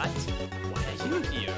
What? Why are you here?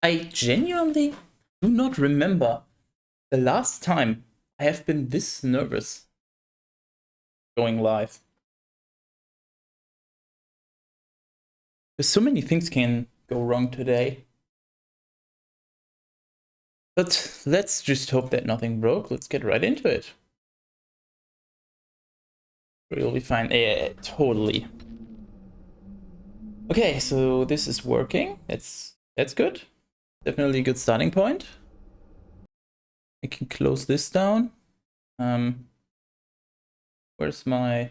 I genuinely do not remember the last time I have been this nervous going live. Because so many things can go wrong today. But let's just hope that nothing broke. Let's get right into it. We'll be fine. Yeah, totally. Okay, so this is working. That's good. Definitely a good starting point. I can close this down. Where's my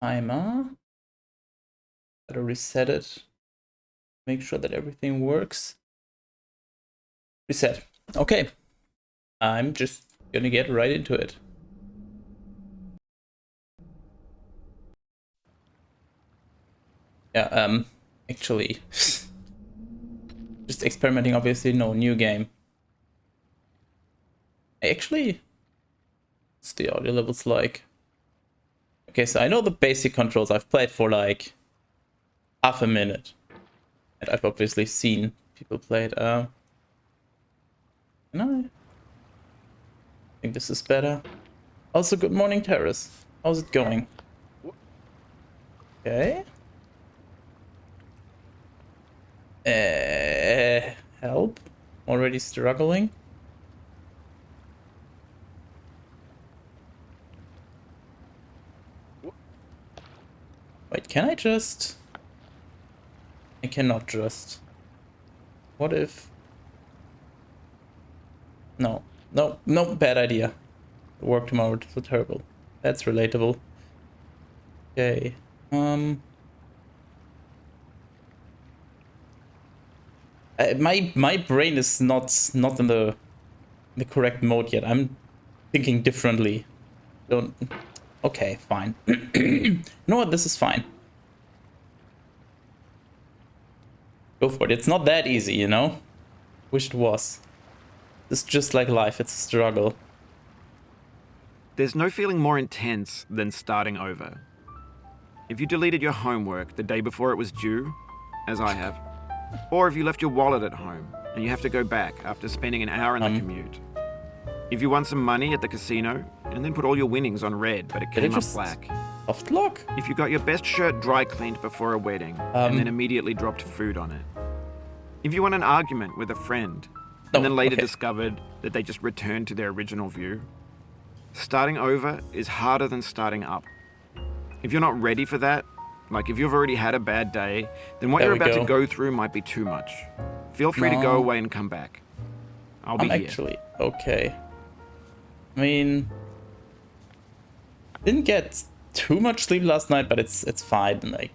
timer? Gotta reset it. Make sure that everything works. Reset. Okay. I'm just gonna get right into it. Yeah, actually, just experimenting, obviously, no new game. Actually, what's the audio levels like? Okay, so I know the basic controls. I've played for like half a minute. And I've obviously seen people play it. Can I think this is better? Also, good morning, Terrace. How's it going? Okay. Help. Already struggling. Wait, can I just... I cannot just... What if... No, bad idea. Work tomorrow, so terrible. That's relatable. Okay, my brain is not in the correct mode yet. I'm thinking differently. Don't... Okay, fine. You know what? This is fine. Go for it. It's not that easy, you know? Wish it was. It's just like life. It's a struggle. There's no feeling more intense than starting over. If you deleted your homework the day before it was due, as I have, or if you left your wallet at home and you have to go back after spending an hour in the commute. If you won some money at the casino and then put all your winnings on red but it came up black. Soft lock? If you got your best shirt dry cleaned before a wedding and then immediately dropped food on it. If you won an argument with a friend and then later discovered that they just returned to their original view. Starting over is harder than starting up. If you're not ready for that, like if you've already had a bad day, then what you're about to go through might be too much. Feel free to go away and come back. I'll be here. Actually, okay. I mean, didn't get too much sleep last night, but it's fine. Like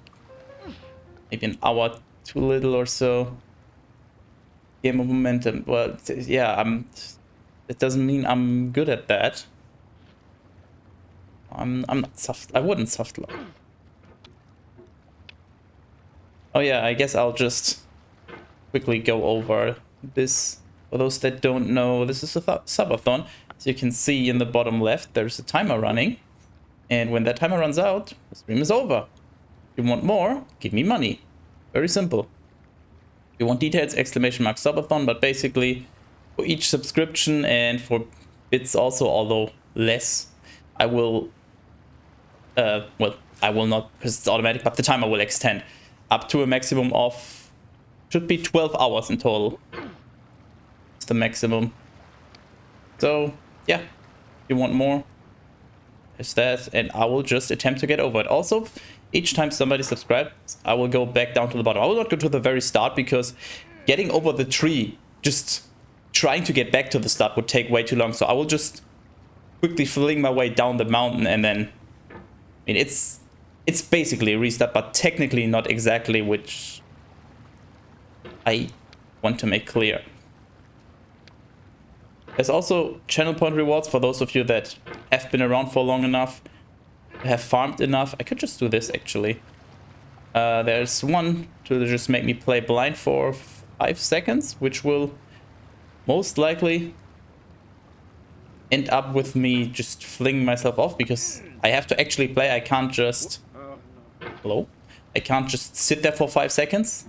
maybe an hour too little or so. Game of momentum. Well, yeah, it doesn't mean I'm good at that. I'm not soft. I wouldn't soft lock. Oh yeah, I guess I'll just quickly go over this. For those that don't know, this is a subathon. As you can see in the bottom left, there's a timer running. And when that timer runs out, the stream is over. If you want more, give me money. Very simple. If you want details, exclamation mark subathon, but basically for each subscription and for bits also, although less, I will, well, I will not, because it's automatic, but the timer will extend up to a maximum of, should be 12 hours in total. It's the maximum. So, yeah, if you want more, there's that, and I will just attempt to get over it. Also, each time somebody subscribes, I will go back down to the bottom. I will not go to the very start, because getting over the tree, just trying to get back to the start would take way too long. So I will just quickly fling my way down the mountain, and then, I mean, it's basically a restart, but technically not exactly, which I want to make clear. There's also channel point rewards for those of you that have been around for long enough, have farmed enough. I could just do this actually. There's one to just make me play blind for 5 seconds, which will most likely end up with me just flinging myself off, because I have to actually play. I can't just... Hello? I can't just sit there for 5 seconds.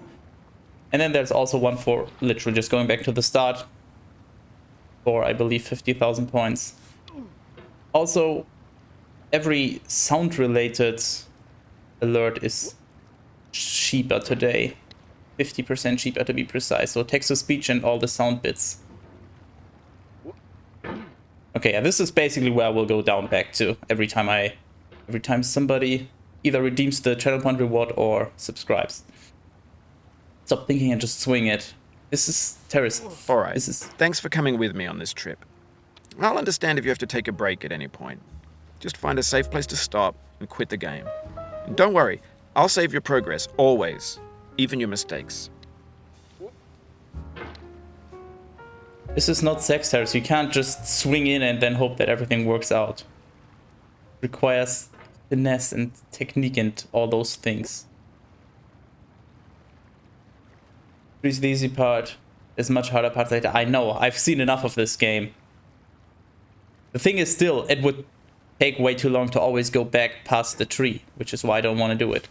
And then there's also one for literally just going back to the start for, I believe, 50,000 points. Also, every sound-related alert is cheaper today. 50% cheaper to be precise. So text-to-speech and all the sound bits. Okay, yeah, this is basically where I will go down back to every time somebody either redeems the channel point reward or subscribes. Stop thinking and just swing it. This is terrorist. All right. Thanks for coming with me on this trip. I'll understand if you have to take a break at any point. Just find a safe place to stop and quit the game. And don't worry, I'll save your progress, always. Even your mistakes. This is not sex terrorist. You can't just swing in and then hope that everything works out. It requires finesse and technique and all those things. Here's the easy part. There's much harder parts later. I know, I've seen enough of this game. The thing is still, it would take way too long to always go back past the tree, which is why I don't want to do it.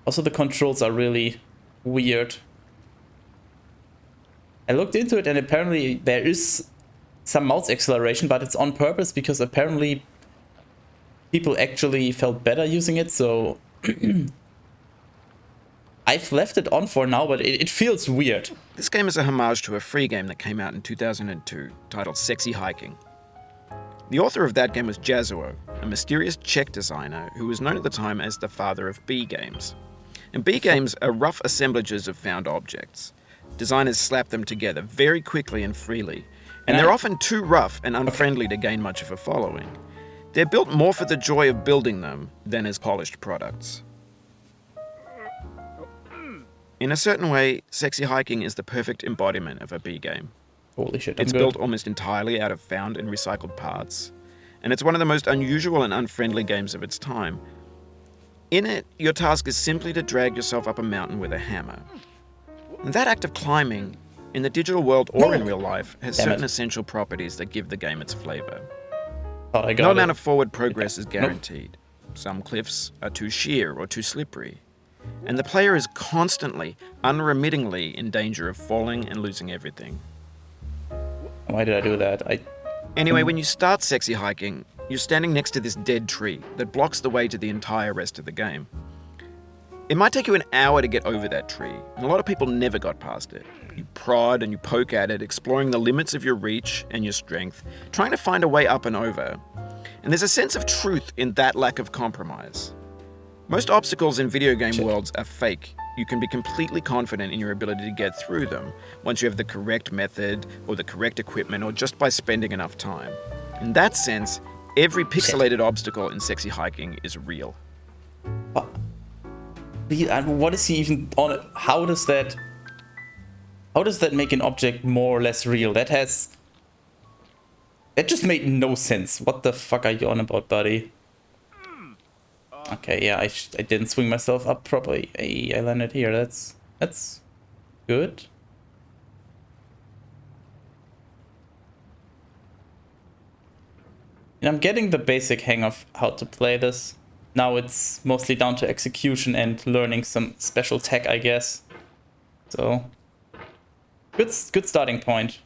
Also, the controls are really weird. I looked into it and apparently there is some mouse acceleration, but it's on purpose because apparently people actually felt better using it, so I've left it on for now, but it feels weird. This game is a homage to a free game that came out in 2002 titled Sexy Hiking. The author of that game was Jazuo, a mysterious Czech designer who was known at the time as the father of B games. And B games are rough assemblages of found objects. Designers slap them together very quickly and freely, and they're often too rough and unfriendly to gain much of a following. They're built more for the joy of building them than as polished products. In a certain way, Sexy Hiking is the perfect embodiment of a B game. Holy shit, it's built almost entirely out of found and recycled parts, and it's one of the most unusual and unfriendly games of its time. In it, your task is simply to drag yourself up a mountain with a hammer. And that act of climbing, in the digital world or in real life, has certain essential properties that give the game its flavor. No amount of forward progress is guaranteed. Some cliffs are too sheer or too slippery. And the player is constantly, unremittingly in danger of falling and losing everything. Why did I do that? Anyway, when you start Sexy Hiking, you're standing next to this dead tree that blocks the way to the entire rest of the game. It might take you an hour to get over that tree, and a lot of people never got past it. You prod and you poke at it, exploring the limits of your reach and your strength, trying to find a way up and over. And there's a sense of truth in that lack of compromise. Most obstacles in video game worlds are fake. You can be completely confident in your ability to get through them once you have the correct method or the correct equipment or just by spending enough time. In that sense, every pixelated obstacle in Sexy Hiking is real. What is he even on it? How does that make an object more or less real? That just made no sense. What the fuck are you on about, buddy? Okay, yeah, I didn't swing myself up properly. Hey, I landed here. That's good. And I'm getting the basic hang of how to play this. Now it's mostly down to execution and learning some special tech, I guess. So, good starting point.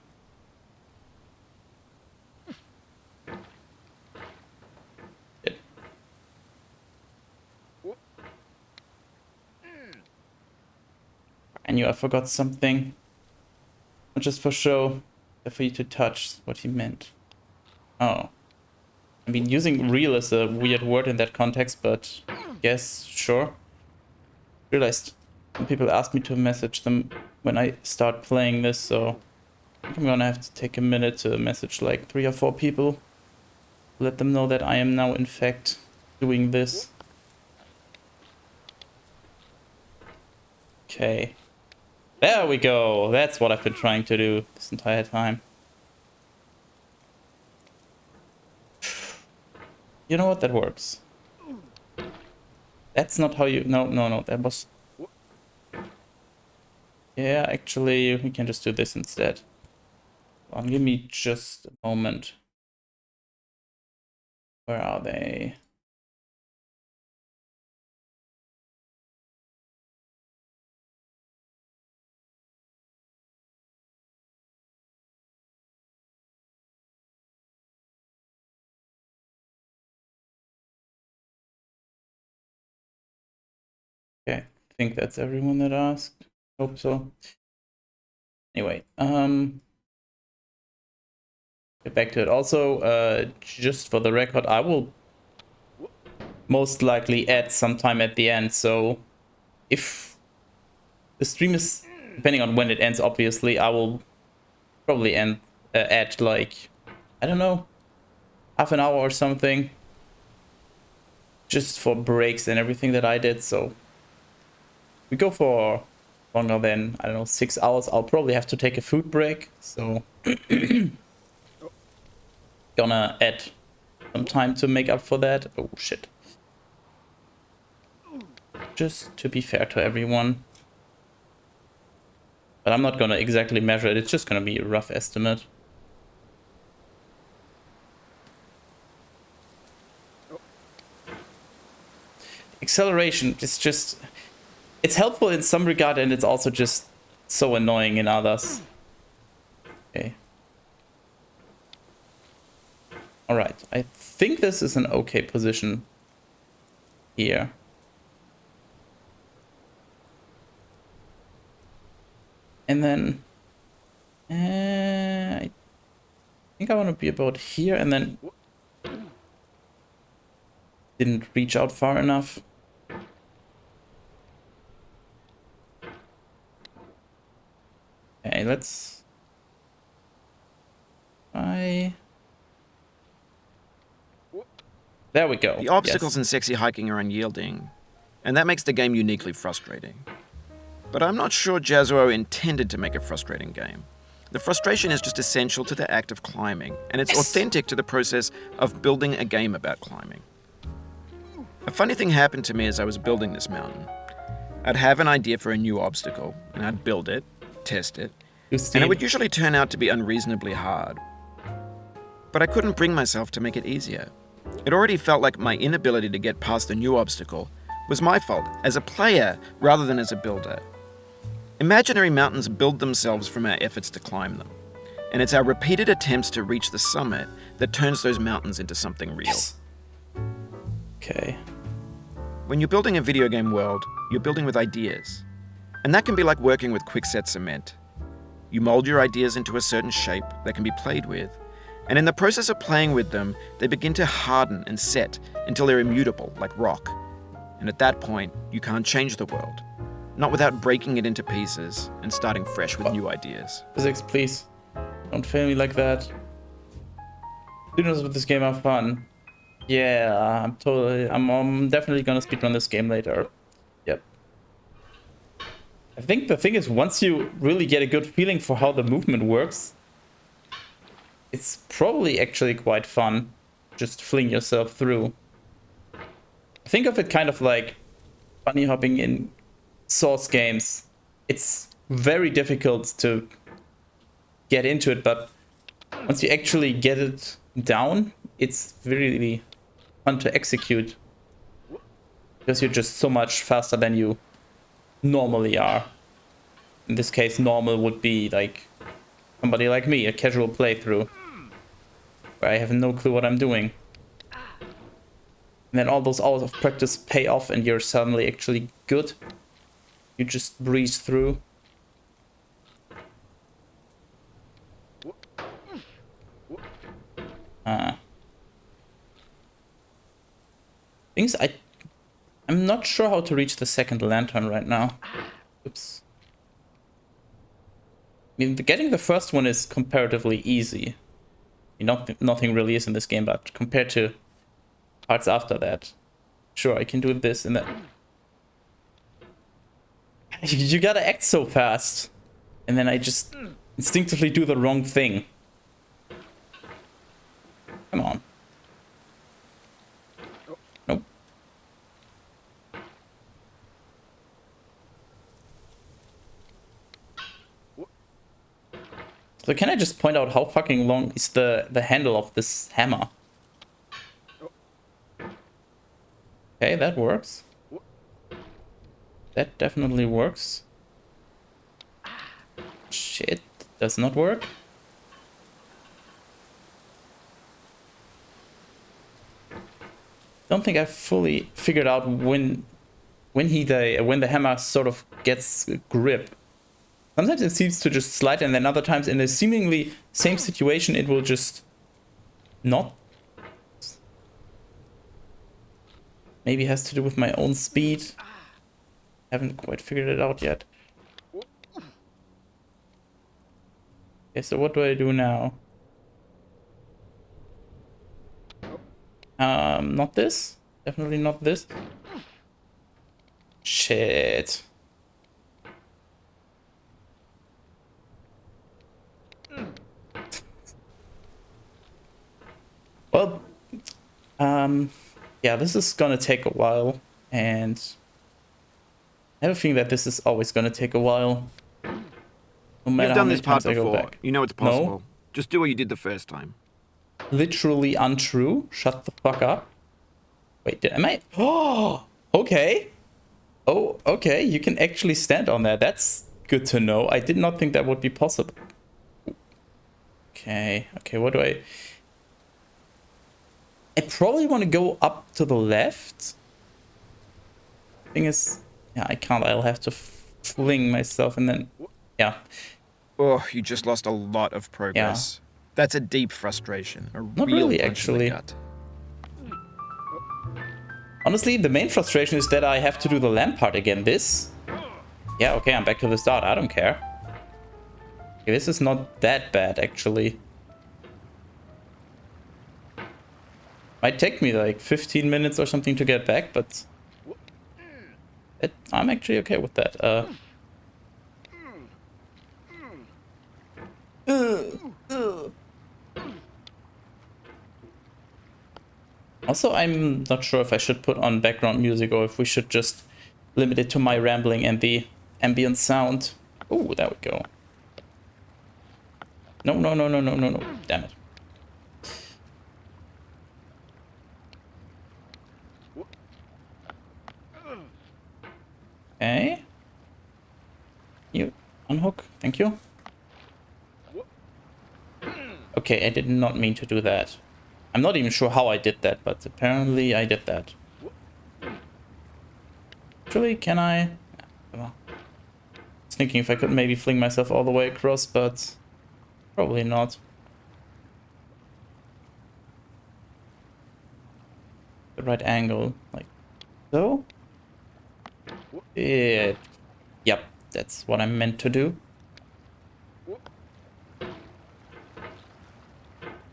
I knew I forgot something. Not just for show, but for you to touch what he meant. Oh. I mean, using real is a weird word in that context, but yes, sure. Realized when people ask me to message them when I start playing this, so I think I'm gonna have to take a minute to message like 3 or 4 people. Let them know that I am now in fact doing this. Okay. There we go. That's what I've been trying to do this entire time. You know what? That works. That's not how you... No. That was... Yeah, actually, we can just do this instead. Give me just a moment. Where are they? Okay, I think that's everyone that asked. Hope so. Anyway, get back to it. Also, just for the record, I will most likely add some time at the end. So if the stream is, depending on when it ends, obviously, I will probably add like, I don't know, half an hour or something. Just for breaks and everything that I did. So we go for longer than, I don't know, 6 hours. I'll probably have to take a food break. So gonna add some time to make up for that. Oh shit. Just to be fair to everyone. But I'm not gonna exactly measure it. It's just gonna be a rough estimate. Acceleration is just... It's helpful in some regard, and it's also just so annoying in others. Okay. Alright, I think this is an okay position here. And then... I think I want to be about here, and then... Didn't reach out far enough. Okay, let's try. There we go. The obstacles in sexy hiking are unyielding, and that makes the game uniquely frustrating. But I'm not sure Jazuo intended to make a frustrating game. The frustration is just essential to the act of climbing, and it's authentic to the process of building a game about climbing. A funny thing happened to me as I was building this mountain. I'd have an idea for a new obstacle, and I'd build it, test it, and it would usually turn out to be unreasonably hard. But I couldn't bring myself to make it easier. It already felt like my inability to get past a new obstacle was my fault as a player rather than as a builder. Imaginary mountains build themselves from our efforts to climb them, and it's our repeated attempts to reach the summit that turns those mountains into something real. Yes. Okay. When you're building a video game world, you're building with ideas. And that can be like working with quickset cement. You mold your ideas into a certain shape that can be played with, and in the process of playing with them, they begin to harden and set until they're immutable, like rock. And at that point, you can't change the world. Not without breaking it into pieces and starting fresh with new ideas. Physics, please. Don't fail me like that. Students with this game have fun. Yeah, I'm definitely gonna speedrun this game later. Yep. I think the thing is, once you really get a good feeling for how the movement works, it's probably actually quite fun. Just fling yourself through. Think of it kind of like bunny hopping in Source games. It's very difficult to get into it, but once you actually get it down, it's really fun to execute. Because you're just so much faster than you normally are. In this case, normal would be like somebody like me, a casual playthrough, where I have no clue what I'm doing. And then all those hours of practice pay off and you're suddenly actually good. You just breeze through. I'm not sure how to reach the second lantern right now. Oops. I mean, getting the first one is comparatively easy. Nothing really is in this game, but compared to parts after that, sure, I can do this and that. You gotta act so fast. And then I just instinctively do the wrong thing. Come on. Nope. So can I just point out how fucking long is the handle of this hammer? Okay, that works. That definitely works. Shit, does not work. Don't think I've fully figured out when the hammer sort of gets grip. Sometimes it seems to just slide, and then other times in a seemingly same situation it will just not. Maybe it has to do with my own speed. Haven't quite figured it out yet. Okay, so what do I do now? Not this. Definitely not this. Shit. Well, yeah, this is gonna take a while, and I have a feeling that this is always gonna take a while. No matter You've done how many this part times I go before. back. You know it's possible. No? Just do what you did the first time. Literally untrue. Shut the fuck up. Wait, am I? Oh, okay. Oh, okay. You can actually stand on there. That's good to know. I did not think that would be possible. Okay. Okay, what do I probably want to go up to the left. Thing is, yeah, I can't. I'll have to fling myself and then, yeah. Oh, you just lost a lot of progress. Yeah. That's a deep frustration. Not real really, punch actually. in the gut. Honestly, the main frustration is that I have to do the lamp part again. This? Yeah, okay, I'm back to the start. I don't care. Okay, this is not that bad, actually. Might take me like 15 minutes or something to get back, but I'm actually okay with that. Also, I'm not sure if I should put on background music or if we should just limit it to my rambling and the ambient sound. Oh, there we go. No, no, no, no, no, no, no. Damn it. Okay. You unhook. Thank you. Okay, I did not mean to do that. I'm not even sure how I did that, but apparently I did that. Actually, can I? I was thinking if I could maybe fling myself all the way across, but probably not. The right angle, like so. Yep, that's what I meant to do.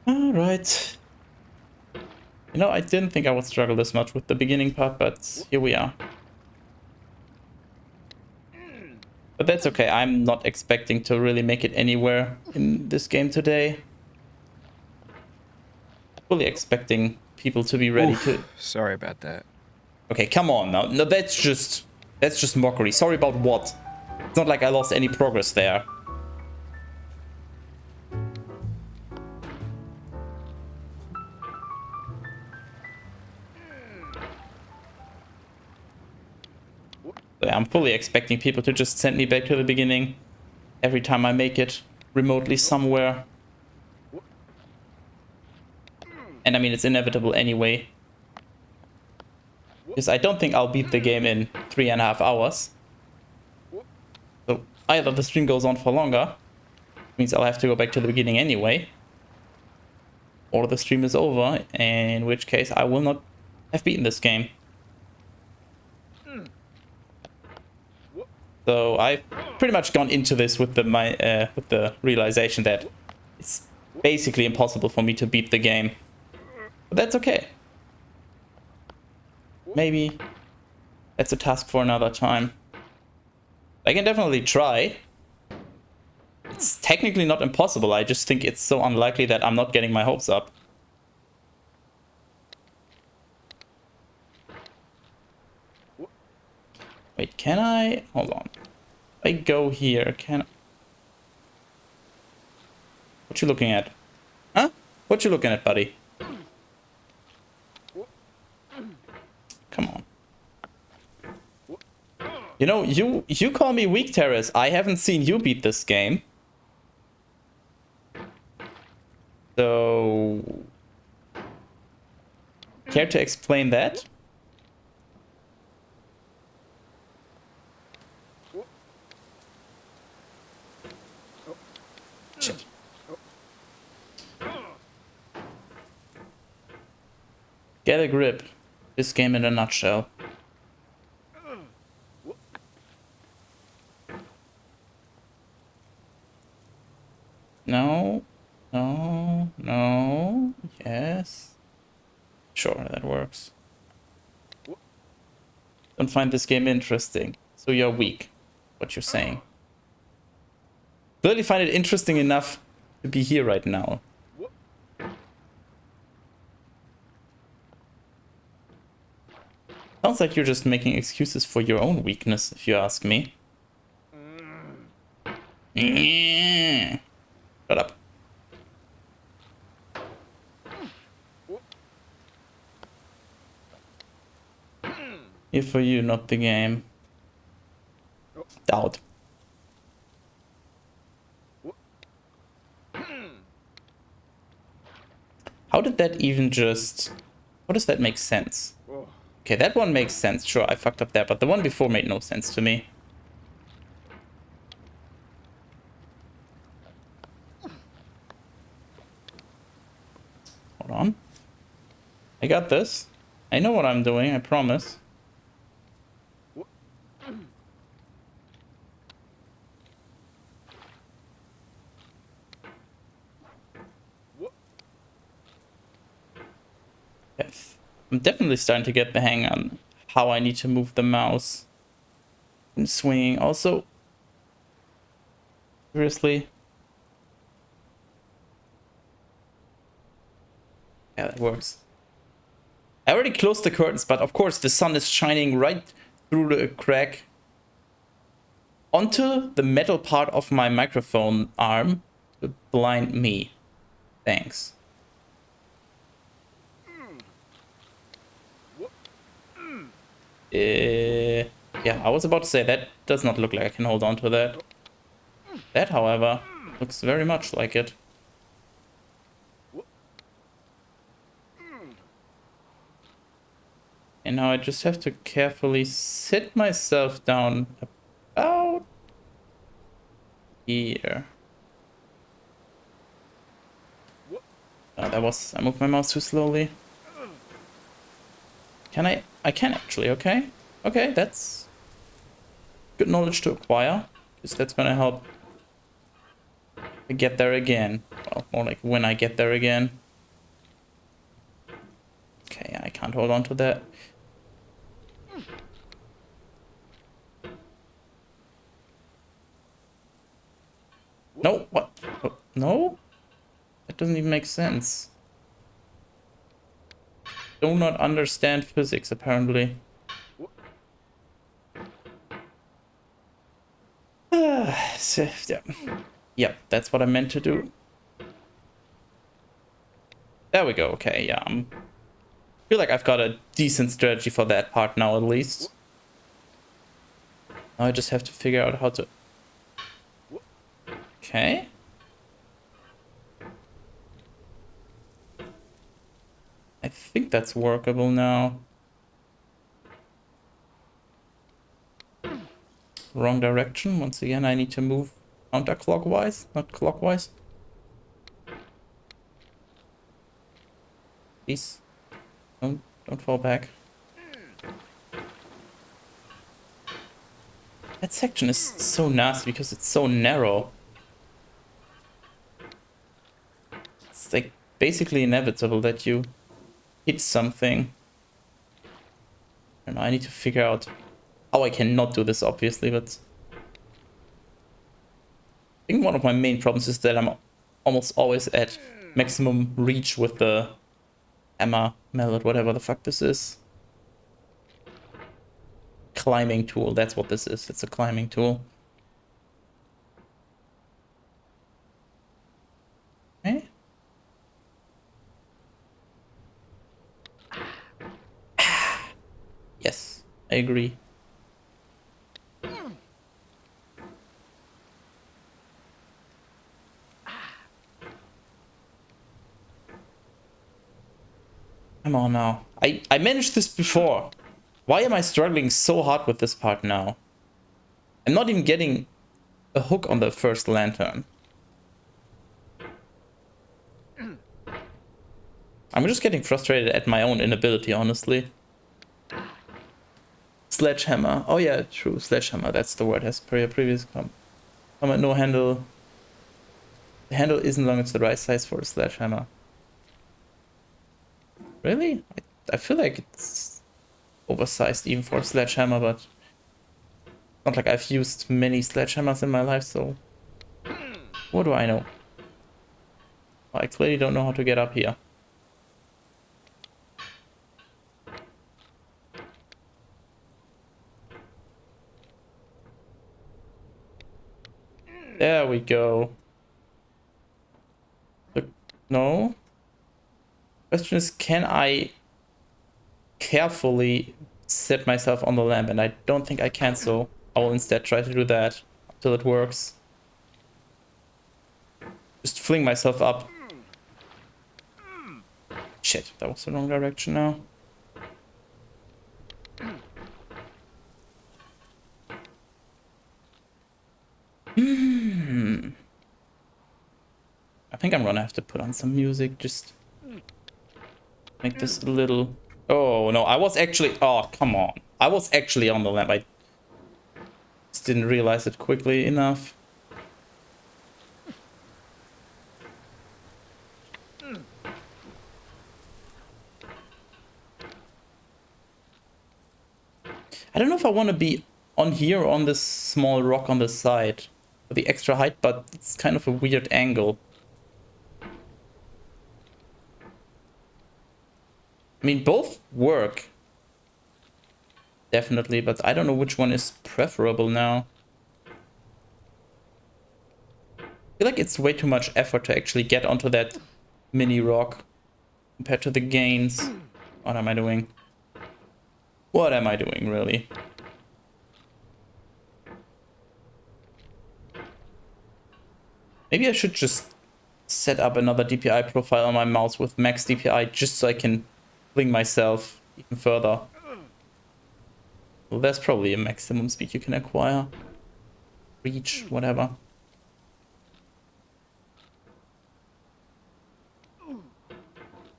All right. You know, I didn't think I would struggle this much with the beginning part, but here we are. But that's okay. I'm not expecting to really make it anywhere in this game today. Fully expecting people to be ready to... Sorry about that. Okay, come on now. No, that's just mockery. Sorry about what? It's not like I lost any progress there. I'm fully expecting people to just send me back to the beginning every time I make it remotely somewhere. And I mean, it's inevitable anyway. Because I don't think I'll beat the game in 3.5 hours. So either the stream goes on for longer, means I'll have to go back to the beginning anyway, or the stream is over, in which case I will not have beaten this game. So I've pretty much gone into this with the realization that it's basically impossible for me to beat the game. But that's okay. Maybe that's a task for another time. I can definitely try. It's technically not impossible, I just think it's so unlikely that I'm not getting my hopes up. Wait, can I? Hold on. I go here, can I? What you looking at? Huh? What you looking at, buddy? Come on. You know, you call me weak, Terrace. I haven't seen you beat this game. So... care to explain that? Shit. Get a grip. This game in a nutshell. No. No. No. Yes. Sure, that works. Don't find this game interesting. So you're weak. What you're saying. Clearly find it interesting enough to be here right now. Sounds like you're just making excuses for your own weakness, if you ask me. Shut up. Here for you, not the game. Doubt. How did that even just... how does that make sense? Okay, that one makes sense. Sure, I fucked up there, but the one before made no sense to me. Hold on. I got this. I know what I'm doing, I promise. Yes. I'm definitely starting to get the hang on how I need to move the mouse. And swinging. Also, seriously? Yeah, that works. I already closed the curtains, but of course the sun is shining right through the crack onto the metal part of my microphone arm to blind me. Thanks. Yeah, I was about to say that does not look like I can hold on to that. That, however, looks very much like it. And now I just have to carefully sit myself down about here. Oh, I moved my mouse too slowly. Can I? I can actually, okay. Okay, that's good knowledge to acquire, because that's gonna help me get there again. Well, more like when I get there again. Okay, I can't hold on to that. No? That doesn't even make sense. Do not understand physics, apparently. So, yeah. Yeah, that's what I meant to do. There we go. Okay, yeah. I feel like I've got a decent strategy for that part now, at least. Now I just have to figure out how to... Okay. I think that's workable now. Wrong direction. Once again, I need to move counterclockwise, not clockwise. Please. Don't fall back. That section is so nasty because it's so narrow. It's like basically inevitable that you hit something. And I need to figure out how I can not do this, obviously, but I think one of my main problems is that I'm almost always at maximum reach with the hammer, mallet, whatever the fuck this is. Climbing tool, that's what this is. It's a climbing tool. Okay. Yes, I agree. Come on now. I managed this before. Why am I struggling so hard with this part now? I'm not even getting a hook on the first lantern. I'm just getting frustrated at my own inability, honestly. Sledgehammer. Oh yeah, true. Sledgehammer. That's the word as per your previous comment. No handle. The handle isn't long. It's the right size for a sledgehammer. Really? I feel like it's oversized even for a sledgehammer, but not like I've used many sledgehammers in my life, so what do I know? I clearly don't know how to get up here. There we go. No. Question is, can I carefully set myself on the lamp? And I don't think I can, so I will instead try to do that until it works. Just fling myself up. Shit, that was the wrong direction now. I think I'm gonna have to put on some music, just make this a little... Oh, no, I was actually... Oh, come on. I was actually on the lamp. I just didn't realize it quickly enough. I don't know if I want to be on here or on this small rock on the side for the extra height, but it's kind of a weird angle. I mean, both work. Definitely, but I don't know which one is preferable now. I feel like it's way too much effort to actually get onto that mini rock compared to the gains. What am I doing? What am I doing, really? Maybe I should just set up another DPI profile on my mouse with max DPI just so I can fling myself even further. Well, there's probably a maximum speed you can acquire. Reach, whatever.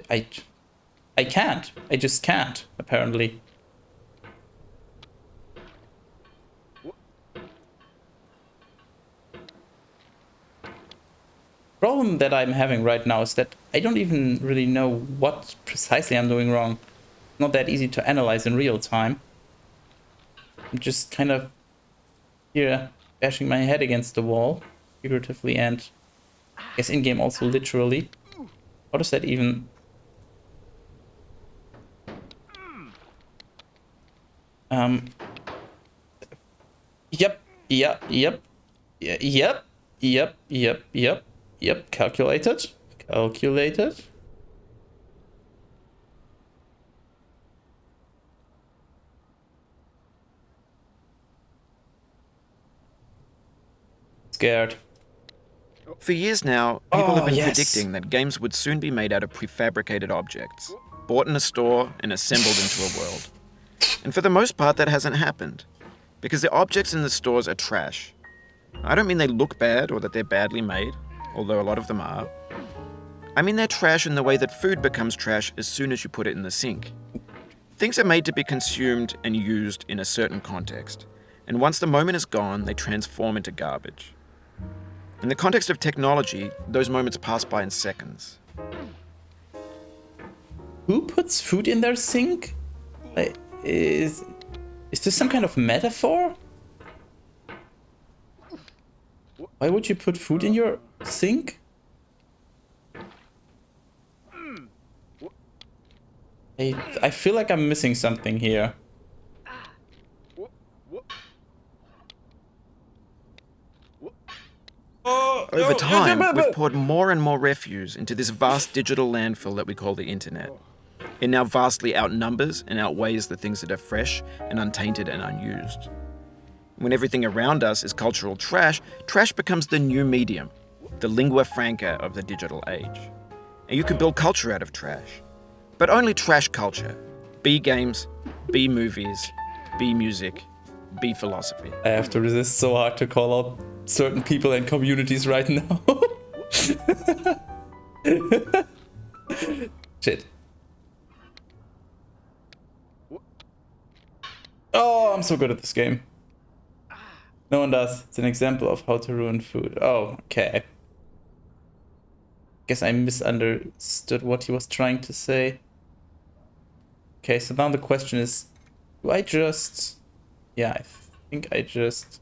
I can't. I just can't, apparently. Problem that I'm having right now is that I don't even really know what precisely I'm doing wrong. Not that easy to analyze in real time. I'm just kind of here bashing my head against the wall, figuratively and I guess in-game also literally. How does that even... Yep, yep, yep, yep, yep, yep, yep, yep, calculated, calculated. Scared. For years now, people have been yes. predicting that games would soon be made out of prefabricated objects, bought in a store and assembled into a world. And for the most part, that hasn't happened, because the objects in the stores are trash. I don't mean they look bad or that they're badly made, although a lot of them are. I mean they're trash in the way that food becomes trash as soon as you put it in the sink. Things are made to be consumed and used in a certain context, and once the moment is gone, they transform into garbage. In the context of technology, those moments pass by in seconds. Who puts food in their sink? Is this some kind of metaphor? Why would you put food in your sink? I feel like I'm missing something here. Over time, we've poured more and more refuse into this vast digital landfill that we call the internet. It now vastly outnumbers and outweighs the things that are fresh and untainted and unused. When everything around us is cultural trash, trash becomes the new medium, the lingua franca of the digital age. And you can build culture out of trash. But only trash culture. B games, B movies, B music, B philosophy. I have to resist so hard to call out certain people and communities right now. Shit. Oh, I'm so good at this game. No one does. It's an example of how to ruin food. Oh, okay. Guess I misunderstood what he was trying to say. Okay, so now the question is, do I just... Yeah, I think I just...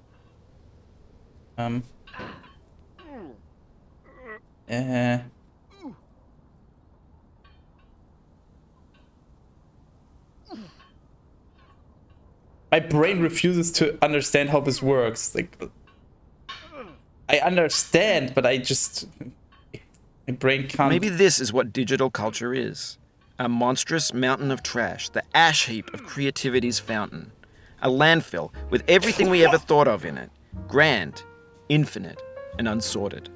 My brain refuses to understand how this works. Like, I understand, but I just... My brain can't... Maybe this is what digital culture is. A monstrous mountain of trash, the ash heap of creativity's fountain. A landfill with everything we ever thought of in it. Grand, infinite, and unsorted.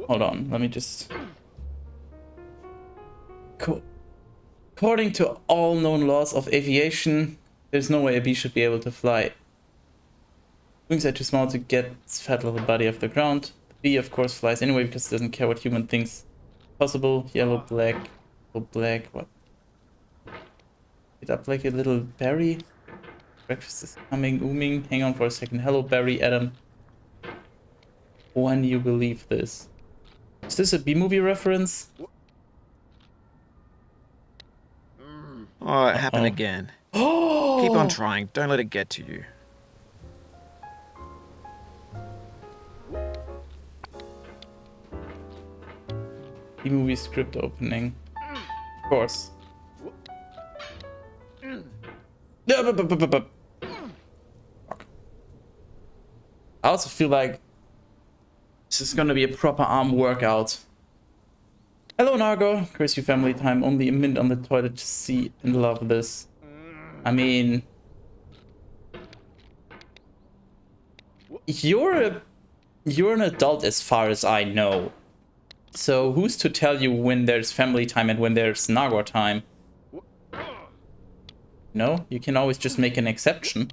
Hold on, let me just... Cool. According to all known laws of aviation, there's no way a bee should be able to fly. Wings are too small to get its fat little body off the ground. The bee, of course, flies anyway because it doesn't care what human thinks possible. Yellow, black, what? Get up like a little berry. Breakfast is coming, ooming. Hang on for a second. Hello, Barry, Adam. When you believe this? Is this a B-movie reference? Oh, it happened again. Oh! Keep on trying. Don't let it get to you. B-movie script opening. Of course. Fuck. I also feel like this is gonna be a proper arm workout. Hello, Nargo. Curse you, family time. Only a minute on the toilet to see and love this. I mean, you're an adult as far as I know. So who's to tell you when there's family time and when there's Nargo time? No, you can always just make an exception.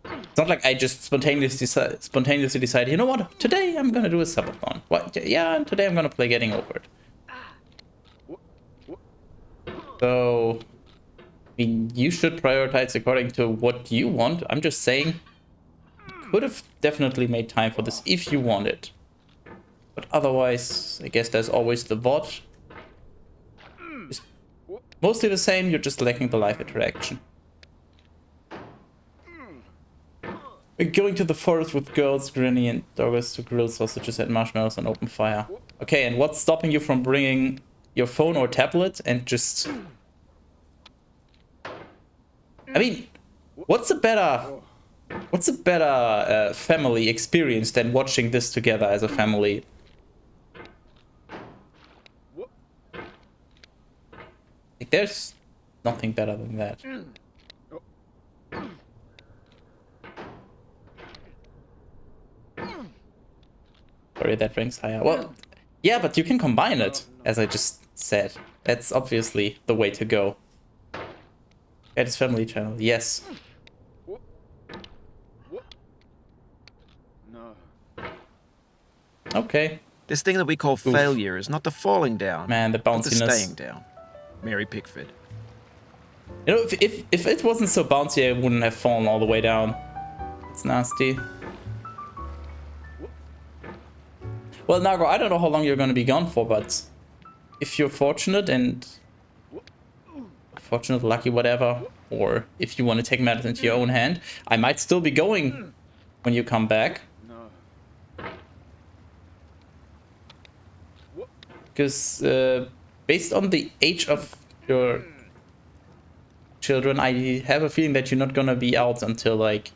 It's not like I just spontaneously decide, you know what, today I'm gonna do a subathon. What? Yeah, and today I'm gonna play Getting Over It. So, I mean, you should prioritize according to what you want. I'm just saying, you could have definitely made time for this if you wanted. But otherwise, I guess there's always the VOD. It's mostly the same, you're just lacking the live interaction. Going to the forest with girls, granny and doggers to grill sausages and marshmallows on open fire. Okay, and what's stopping you from bringing your phone or tablet and just... I mean, what's a better family experience than watching this together as a family? Like, there's nothing better than that. Sorry, that rings higher. Well, yeah, but you can combine it, as I just said. That's obviously the way to go. At his family channel, yes. Okay. This thing that we call failure is not the falling down, man, the bounciness. But the staying down. Mary Pickford. You know, if it wasn't so bouncy, I wouldn't have fallen all the way down. It's nasty. Well, Nago, I don't know how long you're going to be gone for, but if you're fortunate and... fortunate, lucky, whatever, or if you want to take matters into your own hand, I might still be going when you come back. Because based on the age of your children, I have a feeling that you're not gonna be out until like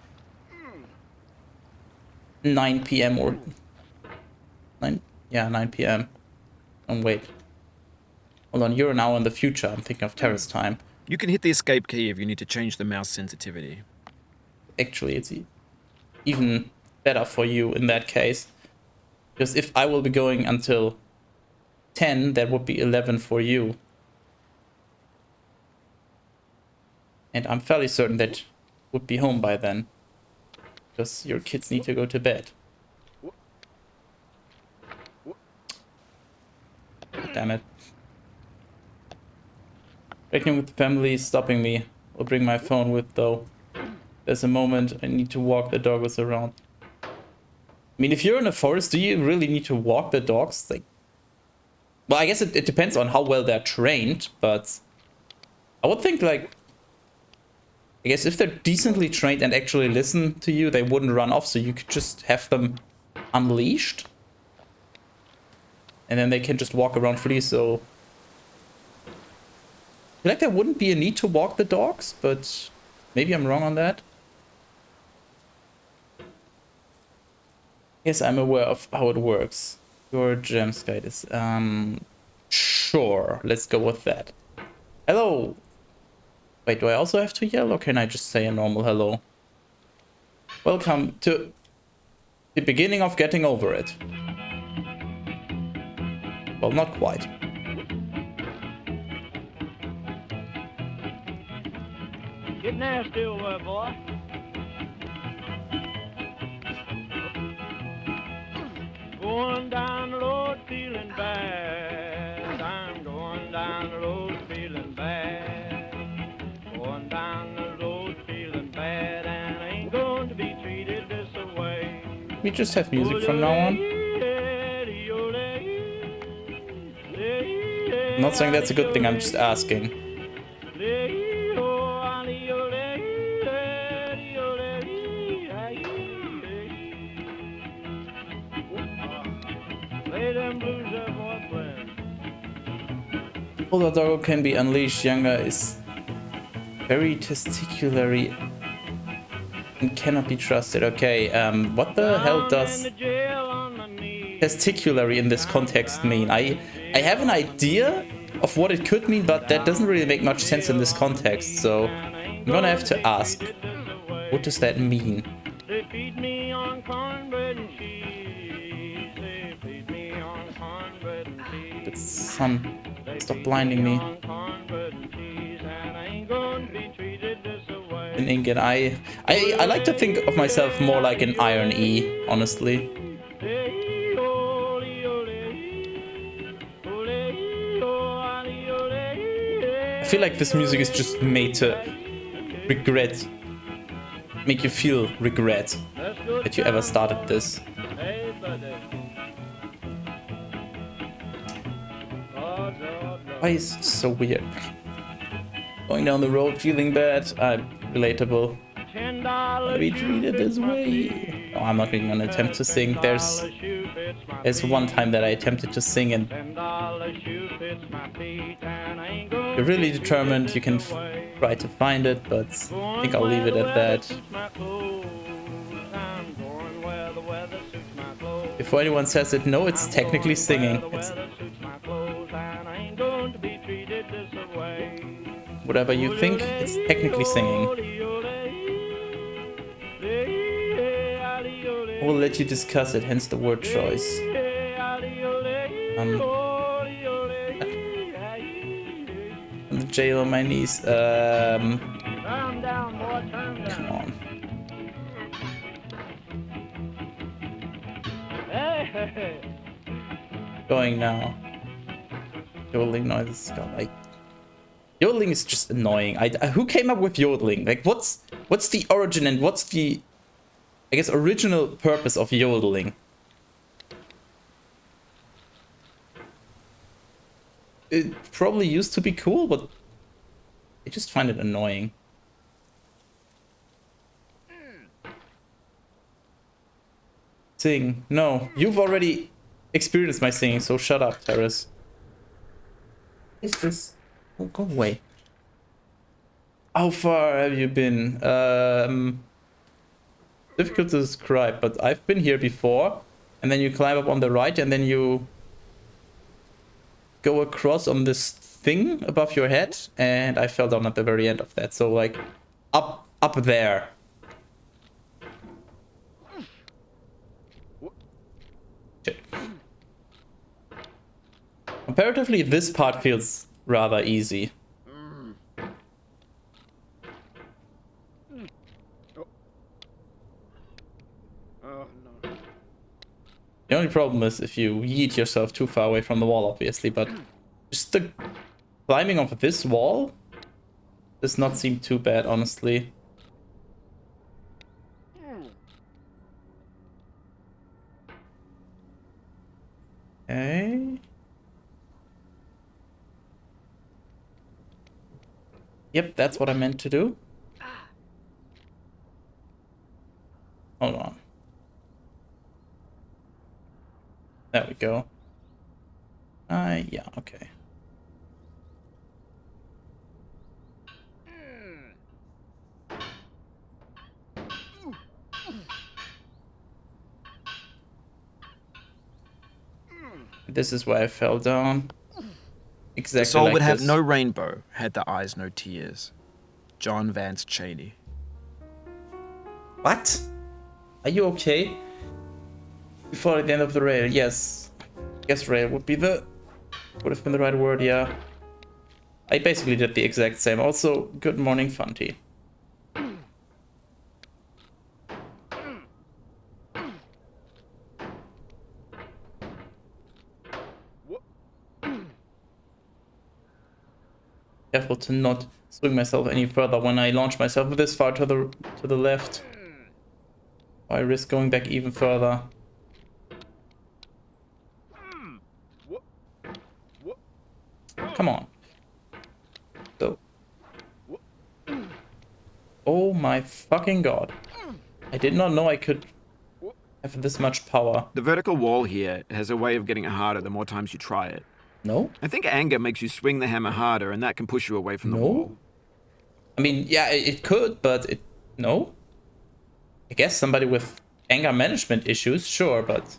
9 p.m. or 9 p.m. And wait, hold on, you're now in the future. I'm thinking of terrace time. You can hit the escape key if you need to change the mouse sensitivity. Actually, it's even better for you in that case, because if I will be going until 10, that would be 11 for you. And I'm fairly certain that you would be home by then, because your kids need to go to bed. Damn it. Breaking with the family is stopping me. I'll bring my phone with though. There's a moment I need to walk the dogs around. I mean, if you're in a forest, do you really need to walk the dogs? Like, well, I guess it depends on how well they're trained, but I would think, like, I guess if they're decently trained and actually listen to you, they wouldn't run off, so you could just have them unleashed. And then they can just walk around freely, so... I feel like there wouldn't be a need to walk the dogs, but maybe I'm wrong on that. Yes, I'm aware of how it works. Your gems guide is... Sure, let's go with that. Hello! Wait, do I also have to yell, or can I just say a normal hello? Welcome to the beginning of getting over it. Well, not quite. Get nasty over there, boy. Going down the road feeling bad. I'm going down the road feeling bad. Going down the road feeling bad, and I ain't going to be treated this way. We just have music from now on. I'm not saying that's a good thing, I'm just asking. Older dog can be unleashed, younger is very testiculary and cannot be trusted. Okay, what the hell does testiculary in this context mean? I have an idea of what it could mean, but that doesn't really make much sense in this context, so I'm gonna have to ask, what does that mean? But sun, stop blinding me. In Incan, I like to think of myself more like an Iron E, honestly. I feel like this music is just made to make you feel regret that you ever started this. Why is it so weird? Going down the road feeling bad, I'm relatable. Wanna be treated this way? No, I'm not even gonna attempt to sing. There's one time that I attempted to sing and you're really determined, you can try to find it, but I think I'll leave it at that. Before anyone says it, no, it's technically singing. It's whatever you think, it's technically singing. I will let you discuss it, hence the word choice. I'm the jail on my knees. Come on. Going now. Yodeling noises. Like, yodeling is just annoying. Who came up with yodeling? Like, what's the origin and what's the, I guess, original purpose of yodeling? It probably used to be cool, but I just find it annoying. Sing. No, you've already experienced my singing, so shut up, Terrace. Is this? Oh, go away. How far have you been? Difficult to describe, but I've been here before. And then you climb up on the right, and then you go across on this thing above your head, and I fell down at the very end of that. So like, up there. Shit. Comparatively, this part feels rather easy. The only problem is if you yeet yourself too far away from the wall, obviously, but just the climbing of this wall does not seem too bad, honestly. Okay. Yep, that's what I meant to do. Hold on. There we go. Yeah, okay. This is where I fell down. Exactly. The soul like would have this. no rainbow, had the eyes no tears. John Vance Cheney. What? Are you okay? Before the end of the rail, yes. I guess rail would have been the right word, yeah. I basically did the exact same. Also, good morning, Funty. Careful to not swing myself any further when I launch myself this far to the left. I risk going back even further. Come on. So. Oh my fucking god. I did not know I could have this much power. The vertical wall here has a way of getting it harder the more times you try it. No? I think anger makes you swing the hammer harder, and that can push you away from the wall. I mean, yeah, it could, but no? I guess somebody with anger management issues, sure, but...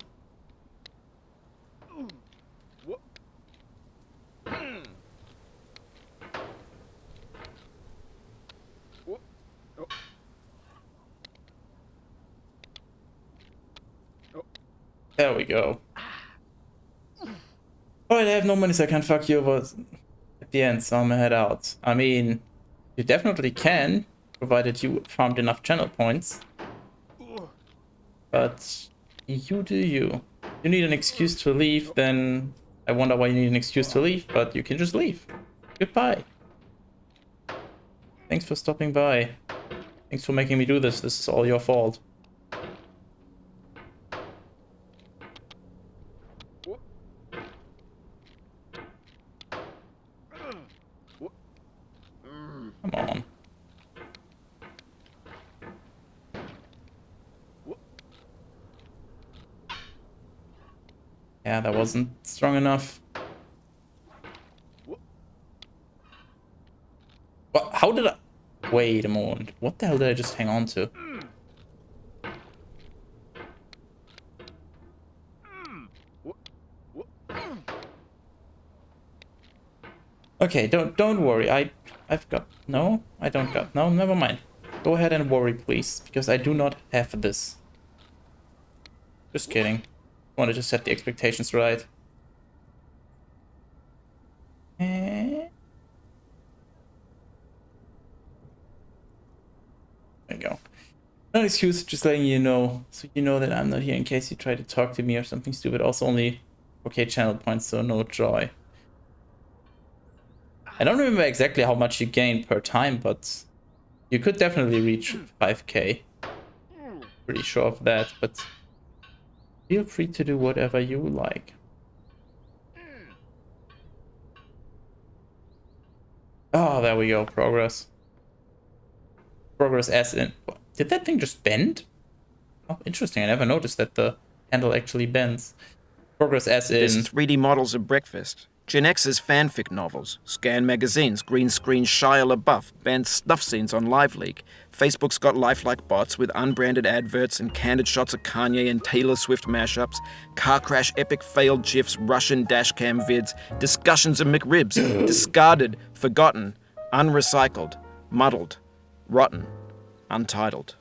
There we go. Alright, I have no money, so I can't fuck you over at the end, so I'm gonna head out. I mean, you definitely can, provided you farmed enough channel points. But you do you. You need an excuse to leave, then I wonder why you need an excuse to leave, but you can just leave. Goodbye. Thanks for stopping by. Thanks for making me do this. This is all your fault. Come on. Yeah, that wasn't strong enough. What? How did I... Wait a moment. What the hell did I just hang on to? Okay, don't worry. I've got... No, I don't got... No, never mind. Go ahead and worry, please, because I do not have this. Just kidding. Wanted to set the expectations right. There you go. No excuse, just letting you know, so you know that I'm not here in case you try to talk to me or something stupid. Also only 4K channel points, so no joy. I don't remember exactly how much you gain per time, but you could definitely reach 5K. Pretty sure of that, but feel free to do whatever you like. Oh, there we go. Progress. Progress as in... Did that thing just bend? Oh, interesting. I never noticed that the handle actually bends. Progress as in... There's 3D models of breakfast. Gen X's fanfic novels, Scan magazines, green screen Shia LaBeouf, banned snuff scenes on LiveLeak. Facebook's got lifelike bots with unbranded adverts and candid shots of Kanye and Taylor Swift mashups, car crash epic failed GIFs, Russian dashcam vids, discussions of McRibs, discarded, forgotten, unrecycled, muddled, rotten, untitled.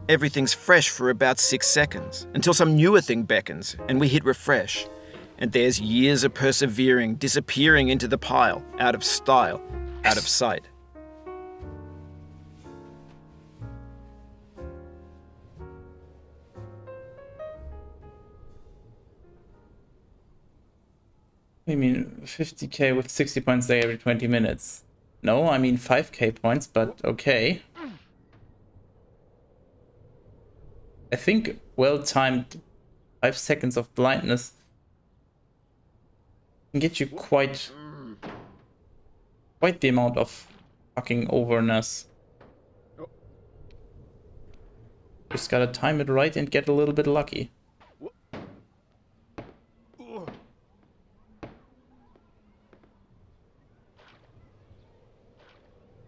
Everything's fresh for about 6 seconds, until some newer thing beckons, and we hit refresh. And there's years of persevering, disappearing into the pile, out of style, out of sight. I mean 50k with 60 points day every 20 minutes. No, I mean 5k points, but okay. I think well-timed 5 seconds of blindness can get you quite the amount of fucking overness. Just gotta time it right and get a little bit lucky.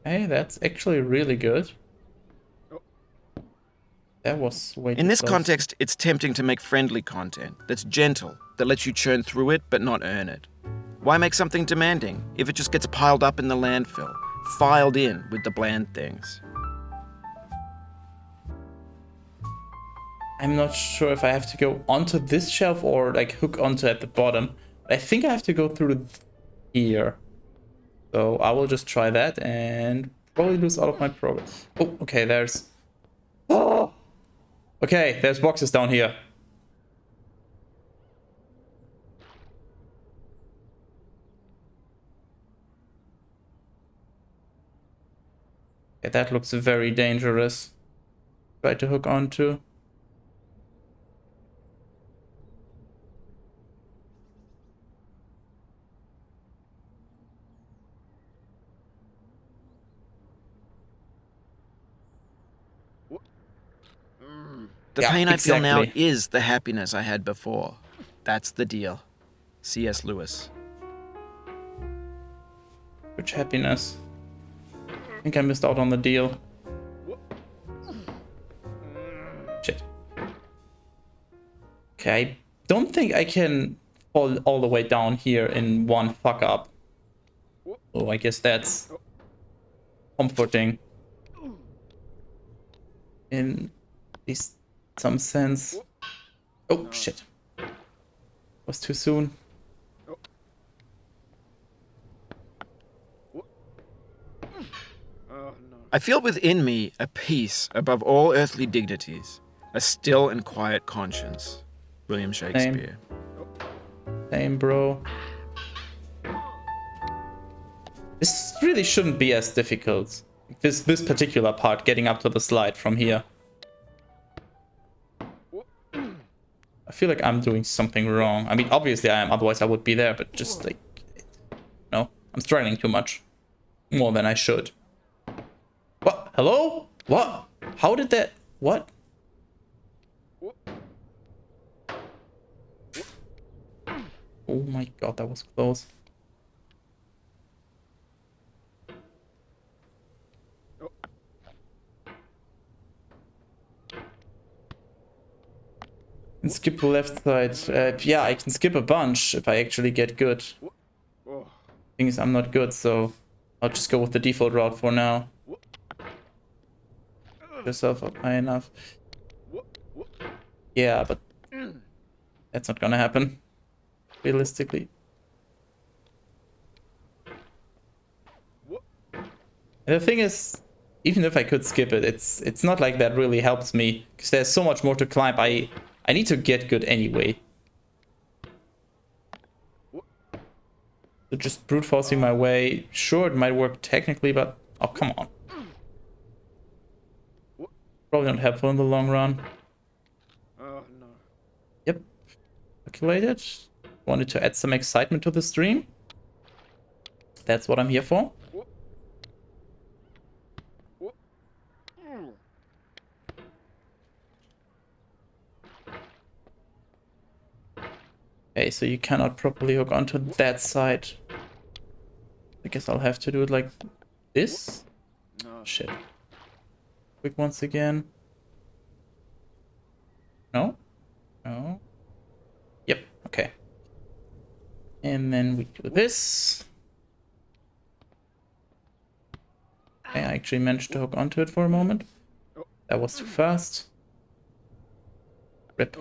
Hey, that's actually really good. That was way too In this close. context, it's tempting to make friendly content that's gentle, that lets you churn through it but not earn it. Why make something demanding if it just gets piled up in the landfill, filed in with the bland things? I'm not sure if I have to go onto this shelf or like hook onto at the bottom. I think I have to go through here. So I will just try that and probably lose all of my progress. Oh, okay, there's... Oh! Okay, there's boxes down here. Okay, that looks very dangerous. Try to hook onto. The Yeah, pain I feel now exactly. is the happiness I had before. That's the deal. C.S. Lewis. Which happiness? I think I missed out on the deal. Shit. Okay, I don't think I can fall all the way down here in one fuck up. Oh, I guess that's comforting. In at least some sense. Oh, shit. Was too soon. I feel within me a peace above all earthly dignities, a still and quiet conscience. William Shakespeare. Same, bro. This really shouldn't be as difficult. This particular part, getting up to the slide from here. I feel like I'm doing something wrong. I mean, obviously I am, otherwise I would be there, but just like... No, I'm struggling too much. More than I should. What? Hello? What? How did that... What? Oh my god, that was close. And skip the left side. Yeah, I can skip a bunch if I actually get good. Thing is, I'm not good, so I'll just go with the default route for now. Yourself up high enough. Yeah, but that's not gonna happen, realistically. And the thing is, even if I could skip it, it's not like that really helps me, because there's so much more to climb. I need to get good anyway. So just brute forcing my way, sure, it might work technically, but oh, come on. Probably not helpful in the long run. Oh no. Yep. Calculated. Wanted to add some excitement to the stream. That's what I'm here for. Okay, so you cannot properly hook onto that side. I guess I'll have to do it like this. Shit. Quick once again. No? No. Yep, okay. And then we do this. Okay, I actually managed to hook onto it for a moment. That was too fast. Rip.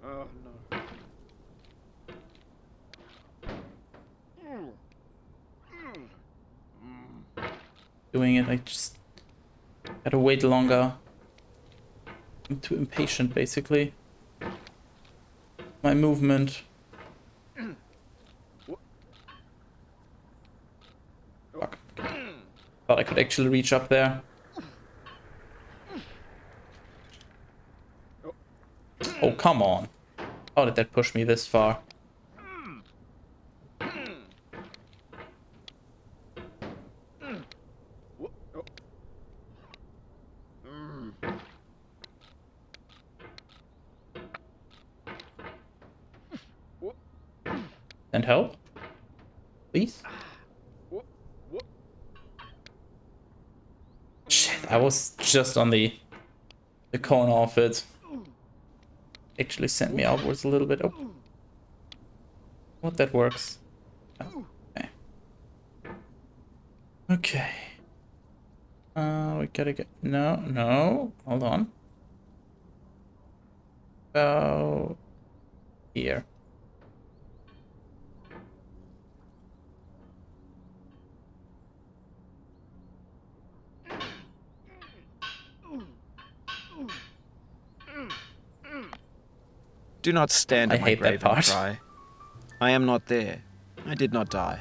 Oh no. Doing it, I just gotta wait longer. I'm too impatient, basically. My movement. Fuck. Thought I could actually reach up there. Oh, come on. How did that push me this far? And help? Please? Shit, I was just on the corner of it. Actually sent me outwards a little bit. Oh. What, that works. Oh, okay. Okay. We gotta get... No. Hold on. About here. Do not stand I at my hate that grave and part. cry. I am not there. I did not die.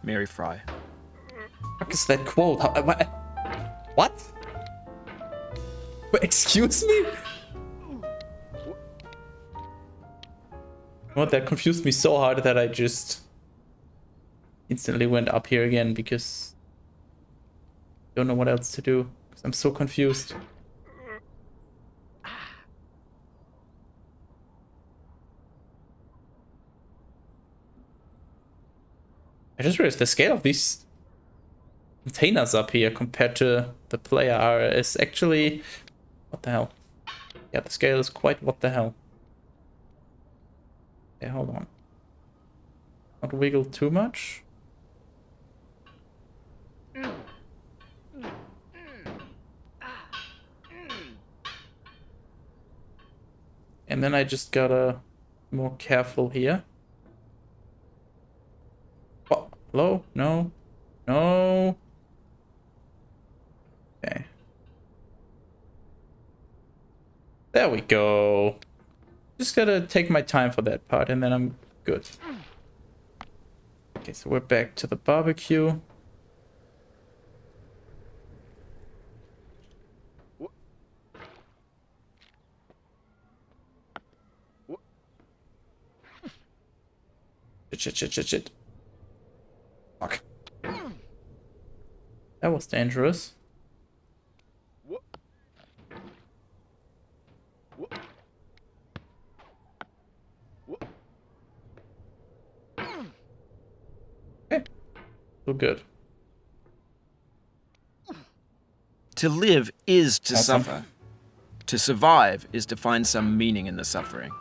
Mary Fry. What is that quote? What? Excuse me? What, that confused me so hard that I just instantly went up here again because I don't know what else to do because I'm so confused. I just realized the scale of these containers up here compared to the player is actually... What the hell? Yeah, the scale is quite what the hell. Okay, hold on. Not wiggle too much. And then I just gotta be more careful here. Oh, hello? No. No. Okay. There we go. Just gotta take my time for that part and then I'm good. Okay, so we're back to the barbecue. Shit. Fuck. That was dangerous. Okay. So good. To live is to Awesome. suffer. To survive is to find some meaning in the suffering.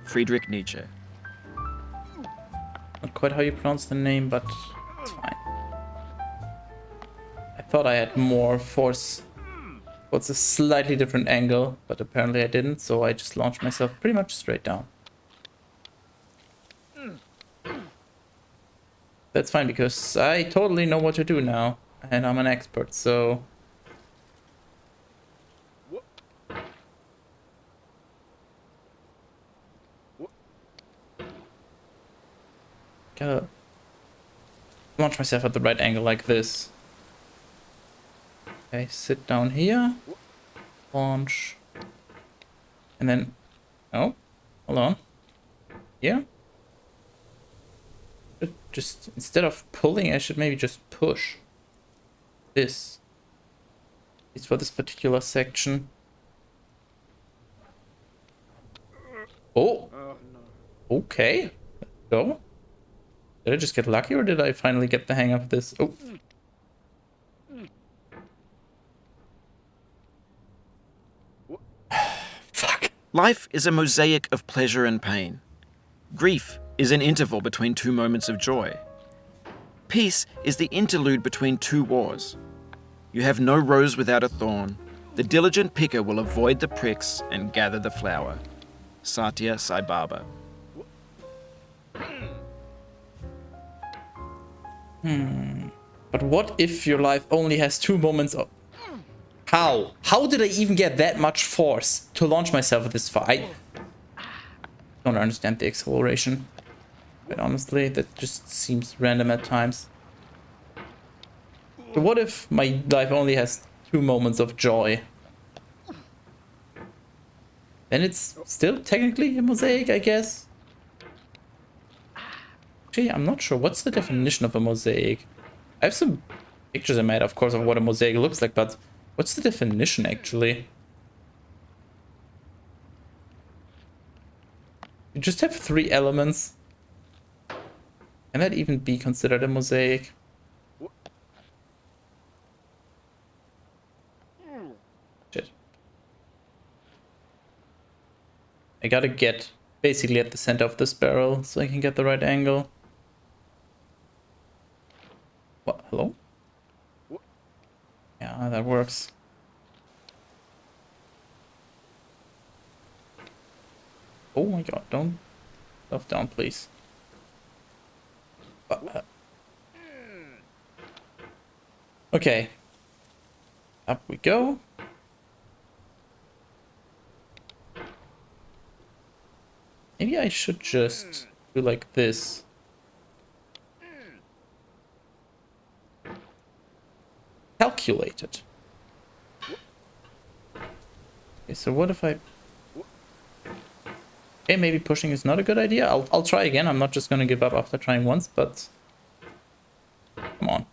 Friedrich Nietzsche. Not quite how you pronounce the name, but it's fine. I thought I had more force. What's a slightly different angle, but apparently I didn't, so I just launched myself pretty much straight down. That's fine, because I totally know what to do now, and I'm an expert, so... Gotta launch myself at the right angle like this. Okay, sit down here. Launch. And then... Oh, hold on. Here. Just, instead of pulling, I should maybe just push. This. It's for this particular section. Oh! Okay. Let's go. Did I just get lucky or did I finally get the hang of this? Oh. Fuck. Life is a mosaic of pleasure and pain. Grief is an interval between two moments of joy. Peace is the interlude between two wars. You have no rose without a thorn. The diligent picker will avoid the pricks and gather the flower. Satya Sai Baba. But what if your life only has 2 moments of... How? How did I even get that much force to launch myself this far? I don't understand the acceleration. But honestly, that just seems random at times. So what if my life only has 2 moments of joy? Then it's still technically a mosaic, I guess. Actually, I'm not sure. What's the definition of a mosaic? I have some pictures I made, of course, of what a mosaic looks like, but what's the definition, actually? You just have 3 elements. Can that even be considered a mosaic? Shit. I gotta get basically at the center of this barrel so I can get the right angle. What? Hello? Yeah, that works. Oh my god, don't stuff down, please. Okay. Up we go. Maybe I should just do like this. Calculated. Okay, so what if I... Okay, maybe pushing is not a good idea. I'll try again. I'm not just gonna give up after trying once, but... Come on.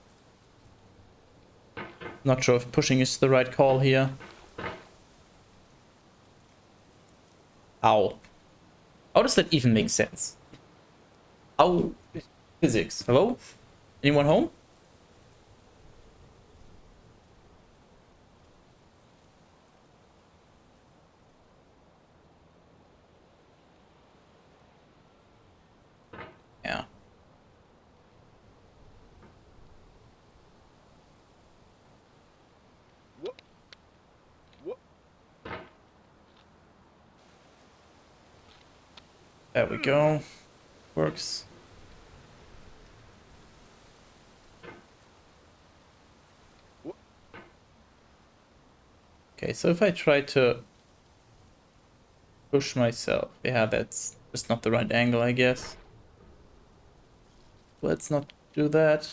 Not sure if pushing is the right call here. Ow. How does that even make sense? How... Physics. Hello? Anyone home? Yeah. There we go. Works. Okay, so if I try to push myself, yeah, that's just not the right angle, I guess. Let's not do that.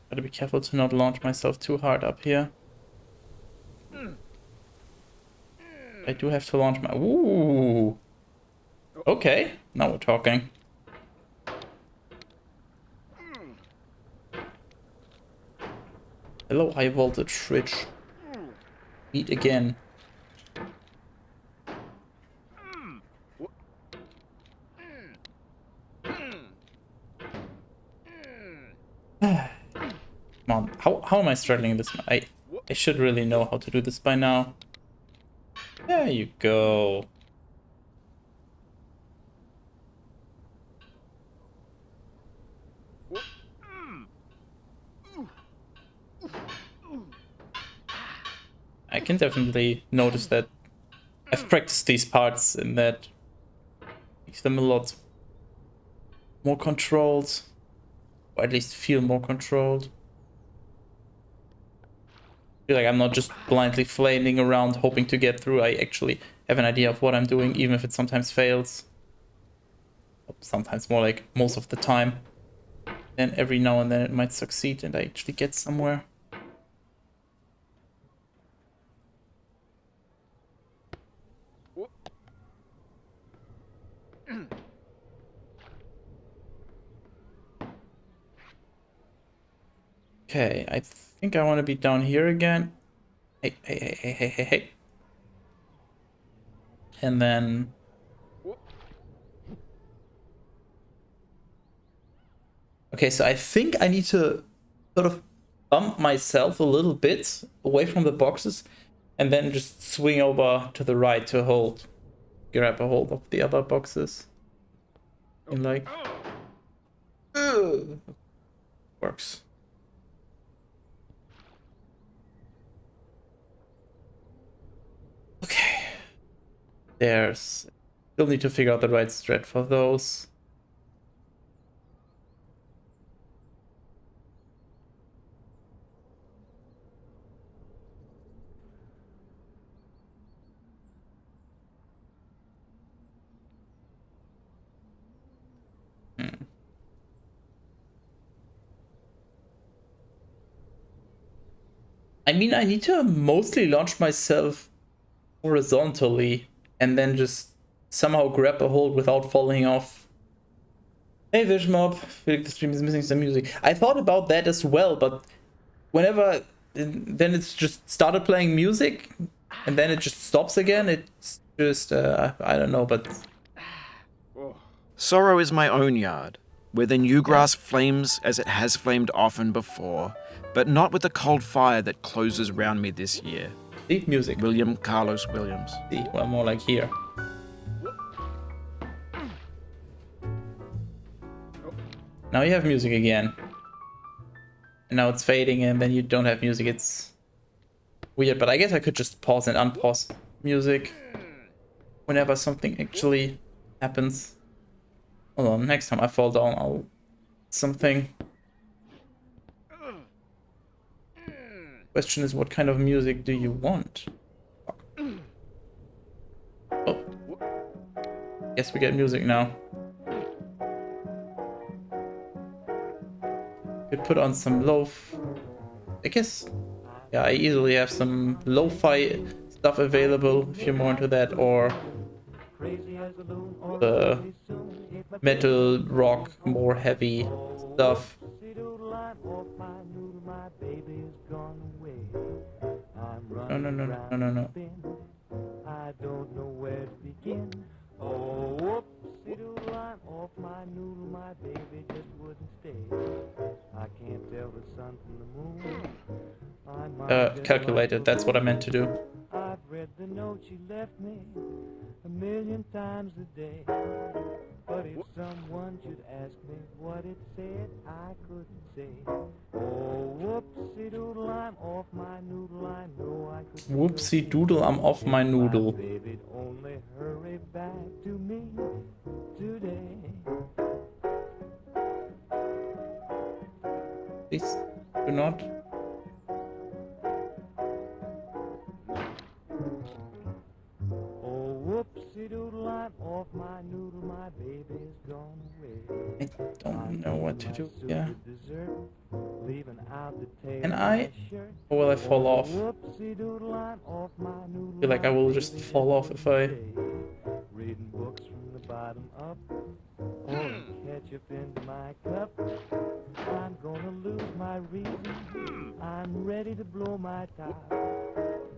Gotta be careful to not launch myself too hard up here. I do have to launch my... Ooh! Okay, now we're talking. Hello, high voltage switch. Meet again. Come on, how am I struggling this? I should really know how to do this by now. There you go. I can definitely notice that I've practiced these parts and that makes them a lot more controlled, or at least feel more controlled. I feel like I'm not just blindly flaming around hoping to get through. I actually have an idea of what I'm doing, even if it sometimes fails. Sometimes more like most of the time. And every now and then it might succeed and I actually get somewhere. Okay, I think I want to be down here again. Hey. And then... Okay, so I think I need to sort of bump myself a little bit away from the boxes and then just swing over to the right to grab a hold of the other boxes. And like, works. Okay. Still need to figure out the right strat for those. I mean, I need to mostly launch myself horizontally and then just somehow grab a hold without falling off. Hey, Vishmob, feel like the stream is missing some music. I thought about that as well, but whenever then it's just started playing music and then it just stops again. It's just I don't know, but Sorrow is my own yard, where the new grass flames as it has flamed often before, but not with the cold fire that closes round me this year. See, music. William Carlos Williams. See, well, more like here. Now you have music again. And now it's fading and then you don't have music. It's weird, but I guess I could just pause and unpause music whenever something actually happens. Hold on, next time I fall down, I'll something. Question is, what kind of music do you want? Oh. Guess we get music now. Could put on some I guess, yeah, I easily have some lo-fi stuff available if you're more into that, or the metal rock, more heavy stuff. No. I don't know where to begin. Oh, whoopsie-doodle, I'm off my noodle, my baby just wouldn't stay. I can't tell the sun from the moon. Calculated, that's what I meant to do. I've read the note she left me 1,000,000 times a day. But if someone should ask me what it said, I couldn't say. Oh, whoopsie-doodle, I'm off my noodle, I know I could. Whoopsie doodle, I'm off my noodle. Baby, only hurry back to me today. Please do not. Oh, whoopsie-doodle, I'm off my noodle, my baby's gone away. I don't know what to do. Yeah. Leaving out the tail Can of I? my shirt. Or will I fall off? Whoopsie-doodle, I'm off my noodle, I feel like I will just fall off if I... reading books from the bottom up, pouring ketchup into my cup. I'm gonna lose my reason. I'm ready to blow my top.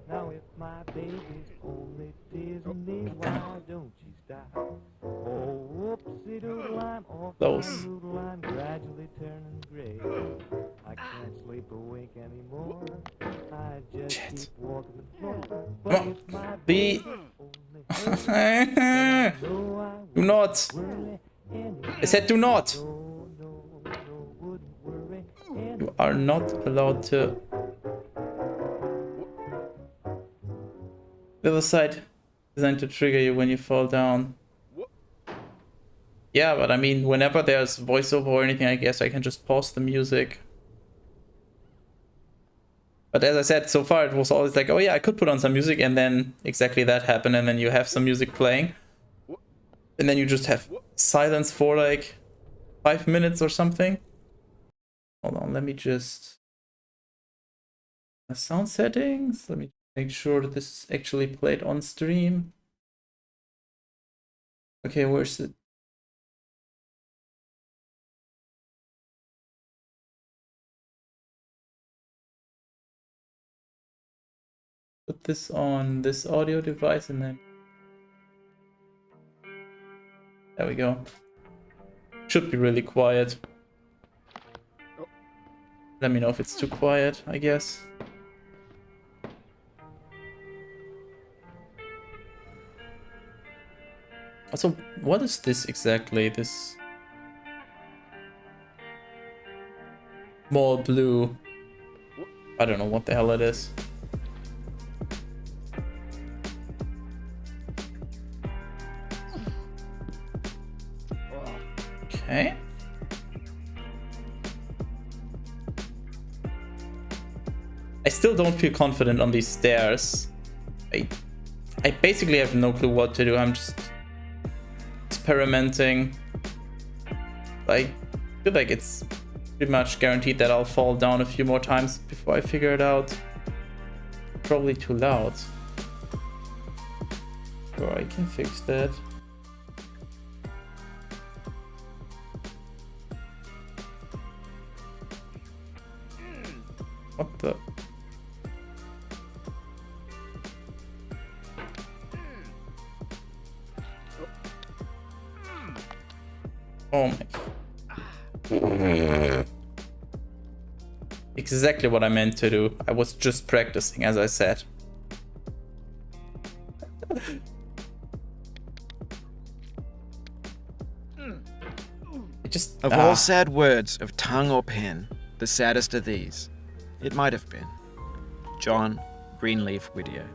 Now if my baby's only teasing me, why don't she stop? Oh, whoopsie-doodle, I'm off Close. my noodle, I'm gradually turning gray. I can't sleep awake anymore. I just keep walking the floor. But if my Be... no, Do not! I said do not! wouldn't worry. You are not allowed to... The other side designed to trigger you when you fall down. Yeah, but I mean, whenever there's voiceover or anything, I guess I can just pause the music. But as I said, so far it was always like, oh yeah, I could put on some music, and then exactly that happened, and then you have some music playing. And then you just have silence for like 5 minutes or something. Hold on, let me just... sound settings? Let me make sure that this is actually played on stream. Okay, where's it? Put this on this audio device and then... There we go. Should be really quiet. Let me know if it's too quiet, I guess. Also, what is this exactly? This small blue. I don't know what the hell it is. Okay. I still don't feel confident on these stairs. I basically have no clue what to do. I'm just experimenting. I feel like it's pretty much guaranteed that I'll fall down a few more times before I figure it out. Probably too loud. Sure, I can fix that. What the? Oh my. Exactly what I meant to do. I was just practicing, as I said. Of all sad words of tongue or pen, the saddest are these. It might have been. John Greenleaf Whittier.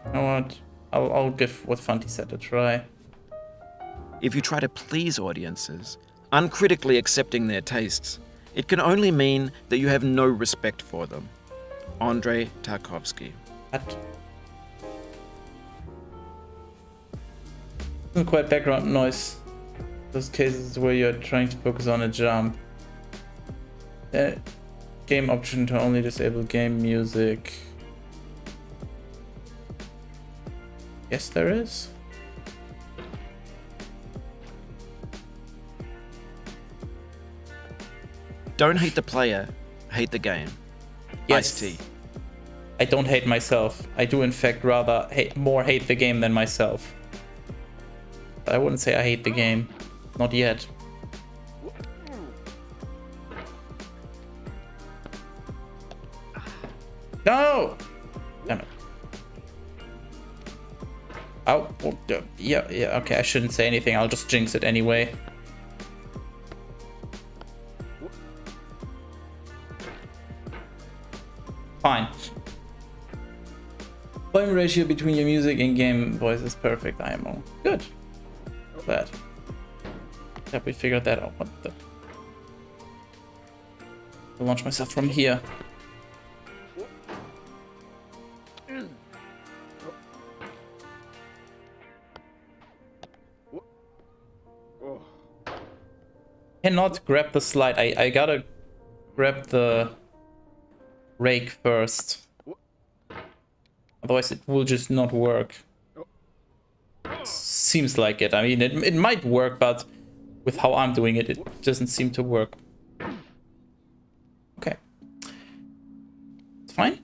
You know what? I'll give what Funty said a try. If you try to please audiences, uncritically accepting their tastes, it can only mean that you have no respect for them. Andrei Tarkovsky. What? Isn't quite background noise. Those cases where you're trying to focus on a jump. Game option to only disable game music. Yes, there is. Don't hate the player, hate the game. Yes. Ice-T. I don't hate myself. I do in fact rather hate the game than myself. But I wouldn't say I hate the game. Not yet. No! Damn it. Oh, yeah, okay, I shouldn't say anything. I'll just jinx it anyway. Fine. Volume ratio between your music and game voice is perfect, IMO. Good. Glad. Have we figured that out? What the? I'll launch myself from here. Cannot grab the slide. I gotta grab the rake first. Otherwise it will just not work. Seems like it. I mean, it might work, but with how I'm doing it, it doesn't seem to work. Okay. It's fine.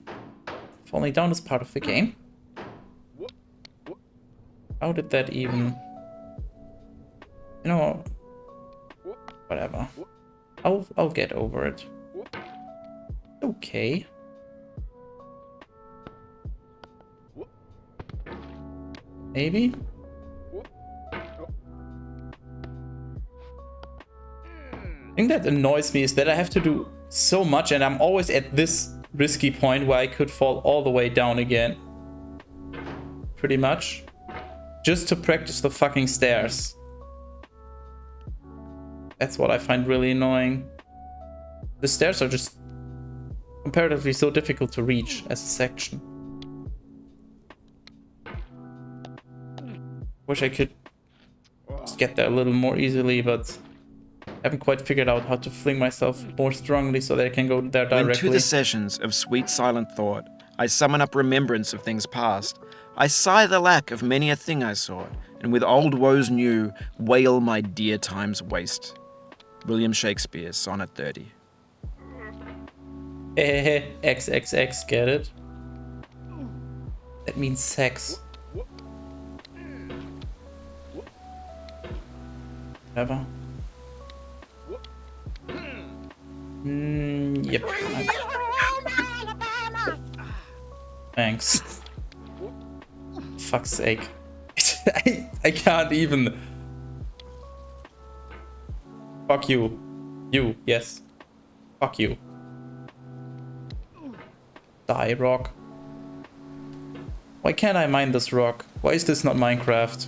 Falling down is part of the game. How did that even... You know... Whatever. I'll get over it. Okay. Maybe? The thing that annoys me is that I have to do so much and I'm always at this risky point where I could fall all the way down again. Pretty much. Just to practice the fucking stairs. That's what I find really annoying. The stairs are just comparatively so difficult to reach as a section. Wish I could just get there a little more easily, but I haven't quite figured out how to fling myself more strongly so that I can go there directly. When to the sessions of sweet silent thought, I summon up remembrance of things past. I sigh the lack of many a thing I sought, and with old woes new, wail my dear time's waste. William Shakespeare, Sonnet 30. XXX, get it? That means sex. Whatever. Yep. Thanks. Fuck's sake. I can't even. Fuck you. You, yes. Fuck you. Die, rock. Why can't I mine this rock? Why is this not Minecraft?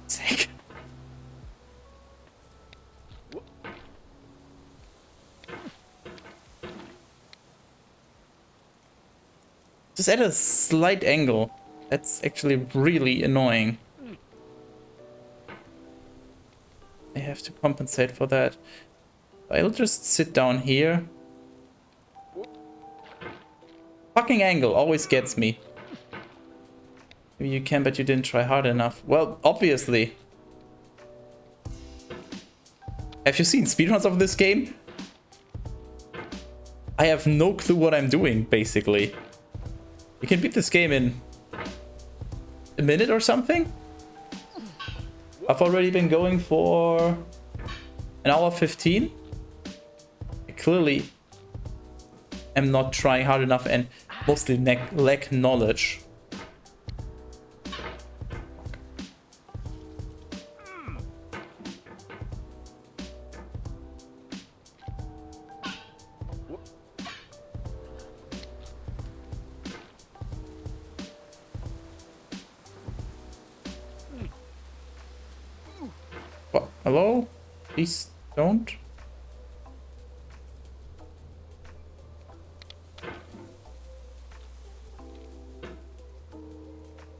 Sick. Just at a slight angle. That's actually really annoying. I have to compensate for that. I'll just sit down here. Fucking angle always gets me. Maybe you can, but you didn't try hard enough. Well, obviously. Have you seen speedruns of this game? I have no clue what I'm doing, basically. You can beat this game in a minute or something? I've already been going for an hour 15. I clearly am not trying hard enough and mostly lack knowledge. What? Hello? Please don't.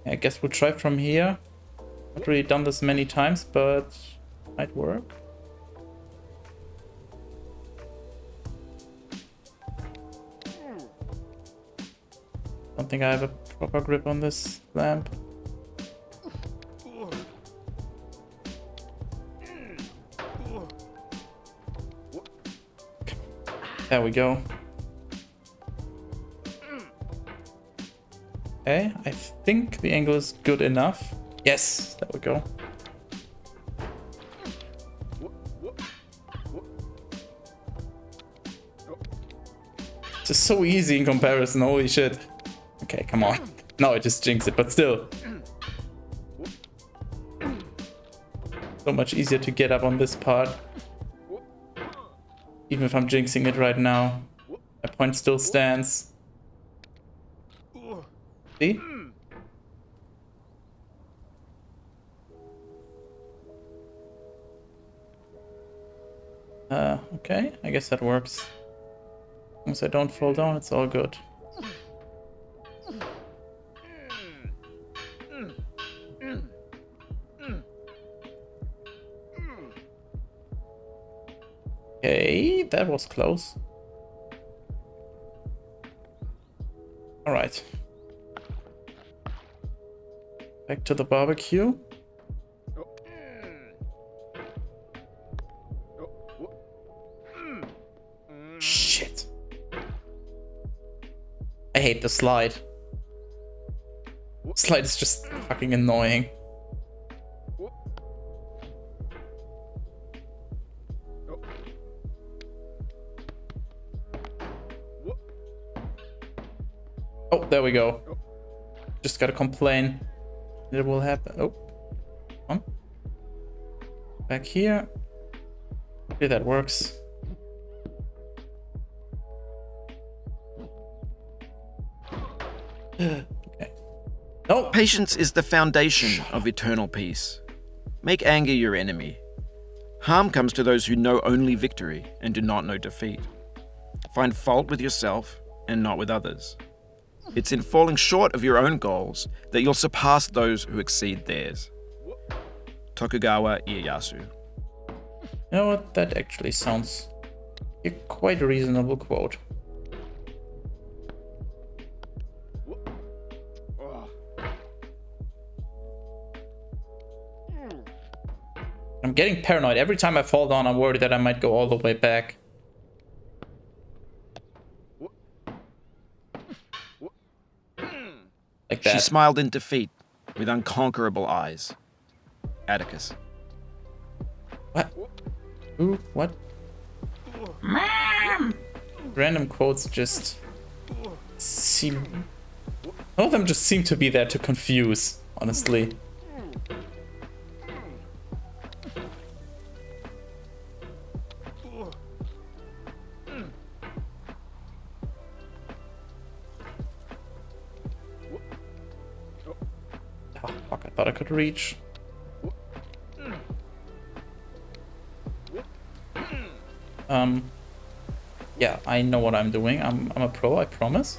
I guess we'll try from here. Not really done this many times, but might work. Don't think I have a proper grip on this lamp. There we go. Okay, I think the angle is good enough. Yes, there we go. It's just so easy in comparison, holy shit. Okay, come on. No, I just jinxed it, but still. So much easier to get up on this part. Even if I'm jinxing it right now. My point still stands. See? Okay, I guess that works. As long as I don't fall down, it's all good. Okay, that was close. All right. Back to the barbecue. Shit. I hate the slide. Slide is just fucking annoying. Oh, there we go. Just gotta complain. It will happen. Oh, come on. Back here. Okay, that works. Okay. No. Patience is the foundation of eternal peace. Make anger your enemy. Harm comes to those who know only victory and do not know defeat. Find fault with yourself and not with others. It's in falling short of your own goals that you'll surpass those who exceed theirs. Tokugawa Ieyasu. You know what? That actually sounds like a quite reasonable quote. I'm getting paranoid. Every time I fall down, I'm worried that I might go all the way back. Like that. She smiled in defeat with unconquerable eyes. Atticus. What? Who? What? Mom! Random quotes just seem Some of them just seem to be there to confuse, honestly. Oh, fuck, I thought I could reach. Yeah, I know what I'm doing. I'm a pro, I promise.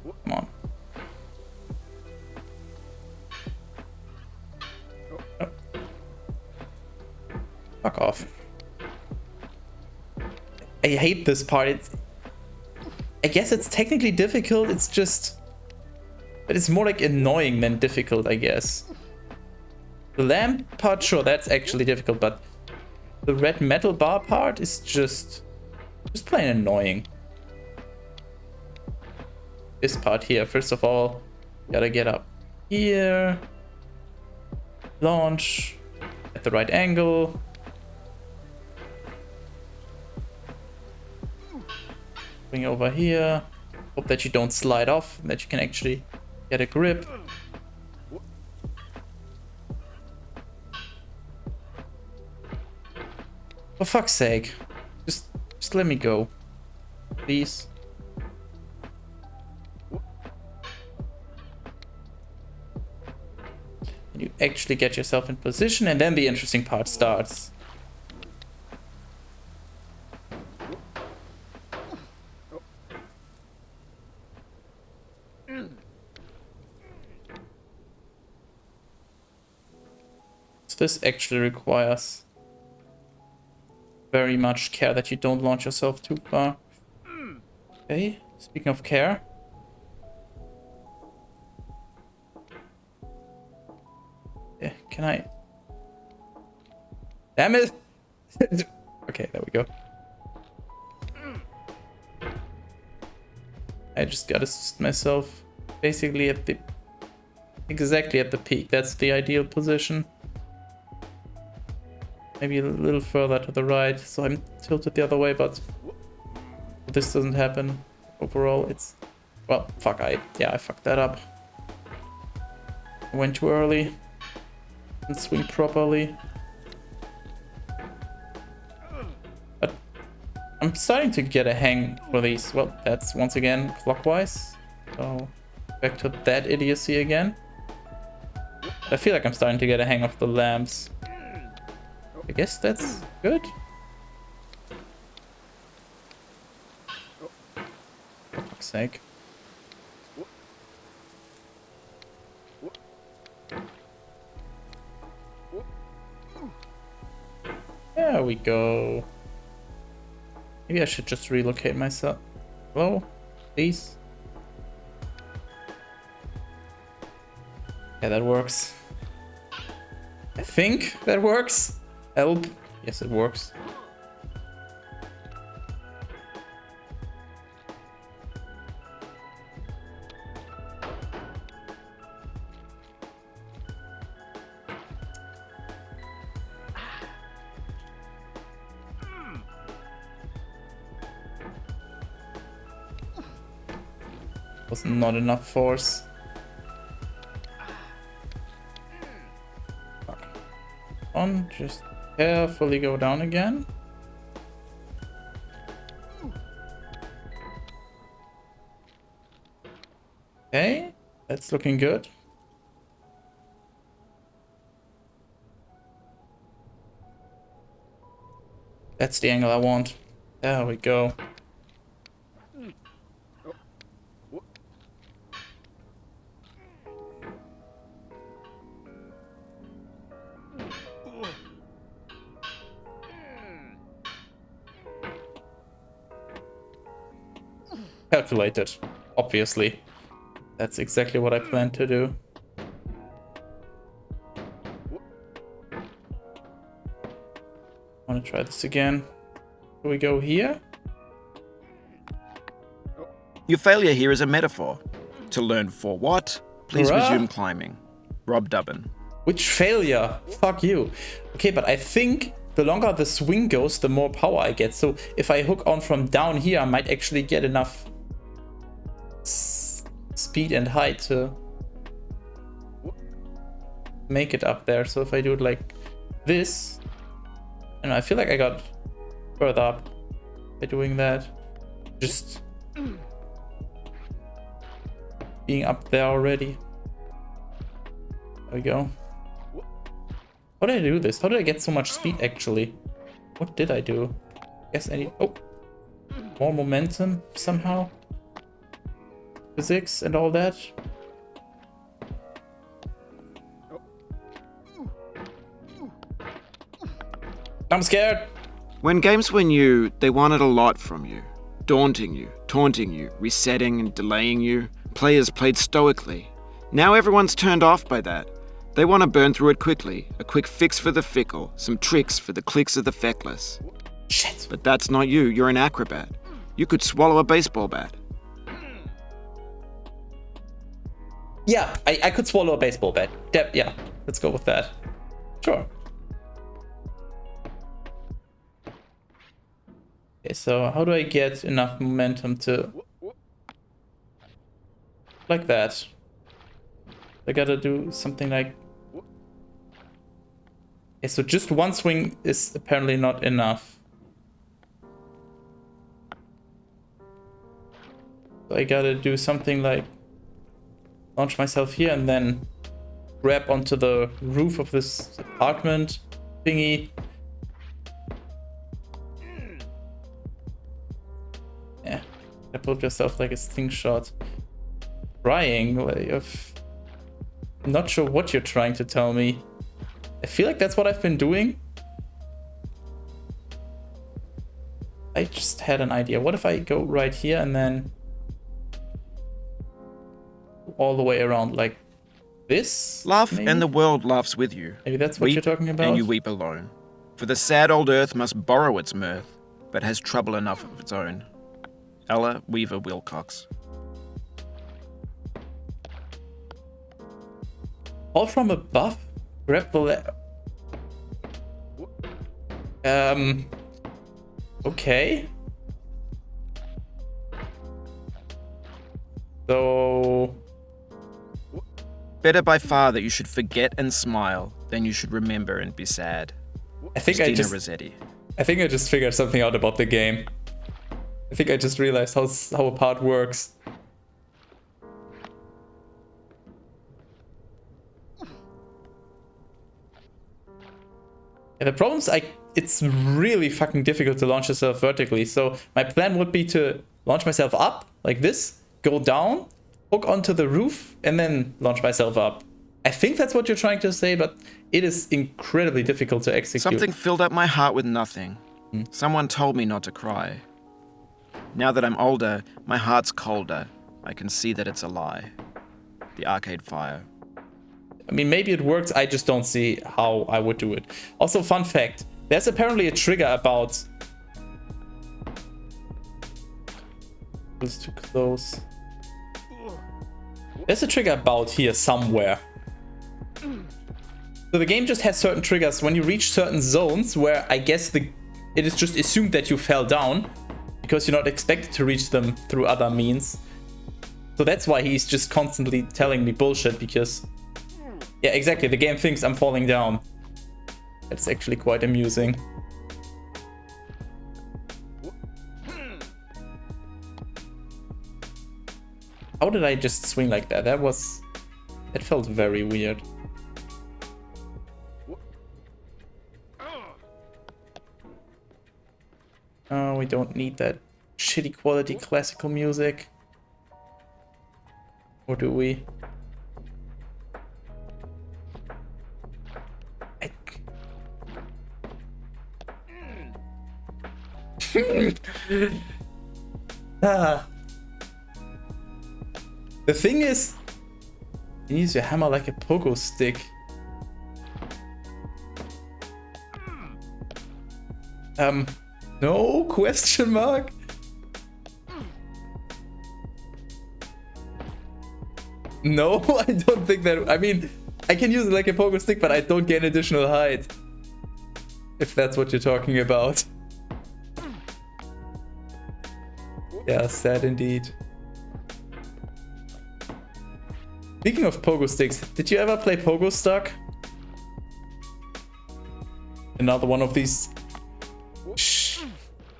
Come on. Oh. Fuck off. I hate this part. I guess it's technically difficult, it's just... But it's more like annoying than difficult, I guess. The lamp part, sure, that's actually difficult, but the red metal bar part is just plain annoying. This part here, first of all, gotta get up here, launch at the right angle. Bring over here, hope that you don't slide off, that you can actually get a grip. For fuck's sake, just let me go, please. And you actually get yourself in position, and then the interesting part starts. So this actually requires very much care that you don't launch yourself too far. Okay, speaking of care. Yeah, can I? Damn it! Okay, there we go. I just gotta sit myself basically at the... exactly at the peak. That's the ideal position. Maybe a little further to the right, so I'm tilted the other way, but this doesn't happen. Overall, it's... Well, fuck, I fucked that up. I went too early. Didn't swing properly. But I'm starting to get a hang for these. Well, that's once again clockwise. So back to that idiocy again. I feel like I'm starting to get a hang of the lamps. I guess that's good. For fuck's sake. There we go. Maybe I should just relocate myself. Hello? Please? Yeah, that works. I think that works. Help. Yes, it works. Was not enough force. Fuck. On, just carefully go down again. Okay, that's looking good. That's the angle I want. There we go. Calculated, obviously. That's exactly what I planned to do. I want to try this again. Can we go here? Your failure here is a metaphor. To learn for what, please Bruh. resume climbing. Rob Dubbin. Which failure? Fuck you. Okay, but I think the longer the swing goes, the more power I get. So if I hook on from down here, I might actually get enough speed and height to make it up there. So if I do it like this, and I feel like I got further up by doing that. Just being up there already. There we go. How did I do this? How did I get so much speed actually? What did I do? Guess I need... Oh! More momentum somehow. Physics and all that. I'm scared! When games were new, they wanted a lot from you. Daunting you, taunting you, resetting and delaying you. Players played stoically. Now everyone's turned off by that. They want to burn through it quickly. A quick fix for the fickle. Some tricks for the clicks of the feckless. Shit! But that's not you. You're an acrobat. You could swallow a baseball bat. Yeah, I could swallow a baseball bat. Yeah, let's go with that. Sure. Okay, so how do I get enough momentum to... like that? I gotta do something like... Okay, so just one swing is apparently not enough. So I gotta do something like... launch myself here and then grab onto the roof of this apartment thingy. Yeah, catapult yourself like a slingshot. Trying, I'm not sure what you're trying to tell me. I feel like that's what I've been doing. I just had an idea. What if I go right here and then all the way around like this? Laugh maybe? and the world laughs with you. Maybe that's what Weep you're talking about. And you weep alone. For the sad old earth must borrow its mirth, but has trouble enough of its own. Ella Weaver Wilcox. All from above? Grab the okay. So... Better by far that you should forget and smile than you should remember and be sad. I think Christina Rossetti. I think I just figured something out about the game. I think I just realized how a part works. Yeah, the problem's it's really fucking difficult to launch yourself vertically. So my plan would be to launch myself up like this, go down, hook onto the roof, and then launch myself up. I think that's what you're trying to say, but it is incredibly difficult to execute. Something filled up my heart with nothing. Someone told me not to cry. Now that I'm older, my heart's colder. I can see that it's a lie. The Arcade Fire. I mean, maybe it works, I just don't see how I would do it. Also, fun fact, there's apparently a trigger about... It's too close. There's a trigger about here somewhere. So the game just has certain triggers when you reach certain zones where I guess it is just assumed that you fell down because you're not expected to reach them through other means. So that's why he's just constantly telling me bullshit because... Yeah, exactly. The game thinks I'm falling down. That's actually quite amusing. How did I just swing like that? It felt very weird. Oh, we don't need that shitty quality classical music. Or do we? The thing is, you use your hammer like a pogo stick. No question mark? No, I don't think that. I mean, I can use it like a pogo stick, but I don't get additional height. If that's what you're talking about. Yeah, sad indeed. Speaking of pogo sticks, did you ever play Pogo Stuck? Another one of these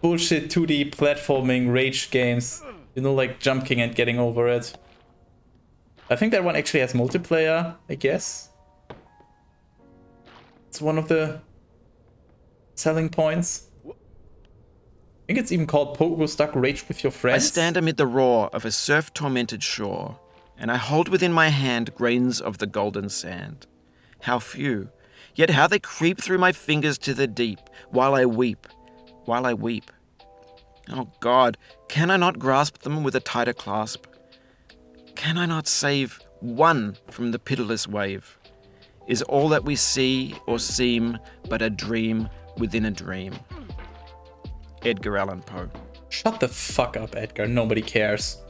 bullshit 2D platforming rage games. You know, like Jump King and getting over it. I think that one actually has multiplayer, I guess. It's one of the selling points. I think it's even called Pogo Stuck Rage with your friends. I stand amid the roar of a surf-tormented shore, and I hold within my hand grains of the golden sand. How few, yet how they creep through my fingers to the deep, while I weep. Oh God, can I not grasp them with a tighter clasp? Can I not save one from the pitiless wave? Is all that we see or seem but a dream within a dream? Edgar Allan Poe. Shut the fuck up, Edgar. Nobody cares.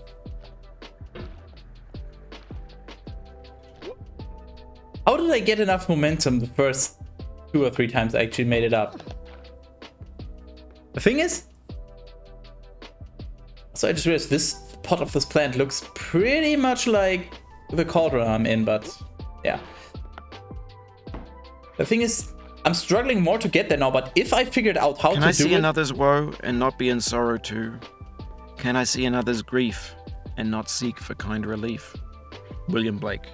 How did I get enough momentum the first 2 or 3 times I actually made it up? The thing is... So I just realized this pot of this plant looks pretty much like the cauldron I'm in, but yeah. The thing is, I'm struggling more to get there now, but if I figured out how to do it... Can I see another's woe and not be in sorrow too? Can I see another's grief and not seek for kind relief? William Blake.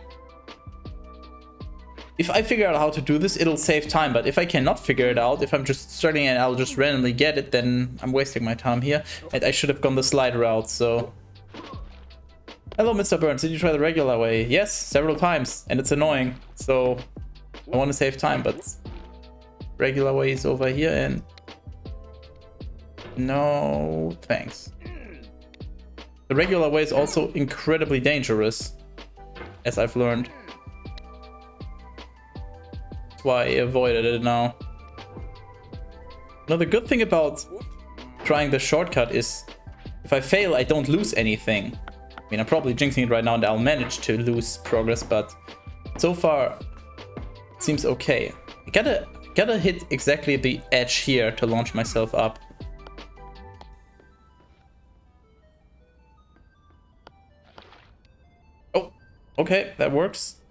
If I figure out how to do this, it'll save time, but if I cannot figure it out, if I'm just starting and I'll just randomly get it, then I'm wasting my time here. And I should have gone the slide route, so... Hello, Mr. Burns, did you try the regular way? Yes, several times, and it's annoying, so... I want to save time, but... Regular way is over here, and... No, thanks. The regular way is also incredibly dangerous, as I've learned. Why I avoided it now. Now the good thing about trying the shortcut is if I fail I don't lose anything. I mean, I'm probably jinxing it right now and I'll manage to lose progress, but so far it seems okay. I gotta hit exactly the edge here to launch myself up. Oh, okay, that works.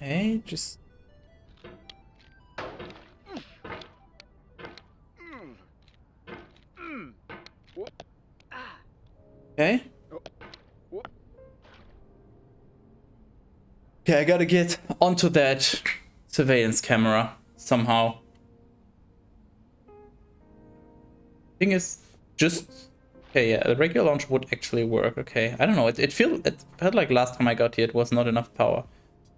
Okay, just... Okay. Okay, I gotta get onto that surveillance camera somehow. Thing is, just... Okay, yeah, the regular launch would actually work. Okay, I don't know, it felt like last time I got here it was not enough power.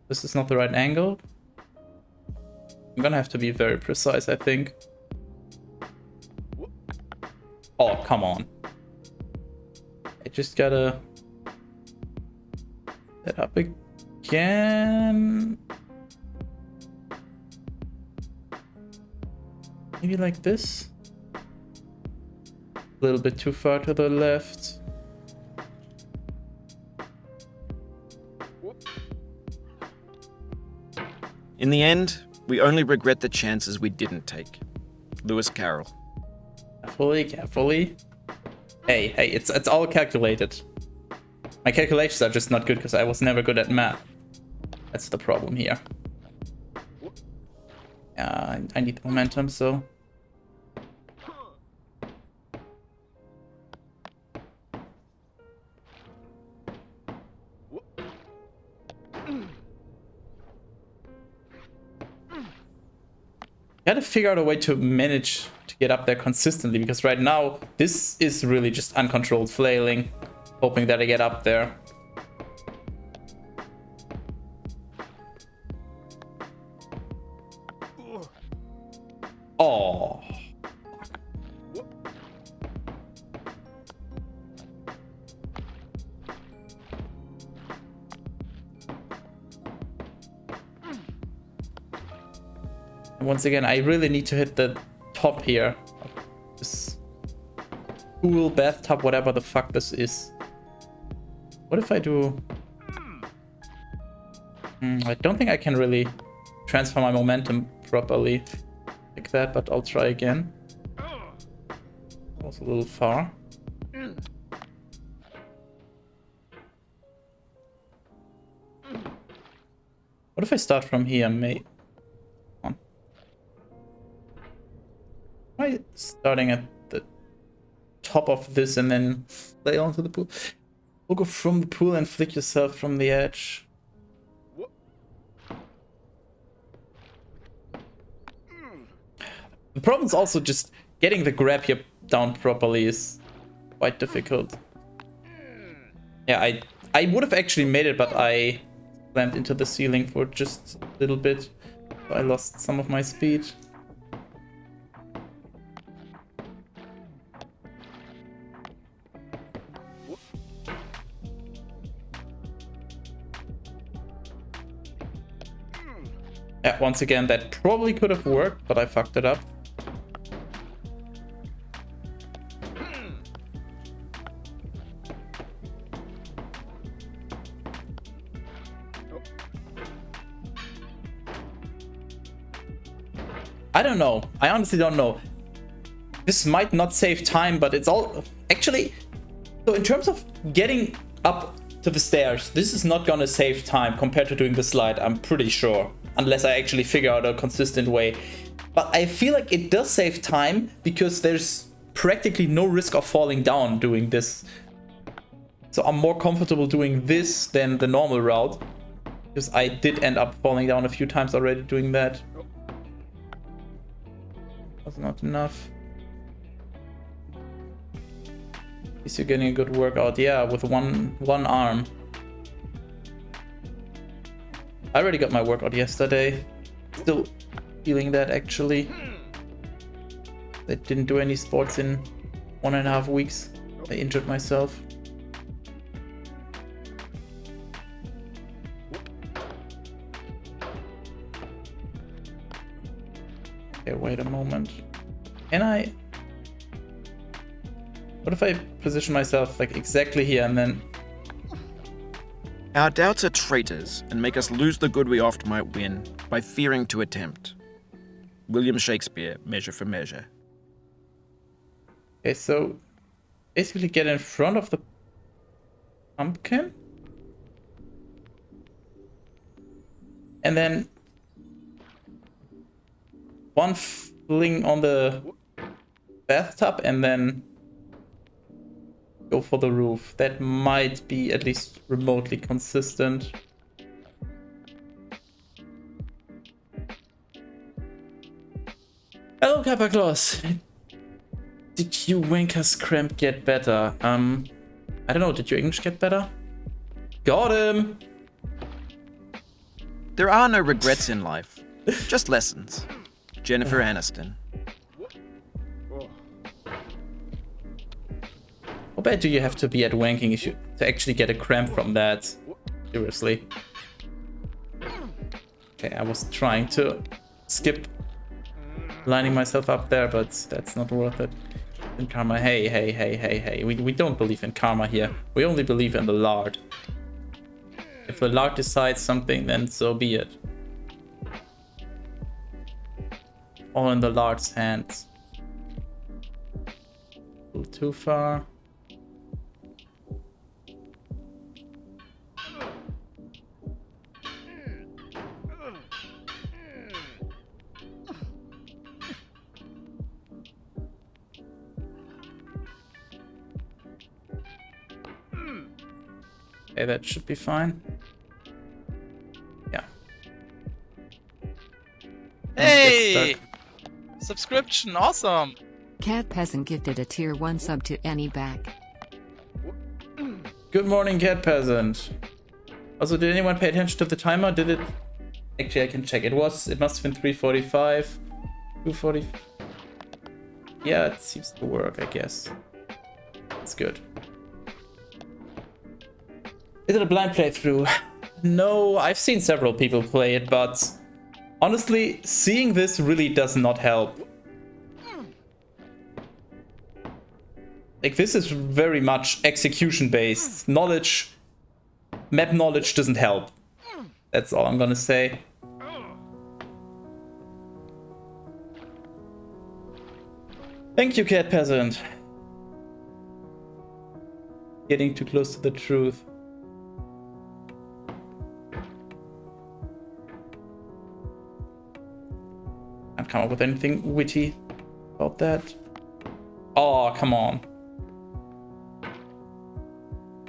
This is not the right angle. I'm gonna have to be very precise, I think. Oh, come on. I just gotta... set up again. Maybe like this. A little bit too far to the left. In the end, we only regret the chances we didn't take. Lewis Carroll. Carefully. Hey, it's all calculated. My calculations are just not good because I was never good at math. That's the problem here. I need the momentum, so... Gotta figure out a way to manage to get up there consistently, because right now this is really just uncontrolled flailing, hoping that I get up there. Oh. Once again, I really need to hit the top here. This cool bathtub, whatever the fuck this is. What if I do... I don't think I can really transfer my momentum properly like that, but I'll try again. Was a little far. What if I start from here, mate? Am I starting at the top of this and then lay onto the pool? We'll go from the pool and flick yourself from the edge. The problem is also just getting the grab here down properly is quite difficult. Yeah, I would have actually made it, but I slammed into the ceiling for just a little bit. So I lost some of my speed. Yeah, once again, that probably could have worked, but I fucked it up. I don't know. I honestly don't know. This might not save time, but it's all... Actually, so in terms of getting up to the stairs, this is not gonna save time compared to doing the slide, I'm pretty sure. Unless I actually figure out a consistent way. But I feel like it does save time because there's practically no risk of falling down doing this. So I'm more comfortable doing this than the normal route. Because I did end up falling down a few times already doing that. Was not enough. At least you're getting a good workout. Yeah, with one arm. I already got my workout yesterday. Still feeling that actually. I didn't do any sports in 1.5 weeks. I injured myself. Okay, wait a moment. Can I... What if I position myself like exactly here and then... Our doubts are traitors and make us lose the good we oft might win by fearing to attempt. William Shakespeare, Measure for Measure. Okay, so basically get in front of the pumpkin. And then one fling on the bathtub and then go for the roof. That might be at least remotely consistent. Hello, Kappa Claus. Did you Wanker's cramp get better? I don't know, did your English get better? Got him! There are no regrets in life, just lessons. Jennifer Aniston. How bad do you have to be at wanking to actually get a cramp from that? Seriously. Okay, I was trying to skip lining myself up there, but that's not worth it. In karma, hey. We don't believe in karma here. We only believe in the Lord. If the Lord decides something, then so be it. All in the Lord's hands. A little too far. Okay, that should be fine. Yeah. Hey! Subscription, awesome! Cat Peasant gifted a tier 1 sub to Annie back. Good morning, Cat Peasant. Also, did anyone pay attention to the timer? Did it... Actually, I can check. It must have been 3:45. 2:40. Yeah, it seems to work, I guess. That's good. Is it a blind playthrough? No, I've seen several people play it, but honestly, seeing this really does not help. Like, this is very much execution based. Knowledge, map knowledge doesn't help. That's all I'm gonna say. Thank you, cat peasant. Getting too close to the truth. Can't come up with anything witty about that. Oh, come on.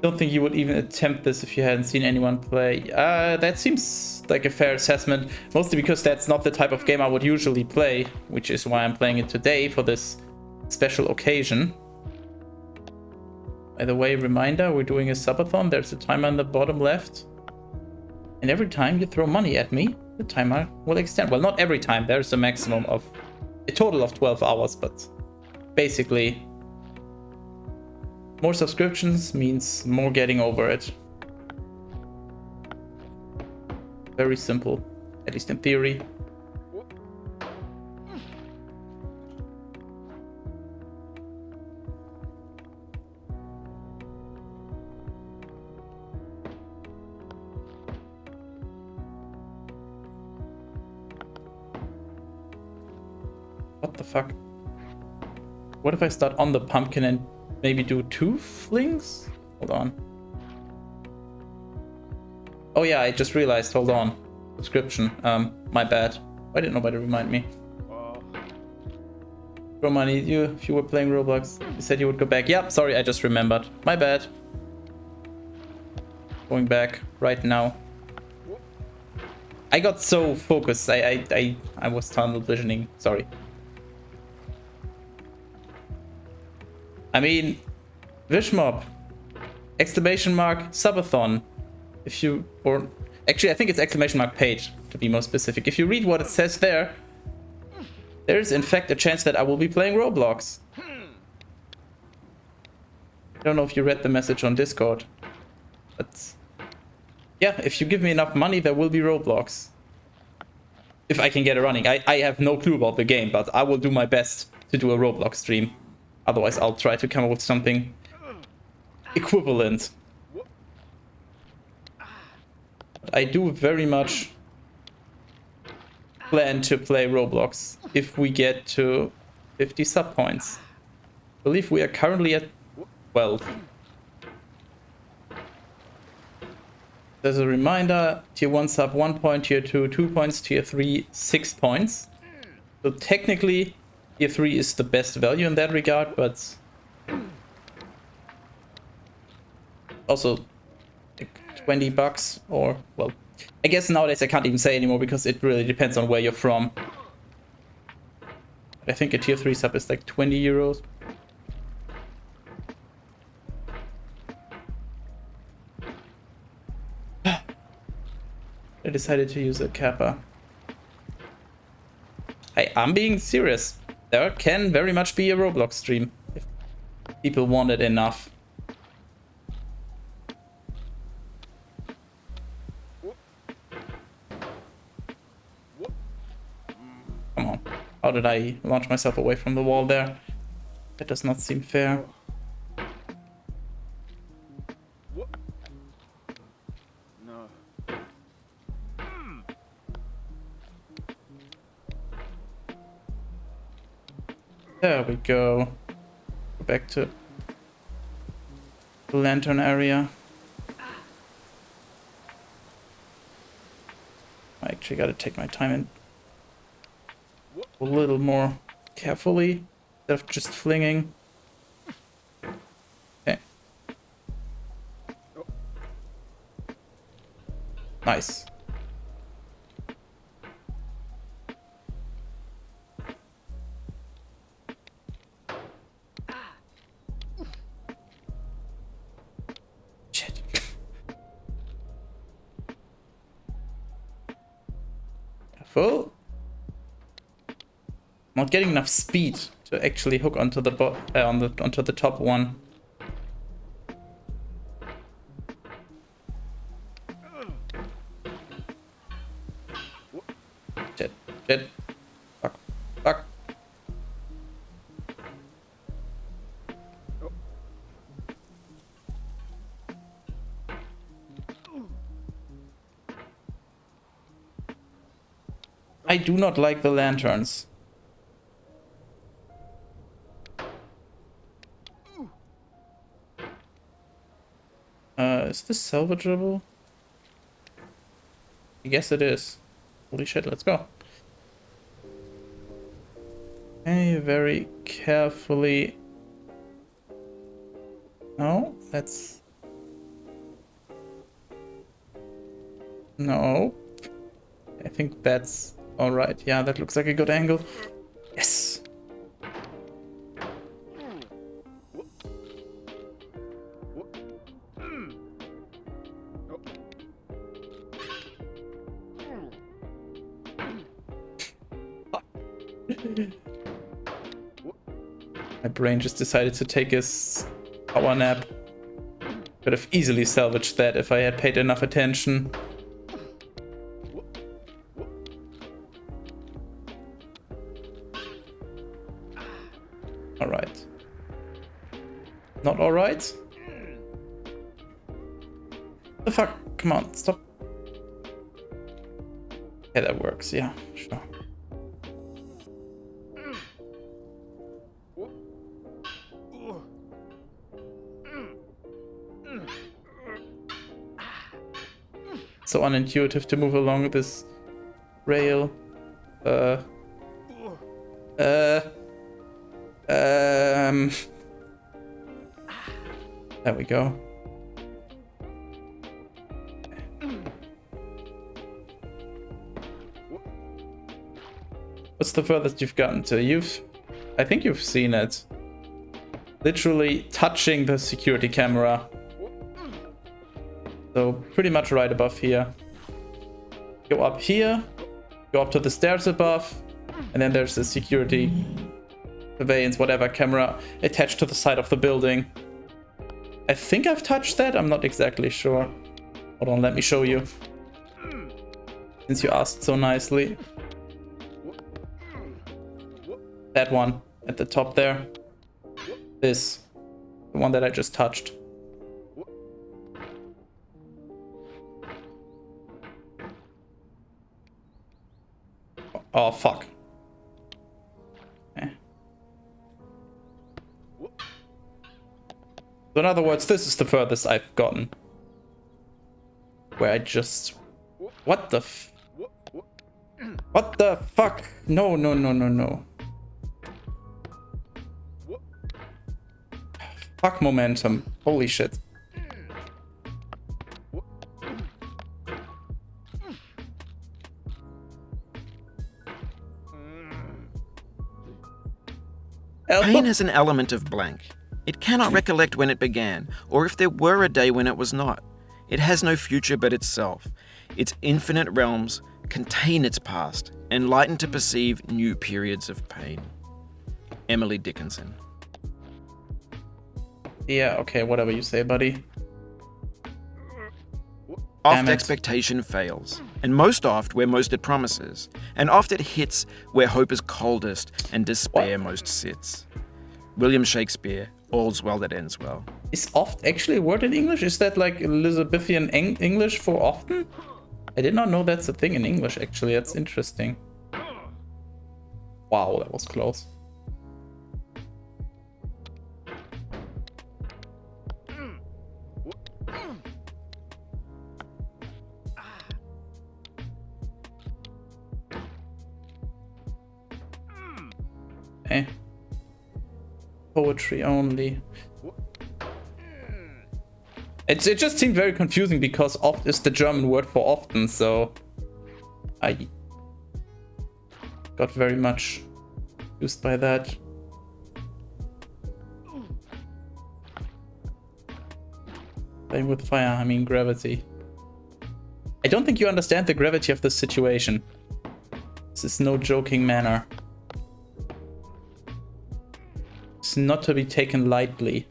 Don't think you would even attempt this if you hadn't seen anyone play. That seems like a fair assessment, mostly because that's not the type of game I would usually play, which is why I'm playing it today for this special occasion. By the way, reminder, we're doing a subathon. There's a timer on the bottom left. And every time you throw money at me, the timer will extend. Well, not every time. There's a maximum of a total of 12 hours, but basically more subscriptions means more getting over it. Very simple, at least in theory. What the fuck? What if I start on the pumpkin and maybe do 2 flings? Hold on. Oh yeah, I just realized. Hold on. Subscription. My bad. Why didn't nobody remind me? Romani, if you were playing Roblox, you said you would go back. Yep, sorry, I just remembered. My bad. Going back right now. I got so focused. I was tunnel visioning. Sorry. I mean, Wishmob, exclamation mark, subathon. If you, or actually I think it's exclamation mark page to be more specific. If you read what it says there, there is in fact a chance that I will be playing Roblox. I don't know if you read the message on Discord, but yeah, if you give me enough money, there will be Roblox. If I can get it running. I have no clue about the game, but I will do my best to do a Roblox stream. Otherwise, I'll try to come up with something equivalent. But I do very much plan to play Roblox if we get to 50 sub points. I believe we are currently at 12. There's a reminder, tier 1 sub 1 point, tier 2 2 points, tier 3 6 points. So technically, tier 3 is the best value in that regard, but also like $20 or, well, I guess nowadays I can't even say anymore because it really depends on where you're from. I think a tier 3 sub is like 20 euros. I decided to use a kappa. Hey, I'm being serious. There can very much be a Roblox stream if people want it enough. Come on. How did I launch myself away from the wall there? That does not seem fair. There we go. Go back to the lantern area. I actually gotta take my time and a little more carefully instead of just flinging. Okay. Nice. Full. Not getting enough speed to actually hook onto the onto the top one. Shit. Fuck. I do not like the lanterns. Is this salvageable? I guess it is. Holy shit, let's go. Okay, very carefully. No, that's... No. I think that's alright. Yeah, that looks like a good angle. Yes! My brain just decided to take a power nap. Could have easily salvaged that if I had paid enough attention. Alright. Not alright? The fuck? Come on, stop. Yeah, that works, yeah, sure. So unintuitive to move along this rail. There we go. What's the furthest you've gotten to? I think you've seen it. Literally touching the security camera. So pretty much right above here. Go up here, go up to the stairs above, and then there's the security surveillance, whatever, camera attached to the side of the building. I think I've touched that, I'm not exactly sure. Hold on, let me show you. Since you asked so nicely. That one at the top there. This, the one that I just touched. Oh, fuck. Okay. So in other words, this is the furthest I've gotten. Where I just... What the What the fuck? No, no, no, no, no. Fuck momentum. Holy shit. Pain is an element of blank. It cannot recollect when it began, or if there were a day when it was not. It has no future but itself. Its infinite realms contain its past, enlightened to perceive new periods of pain. Emily Dickinson. Yeah, okay, whatever you say, buddy. Oft expectation fails, and most oft where most it promises, and oft it hits where hope is coldest and despair most sits. William Shakespeare, All's Well That Ends Well. Is oft actually a word in English? Is that like Elizabethan English for often? I did not know that's a thing in English, actually. That's interesting. Wow, that was close. Okay. Poetry only. It just seemed very confusing because oft is the German word for often, so I got very much used by that. Playing with fire, I mean gravity. I don't think you understand the gravity of this situation. This is no joking manner. It's not to be taken lightly.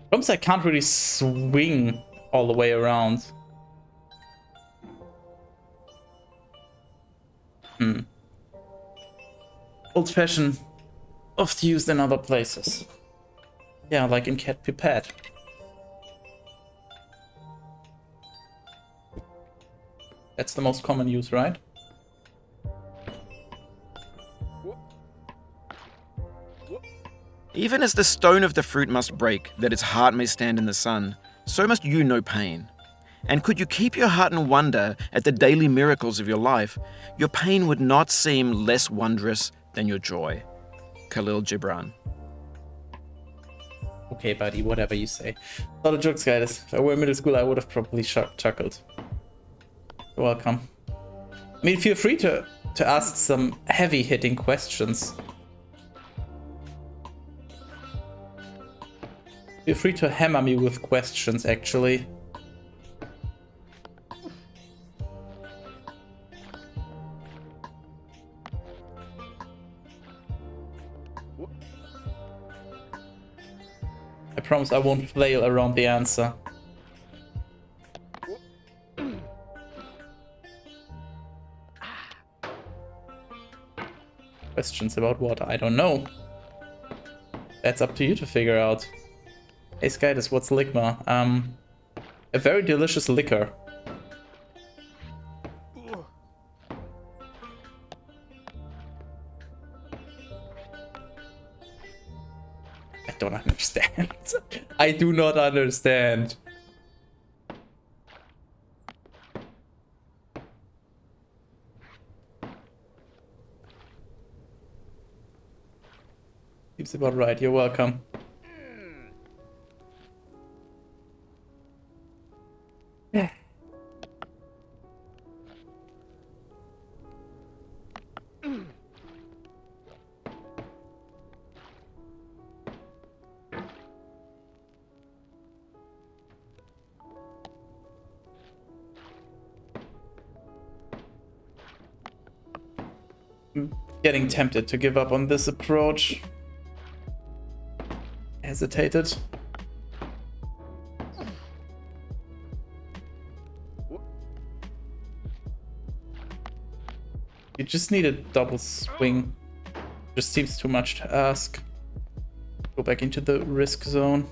Problems I can't really swing all the way around. Old fashioned, oft used in other places. Yeah, like in Cat Pipette. That's the most common use, right? Even as the stone of the fruit must break, that its heart may stand in the sun, so must you know pain. And could you keep your heart in wonder at the daily miracles of your life, your pain would not seem less wondrous than your joy. Khalil Gibran. Okay, buddy, whatever you say. Not a jokes, guys. If I were in middle school, I would have probably chuckled. You're welcome. I mean, feel free to ask some heavy-hitting questions. Feel free to hammer me with questions, actually. I promise I won't flail around the answer. Questions about what? I don't know. That's up to you to figure out. Hey Skydus, what's Ligma? A very delicious liquor. I don't understand. I do not understand. Seems about right. You're welcome. Yeah. I'm getting tempted to give up on this approach. Hesitated. You just need a double swing. Just seems too much to ask. Go back into the risk zone.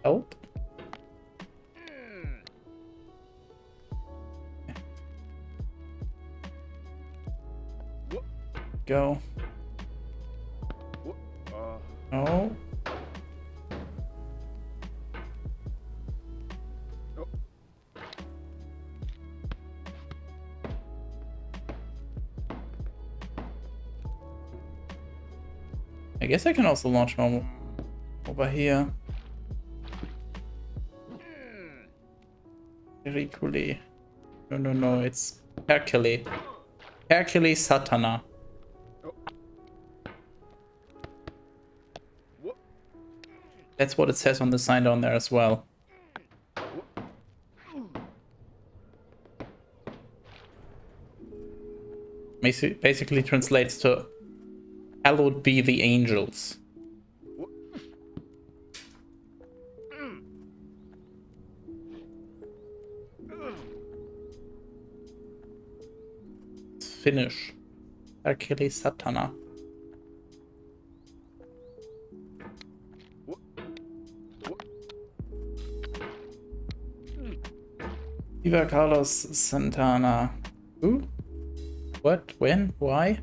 Help? Go. Oh. I guess I can also launch normal over here. Hercule. No, it's Hercule. Hercule Satana. That's what it says on the sign down there as well. Basically translates to hallowed be the angels. Finnish. Hercule Satana. Viva Carlos Santana. Who? What? When? Why?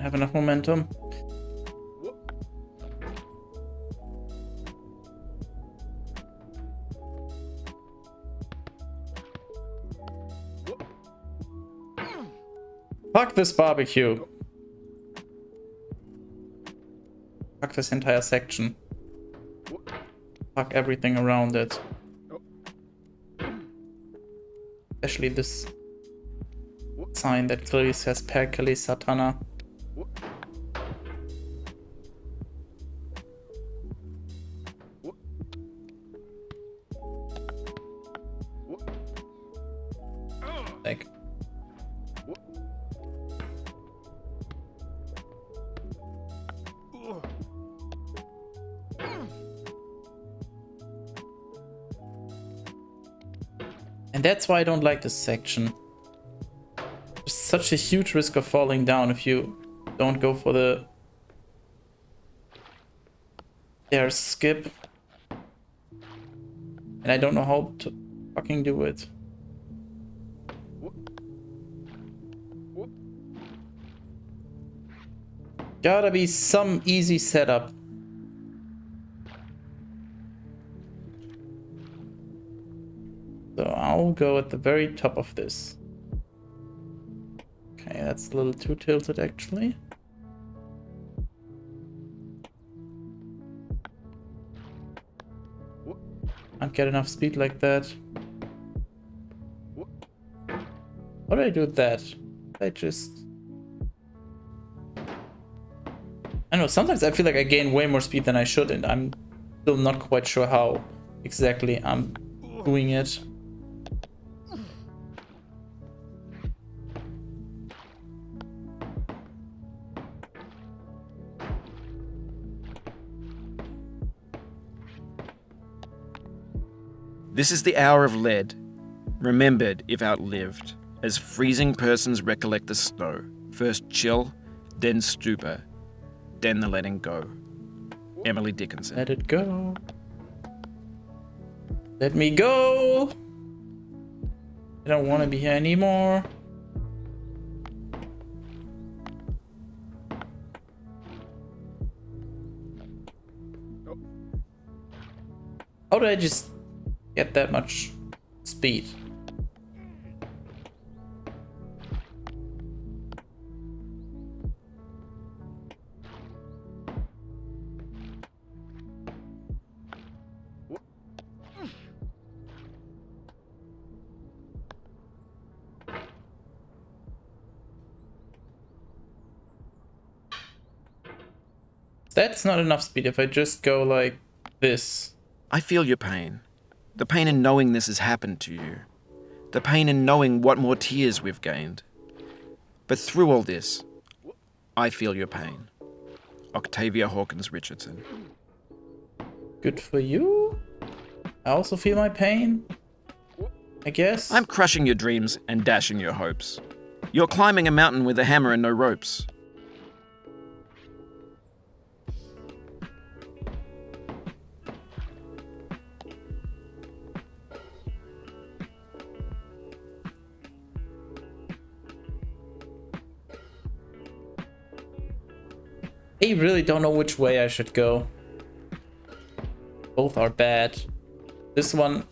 Have enough momentum. Fuck this barbecue. Fuck this entire section. Fuck everything around it. Especially this sign that clearly says Hercule Satana. And that's why I don't like this section. There's such a huge risk of falling down if you don't go for the skip. And I don't know how to fucking do it. Gotta be some easy setup. So I'll go at the very top of this. Okay, that's a little too tilted actually. Can't get enough speed like that. How do I do that? I don't know, sometimes I feel like I gain way more speed than I should, and I'm still not quite sure how exactly I'm doing it. This is the hour of lead, remembered if outlived, as freezing persons recollect the snow, first chill, then stupor, then the letting go. Emily Dickinson. Let it go. Let me go. I don't want to be here anymore. How did I just get that much speed? That's not enough speed if I just go like this. I feel your pain. The pain in knowing this has happened to you. The pain in knowing what more tears we've gained. But through all this, I feel your pain. Octavia Hawkins Richardson. Good for you. I also feel my pain, I guess. I'm crushing your dreams and dashing your hopes. You're climbing a mountain with a hammer and no ropes. I really don't know which way I should go. Both are bad. This one,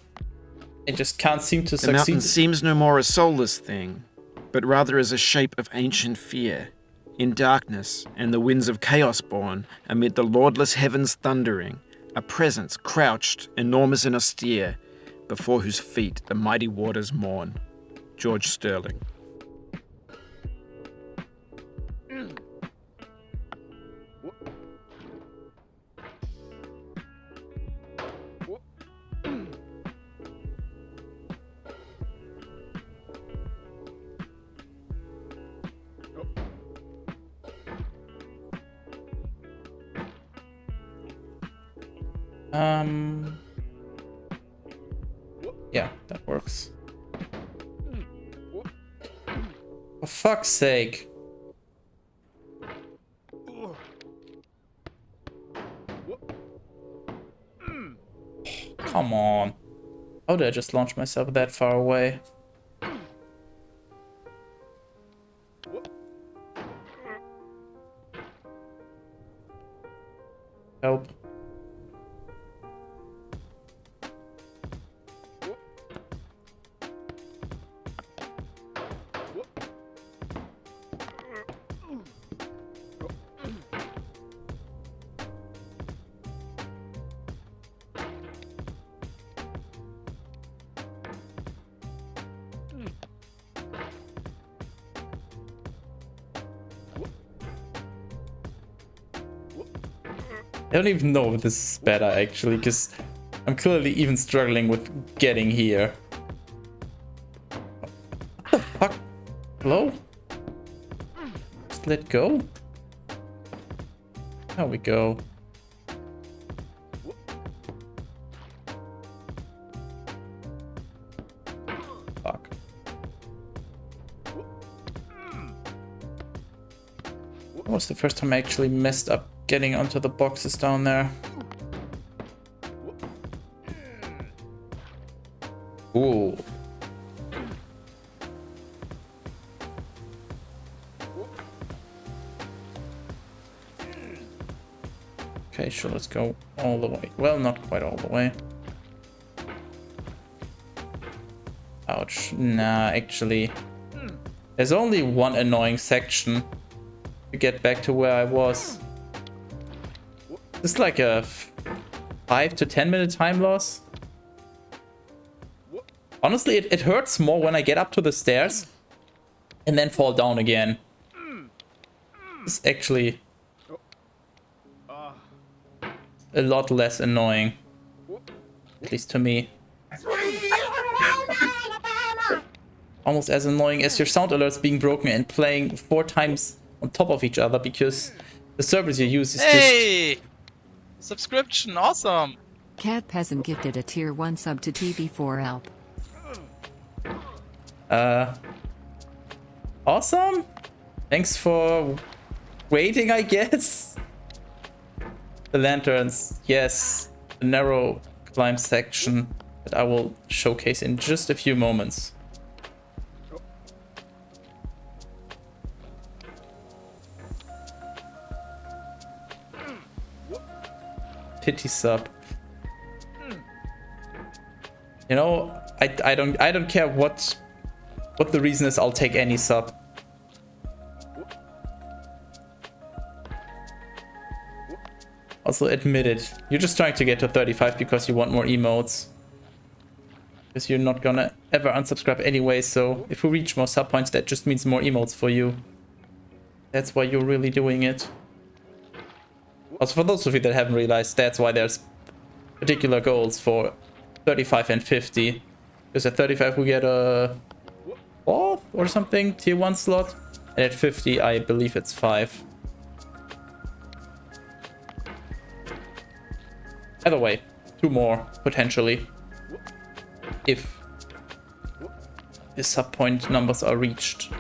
I just can't seem to succeed. The mountain seems no more a soulless thing, but rather as a shape of ancient fear, in darkness and the winds of chaos born, amid the lordless heavens thundering, a presence crouched, enormous and austere, before whose feet the mighty waters mourn. George Sterling. Yeah, that works. For fuck's sake. Come on. How did I just launch myself that far away? Help. I don't even know if this is better actually, because I'm clearly even struggling with getting here. What the fuck? Hello? Just let go? There we go. That was the first time I actually messed up getting onto the boxes down there. Ooh. Okay, sure, let's go all the way. Well, not quite all the way. Ouch. Nah, actually. There's only one annoying section to get back to where I was. It's like a 5 to 10 minute time loss. Honestly, it hurts more when I get up to the stairs and then fall down again. It's actually a lot less annoying. At least to me. Almost as annoying as your sound alerts being broken and playing 4 times on top of each other because the service you use is Hey! Subscription, awesome! Cat Peasant gifted a tier 1 sub to TV4 Alp. Awesome. Thanks for waiting, I guess. The lanterns, yes. The narrow climb section that I will showcase in just a few moments. Pity sub. You know, I don't care what the reason is. I'll take any sub. Also admit it. You're just trying to get to 35 because you want more emotes. Because you're not gonna ever unsubscribe anyway, so if we reach more sub points, that just means more emotes for you. That's why you're really doing it. Also, for those of you that haven't realized, that's why there's particular goals for 35 and 50. Because at 35 we get a 4th or something, tier 1 slot. And at 50 I believe it's 5. Either way, 2 more, potentially. If the sub point numbers are reached.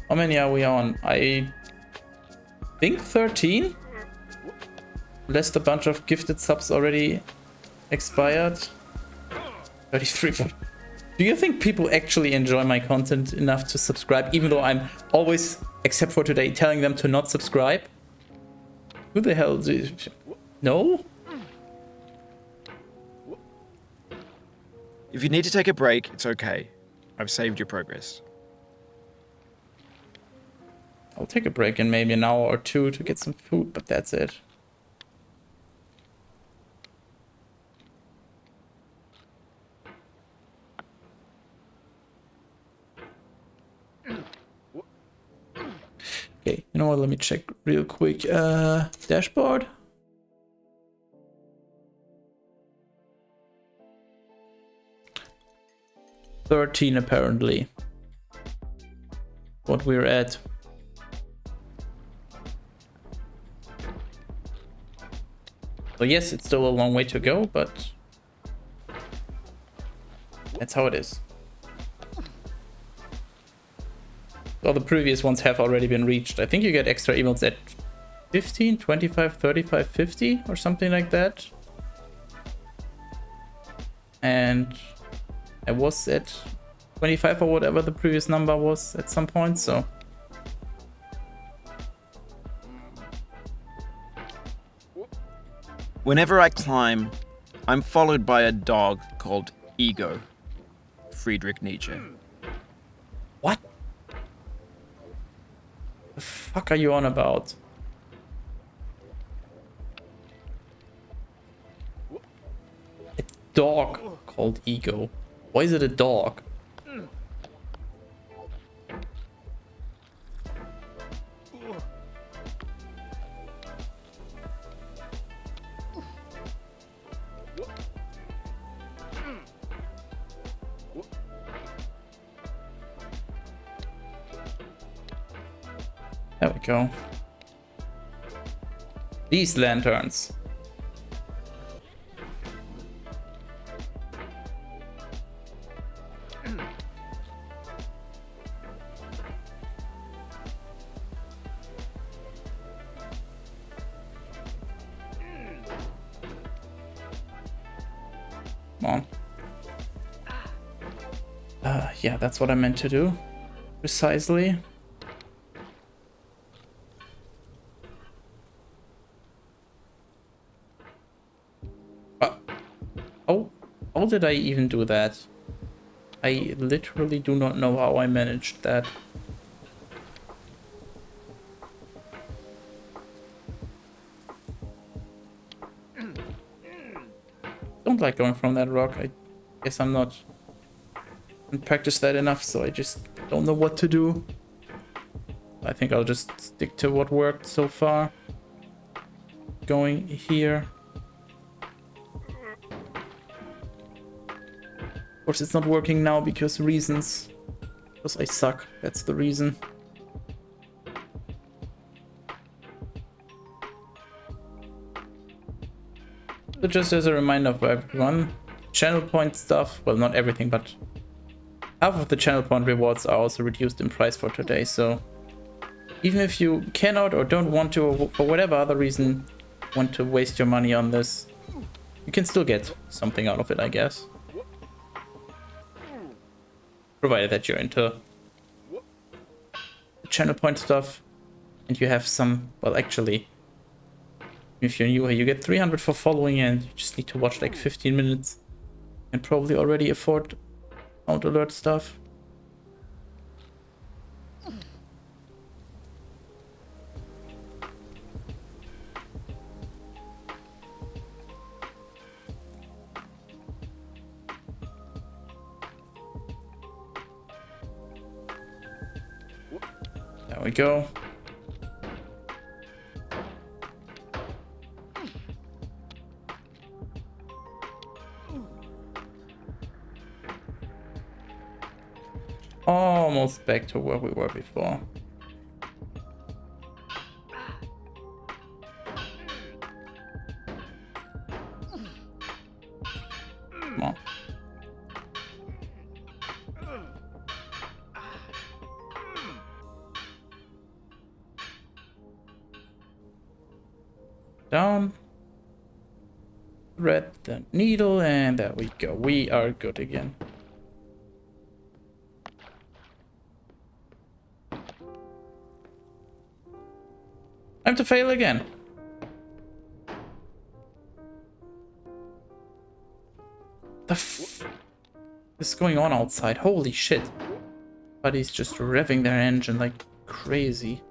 How many are we on? I think 13? Lest a bunch of gifted subs already expired. 33. Do you think people actually enjoy my content enough to subscribe, even though I'm always, except for today, telling them to not subscribe? Who the hell do you... No? If you need to take a break, it's okay. I've saved your progress. I'll take a break in maybe an hour or 2 to get some food, but that's it. Okay, you know what, let me check real quick. Dashboard. $13 apparently. What we're at. So yes, it's still a long way to go, but that's how it is. All the previous ones have already been reached. I think you get extra emotes at 15, 25, 35, 50 or something like that. And I was at 25 or whatever the previous number was at some point, so... Whenever I climb, I'm followed by a dog called Ego. Friedrich Nietzsche. What? The fuck are you on about? A dog called Ego. Why is it a dog? There we go. These lanterns. Come on. Yeah, that's what I meant to do. Precisely. Oh, how did I even do that? I literally do not know how I managed that. Don't like going from that rock. I guess I'm not practiced that enough, so I just don't know what to do. I think I'll just stick to what worked so far. Going here. Of course, it's not working now because reasons. Because I suck. That's the reason. So just as a reminder for everyone, channel point stuff, well, not everything, but half of the channel point rewards are also reduced in price for today. So even if you cannot or don't want to, or for whatever other reason, want to waste your money on this, you can still get something out of it, I guess. Provided that you're into channel point stuff and you have some, well, actually, if you're new here, you get 300 for following and you just need to watch like 15 minutes and probably already afford sound alert stuff. There we go. Almost back to where we were before. Come on. Down. Thread the needle, and there we go. We are good again. Time to fail again. The f is going on outside? Holy shit. Buddy's just revving their engine like crazy.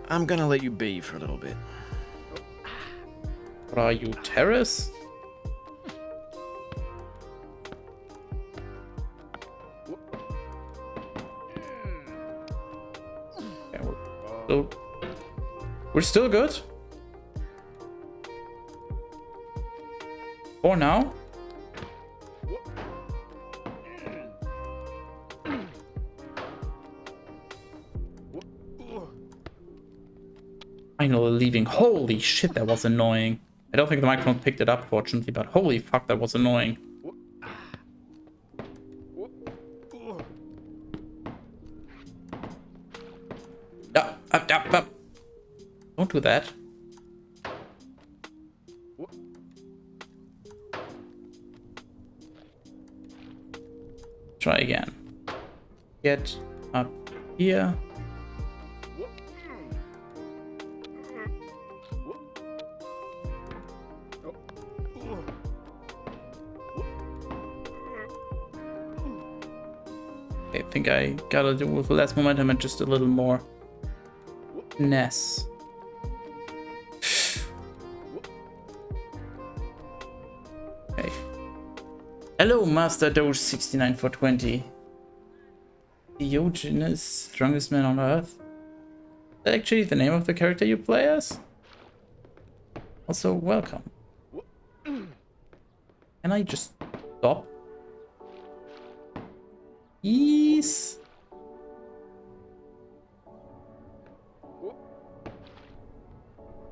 I'm gonna let you be for a little bit. What are you, Terrace? Yeah, we're still good. For now. Finally leaving. Holy shit, that was annoying. I don't think the microphone picked it up, fortunately, but holy fuck, that was annoying. Up. Don't do that. Try again. Get up here. I think I gotta do with less momentum and just a little more finesse. Okay. Hello, Master Doge 69 for 20. Diogenes, strongest man on earth. Is that actually the name of the character you play as? Also, welcome. Can I just stop? Yes.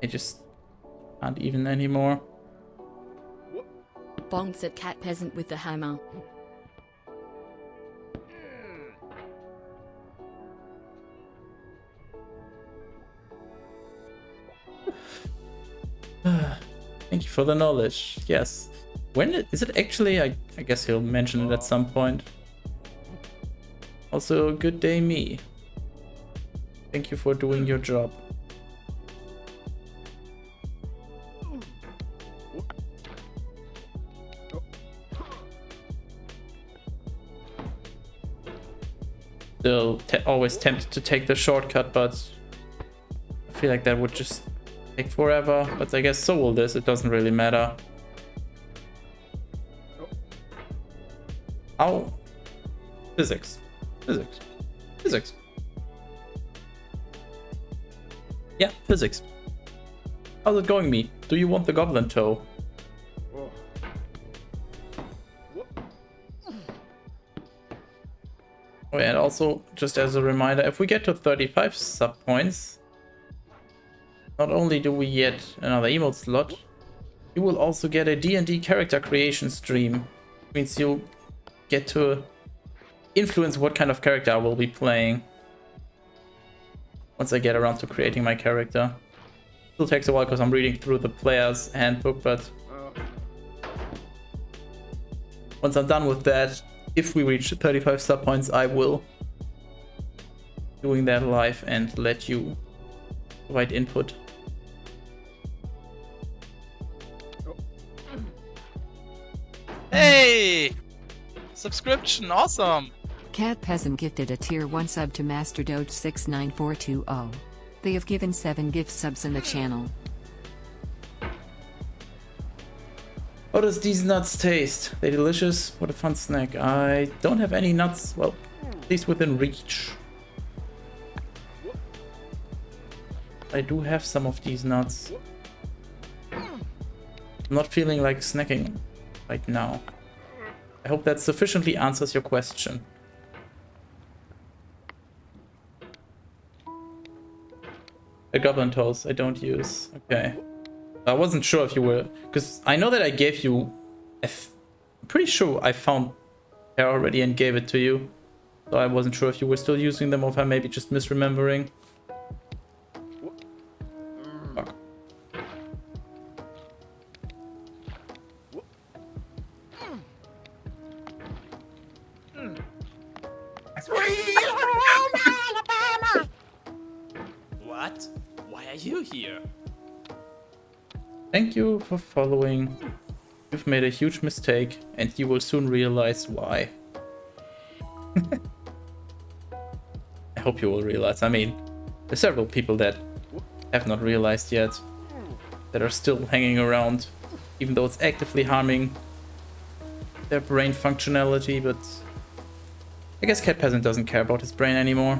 I just can't even anymore. Bonks at cat peasant with the hammer. for the knowledge. Yes. Is it actually? I guess he'll mention it at some point. Also, good day, me. Thank you for doing your job. Still always tempted to take the shortcut, but I feel like that would just take forever. But I guess so will this. It doesn't really matter. How? Physics. Physics. Physics. Yeah, physics. How's it going, me? Do you want the goblin toe? Oh, and also, just as a reminder, if we get to 35 sub points, not only do we get another emote slot, you will also get a D&D character creation stream. It means you'll get to influence what kind of character I will be playing once I get around to creating my character. Still takes a while because I'm reading through the player's handbook, but once I'm done with that, if we reach 35 sub points, I will doing that live and let you provide input. Hey! Subscription, awesome! Cat Peasant gifted a tier 1 sub to Master Doge 69420. They have given 7 gift subs in the channel. How does these nuts taste? They delicious? What a fun snack. I don't have any nuts, well, at least within reach. I do have some of these nuts. I'm not feeling like snacking right now. I hope that sufficiently answers your question. The goblin toes I don't use. Okay. I wasn't sure if you were, because I know that I gave you, I'm pretty sure I found hair already and gave it to you. So I wasn't sure if you were still using them or if I maybe just misremembering. Fuck. What? Why are you here? Thank you for following. You've made a huge mistake and you will soon realize why. I hope you will realize. I mean, there's several people that have not realized yet, that are still hanging around, even though it's actively harming their brain functionality, but I guess Cat Peasant doesn't care about his brain anymore.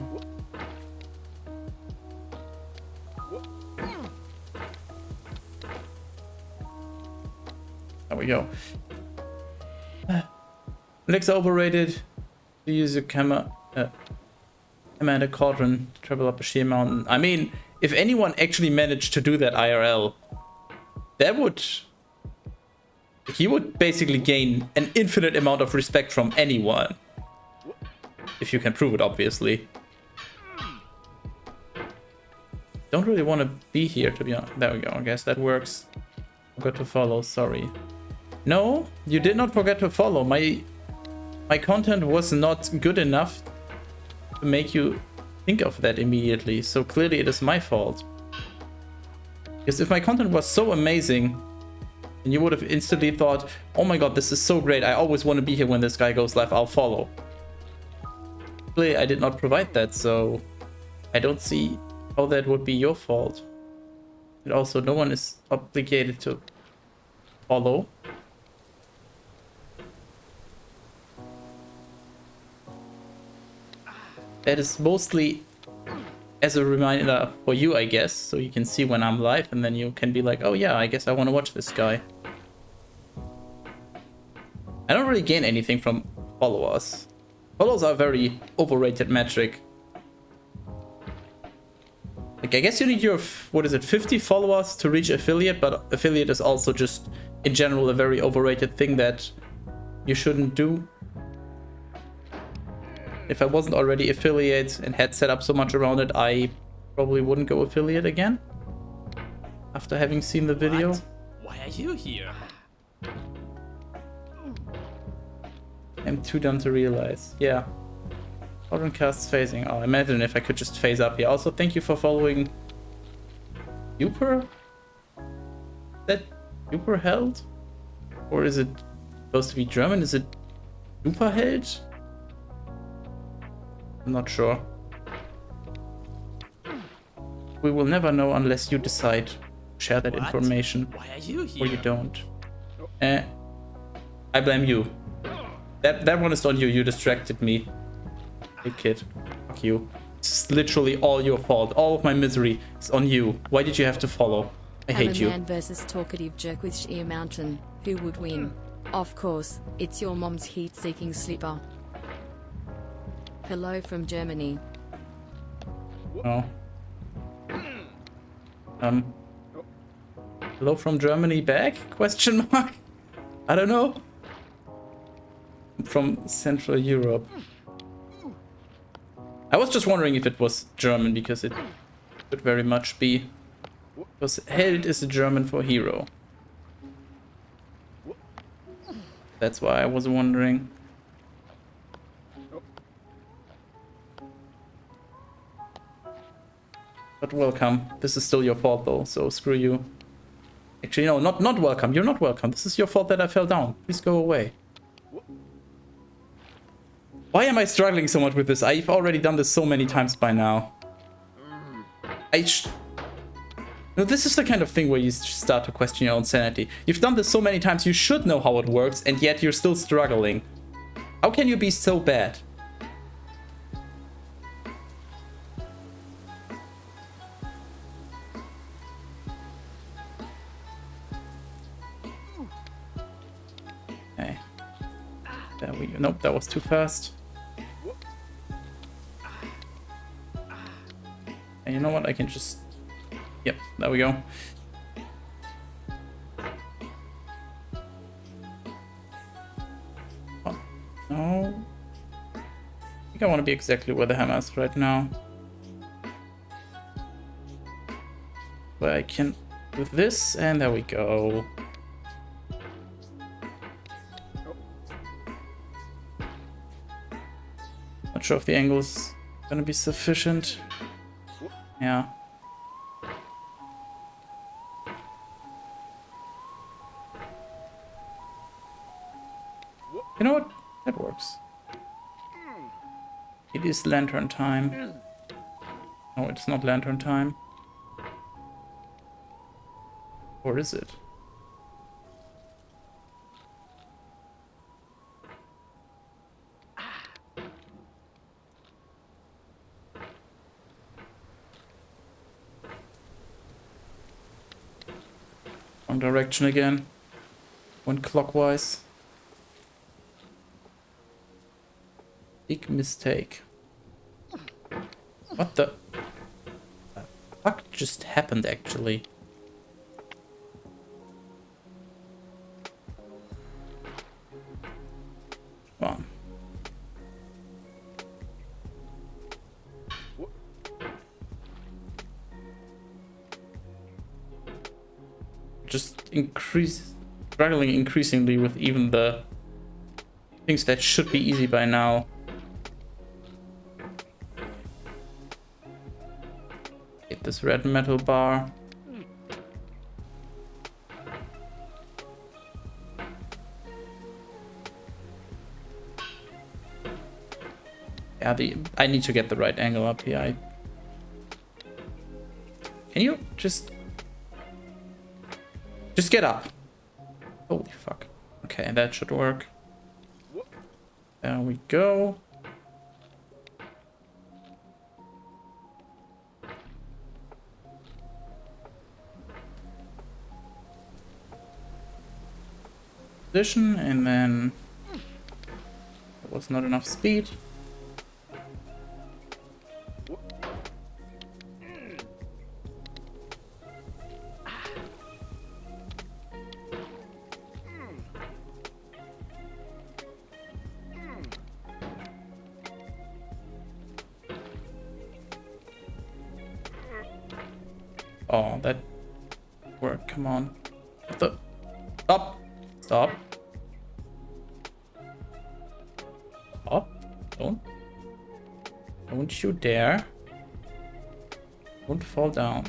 There we go. Licks are overrated. You use a camera and a cauldron to travel up a sheer mountain. I mean, if anyone actually managed to do that IRL, that would... he would basically gain an infinite amount of respect from anyone. If you can prove it, obviously. Don't really want to be here, to be honest. There we go, I guess that works. Forgot to follow, sorry. No, you did not forget to follow. My content was not good enough to make you think of that immediately. So clearly it is my fault. Because if my content was so amazing, and you would have instantly thought, oh my god, this is so great. I always want to be here when this guy goes live. I'll follow. Clearly I did not provide that, so I don't see how that would be your fault. And also, no one is obligated to follow. That is mostly as a reminder for you, I guess, so you can see when I'm live and then you can be like, oh yeah, I guess I want to watch this guy. I don't really gain anything from followers. Followers are a very overrated metric. Like, I guess you need your, what is it, 50 followers to reach affiliate, but affiliate is also just, in general, a very overrated thing that you shouldn't do. If I wasn't already affiliate and had set up so much around it, I probably wouldn't go affiliate again. After having seen the video. What? Why are you here? I'm too dumb to realize. Yeah. Modern casts phasing. Oh, imagine if I could just phase up here. Also, thank you for following Uper? Is that Uper held? Or is it supposed to be German? Is it Superheld? I'm not sure. We will never know unless you decide to share that information. Why are you here? Or you don't. I blame you. That one is on you. You distracted me. Hey kid. Fuck you. It's literally all your fault. All of my misery is on you. Why did you have to follow? I hate you. Man versus talkative jerk with sheer mountain. Who would win? Of course, it's your mom's heat-seeking slipper. Hello from Germany. Oh. Hello from Germany back? Question mark? I don't know. From Central Europe. I was just wondering if it was German, because it could very much be. Because Held is a German for hero. That's why I was wondering. But welcome. This is still your fault though, so screw you. Actually, no, not welcome. You're not welcome. This is your fault that I fell down. Please go away. Why am I struggling so much with this? I've already done this so many times by now. No, this is the kind of thing where you start to question your own sanity. You've done this so many times, you should know how it works, and yet you're still struggling. How can you be so bad? Okay. There we go. Nope, that was too fast. And you know what? I can just... Yep, there we go. Oh, no. I think I want to be exactly where the hammer is right now. Where I can... With this, and there we go. Not sure if the angle is gonna be sufficient. Yeah. You know what? That works. It is lantern time. No, it's not lantern time. Or is it? Wrong direction again. Went clockwise. Big mistake. What the fuck just happened actually? Come on. Just struggling increasingly with even the things that should be easy by now. Get this red metal bar. Yeah, I need to get the right angle up here. Can you just get up? Holy fuck. Okay, that should work. There we go. Position, and then there was not enough speed. Oh, that worked. Come on. Stop. Stop. Stop. Don't you dare. Don't fall down.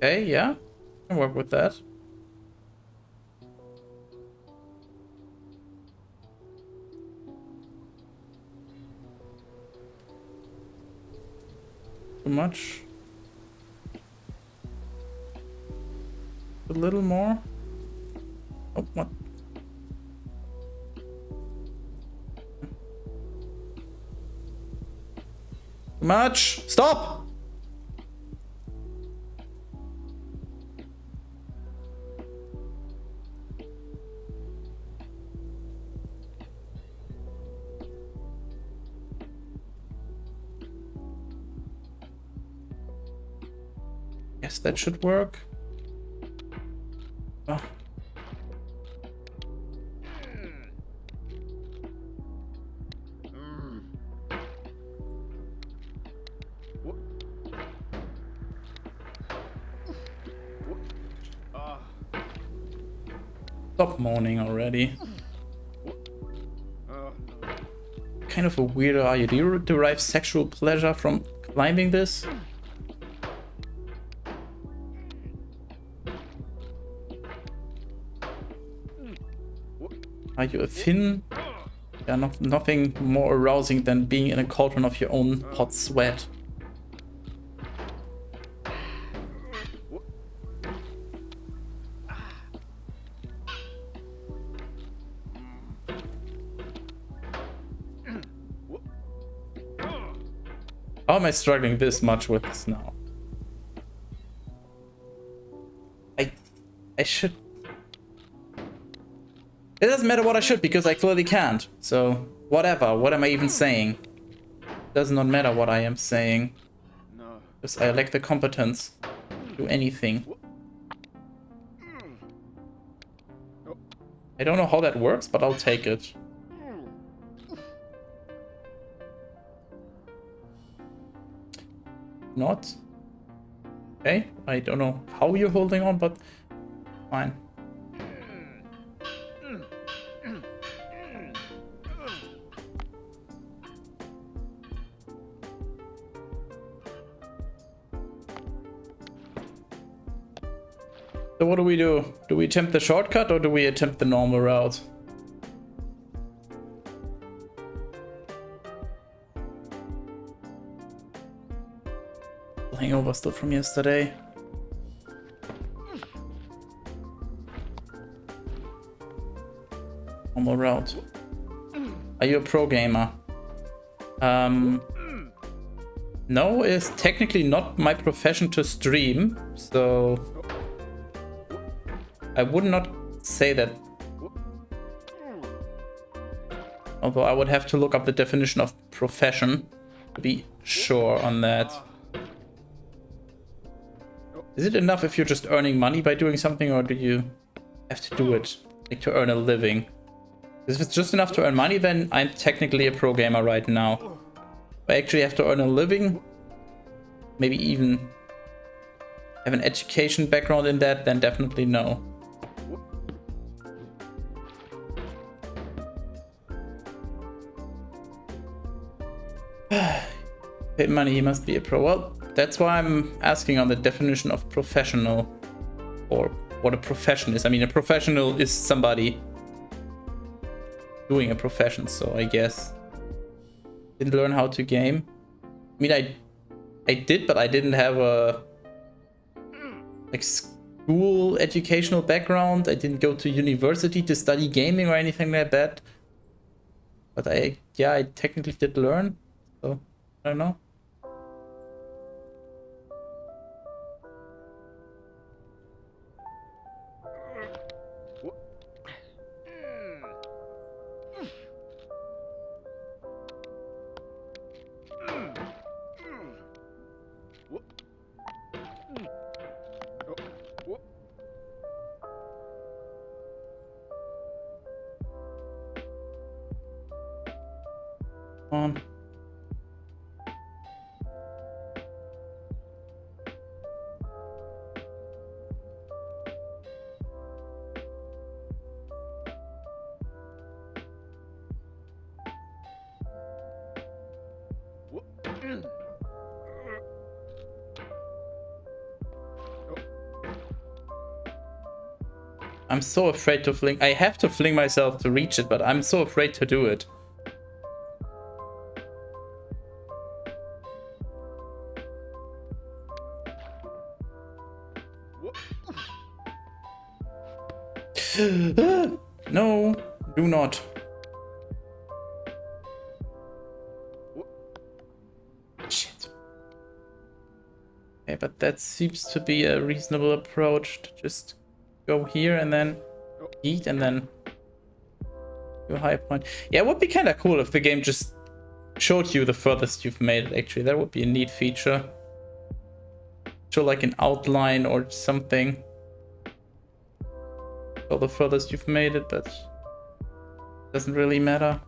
Okay, yeah. I can work with that. Too much. A little more. Oh, what? Too much. Stop! Yes, that should work. Oh. Stop moaning already. What kind of a weirdo are you? Do you derive sexual pleasure from climbing this? Are you a Finn? Yeah, nothing more arousing than being in a cauldron of your own hot sweat. How am I struggling this much with this now? I should... It doesn't matter what I should, because I clearly can't. So, whatever. What am I even saying? Does not matter what I am saying. Because I lack the competence to do anything. I don't know how that works, but I'll take it. Not. Okay, I don't know how you're holding on, but fine. So what do we do? Do we attempt the shortcut or do we attempt the normal route? Hangover still from yesterday. Normal route. Are you a pro gamer? No, it's technically not my profession to stream, so I would not say that. Although I would have to look up the definition of profession to be sure on that. Is it enough if you're just earning money by doing something, or do you have to do it like to earn a living? If it's just enough to earn money, then I'm technically a pro gamer right now. If I actually have to earn a living, maybe even have an education background in that, then definitely no. Pay money, he must be a pro. Well, that's why I'm asking on the definition of professional, or what a profession is. I mean, a professional is somebody doing a profession, so I guess didn't learn how to game. I mean, I did, but I didn't have a like school educational background. I didn't go to university to study gaming or anything like that. But I technically did learn, so I don't know. on. I'm so afraid to fling. I have to fling myself to reach it, but I'm so afraid to do it. No, do not. Shit. Okay, but that seems to be a reasonable approach to just go here and then eat and then do a high point. Yeah, it would be kind of cool if the game just showed you the furthest you've made it, actually. That would be a neat feature. Show like an outline or something. Show the furthest you've made it, but it doesn't really matter.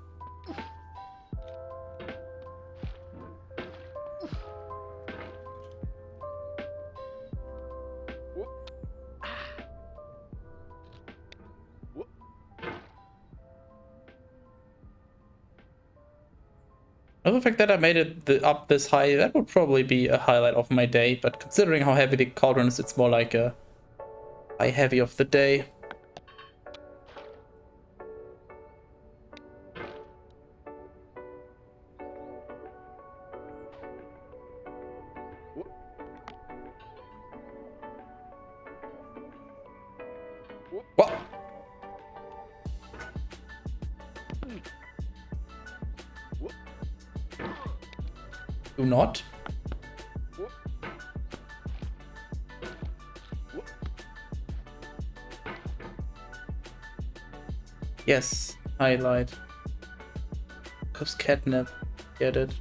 The fact that I made it up this high, that would probably be a highlight of my day, but considering how heavy the cauldron is, it's more like a high heavy of the day. What? Do not. Yes, highlight. Cause catnip. Get it.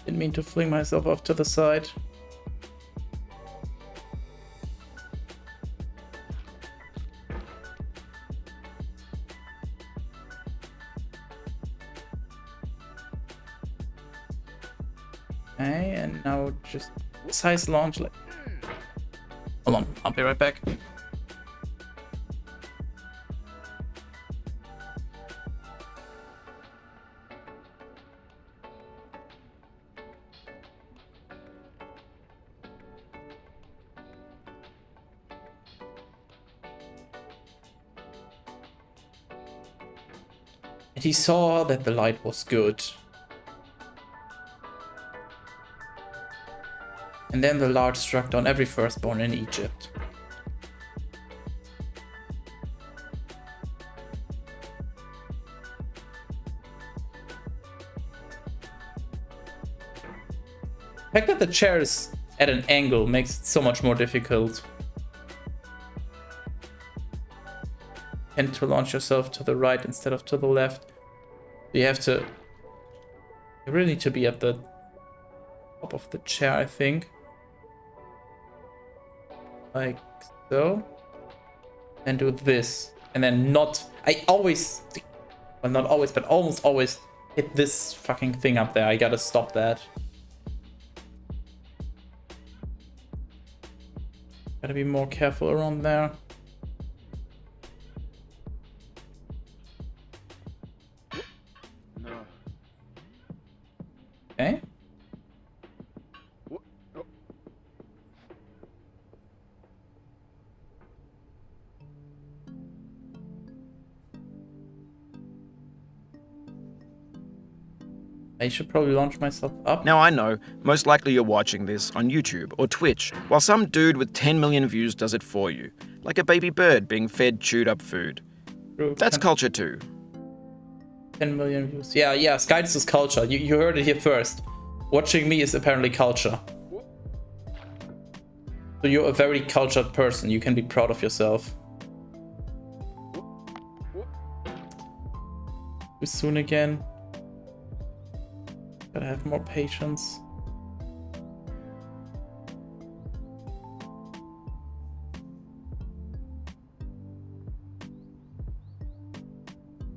Didn't mean to fling myself off to the side. Okay, and now just size launch like. Hold on, I'll be right back. And he saw that the light was good. And then the Lord struck down every firstborn in Egypt. The fact that the chair is at an angle makes it so much more difficult. And to launch yourself to the right instead of to the left. You have to... You really need to be at the top of the chair, I think. Like so. And do this. And then not... I always... Well, not always, but almost always hit this fucking thing up there. I gotta stop that. Gotta be more careful around there. Okay. I should probably launch myself up. Now I know, most likely you're watching this on YouTube or Twitch, while some dude with 10 million views does it for you, like a baby bird being fed chewed up food. True. That's culture too. 10 million views. Yeah, Skydes is culture. You heard it here first. Watching me is apparently culture. So you're a very cultured person. You can be proud of yourself. too soon again. Gotta have more patience.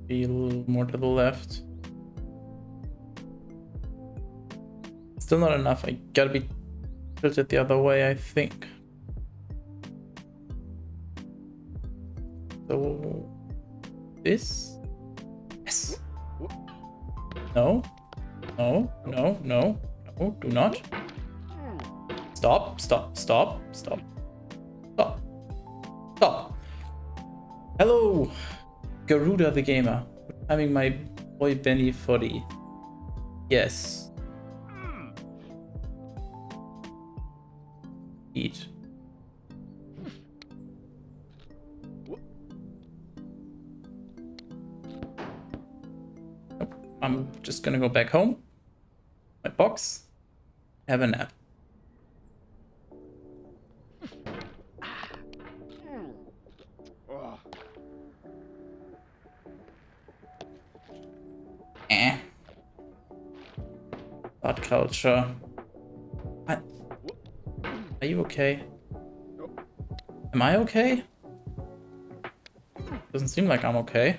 Be a little more to the left. Still not enough. I gotta be tilted the other way, I think. So this? Yes. No. No. No. No. No. Do not. Stop. Stop. Stop. Stop. Stop. Stop. Hello, Garuda the gamer. Having my boy Benny Foddy. Yes. Eat. Nope. I'm just gonna go back home. My box. Have a nap. Art culture. Are you okay? Am I okay? Doesn't seem like I'm okay.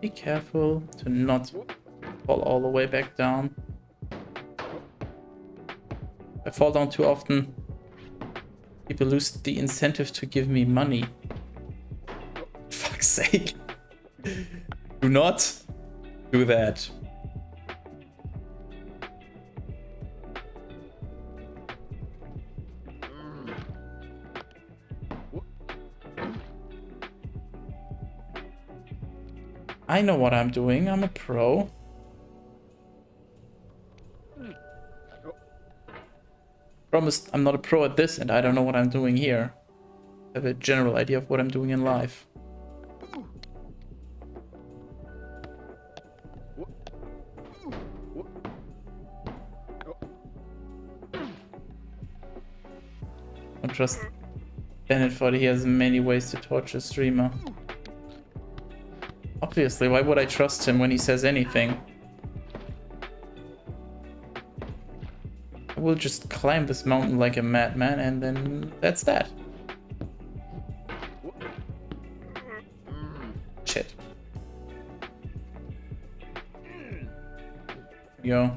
Be careful to not fall all the way back down. If I fall down too often, people lose the incentive to give me money. For fuck's sake. Do not do that. I know what I'm doing. I'm a pro. Promised I'm not a pro at this and I don't know what I'm doing here. I have a general idea of what I'm doing in life. I trust Bennett for he has many ways to torture a streamer. Obviously, why would I trust him when he says anything? I will just climb this mountain like a madman and then that's that. Shit. Yo.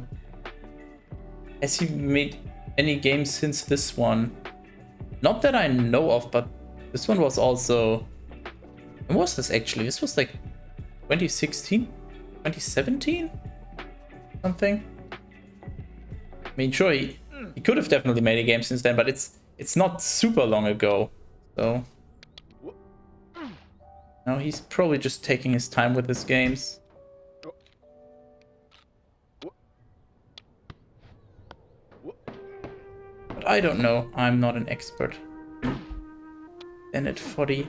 Has he made any games since this one? Not that I know of, but this one was also... When was this actually? This was like 2016? 2017? Something? I mean, sure, he could have definitely made a game since then, but it's not super long ago. So... No, he's probably just taking his time with his games. But I don't know. I'm not an expert. Bennett 40.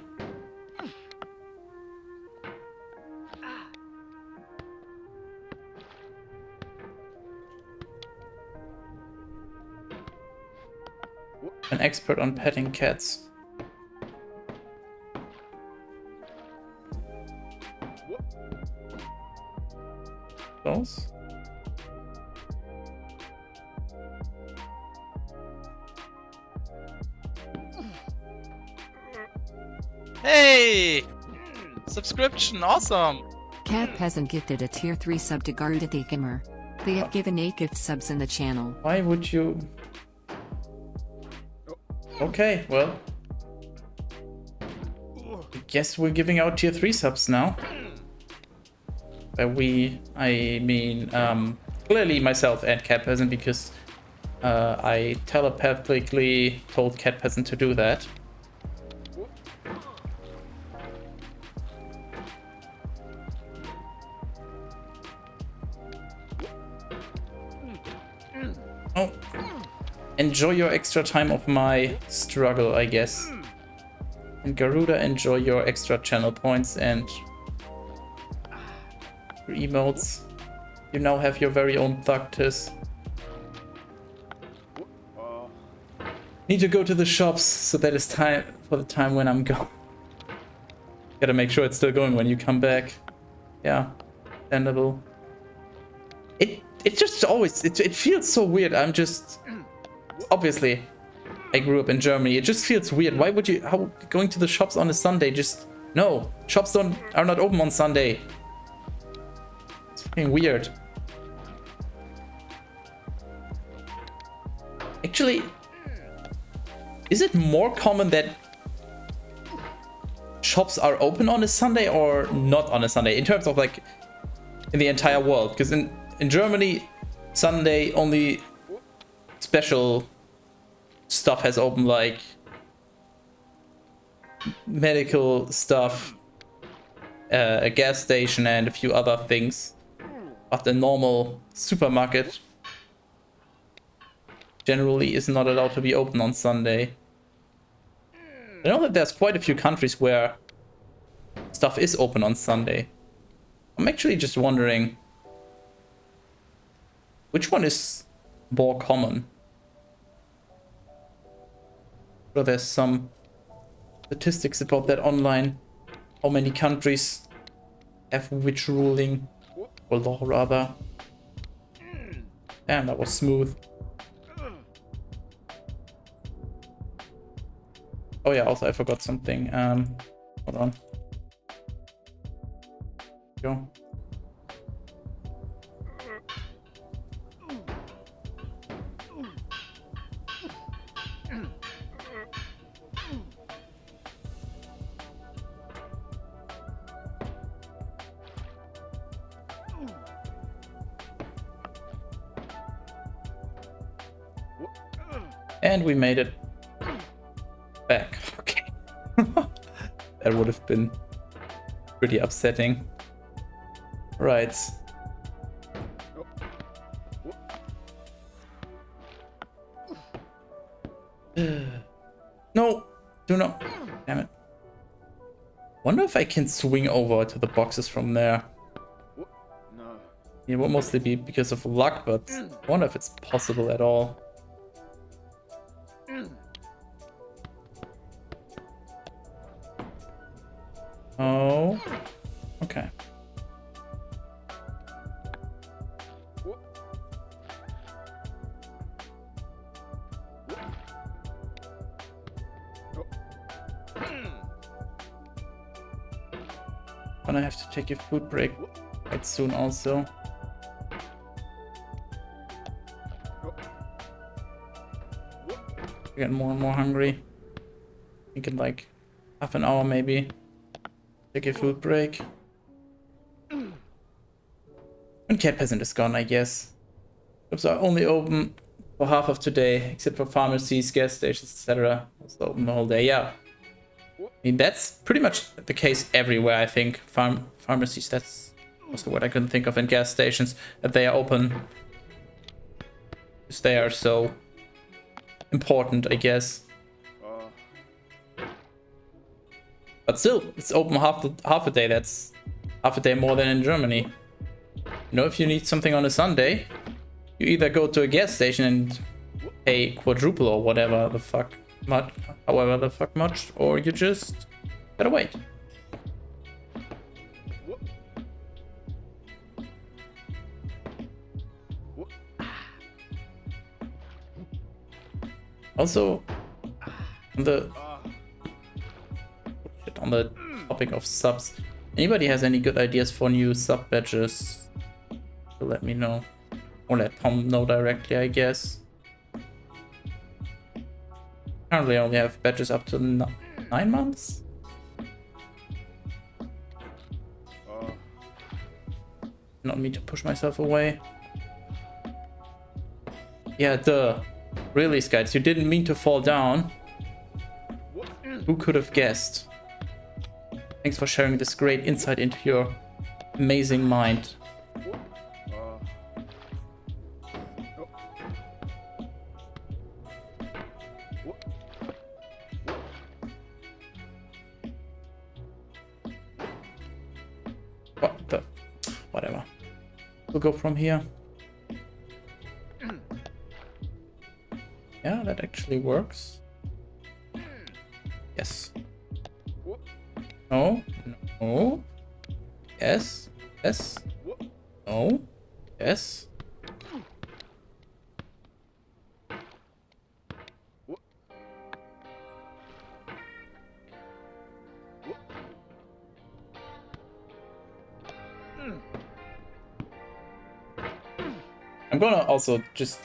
An expert on petting cats. Those? Hey! Subscription, awesome! Cat Peasant gifted a tier 3 sub to Garuda the gamer. They have given 8 gift subs in the channel. Why would you... Okay, well... I guess we're giving out tier 3 subs now. By we, I mean, clearly myself and Cat Peasant, because I telepathically told Cat Peasant to do that. Oh, enjoy your extra time of my struggle, I guess. And Garuda, enjoy your extra channel points and your emotes. You now have your very own Thugtis. Need to go to the shops, so that is time for the time when I'm gone. Gotta make sure it's still going when you come back. Yeah, understandable. It just always it feels so weird. I'm just obviously I grew up in Germany. It just feels weird. Why would you how going to the shops on a Sunday? Just no, shops are not open on Sunday. It's fucking weird. Actually, is it more common that shops are open on a Sunday or not on a Sunday in terms of like in the entire world? Because in Germany, Sunday only special stuff has open, like medical stuff, a gas station and a few other things. But the normal supermarket generally is not allowed to be open on Sunday. I know that there's quite a few countries where stuff is open on Sunday. I'm actually just wondering which one is more common. So there's some statistics about that online. How many countries have which ruling or law rather. Damn, that was smooth. Oh yeah, also I forgot something. Hold on. Go. And we made it back. Okay. That would have been pretty upsetting. Right. No, do not. Damn it. Wonder if I can swing over to the boxes from there. It will mostly be because of luck, but I wonder if it's possible at all. Oh, okay. Gonna have to take a food break quite soon also. I get more and more hungry. I think in like half an hour maybe. Take a food break. And Cat Peasant is gone, I guess. Shops are only open for half of today, except for pharmacies, gas stations, etc. It's open the whole day. Yeah. I mean, that's pretty much the case everywhere, I think. Pharmacies, that's also what I couldn't think of, and gas stations, that they are open. Because they are so important, I guess. But still, it's open half a day. That's half a day more than in Germany. You know, if you need something on a Sunday, you either go to a gas station and pay quadruple or whatever the fuck much, however the fuck much, or you just gotta wait. Also, on the topic of subs, anybody has any good ideas for new sub badges? Let me know, or let Tom know directly, I guess. Currently I only have badges up to 9 months. Not me to push myself away. Yeah, duh. Really, Skites, you didn't mean to fall down. Who could have guessed? Thanks for sharing this great insight into your amazing mind. What the? Whatever. We'll go from here. Yeah, that actually actually works. Yes. No. No. Yes. Yes. No. Yes. I'm gonna also just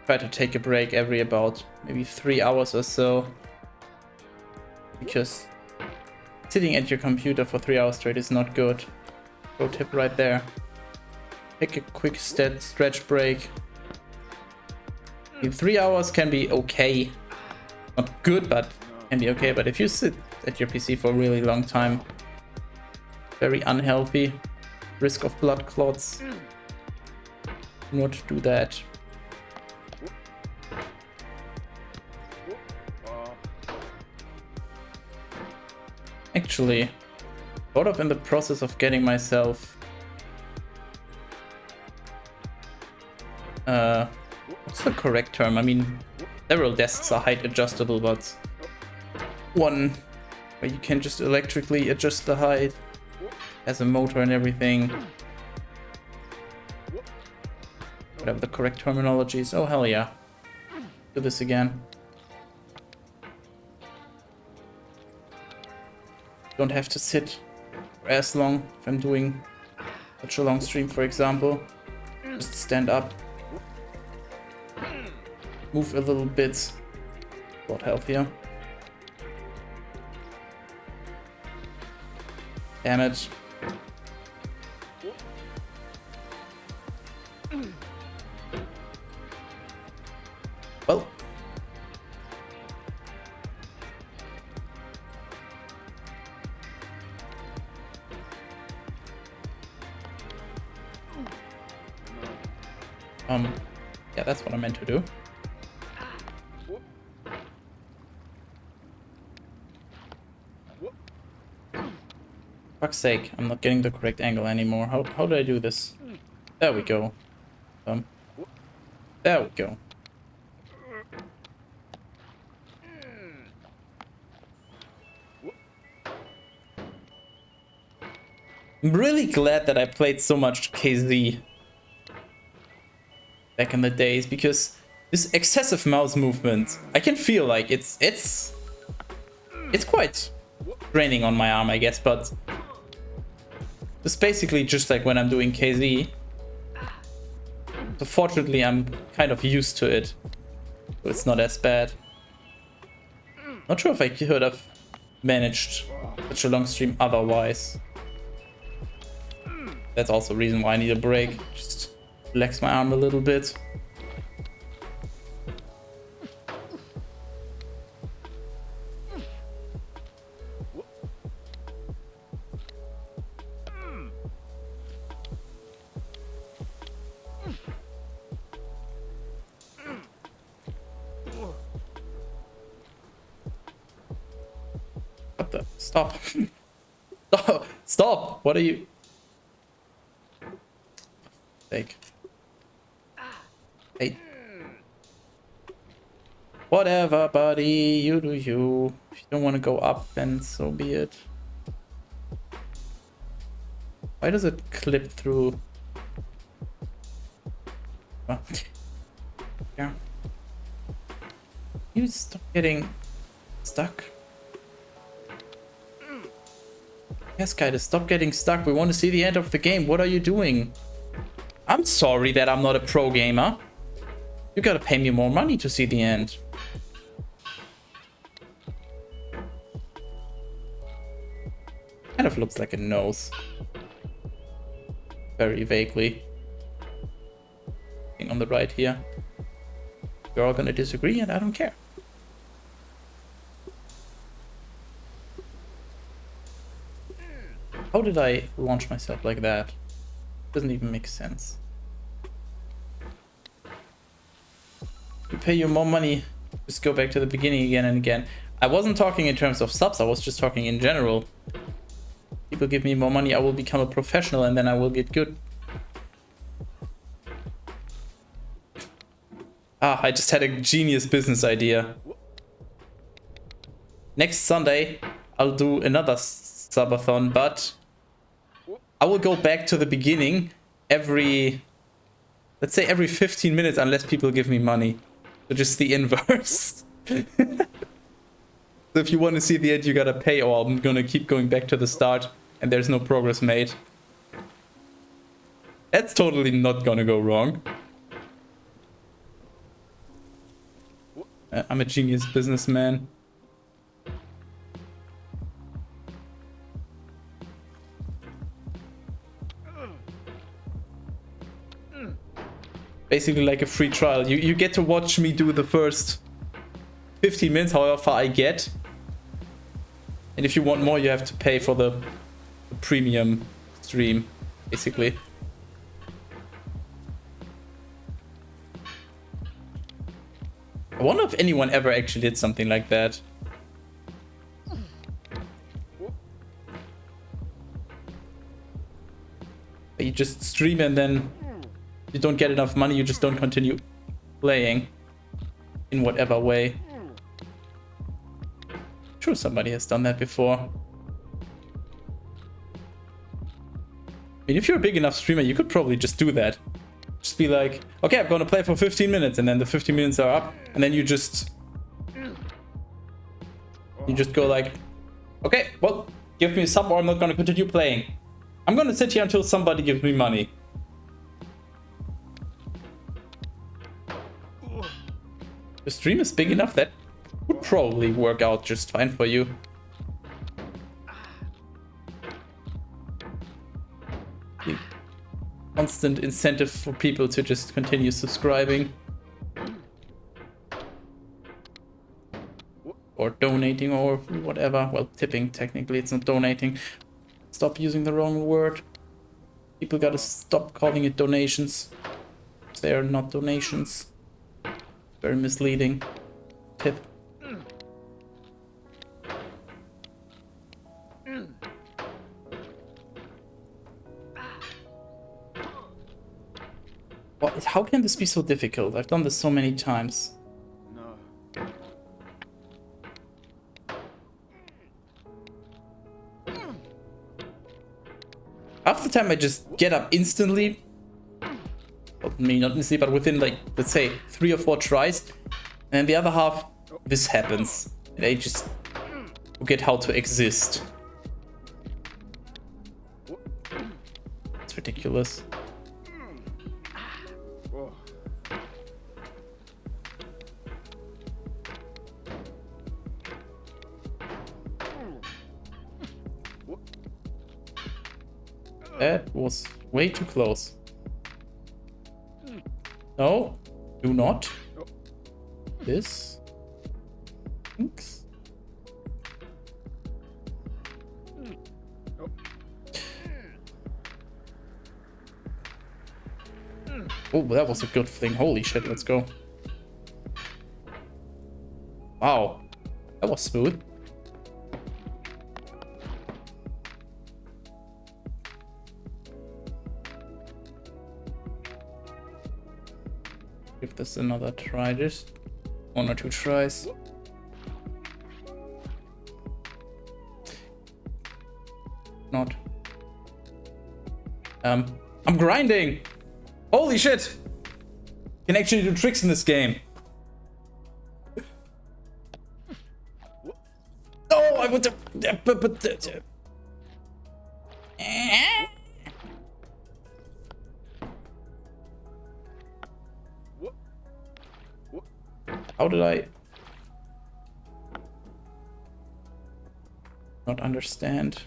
try to take a break every about maybe 3 hours or so, because sitting at your computer for 3 hours straight is not good. Pro tip right there. Take a quick stretch break. In 3 hours can be okay. Not good, but can be okay. But if you sit at your PC for a really long time, very unhealthy. Risk of blood clots. Do not do that. Actually, sort of in the process of getting myself what's the correct term? I mean, several desks are height adjustable, but one where you can just electrically adjust the height, has a motor and everything. Whatever the correct terminology is. Oh hell yeah. Do this again. Don't have to sit for as long if I'm doing such a long stream, for example. Just stand up. Move a little bit. A lot healthier. Damn it. Well. Yeah, that's what I meant to do. Fuck's sake, I'm not getting the correct angle anymore. How do I do this? There we go. There we go. I'm really glad that I played so much KZ back in the days, because this excessive mouse movement, I can feel like it's quite draining on my arm, I guess, but it's basically just like when I'm doing KZ. So fortunately, I'm kind of used to it, so it's not as bad. Not sure if I could have managed such a long stream otherwise. That's also a reason why I need a break. Just relax my arm a little bit. What the? Stop. Stop. Stop. What are you? Take. Hey. Whatever, buddy. You do you. If you don't want to go up, then so be it. Why does it clip through? Oh. Yeah. You stop getting stuck. Yes, guys, stop getting stuck. We want to see the end of the game. What are you doing? I'm sorry that I'm not a pro gamer. You gotta pay me more money to see the end. Kind of looks like a nose. Very vaguely. Thing on the right here. We're all gonna disagree and I don't care. How did I launch myself like that? Doesn't even make sense. You pay you more money, just go back to the beginning again and again. I wasn't talking in terms of subs, I was just talking in general. People give me more money, I will become a professional and then I will get good. I just had a genius business idea. Next Sunday, I'll do another subathon, but I will go back to the beginning let's say every 15 minutes, unless people give me money. So just the inverse. So if you want to see the end, you gotta pay, or I'm gonna keep going back to the start and there's no progress made. That's totally not gonna go wrong. I'm a genius businessman. Basically like a free trial. You get to watch me do the first 15 minutes, however far I get. And if you want more, you have to pay for the premium stream, basically. I wonder if anyone ever actually did something like that. You just stream and then you don't get enough money, you just don't continue playing in whatever way. I'm sure somebody has done that before. I mean, if you're a big enough streamer, you could probably just do that. Just be like, okay, I'm gonna play for 15 minutes, and then the 15 minutes are up, and then you just go like, okay, well, give me a sub or I'm not gonna continue playing. I'm gonna sit here until somebody gives me money. The stream is big enough that would probably work out just fine for you. The constant incentive for people to just continue subscribing. Or donating or whatever. Well, tipping, technically, it's not donating. Stop using the wrong word. People gotta stop calling it donations. They are not donations. Very misleading. Tip. What? How can this be so difficult? I've done this so many times. No. Half the time I just get up instantly. Well, maybe not instantly, but within like, let's say 3 or 4 tries. And the other half, this happens. And I just forget how to exist. It's ridiculous. That was way too close. No, do not. This. Thanks. Oh, that was a good thing. Holy shit, let's go. Wow, that was smooth. Give this another try, just 1 or 2 tries. Not. I'm grinding! Holy shit! Can actually do tricks in this game. Oh, I want to. How did I not understand?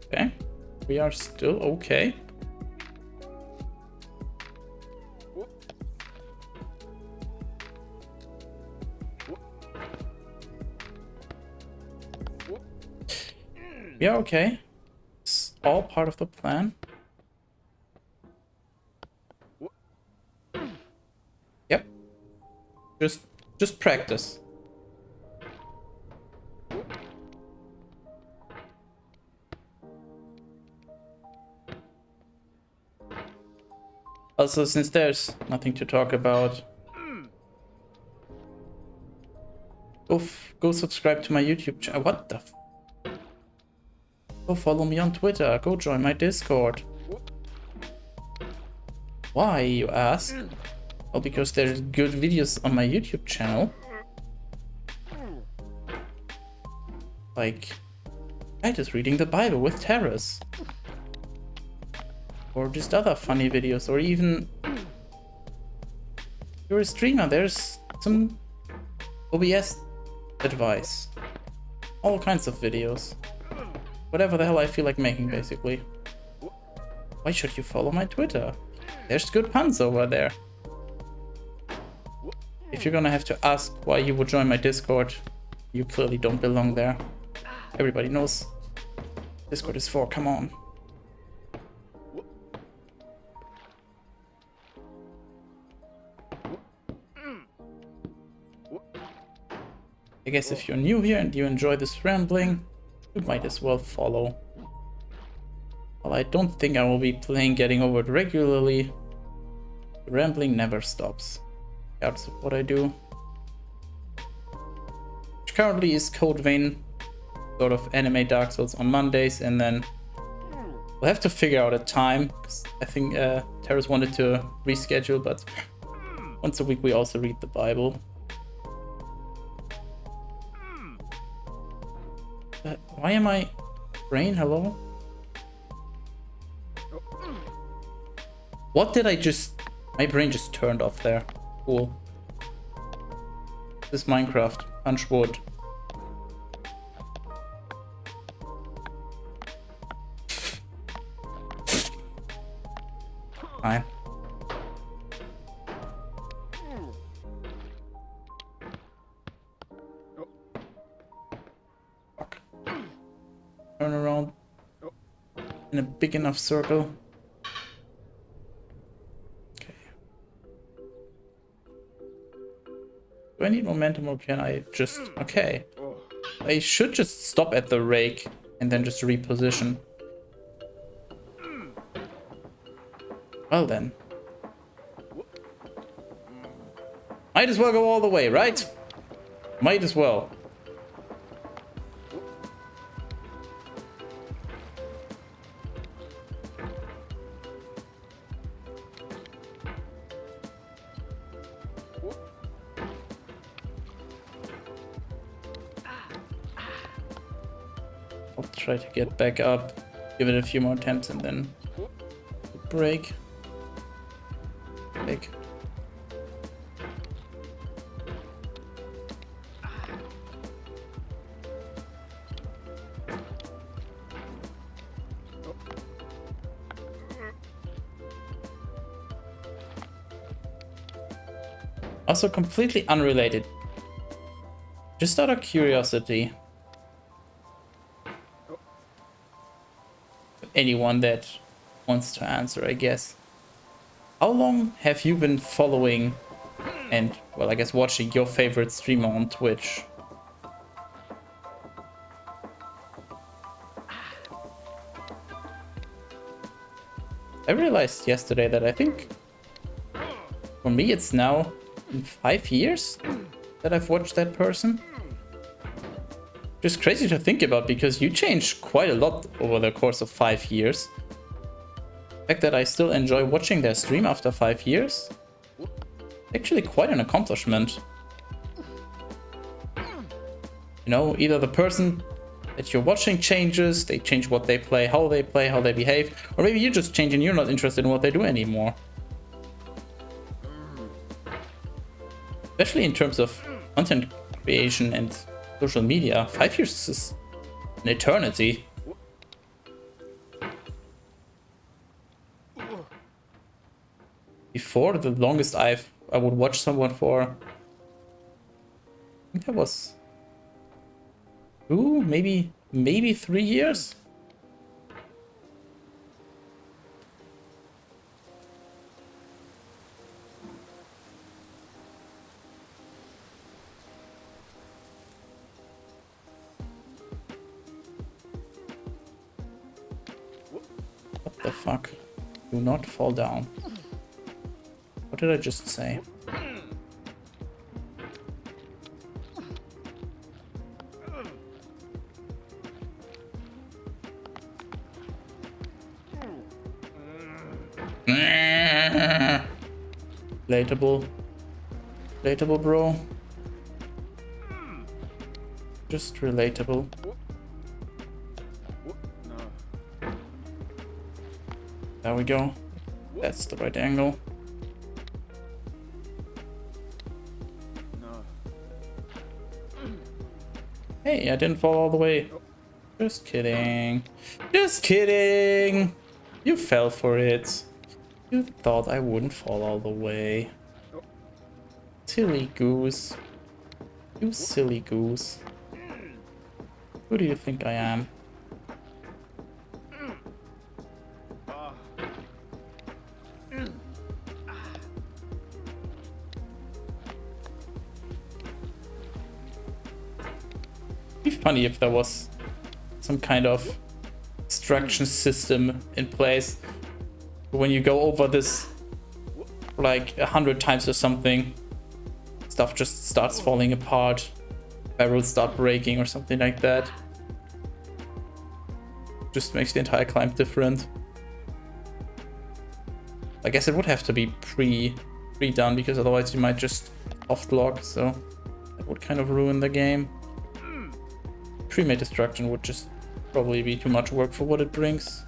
Okay, we are still okay. Yeah, okay. It's all part of the plan. Yep. Just Just practice. Also, since there's nothing to talk about, go subscribe to my YouTube channel. What the f? Go follow me on Twitter. Go join my Discord. Why, you ask? Well, because there's good videos on my YouTube channel. Like, I just reading the Bible with Terrace. Or just other funny videos, or even if you're a streamer, there's some OBS advice. All kinds of videos. Whatever the hell I feel like making, basically. Why should you follow my Twitter? There's good puns over there. If you're gonna have to ask why you would join my Discord, you clearly don't belong there. Everybody knows Discord is for, come on. I guess if you're new here and you enjoy this rambling, you might as well follow. Well, I don't think I will be playing Getting Over It regularly. The rambling never stops. That's what I do. Which currently is Code Vein, sort of anime Dark Souls on Mondays, and then we'll have to figure out a time, because I think Terrace wanted to reschedule, but once a week we also read the Bible. Why am I... Brain, hello? What did I just... My brain just turned off there. Cool. This is Minecraft. Punch wood. Fine. Turn around in a big enough circle. Okay. Do I need momentum, or can I just... Okay. I should just stop at the rake and then just reposition. Well then. Might as well go all the way, right? Might as well. I'll try to get back up, give it a few more attempts, and then break. Break. Also completely unrelated. Just out of curiosity. Anyone that wants to answer, I guess. How long have you been following and, well, I guess watching your favorite streamer on Twitch? I realized yesterday that I think for me it's now 5 years that I've watched that person. Just crazy to think about, because you changed quite a lot over the course of 5 years. The fact that I still enjoy watching their stream after 5 years, actually quite an accomplishment. You know, either the person that you're watching changes, they change what they play, how they behave, or maybe you just change and you're not interested in what they do anymore. Especially in terms of content creation and social media, 5 years is an eternity. Before, the longest I would watch someone for, I think that was 2, maybe 3 years. the fuck? Do not fall down. What did I just say? Relatable. Relatable, bro. Just relatable. There we go. That's the right angle. Hey, I didn't fall all the way. Just kidding. Just kidding. You fell for it. You thought I wouldn't fall all the way. Silly goose. You silly goose. Who do you think I am? It'd be funny if there was some kind of extraction system in place. When you go over this like 100 times or something, stuff just starts falling apart. Barrels start breaking or something like that. Just makes the entire climb different. I guess it would have to be pre-done because otherwise you might just soft lock, so that would kind of ruin the game. Pre-made destruction would just probably be too much work for what it brings.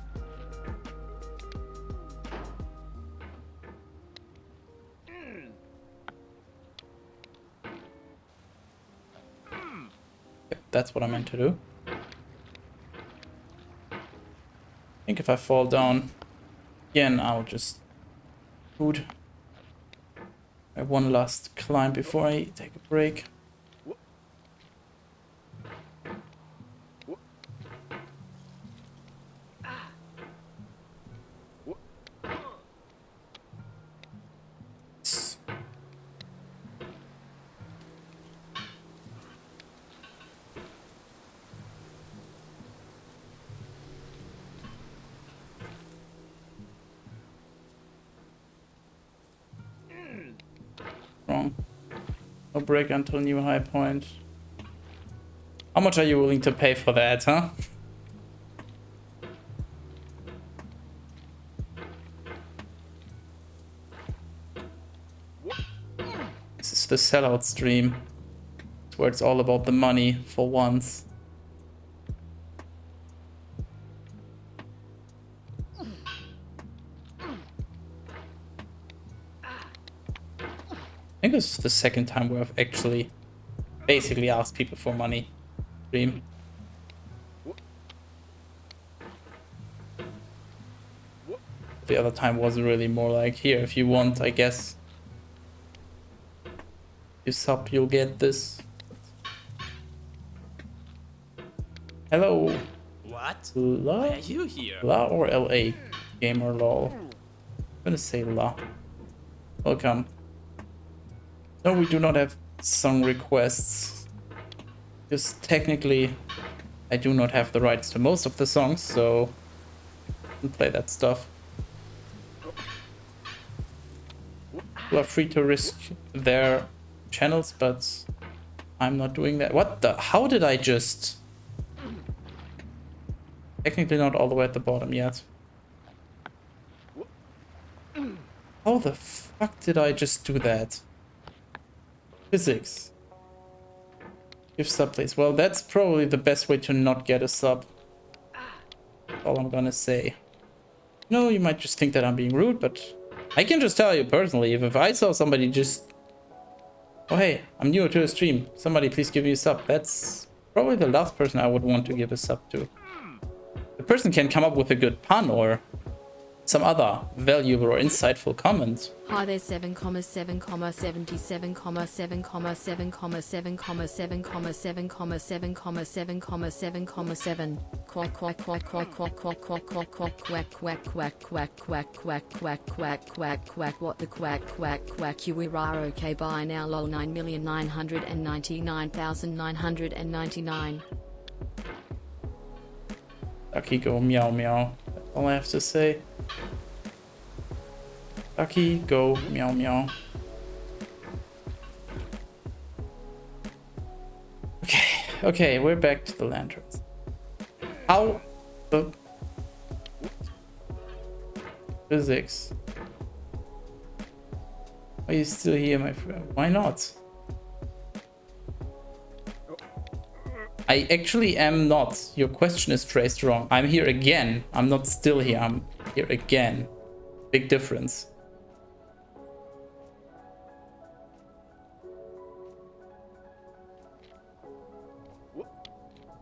Yep, that's what I meant to do. I think if I fall down again, I'll just food. I have one last climb before I take a break. Wrong. No break until new high point. How much are you willing to pay for that, huh? This is the sellout stream. It's where it's all about the money for once. I think this is the second time where I've actually basically asked people for money. Stream. The other time was really more like, here, if you want, I guess. You sub, you'll get this. Hello. What? La? Why are you here? La or LA? Gamer lol. I'm gonna say La. Welcome. No, we do not have song requests. Because technically, I do not have the rights to most of the songs, so I can play that stuff. You are free to risk their channels, but I'm not doing that. What the? How did I just... Technically not all the way at the bottom yet. How the fuck did I just do that? Physics. Give sub, please. Well, that's probably the best way to not get a sub. That's all I'm gonna say. No, you might just think that I'm being rude, but I can just tell you personally, if I saw somebody just... Oh, hey, I'm new to the stream. Somebody please give me a sub. That's probably the last person I would want to give a sub to. The person can come up with a good pun or some other valuable or insightful comment. Hi there 7,77,7,7,7,7,7,7,7,7,7,7,7,7 quack quack quack quack quack quack quack quack quack quack quack quack quack quack quack quack quack quack quack what the quack quack quack you are okay bye now lol 9,999,999. Akiko meow meow. That's all I have to say. Ducky, go. Meow meow. Okay, we're back to the lanterns. How the physics? Are you still here, my friend? Why not? I actually am not. Your question is phrased wrong. I'm here again. I'm not still here. I'm here again. Big difference.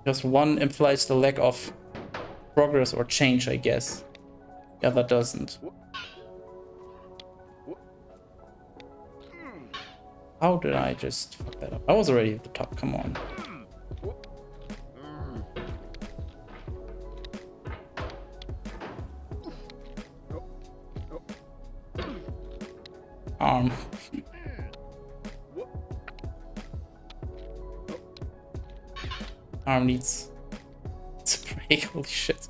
Because one implies the lack of progress or change, I guess. The other doesn't. How did I just fuck that up? I was already at the top, come on. Arm. Arm needs spray, holy shit.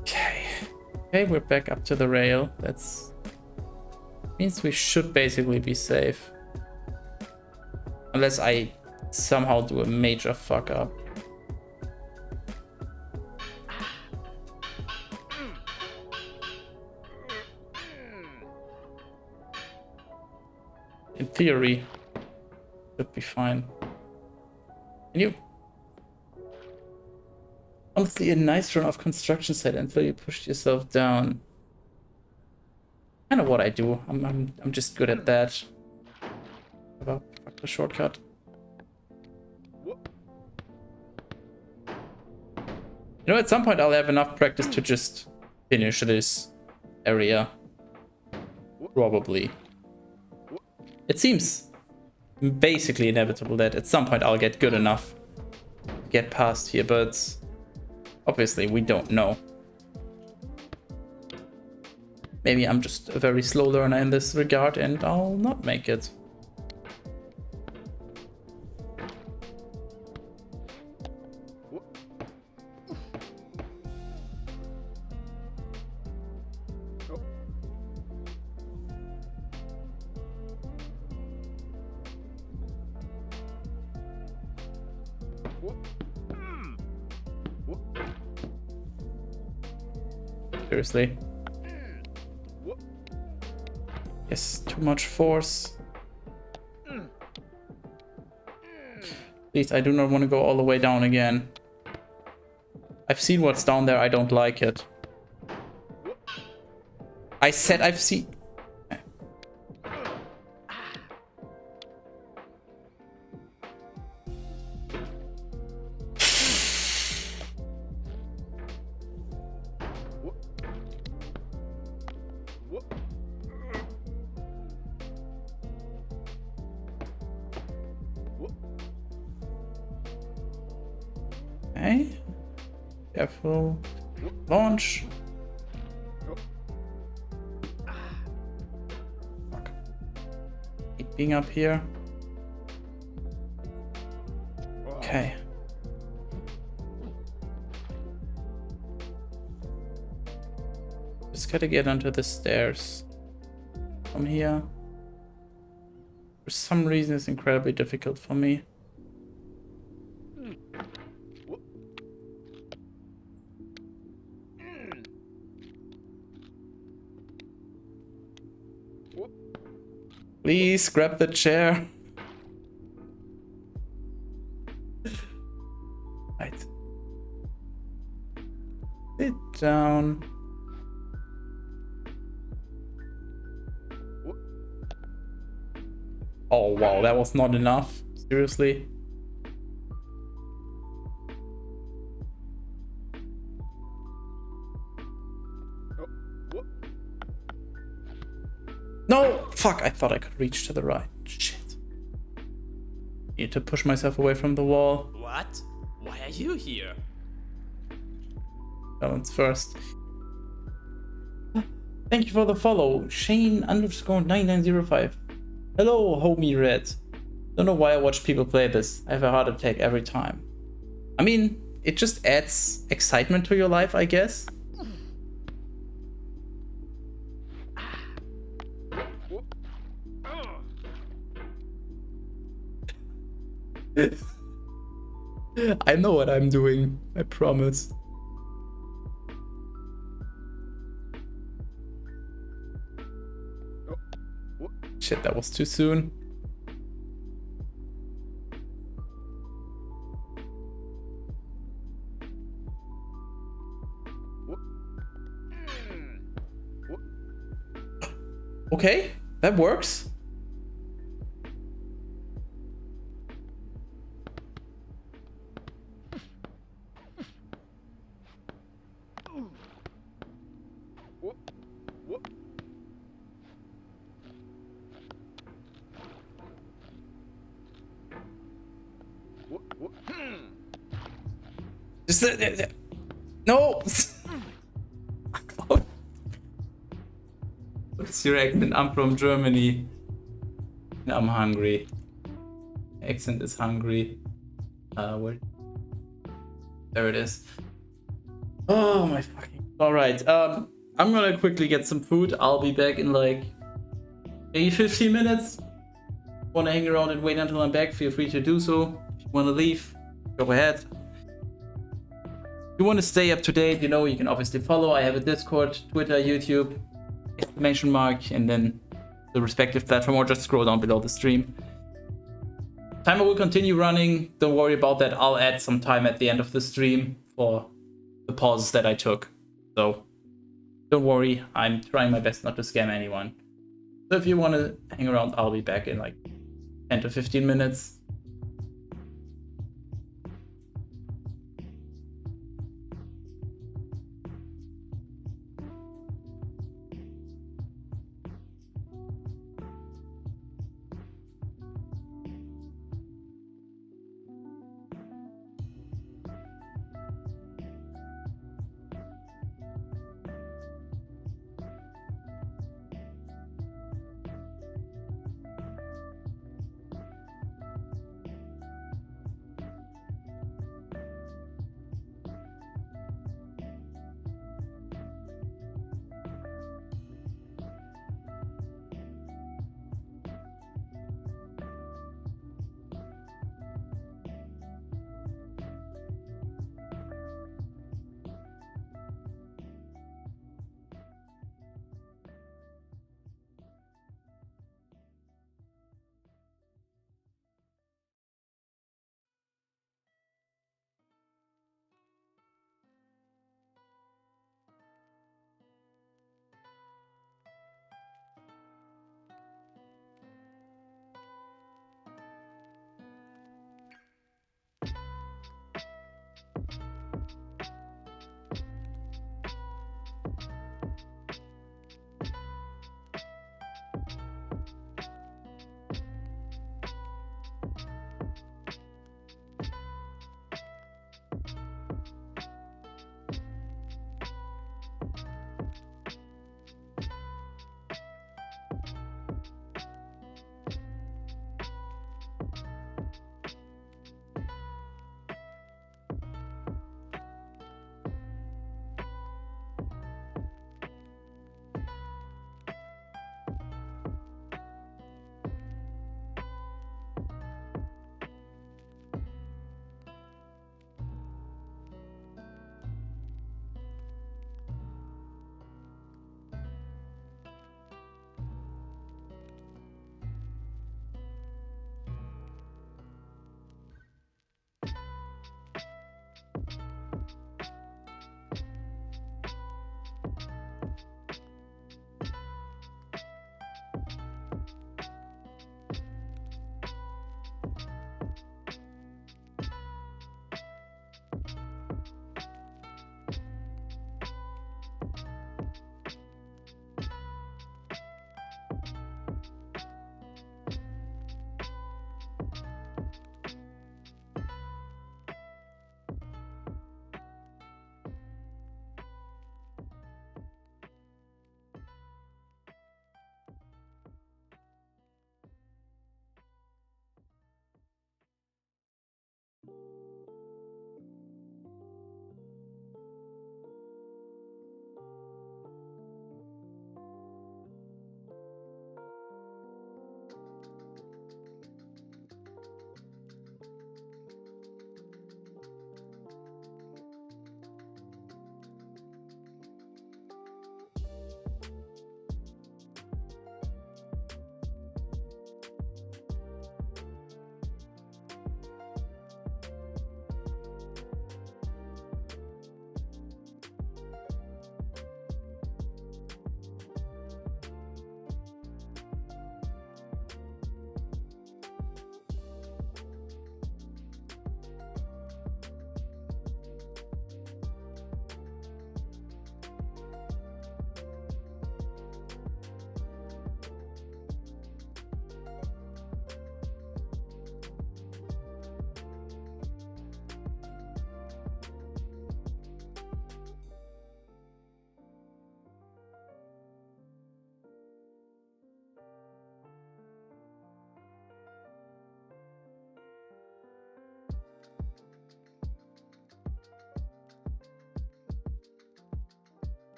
Okay, we're back up to the rail. That's means we should basically be safe. Unless I somehow do a major fuck up. In theory, should be fine. Can you? Honestly, a nice run of construction set until you pushed yourself down. Kind of what I do. I'm just good at that. Fuck the shortcut. You know, at some point I'll have enough practice to just finish this area. Probably. It seems basically inevitable that at some point I'll get good enough to get past here, but obviously we don't know. Maybe I'm just a very slow learner in this regard and I'll not make it. Seriously. Yes, too much force. Please, I do not want to go all the way down again. I've seen what's down there, I don't like it. I said I've seen... Okay. Careful. Launch. Fuck. Hate being up here. Okay. Just gotta get onto the stairs. From here. For some reason it's incredibly difficult for me. Please grab the chair. Right. Sit down. Oh wow, that was not enough. Seriously? No! Fuck, I thought I could reach to the right. Shit. Need to push myself away from the wall. What? Why are you here? Balance first. Thank you for the follow. Shane_9905. Hello, homie Red. Don't know why I watch people play this. I have a heart attack every time. I mean, it just adds excitement to your life, I guess. I know what I'm doing, I promise. Shit, that was too soon. Okay, that works. Just no. What's your accent? I'm from Germany. I'm hungry. Accent is hungry. Where? There it is. Oh my fucking. All right. I'm gonna quickly get some food. I'll be back in like maybe 15 minutes. Want to hang around and wait until I'm back? Feel free to do so. If you want to leave, go ahead. If you want to stay up to date, you know, you can obviously follow. I have a Discord, Twitter, YouTube, exclamation mark, and then the respective platform, or just scroll down below the stream. Timer will continue running. Don't worry about that. I'll add some time at the end of the stream for the pauses that I took. So don't worry. I'm trying my best not to scam anyone. So if you want to hang around, I'll be back in like 10 to 15 minutes.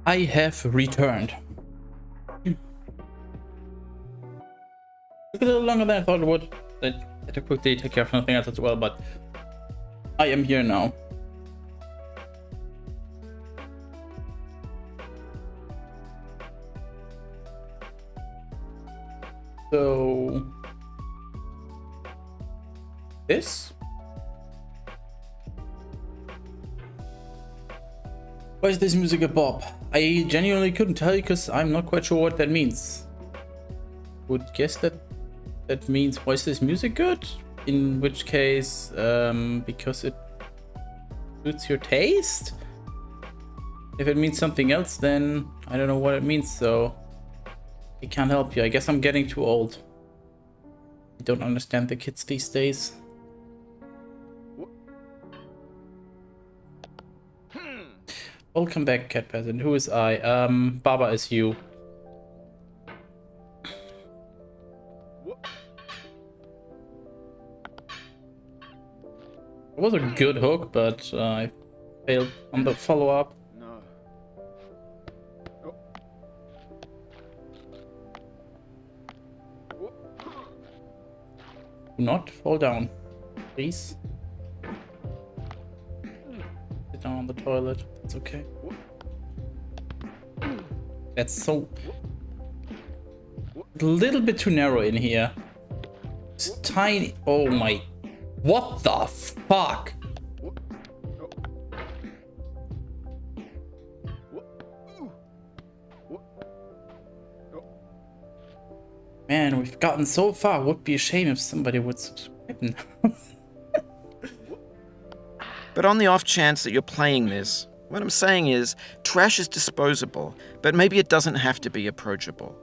I have returned. Took a little longer than I thought it would. I had to quickly take care of something else as well, but I am here now. So this? Why is this music a bop? I genuinely couldn't tell you because I'm not quite sure what that means. Would guess that means why is this music good? In which case, because it suits your taste? If it means something else, then I don't know what it means, so I can't help you. I guess I'm getting too old. I don't understand the kids these days. Welcome back, cat peasant. Who is I? Baba is you. It was a good hook, but I failed on the follow-up. No. Do not fall down, please. Sit down on the toilet. It's okay. That's so a little bit too narrow in here. It's tiny. Oh my. What the fuck? Man, we've gotten so far. Would be a shame if somebody would subscribe now. But on the off chance that you're playing this, what I'm saying is, trash is disposable, but maybe it doesn't have to be approachable.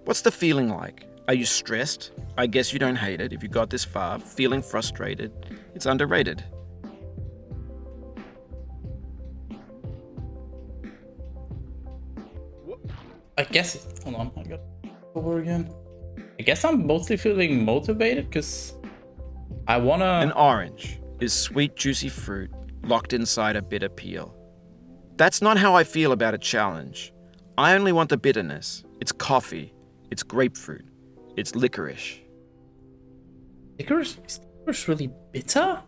What's the feeling like? Are you stressed? I guess you don't hate it if you got this far. Feeling frustrated? It's underrated. I guess. Hold on, I got over again. I guess I'm mostly feeling motivated because I wanna. An orange is sweet, juicy fruit locked inside a bitter peel. That's not how I feel about a challenge. I only want the bitterness. It's coffee. It's grapefruit. It's licorice. Licorice? Is licorice really bitter?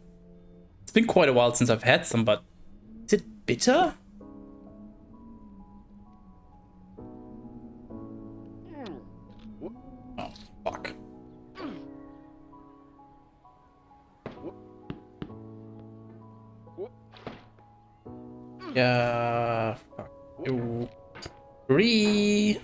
It's been quite a while since I've had some, but is it bitter? Yeah. Fuck you. Re.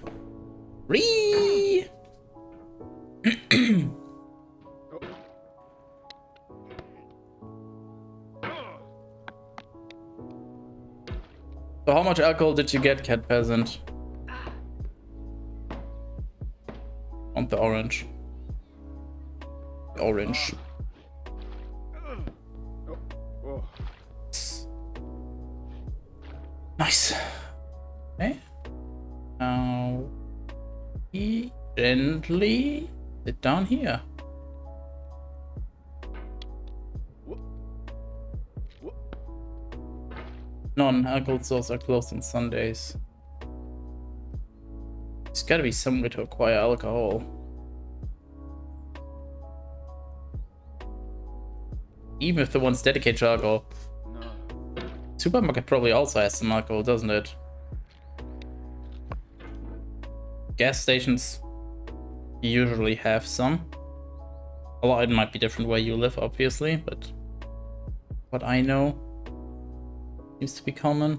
So how much alcohol did you get, cat peasant? On the orange. Orange. Nice. Okay. Now we gently sit down here. Non-alcohol stores are closed on Sundays. There's gotta be some way to acquire alcohol. Even if the one's dedicated to alcohol. Supermarket probably also has some alcohol, doesn't it? Gas stations usually have some. Although it might be different where you live, obviously, but what I know seems to be common.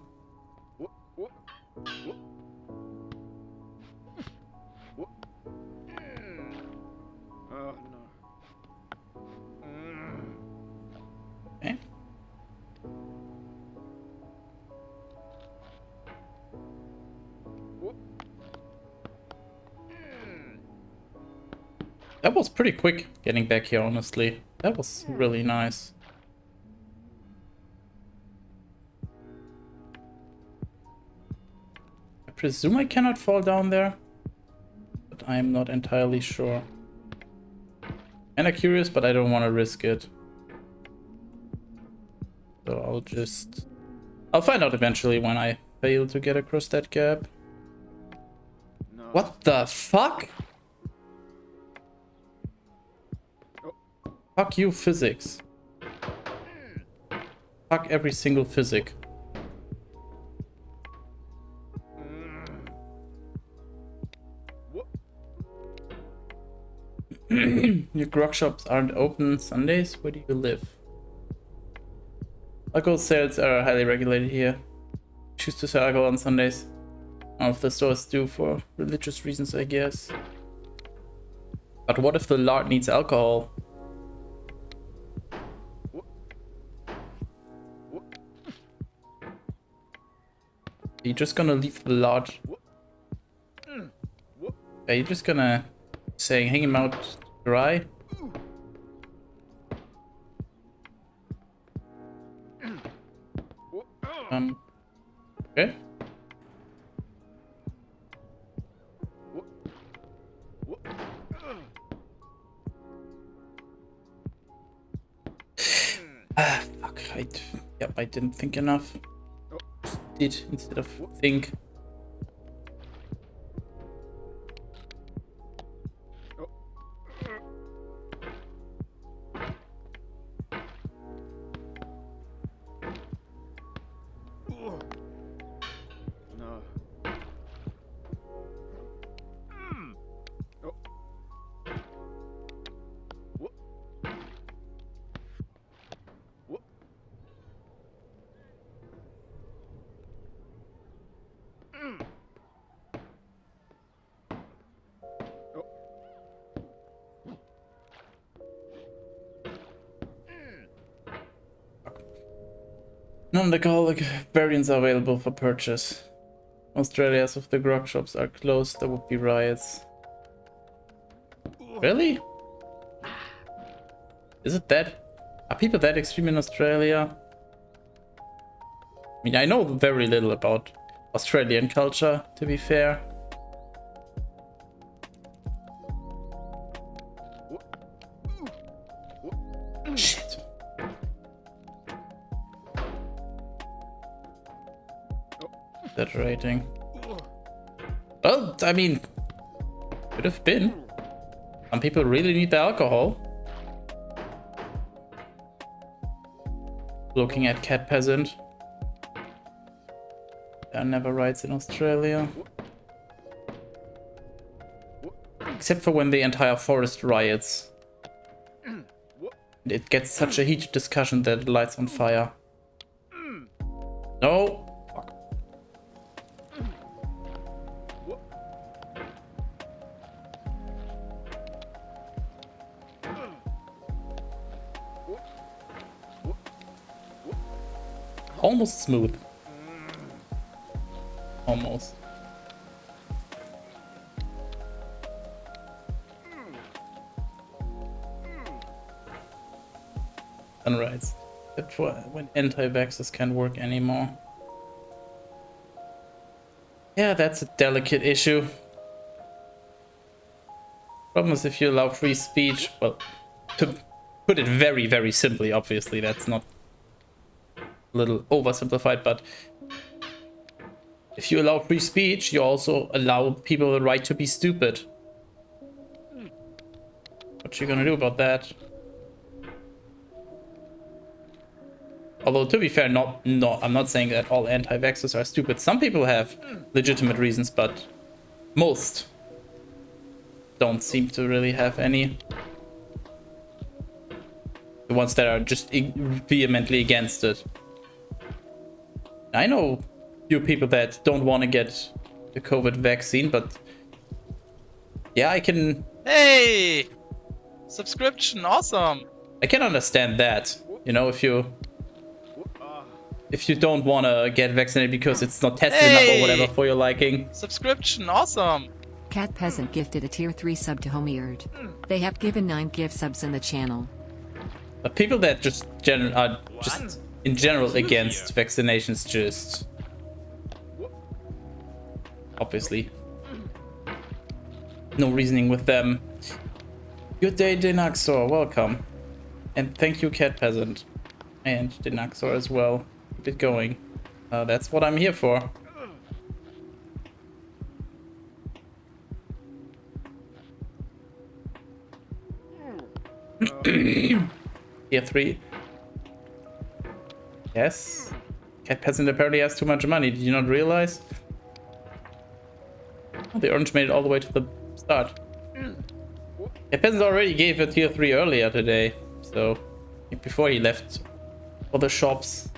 Okay. That was pretty quick getting back here, honestly. That was really nice. I presume I cannot fall down there, but I'm not entirely sure. Kinda curious, but I don't want to risk it. So I'll find out eventually when I fail to get across that gap. No. What the fuck? Fuck you, physics. Fuck every single physic. Your grog shops aren't open Sundays? Where do you live? Alcohol sales are highly regulated here. Choose to sell alcohol on Sundays. None of the stores do for religious reasons, I guess. But what if the Lord needs alcohol? Are you just gonna leave the Lord? Are you just gonna hang him out dry? Okay. Fuck. Yep, I didn't think enough. Just did instead of think. Non-alcoholic variants are available for purchase. Australia's of the grog shops are closed, there would be riots. Really? Is it that? Are people that extreme in Australia? I mean, I know very little about Australian culture, to be fair. Shit. That rating. Well, I mean, could have been. Some people really need the alcohol. Looking at cat peasant. There are never riots in Australia. Except for when the entire forest riots. It gets such a heated discussion that it lights on fire. No. almost smooth. Almost. Sunrise. Except for when anti-vaxxers can't work anymore. Yeah, that's a delicate issue. Problem is if you allow free speech, well, to put it very, very simply, obviously, that's not a little oversimplified, but if you allow free speech, you also allow people the right to be stupid. What you gonna do about that? Although, to be fair, I'm not saying that all anti-vaxxers are stupid. Some people have legitimate reasons, but most don't seem to really have any. The ones that are just vehemently against it. I know few people that don't want to get the COVID vaccine, but yeah, I can... Hey! Subscription, awesome! I can understand that. You know, if you don't want to get vaccinated because it's not tested enough or whatever for your liking. Subscription, awesome! Cat Peasant gifted a tier 3 sub to Homeard. They have given 9 gift subs in the channel. But people that just are just in general against vaccinations, just obviously no reasoning with them. Good day, Denaxor, welcome. And thank you, Cat Peasant. And Denaxor as well. Keep it going. That's what I'm here for. Tier 3. Yes. Cat Peasant apparently has too much money. Did you not realize? Oh, the orange made it all the way to the start. Cat Peasant already gave a tier 3 earlier today. So, before he left for the shops.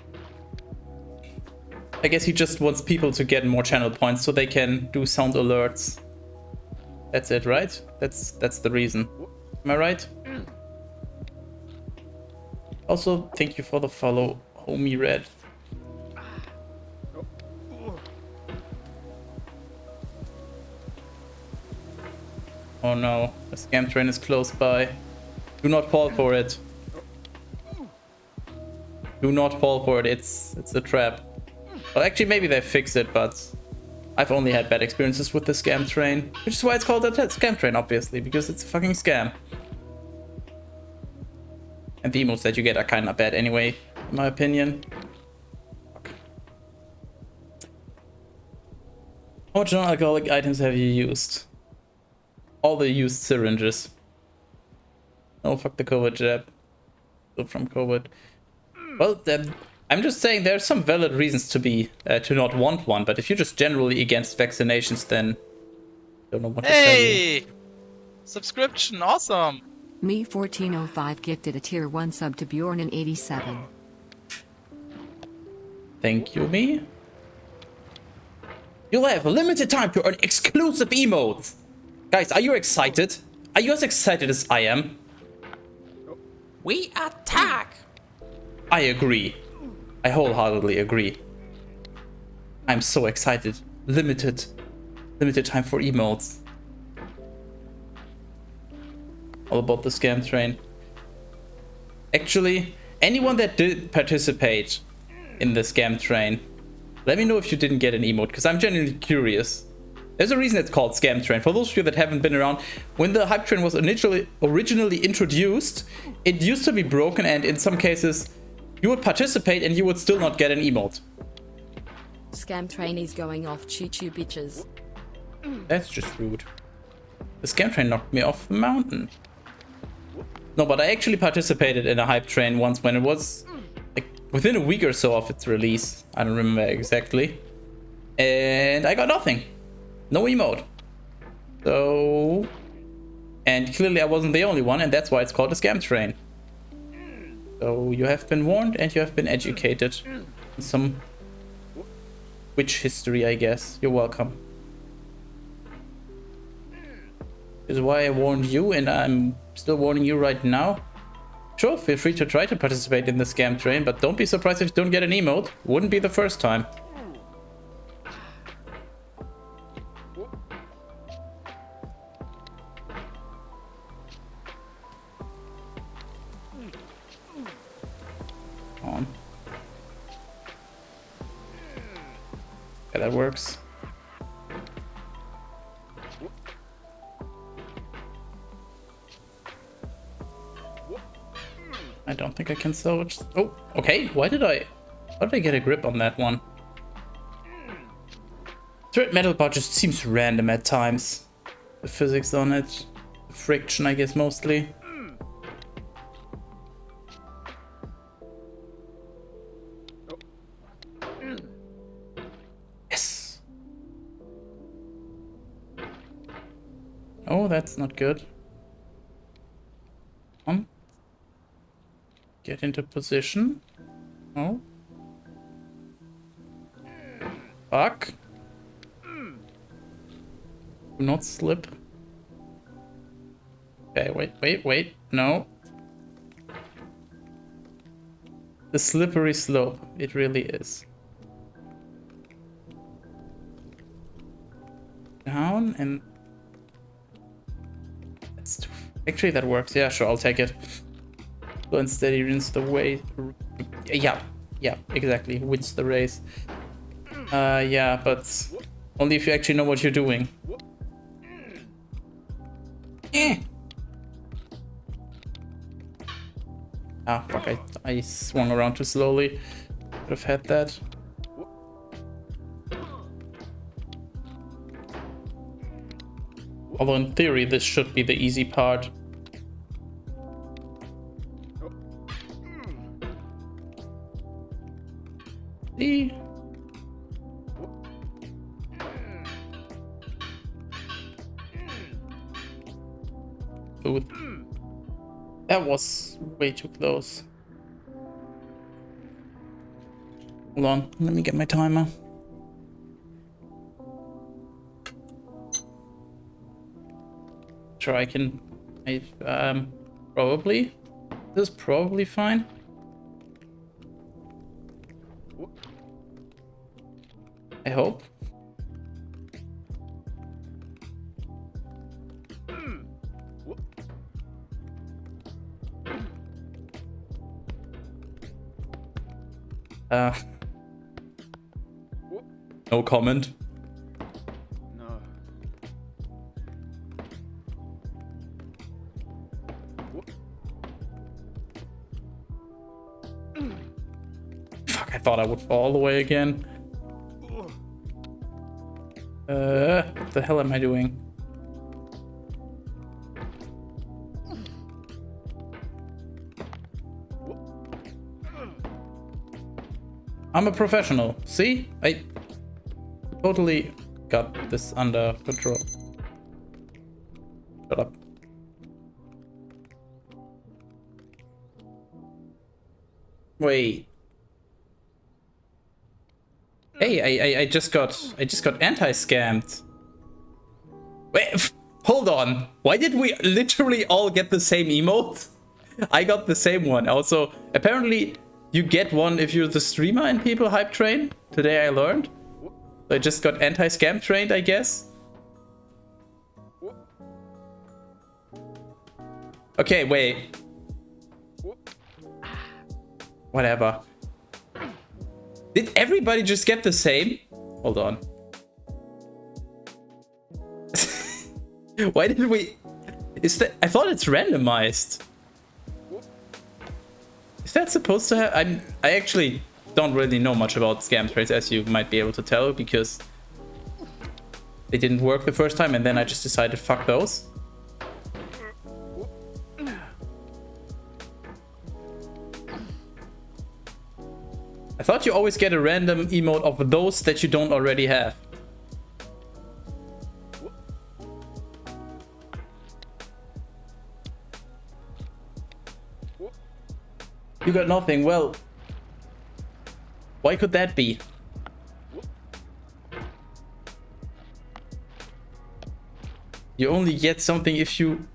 I guess he just wants people to get more channel points so they can do sound alerts. That's it, right? That's the reason. Am I right? Also, thank you for the follow, Homie Red. Oh no, the scam train is close by. Do not fall for it. Do not fall for it, it's a trap. Well, actually, maybe they fixed it, but I've only had bad experiences with the scam train. Which is why it's called a scam train, obviously, because it's a fucking scam. And the emotes that you get are kind of bad anyway, in my opinion. Fuck. How much non-alcoholic items have you used? All the used syringes. Oh, fuck the COVID jab. Still from COVID. Well, then, I'm just saying there's some valid reasons to not want one, but if you're just generally against vaccinations, then I don't know what to tell you. Hey! Subscription, awesome! Me 1405 gifted a tier 1 sub to Bjorn in 87. Thank you, me. You'll have limited time to earn exclusive emotes. Guys, are you excited? Are you as excited as I am? We attack! I agree. I wholeheartedly agree. I'm so excited. Limited time for emotes. All about the scam train. Actually, anyone that did participate in the scam train, let me know if you didn't get an emote, because I'm genuinely curious. There's a reason it's called scam train. For those of you that haven't been around, when the hype train was originally introduced, it used to be broken, and in some cases you would participate and you would still not get an emote. Scam trainees going off choo-choo bitches. That's just rude. The scam train knocked me off the mountain. No, but I actually participated in a hype train once when it was like within a week or so of its release. I don't remember exactly. And I got nothing. No emote. So... And clearly I wasn't the only one, and that's why it's called a scam train. So you have been warned and you have been educated in some witch history, I guess. You're welcome. This is why I warned you, and I'm still warning you right now. Sure, feel free to try to participate in the scam train, but don't be surprised if you don't get an emote. Wouldn't be the first time. On. Yeah, that works. I don't think I can salvage. Oh, okay. How did I get a grip on that one? Thread metal bar just seems random at times. The physics on it, the friction, I guess, mostly. Yes. Oh, that's not good. Get into position. Oh. Fuck. Do not slip. Okay, wait. No. The slippery slope. It really is. Down and... Actually, that works. Yeah, sure, I'll take it. Slow and steady wins the way. Yeah, exactly. Wins the race. Yeah, but only if you actually know what you're doing. Ah, fuck, I swung around too slowly. Could have had that. Although in theory, this should be the easy part. See? Ooh. That was way too close. Hold on, let me get my timer. Sure, I can. Probably. This is probably fine. I hope. No comment. No. Fuck, I thought I would fall all the way again. What the hell am I doing? I'm a professional. See? I totally got this under control. Shut up. Wait. Hey, I just got anti-scammed. Wait, hold on. Why did we literally all get the same emote? I got the same one. Also, apparently you get one if you're the streamer in People Hype Train. Today I learned. So I just got anti-scam trained, I guess. Okay, wait. Whatever. Did everybody just get the same? Hold on. Why did we... Is that... I thought it's randomized. Is that supposed to have... I actually don't really know much about scam trains, as you might be able to tell, because they didn't work the first time and then I just decided fuck those. I thought you always get a random emote of those that you don't already have. You got nothing. Well, why could that be? You only get something if you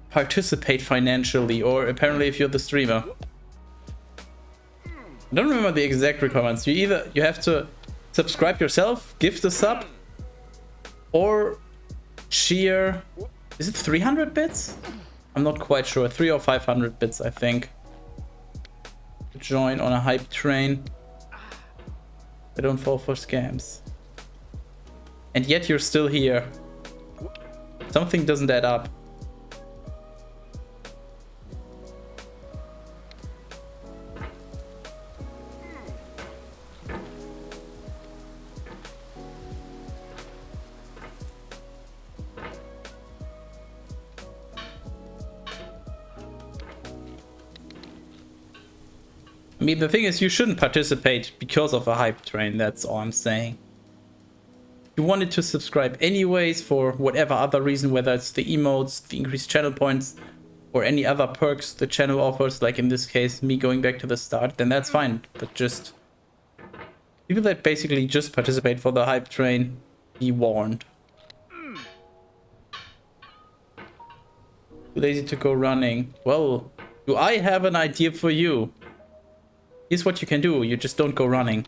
participate financially, or apparently if you're the streamer. I don't remember the exact requirements. You have to subscribe yourself, gift a sub, or cheer. Is it 300 bits? I'm not quite sure. 300 or 500 bits, I think. Join on a hype train. I don't fall for scams. And yet you're still here. Something doesn't add up. I mean, the thing is, you shouldn't participate because of a hype train, that's all I'm saying. You wanted to subscribe anyways for whatever other reason, whether it's the emotes, the increased channel points, or any other perks the channel offers, like in this case, me going back to the start, then that's fine. But just people that basically just participate for the hype train, be warned. Too lazy to go running. Well, do I have an idea for you? Here's what you can do, you just don't go running.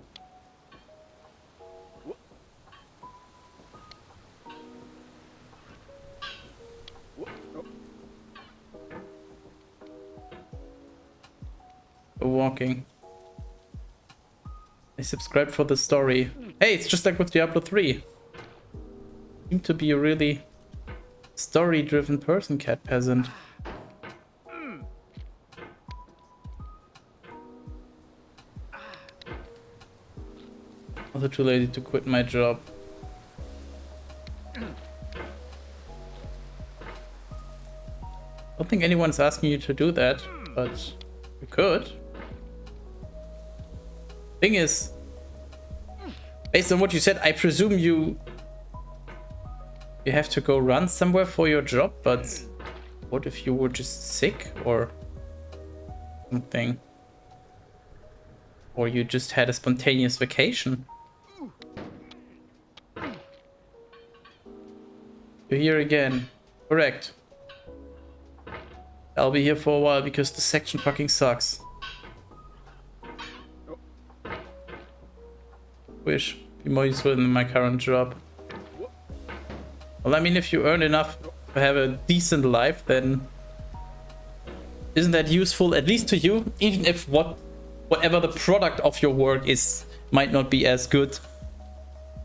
Go walking. I subscribed for the story. Hey, it's just like with Diablo 3. Seem to be a really story-driven person, Cat Peasant. Also too lazy to quit my job. I don't think anyone's asking you to do that, but you could. Thing is, based on what you said, I presume you have to go run somewhere for your job, but what if you were just sick or something? Or you just had a spontaneous vacation? You're here again. Correct. I'll be here for a while because the section fucking sucks. Wish be more useful in my current job. Well, I mean, if you earn enough to have a decent life, then isn't that useful at least to you? Even if whatever the product of your work is might not be as good,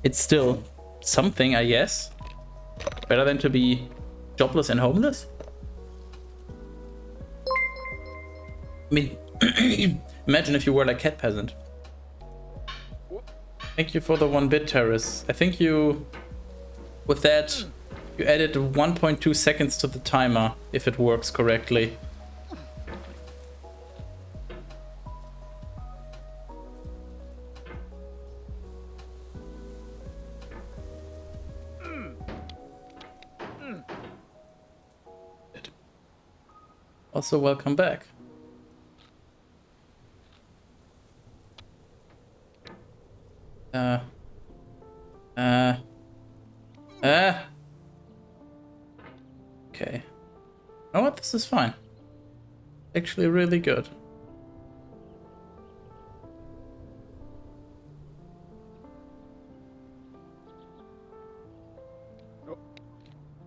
it's still something, I guess. Better than to be jobless and homeless. I mean, imagine if you were like Cat Peasant. Thank you for the 1-bit terrace. I think with that, you added 1.2 seconds to the timer, if it works correctly. Also, welcome back. Okay. You know what? This is fine. Actually, really good.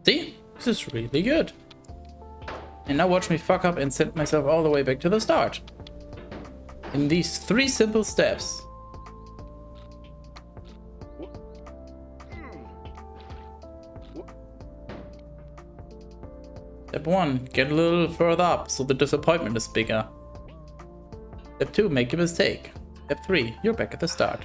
See? This is really good. And now watch me fuck up and send myself all the way back to the start. In these 3 simple steps. Step 1, get a little further up so the disappointment is bigger. Step 2, make a mistake. Step 3, you're back at the start.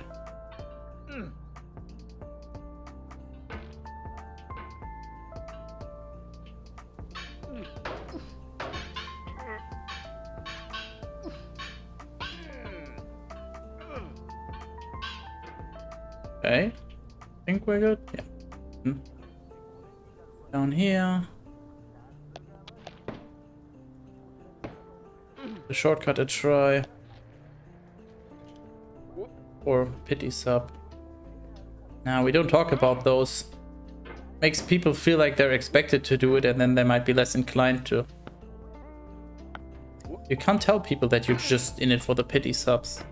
Okay, I think we're good. Yeah. Down here. The shortcut a try. Or pity sub. Now we don't talk about those. Makes people feel like they're expected to do it and then they might be less inclined to. You can't tell people that you're just in it for the pity subs.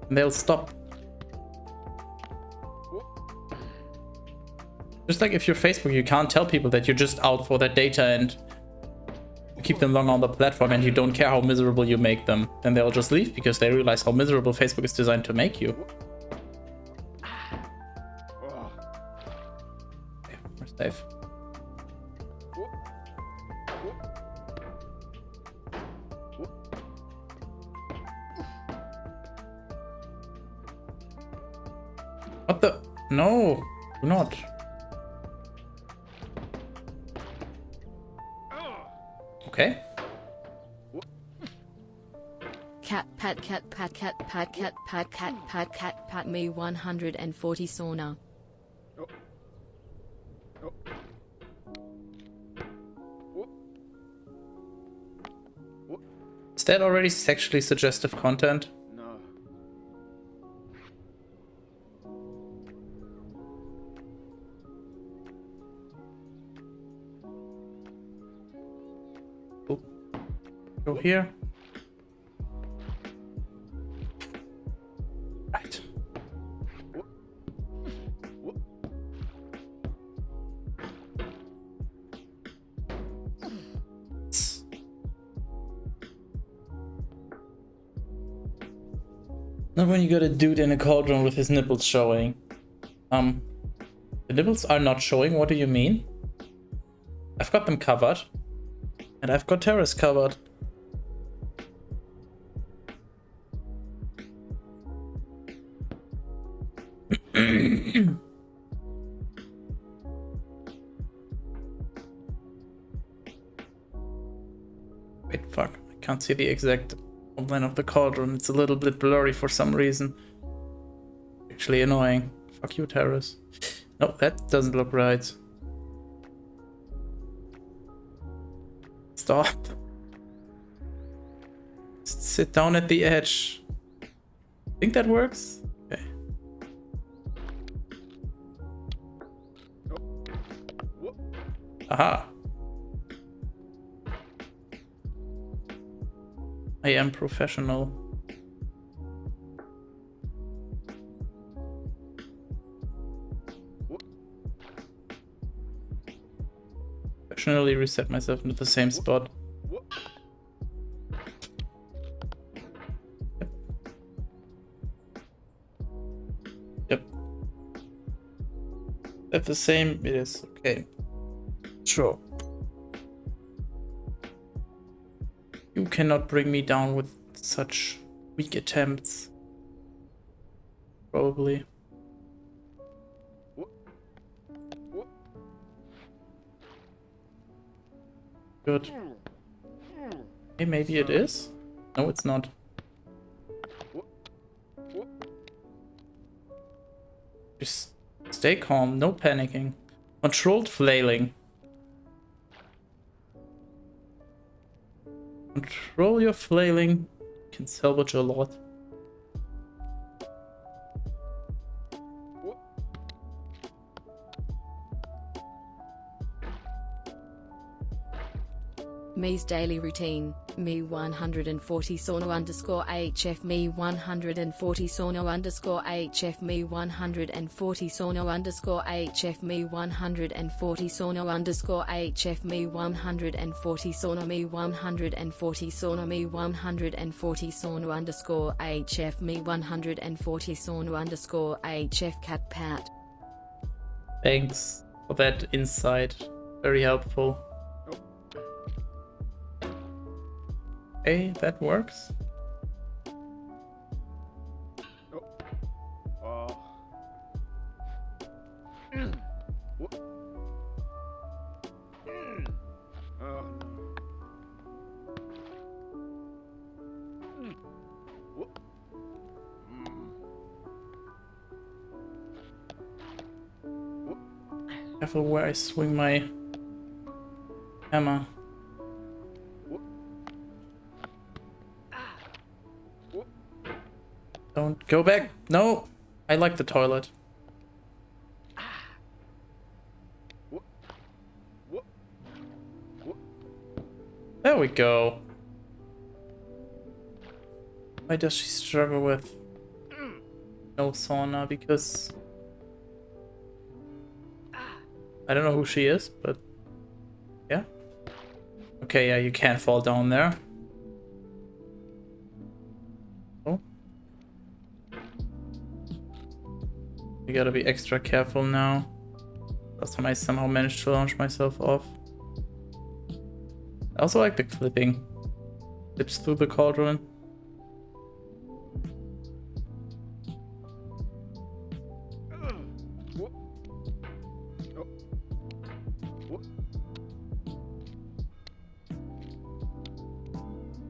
And they'll stop. Just like if you're Facebook, you can't tell people that you're just out for that data and you keep them long on the platform and you don't care how miserable you make them. Then they'll just leave because they realize how miserable Facebook is designed to make you. Okay, we're safe. What the? No, do not. Okay. Cat pat me 140 sauna. Is that already sexually suggestive content? No. Go here. Right. Not when you got a dude in a cauldron with his nipples showing. The nipples are not showing, what do you mean? I've got them covered. And I've got Terrace covered. Wait, fuck. I can't see the exact outline of the cauldron. It's a little bit blurry for some reason. Actually annoying. Fuck you, Terrace. No, that doesn't look right. Stop. Just sit down at the edge. Think that works? Okay. Aha. I am professional. Professionally reset myself into the same spot. Yep. At the same, it is. Okay. Sure. You cannot bring me down with such weak attempts. Probably. Good. Hey, maybe it is? No, it's not. Just stay calm, no panicking. Controlled flailing. Control your flailing. Can salvage a lot. Me's daily routine. Me 140 sauna underscore HF me 140 sauna underscore HF me 140 sauna underscore HF me 140 sauna underscore HF me 140 sauna me 140 sauna me 140 sauna underscore HF me 140 sauna underscore HF cat pat. Thanks for that insight. Very helpful. Hey, that works. Careful where I swing my hammer. Don't go back. No, I like the toilet. There we go. Why does she struggle with no sauna? Because I don't know who she is, but yeah. Okay, yeah, you can't fall down there. Oh. You gotta be extra careful now. Last time I somehow managed to launch myself off. I also like the clipping. Clips through the cauldron.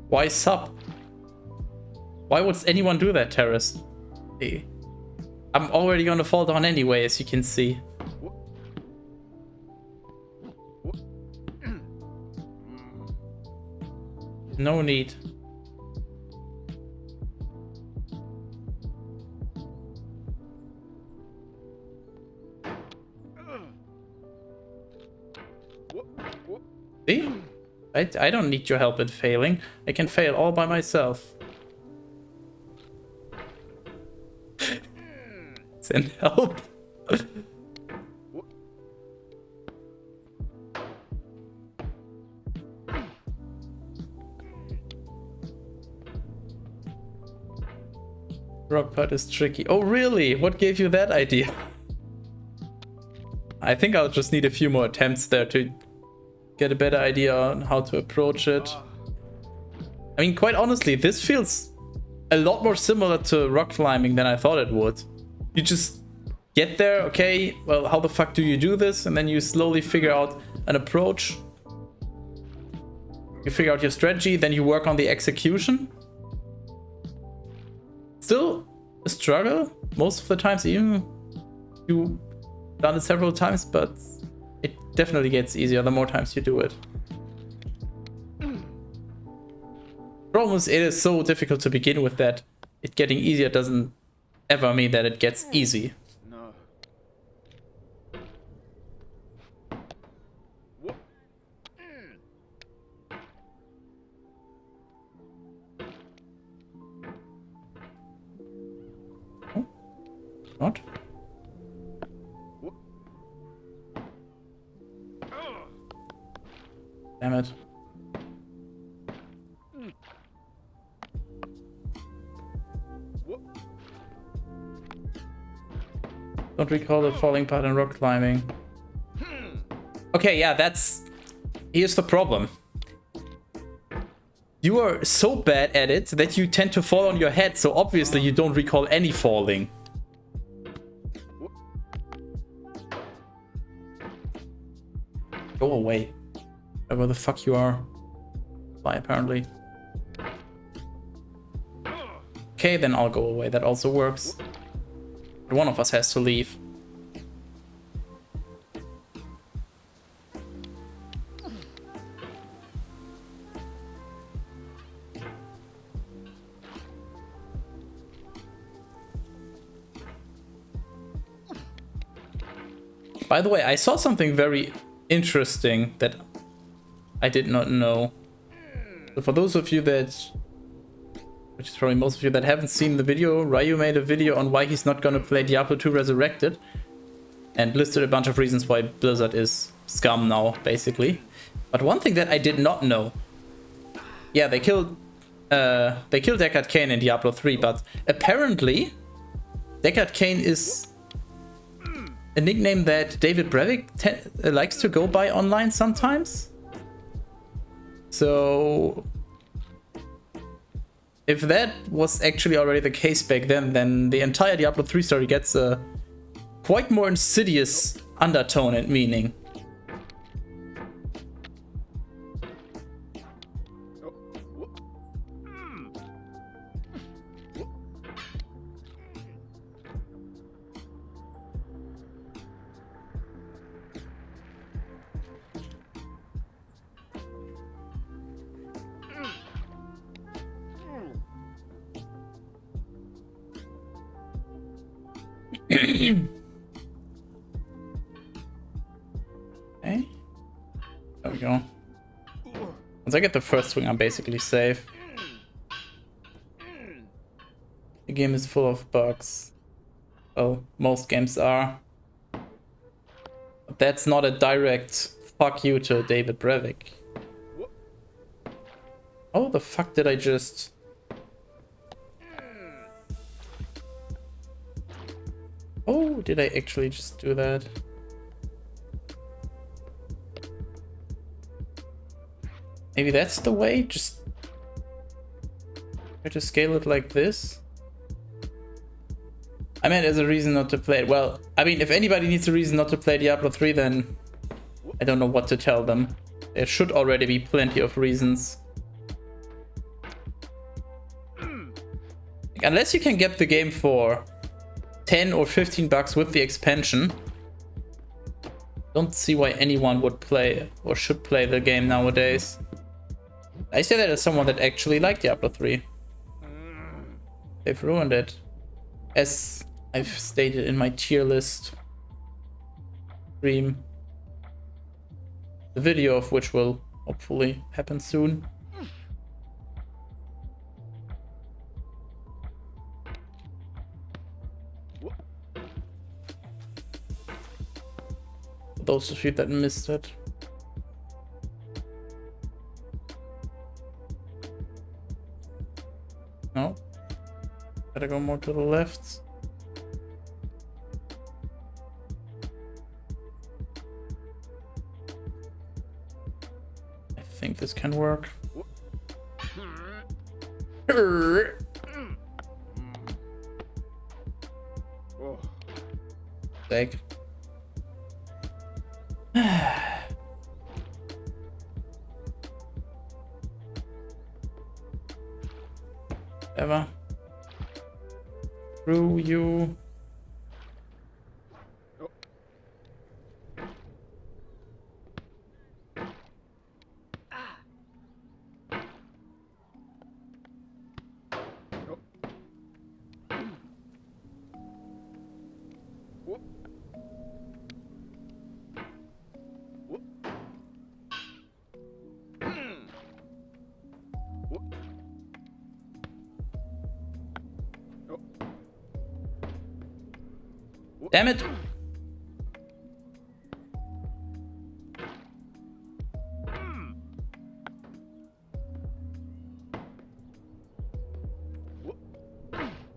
Why sub? Why would anyone do that, Terrace? Hey. I'm already gonna fall down anyway, as you can see. No need. See? I don't need your help in failing. I can fail all by myself. Send help. Rock putt is tricky. Oh really? What gave you that idea? I think I'll just need a few more attempts there to get a better idea on how to approach it. I mean, quite honestly, this feels a lot more similar to rock climbing than I thought it would. You just get there, okay, well, how the fuck do you do this? And then you slowly figure out an approach. You figure out your strategy, then you work on the execution. Still a struggle most of the times, even you've done it several times, but it definitely gets easier the more times you do it. Problem is, it is so difficult to begin with that it getting easier doesn't ever mean that it gets easy. No. Oh, not? Damn it. Don't recall the falling part in rock climbing. Okay, yeah, here's the problem. You are so bad at it that you tend to fall on your head, so obviously you don't recall any falling. Go away. Wherever the fuck you are. Fly, apparently. Okay, then I'll go away. That also works. But one of us has to leave. By the way, I saw something very interesting that I did not know. So for those of you that, which is probably most of you that haven't seen the video, Ryu made a video on why he's not gonna play Diablo 2 Resurrected and listed a bunch of reasons why Blizzard is scum now, basically. But one thing that I did not know, yeah, they killed Deckard Cain in Diablo 3, but apparently Deckard Cain is a nickname that David Brevik likes to go by online sometimes. So if that was actually already the case back then the entire Diablo 3 story gets a quite more insidious undertone and meaning. Okay. There we go. Once I get the first swing, I'm basically safe. The game is full of bugs. Well, most games are. But that's not a direct fuck you to David Brevik. How the fuck did I just... Oh, did I actually just do that? Maybe that's the way? Just try to scale it like this? I mean, there's a reason not to play it. Well, I mean, if anybody needs a reason not to play Diablo 3, then I don't know what to tell them. There should already be plenty of reasons. Like, unless you can get the game for 10 or 15 bucks with the expansion, don't see why anyone would play or should play the game nowadays. I say that as someone that actually liked Diablo 3. They've ruined it. As I've stated in my tier list stream, the video of which will hopefully happen soon. For those of you that missed it. No. Gotta go more to the left. I think this can work. Egg. Ever. Through you. Damn it!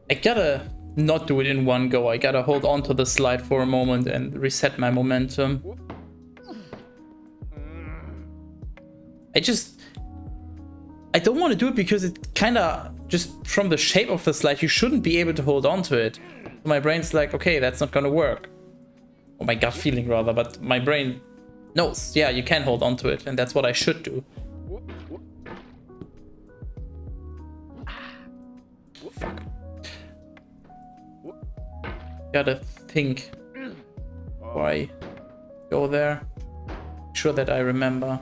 I gotta not do it in one go. I gotta hold on to the slide for a moment and reset my momentum. I don't want to do it because it kinda, just from the shape of the slide, you shouldn't be able to hold on to it. So my brain's like, okay, that's not gonna work. Or my gut feeling rather, but my brain knows, yeah, you can hold on to it, and that's what I should do. Fuck. Gotta think before I go there. Make sure that I remember.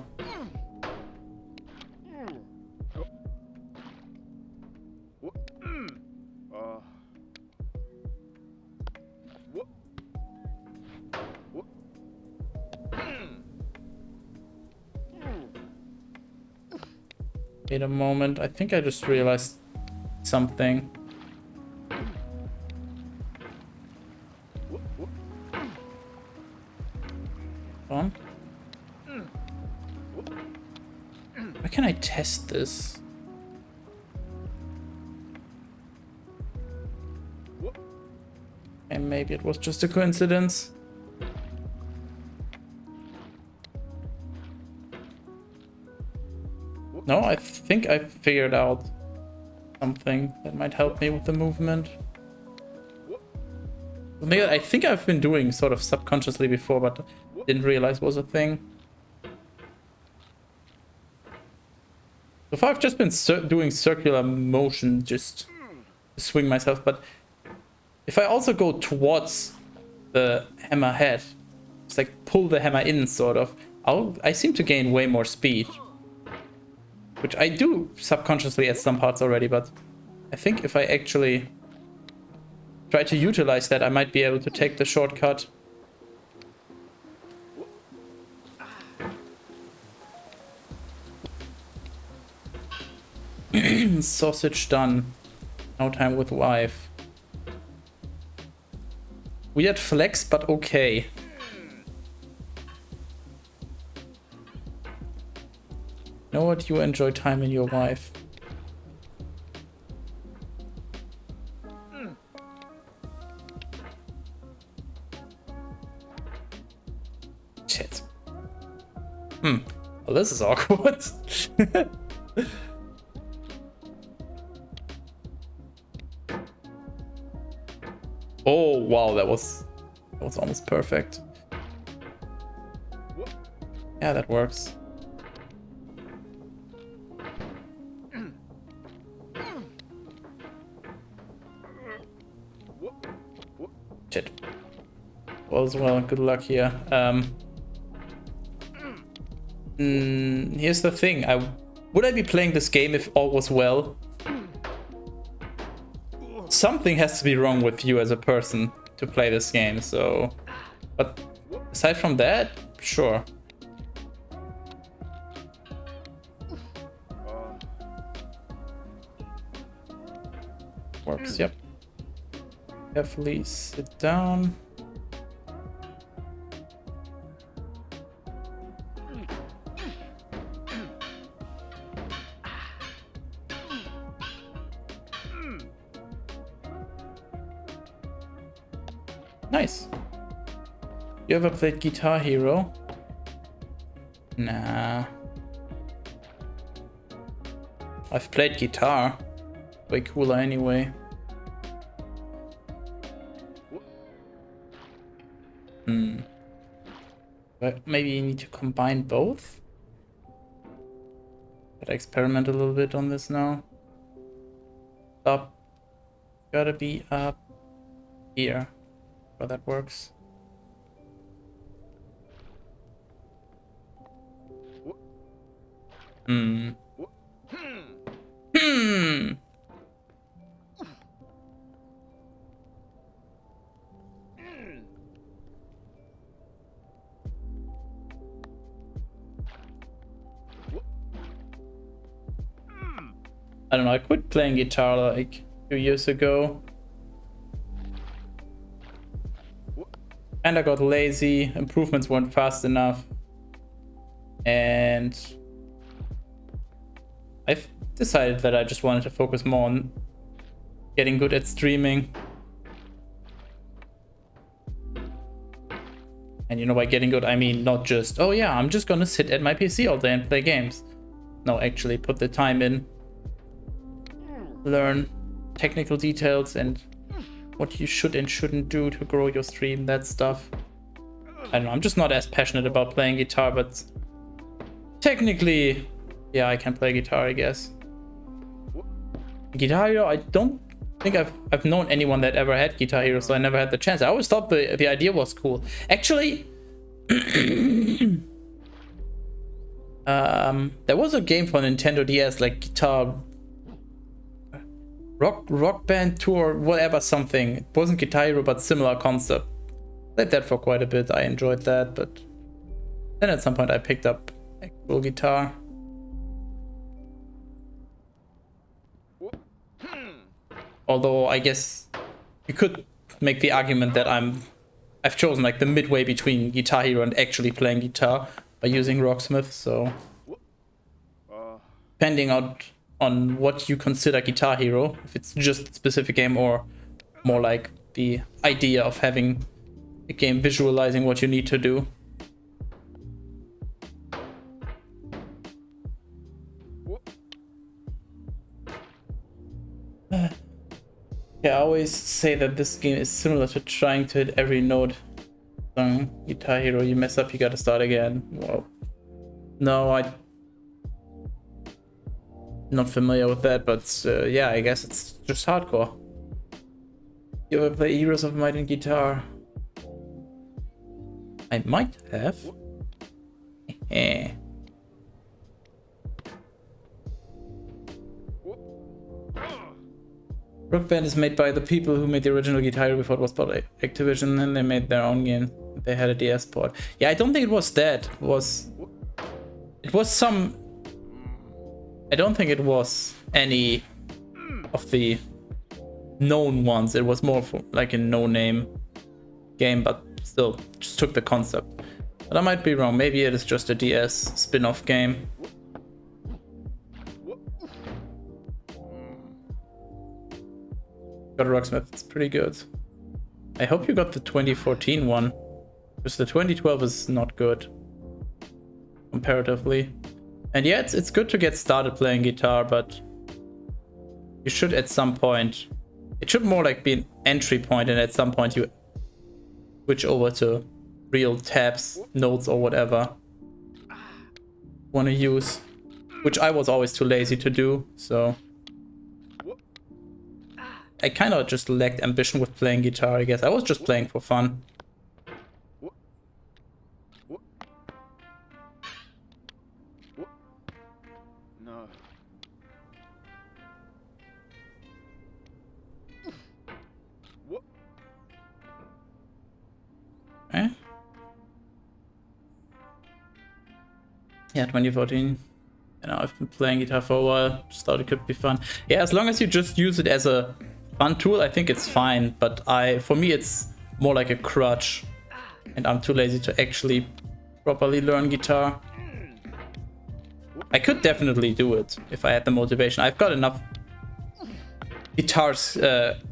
Wait a moment, I think I just realized something. On. Where can I test this? And maybe it was just a coincidence. No, I think I figured out something that might help me with the movement. Something that I think I've been doing sort of subconsciously before, but didn't realize was a thing. So far I've just been doing circular motion just to swing myself, but if I also go towards the hammer head, just like pull the hammer in sort of, I seem to gain way more speed. Which I do subconsciously at some parts already, but I think if I actually try to utilize that, I might be able to take the shortcut. Sausage done. No time with wife. Weird flex, but okay. Know what you enjoy time in your wife. Shit. Well, this is awkward. Oh wow, that was almost perfect. Yeah, that works. Shit. All is well, good luck here. Here's the thing. Would I be playing this game if all was well? Something has to be wrong with you as a person to play this game, so... But aside from that, sure. Works, yep. Carefully sit down. Nice. You ever played Guitar Hero? Nah. I've played guitar. Way cooler anyway. But maybe you need to combine both? Gotta experiment a little bit on this now. Up. Gotta be up here. Well, that works. I don't know, I quit playing guitar like a few years ago. And I got lazy, improvements weren't fast enough. And I've decided that I just wanted to focus more on getting good at streaming. And you know, by getting good, I mean not just, oh yeah, I'm just gonna sit at my PC all day and play games. No, actually put the time in. Learn technical details and what you should and shouldn't do to grow your stream, that stuff. I don't know, I'm just not as passionate about playing guitar, but technically, yeah, I can play guitar, I guess. Guitar Hero, I don't think I've known anyone that ever had Guitar Hero, so I never had the chance. I always thought the idea was cool. Actually, there was a game for Nintendo DS, like Guitar Rock Band Tour, whatever, something. It wasn't Guitar Hero, but similar concept. Played that for quite a bit. I enjoyed that, but then at some point I picked up actual guitar. Although I guess you could make the argument that I've chosen like the midway between Guitar Hero and actually playing guitar by using Rocksmith, so depending on what you consider Guitar Hero, if it's just a specific game or more like the idea of having a game visualizing what you need to do. Yeah, I always say that this game is similar to trying to hit every note. Guitar Hero, you mess up, you gotta start again. Well, no, I'm not familiar with that, but yeah, I guess it's just hardcore. You ever play Heroes of Might and Guitar? I might have. Rock Band is made by the people who made the original Guitar Hero before it was bought by Activision, and they made their own game. They had a DS port. Yeah, I don't think it was that. It was some... I don't think it was any of the known ones. It was more for like a no-name game, but still just took the concept. But I might be wrong. Maybe it is just a DS spin-off game. Got a Rocksmith. It's pretty good. I hope you got the 2014 one, because the 2012 is not good comparatively. And yeah, it's good to get started playing guitar, but you should at some point, it should more like be an entry point, and at some point you switch over to real tabs, notes, or whatever you want to use, which I was always too lazy to do, so I kind of just lacked ambition with playing guitar, I guess. I was just playing for fun. No. Eh? Yeah, 2014. You know, I've been playing guitar for a while. Just thought it could be fun. Yeah, as long as you just use it as a fun tool, I think it's fine. But for me, it's more like a crutch, and I'm too lazy to actually properly learn guitar. I could definitely do it if I had the motivation. I've got enough guitars,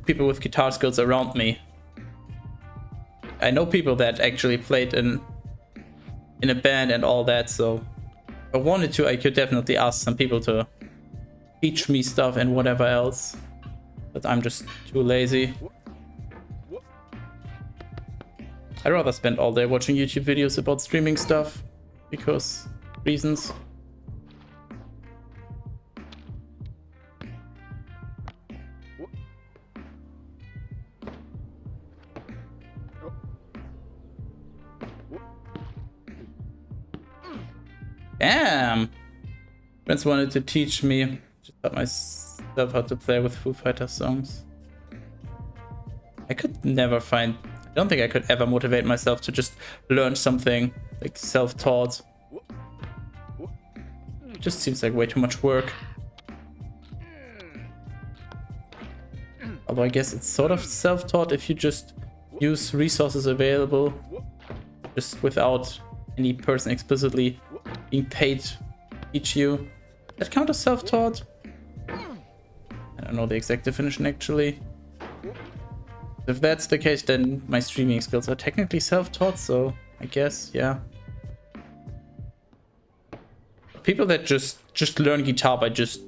people with guitar skills around me. I know people that actually played in a band and all that, so if I wanted to, I could definitely ask some people to teach me stuff and whatever else. But I'm just too lazy. I'd rather spend all day watching YouTube videos about streaming stuff because reasons. Damn! Friends wanted to teach me. Just taught myself how to play with Foo Fighters songs. I could never find... I don't think I could ever motivate myself to just learn something like self-taught. It just seems like way too much work. Although I guess it's sort of self-taught if you just use resources available, just without any person explicitly being paid to teach you. That count as self-taught? I don't know the exact definition actually. If that's the case, then my streaming skills are technically self-taught, so I guess, yeah. People that just learn guitar by just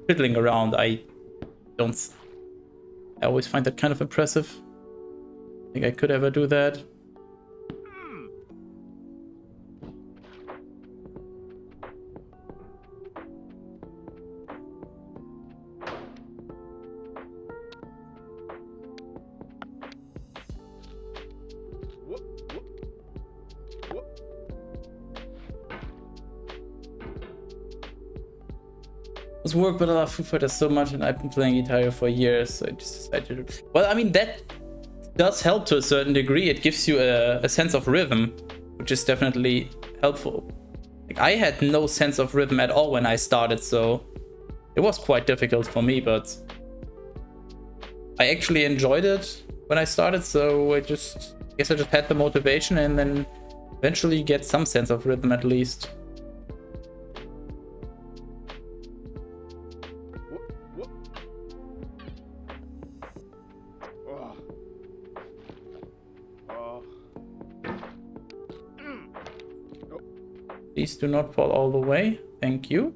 fiddling around, I always find that kind of impressive. I think I could ever do that. It was work, but I love Foo Fighters so much, and I've been playing guitar for years, so I just decided to... Well, I mean, that does help to a certain degree. It gives you a sense of rhythm, which is definitely helpful. Like, I had no sense of rhythm at all when I started, so it was quite difficult for me, but I actually enjoyed it when I started, so I guess I just had the motivation, and then eventually get some sense of rhythm at least. Please do not fall all the way. Thank you.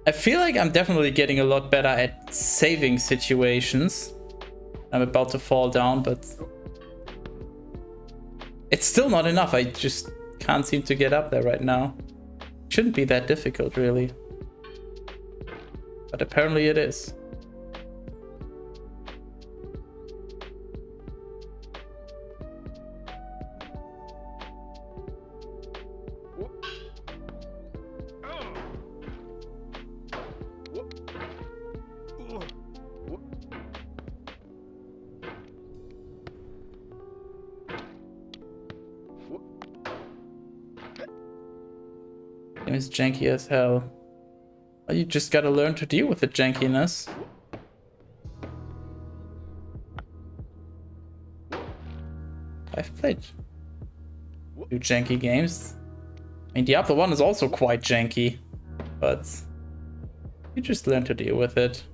I feel like I'm definitely getting a lot better at saving situations. I'm about to fall down, but it's still not enough. I just can't seem to get up there right now. Shouldn't be that difficult, really. But apparently it is. Game is janky as hell. Well, you just gotta learn to deal with the jankiness. I've played 2 janky games. I mean, Diablo 1 is also quite janky, but you just learn to deal with it.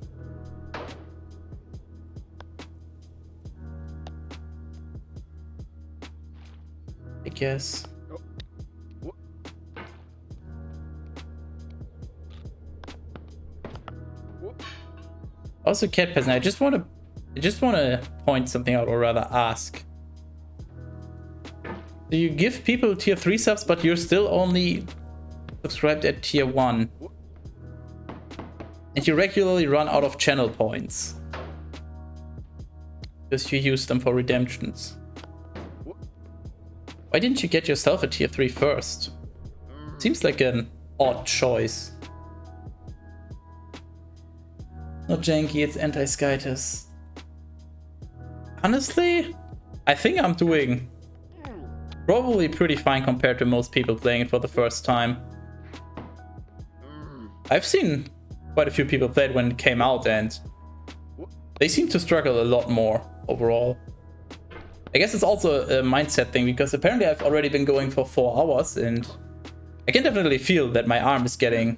I guess. Also, Cat Peasant, I just want to point something out, or rather ask. Do you give people tier 3 subs, but you're still only subscribed at tier 1? And you regularly run out of channel points because you use them for redemptions. Why didn't you get yourself a tier 3 first? Seems like an odd choice. Not janky, it's anti-Skytus. Honestly, I think I'm doing probably pretty fine compared to most people playing it for the first time. I've seen quite a few people play it when it came out, and they seem to struggle a lot more overall. I guess it's also a mindset thing, because apparently I've already been going for 4 hours, and I can definitely feel that my arm is getting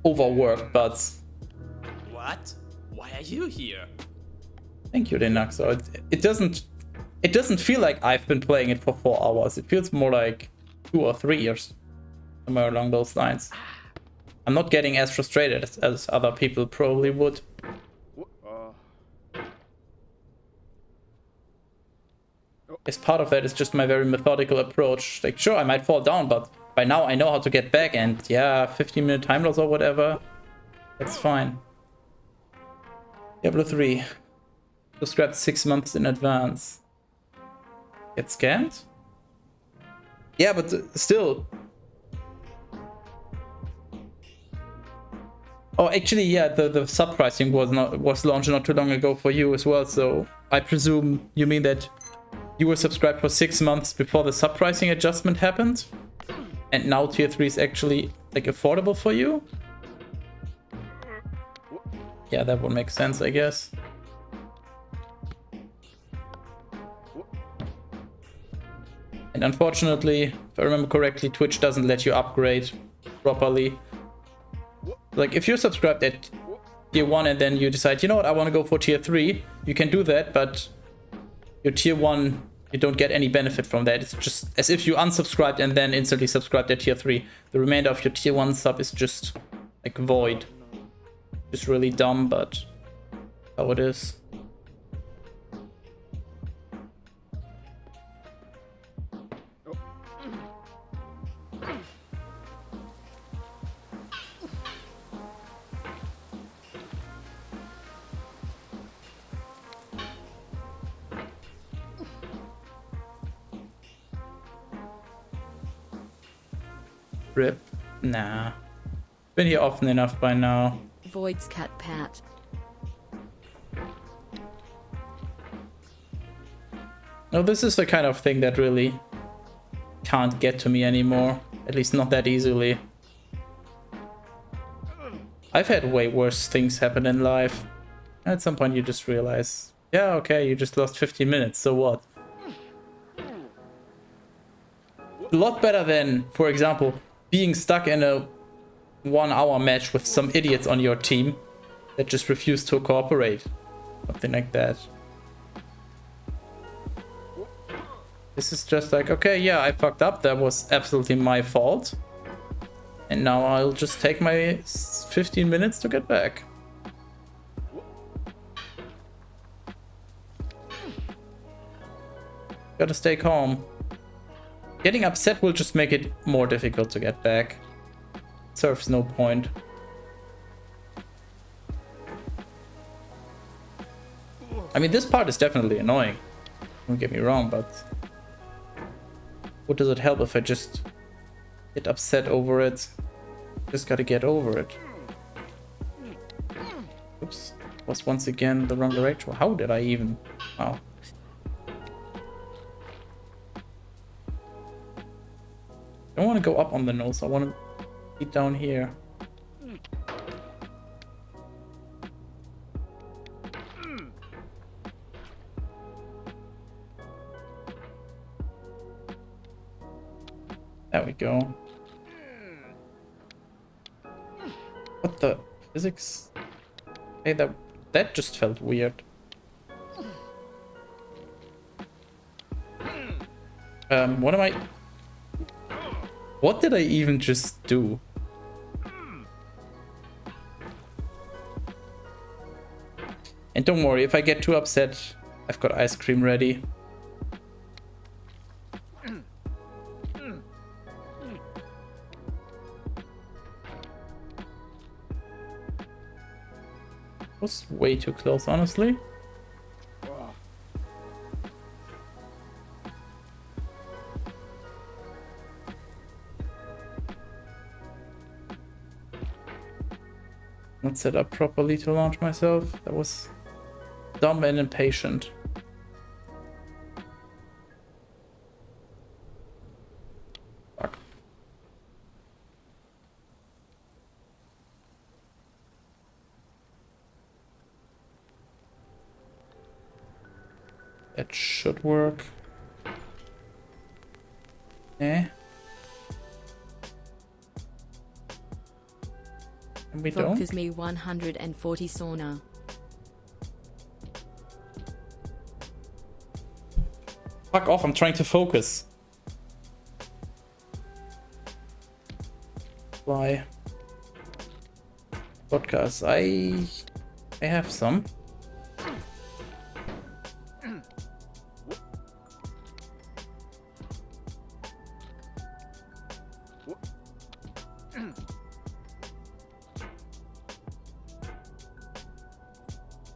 overworked, but... What? Why are you here? Thank you, Denaxo. It doesn't feel like I've been playing it for 4 hours. It feels more like 2 or 3 years, somewhere along those lines. I'm not getting as frustrated as other people probably would. As part of that is just my very methodical approach. Like, sure, I might fall down, but by now I know how to get back, and yeah, 15-minute time loss or whatever, that's fine. Diablo 3. Subscribed 6 months in advance. Get scammed? Yeah, but still. Oh, actually, yeah, the sub pricing was launched not too long ago for you as well, so I presume you mean that you were subscribed for 6 months before the sub pricing adjustment happened, and now tier 3 is actually like affordable for you? Yeah, that would make sense, I guess. And unfortunately, if I remember correctly, Twitch doesn't let you upgrade properly. Like, if you're subscribed at tier 1 and then you decide, you know what, I want to go for tier 3, you can do that, but your tier 1, you don't get any benefit from that. It's just as if you unsubscribed and then instantly subscribed at tier 3. The remainder of your tier 1 sub is just like void. Just really dumb, but how it is. Rip? Nah. Been here often enough by now. Void's cat pat. No, this is the kind of thing that really can't get to me anymore. At least not that easily. I've had way worse things happen in life. At some point you just realize, yeah, okay, you just lost 15 minutes, so what? A lot better than, for example, being stuck in a 1-hour match with some idiots on your team that just refuse to cooperate. Something like that. This is just like, okay, yeah, I fucked up. That was absolutely my fault. And now I'll just take my 15 minutes to get back. Gotta stay calm. Getting upset will just make it more difficult to get back. Serves no point. I mean, this part is definitely annoying. Don't get me wrong, but what does it help if I just get upset over it? Just gotta get over it. Oops. Was once again the wrong direction. How did I even... Wow. don't want to go up on the nose. I want to be down here. There we go. What the physics? Hey, that just felt weird. What am I? What did I even just do? And don't worry, if I get too upset, I've got ice cream ready. Was way too close, honestly. Not set up properly to launch myself. That was dumb and impatient. Fuck. That should work. Eh? And we don't? Vodka's me 140 sauna. Fuck off, I'm trying to focus. Why? Vodkas. I have some.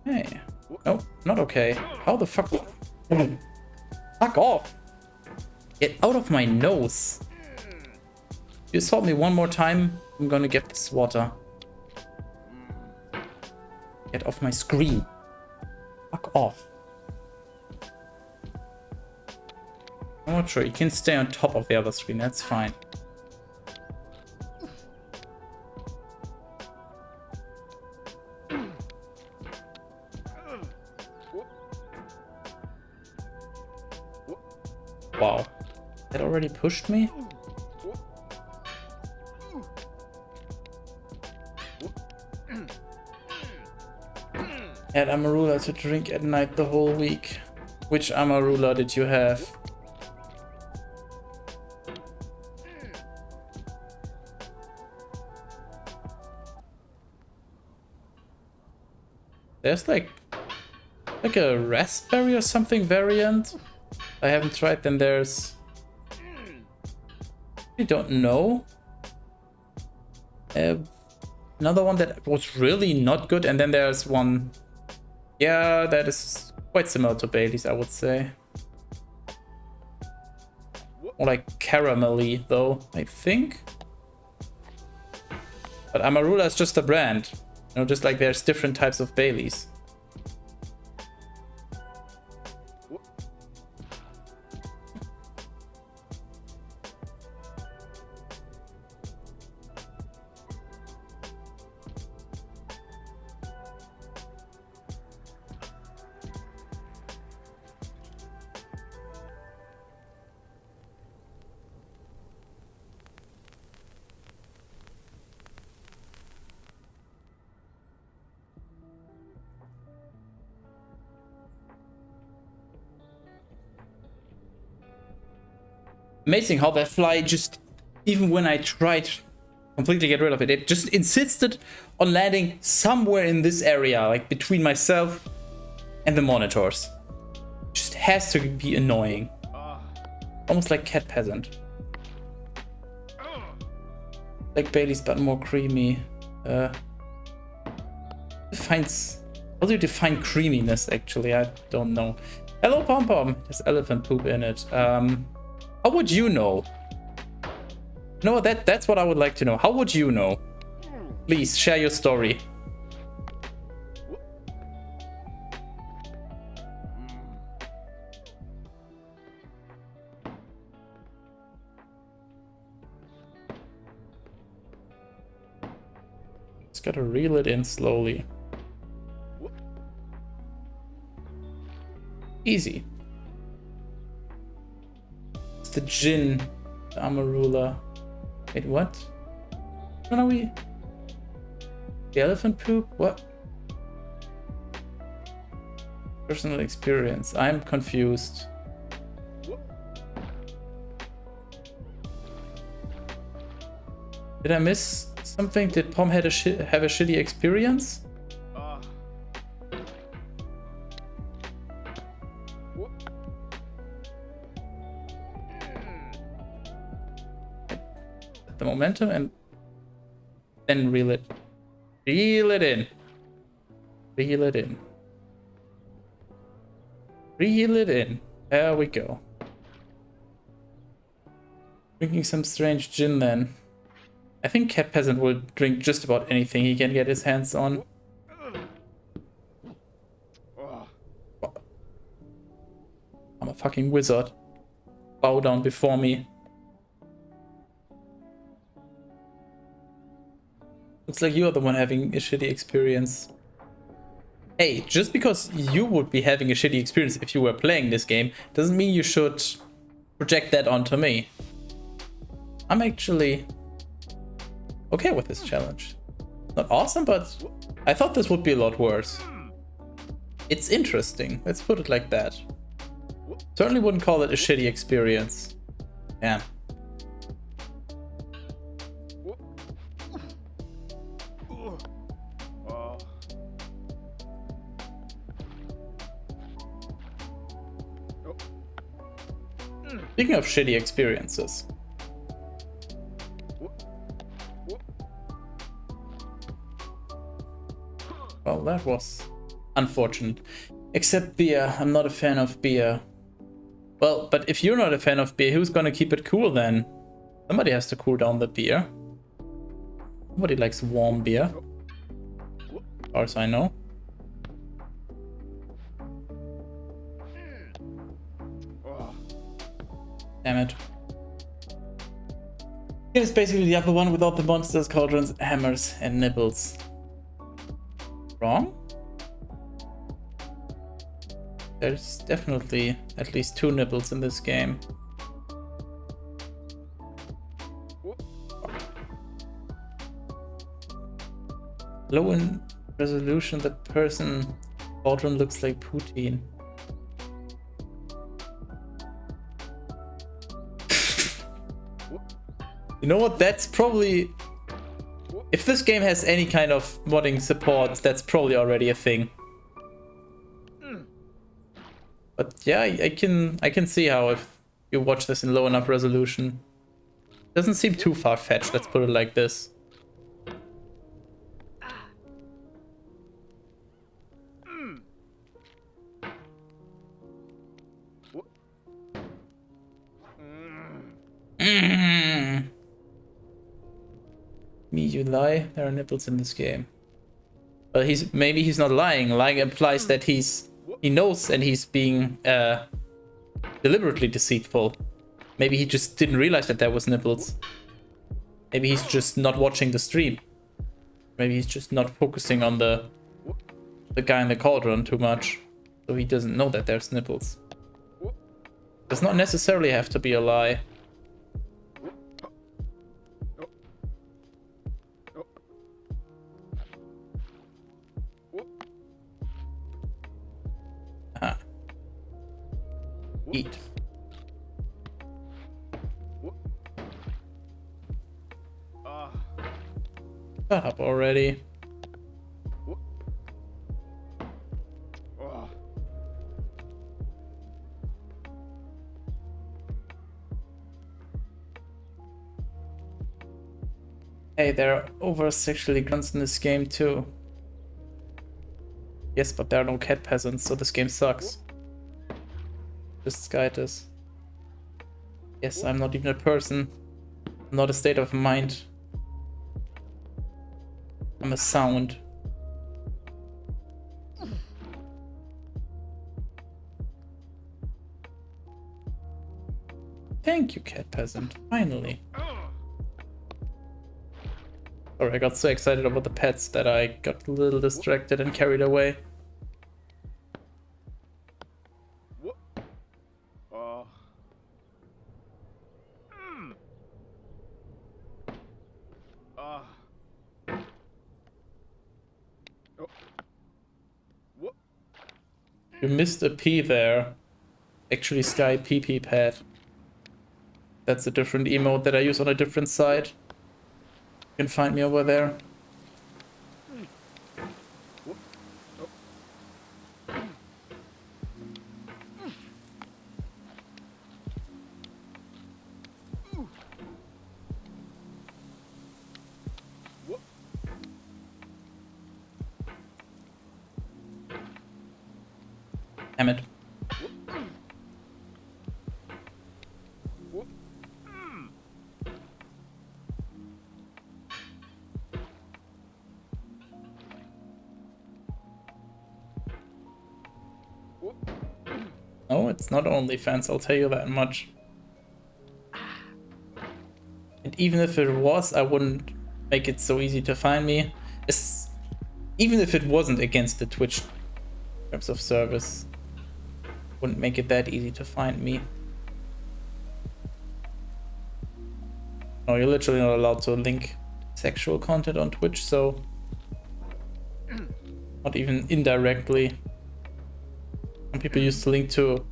Hey. No, not okay. How the fuck? Fuck off! Get out of my nose! You assault me one more time, I'm gonna get this water. Get off my screen. Fuck off. I'm not sure, you can stay on top of the other screen, that's fine. Wow. That already pushed me? Add Amarula to drink at night the whole week. Which Amarula did you have? There's like a raspberry or something variant I haven't tried. Then there's, I don't know, another one that was really not good, and then there's one, yeah, that is quite similar to Bailey's, I would say. More like caramelly though, I think. But Amarula is just a brand, you know, just like there's different types of Baileys. Amazing how that fly just, even when I tried completely get rid of it, it just insisted on landing somewhere in this area, like between myself and the monitors. Just has to be annoying. Almost like Cat Peasant. Like Bailey's, but more creamy. Defines, how do you define creaminess, actually? I don't know. Hello, Pom Pom. There's elephant poop in it. How would you know? No, that's what I would like to know. How would you know? Please share your story. Just gotta reel it in slowly. Easy. It's the Jinn, the Amarula. Wait, what? What are we? The elephant poop? What? Personal experience. I'm confused. Did I miss something? Did Pom have a shitty experience? The momentum and then reel it. Reel it in. Reel it in. Reel it in. There we go. Drinking some strange gin then. I think Cat Peasant will drink just about anything he can get his hands on. I'm a fucking wizard. Bow down before me. Looks like you're the one having a shitty experience. Hey, just because you would be having a shitty experience if you were playing this game, doesn't mean you should project that onto me. I'm actually okay with this challenge. Not awesome, but I thought this would be a lot worse. It's interesting, let's put it like that. Certainly wouldn't call it a shitty experience. Yeah. Speaking of shitty experiences. Well, that was unfortunate. Except beer. I'm not a fan of beer. Well, but if you're not a fan of beer, who's gonna keep it cool then? Somebody has to cool down the beer. Nobody likes warm beer. As far as I know. Damn it. It is basically the other one without the monsters, cauldrons, hammers, and nibbles. Wrong? There's definitely at least 2 nibbles in this game. Low in resolution, the person cauldron looks like Putin. You know what, that's probably... If this game has any kind of modding support, that's probably already a thing. But yeah, I can see how if you watch this in low enough resolution. Doesn't seem too far-fetched, let's put it like this. Me, you lie. There are nipples in this game. But maybe he's not lying. Lying implies that he knows and he's being deliberately deceitful. Maybe he just didn't realize that there was nipples. Maybe he's just not watching the stream. Maybe he's just not focusing on the guy in the cauldron too much. So he doesn't know that there's nipples. Does not necessarily have to be a lie. Eat. Shut up already. Hey, there are over-sexually grunts in this game too. Yes, but there are no cat peasants, so this game sucks. Just Skytis. Yes, I'm not even a person. I'm not a state of mind. I'm a sound. Thank you, cat peasant. Finally. Sorry, I got so excited about the pets that I got a little distracted and carried away. You missed a P there. Actually, Sky PP Pad. That's a different emote that I use on a different site. You can find me over there. Damn it. No, it's not OnlyFans, I'll tell you that much. And even if it was, I wouldn't make it so easy to find me. Even if it wasn't against the Twitch terms of service, wouldn't make it that easy to find me. No, you're literally not allowed to link sexual content on Twitch, so not even indirectly. Some people used to link to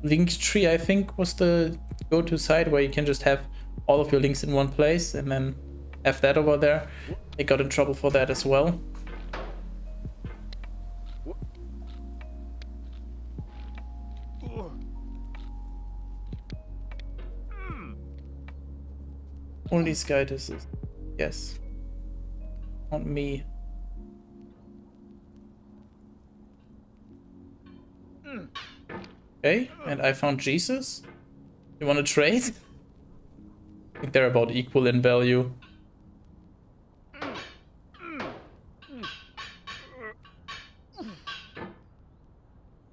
Linktree, I think, was the go-to site where you can just have all of your links in one place and then have that over there. They got in trouble for that as well. Only Sky this is. Yes. Not me. Okay, and I found Jesus. You want to trade? I think they're about equal in value.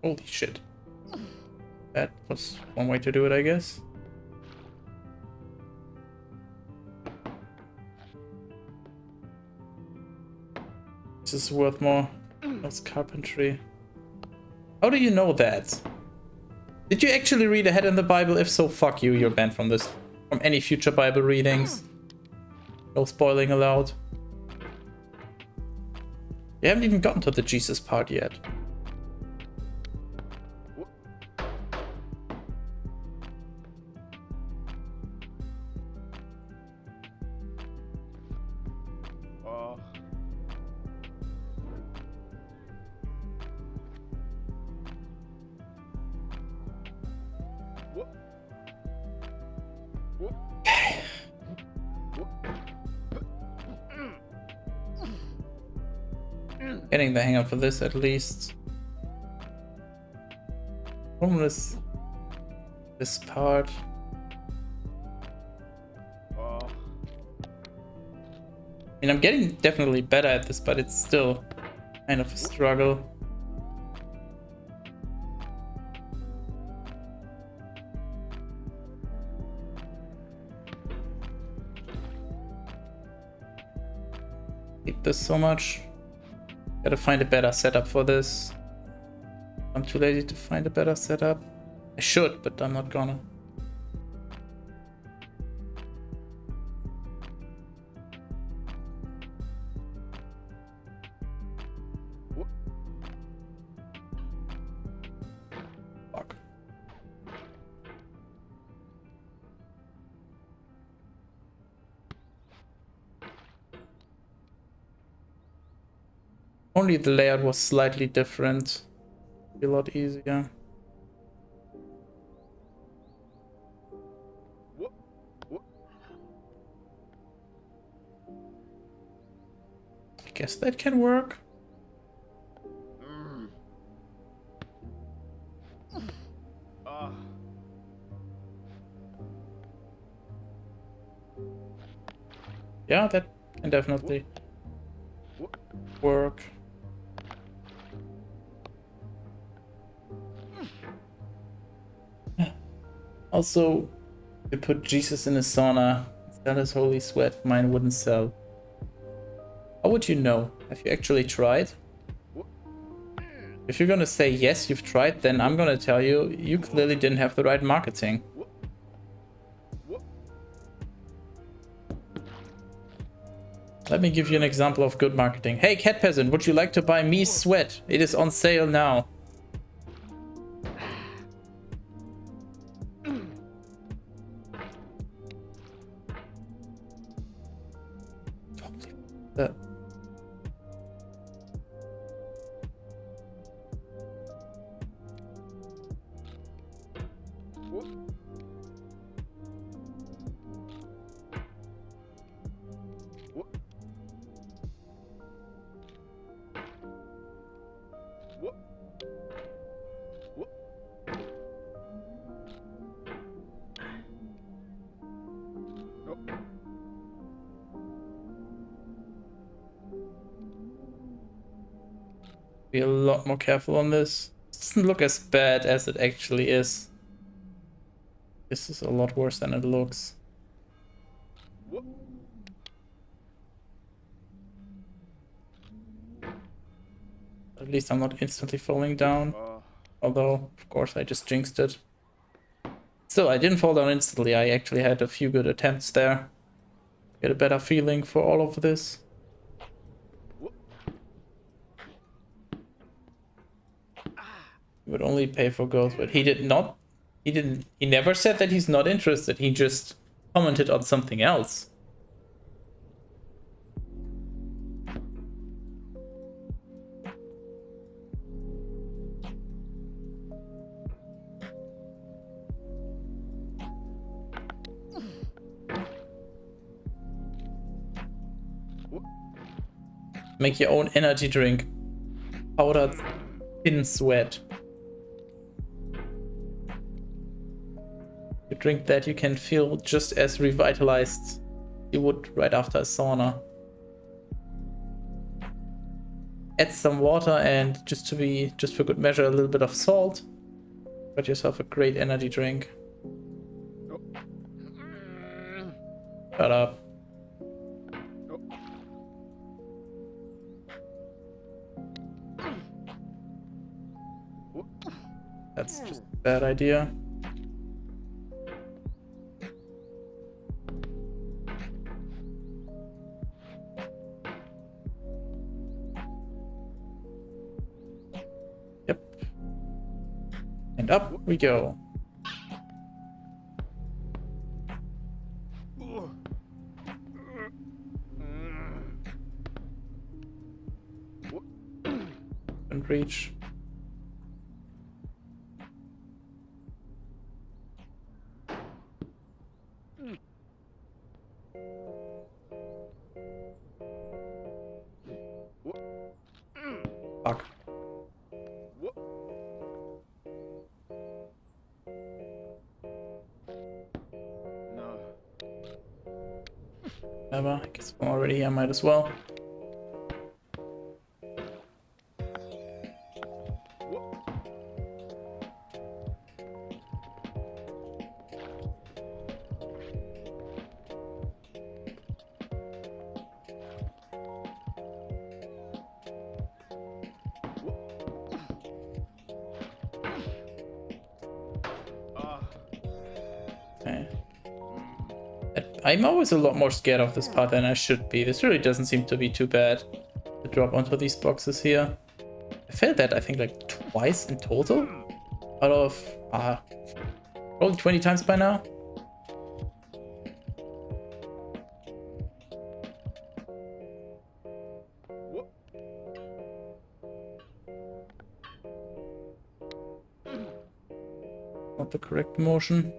Holy shit. That was one way to do it, I guess. This is worth more. That's carpentry. How do you know that? Did you actually read ahead in the Bible? If so, fuck you. You're banned from this. From any future Bible readings. No spoiling allowed. You haven't even gotten to the Jesus part yet. Getting the hang of this at least. Problem is this part. I mean, I'm getting definitely better at this, but it's still kind of a struggle. Hate this so much. Gotta find a better setup for this. I'm too lazy to find a better setup. I should, but I'm not gonna. Fuck. Only the layout was slightly different. Be a lot easier. I guess that can work. Yeah, that can definitely work. Also, you put Jesus in a sauna. It's Sell his holy sweat. Mine wouldn't sell. How would you know? Have you actually tried? If you're gonna say yes, you've tried, then I'm gonna tell you, you clearly didn't have the right marketing. Let me give you an example of good marketing. Hey, cat peasant, would you like to buy me sweat? It is on sale now. That. Be a lot more careful on this. It doesn't look as bad as it actually is. This is a lot worse than it looks. At least I'm not instantly falling down. Although, of course, I just jinxed it. Still, I didn't fall down instantly. I actually had a few good attempts there. Get a better feeling for all of this. He would only pay for girls, but he did not. He never said that he's not interested. He just commented on something else. Make your own energy drink. Powdered thin sweat. You drink that, you can feel just as revitalized you would right after a sauna. Add some water and just for good measure, a little bit of salt. Got yourself a great energy drink. Shut up. That's just a bad idea. Yep. And up we go. And reach. Fuck. Whatever, I guess I'm already here, might as well. Okay. I'm always a lot more scared of this part than I should be. This really doesn't seem to be too bad to drop onto these boxes here. I failed that, I think, like twice in total? Out of probably 20 times by now. Not the correct motion.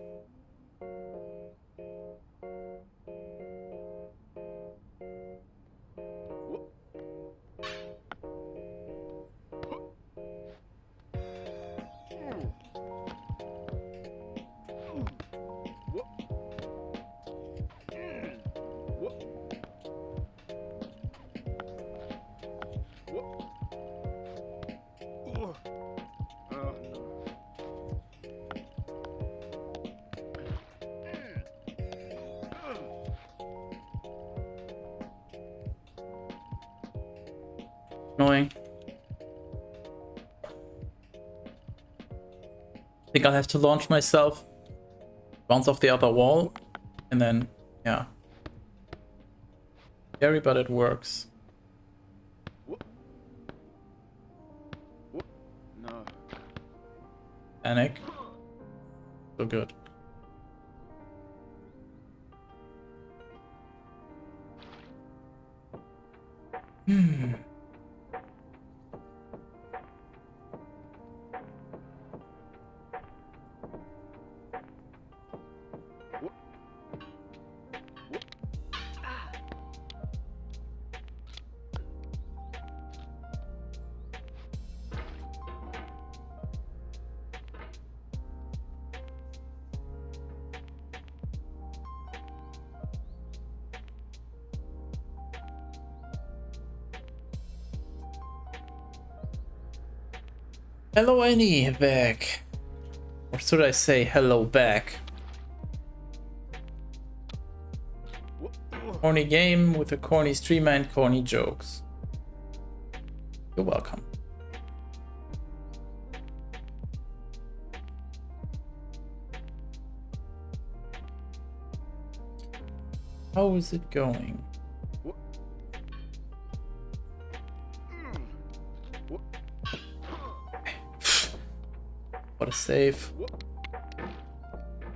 annoying. I think I'll have to launch myself, bounce off the other wall, and then, yeah. Scary, but it works. No. Panic. So good. Hello, Annie, back. Or should I say hello back? Corny game with a corny streamer and corny jokes. You're welcome. How is it going? What a save.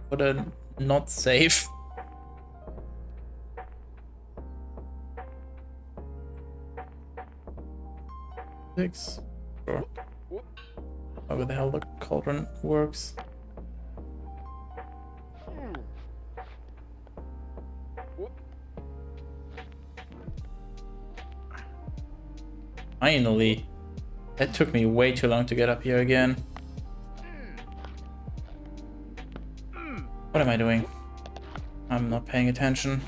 What a not save. Six. Sure. However the hell the cauldron works. Finally. That took me way too long to get up here again. What am I doing? I'm not paying attention.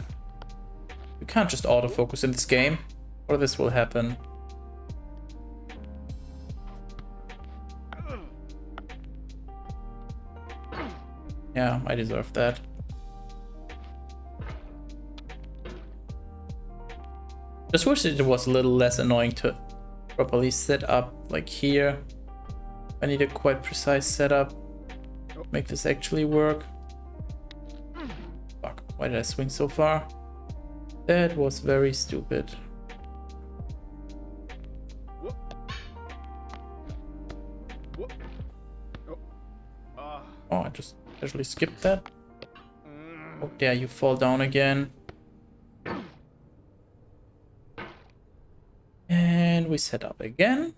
You can't just autofocus in this game, or this will happen. Yeah, I deserve that. Just wish it was a little less annoying to properly set up, like here. I need a quite precise setup. Make this actually work. Fuck, why did I swing so far? That was very stupid. Oh, I just casually skipped that. Oh, dare you fall down again. And we set up again.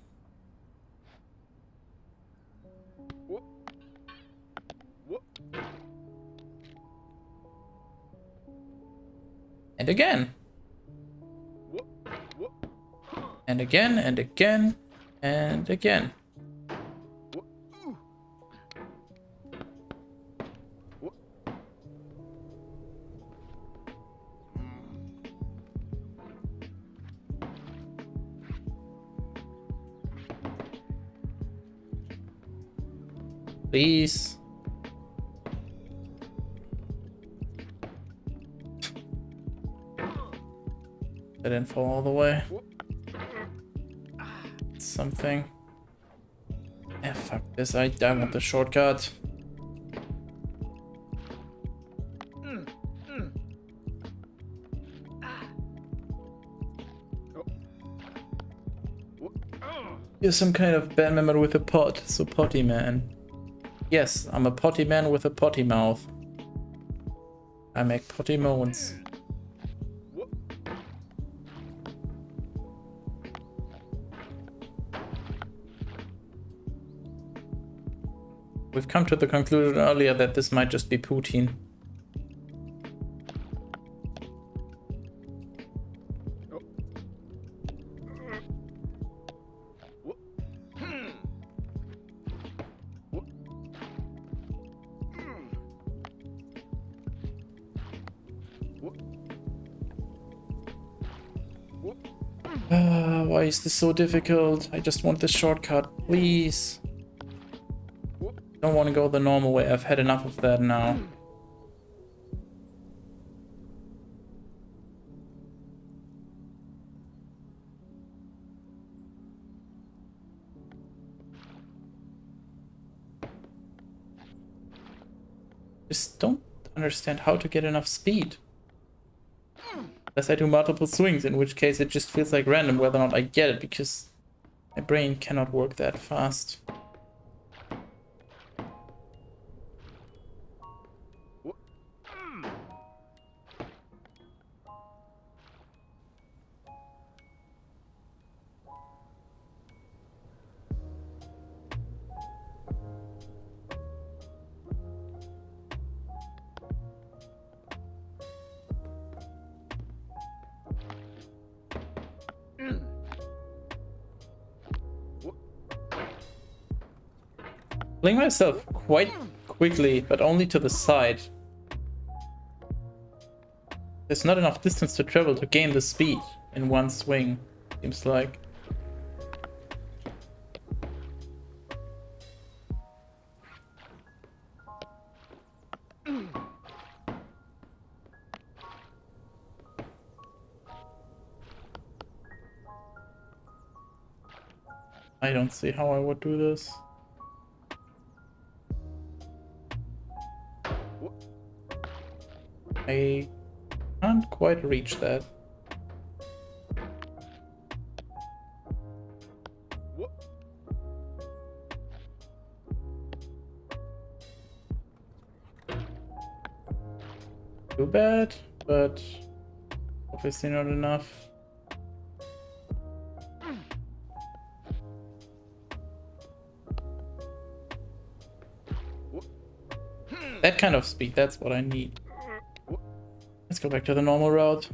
And again. And again, and again, and again. Please. I didn't fall all the way. Something. Yeah, fuck this. I want the shortcut. You're some kind of band member with a pot, so potty man. Yes, I'm a potty man with a potty mouth. I make potty moans. We've come to the conclusion earlier that this might just be poutine. Why is this so difficult? I just want this shortcut, please. Don't want to go the normal way. I've had enough of that now. Just don't understand how to get enough speed. Unless I do multiple swings, in which case it just feels like random whether or not I get it, because my brain cannot work that fast. Pulling myself quite quickly, but only to the side. There's not enough distance to travel to gain the speed in one swing, seems like. I don't see how I would do this. I can't quite reach that. Too bad, but obviously not enough. That kind of speed, that's what I need. Let's go back to the normal route.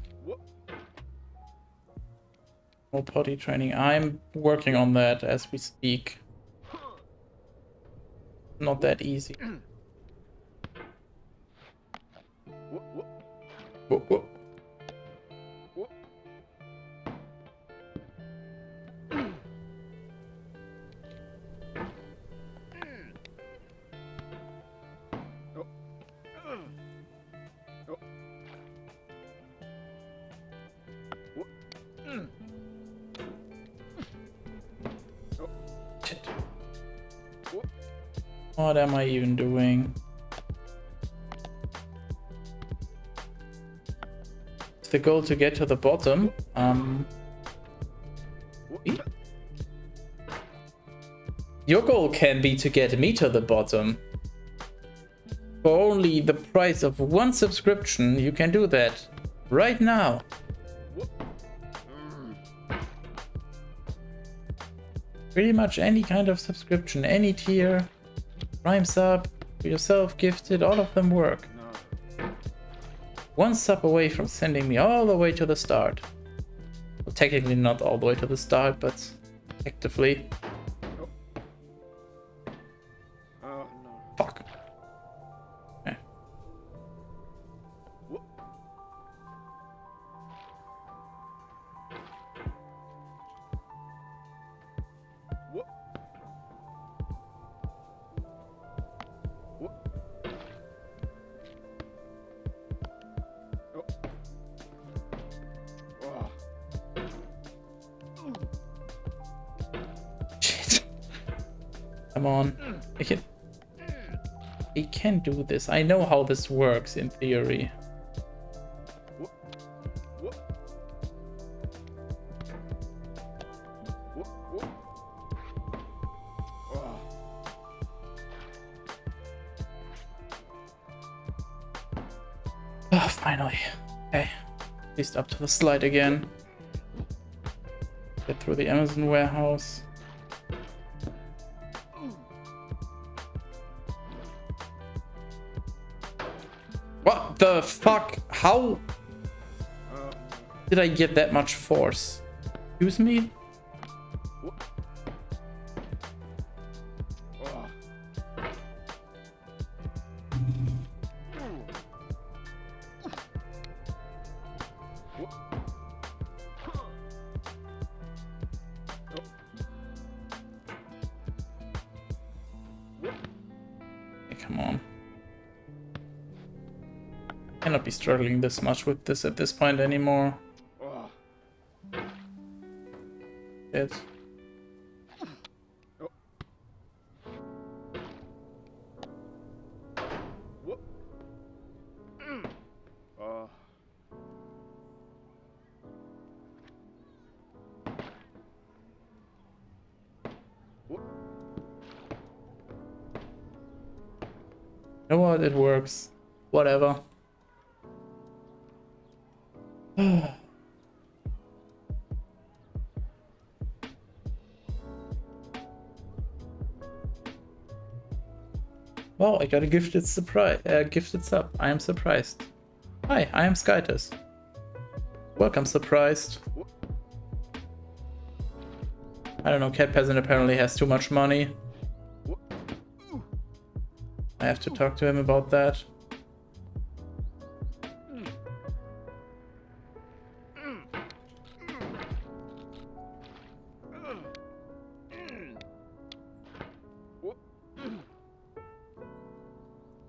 More potty training. I'm working on that as we speak. Not that easy. Whoa, whoa. Shit. What am I even doing? Is the goal to get to the bottom? Your goal can be to get me to the bottom. For only the price of one subscription, you can do that right now. Pretty much any kind of subscription, any tier, Prime sub, yourself gifted, all of them work. One sub away from sending me all the way to the start. Well, technically not all the way to the start, but effectively. Fuck. Okay. Shit. Come on. I can do this. I know how this works in theory. Oh, finally. Okay. At least up to the slide again. Get through the Amazon warehouse. What the fuck? How did I get that much force? Excuse me? Hey, come on. Cannot be struggling this much with this at this point anymore. Shit. You know what? It works. Whatever. Wow, I got a gifted surprise. Gifted sub. I am surprised. Hi, I am Skytus. Welcome, surprised. I don't know. Cat Peasant apparently has too much money. I have to talk to him about that.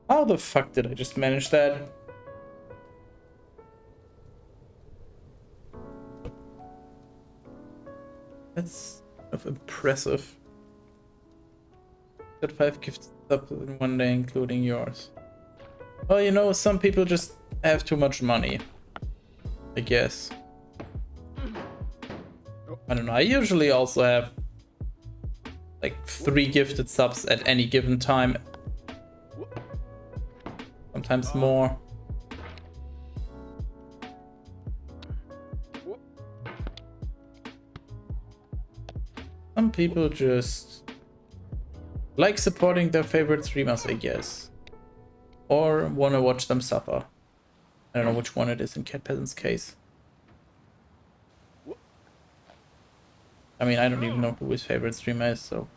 How the fuck did I just manage that? That's kind of impressive. Got 5 gifts up in one day, including yours. Well, you know, some people just have too much money, I guess. I don't know. I usually also have like 3 gifted subs at any given time. Sometimes more. Some people just like supporting their favorite streamers, I guess. Or want to watch them suffer. I don't know which one it is in Cat Peasant's case. I mean, I don't even know who his favorite streamer is, so...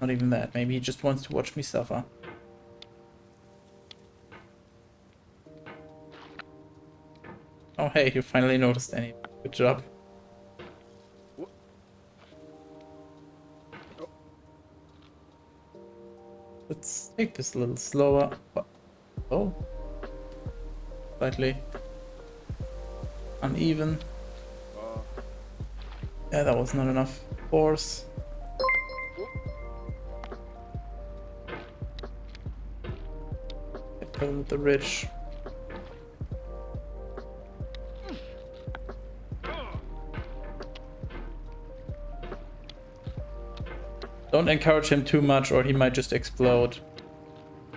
Not even that. Maybe he just wants to watch me suffer. Oh hey, you finally noticed any. Good job. Let's take this a little slower. Oh. Slightly uneven. Yeah, that was not enough force. With the ridge. Don't encourage him too much or he might just explode.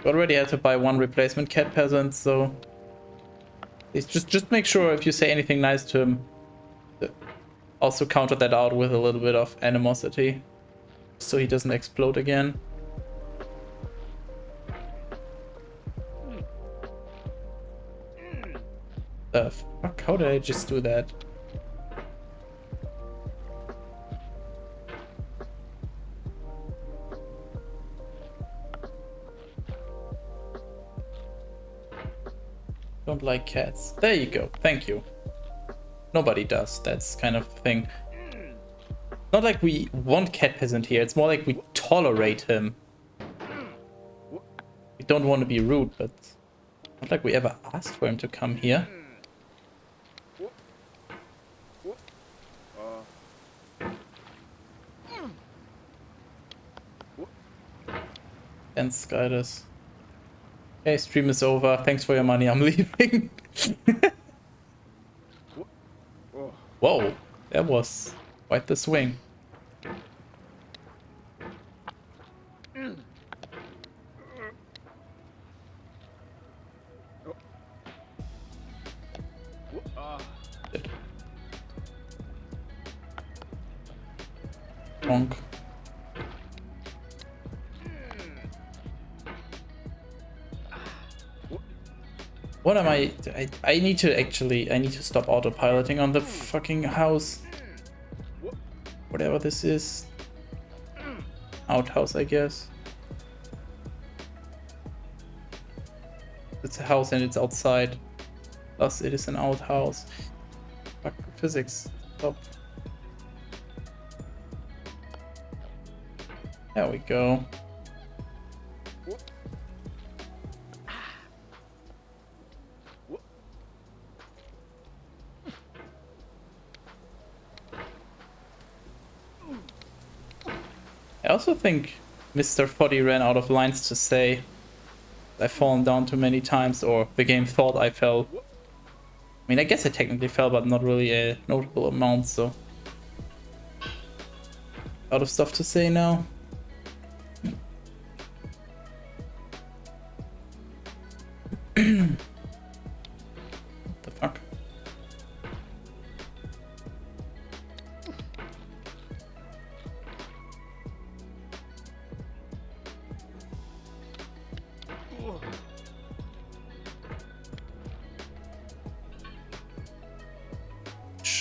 We already had to buy 1 replacement Cat Peasant, so it's just make sure if you say anything nice to him, also counter that out with a little bit of animosity so he doesn't explode again. The fuck? How did I just do that? Don't like cats. There you go. Thank you. Nobody does. That's kind of the thing. Not like we want Cat Peasant here. It's more like we tolerate him. We don't want to be rude, but not like we ever asked for him to come here. And Skydus. Okay, stream is over. Thanks for your money. I'm leaving. Whoa, that was quite the swing. Shit. Bonk. What am I need to stop autopiloting on the fucking house. Whatever this is. Outhouse, I guess. It's a house and it's outside. Thus it is an outhouse. Fuck physics. Stop. There we go. I also think Mr. Foddy ran out of lines to say. I've fallen down too many times, or the game thought I fell. I mean, I guess I technically fell, but not really a notable amount, so. Out of stuff to say now.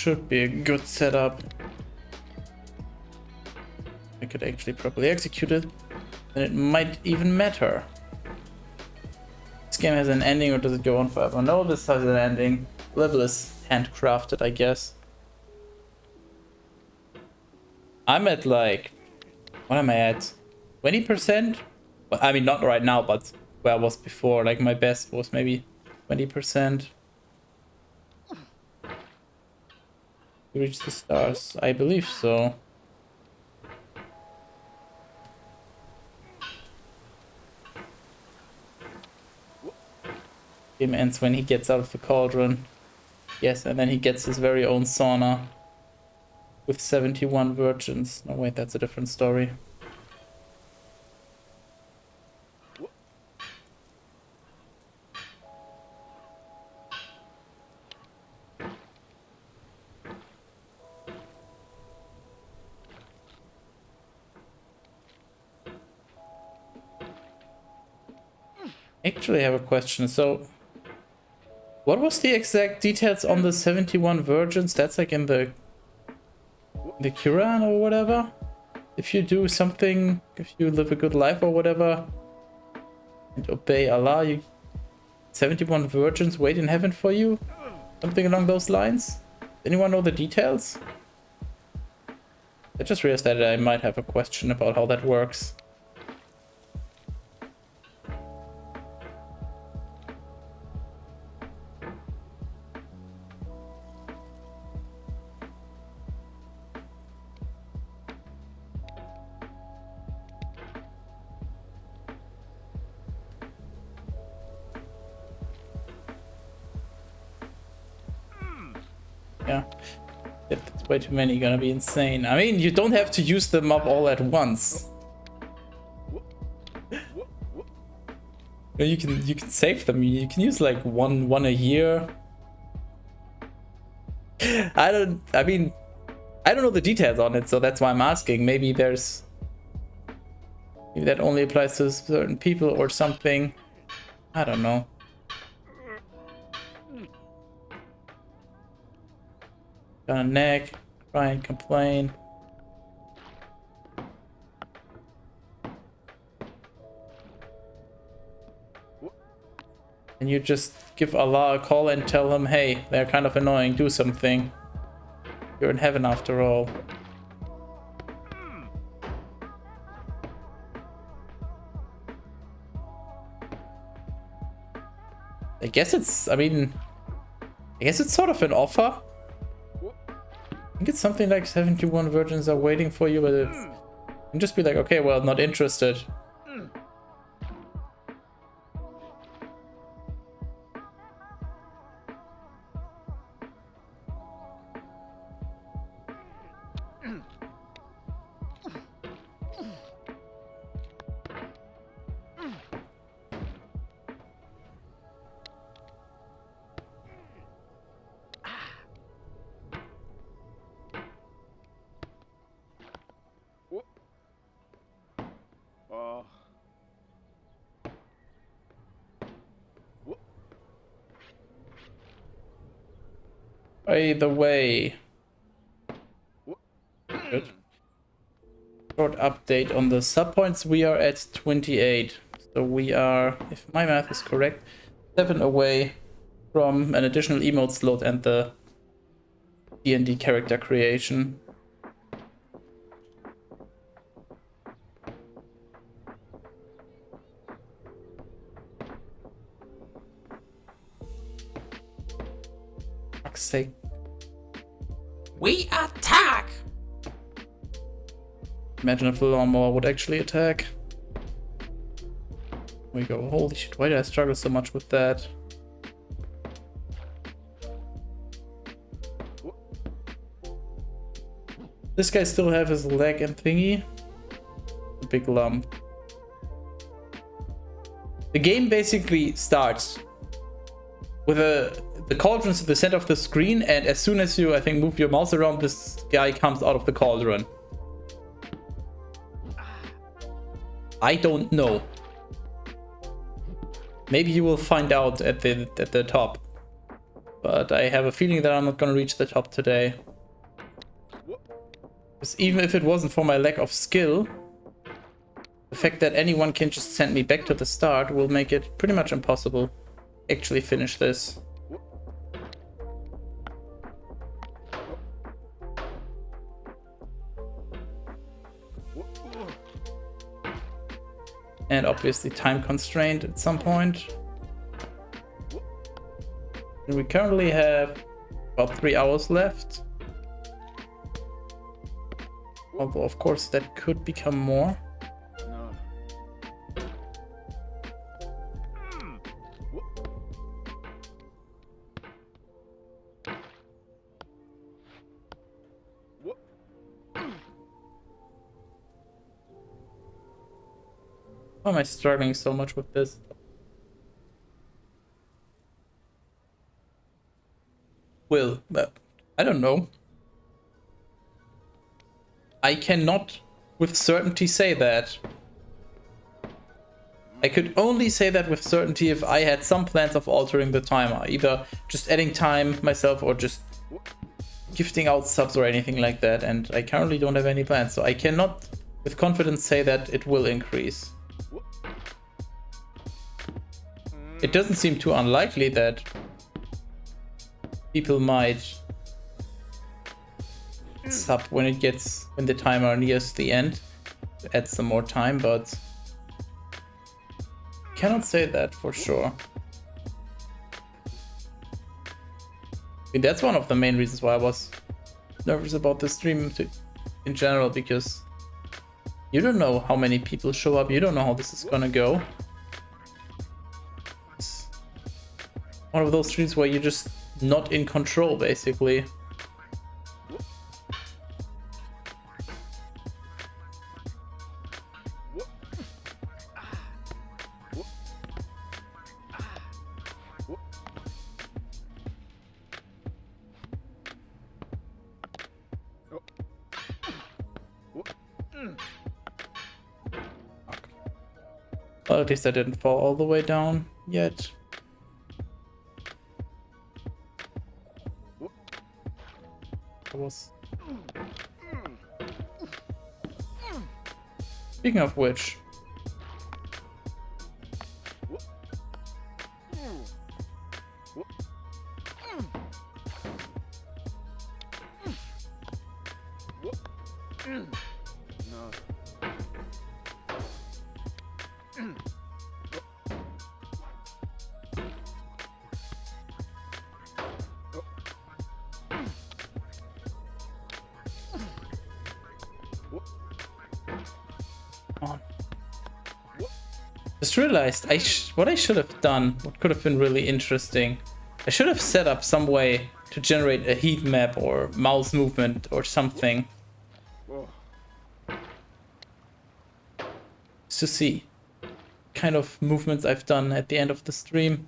should be a good setup. I could actually properly execute it, and it might even matter. This game has an ending, or does it go on forever? No, this has an ending. Level is handcrafted, I guess. I'm at like, what am I at? 20%? Well, I mean, not right now, but where I was before. Like my best was maybe 20%. Reach the stars, I believe so. Game ends when he gets out of the cauldron. Yes, and then he gets his very own sauna with 71 virgins. No, wait, that's a different story. Actually, I have a question. So, what was the exact details on the 71 virgins? That's like in the Quran or whatever? If you do something, if you live a good life or whatever, and obey Allah, you 71 virgins wait in heaven for you? Something along those lines? Anyone know the details? I just realized that I might have a question about how that works. Yeah, that's way too many, gonna be insane. I mean, you don't have to use them up all at once. You can save them. You can use like one a year. I don't know the details on it, so that's why I'm asking. Maybe that only applies to certain people or something. I don't know. Gonna nag, cry and complain. And you just give Allah a call and tell him, hey, they're kind of annoying, do something. You're in heaven after all. I guess it's sort of an offer. I think it's something like 71 virgins are waiting for you, but you can just be like, okay, well, not interested. By the way, good. Short update on the subpoints. We are at 28, so we are, if my math is correct, 7 away from an additional emote slot and the D&D character creation. Fuck's sake. We attack! Imagine if the lawnmower would actually attack. We go. Holy shit, why did I struggle so much with that? This guy still have his leg and thingy. A big lump. The game basically starts with the cauldron's at the center of the screen, and as soon as you, I think, move your mouse around, this guy comes out of the cauldron. I don't know. Maybe you will find out at the top. But I have a feeling that I'm not gonna reach the top today. Because even if it wasn't for my lack of skill, the fact that anyone can just send me back to the start will make it pretty much impossible to actually finish this. And obviously time constrained at some point. And we currently have about 3 hours left. Although of course that could become more. Why am I struggling so much with this? But I don't know. I cannot with certainty say that. I could only say that with certainty if I had some plans of altering the timer. Either just adding time myself or just gifting out subs or anything like that. And I currently don't have any plans. So I cannot with confidence say that it will increase. It doesn't seem too unlikely that people might sub when the timer nears the end to add some more time, but cannot say that for sure. I mean, that's one of the main reasons why I was nervous about the stream in general, because you don't know how many people show up, you don't know how this is gonna go. It's one of those streams where you're just not in control, basically. Well, at least I didn't fall all the way down yet. Speaking of which, just realized what I should have done, what could have been really interesting. I should have set up some way to generate a heat map or mouse movement or something. Just to see what kind of movements I've done at the end of the stream.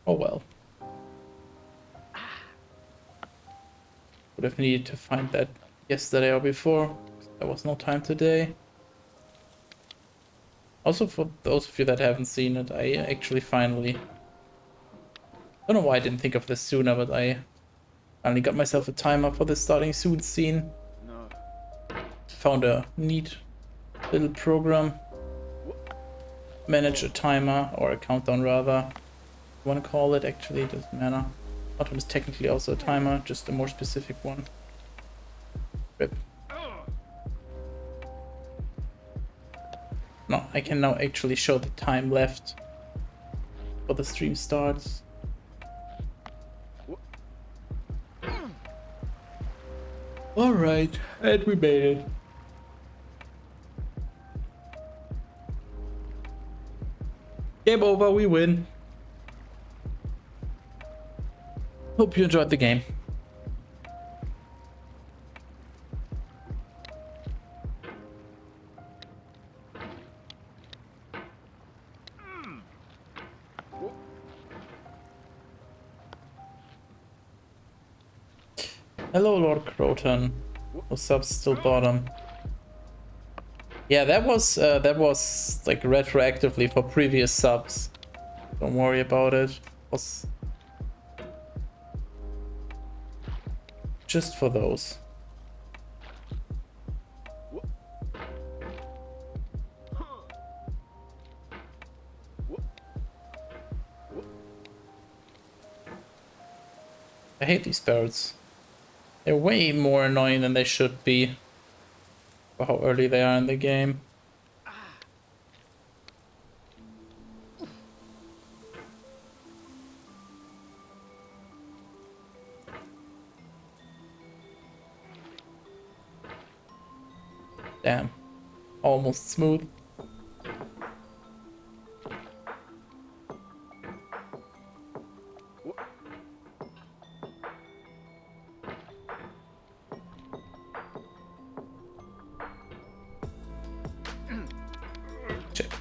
Oh well. Would have needed to find that yesterday or before. There was no time today. Also, for those of you that haven't seen it, I actually finally... I don't know why I didn't think of this sooner, but I finally got myself a timer for the starting soon scene. Found a neat little program. Manage a timer, or a countdown rather. You want to call it, actually, it doesn't matter. Countdown is technically also a timer, just a more specific one. Rip. No, I can now actually show the time left before the stream starts. Alright, and we made it. Game over, we win. Hope you enjoyed the game. Hello, Lord Croton. No subs, still bottom. Yeah, that was like retroactively for previous subs. Don't worry about it. It was just for those. I hate these birds. They're way more annoying than they should be for how early they are in the game. Damn. Almost smooth. Shit.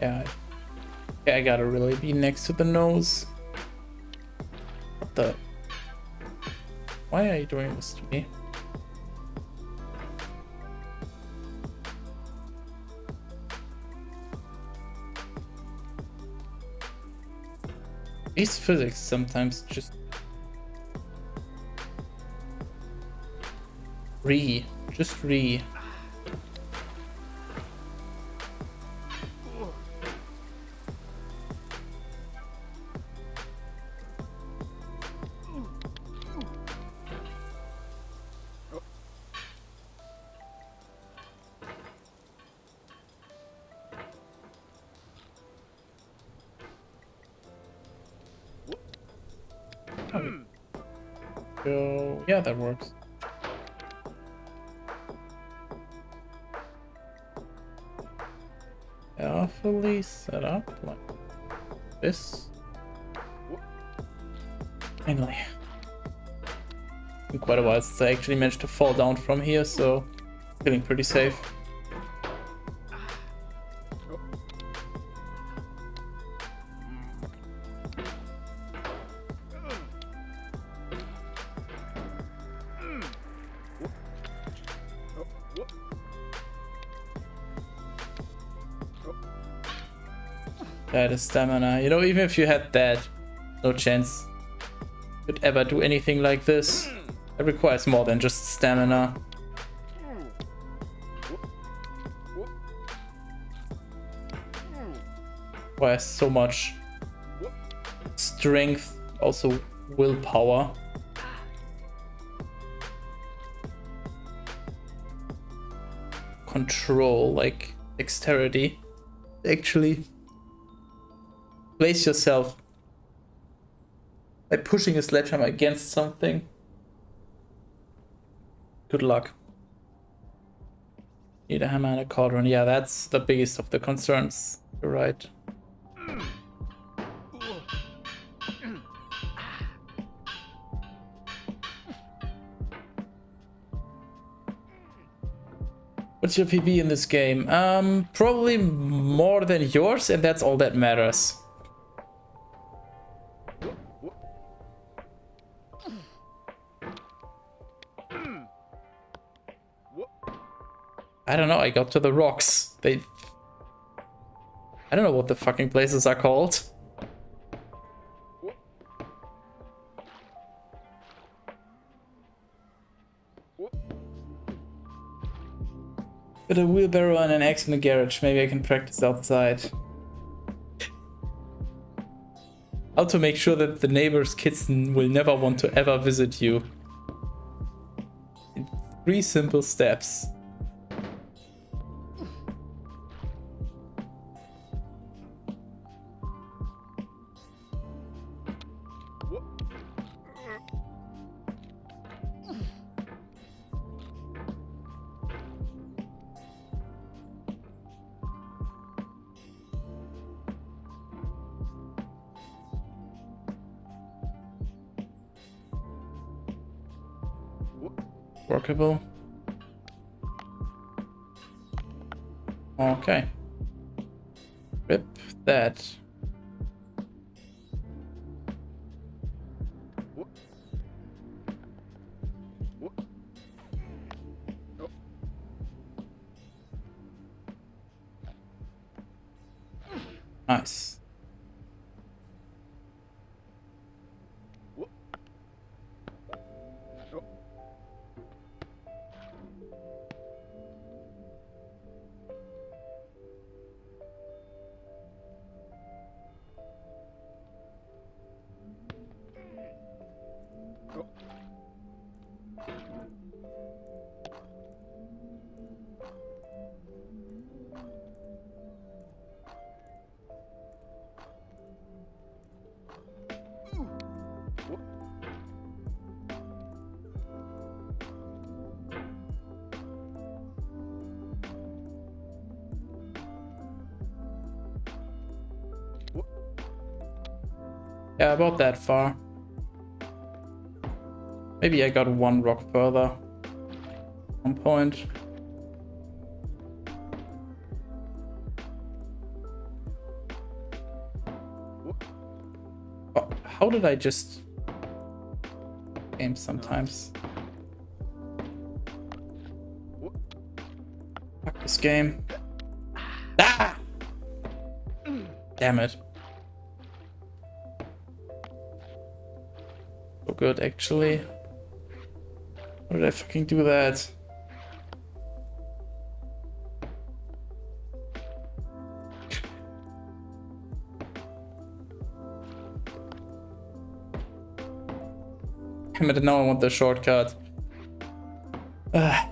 Yeah, I gotta really be next to the nose. What the? Why are you doing this to me? These physics sometimes just just re. So yeah, that works. Carefully set up like this. Finally. Been quite a while since I actually managed to fall down from here, so feeling pretty safe. That is stamina. You know, even if you had that, no chance you could ever do anything like this. It requires more than just stamina. Requires so much strength, also willpower. Control, like dexterity. Actually place yourself by pushing a sledgehammer against something. Good luck. Need a hammer and a cauldron. Yeah, that's the biggest of the concerns. You're right. What's your PB in this game? Probably more than yours, and that's all that matters. I don't know, I got to the rocks. I don't know what the fucking places are called. With a wheelbarrow and an axe in the garage, maybe I can practice outside. How to make sure that the neighbor's kids will never want to ever visit you. In 3 simple steps. Workable. Okay. Rip that. Nice. Yeah, about that far. Maybe I got one rock further. One point. Oh, how did I just aim sometimes? Fuck this game. Ah! Damn it. So good, actually. How did I fucking do that? Damn it, now I want the shortcut. Ugh.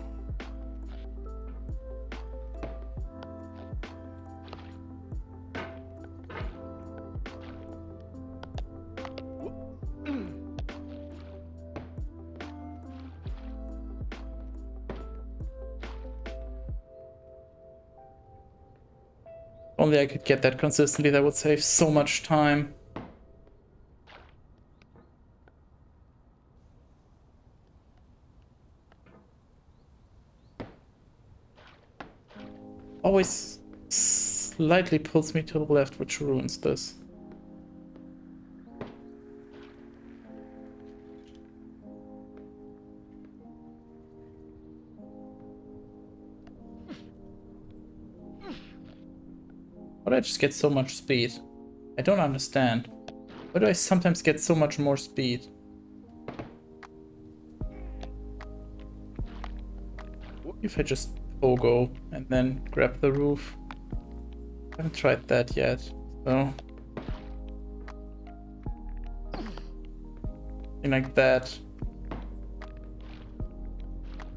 Only I could get that consistently, that would save so much time. Always slightly pulls me to the left, which ruins this. Why do I just get so much speed? I don't understand. Why do I sometimes get so much more speed? If I just pogo and then grab the roof. I haven't tried that yet, so... something like that.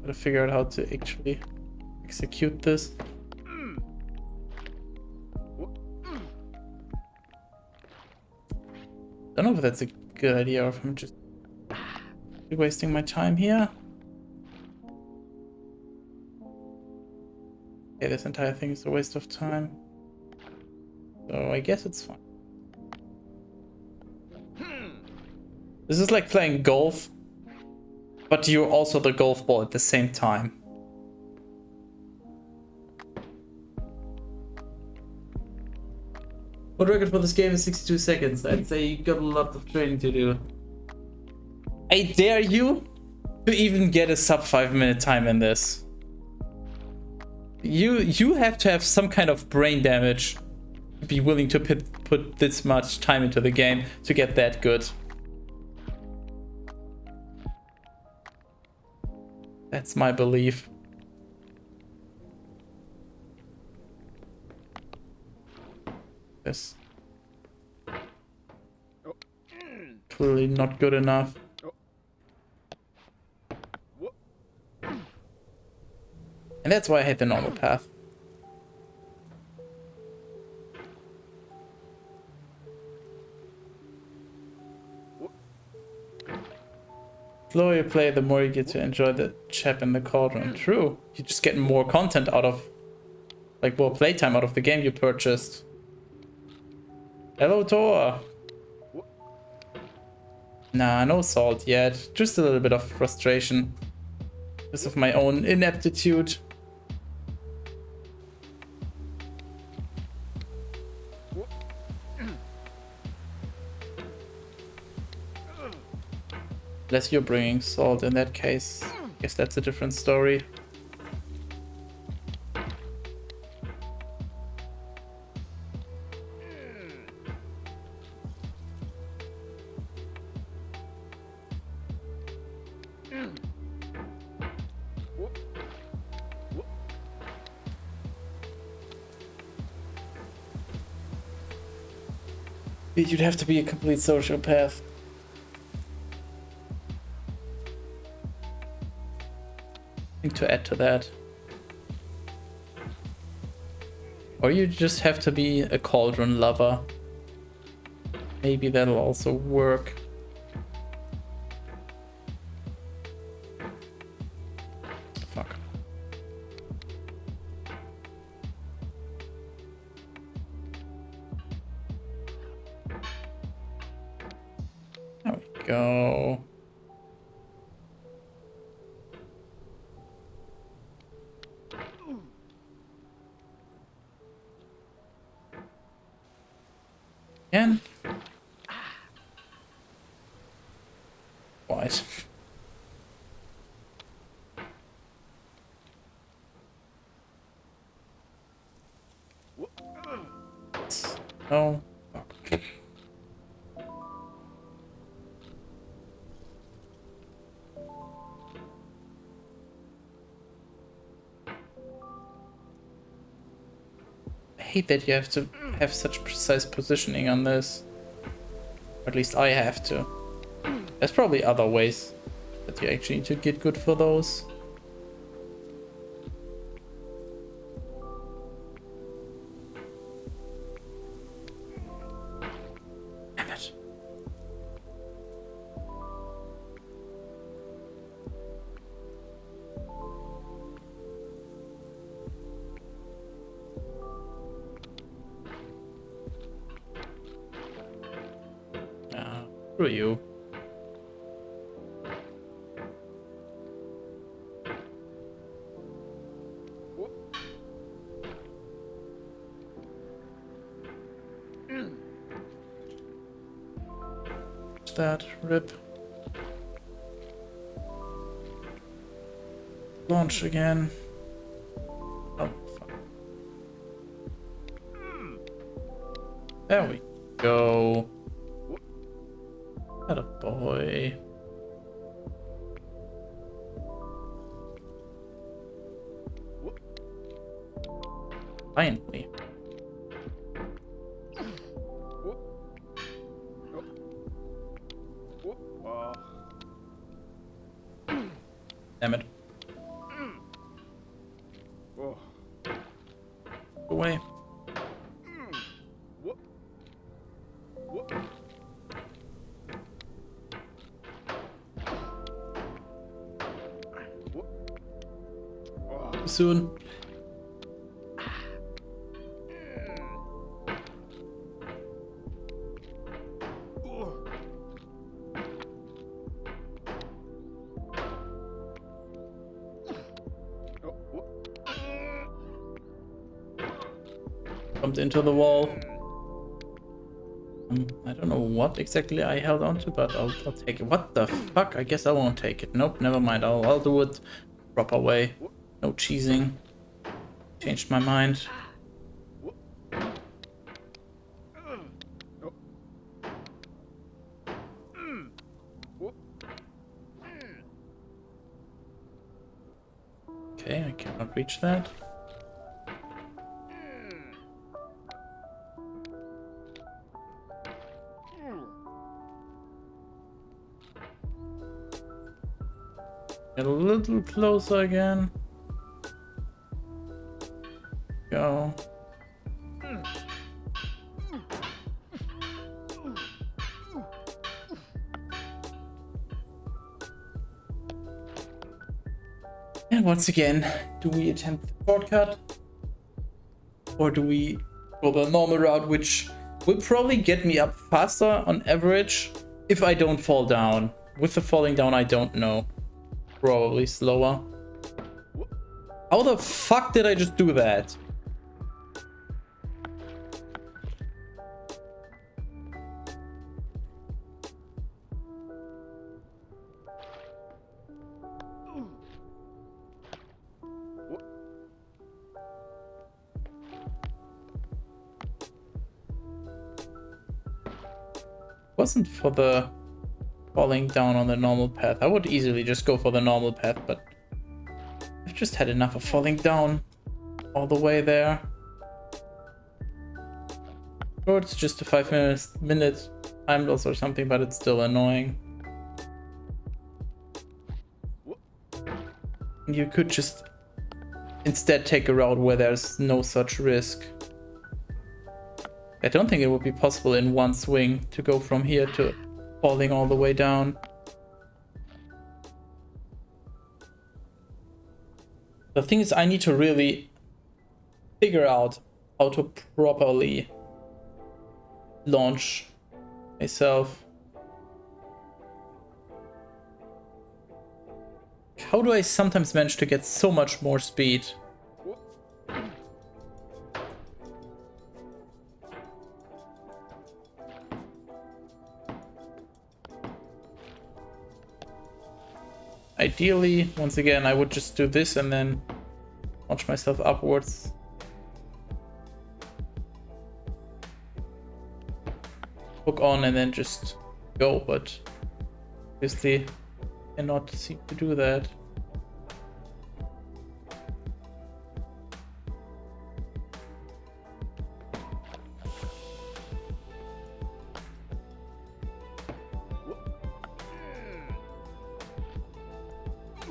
Gotta figure out how to actually execute this. I don't know if that's a good idea or if I'm just wasting my time here. Okay, this entire thing is a waste of time. So I guess it's fine. This is like playing golf, but you're also the golf ball at the same time. What record for this game is 62 seconds. I'd say you got a lot of training to do. I dare you to even get a sub 5-minute time in this. You have to have some kind of brain damage to be willing to put this much time into the game to get that good. That's my belief. Yes. Clearly not good enough. And that's why I hate the normal path. The slower you play, the more you get to enjoy the chap in the cauldron. True. You just get more content out of, like, more playtime out of the game you purchased. Hello, Tor. Nah, no salt yet. Just a little bit of frustration. Because of my own ineptitude. Unless you're bringing salt in that case. I guess that's a different story. You'd have to be a complete sociopath. To add to that. Or you just have to be a cauldron lover. Maybe that'll also work. Fuck. There we go. Again. What? Oh, fuck. I hate that you have to have such precise positioning on this. Or at least I have to. There's probably other ways that you actually need to get good for those. Damn it. Screw you. That rip. Launch again. Oh, fuck. There we go. Atta boy. Finally. Damn it. Go away. Soon. Bumped into the wall. I don't know what exactly I held onto, but I'll take it. What the fuck? I guess I won't take it. Nope, never mind. I'll do it proper way. No cheesing. Changed my mind. Okay, I cannot reach that. Get a little closer again. Go. And once again, do we attempt the shortcut? Or do we go the normal route, which will probably get me up faster on average if I don't fall down. With the falling down, I don't know. Probably slower. How the fuck did I just do that? wasn't for the falling down on the normal path, I would easily just go for the normal path, but I've just had enough of falling down all the way there. Sure, it's just a 5-minute time loss or something, but it's still annoying. You could just instead take a route where there's no such risk. I don't think it would be possible in one swing to go from here to falling all the way down. The thing is, I need to really figure out how to properly launch myself. How do I sometimes manage to get so much more speed? Ideally, once again, I would just do this and then launch myself upwards. Hook on and then just go, but obviously cannot seem to do that.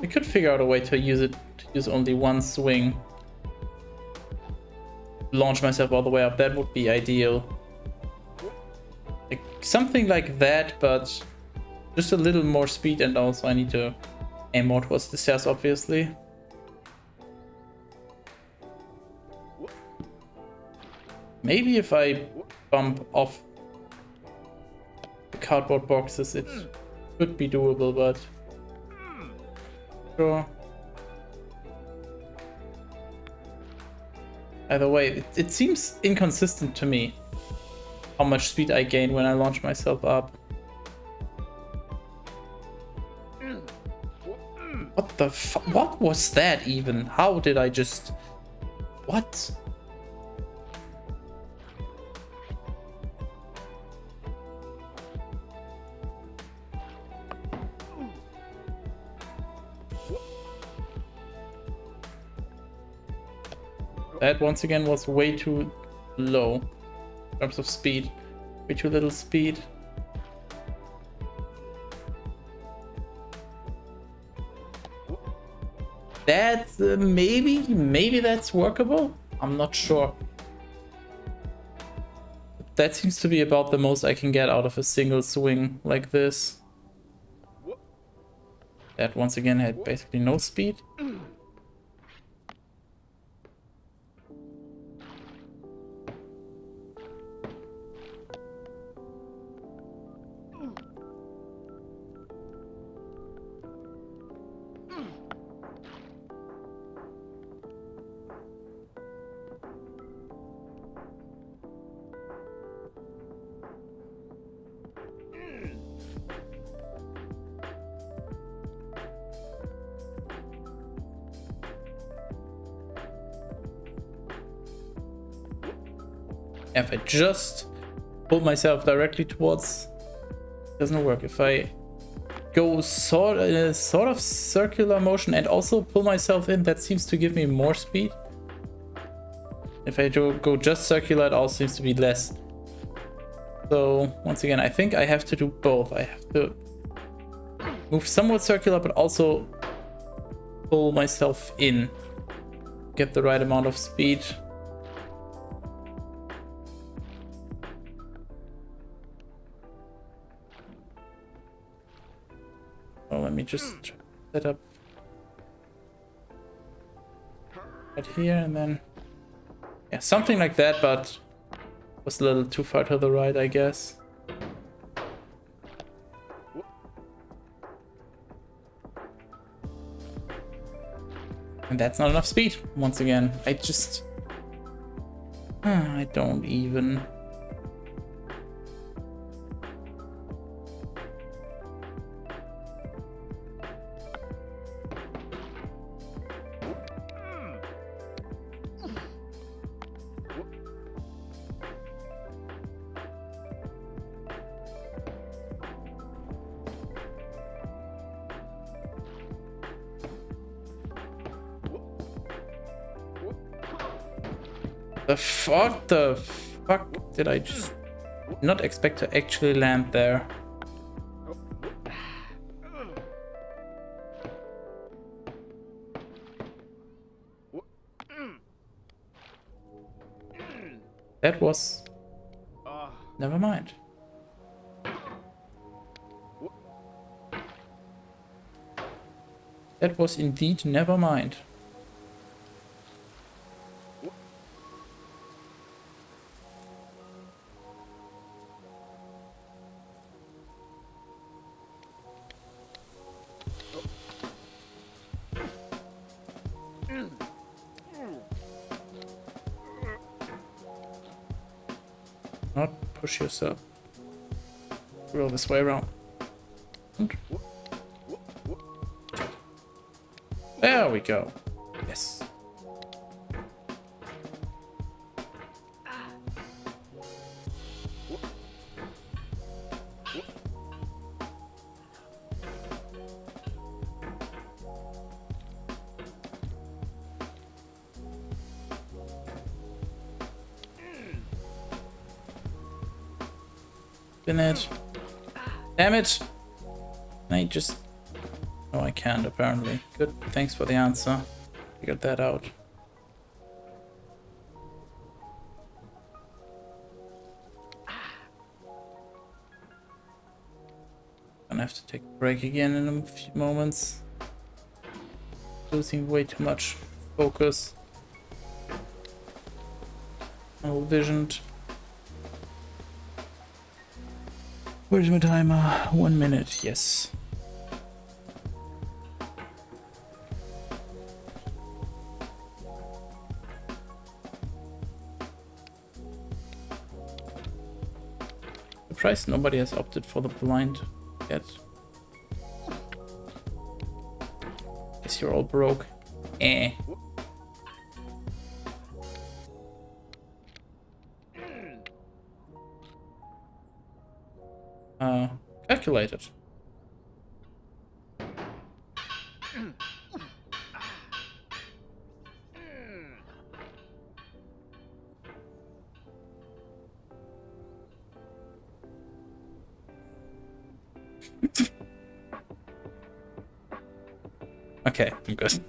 We could figure out a way to use only one swing. Launch myself all the way up. That would be ideal. Like something like that, but just a little more speed, and also I need to aim more towards the stairs, obviously. Maybe if I bump off the cardboard boxes, it could be doable, but sure. Either way, it seems inconsistent to me how much speed I gain when I launch myself up. What the fuck? What was that even? How did I just... What? That once again was way too low in terms of speed. Way too little speed. That's maybe that's workable. I'm not sure. That seems to be about the most I can get out of a single swing like this. That once again had basically no speed. If I just pull myself directly towards, it doesn't work. If I go sort of circular motion and also pull myself in, that seems to give me more speed. If I go just circular, it also seems to be less. So once again, I think I have to do both. I have to move somewhat circular, but also pull myself in, get the right amount of speed. Well, let me just set up right here and then, yeah, something like that, but was a little too far to the right, I guess. And that's not enough speed. Once again, I just, I don't even. The fuck did I just not expect to actually land there? That was... Never mind. That was indeed never mind. Not push yourself. Roll this way around. There we go. Yes. Spin it. Damn it! I just... No, I can't, apparently. Good, thanks for the answer. Figured that out. Gonna have to take a break again in a few moments. Losing way too much focus. Tunnel visioned. Where's my timer? 1 minute, yes. Surprised nobody has opted for the blind yet. Guess you're all broke. Eh. Calculated. Okay, I'm good.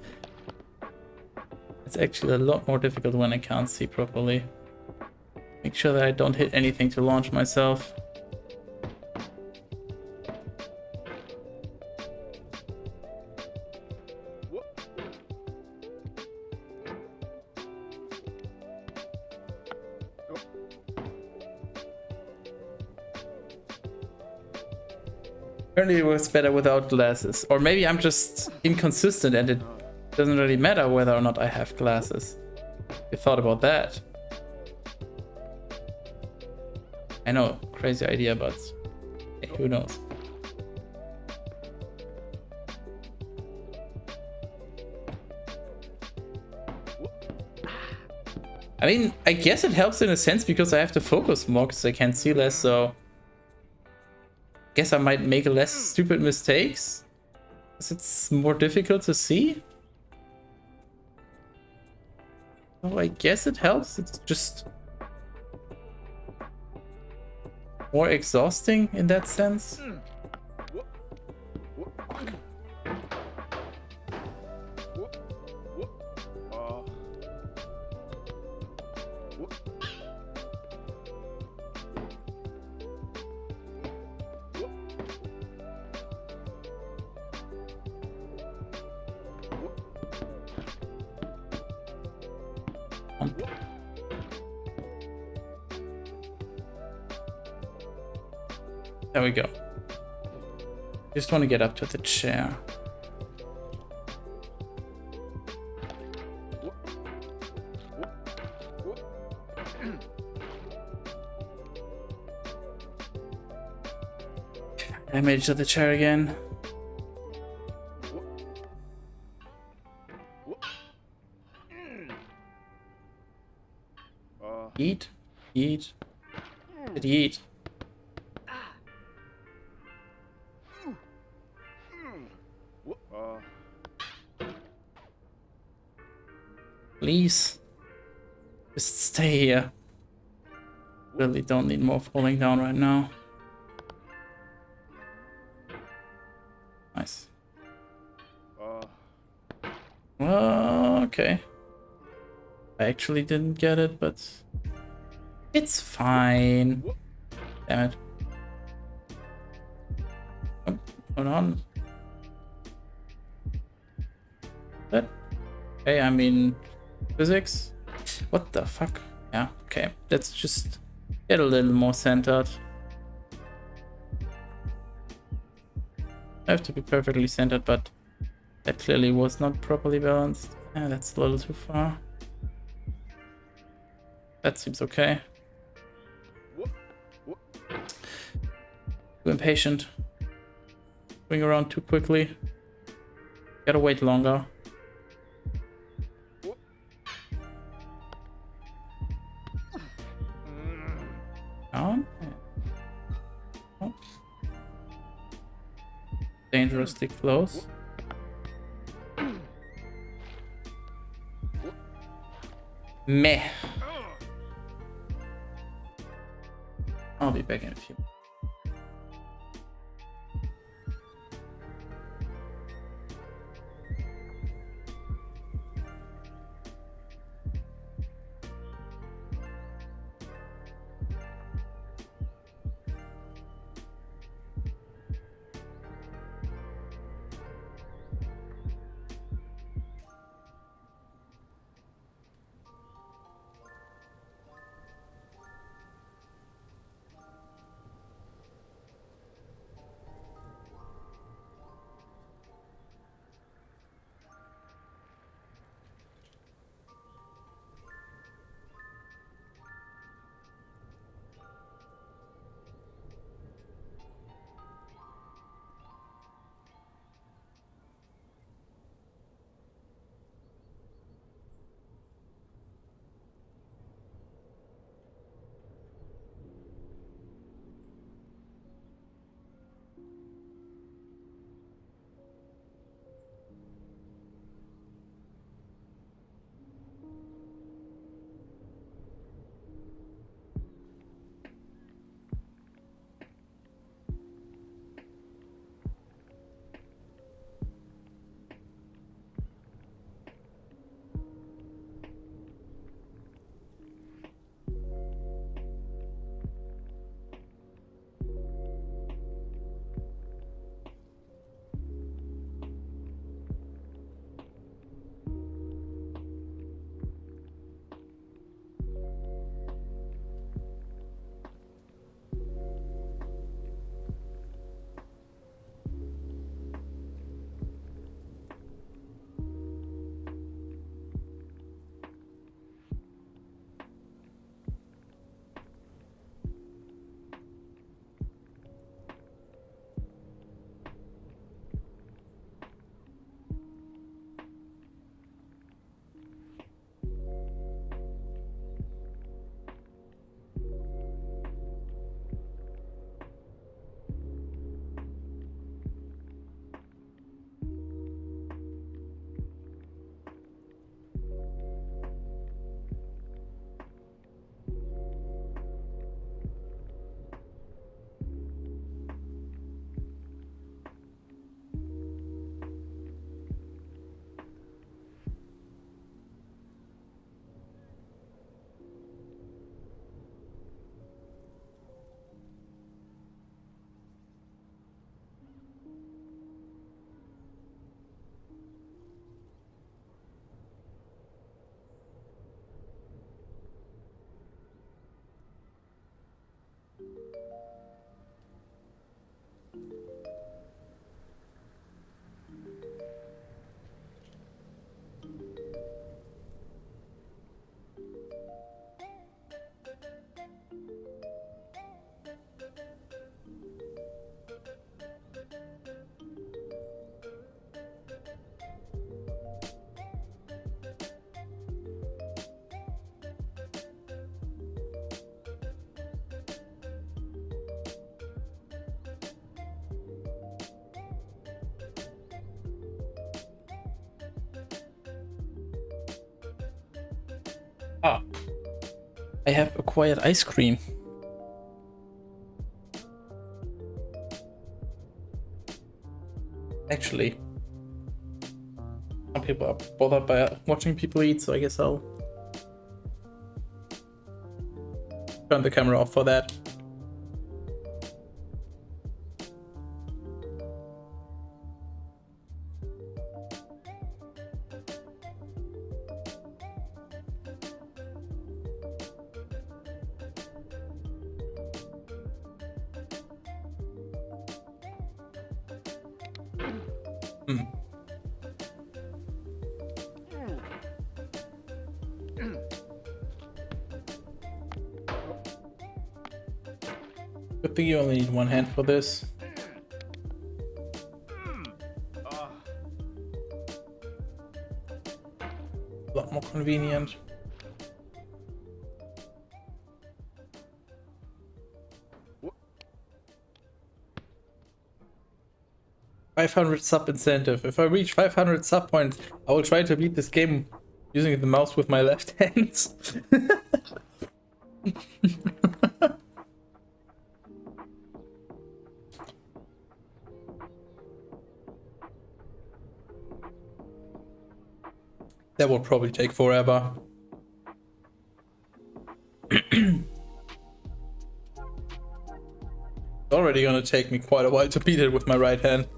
It's actually a lot more difficult when I can't see properly. Make sure that I don't hit anything to launch myself. Apparently it works better without glasses. Or maybe I'm just inconsistent and it doesn't really matter whether or not I have glasses. You thought about that? I know, crazy idea, but hey, who knows? I mean, I guess it helps in a sense because I have to focus more because I can see less, so... Guess I might make less stupid mistakes because it's more difficult to see. Oh, I guess it helps. It's just more exhausting in that sense. There we go. Just want to get up to the chair. I made it to the chair again. Eat, eat, eat. Please. Just stay here. Really don't need more falling down right now. Nice. Okay. I actually didn't get it, but it's fine. Damn it. Oh, hold on. That? Okay, I mean, physics? What the fuck? Yeah, okay. Let's just get a little more centered. I have to be perfectly centered, but that clearly was not properly balanced. Yeah, that's a little too far. That seems okay. Too impatient. Going around too quickly. Gotta wait longer. Down. Oh. Dangerously close. Meh. I'll be back in a few. Ah, I have acquired ice cream. Actually, some people are bothered by watching people eat, so I guess I'll turn the camera off for that. Good thing you only need one hand for this. A lot more convenient. $500 sub incentive. If I reach 500 sub points, I will try to beat this game using the mouse with my left hand. That will probably take forever. It's already gonna take me quite a while to beat it with my right hand.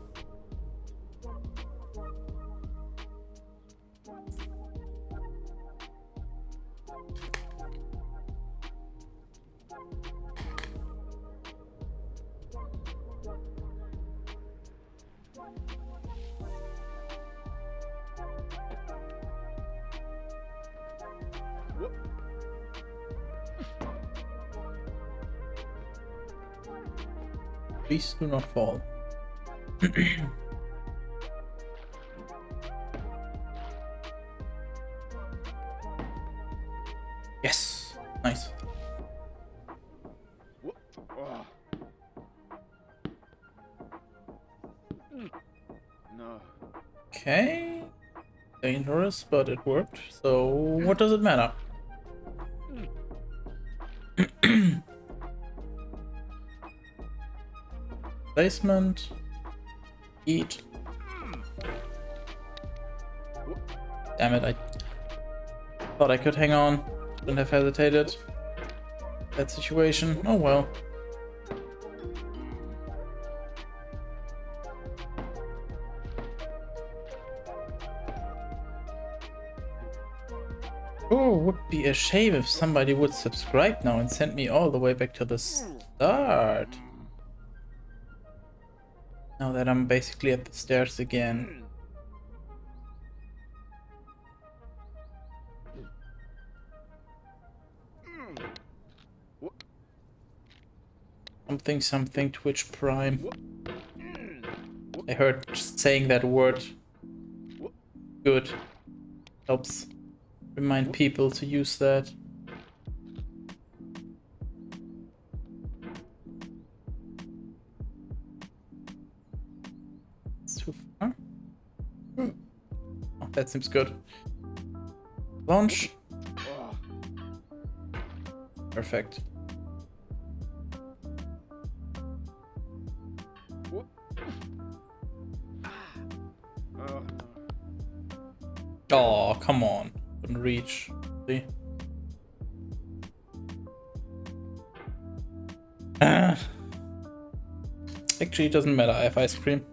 Please do not fall. Yes, nice. No. Okay, dangerous, but it worked. So what does it matter? Placement. Eat. Damn it, I thought I could hang on. Shouldn't have hesitated. That situation. Oh well. Oh, would be a shame if somebody would subscribe now and send me all the way back to the start. Now that I'm basically at the stairs again. Something Twitch Prime. I heard just saying that word good helps remind people to use that. It's too far. Oh, that seems good. Launch. Perfect. Oh, come on. Couldn't reach. See? Actually, it doesn't matter. I have ice cream.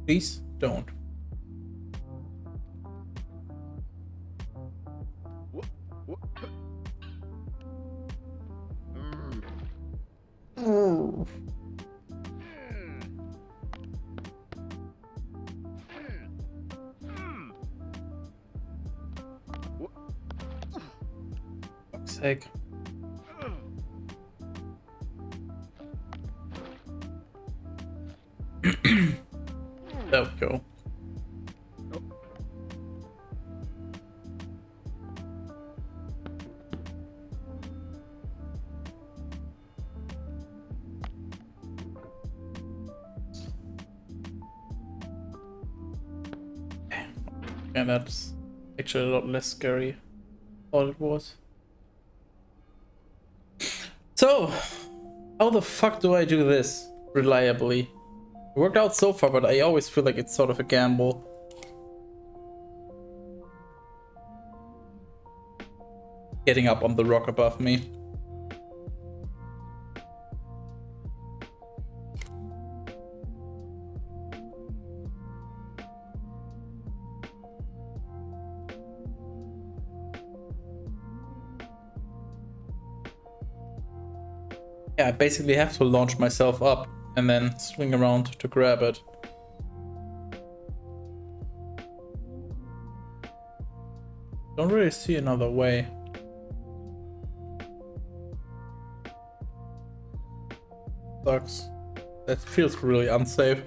Please don't. Fuck's sake. There we go. And that's actually a lot less scary than I thought it was. So, how the fuck do I do this reliably? It worked out so far, but I always feel like it's sort of a gamble. Getting up on the rock above me. Yeah, I basically have to launch myself up and then swing around to grab it. Don't really see another way. Sucks. That feels really unsafe.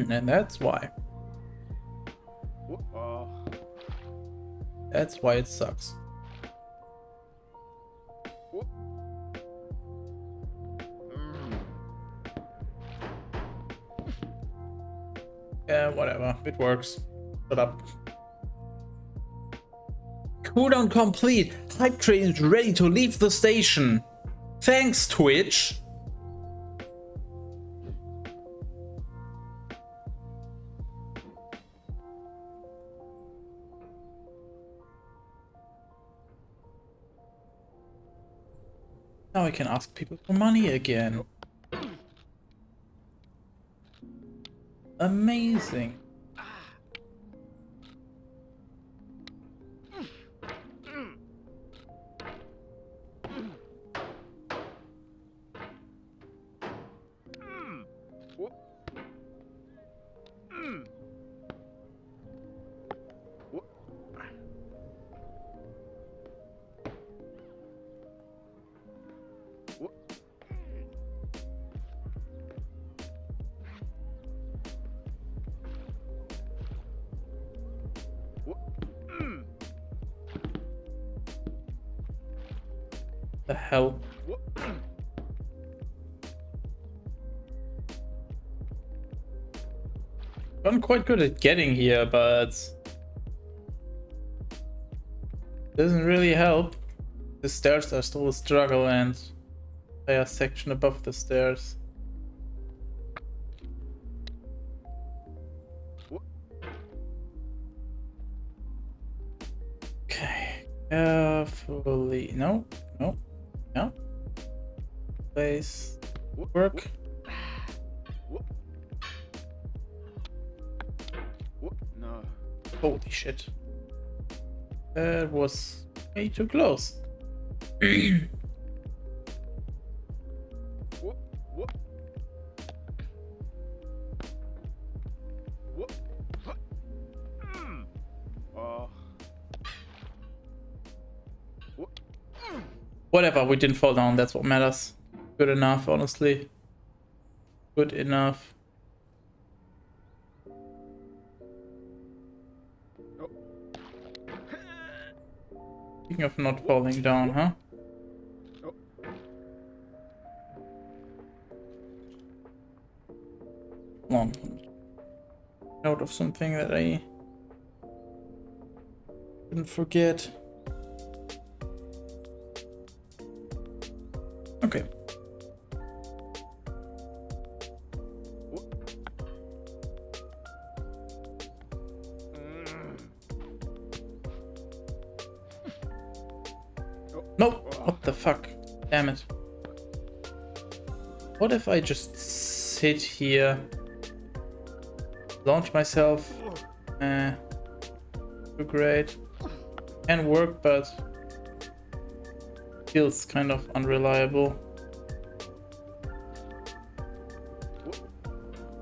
And that's why. That's why it sucks. Yeah, whatever. It works. Shut up. Cooldown complete. Hype train is ready to leave the station. Thanks, Twitch. Now I can ask people for money again. Amazing. The hell? I'm quite good at getting here, but doesn't really help. The stairs are still a struggle, and there's a section above the stairs. Okay, carefully. No, no, no. Place work. No. Holy shit. That was way too close. Whatever, we didn't fall down, that's what matters. Good enough, honestly. Good enough. Speaking of not falling down, huh? Come on. Note of something that I didn't forget. Okay. Nope. What the fuck? Damn it. What if I just sit here, launch myself? Too great. Can work, but feels kind of unreliable.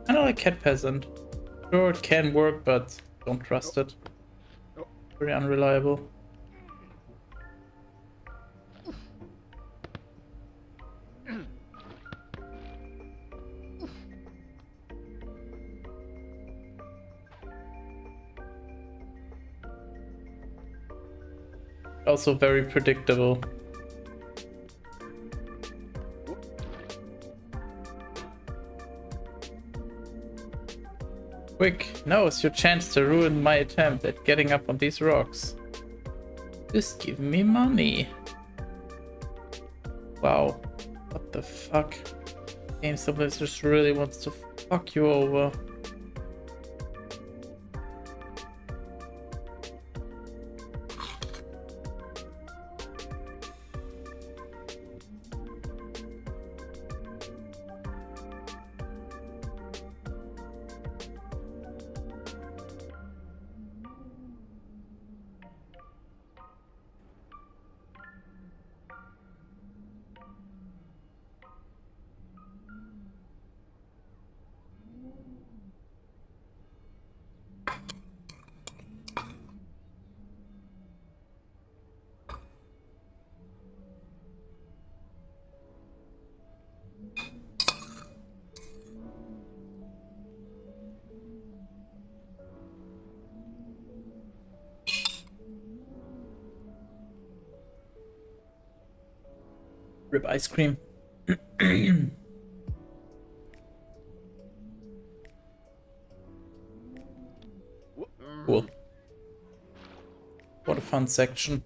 Kind of like Cat Peasant. Sure, it can work, but don't trust it. Very unreliable. Also very predictable. Quick, now is your chance to ruin my attempt at getting up on these rocks. Just give me money. Wow, what the fuck? Game sometimes just really wants to fuck you over. Rib ice cream. Cool. What a fun section.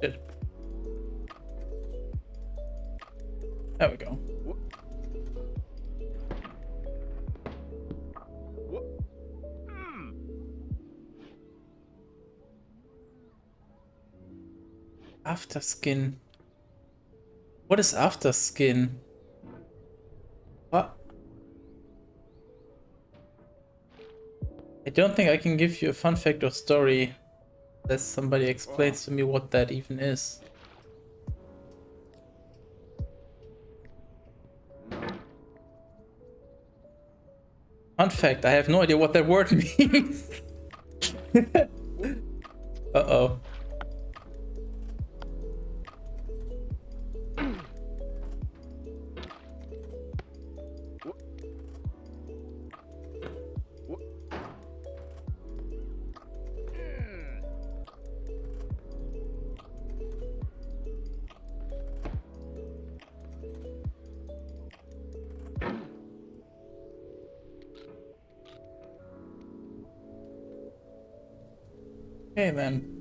Good. There we go. After skin. What is after skin? What? I don't think I can give you a fun fact or story unless somebody explains to me what that even is. Fun fact, I have no idea what that word means. Uh-oh. Okay then.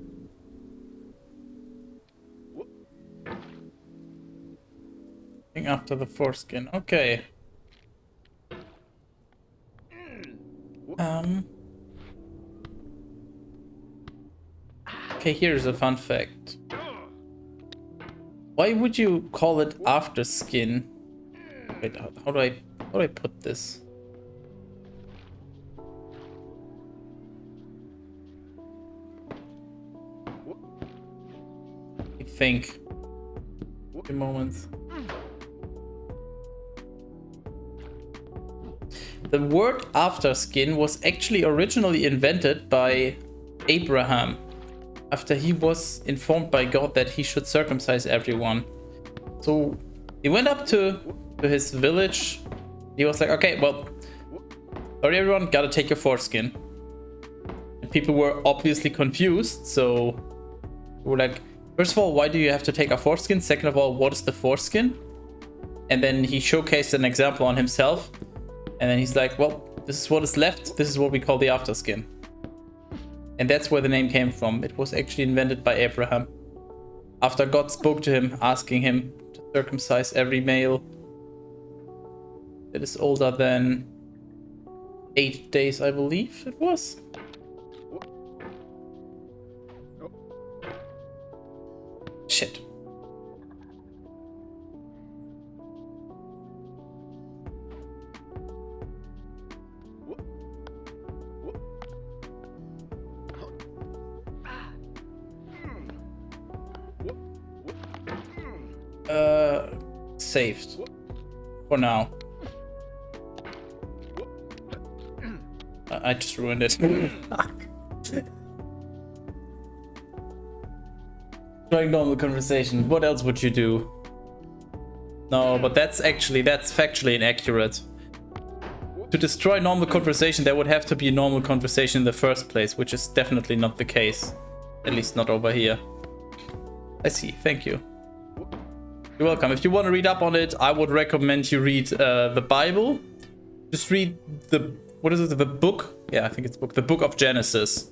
After the foreskin. Okay. Okay, here's a fun fact. Why would you call it after skin? Wait, how do I put this? I think. A moment. The word after skin was actually originally invented by Abraham after he was informed by God that he should circumcise everyone. So he went up to his village. He was like, okay, well, sorry everyone, gotta take your foreskin. And people were obviously confused, so we're like, first of all, why do you have to take our foreskin? Second of all, what is the foreskin? And then he showcased an example on himself. And then he's like, well, this is what is left. This is what we call the afterskin. And that's where the name came from. It was actually invented by Abraham. After God spoke to him, asking him to circumcise every male that is older than 8 days, I believe it was. Shit. saved. For now. I just ruined it. Trying normal conversation. What else would you do? No, but that's factually inaccurate. To destroy normal conversation, there would have to be a normal conversation in the first place, which is definitely not the case. At least not over here. I see, thank you. You're welcome. If you want to read up on it, I would recommend you read the Bible. Just read the, what is it, the book? Yeah, I think it's book. The book of Genesis.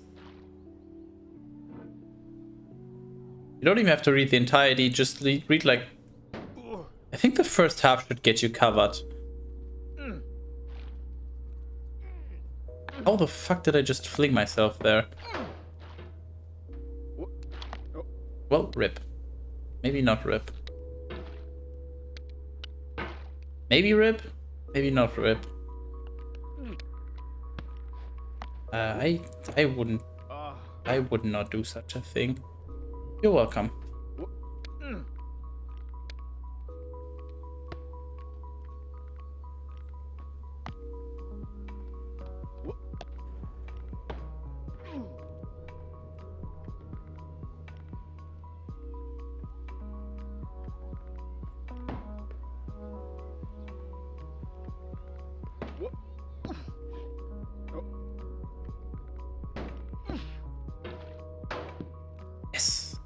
You don't even have to read the entirety, just read like, I think the first half should get you covered. How the fuck did I just fling myself there? Well, rip. Maybe not rip. Maybe rip? Maybe not rip. I would not do such a thing. You're welcome. Yes.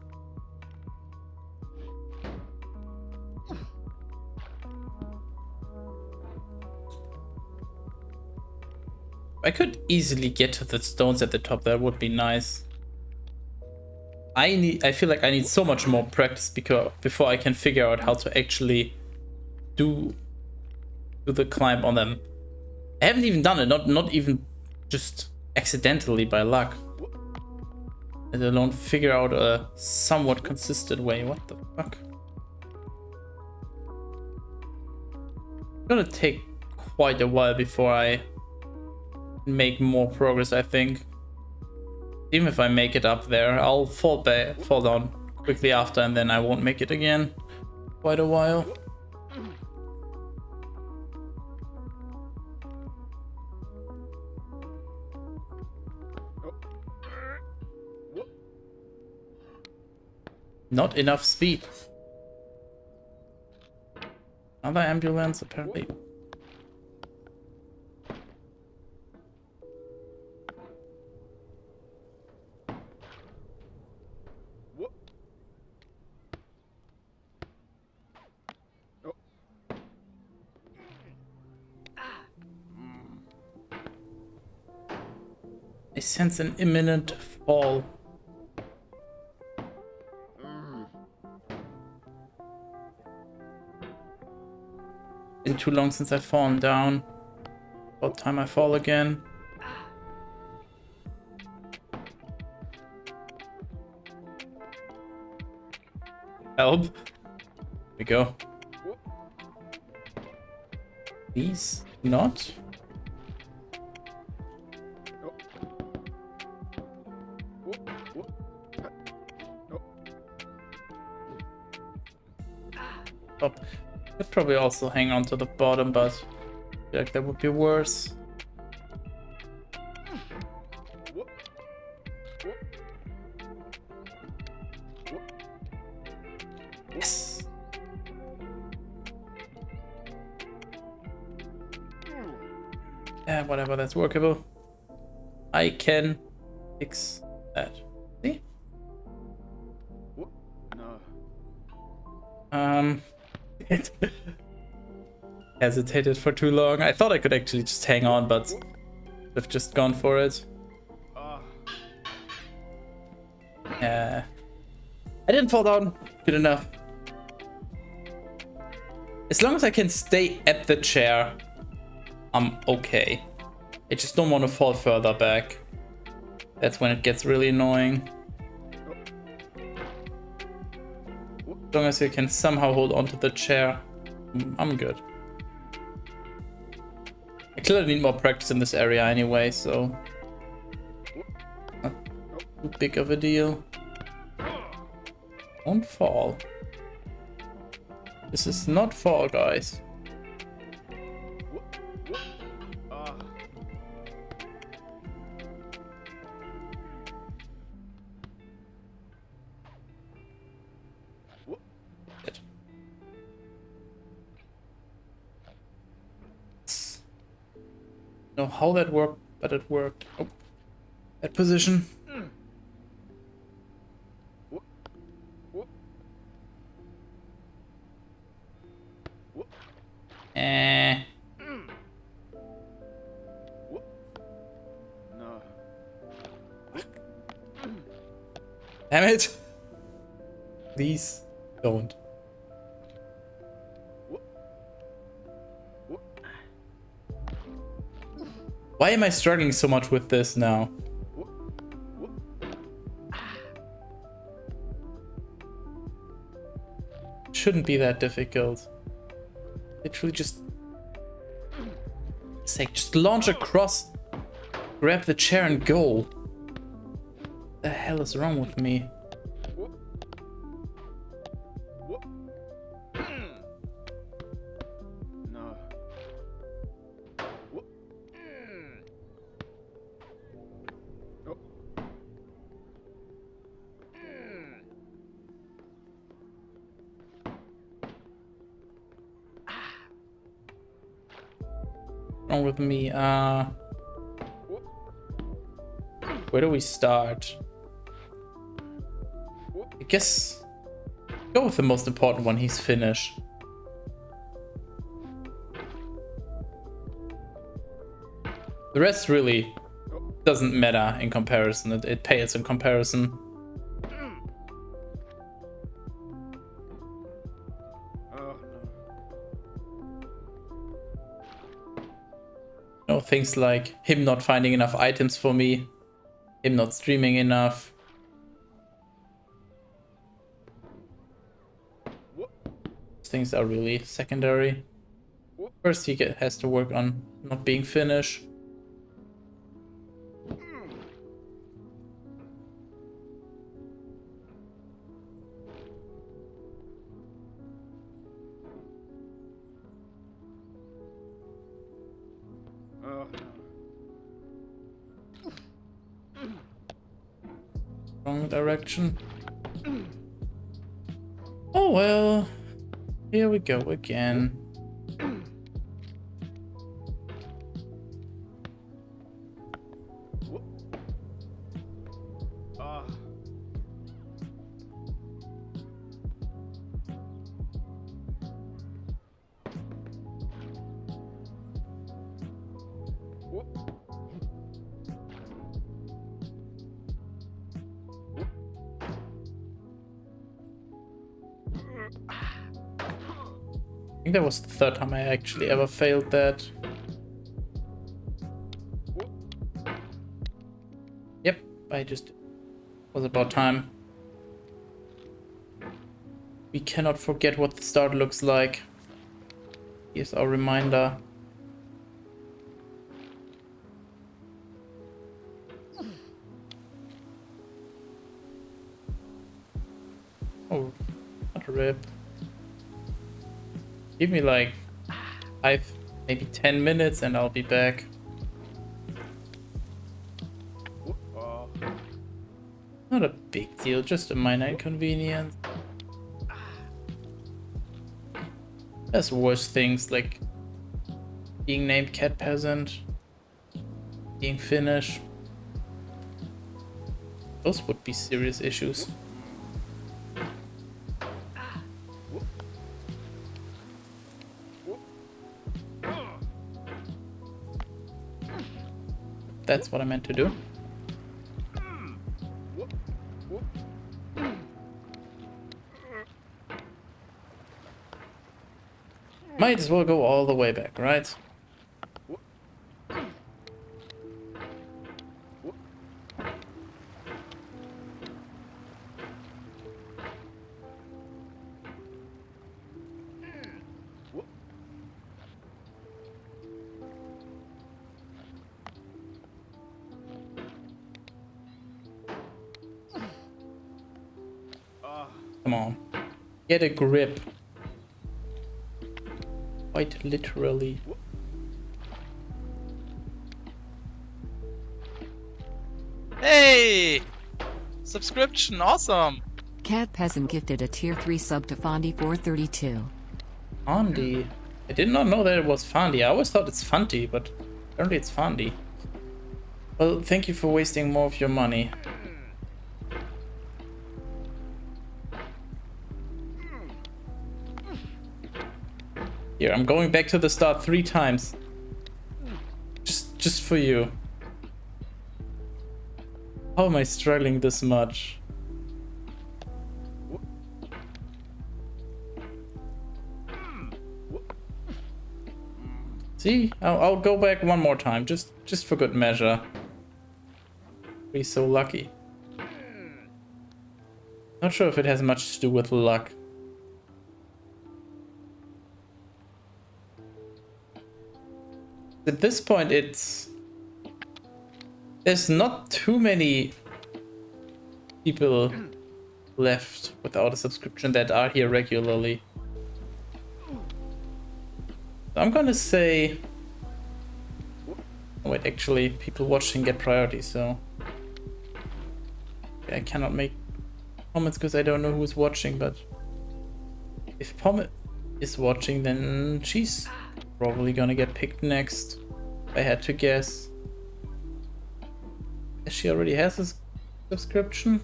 I could easily get to the stones at the top. That would be nice. I feel like I need so much more practice before I can figure out how to actually do the climb on them. I haven't even done it, not even just accidentally by luck. Let alone figure out a somewhat consistent way. What the fuck? It's gonna take quite a while before I make more progress, I think. Even if I make it up there, I'll fall down quickly after, and then I won't make it again. Quite a while. Not enough speed. Another ambulance, apparently. I sense an imminent fall. Been too long since I've fallen down. About time I fall again. Help. Here we go. Please not. Stop. Could probably also hang on to the bottom, but I feel like that would be worse. Yes. Yeah, whatever, that's workable. I can fix that. See? Hesitated for too long. I thought I could actually just hang on, but I've just gone for it. Yeah. I didn't fall down. Good enough. As long as I can stay at the chair, I'm okay. I just don't want to fall further back. That's when it gets really annoying. As long as you can somehow hold onto the chair, I'm good. I clearly need more practice in this area anyway, so not too big of a deal. Don't fall. This is not Fall Guys. Know how that worked, but it worked. Oh, that position. Eh. Damn it! Please don't. Why am I struggling so much with this now? Shouldn't be that difficult. Literally just launch across, grab the chair and go. What the hell is wrong with me? Wrong with me? Where do we start? I guess go with the most important one. He's Finnish. The rest really doesn't matter in comparison. It pales in comparison. You know, things like him not finding enough items for me, him not streaming enough. Things are really secondary. First, he has to work on not being Finnish. Wrong direction. Oh well. Here we go again. I think that was the third time I actually ever failed that. Yep, I just... was about time. We cannot forget what the start looks like. Here's our reminder. Oh, not a rip. Give me like 5, maybe 10 minutes and I'll be back. Not a big deal, just a minor inconvenience. There's worse things like being named Cat Peasant, being Finnish. Those would be serious issues. That's what I meant to do. Might as well go all the way back, right? Come on. Get a grip. Quite literally. Hey! Subscription, awesome! Cat Peasant gifted a tier 3 sub to Fondy432. Fondy. I did not know that it was Fondy. I always thought it's Funty, but apparently it's Fondy. Well, thank you for wasting more of your money. Here, I'm going back to the start 3 times. Just for you. How am I struggling this much? See, I'll go back one more time, just for good measure. Be so lucky. Not sure if it has much to do with luck. At this point, there's not too many people left without a subscription that are here regularly. I'm gonna say... Oh, wait, actually, people watching get priority, so... I cannot make comments because I don't know who's watching, but... If Pom is watching, then she's probably gonna get picked next. If I had to guess. She already has a subscription.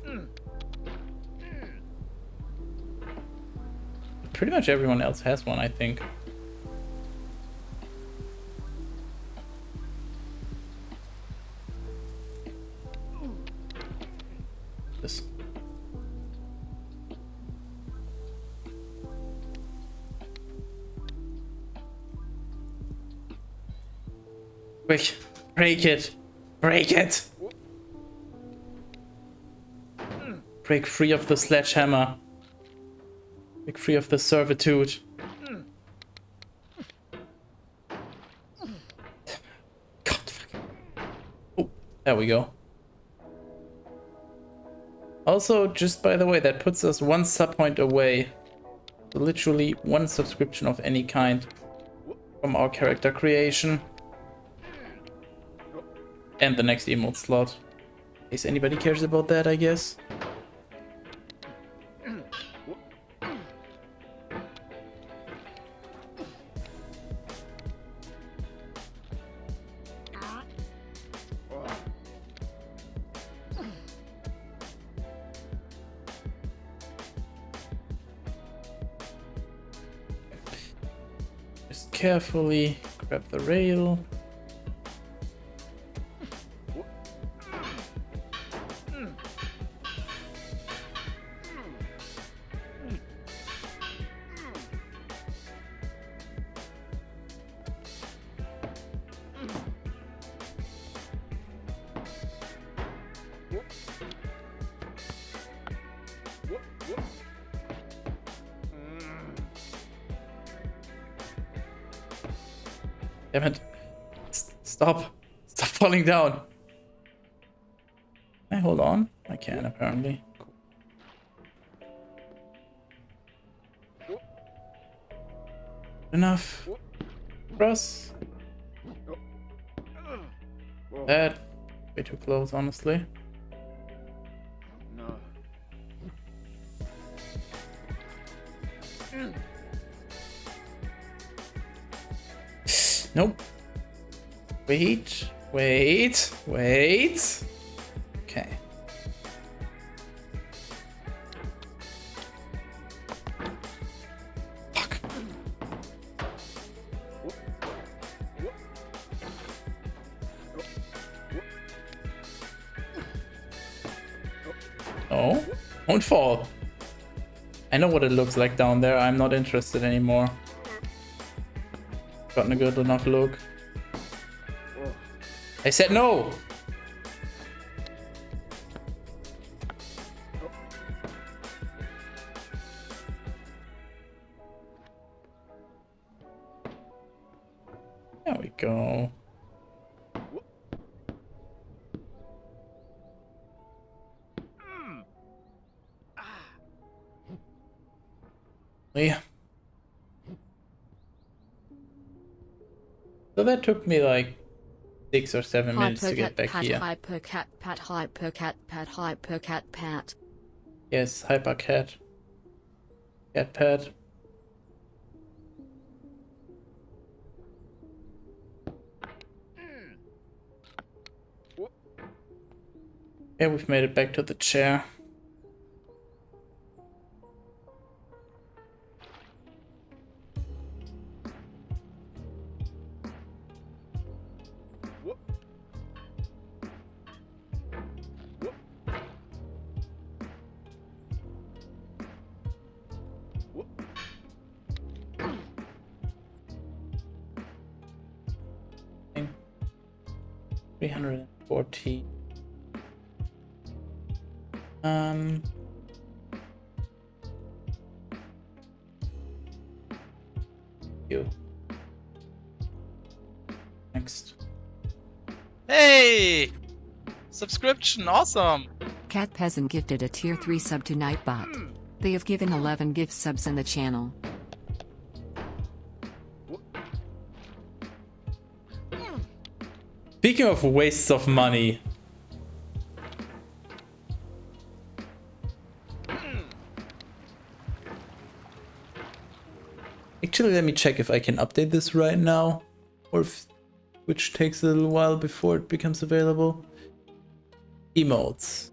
Pretty much everyone else has one, I think. This. Quick, break it! Break it! Break free of the sledgehammer. Break free of the servitude. God, fuck. Oh, there we go. Also, just by the way, that puts us 1 sub point away. Literally 1 subscription of any kind from our character creation. And the next emote slot. In case anybody cares about that, I guess. Just carefully grab the rail. Damn it. Stop. Stop falling down. Can I hold on? I can, apparently. Cool. Enough. Cross. That. Way too close, honestly. Nope. Wait. Okay. Fuck. Oh, don't fall. I know what it looks like down there. I'm not interested anymore. Gotten a good enough look. I said no! There we go. So that took me like 6 or 7 minutes to get back here. Hypercat pat hypercat pat hypercat pat. Yes, hypercat. Cat pad. Yeah, we've made it back to the chair. Thing. 340. You. Next. Hey! Subscription, awesome! Cat Peasant gifted a tier 3 sub to Nightbot. They have given 11 gift subs in the channel. Speaking of wastes of money. Actually, let me check if I can update this right now. Or if which takes a little while before it becomes available. Emotes.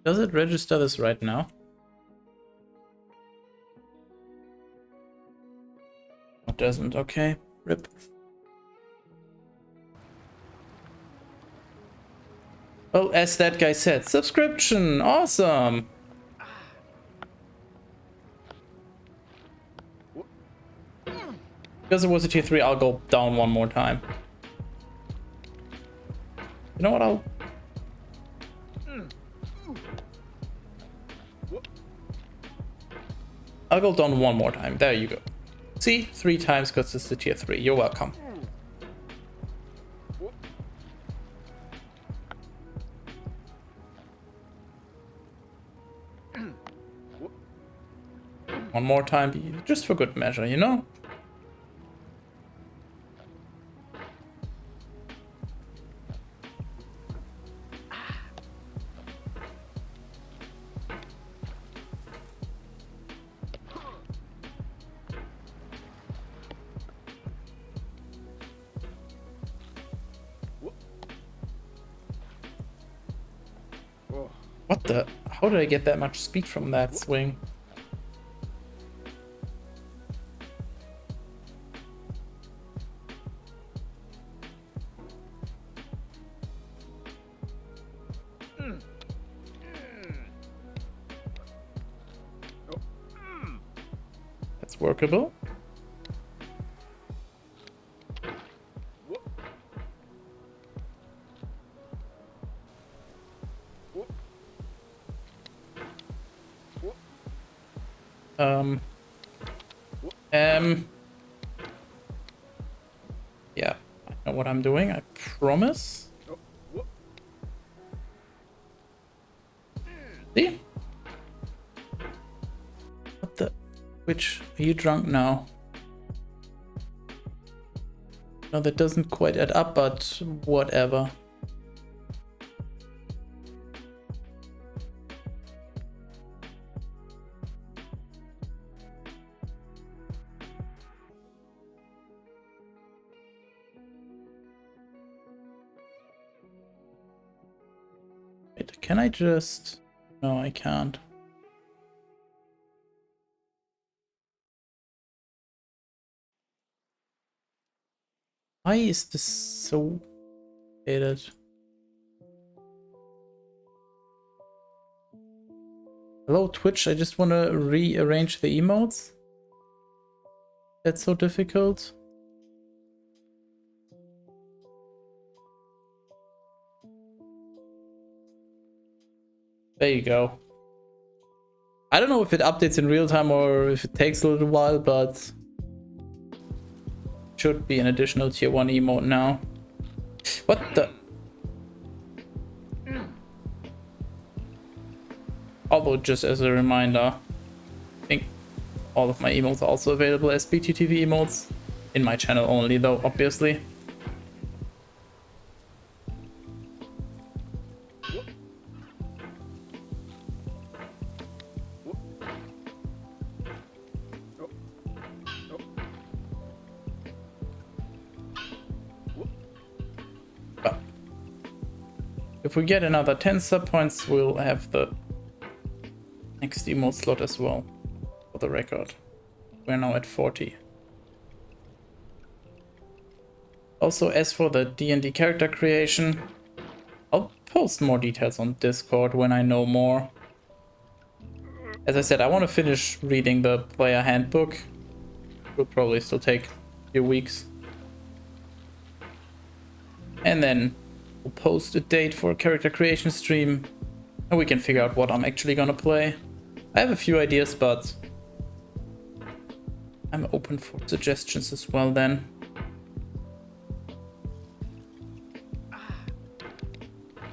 Does it register this right now? It doesn't, okay. RIP. Oh, as that guy said, subscription, awesome. Because it was a tier 3, I'll go down one more time. You know what, I'll go down one more time. There you go. See, 3 times because it's the tier 3. You're welcome. One more time, just for good measure, you know? What the? How did I get that much speed from that swing? That's workable. Yeah, I know what I'm doing, I promise. See? What the? Which? Are you drunk now? No, that doesn't quite add up, but whatever. Wait, can I just... No, I can't. Why is this so dated? Hello, Twitch, I just want to rearrange the emotes. That's so difficult. There you go. I don't know if it updates in real time or if it takes a little while, but should be an additional tier 1 emote now. What the? Although, just as a reminder, I think all of my emotes are also available as BTTV emotes. in my channel only though, obviously. But if we get another 10 sub points, we'll have the next emote slot as well, for the record. We're now at 40. Also, as for the D&D character creation, I'll post more details on Discord when I know more. As I said, I want to finish reading the player handbook. Will probably still take a few weeks. And then we'll post a date for a character creation stream, and we can figure out what I'm actually gonna play. I have a few ideas, but I'm open for suggestions as well then.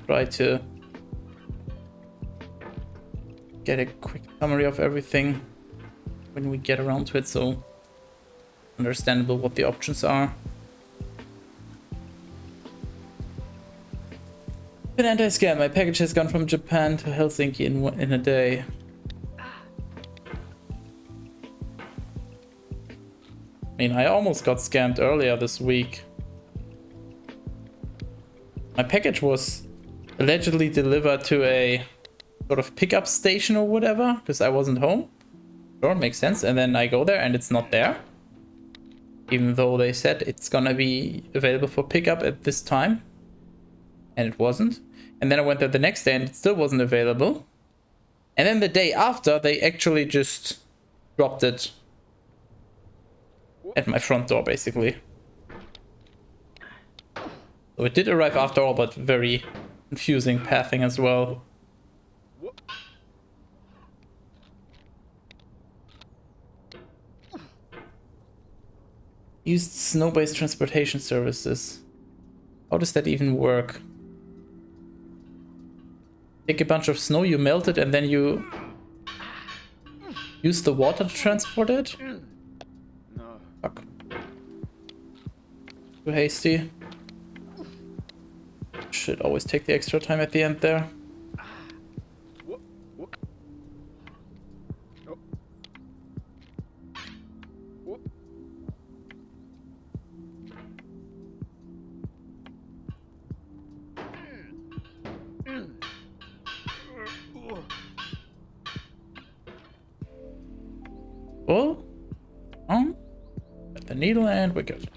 Try to get a quick summary of everything when we get around to it, so understandable what the options are. Been anti-scam. My package has gone from Japan to Helsinki in a day. I mean, I almost got scammed earlier this week. My package was allegedly delivered to a sort of pickup station or whatever, because I wasn't home. Sure, makes sense. And then I go there and it's not there, even though they said it's gonna be available for pickup at this time, and it wasn't. And then I went there the next day and it still wasn't available. And then the day after, they actually just dropped it at my front door, basically. So it did arrive after all, but very confusing pathing as well. Used snow-based transportation services. How does that even work? Take a bunch of snow, you melt it, and then you use the water to transport it? Fuck. Too hasty. Should always take the extra time at the end there. Well, at the needle and we're good.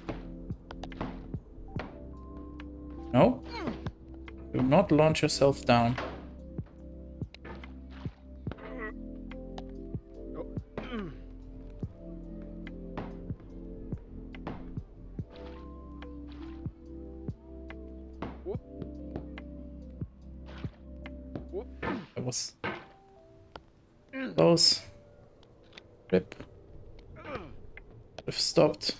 No. Do not launch yourself down. That was close. Rip. Have stopped.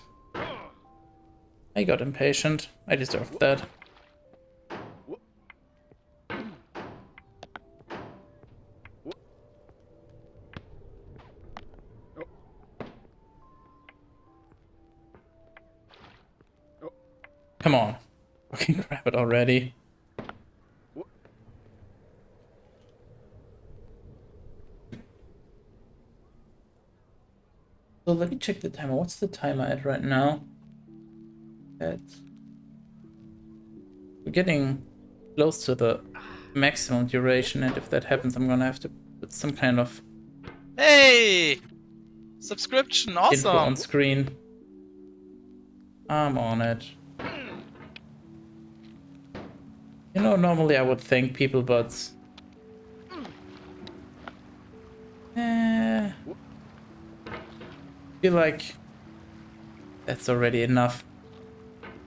I got impatient. I deserved that. Come on. Fucking grab it already. So let me check the timer. What's the timer at right now? We're getting close to the maximum duration, and if that happens, I'm gonna have to put some kind of Subscription, info awesome! on screen. I'm on it. You know, normally I would thank people, but I feel like that's already enough.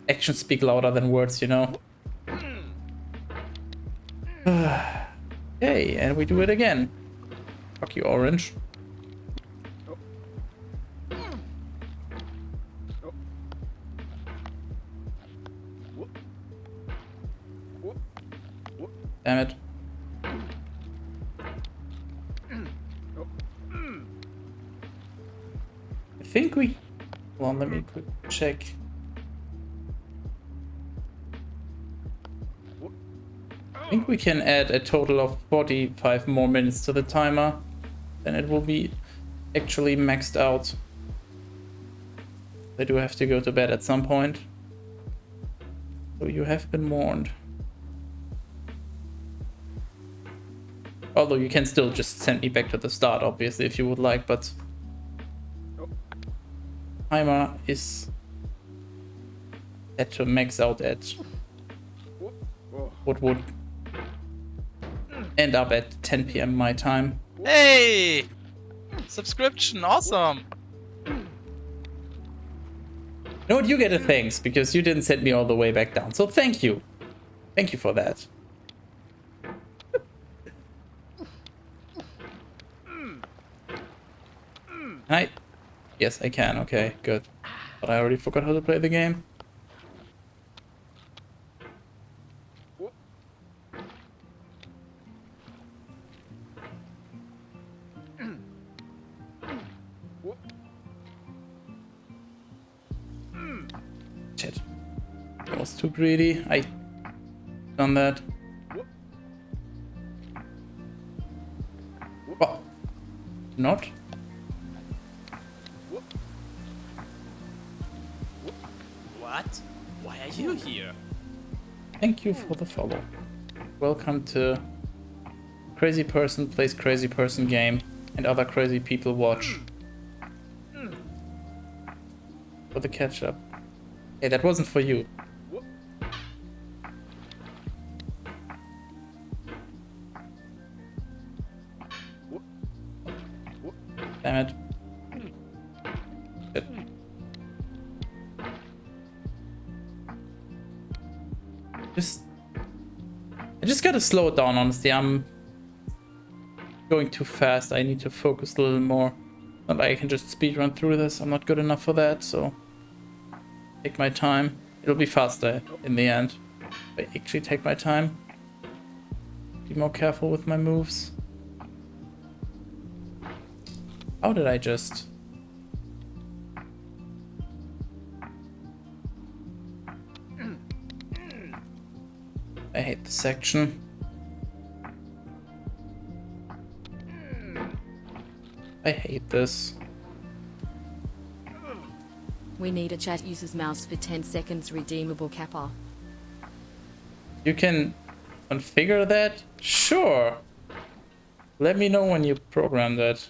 Actions speak louder than words, you know. Okay, and we do it again. Fuck you, Orange. Damn it. I think we Hold on, let me quick check. I think we can add a total of 45 more minutes to the timer. Then it will be actually maxed out. I do have to go to bed at some point. So you have been warned. Although you can still just send me back to the start, obviously, if you would like, but timer is set to max out at what would end up at 10 p.m. my time. Hey! Subscription, awesome! You know what? You get a thanks because you didn't send me all the way back down. So thank you. Thank you for that. Yes, I can. Okay, good. But I already forgot how to play the game. Shit. I was too greedy. I done that. Oh. Not. What? Why are you here? Thank you for the follow. Welcome to Crazy Person Plays Crazy Person game and other crazy people watch. For the catch up. Hey, that wasn't for you. Damn it. Shit. I just gotta slow it down, honestly. I'm going too fast. I need to focus a little more. Not like I can just speed run through this. I'm not good enough for that, so take my time. It'll be faster in the end. I actually take my time. Be more careful with my moves. How did I just... I hate this section. I hate this. We need a chat uses mouse for 10 seconds redeemable kappa. You can configure that? Sure. Let me know when you program that.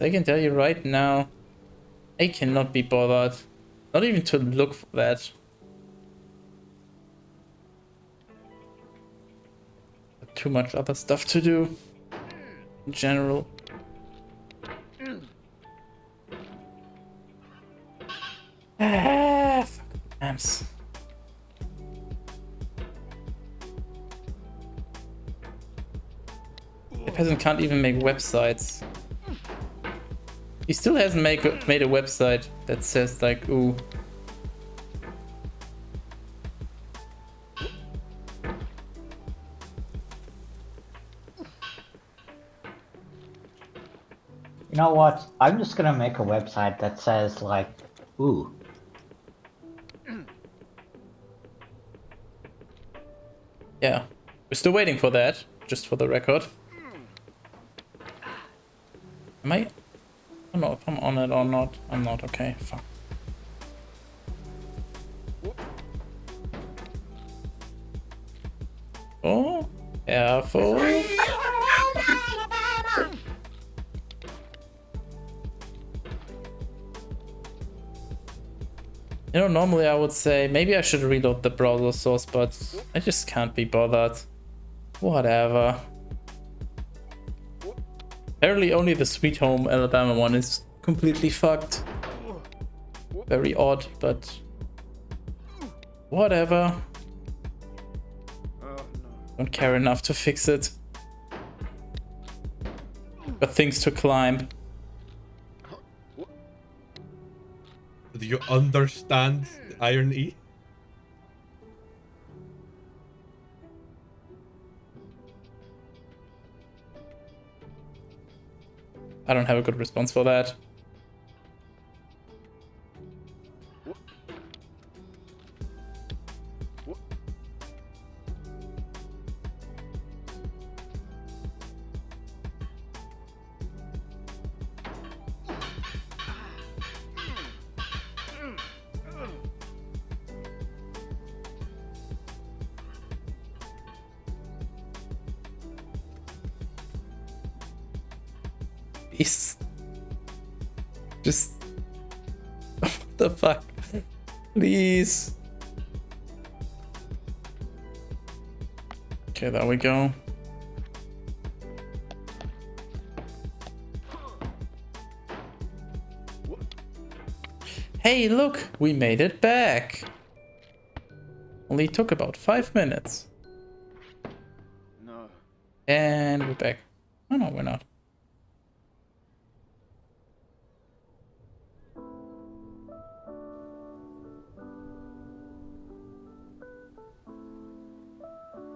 I can tell you right now, I cannot be bothered. Not even to look for that. Too much other stuff to do in general. Fuck amps. The peasant can't even make websites. He still hasn't made a website that says like, ooh. You know what? I'm just gonna make a website that says like, ooh. Yeah, we're still waiting for that, just for the record. Am I? I don't know if I'm on it or not. I'm not. Okay, fuck. Oh, careful. You know, normally I would say maybe I should reload the browser source, but I just can't be bothered. Whatever. Apparently only the Sweet Home Alabama one is completely fucked. Very odd, but whatever. Don't care enough to fix it. Got things to climb. Do you understand the irony? I don't have a good response for that. Please. Just... What the fuck? Please. Okay, there we go. Hey, look! We made it back! Only took about 5 minutes. No. And we're back. Oh no, we're not.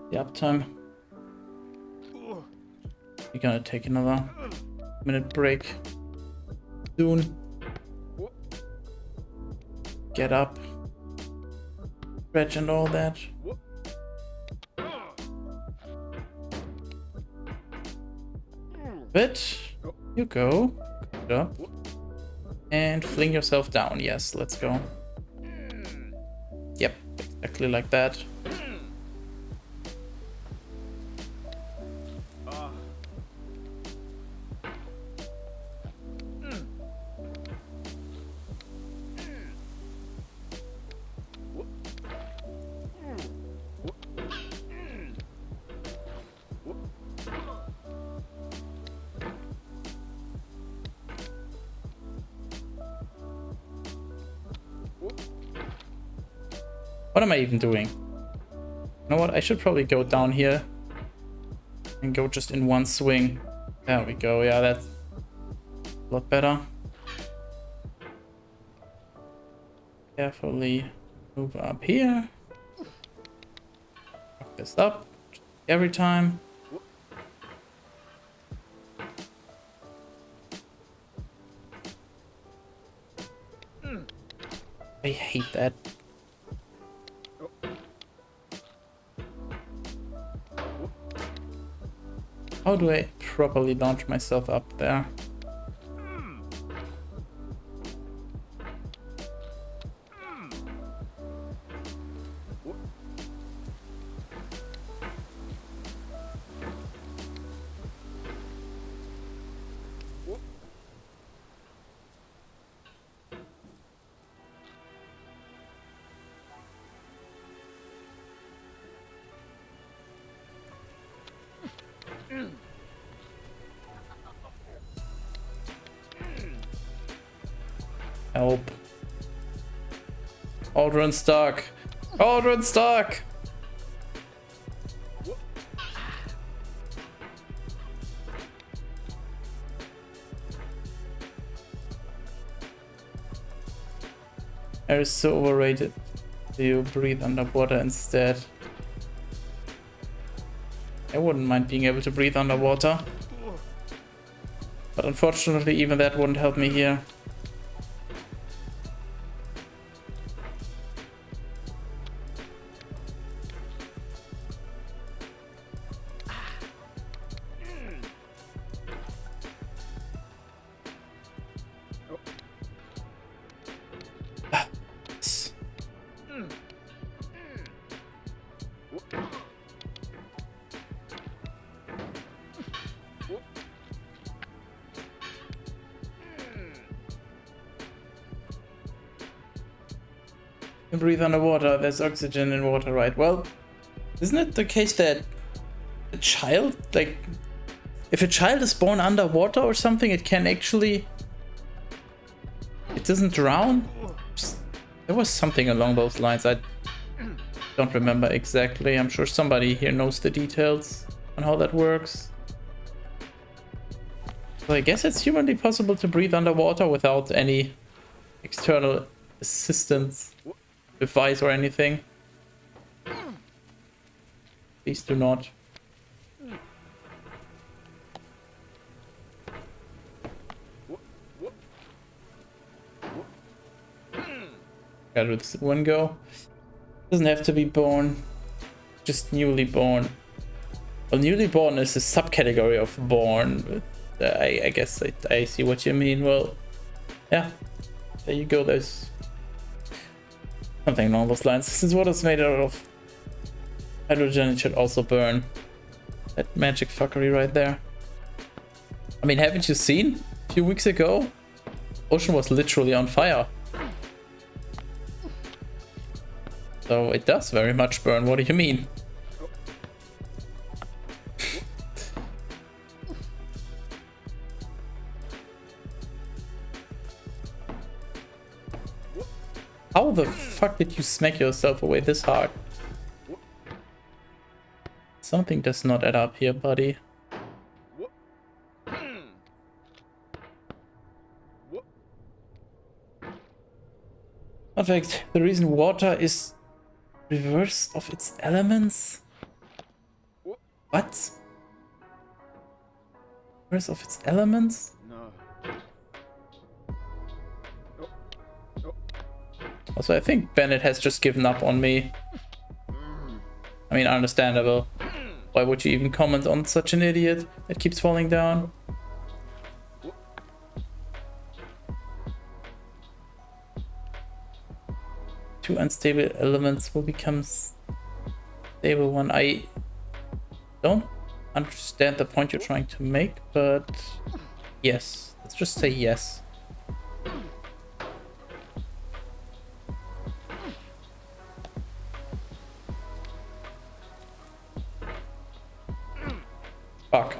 The uptime. We're gonna take another minute break soon. Get up, stretch and all that. But you go. Good job. And fling yourself down. Yes, let's go. Yep, exactly like that. What am I even doing? You know what? I should probably go down here and go just in one swing. There we go. Yeah, that's a lot better. Carefully move up here. Fuck this up every time. I hate that. How do I properly launch myself up there? Help. Aldrin stuck. Aldrin stuck. Air is so overrated. You breathe underwater instead. I wouldn't mind being able to breathe underwater. But unfortunately, even that wouldn't help me here. Breathe underwater, there's oxygen in water, right? Well, isn't it the case that a child, like, if a child is born underwater or something, it can actually, it doesn't drown? There was something along those lines. I don't remember exactly. I'm sure somebody here knows the details on how that works. So I guess it's humanly possible to breathe underwater without any external assistance device or anything. Please do not. Gotta do this in one go. Doesn't have to be born. Just newly born. Well, newly born is a subcategory of born. I guess I see what you mean. Well, yeah. There you go. There's something along those lines. Since water is made out of hydrogen, it should also burn. That magic fuckery right there. I mean, haven't you seen? A few weeks ago, ocean was literally on fire. So it does very much burn. What do you mean? How the fuck did you smack yourself away this hard? Something does not add up here, buddy. In fact, the reason water is reverse of its elements? What? Reverse of its elements? Also, I think Bennett has just given up on me. I mean, understandable. Why would you even comment on such an idiot that keeps falling down? Two unstable elements will become stable one. I don't understand the point you're trying to make, but yes. Let's just say yes. Fuck.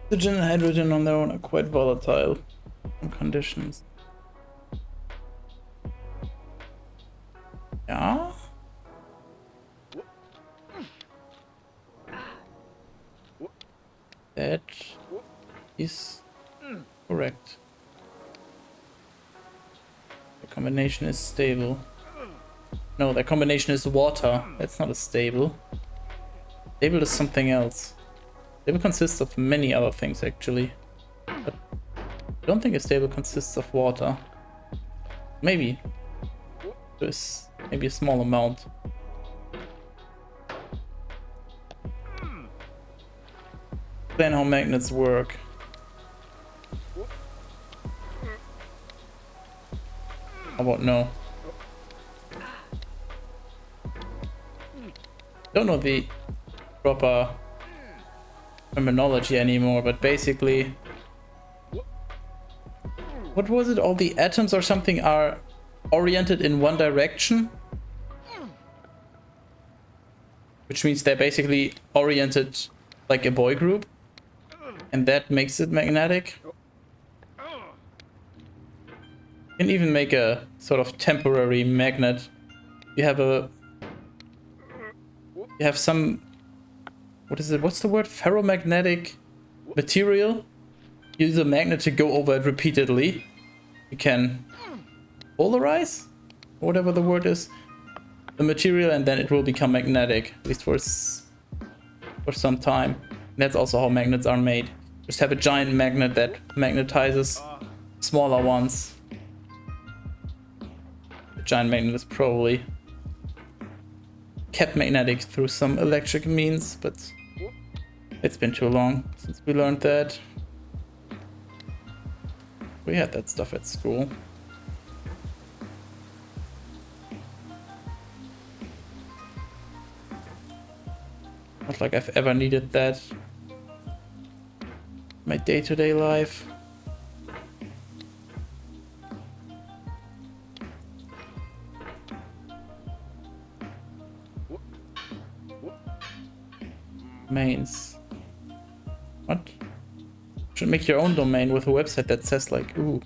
Oxygen and hydrogen on their own are quite volatile in conditions. Yeah. That is correct. The combination is stable. No, the combination is water. That's not a stable. Stable is something else. Stable consists of many other things actually. But I don't think a stable consists of water. Maybe. There's maybe a small amount. Explain how magnets work. How about no? Don't know the proper terminology anymore, but basically, what was it? All the atoms or something are oriented in one direction, which means they're basically oriented like a boy group, and that makes it magnetic. You can even make a sort of temporary magnet. You have some, what is it? What's the word? Ferromagnetic material. Use a magnet to go over it repeatedly. You can polarize, or whatever the word is, the material, and then it will become magnetic, at least for some time. And that's also how magnets are made. Just have a giant magnet that magnetizes smaller ones. The giant magnet is probably kept magnetic through some electric means, but it's been too long since we learned that. We had that stuff at school. Not like I've ever needed that in my day-to-day life. Domains. What? Should make your own domain with a website that says like, ooh.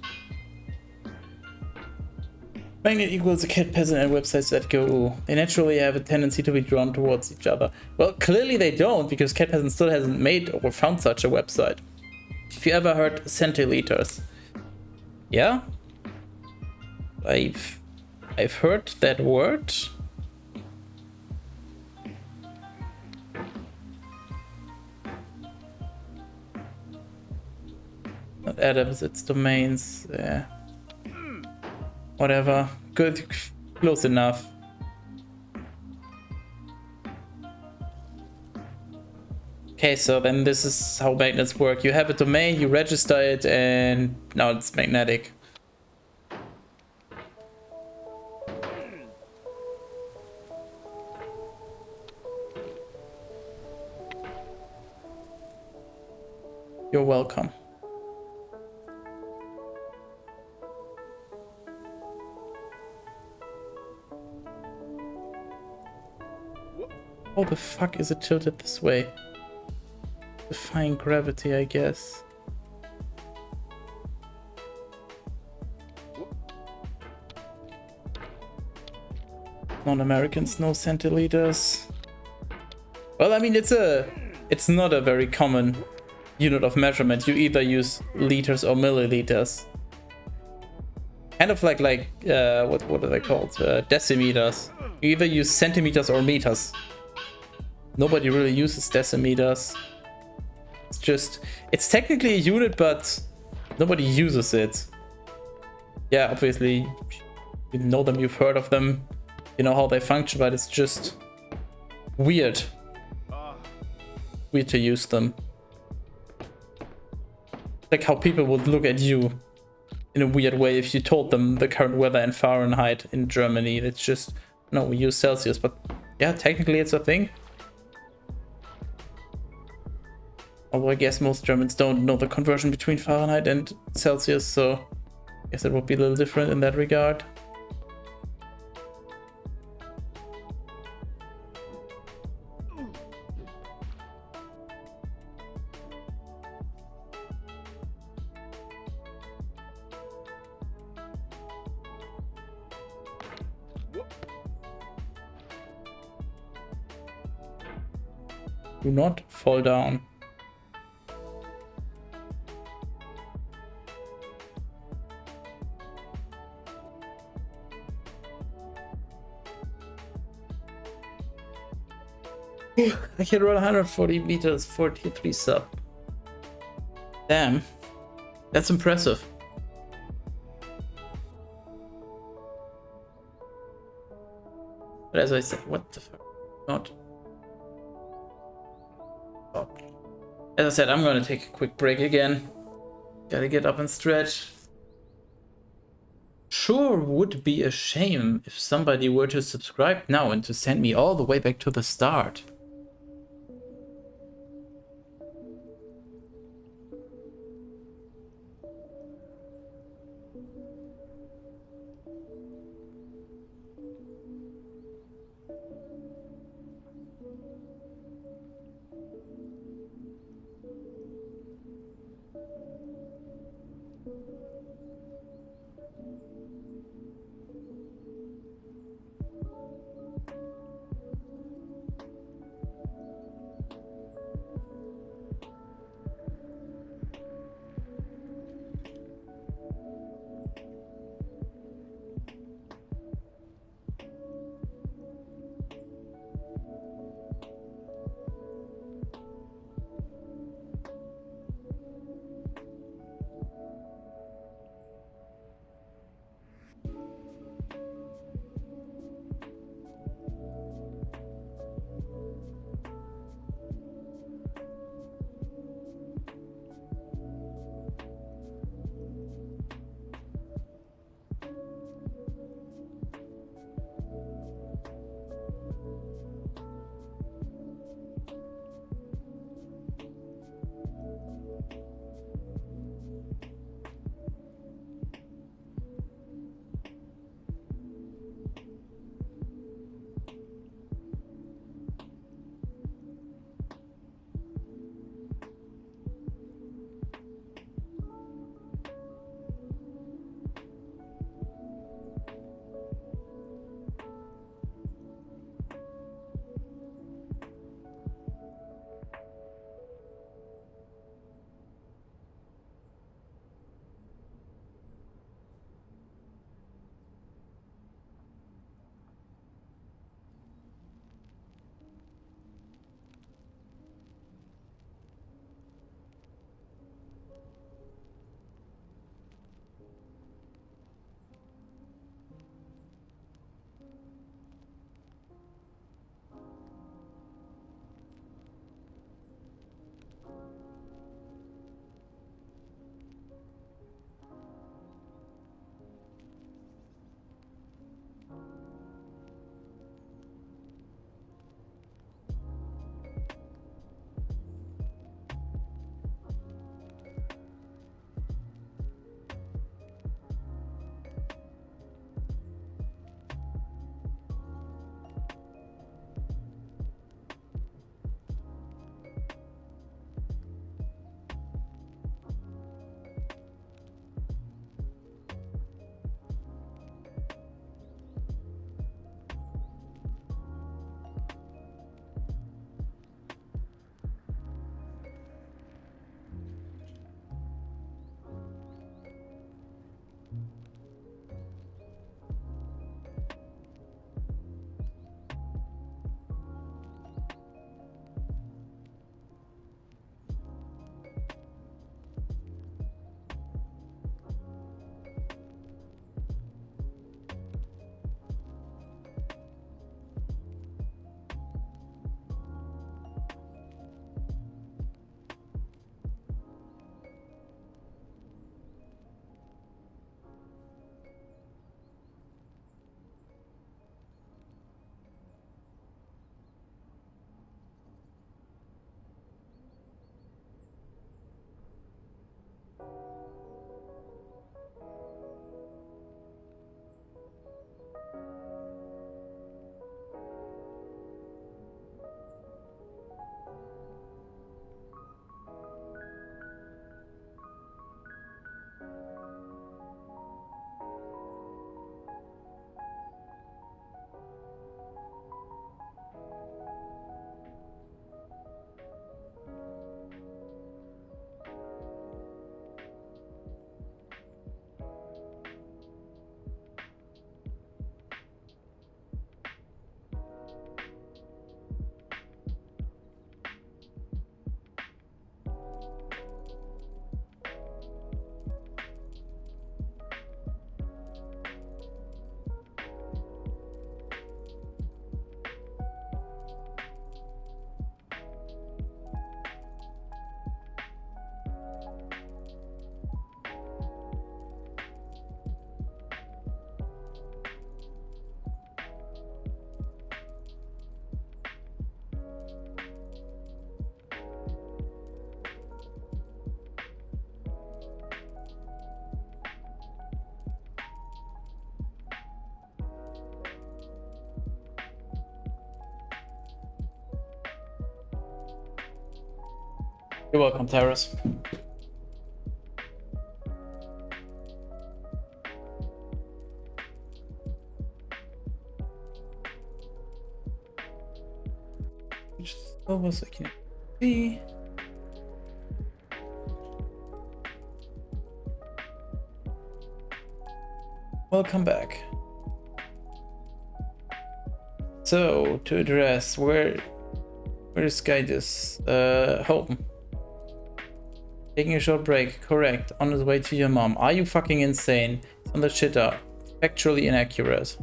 Magnet equals a cat peasant and websites that go, ooh. They naturally have a tendency to be drawn towards each other. Well, clearly they don't, because cat peasant still hasn't made or found such a website. If you ever heard centiliters, yeah, I've heard that word. Not atoms, it's domains. Whatever. Good, close enough. Okay, so then this is how magnets work. You have a domain, you register it, and now it's magnetic. You're welcome. How the fuck is it tilted this way? Defying gravity, I guess. Non-Americans, no centiliters. Well, I mean, it's not a very common unit of measurement. You either use liters or milliliters. Kind of like what are they called? Decimeters. You either use centimeters or meters. Nobody really uses decimeters. It's technically a unit, but nobody uses it. Yeah, obviously, you know them, you've heard of them, you know how they function, but it's just weird. Weird to use them. Like how people would look at you in a weird way if you told them the current weather in Fahrenheit in Germany. It's just, no, we use Celsius, but yeah, technically it's a thing. Although I guess most Germans don't know the conversion between Fahrenheit and Celsius, so I guess it would be a little different in that regard. Do not fall down. I can run 140 meters for tier 3 sub. Damn. That's impressive. But as I said, what the fuck? Not. Oh. As I said, I'm gonna take a quick break again. Gotta get up and stretch. Sure would be a shame if somebody were to subscribe now and to send me all the way back to the start. You're welcome, Terrace. What was I can see? Welcome back. So to address where is Sky this? Home. Taking a short break, correct. On his way to your mom. Are you fucking insane? It's on the shitter. Factually inaccurate.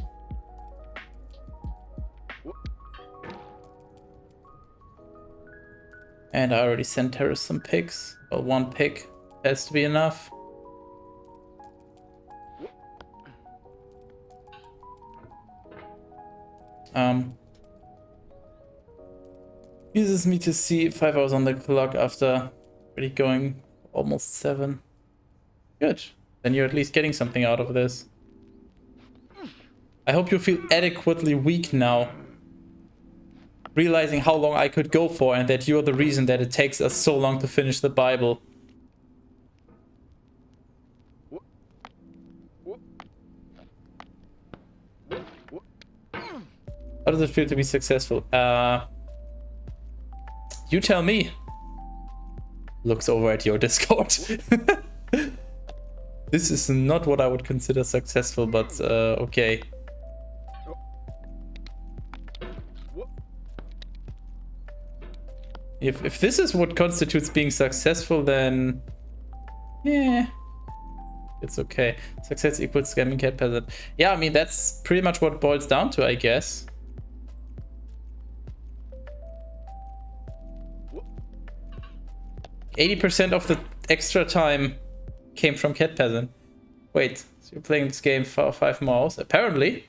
And I already sent Terrace some pics. Well, one pic has to be enough. Uses me to see 5 hours on the clock after already going almost 7. Good. Then you're at least getting something out of this. I hope you feel adequately weak now. Realizing how long I could go for and that you're the reason that it takes us so long to finish the Bible. How does it feel to be successful? You tell me. Looks over at your Discord. This is not what I would consider successful, but okay. If this is what constitutes being successful, then yeah, it's okay. Success equals scamming cat peasant. Yeah, I mean that's pretty much what it boils down to, I guess. %80 of the extra time came from cat peasant. Wait, so you're playing this game for 5 more hours? Apparently.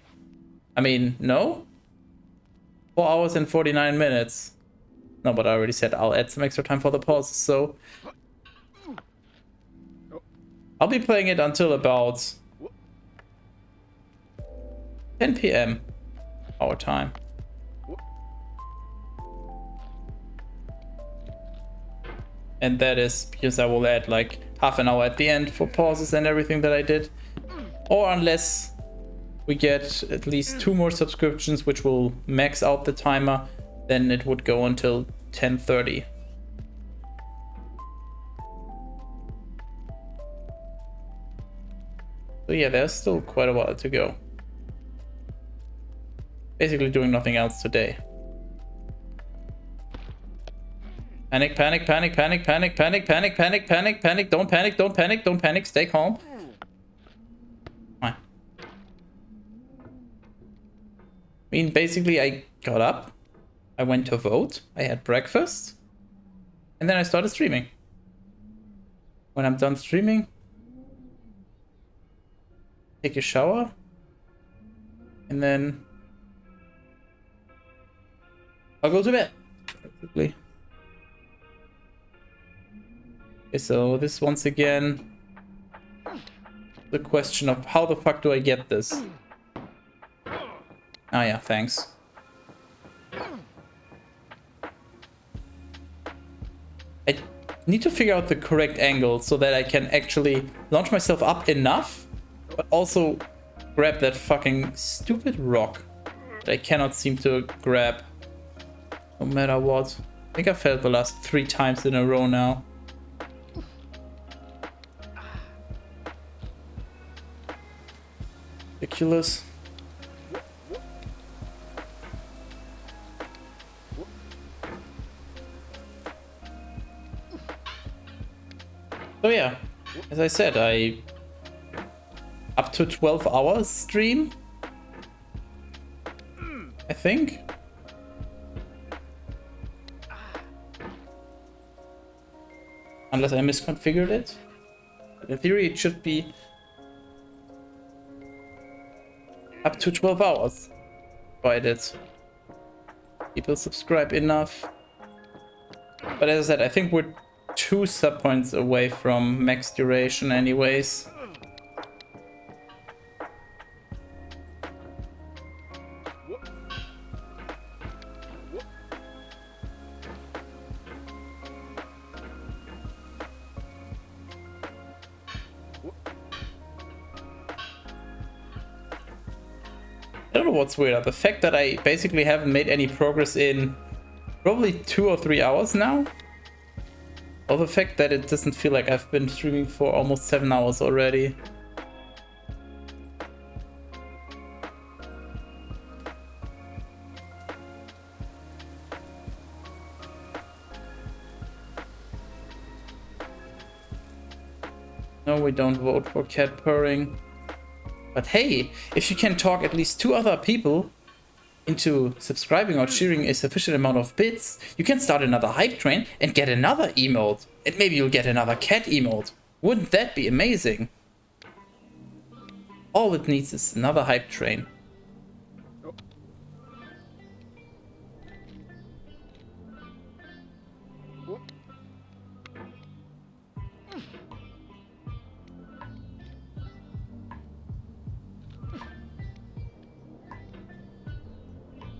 I mean, no? 4 hours and 49 minutes. No, but I already said I'll add some extra time for the pauses, so I'll be playing it until about 10 PM our time. And that is because I will add like half an hour at the end for pauses and everything that I did. Or unless we get at least 2 more subscriptions, which will max out the timer, then it would go until 10:30. So yeah, there's still quite a while to go. Basically doing nothing else today. Panic, panic, panic, panic, panic, panic, panic, panic, panic, panic. Don't panic, don't panic, don't panic. Stay calm. Fine. I mean, basically, I got up. I went to vote. I had breakfast. And then I started streaming. When I'm done streaming, take a shower. And then I'll go to bed. Basically. Okay, so this once again the question of how the fuck do I get this? Ah yeah, thanks. I need to figure out the correct angle so that I can actually launch myself up enough, but also grab that fucking stupid rock that I cannot seem to grab no matter what. I think I failed the last 3 times in a row now. Ridiculous. So yeah, as I said, I up to 12 hours stream, I think. Unless I misconfigured it. But in theory it should be up to 12 hours, provided people subscribe enough. But as I said, I think we're 2 sub points away from max duration anyways. don't know what's weirder. The fact that I basically haven't made any progress in probably 2 or 3 hours now. Or the fact that it doesn't feel like I've been streaming for almost 7 hours already. No, we don't vote for cat purring. But hey, if you can talk at least 2 other people into subscribing or cheering a sufficient amount of bits, you can start another hype train and get another emote. And maybe you'll get another cat emote. Wouldn't that be amazing? All it needs is another hype train.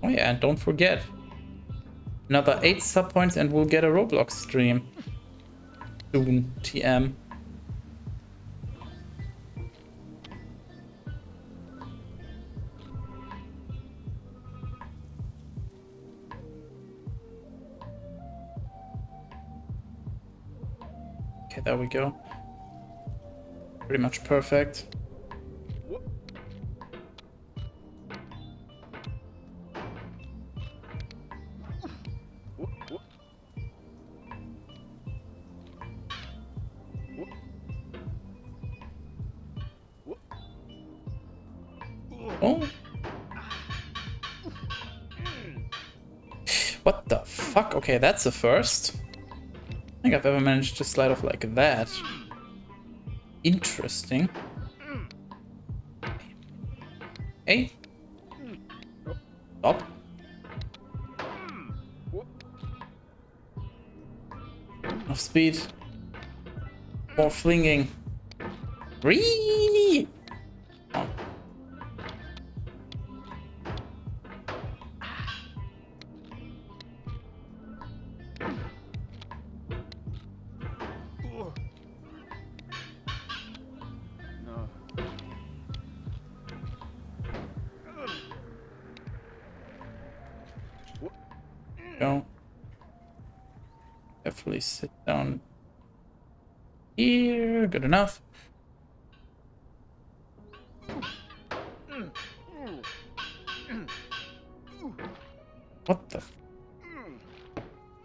Oh yeah, and don't forget, another 8 sub points and we'll get a Roblox stream soon, TM. Okay, there we go. Pretty much perfect. Oh. What the fuck? Okay, that's the first. I think I've ever managed to slide off like that. Interesting. Hey. Stop. Enough speed. More flinging. Really? Oh. Go. Definitely sit down here. Good enough. What the?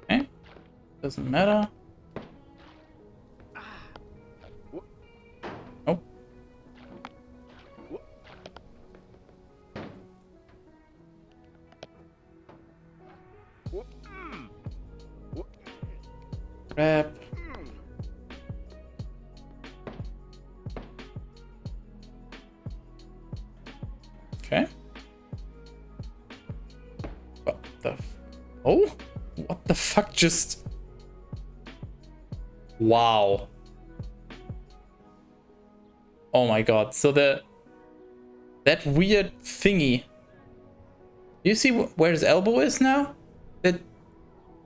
Okay. Doesn't matter. Nope. Grab. Okay. What the? Oh? What the fuck just? Wow. Oh my god. So that weird thingy. Do you see where his elbow is now? That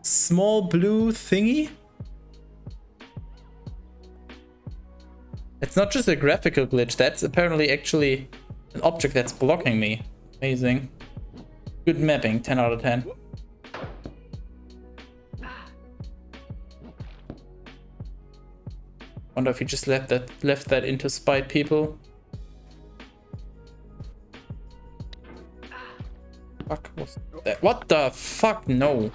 small blue thingy? It's not just a graphical glitch, that's apparently actually an object that's blocking me. Amazing. Good mapping, 10 out of 10. Wonder if he just left that in to spite people. Fuck was that? What the fuck? No.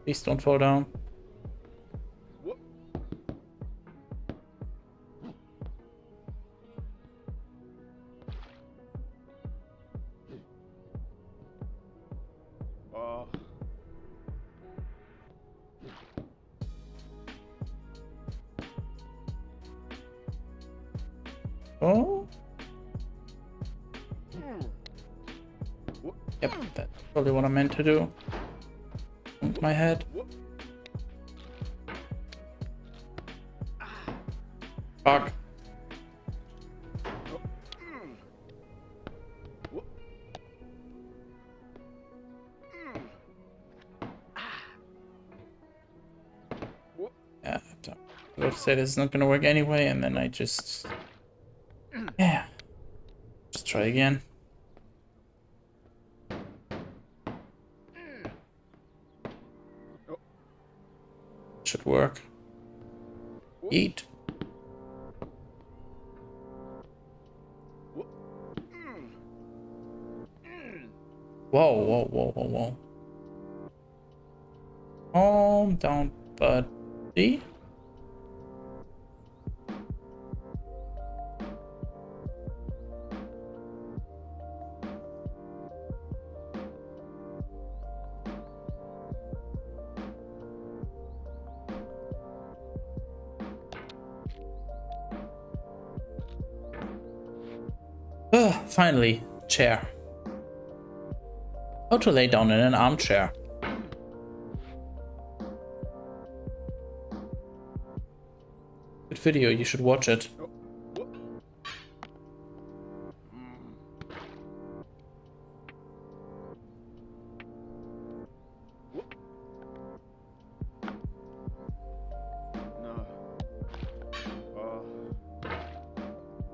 Please don't fall down. Oh. Yep, that's probably what I meant to do. My head. Fuck. say this is not gonna work anyway, and then I just... Yeah. Just try again. Should work. Eat. Whoa, whoa, whoa, whoa, whoa. Calm down, buddy. Finally, chair. How to lay down in an armchair. Good video, you should watch it.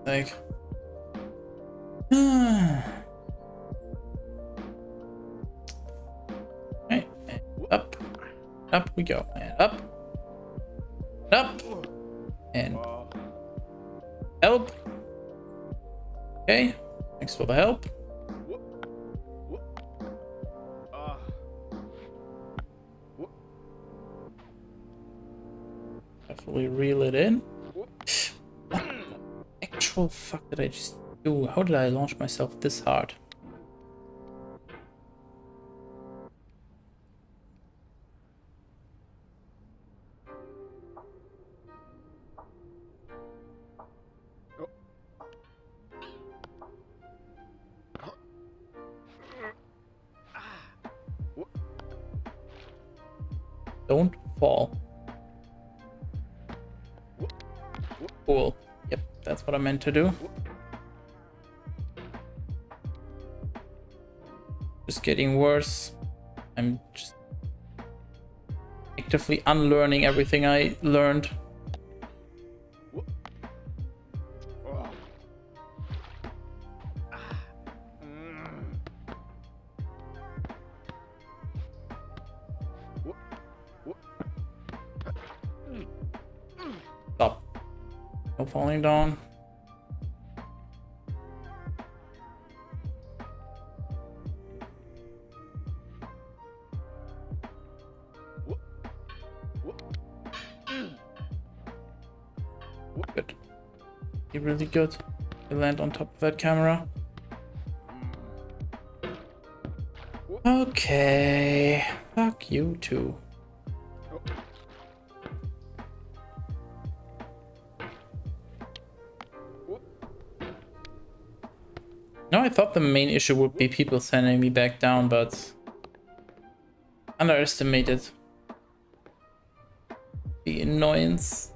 Like... Okay, and up. Up we go. And up. Up. And help. Okay. Thanks for the help. Definitely reel it in. What the actual fuck did I just do? How did I launch myself this hard? Don't fall. Cool. Yep, that's what I meant to do. Just getting worse. I'm just actively unlearning everything I learned. Stop. No falling down. Good. You're really good. You land on top of that camera. Okay. Fuck you too. No, I thought the main issue would be people sending me back down, but underestimated the annoyance.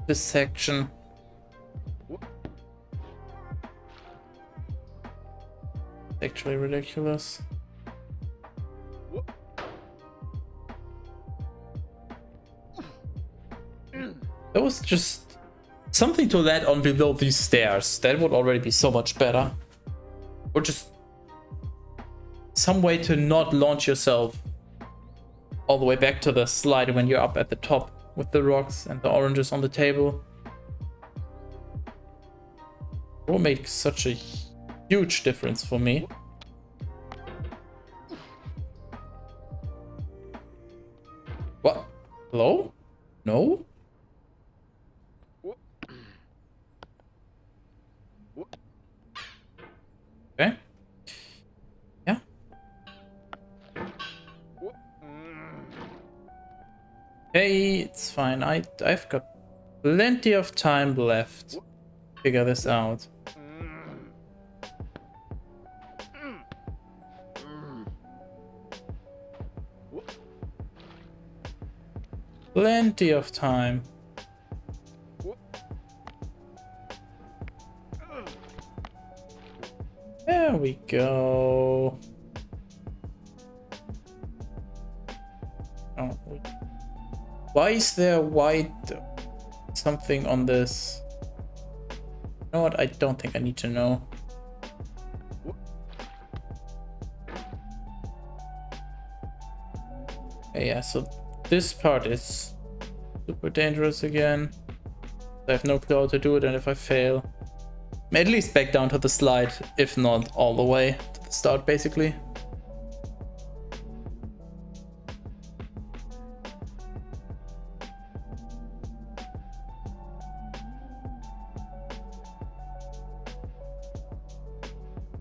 This section. Actually ridiculous. There was just something to land on below these stairs. That would already be so much better. Or just some way to not launch yourself all the way back to the slide when you're up at the top with the rocks and the oranges on the table. It will make such a huge difference for me. What? Hello? No? Okay. Yeah. Hey, it's fine. I've got plenty of time left to figure this out. Plenty of time. There we go. Oh, Why is there white something on this? You know what? I don't think I need to know. Okay, yeah, so this part is super dangerous again. I have no clue how to do it, and if I fail, at least back down to the slide, if not all the way to the start, basically.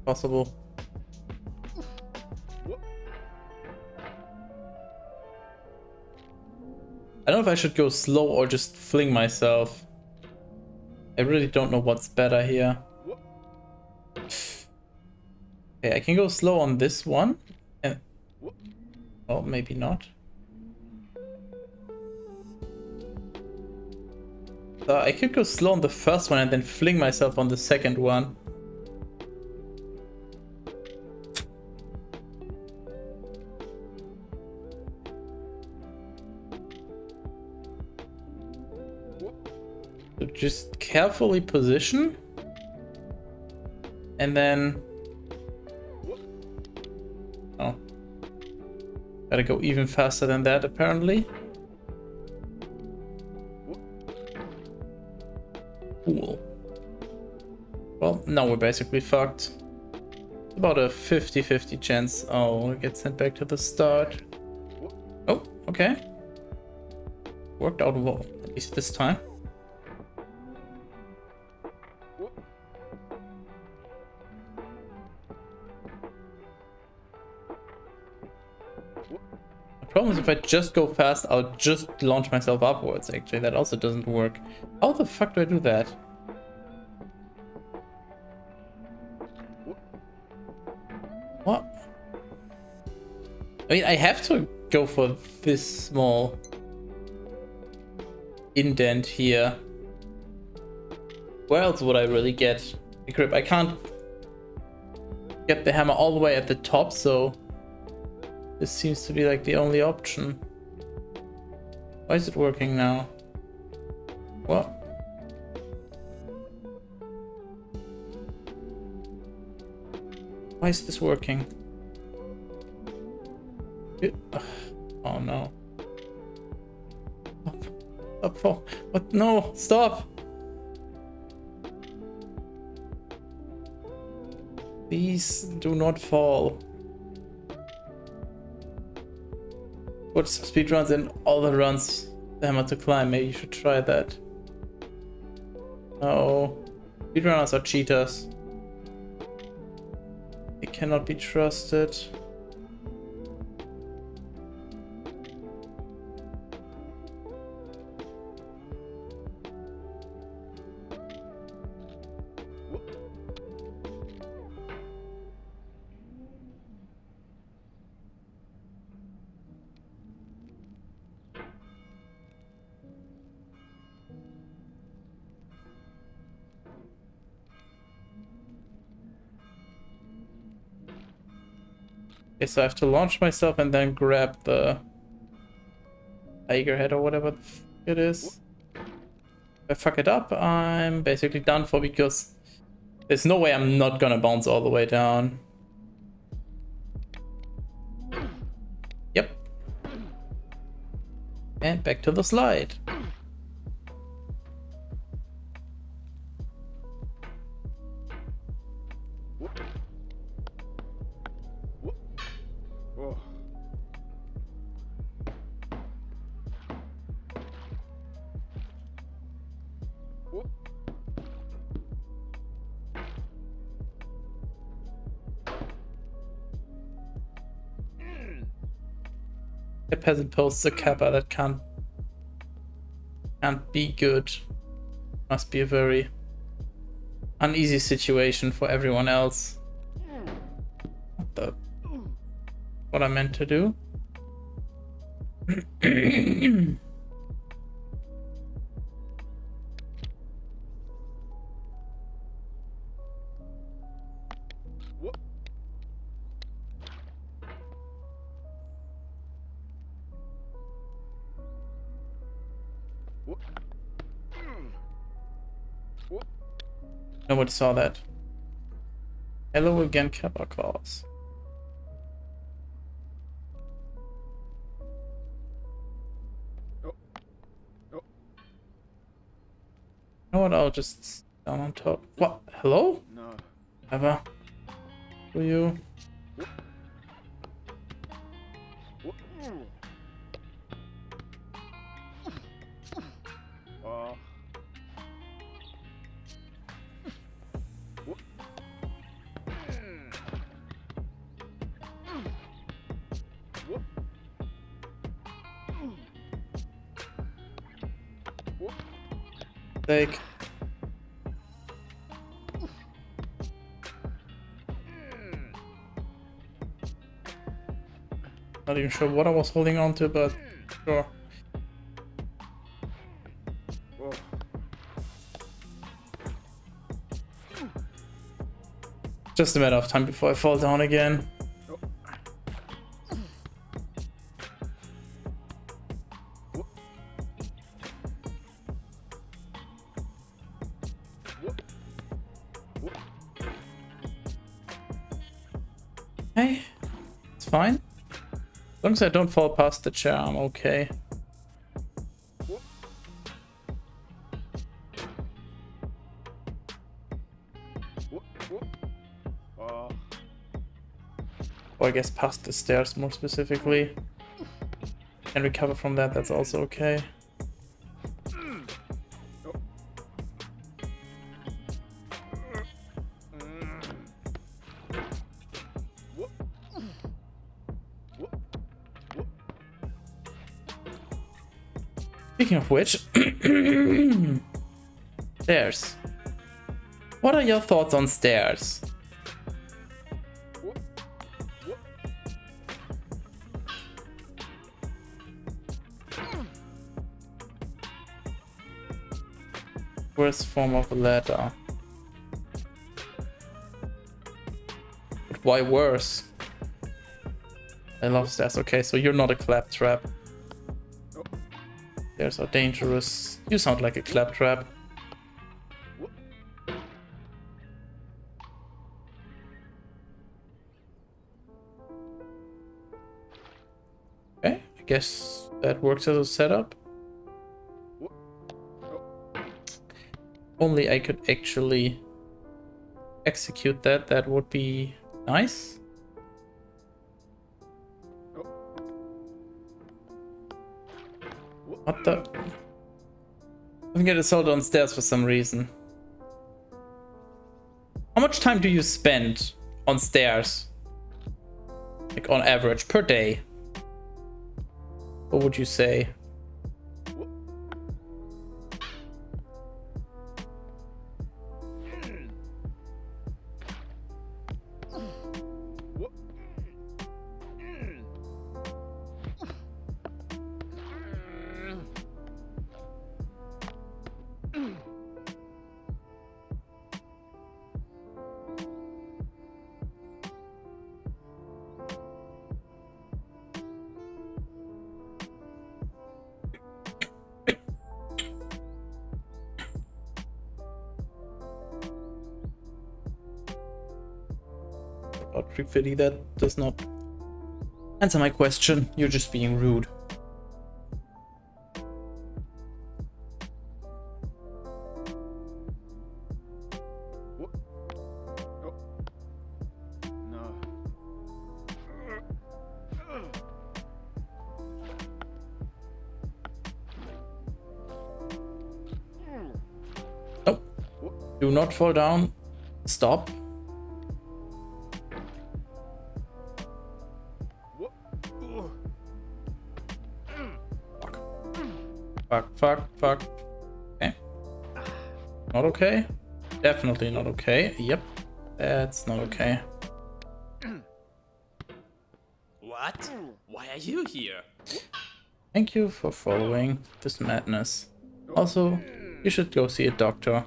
Possible. I don't know if I should go slow or just fling myself. I really don't know what's better here. Okay, I can go slow on this one. And well, maybe not. So I could go slow on the first one and then fling myself on the second one. So just carefully position. And then... oh. Gotta go even faster than that, apparently. Cool. Well, now we're basically fucked. It's about a 50-50 chance I'll get sent back to the start. Oh, okay. Worked out well, at least this time. The problem is if I just go fast, I'll just launch myself upwards, actually. That also doesn't work. How the fuck do I do that? What? I mean, I have to go for this small indent here. Where else would I really get a grip? I can't get the hammer all the way at the top, so this seems to be like the only option. Why is it working now? What? Why is this working? Oh no. Stop. Stop. What? No, stop. Please do not fall. Watch some speedruns and all the runs the hammer to climb. Maybe you should try that. No. Speedrunners are cheaters. They cannot be trusted. Okay, so I have to launch myself and then grab the tiger head or whatever the f it is. If I fuck it up, I'm basically done for because there's no way I'm not gonna bounce all the way down. Yep. And back to the slide. The peasant posts a kappa. That can't be good. Must be a very uneasy situation for everyone else. What I meant to do. Nobody saw that. Hello again, Kappa Claus. You know what? I'll just down on top. What? Hello? No. Ever? Who are you? Like, not even sure what I was holding on to, but sure. Just a matter of time before I fall down again. Hey, it's fine. As long as I don't fall past the chair, I'm okay. Or I guess past the stairs more specifically. Can recover from that, that's also okay. Speaking of which, stairs. What are your thoughts on stairs? Worst form of a ladder. But why worse? I love stairs. Okay, so you're not a claptrap. Stairs are dangerous. You sound like a claptrap. Okay, I guess that works as a setup. Only I could actually execute that, that would be nice. What the? I can get assaulted on stairs for some reason. How much time do you spend on stairs? Like on average per day? What would you say? About 350, that does not answer my question. You're just being rude. No. Do not fall down. Stop. Fuck. Okay. Not okay. Definitely not okay. Yep. That's not okay. What? Why are you here? Thank you for following this madness. Also, you should go see a doctor.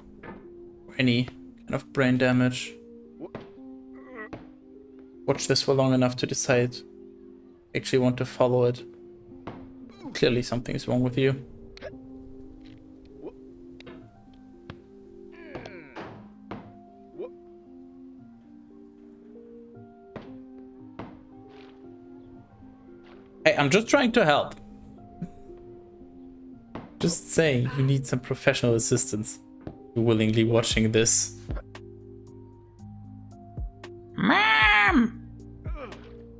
For any kind of brain damage. Watch this for long enough to decide actually want to follow it. Clearly something is wrong with you. Hey, I'm just trying to help. Just saying, you need some professional assistance. You're willingly watching this. Mom!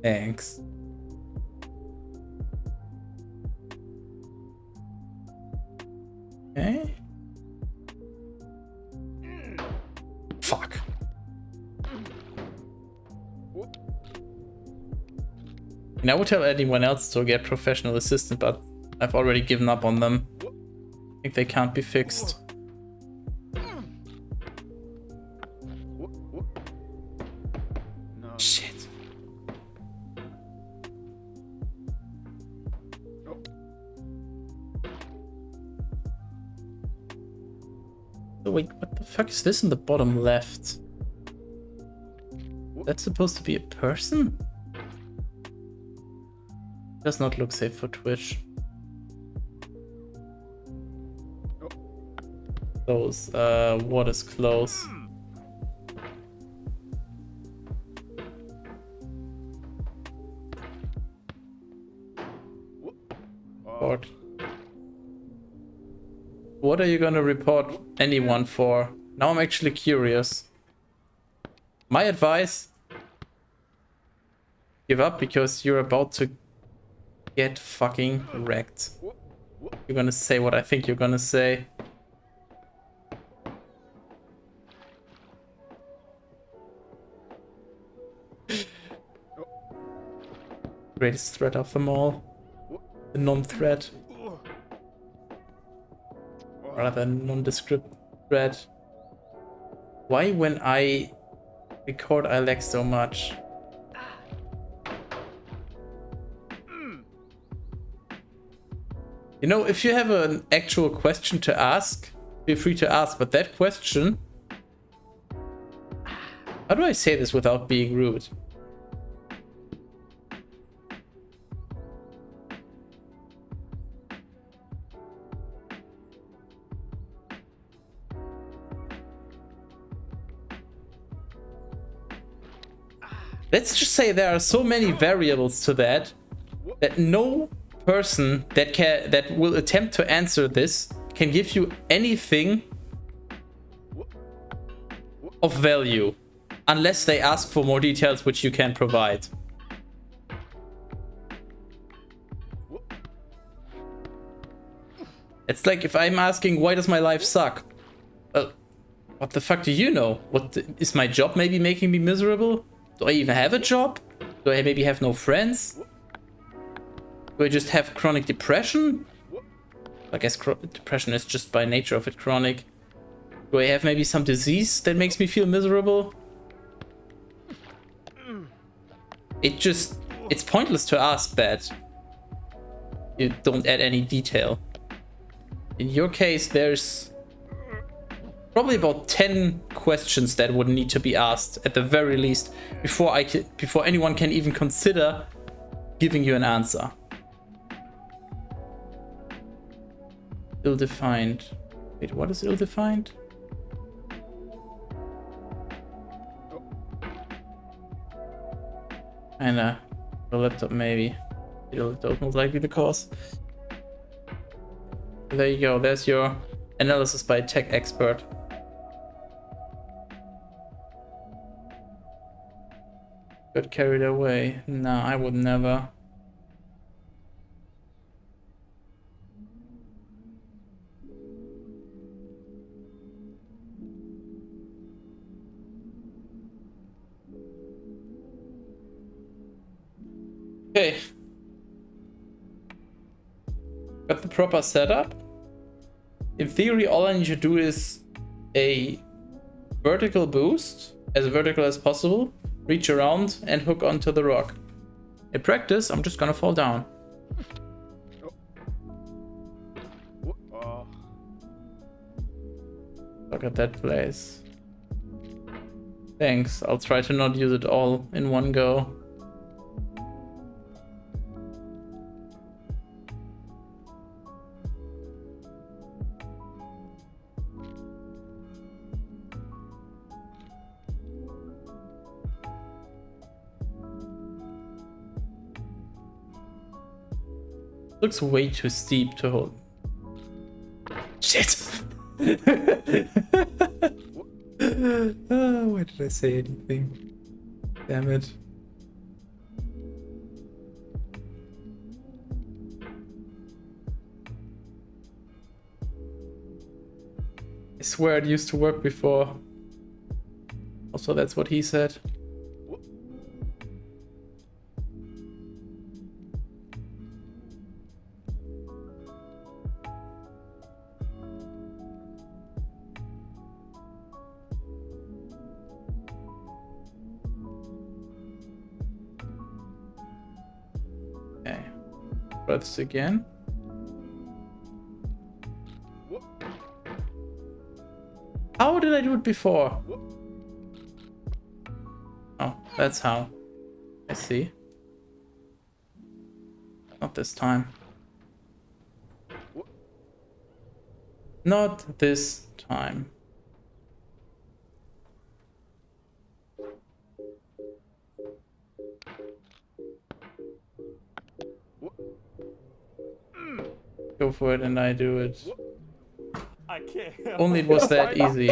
Thanks. Okay. Fuck. And I would tell anyone else to get professional assistance, but I've already given up on them. I think they can't be fixed. Shit. Oh, wait, what the fuck is this in the bottom left? That's supposed to be a person? Does not look safe for Twitch. Close. What is close? Report. What are you gonna report anyone for? Now I'm actually curious. My advice: give up, because you're about to get fucking wrecked. You're gonna say what I think you're gonna say. Greatest threat of them all. The non-threat. Rather nondescript threat. Why when I record I lag so much? You know, if you have an actual question to ask, feel free to ask, but that question... How do I say this without being rude? Let's just say there are so many variables to that no person that will attempt to answer this can give you anything of value unless they ask for more details, which you can provide. It's like if I'm asking, why does my life suck? Well, what the fuck do you know? Is my job maybe making me miserable? Do I even have a job? Do I maybe have no friends? Do I just have chronic depression? I guess depression is just by nature of it chronic. Do I have maybe some disease that makes me feel miserable? It's pointless to ask that. You don't add any detail. In your case, there's probably about 10 questions that would need to be asked at the very least before anyone can even consider giving you an answer. Ill-defined. Wait, what is ill-defined? Kinda. The laptop maybe. The laptop most likely the cause. There you go. There's your analysis by a tech expert. Got carried away. Nah, I would never. Okay. Got the proper setup. In theory, all I need to do is a vertical boost, as vertical as possible, reach around and hook onto the rock. In practice, I'm just gonna fall down. Look at that place. Thanks, I'll try to not use it all in one go. Looks way too steep to hold. Shit! Why did I say anything? Damn it. I swear it used to work before. Also, that's what he said. Okay. Try this again. How did I do it before? Oh, that's how. I see. Not this time. Not this time. Go for it and I do it. I can't. Only it was that easy.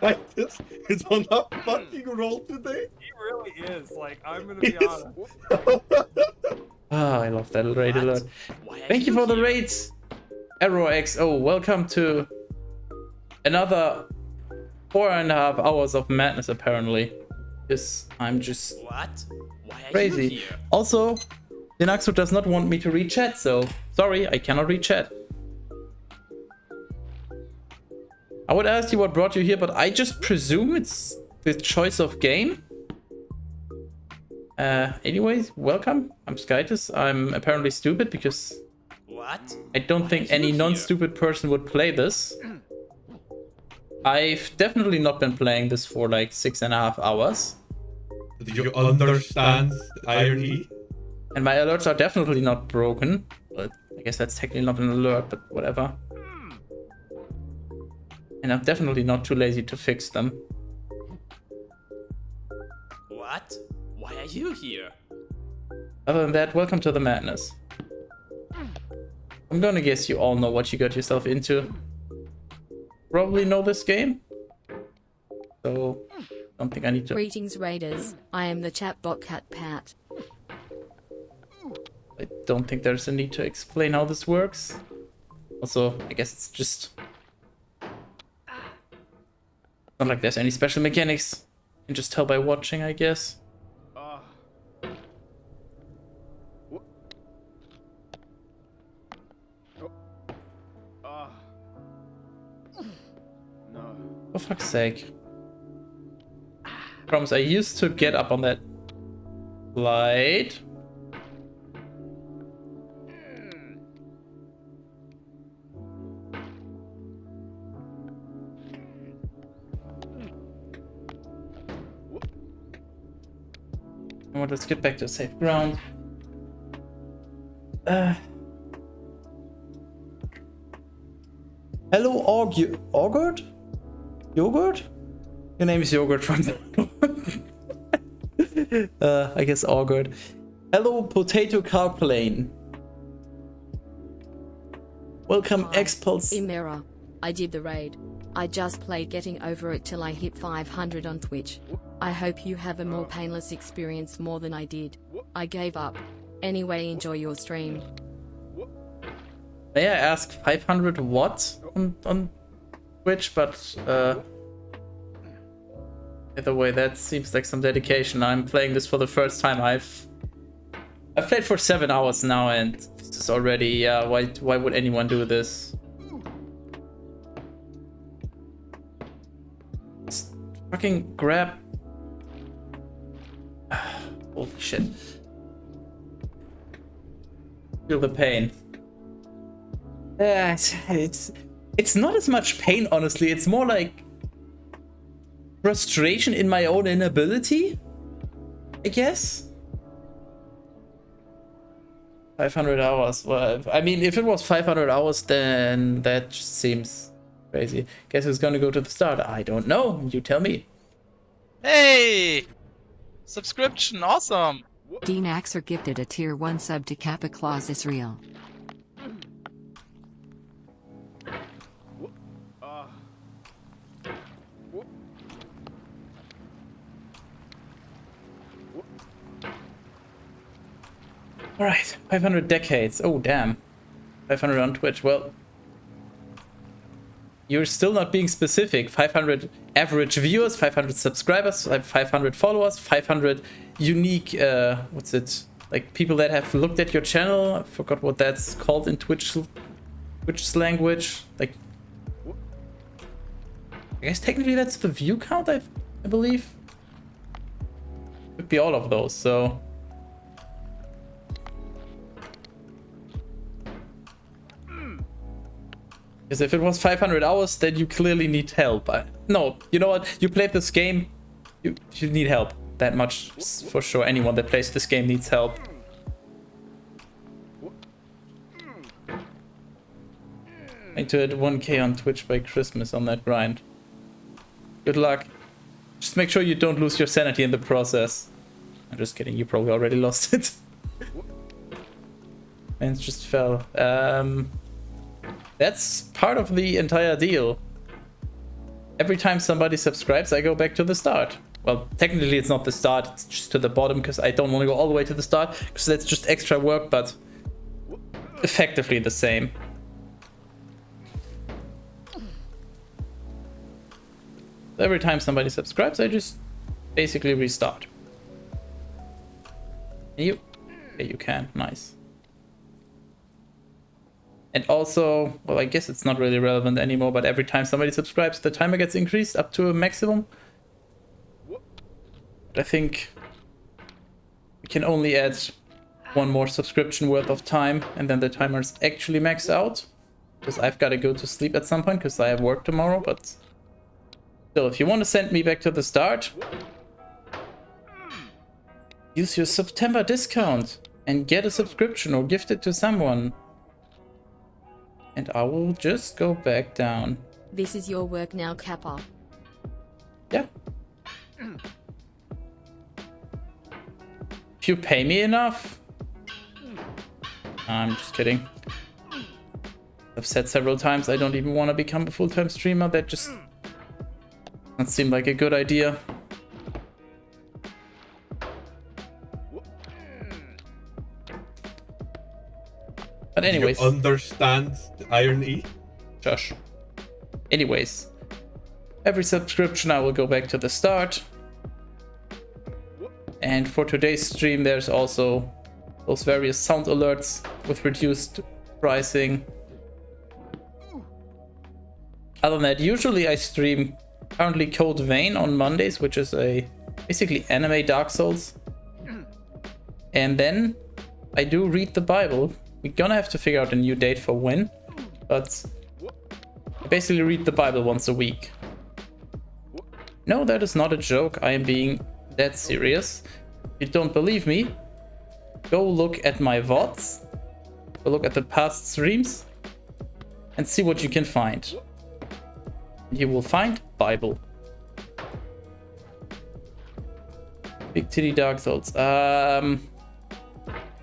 Like this is on a fucking roll today. He really is. Like, I'm gonna be honest. Ah, I love that raid a lot. Thank you for the raids, ArrowXO. Welcome to another 4.5 hours of madness, apparently. Because I'm just crazy. Also, Denaxo does not want me to read chat, so sorry, I cannot read chat. I would ask you what brought you here, but I just presume it's the choice of game. Anyways, welcome. I'm Skytus. I'm apparently stupid because I don't think any non-stupid person would play this. I've definitely not been playing this for like 6.5 hours. Do you understand the irony? And my alerts are definitely not broken. But I guess that's technically not an alert, but whatever. And I'm definitely not too lazy to fix them. What? Why are you here? Other than that, welcome to the madness. I'm gonna guess you all know what you got yourself into. Probably know this game. So, don't think I need to... Greetings Raiders, I am the chatbot Cat Pat. I don't think there's a need to explain how this works. Also, I guess it's just... not like there's any special mechanics. You can just tell by watching, I guess. For fuck's sake. Promise, I used to get up on that slide. Well, let's get back to safe ground. Hello, Augurt? Yogurt? Your name is Yogurt from I guess Augurt. Hello, Potato Carplane. Welcome, Expulse. Emira, I did the raid. I just played getting over it till I hit 500 on Twitch. I hope you have a more painless experience more than I did. I gave up. Anyway, enjoy your stream. May I ask 500 what on Twitch? But either way, that seems like some dedication. I'm playing this for the first time. I've played for 7 hours now, and this is already, yeah, why would anyone do this? Just fucking grab. Holy shit. Feel the pain. It's not as much pain, honestly. It's more like frustration in my own inability, I guess. 500 hours. Well, I mean, if it was 500 hours, then that just seems crazy. Guess who's gonna go to the start? I don't know. You tell me. Hey! Subscription, awesome! Dean Axer gifted a tier 1 sub to Kappa Claus Israel. Alright, 500 decades. Oh, damn. 500 on Twitch. Well, you're still not being specific. 500 average viewers, 500 subscribers, 500 followers, 500 unique, what's it? Like people that have looked at your channel. I forgot what that's called in Twitch language. Like, I guess technically that's the view count, I believe. Could be all of those, so. Because if it was 500 hours, then you clearly need help. No, you know what? You played this game, you need help. That much for sure. Anyone that plays this game needs help. Trying to hit 1K on Twitch by Christmas on that grind. Good luck. Just make sure you don't lose your sanity in the process. I'm just kidding, you probably already lost it. And it just fell. That's part of the entire deal. Every time somebody subscribes, I go back to the start. Well, technically it's not the start, it's just to the bottom, because I don't want to go all the way to the start, because that's just extra work, but effectively the same. Every time somebody subscribes, I just basically restart. You? Yeah, you can. Nice. And also, well, I guess it's not really relevant anymore, but every time somebody subscribes, the timer gets increased up to a maximum. But I think we can only add one more subscription worth of time, and then the timer's actually maxed out. Because I've got to go to sleep at some point, because I have work tomorrow, but still, if you want to send me back to the start, use your September discount and get a subscription or gift it to someone. And I will just go back down. This is your work now, Kappa. Yeah. If you pay me enough. I'm just kidding. I've said several times I don't even want to become a full-time streamer. That just doesn't seem like a good idea. But anyways. You understand the irony? Josh. Anyways. Every subscription I will go back to the start. And for today's stream there's also those various sound alerts with reduced pricing. Other than that, usually I stream currently Code Vein on Mondays, which is a basically anime Dark Souls. And then I do read the Bible. We're gonna have to figure out a new date for when, but I basically read the Bible once a week. No, that is not a joke. I am being dead serious. If you don't believe me, go look at my VODs, go look at the past streams, and see what you can find. You will find Bible. Big Titty Dark Souls.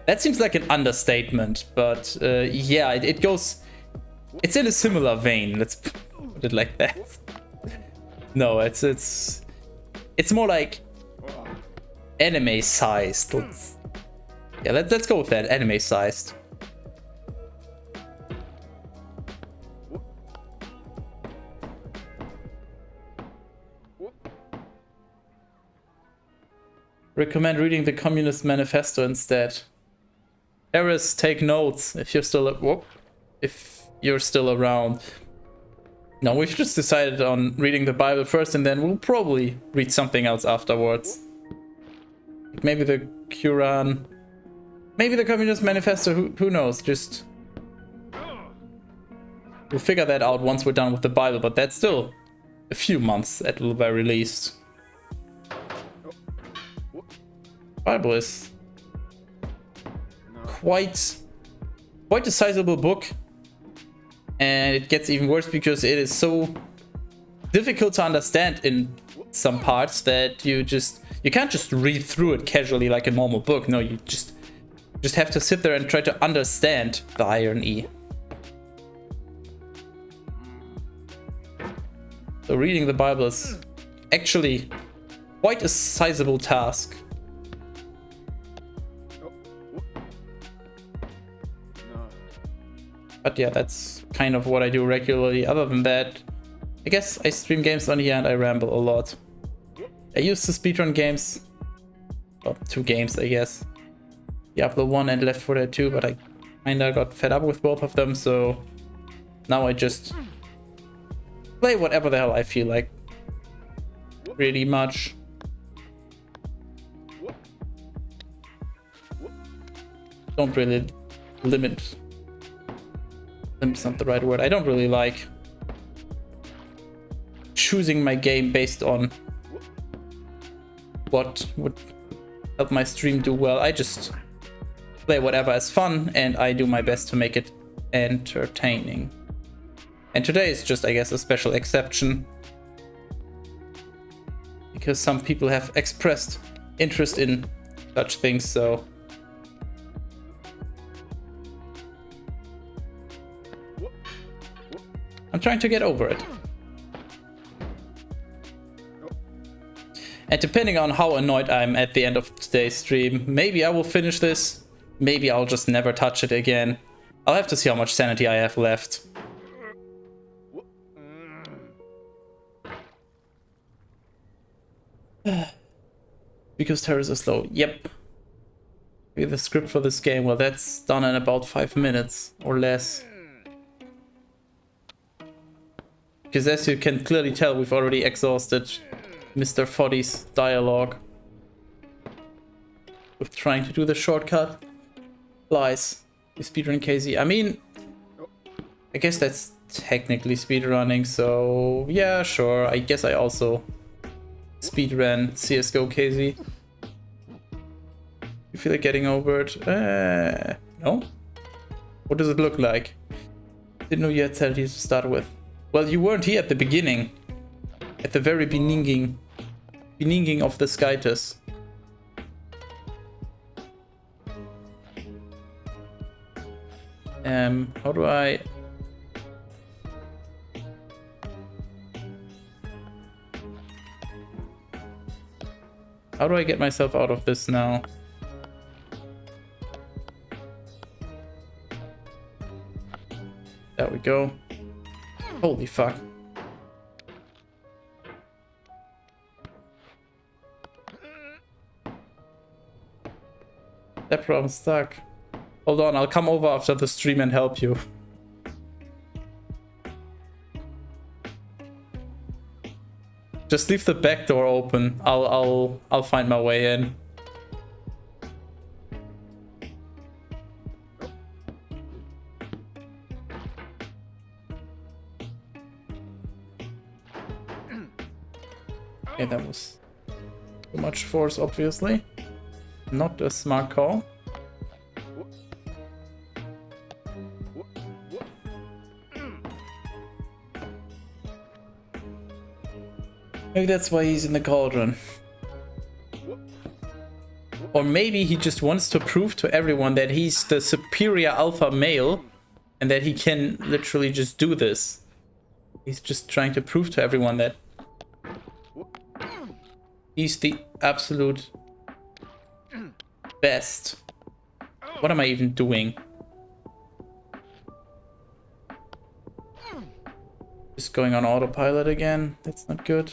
That seems like an understatement, but yeah, it goes. It's in a similar vein. Let's put it like that. No, it's more like anime sized. Yeah, let's go with that. Anime sized. Recommend reading the Communist Manifesto instead. Eris, take notes if you're still around. No, we've just decided on reading the Bible first, and then we'll probably read something else afterwards. Maybe the Quran, maybe the Communist Manifesto. Who knows? Just we'll figure that out once we're done with the Bible. But that's still a few months at the very least. Bible is quite a sizable book, and it gets even worse because it is so difficult to understand in some parts that you You can't just read through it casually like a normal book. No, you just have to sit there and try to understand the irony. So reading the Bible is actually quite a sizable task. But yeah, that's kind of what I do regularly. Other than that, I guess I stream games on here and I ramble a lot. I used to speedrun games. Well, 2 games, I guess. Diablo 1 and Left 4 Dead 2, but I kinda got fed up with both of them, so now I just play whatever the hell I feel like. Pretty much. Don't really limit. Limit's not the right word. I don't really like choosing my game based on what would help my stream do well. I just play whatever is fun and I do my best to make it entertaining. And today is just, I guess, a special exception because some people have expressed interest in such things, so I'm trying to get over it. And depending on how annoyed I'm at the end of today's stream, maybe I will finish this, maybe I'll just never touch it again. I'll have to see how much sanity I have left. Because terrors are slow. Yep. Maybe the script for this game, well, that's done in about 5 minutes or less. Because as you can clearly tell, we've already exhausted Mr. Foddy's dialogue with trying to do the shortcut. Lies. You speedrun KZ. I mean, I guess that's technically speedrunning, so yeah, sure. I guess I also speedrun CSGO KZ. You feel like getting over it? No? What does it look like? Didn't know you had sanity to start with. Well, you weren't here at the beginning. At the very beginning of the Skytus. How do I... How do I get myself out of this now? There we go. Holy fuck. That problem's stuck. Hold on, I'll come over after the stream and help you. Just leave the back door open. I'll find my way in. Okay, that was too much force, obviously. Not a smart call. Maybe that's why he's in the cauldron. Or maybe he just wants to prove to everyone that he's the superior alpha male and that he can literally just do this. He's just trying to prove to everyone that he's the absolute best. What am I even doing? Just going on autopilot again. That's not good.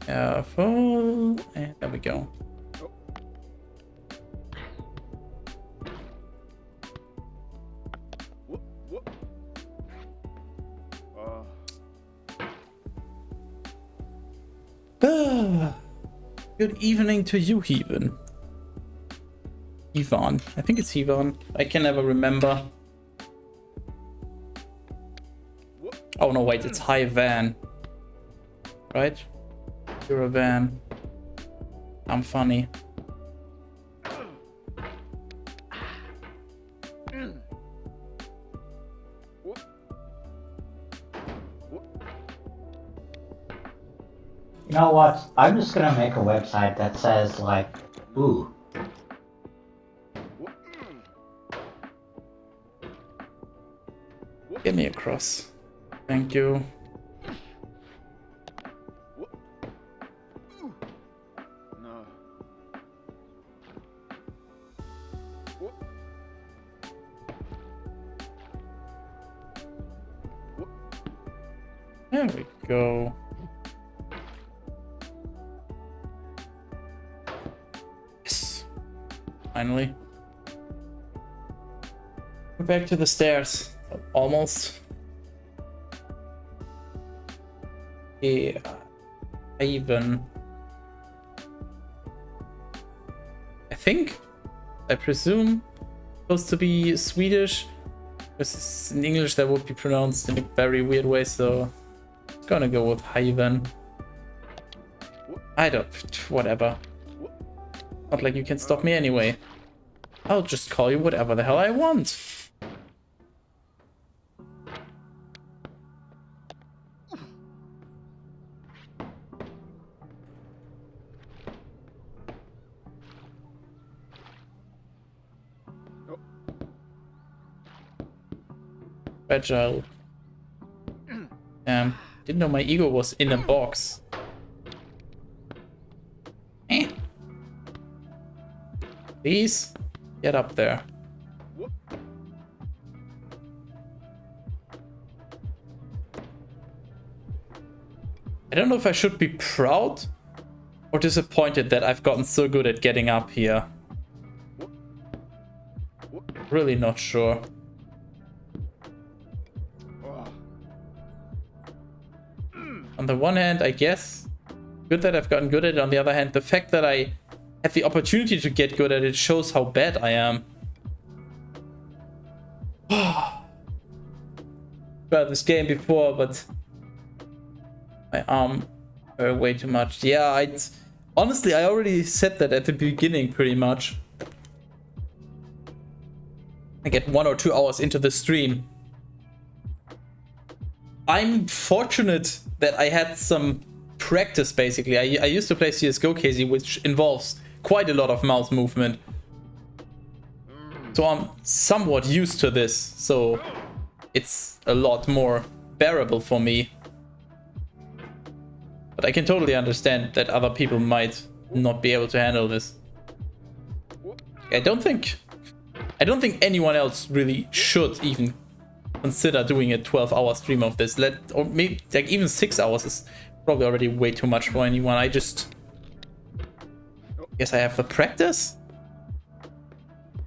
Careful. And there we go. Good evening to you, Heaven. Ivan. I think it's Ivan. I can never remember. Oh no, wait, it's Hi Van. Right? You're a van. I'm funny. You know what? I'm just gonna make a website that says, like, ooh. Get me across. Thank you. There we go. Yes. Finally. We're back to the stairs. Almost. Yeah. I presume supposed to be Swedish. Because in English that would be pronounced in a very weird way, so I'm gonna go with Haven. Whatever. Not like you can stop me anyway. I'll just call you whatever the hell I want. Fragile. Didn't know my ego was in a box. Please get up there. I don't know if I should be proud or disappointed that I've gotten so good at getting up here. Really not sure. On the one hand, I guess, good that I've gotten good at it. On the other hand, the fact that I had the opportunity to get good at it shows how bad I am. Tried this game before, but my arm hurt way too much. Yeah, honestly, I already said that at the beginning pretty much. I get 1 or 2 hours into the stream. I'm fortunate that I had some practice, basically. I used to play CSGO, Casey, which involves quite a lot of mouse movement. So I'm somewhat used to this, so it's a lot more bearable for me. But I can totally understand that other people might not be able to handle this. I don't think anyone else really should even consider doing a 12-hour stream of this. Or maybe like even 6 hours is probably already way too much for anyone. I guess I have the practice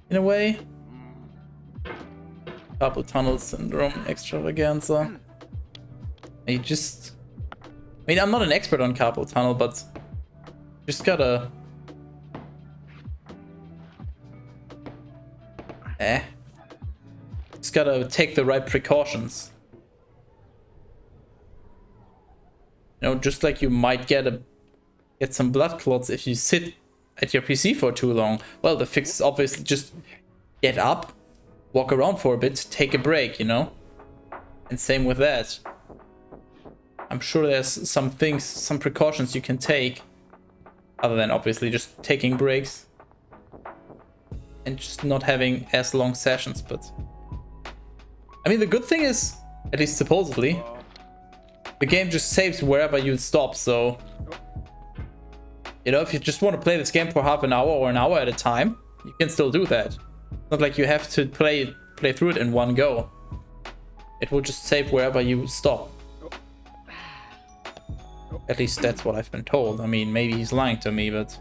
in a way. Carpal tunnel syndrome extravaganza. I'm not an expert on carpal tunnel, but just gotta just gotta take the right precautions. You know, just like you might get some blood clots if you sit at your PC for too long. Well, the fix is obviously just get up, walk around for a bit, take a break, you know? And same with that. I'm sure there's some precautions you can take, other than obviously just taking breaks and just not having as long sessions. But I mean, the good thing is, at least supposedly, the game just saves wherever you stop. So, you know, if you just want to play this game for half an hour or an hour at a time, you can still do that. It's not like you have to play through it in one go. It will just save wherever you stop. At least that's what I've been told. I mean, maybe he's lying to me, but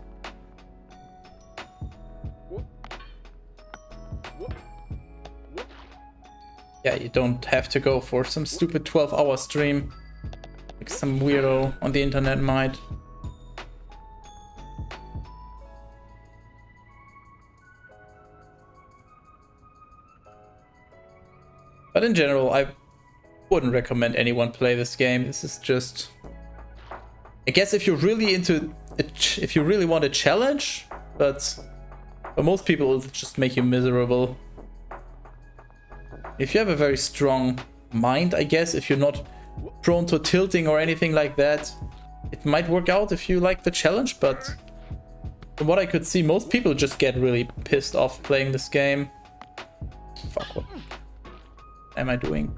yeah, you don't have to go for some stupid 12-hour stream like some weirdo on the internet might. But in general, I wouldn't recommend anyone play this game. This is just, I guess, if you're really into it, if you really want a challenge, but for most people it'll just make you miserable. If you have a very strong mind, I guess, if you're not prone to tilting or anything like that, it might work out if you like the challenge, but from what I could see, most people just get really pissed off playing this game. Fuck, what am I doing?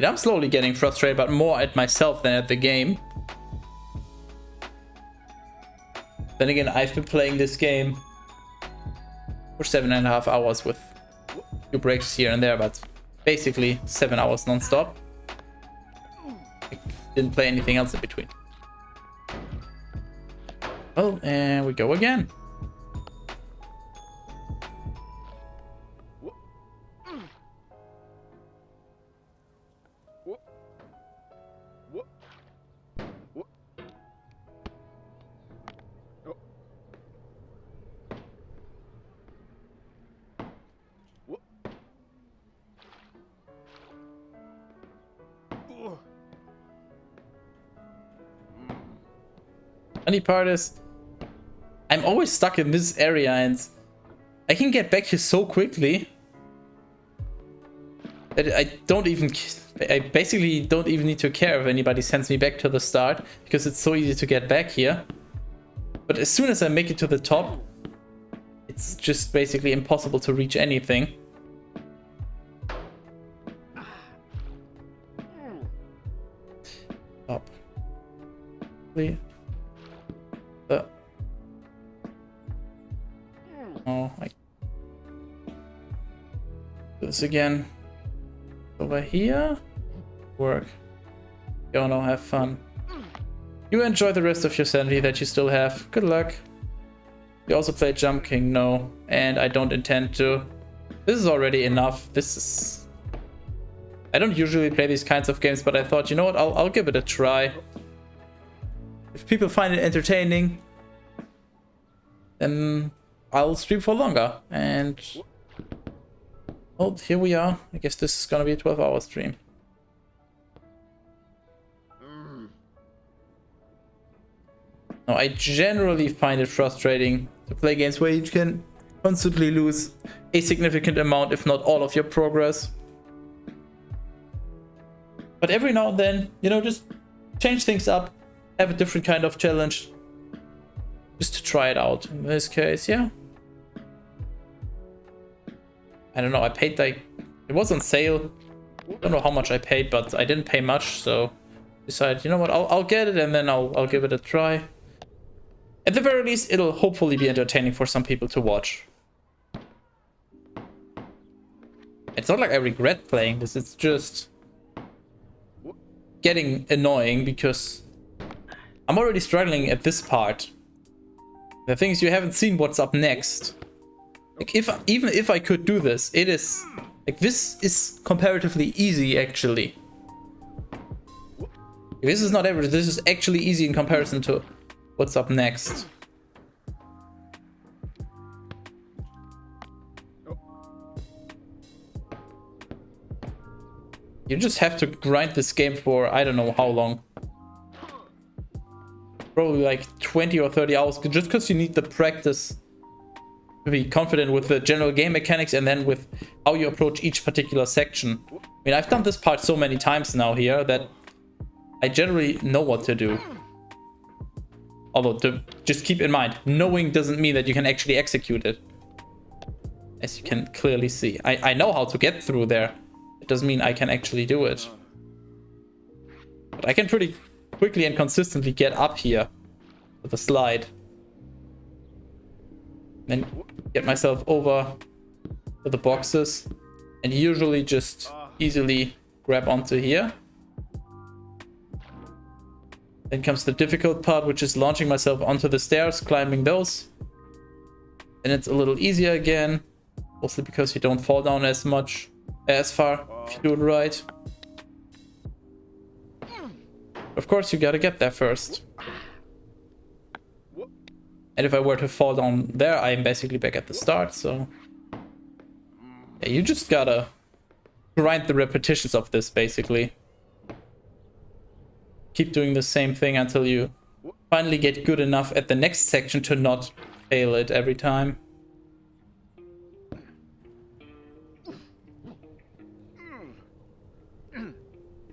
I'm slowly getting frustrated, but more at myself than at the game. Then again, I've been playing this game for 7.5 hours with a few breaks here and there, but basically 7 hours non-stop. I didn't play anything else in between. Oh, and we go again. Funny part is, I'm always stuck in this area and I can get back here so quickly that I basically don't even need to care if anybody sends me back to the start, because it's so easy to get back here. But as soon as I make it to the top, it's just basically impossible to reach anything. Up. Please. Oh, I do this again. Over here. Work. Go now, have fun. You enjoy the rest of your sanity that you still have. Good luck. You also played Jump King? No. And I don't intend to. This is already enough. This is... I don't usually play these kinds of games, but I thought, you know what, I'll give it a try. If people find it entertaining, then I'll stream for longer. And oh, here we are. I guess this is gonna be a 12-hour stream. Now, I generally find it frustrating to play games where you can constantly lose a significant amount, if not all, of your progress. But every now and then, you know, just change things up, have a different kind of challenge, just to try it out. In this case, yeah. I don't know, I paid like... It was on sale. I don't know how much I paid, but I didn't pay much, so decided, you know what, I'll get it and then I'll give it a try. At the very least, it'll hopefully be entertaining for some people to watch. It's not like I regret playing this, it's just getting annoying because I'm already struggling at this part. The thing is, you haven't seen what's up next. Like, even if I could do this, it is like, this is comparatively easy actually. This is not average, this is actually easy in comparison to what's up next. You just have to grind this game for I don't know how long. Probably like 20 or 30 hours, just because you need the practice to be confident with the general game mechanics and then with how you approach each particular section. I mean, I've done this part so many times now here that I generally know what to do. Although, just keep in mind, knowing doesn't mean that you can actually execute it. As you can clearly see. I know how to get through there. It doesn't mean I can actually do it. But I can pretty quickly and consistently get up here with a slide. Then get myself over to the boxes. And usually just easily grab onto here. Then comes the difficult part, which is launching myself onto the stairs, climbing those. And it's a little easier again. Mostly because you don't fall down as far if you do it right. Of course, you gotta get there first. And if I were to fall down there, I'm basically back at the start, so... Yeah, you just gotta grind the repetitions of this, basically. Keep doing the same thing until you finally get good enough at the next section to not fail it every time.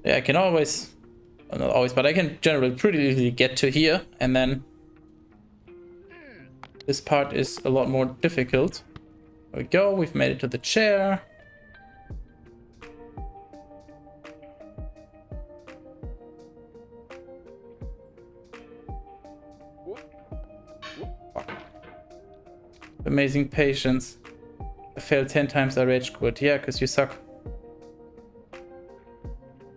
Yeah, I can always... Well, not always, but I can generally pretty easily get to here, and then this part is a lot more difficult. There we go, we've made it to the chair. Amazing patience. I failed 10 times, I rage quit. Yeah, because you suck.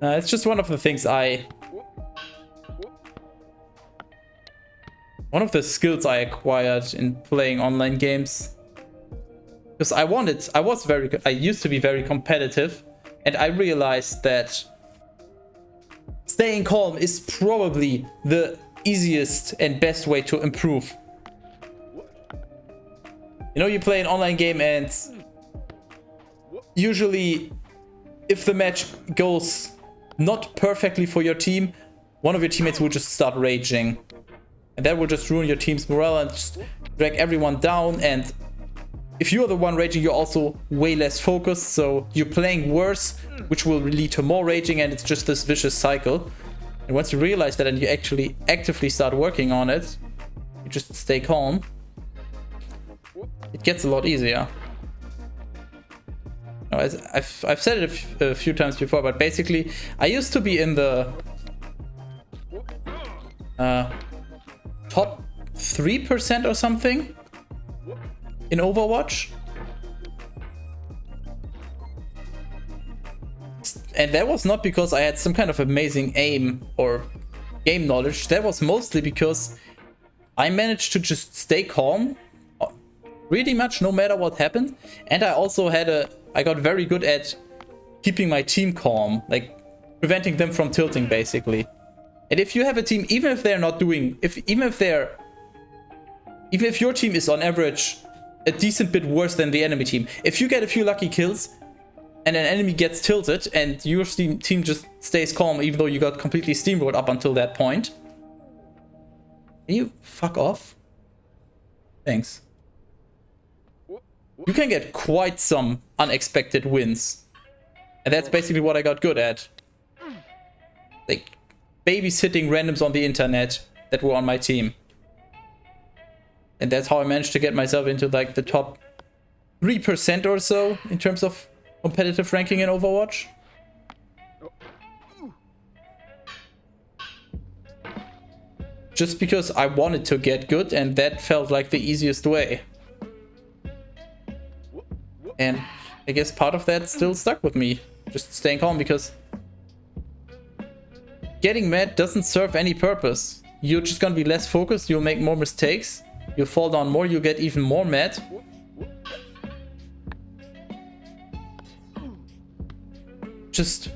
It's just one of the things one of the skills I acquired in playing online games. Because I used to be very competitive, and I realized that staying calm is probably the easiest and best way to improve. You know, you play an online game, and usually if the match goes not perfectly for your team, one of your teammates will just start raging. And that will just ruin your team's morale and just drag everyone down. And if you're the one raging, you're also way less focused. So you're playing worse, which will lead to more raging, and it's just this vicious cycle. And once you realize that and you actually actively start working on it, you just stay calm. It gets a lot easier. I've said it a few times before, but basically I used to be in the top 3% or something in Overwatch. And that was not because I had some kind of amazing aim or game knowledge. That was mostly because I managed to just stay calm pretty much no matter what happened. And I also I got very good at keeping my team calm, like preventing them from tilting basically. And if you have a team, even if they're not doing, even if your team is on average a decent bit worse than the enemy team, if you get a few lucky kills and an enemy gets tilted and your team just stays calm even though you got completely steamrolled up until that point, can you fuck off? Thanks. You can get quite some unexpected wins. And that's basically what I got good at. Like, babysitting randoms on the internet that were on my team. And that's how I managed to get myself into like the top 3% or so in terms of competitive ranking in Overwatch. Just because I wanted to get good, and that felt like the easiest way. And I guess part of that still stuck with me. Just staying calm, because getting mad doesn't serve any purpose. You're just gonna be less focused, you'll make more mistakes, you'll fall down more, you'll get even more mad. Just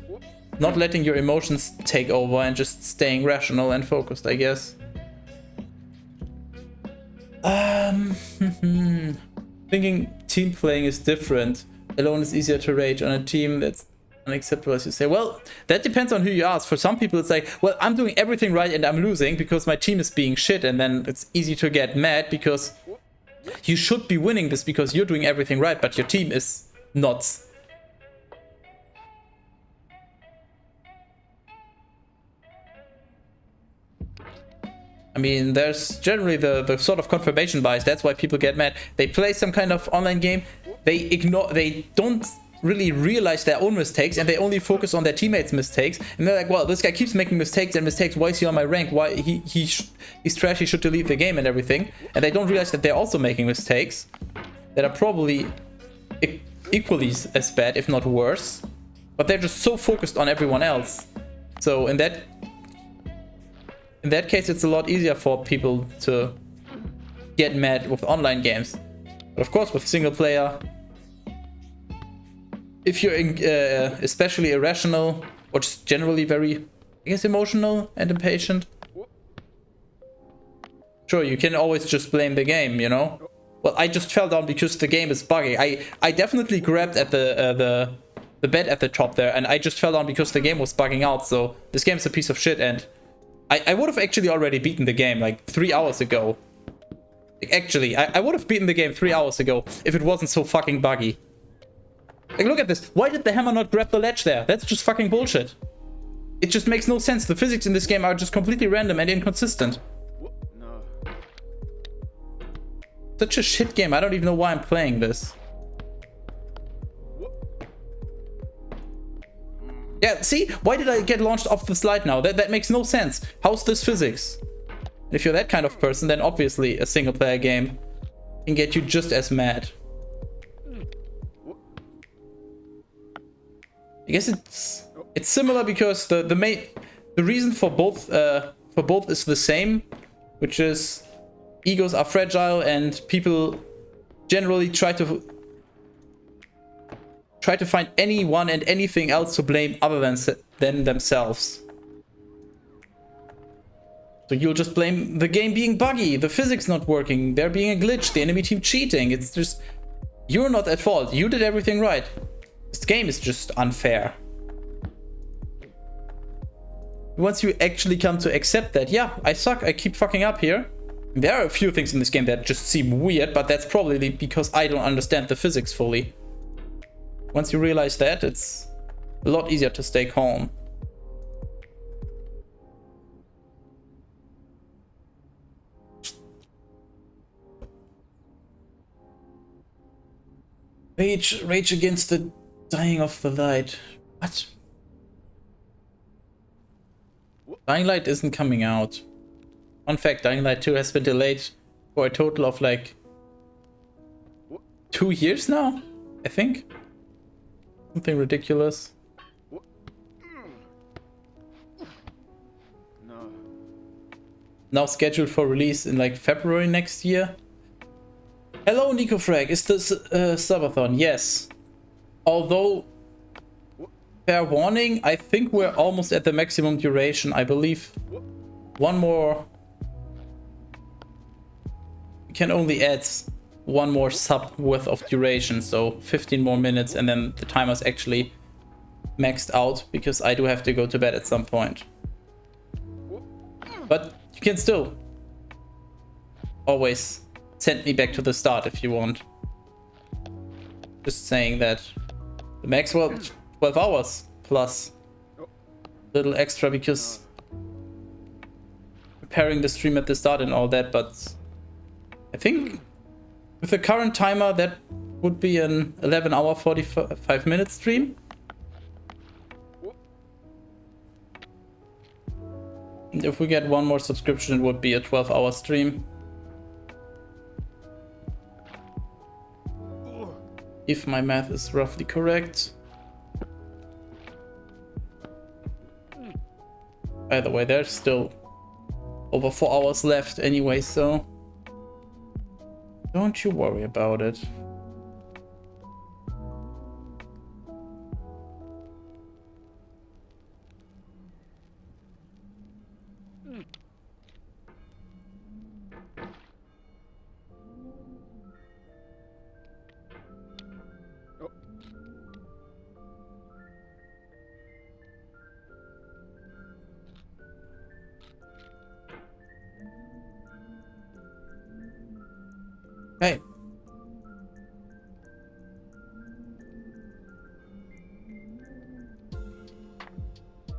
not letting your emotions take over and just staying rational and focused, I guess. Thinking team playing is different. Alone is easier to rage. On a team, that's unacceptable, as you say. Well, that depends on who you ask. For some people, it's like, well, I'm doing everything right and I'm losing because my team is being shit, and then it's easy to get mad because you should be winning this because you're doing everything right, but your team is not. I mean, there's generally the sort of confirmation bias. That's why people get mad. They play some kind of online game, they don't really realize their own mistakes, and they only focus on their teammates' mistakes. And they're like, well, this guy keeps making mistakes and mistakes. Why is he on my rank? Why he's trash, he should delete the game and everything. And they don't realize that they're also making mistakes that are probably equally as bad, if not worse. But they're just so focused on everyone else. So in that case, it's a lot easier for people to get mad with online games. But of course, with single player, if you're especially irrational or just generally very, I guess, emotional and impatient, sure, you can always just blame the game, you know? Well, I just fell down because the game is buggy. I definitely grabbed at the bed at the top there, and I just fell down because the game was bugging out. So this game's a piece of shit, and I would have actually already beaten the game like 3 hours ago. Like, actually, I would have beaten the game 3 hours ago if it wasn't so fucking buggy. Like, look at this. Why did the hammer not grab the ledge there? That's just fucking bullshit. It just makes no sense. The physics in this game are just completely random and inconsistent. No. Such a shit game. I don't even know why I'm playing this. Yeah, see? Why did I get launched off the slide now? That makes no sense. How's this physics? If you're that kind of person, then obviously a single player game can get you just as mad. I guess it's similar because the reason for both is the same, which is egos are fragile and people generally try to find anyone and anything else to blame other than themselves. So you'll just blame the game being buggy, the physics not working, there being a glitch, the enemy team cheating. It's just, you're not at fault. You did everything right. This game is just unfair. Once you actually come to accept that, yeah, I suck, I keep fucking up here. There are a few things in this game that just seem weird, but that's probably because I don't understand the physics fully. Once you realize that, it's a lot easier to stay calm. Rage against the dying of the light. What? Dying Light isn't coming out. Fun fact, Dying Light 2 has been delayed for a total of like 2 years now, I think. Something ridiculous. No. Now scheduled for release in like February next year. Hello, NicoFrag. Is this subathon? Yes. Although, fair warning, I think we're almost at the maximum duration. I believe one more... We can only add one more sub worth of duration, so 15 more minutes, and then the timer's actually maxed out, because I do have to go to bed at some point. But you can still always send me back to the start if you want. Just saying that the max, well, 12 hours plus a little extra because preparing the stream at the start and all that, but I think with the current timer that would be an 11-hour 45-minute stream. And if we get one more subscription, it would be a 12-hour stream. If my math is roughly correct. By the way, there's still over 4 hours left anyway, so don't you worry about it. Hey.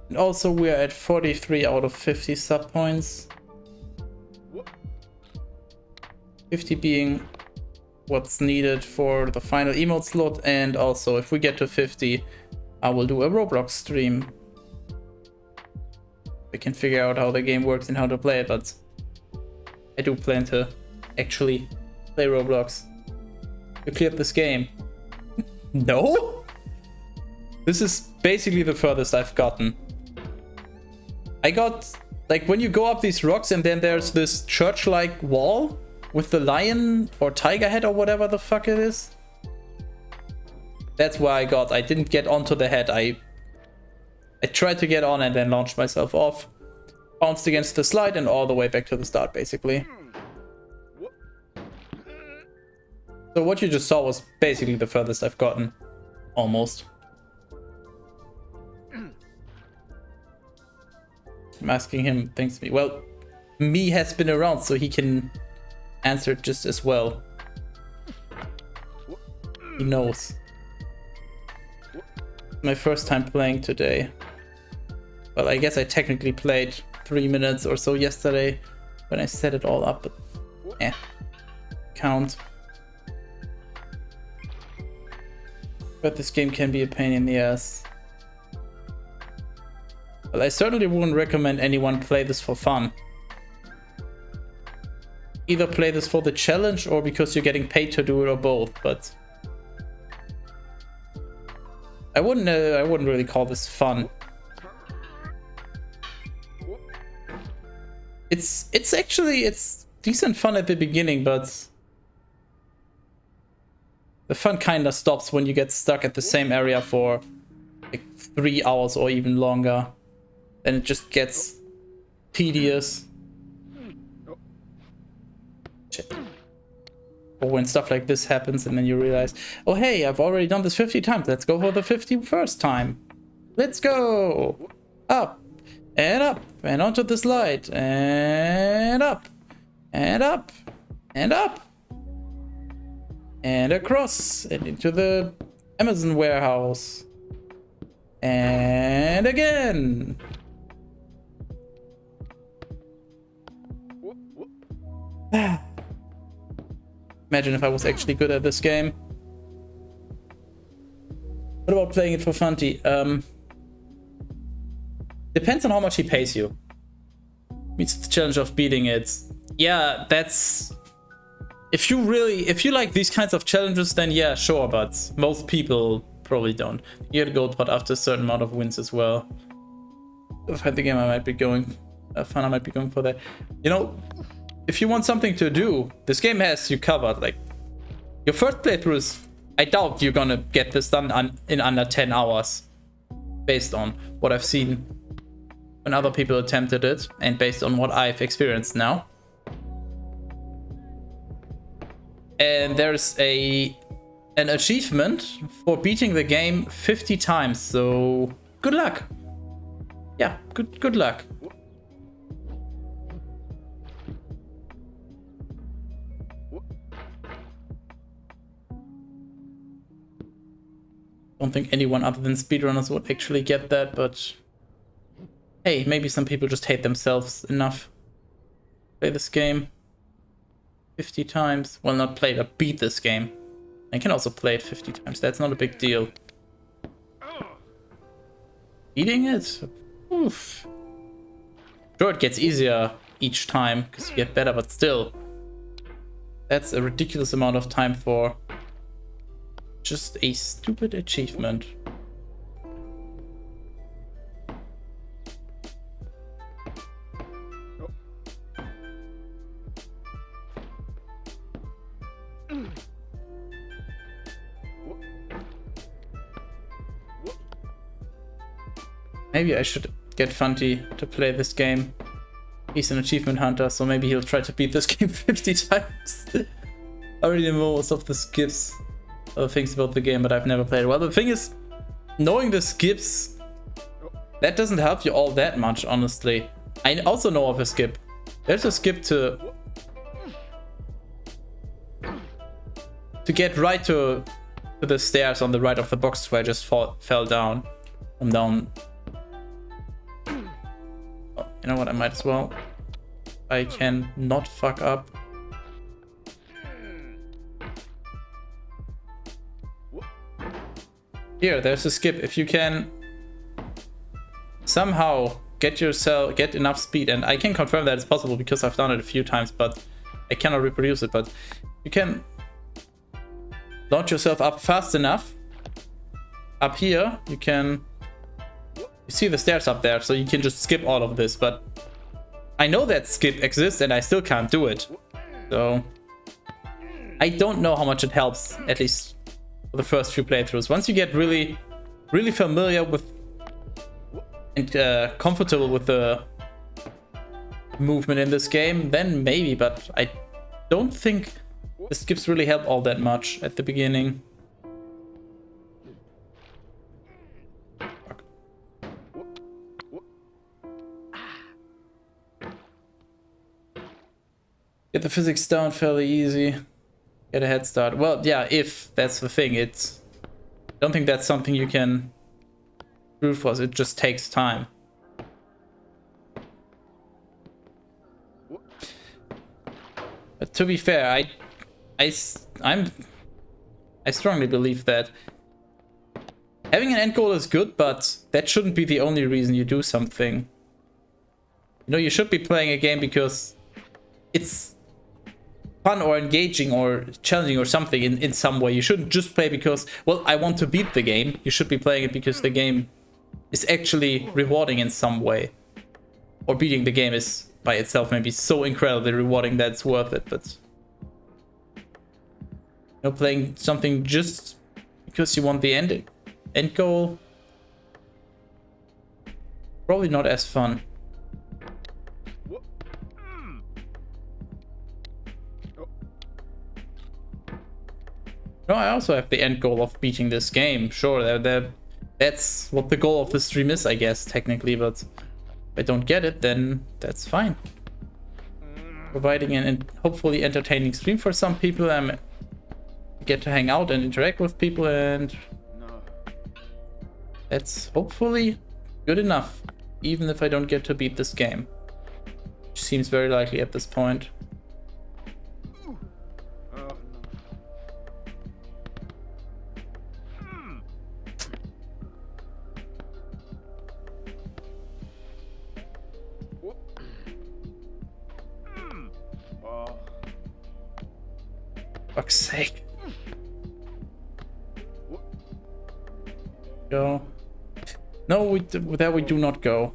And also we're at 43 out of 50 sub points. 50 being what's needed for the final emote slot, and also if we get to 50, I will do a Roblox stream. We can figure out how the game works and how to play it, but I do plan to actually play Roblox. We cleared this game. No? This is basically the furthest I've gotten. I got, like, when you go up these rocks and then there's this church-like wall with the lion or tiger head or whatever the fuck it is. That's where I got. I didn't get onto the head. I tried to get on and then launched myself off. Bounced against the slide and all the way back to the start, basically. So what you just saw was basically the furthest I've gotten. Almost. I'm asking him, thanks me. Well, me has been around, so he can answer it just as well. He knows. My first time playing today. Well, I guess I technically played 3 minutes or so yesterday when I set it all up, but count. But this game can be a pain in the ass. Well, I certainly wouldn't recommend anyone play this for fun. Either play this for the challenge or because you're getting paid to do it, or both, but I wouldn't really call this fun. It's actually decent fun at the beginning, but the fun kinda stops when you get stuck at the same area for like 3 hours or even longer. Then it just gets tedious. Shit. Or when stuff like this happens and then you realize, oh hey, I've already done this 50 times. Let's go for the 51st time. Let's go! Up! And up! And onto the slide! And up! And up! And up! And across! And into the Amazon warehouse! And again! Imagine if I was actually good at this game. What about playing it for funty? Depends on how much he pays you. Meets the challenge of beating it. Yeah, that's... If you like these kinds of challenges, then yeah, sure, but most people probably don't. You get a gold pot after a certain amount of wins as well. If I had the game, I might be going... fun, I might be going for that. You know, if you want something to do, this game has you covered. Like, your first playthrough is... I doubt you're gonna get this done in under 10 hours. Based on what I've seen when other people attempted it, and based on what I've experienced now. And there's an achievement for beating the game 50 times, so good luck. Yeah, good luck. Don't think anyone other than speedrunners would actually get that, but hey, maybe some people just hate themselves enough. Play this game 50 times. Well, not play, but beat this game. I can also play it 50 times. That's not a big deal. Beating it? Oof. Sure, it gets easier each time because you get better, but still. That's a ridiculous amount of time for just a stupid achievement. Maybe I should get Funty to play this game. He's an achievement hunter, so maybe he'll try to beat this game 50 times. I already know most of the skips, other things about the game, but I've never played it. Well, the thing is, knowing the skips, that doesn't help you all that much, honestly. I also know of a skip. There's a skip to get right to the stairs on the right of the box where I just fell down. I'm down. Oh, you know what? I might as well. I can not fuck up. Here, there's a skip. If you can somehow get enough speed, and I can confirm that it's possible because I've done it a few times, but I cannot reproduce it. But you can launch yourself up fast enough. Up here, you see the stairs up there, so you can just skip all of this. But I know that skip exists, and I still can't do it. So I don't know how much it helps, at least for the first few playthroughs. Once you get really, really familiar with and comfortable with the movement in this game, then maybe. But I don't think the skips really help all that much at the beginning. Get the physics down fairly easy. Get a head start. Well, yeah, if that's the thing. I don't think that's something you can brute force. It just takes time. to be fair, I strongly believe that having an end goal is good, but that shouldn't be the only reason you do something. You know, you should be playing a game because it's fun or engaging or challenging or something in some way. You shouldn't just play because, well, I want to beat the game. You should be playing it because the game is actually rewarding in some way. Or beating the game is by itself maybe so incredibly rewarding that it's worth it, but you know, playing something just because you want the end goal, probably not as fun. No, I also have the end goal of beating this game. Sure, that's what the goal of the stream is, I guess, technically, but if I don't get it, then that's fine. Providing an hopefully entertaining stream for some people, I get to hang out and interact with people, and that's hopefully good enough, even if I don't get to beat this game. Which seems very likely at this point. Fuck's sake. Go. No, there we do not go.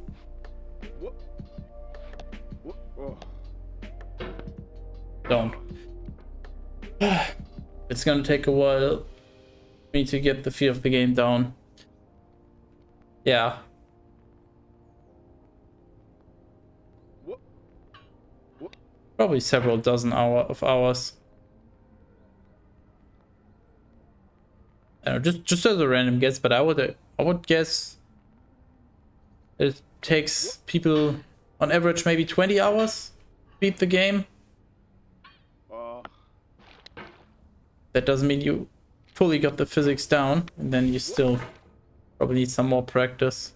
Don't. It's gonna take a while for me to get the feel of the game down. Yeah. Probably several dozen hours. I don't know, just as a random guess, but I would guess it takes people on average maybe 20 hours to beat the game. That doesn't mean you fully got the physics down, and then you still probably need some more practice.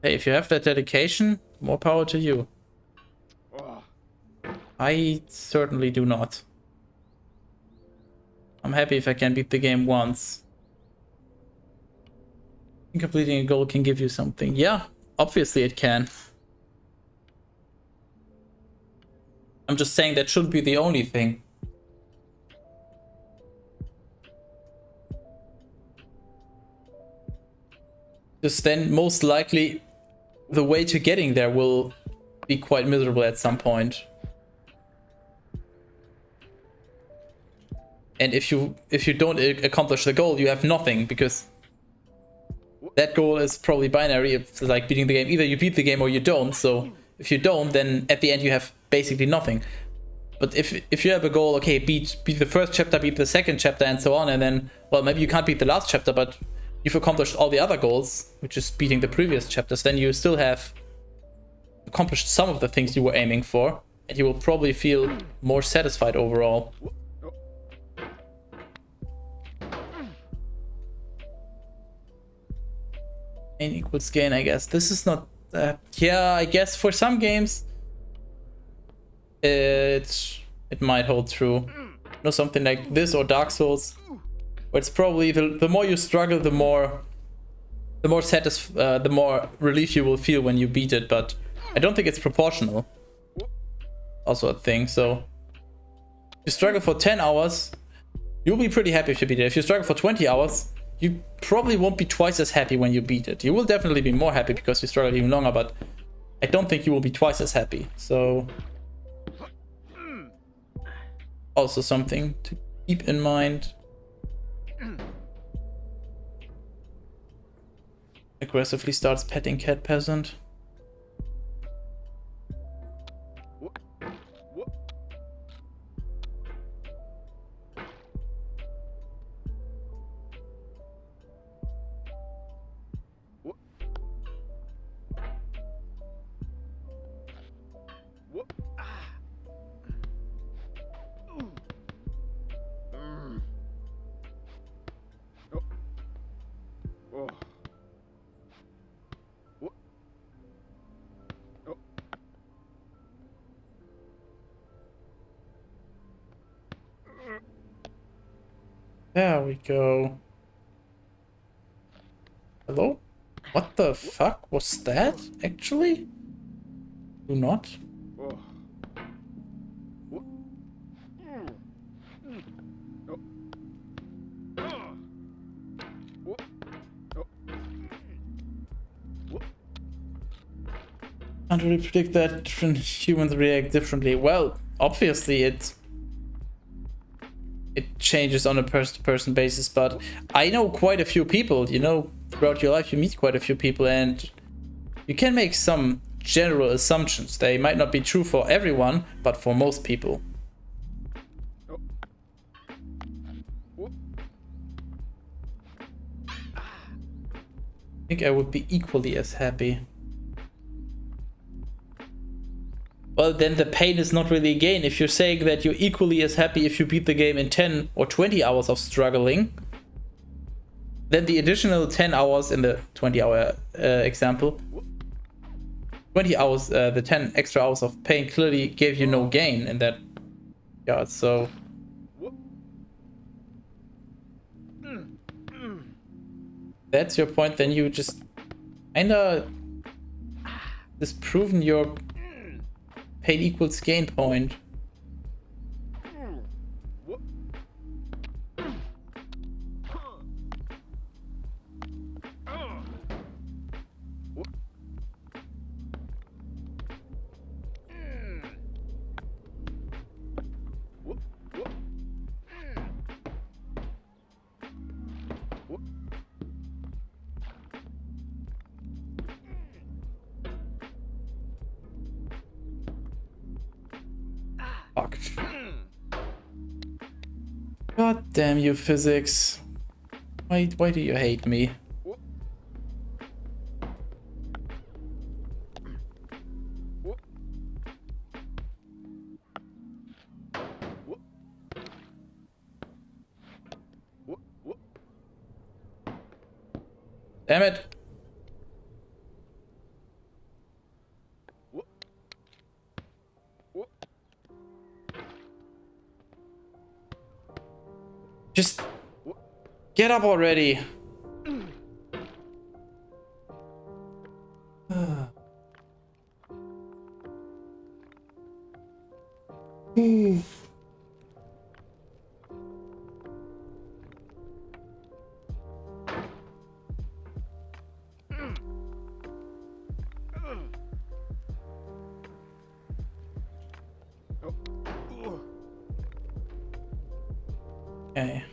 Hey, if you have that dedication, more power to you. I certainly do not. I'm happy if I can beat the game once. Completing a goal can give you something. Yeah, obviously it can. I'm just saying that shouldn't be the only thing. Because then most likely the way to getting there will be quite miserable at some point. And if you don't accomplish the goal, you have nothing, because that goal is probably binary. It's like beating the game. Either you beat the game or you don't. So if you don't, then at the end you have basically nothing. But if you have a goal, okay, beat the first chapter, beat the second chapter, and so on, and then, well, maybe you can't beat the last chapter, but you've accomplished all the other goals, which is beating the previous chapters, then you still have accomplished some of the things you were aiming for, and you will probably feel more satisfied overall. Gain equals gain, I guess. This is not... yeah, I guess for some games it might hold true. You know, something like this or Dark Souls, where it's probably the more you struggle, the more relief you will feel when you beat it. But I don't think it's proportional. Also a thing. So if you struggle for 10 hours, you'll be pretty happy if you beat it. If you struggle for 20 hours, you probably won't be twice as happy when you beat it. You will definitely be more happy because you struggled even longer, but I don't think you will be twice as happy. So also something to keep in mind. Aggressively starts petting cat peasant. There we go. Hello? What the fuck was that, actually? Do not. Can't really predict that different humans react differently. Well, obviously it changes on a person-to-person basis, but I know quite a few people, you know, throughout your life you meet quite a few people and you can make some general assumptions. They might not be true for everyone, but for most people. I think I would be equally as happy. Well, then the pain is not really a gain. If you're saying that you're equally as happy if you beat the game in 10 or 20 hours of struggling, then the additional 10 hours in the 20-hour example, 20 hours, the 10 extra hours of pain clearly gave you no gain in that regard, so... That's your point, then you just kinda disproven your pain equals gain point. Fuck. God damn you, physics. Why do you hate me? Damn it. Just get up already. Okay.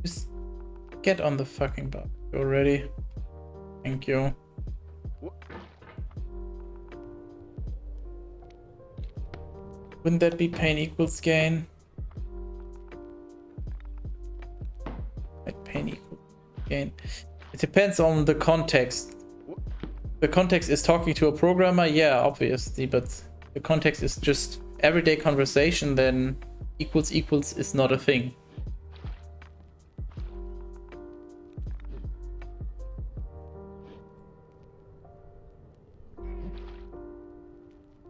Just get on the fucking bug already. Thank you. Wouldn't that be pain equals gain? Like pain equals gain. It depends on the context. The context is talking to a programmer, yeah, obviously, but the context is just everyday conversation, then equals is not a thing.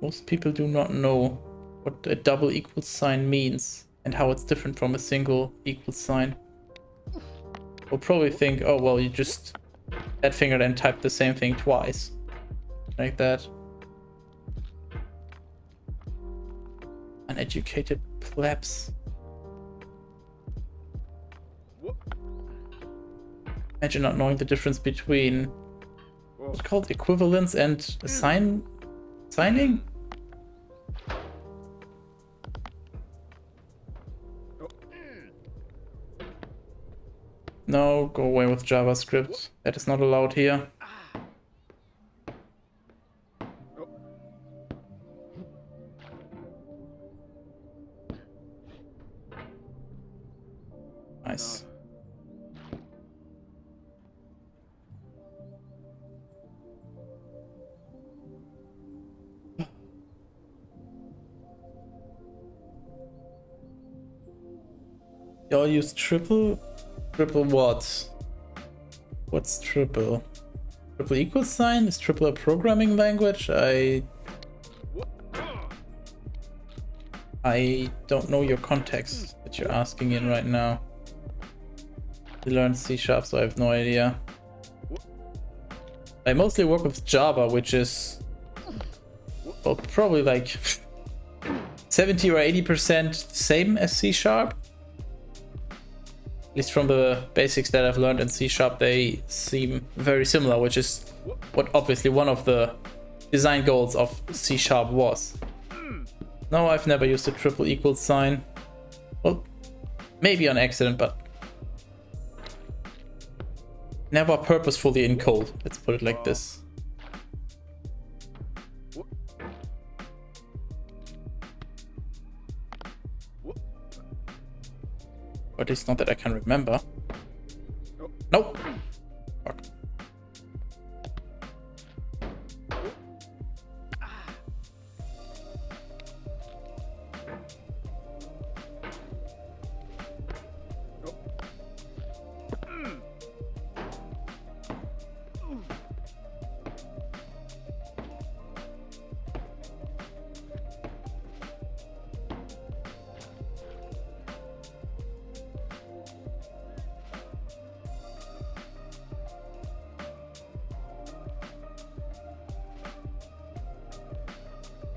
Most people do not know what a double equals sign means and how it's different from a single equals sign. They'll probably think, oh well, you just that finger then type the same thing twice. Like that. Uneducated plebs. Imagine not knowing the difference between what's called equivalence and signing? No, go away with JavaScript. That is not allowed here. Nice. Y'all use triple? Triple what? What's triple? Triple equals sign? Is triple a programming language? I I don't know your context that you're asking in right now. You learned C#, so I have no idea. I mostly work with Java, which is, well, probably like 70 or 80% same as C#. At least from the basics that I've learned in C#, they seem very similar, which is what obviously one of the design goals of C# was. No, I've never used a triple equals sign. Well, maybe on accident, but never purposefully in code. Let's put it like this. Or at least not that I can remember. Nope. Fuck.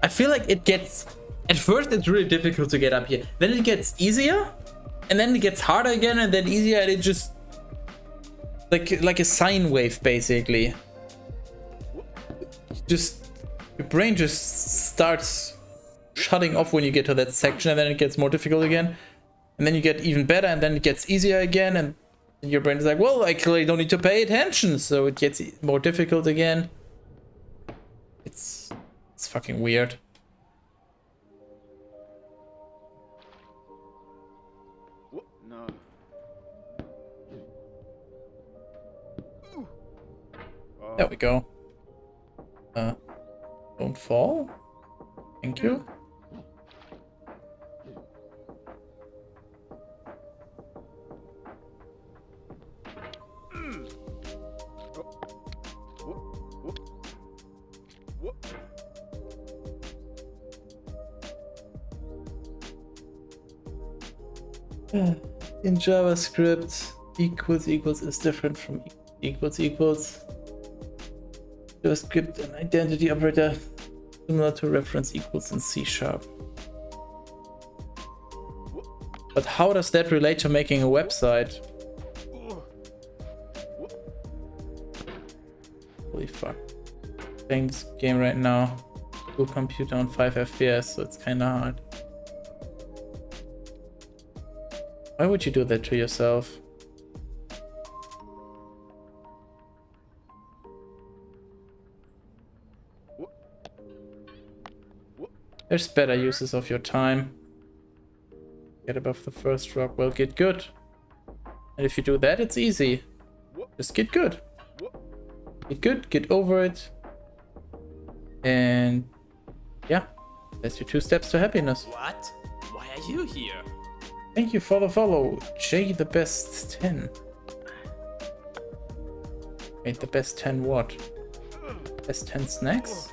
I feel like it gets, at first it's really difficult to get up here, then it gets easier, and then it gets harder again, and then easier, and it just like a sine wave basically. Just your brain just starts shutting off when you get to that section, and then it gets more difficult again, and then you get even better, and then it gets easier again, and your brain is like, well, I clearly don't need to pay attention, so it gets more difficult again. It's fucking weird. No. There we go. Don't fall. Thank you. In JavaScript, equals is different from equals. JavaScript, an identity operator similar to reference equals in C#. But how does that relate to making a website? Holy fuck. Playing this game right now. Full computer on 5 FPS, so it's kinda hard. Why would you do that to yourself? There's better uses of your time. Get above the first rock. Well, get good. And if you do that, it's easy. Just get good. Get good, get over it. And yeah, that's your 2 steps to happiness. What? Why are you here? Thank you for the follow, Jay the best 10. Wait, the best 10 what? Best 10 snacks?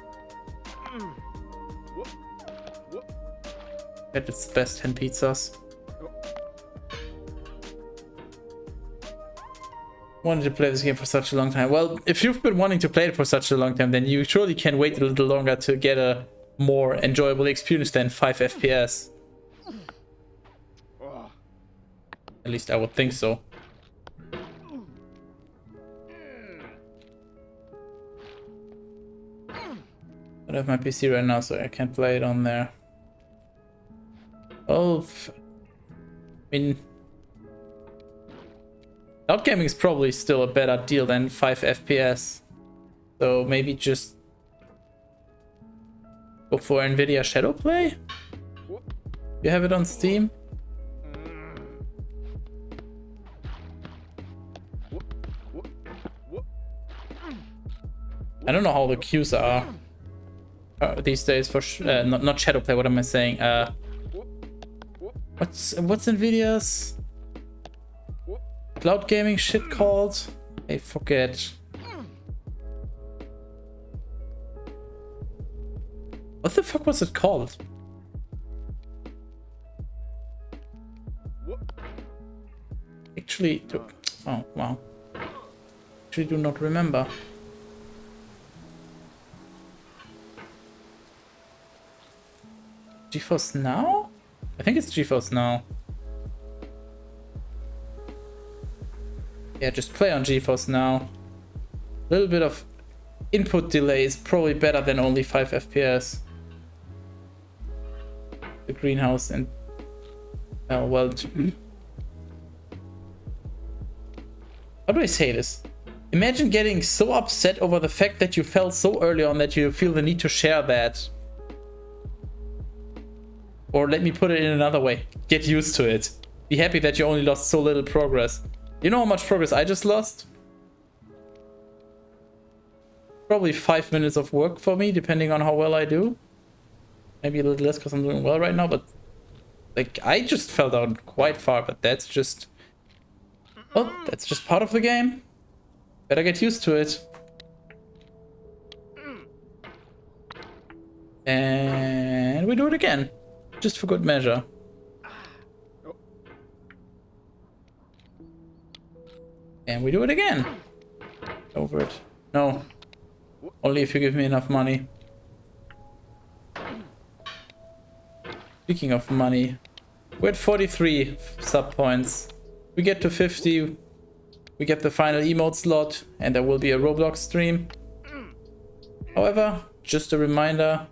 Bet it's the best 10 pizzas. Wanted to play this game for such a long time. Well, if you've been wanting to play it for such a long time, then you surely can wait a little longer to get a more enjoyable experience than 5 FPS. At least I would think so. I don't have my PC right now, so I can't play it on there. Oh, I mean, cloud gaming is probably still a better deal than 5 FPS. So maybe just go for Nvidia Shadowplay? You have it on Steam? I don't know how the queues are these days for not Shadowplay. What am I saying? What's Nvidia's cloud gaming shit called? I forget. What the fuck was it called? actually do? Oh, wow. Actually do not remember. GeForce Now? I think it's GeForce Now. Yeah, just play on GeForce Now. A little bit of input delay is probably better than only 5 FPS. The greenhouse and... Oh, well... How do I say this? Imagine getting so upset over the fact that you fell so early on that you feel the need to share that. Or let me put it in another way. Get used to it. Be happy that you only lost so little progress. You know how much progress I just lost? Probably 5 minutes of work for me, depending on how well I do. Maybe a little less because I'm doing well right now, but... Like, I just fell down quite far, but that's just... Well, that's just part of the game. Better get used to it. And we do it again. Just for good measure. And we do it again. Over it. No. Only if you give me enough money. Speaking of money, we're at 43 sub points. We get to 50. We get the final emote slot, and there will be a Roblox stream. However, just a reminder,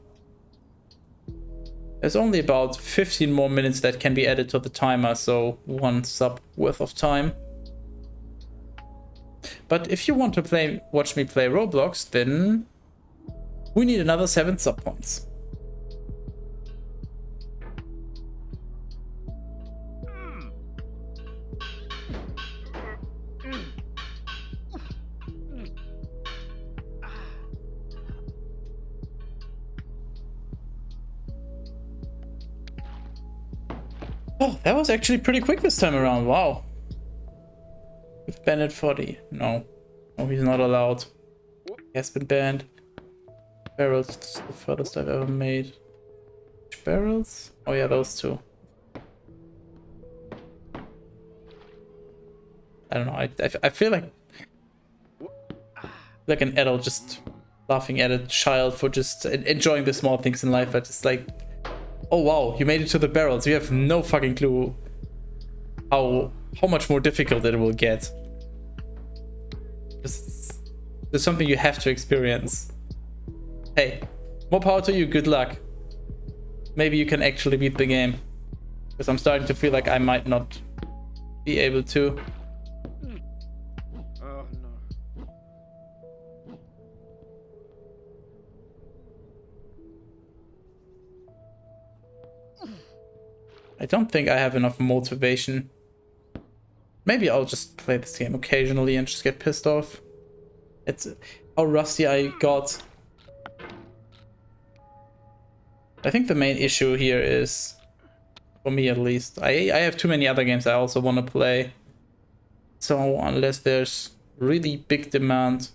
there's only about 15 more minutes that can be added to the timer, so 1 sub worth of time. But if you want to watch me play Roblox, then we need another 7 sub points. Oh, that was actually pretty quick this time around. Wow. With banned 40. No. No, he's not allowed. He has been banned. Barrels, it's the furthest I've ever made. Which barrels? Oh yeah, those two. I don't know. I feel like an adult just laughing at a child for just enjoying the small things in life. But it's like, oh wow, you made it to the barrels. You have no fucking clue how much more difficult it will get. It's something you have to experience. Hey, more power to you, good luck. Maybe you can actually beat the game. Because I'm starting to feel like I might not be able to. Oh no. I don't think I have enough motivation. Maybe I'll just play this game occasionally and just get pissed off. It's how rusty I got. I think the main issue here is, for me at least, I have too many other games I also want to play. So unless there's really big demand,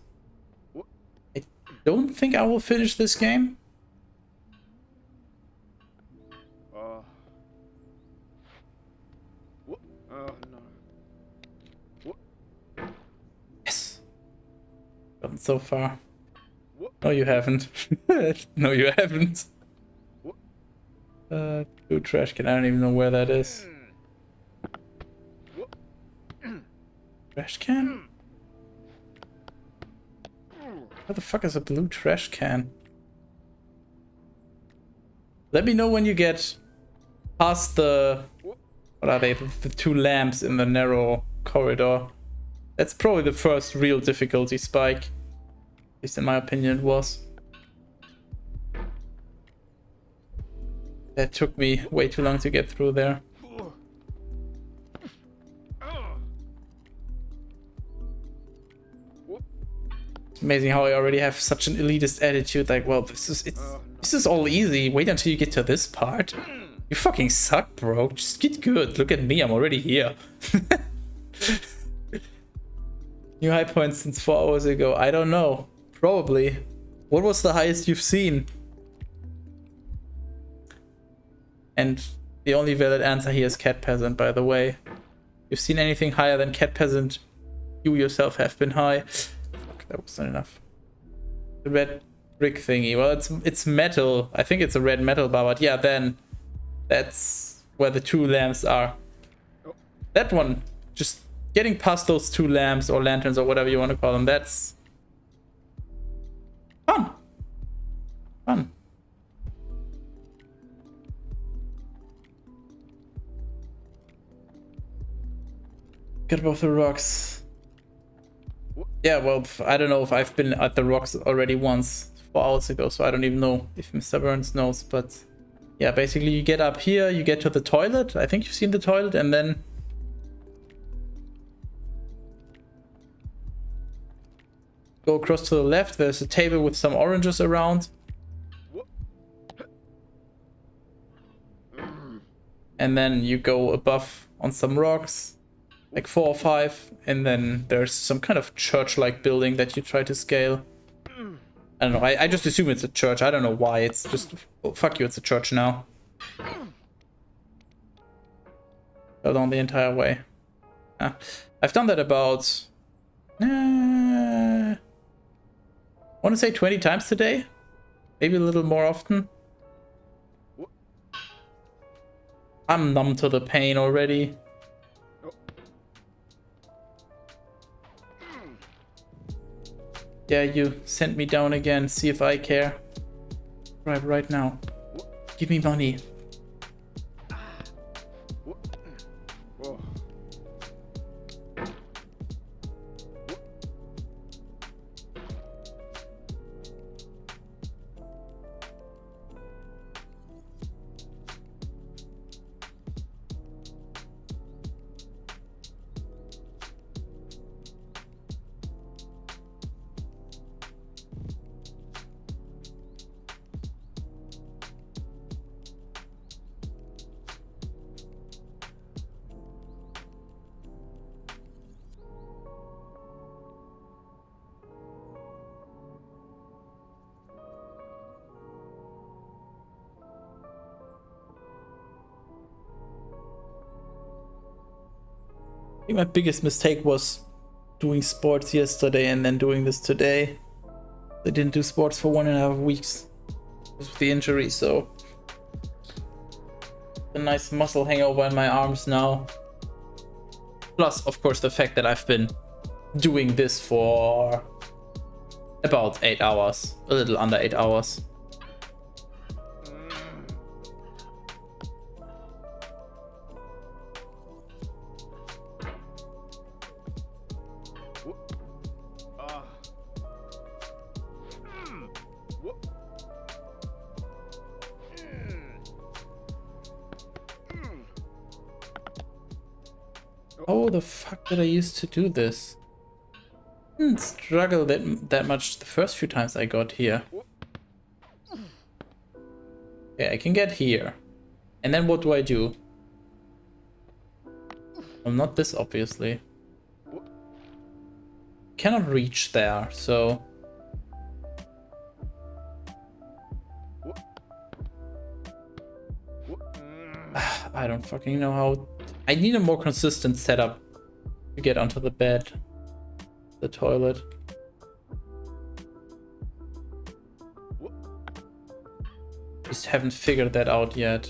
I don't think I will finish this game. Yes. Gotten so far. No, you haven't. No, you haven't. Blue trash can. I don't even know where that is. Trash can? Where the fuck is a blue trash can? Let me know when you get past the... What are they? The 2 lamps in the narrow corridor. That's probably the first real difficulty spike. At least in my opinion it was. That took me way too long to get through there. It's amazing how I already have such an elitist attitude. Like, well, this is all easy. Wait until you get to this part. You fucking suck, bro. Just get good. Look at me. I'm already here. New high points since 4 hours ago. I don't know. Probably. What was the highest you've seen? And the only valid answer here is cat peasant, by the way. you've seen anything higher than cat peasant, you yourself have been high. Fuck, that wasn't enough. The red brick thingy. Well, it's metal. I think it's a red metal bar, but yeah, then that's where the 2 lamps are. That one, just getting past those 2 lamps or lanterns or whatever you want to call them, that's fun. Fun. Get above the rocks. Yeah, well, I don't know if I've been at the rocks already once 4 hours ago, so I don't even know if Mr. Burns knows, but yeah, basically you get up here, you get to the toilet. I think you've seen the toilet, and then go across to the left. There's a table with some oranges around. And then you go above on some rocks, like 4 or 5, and then there's some kind of church-like building that you try to scale. I don't know, I just assume it's a church. I don't know why, it's just, oh, fuck you, it's a church now. Go down the entire way. I've done that about, I want to say 20 times today, maybe a little more often. I'm numb to the pain already. Yeah, you sent me down again. See if I care. Right now. Give me money. I think my biggest mistake was doing sports yesterday and then doing this today. I didn't do sports for 1.5 weeks because of the injury, so a nice muscle hangover in my arms now. Plus, of course, the fact that I've been doing this for about 8 hours, a little under 8 hours. How the fuck did I used to do this? Didn't struggle that much the first few times I got here. Okay, I can get here. And then what do I do? Well, not this, obviously. Cannot reach there, so... I don't fucking know how... I need a more consistent setup to get onto the bed, the toilet. Just haven't figured that out yet.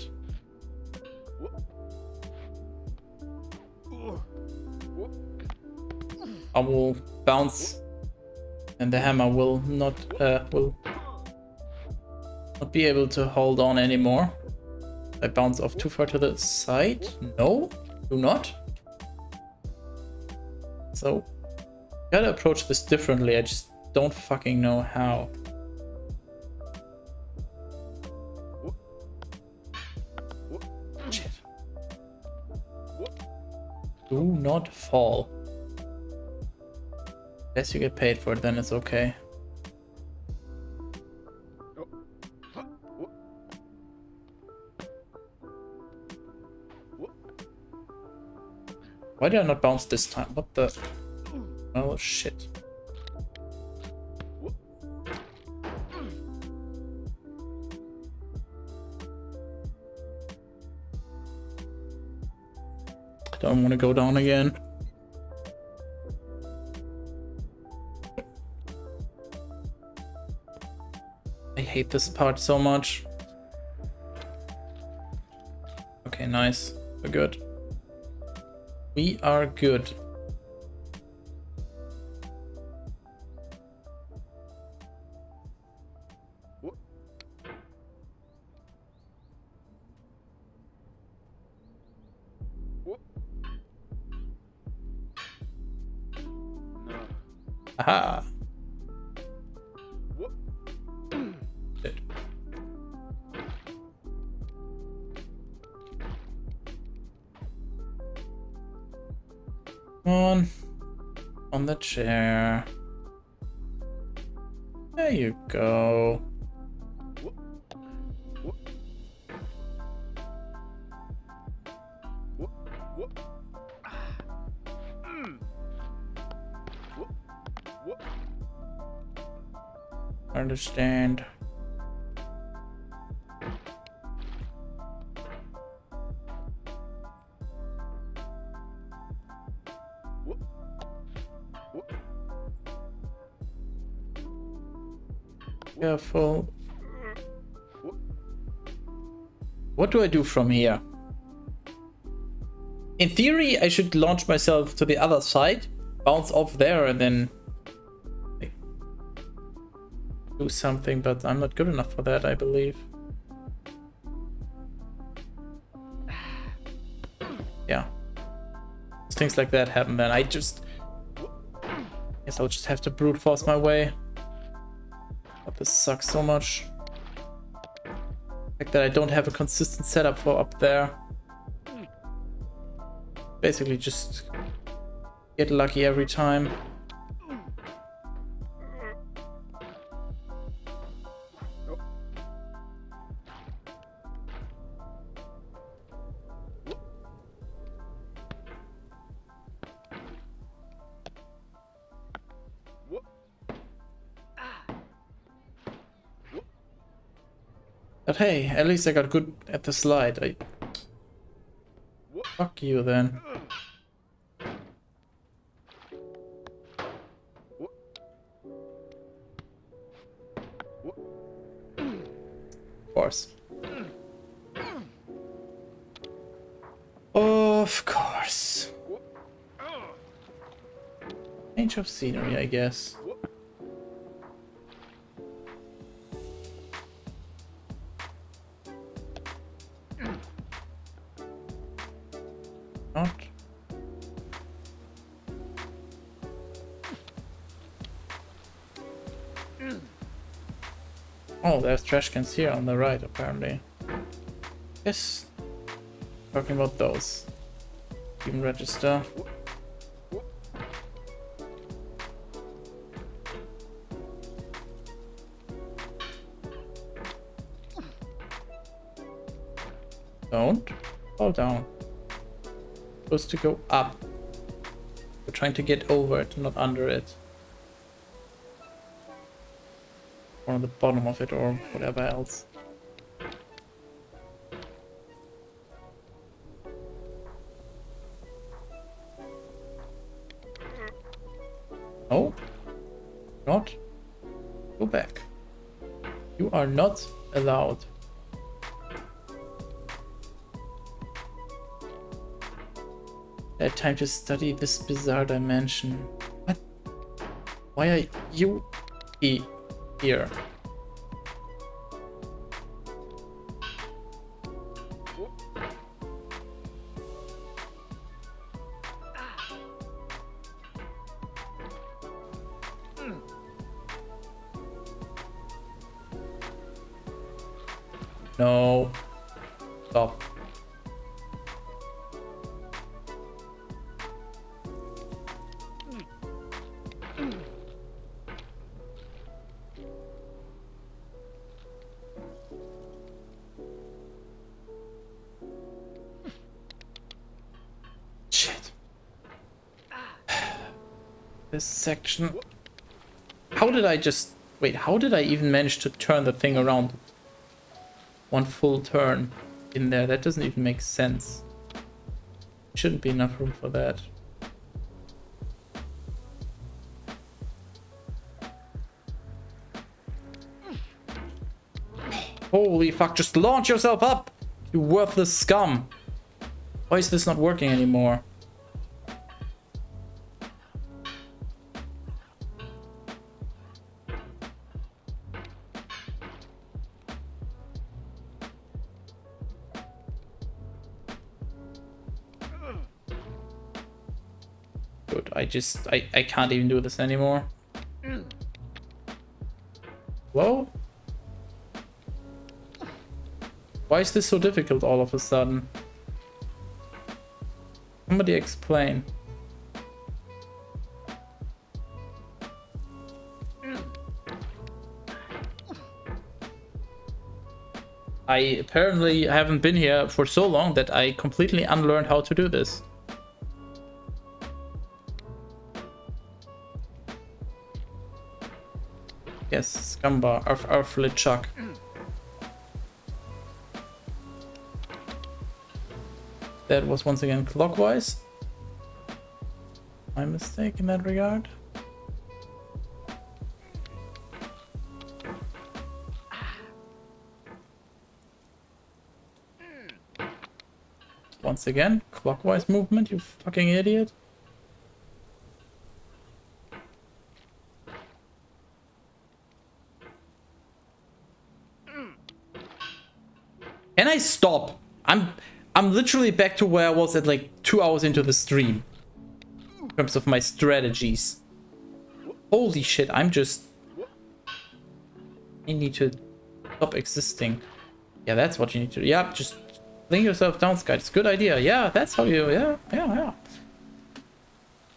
I will bounce, and the hammer will not be able to hold on anymore. I bounce off too far to the side. No, do not. So, gotta approach this differently. I just don't fucking know how. Shit. Do not fall. Unless you get paid for it, then it's okay. Why did I not bounce this time? What the... Oh shit. don't want to go down again. I hate this part so much. Okay, nice. We're good. We are good. Aha! Shit. On the chair. There you go. Understand. Careful. What do I do from here? In theory, I should launch myself to the other side, bounce off there, and then like, do something, but I'm not good enough for that, I believe. Yeah. Things like that happen then. I guess I'll just have to brute force my way. But this sucks so much. The fact that I don't have a consistent setup for up there. Basically just get lucky every time. But hey, at least I got good at the slide. Fuck you then. Of course. Of course. Change of scenery, I guess. Not. Oh, there's trash cans here on the right, apparently. Yes. Talking about those. Even register. Don't fall down. Supposed to go up. We're trying to get over it, not under it. Or on the bottom of it, or whatever else. No. Not. Go back. You are not allowed. I had time to study this bizarre dimension. What? Why are you here? No. Stop. Shit. This section. How did I just... Wait, how did I even manage to turn the thing around? One full turn in there. That doesn't even make sense. Shouldn't be enough room for that. Holy fuck, just launch yourself up! You worthless scum! Why is this not working anymore? Good, I can't even do this anymore. Whoa? Why is this so difficult all of a sudden? Somebody explain. I apparently haven't been here for so long that I completely unlearned how to do this. Yes, Scumbar, Arflet Chuck. That was once again clockwise. My mistake in that regard. Once again, clockwise movement, you fucking idiot. Can I stop? I'm literally back to where I was at like 2 hours into the stream. In terms of my strategies. Holy shit, I need to stop existing. Yeah, that's what you need to do. Yeah, just fling yourself down, Sky. It's a good idea. Yeah, that's how you, yeah.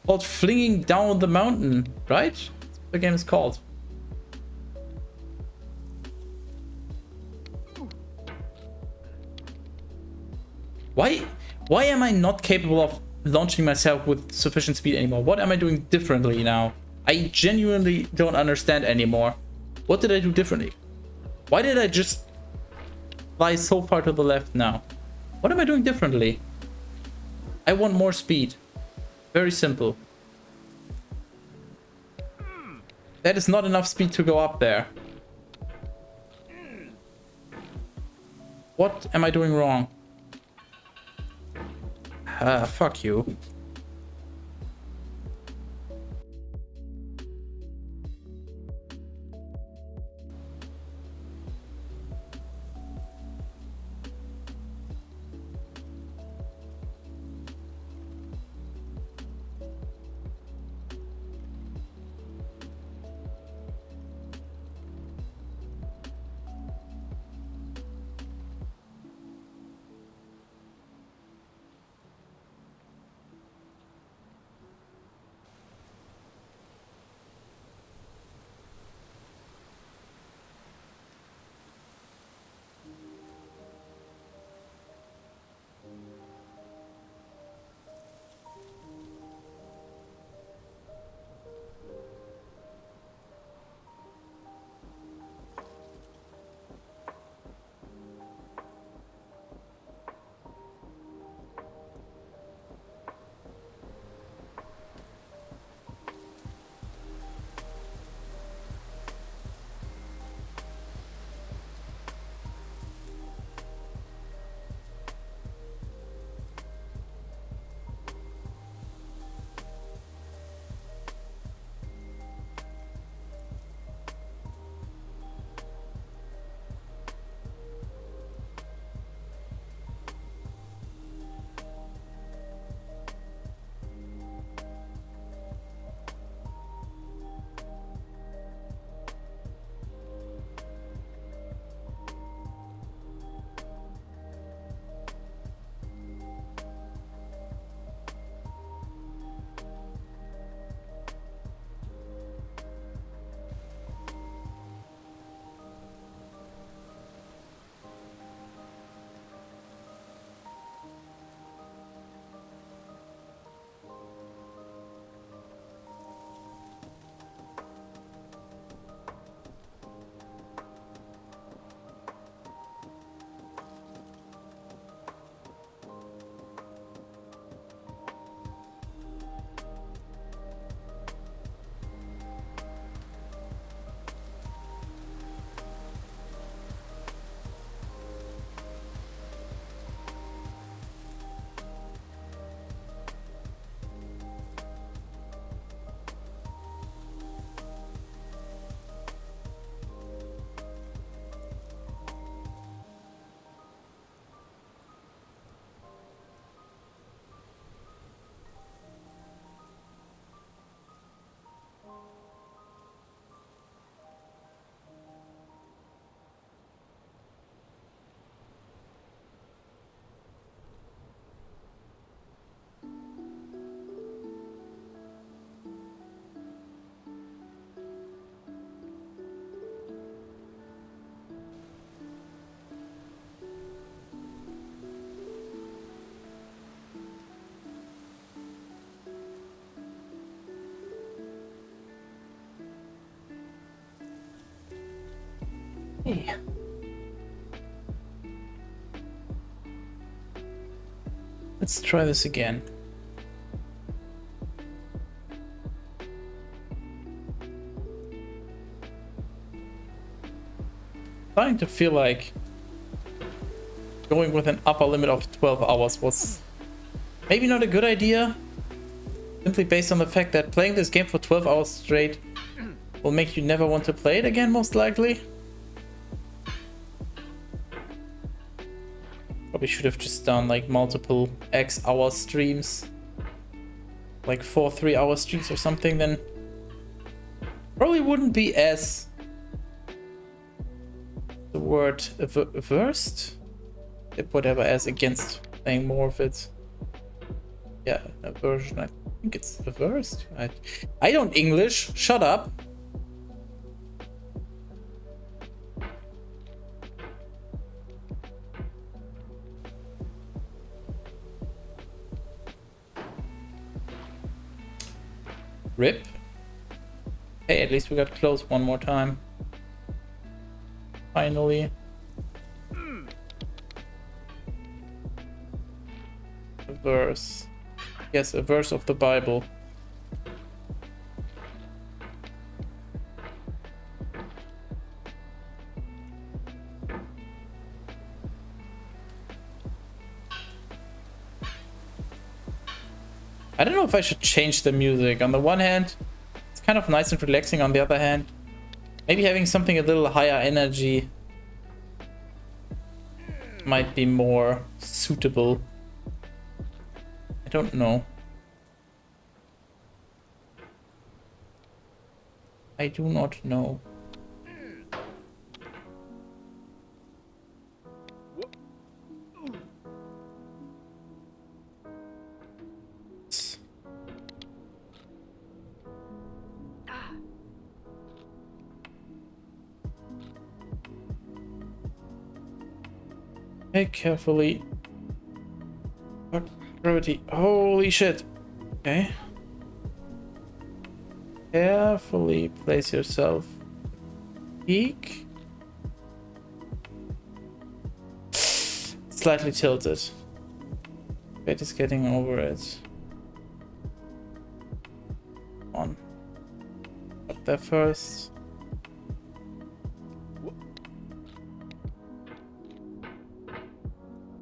Called flinging down the mountain, right? That's what the game is called. Why am I not capable of launching myself with sufficient speed anymore? What am I doing differently now? I genuinely don't understand anymore. What did I do differently? Why did I just fly so far to the left now? What am I doing differently? I want more speed. Very simple. That is not enough speed to go up there. What am I doing wrong? Fuck you. Hey. Let's try this again. Starting to feel like going with an upper limit of 12 hours was maybe not a good idea. Simply based on the fact that playing this game for 12 hours straight will make you never want to play it again, most likely. Probably should have just done like multiple X hour streams. Like 4 3-hour streams or something, then probably wouldn't be as the word averse, whatever, as against playing more of it. Yeah, aversion. I think it's averse. I don't English. Shut up. Rip. Hey, at least we got close one more time. Finally. A verse. Yes, a verse of the Bible. I don't know if I should change the music. On the one hand, it's kind of nice and relaxing. On the other hand, maybe having something a little higher energy might be more suitable. I don't know. I do not know. Okay, carefully. Fuck, gravity. Holy shit. Okay. Carefully place yourself. Peek. Slightly tilted. Bait is getting over it. On. Up there first.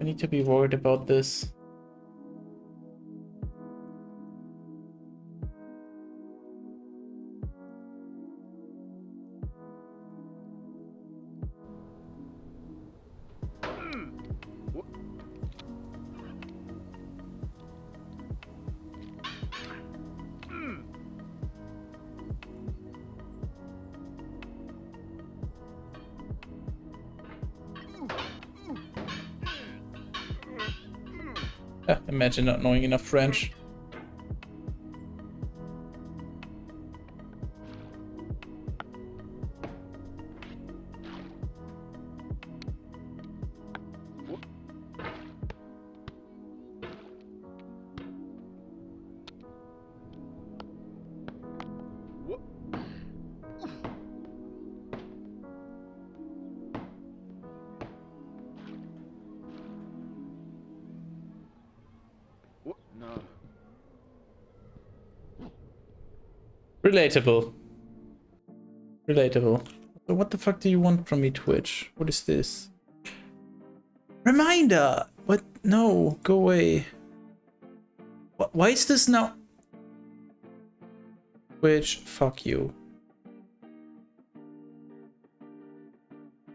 I need to be worried about this. Imagine not knowing enough French. Relatable. Relatable. So what the fuck do you want from me, Twitch? What is this? Reminder! What? No, go away. Why is this now? Twitch, fuck you.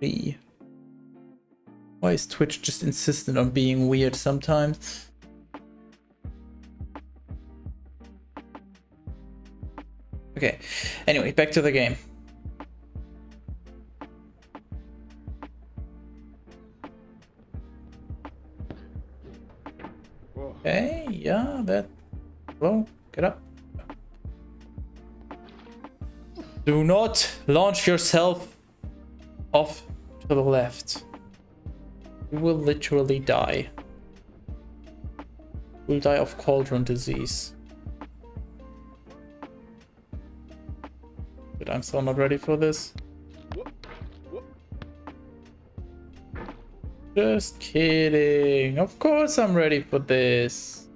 Me. Why is Twitch just insistent on being weird sometimes? Okay, anyway, back to the game. Okay, yeah, that... Well, get up. Do not launch yourself off to the left. You will literally die. You'll die of cauldron disease. But I'm still not ready for this. Just kidding. Of course I'm ready for this.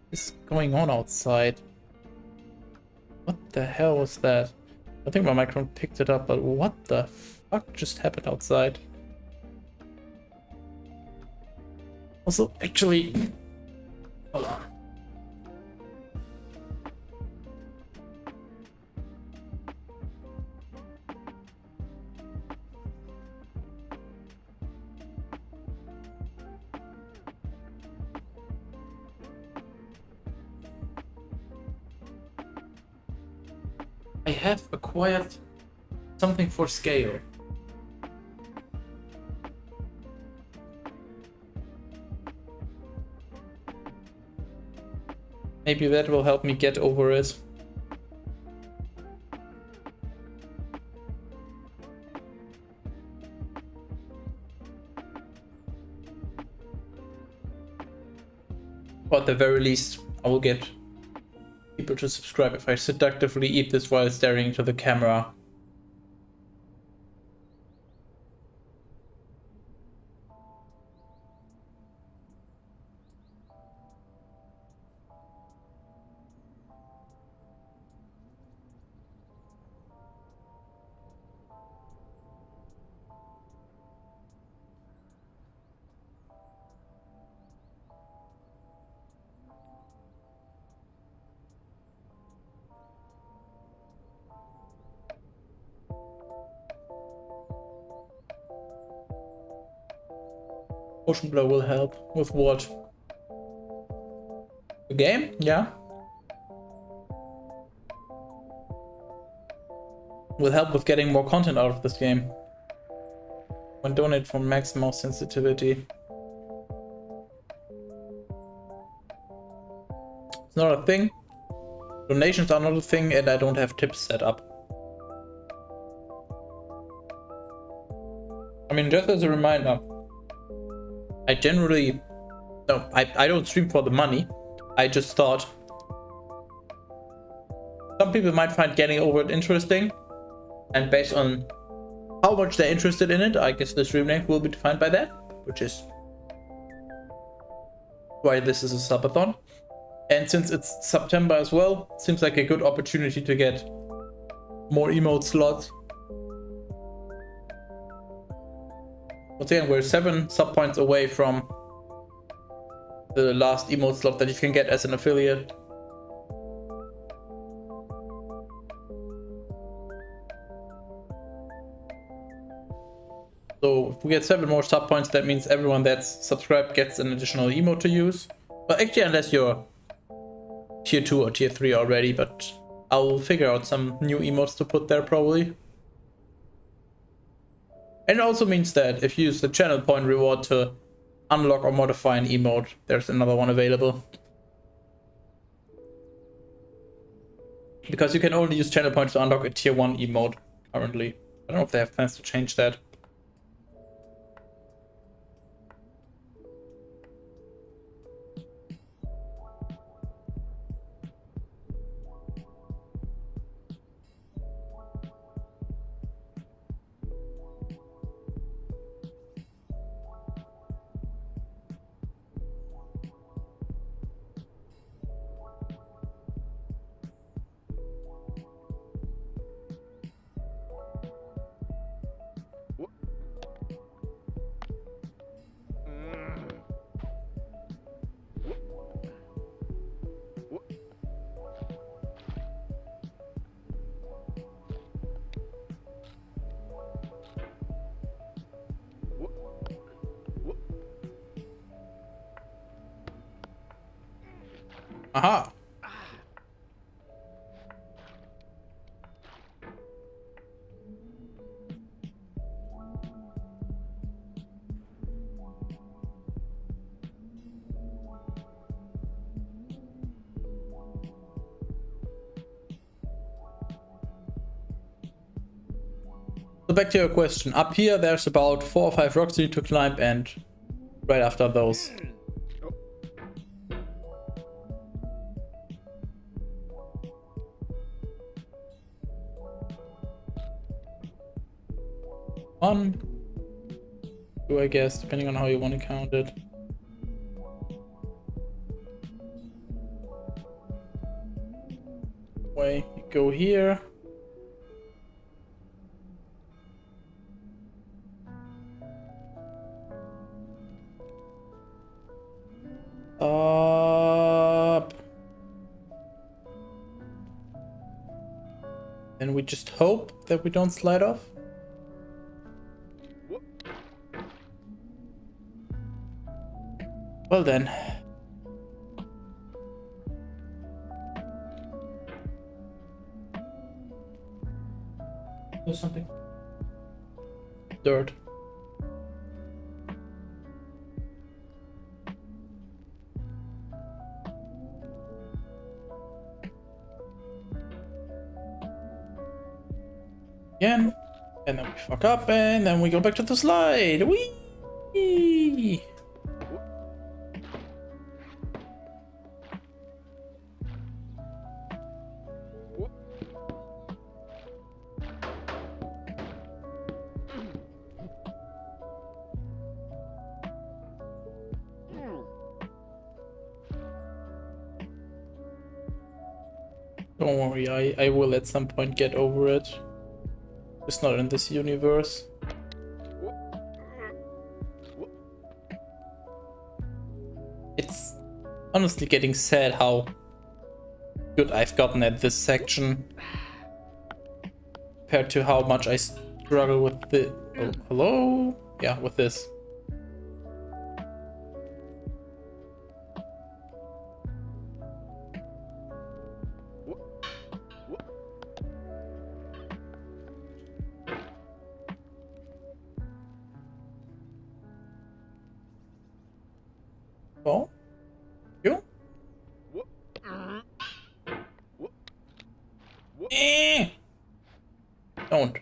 What's going on outside? What the hell was that? I think my microphone picked it up, but what the fuck just happened outside? Also, actually... Hold on. I have acquired something for scale. Maybe that will help me get over it. Or at the very least, I will get people to subscribe if I seductively eat this while staring into the camera. Ocean Blow will help. With what? The game? Yeah. Will help with getting more content out of this game. When donate for maximum sensitivity. It's not a thing. Donations are not a thing, and I don't have tips set up. I mean, just as a reminder, I generally... No, I don't stream for the money. I just thought some people might find getting over it interesting, and based on how much they're interested in it, I guess the stream length will be defined by that, which is why this is a subathon. And since it's September as well, it seems like a good opportunity to get more emote slots. Once again, we're 7 sub points away from the last emote slot that you can get as an affiliate. So if we get 7 more sub points, that means everyone that's subscribed gets an additional emote to use. But actually, unless you're tier 2 or tier 3 already, but I'll figure out some new emotes to put there probably. And it also means that if you use the channel point reward to unlock or modify an emote, there's another one available. Because you can only use channel points to unlock a tier 1 emote currently. I don't know if they have plans to change that. Aha! So back to your question. Up here there's about 4 or 5 rocks you need to climb, and right after those. 1, 2, I guess, depending on how you want to count it. Way you go here. Up. And we just hope that we don't slide off. Well then. Do something. Dirt. Again, and then we fuck up, and then we go back to the slide. Whee! Don't worry, I will at some point get over it. It's not in this universe. It's honestly getting sad how good I've gotten at this section compared to how much I struggle with the... Oh, hello? Yeah, with this. Oh, you? Don't.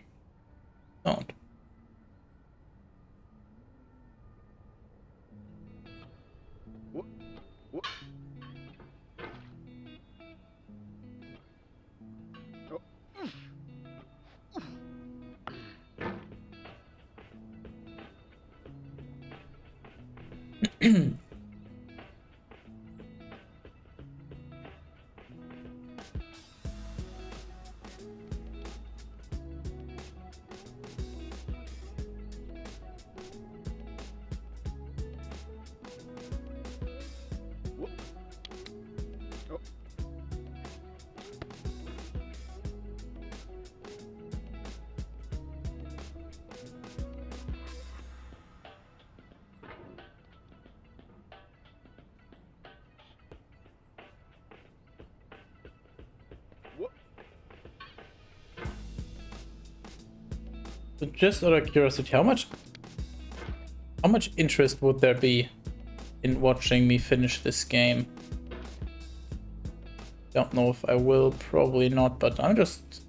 So just out of curiosity, how much interest would there be in watching me finish this game? Don't know if I will, probably not, but I'm just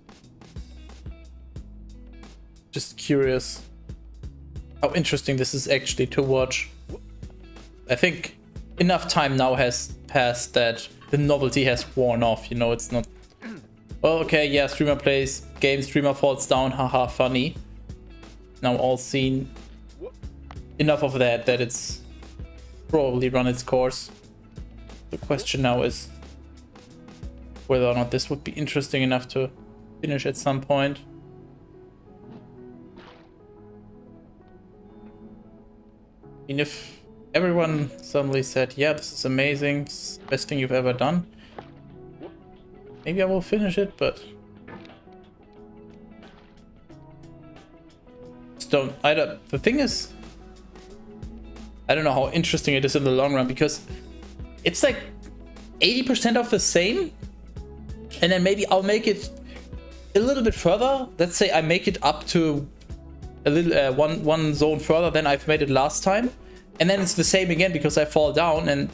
curious how interesting this is actually to watch. I think enough time now has passed that the novelty has worn off, you know. It's not, well, okay, yeah, streamer plays game, streamer falls down, haha, funny. Now all seen. Enough of that it's probably run its course. The question now is whether or not this would be interesting enough to finish at some point. I mean, if everyone suddenly said, yeah, this is amazing, this is the best thing you've ever done, maybe I will finish it, but don't either. The thing is, I don't know how interesting it is in the long run, because it's like 80% of the same, and then maybe I'll make it a little bit further. Let's say I make it up to a little one zone further than I've made it last time, and then it's the same again because I fall down. And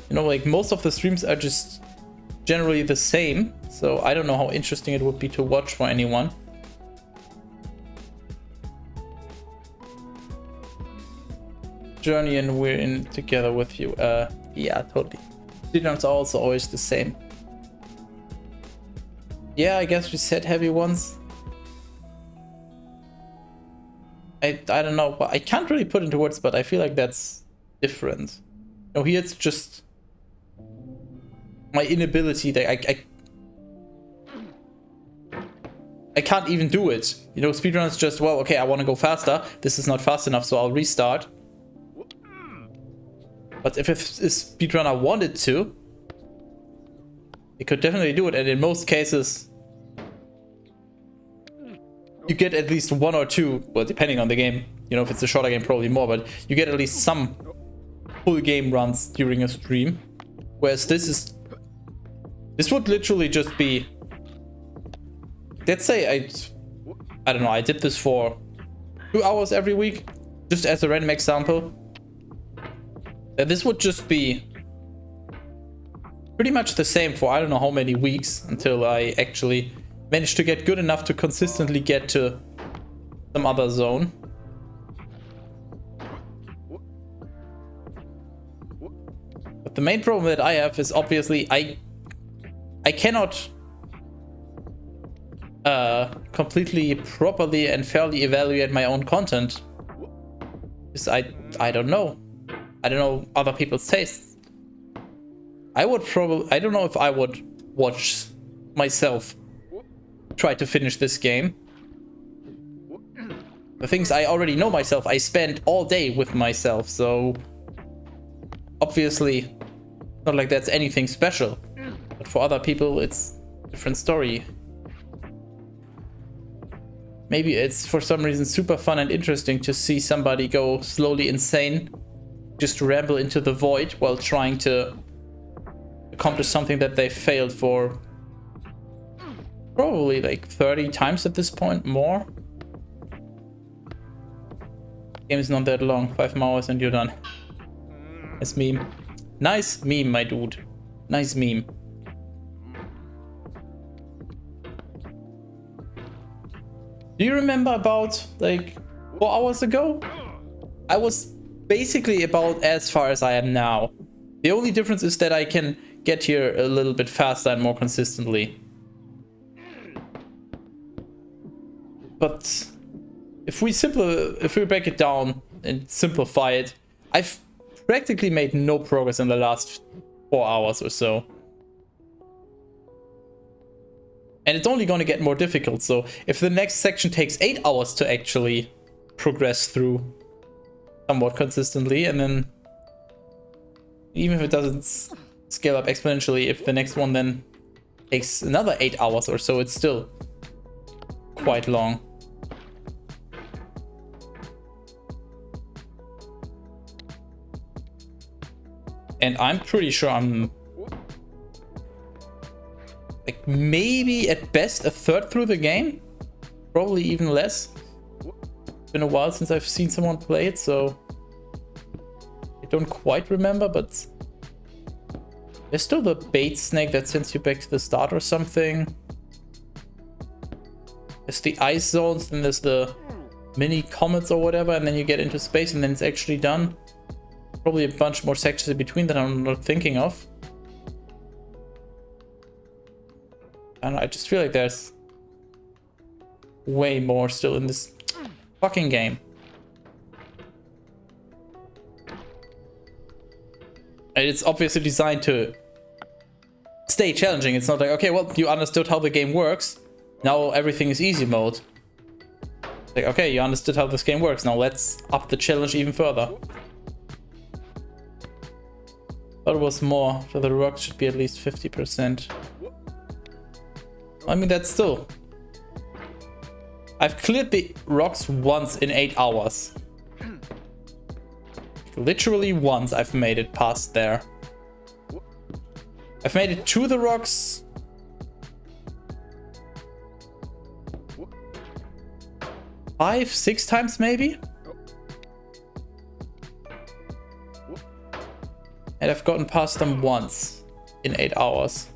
you know, like, most of the streams are just generally the same, so I don't know how interesting it would be to watch for anyone. Journey, and we're in together with you. Yeah, totally. Speedruns are also always the same. Yeah, I guess we said heavy ones. I don't know. I can't really put into words, but I feel like that's different. No, here it's just my inability that I can't even do it. You know, speedrun is just, well, okay, I want to go faster. This is not fast enough, so I'll restart. But if a speedrunner wanted to, they could definitely do it. And in most cases, you get at least one or two, well, depending on the game. You know, if it's a shorter game, probably more, but you get at least some full game runs during a stream. Whereas this would literally just be, let's say I don't know, I did this for 2 hours every week, just as a random example. This would just be pretty much the same for I don't know how many weeks until I actually managed to get good enough to consistently get to some other zone. But the main problem that I have is obviously I cannot completely properly and fairly evaluate my own content, because I don't know. I don't know other people's tastes. I don't know if I would watch myself try to finish this game. The things I already know myself, I spend all day with myself, so obviously not like that's anything special. But for other people, it's a different story. Maybe it's for some reason super fun and interesting to see somebody go slowly insane, just ramble into the void while trying to accomplish something that they failed for probably like 30 times at this point, more. Game is not that long, 5 hours and you're done. Nice meme. Nice meme, my dude. Nice meme. Do you remember about like 4 hours ago? I was basically about as far as I am now. The only difference is that I can get here a little bit faster and more consistently. But if we break it down and simplify it, I've practically made no progress in the last 4 hours or so. And it's only going to get more difficult, so if the next section takes 8 hours to actually progress through somewhat consistently, and then even if it doesn't scale up exponentially, if the next one then takes another 8 hours or so, it's still quite long. And I'm pretty sure I'm like maybe at best a third through the game, probably even less. It's been a while since I've seen someone play it, so I don't quite remember, but there's still the bait snake that sends you back to the start or something. There's the ice zones, then there's the mini comets or whatever, and then you get into space and then it's actually done. Probably a bunch more sections in between that I'm not thinking of. And I just feel like there's way more still in this fucking game. And it's obviously designed to stay challenging. It's not like, okay, well, you understood how the game works. Now everything is easy mode. Like, okay, you understood how this game works. Now let's up the challenge even further. But it was more, so the rocks should be at least 50%. I mean, that's still... I've cleared the rocks once in 8 hours. Literally once I've made it past there. I've made it to the rocks. Five, 6 times maybe? And I've gotten past them once in 8 hours.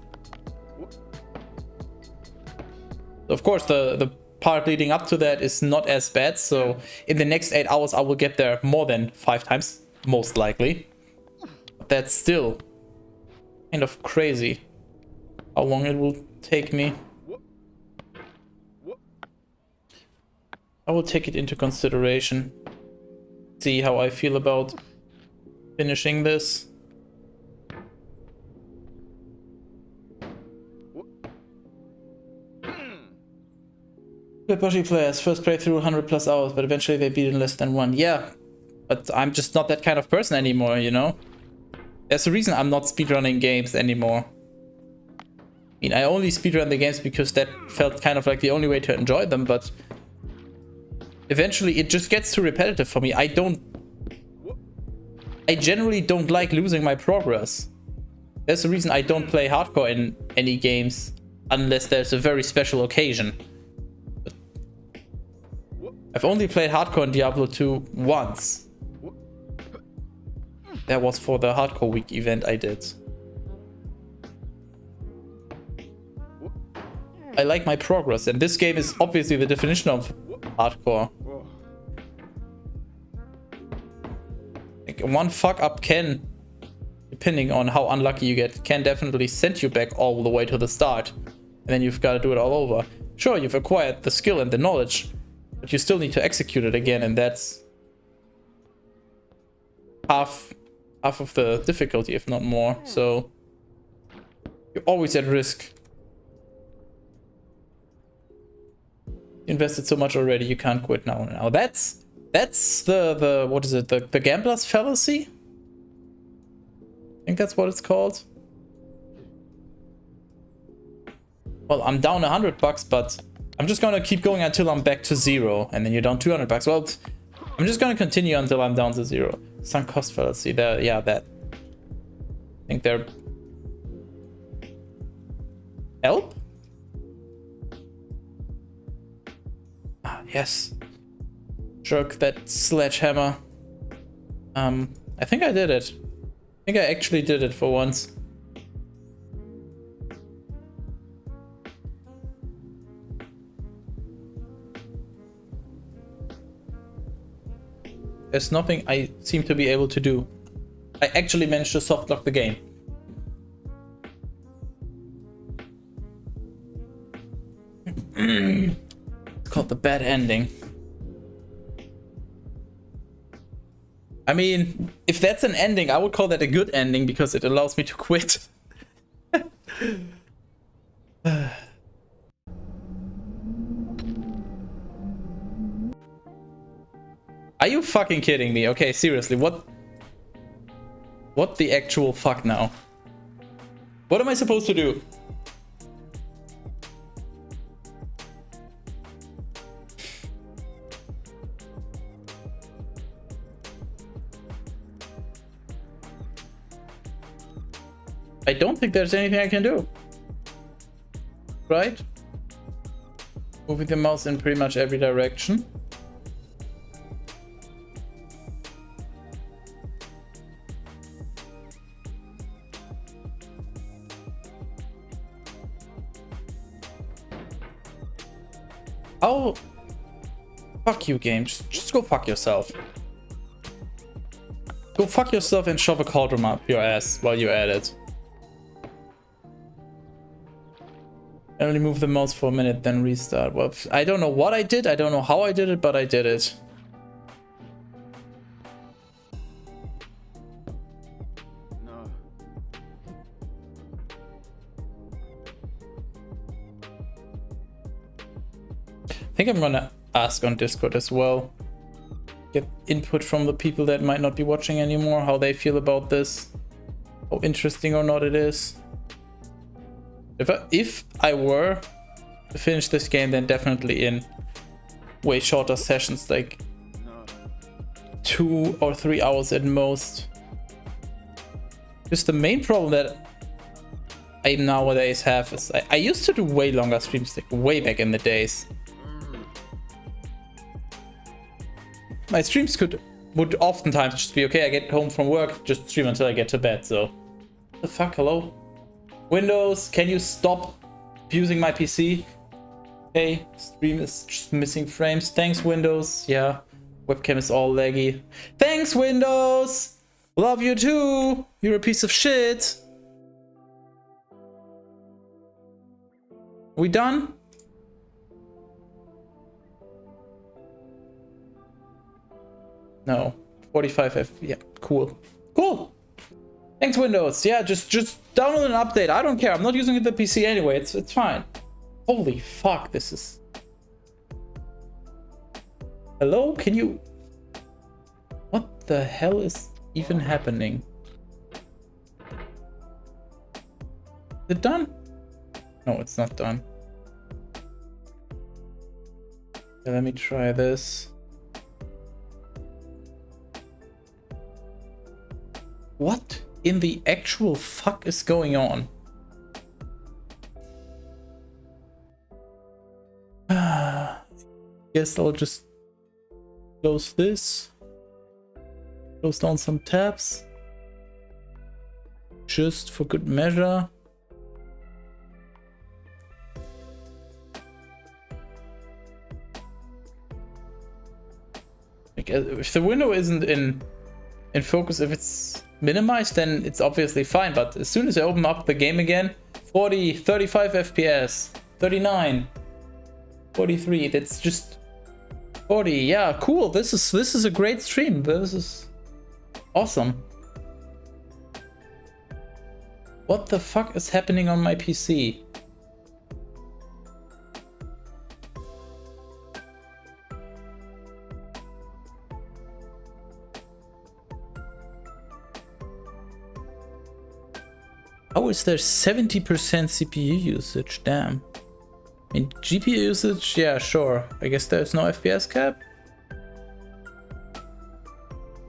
Of course, the part leading up to that is not as bad, so in the next 8 hours I will get there more than 5 times, most likely. But that's still kind of crazy how long it will take me. I will take it into consideration. See how I feel about finishing this. Pushy players first play through 100 plus hours, but eventually they beat in less than 1. Yeah, but I'm just not that kind of person anymore, you know? There's a reason I'm not speedrunning games anymore. I mean, I only speedrun the games because that felt kind of like the only way to enjoy them, but eventually it just gets too repetitive for me. I generally don't like losing my progress. There's a reason I don't play hardcore in any games unless there's a very special occasion. I've only played hardcore in Diablo 2 once. That was for the Hardcore Week event I did. I like my progress, and this game is obviously the definition of hardcore. Like, one fuck up can, depending on how unlucky you get, can definitely send you back all the way to the start. And then you've got to do it all over. Sure, you've acquired the skill and the knowledge, but you still need to execute it again, and that's half of the difficulty, if not more. So you're always at risk. You invested so much already, you can't quit now. Now that's the what is it? The gambler's fallacy? I think that's what it's called. Well, I'm down $100, but I'm just gonna keep going until I'm back to 0, and then you're down $200. Well, I'm just gonna continue until I'm down to 0. Sunk cost fallacy. There, yeah, that. I think they're help. Ah, yes. Jerk that sledgehammer. I think I did it. I think I actually did it for once. There's nothing I seem to be able to do. I actually managed to softlock the game. It's called the bad ending. I mean, if that's an ending, I would call that a good ending because it allows me to quit. Are you fucking kidding me? Okay, seriously, what the actual fuck now? What am I supposed to do? I don't think there's anything I can do. Right? Moving the mouse in pretty much every direction. Oh, fuck you, game. Just go fuck yourself. Go fuck yourself and shove a cauldron up your ass while you're at it. I only move the mouse for a minute, then restart. Well, I don't know what I did. I don't know how I did it, but I did it. No. I think I'm gonna ask on Discord as well. Get input from the people that might not be watching anymore, how they feel about this. How interesting or not it is. If I were to finish this game, then definitely in way shorter sessions, like 2 or 3 hours at most. Just the main problem that I nowadays have is I used to do way longer streams, like way back in the days. My streams would oftentimes just be okay. I get home from work, just stream until I get to bed. So, what the fuck? Hello, Windows, can you stop abusing my PC? Hey, stream is just missing frames. Thanks, Windows. Yeah, webcam is all laggy. Thanks, Windows. Love you too. You're a piece of shit. We done? No, 45 FPS. Yeah, cool. Cool. Thanks, Windows. Yeah, just download an update. I don't care. I'm not using the PC anyway. It's fine. Holy fuck, this is... Hello? Can you... What the hell is even happening? Is it done? No, it's not done. Okay, let me try this. What in the actual fuck is going on? Guess I'll just close this. Close down some tabs. Just for good measure. If the window isn't in focus, if it's minimized, then it's obviously fine. But as soon as I open up the game again, 40, 35 FPS, 39, 43, that's just 40. Yeah, cool. This is a great stream. This is awesome. What the fuck is happening on my PC? How is there 70% CPU usage? Damn. I mean, GPU usage, yeah, sure. I guess there's no FPS cap?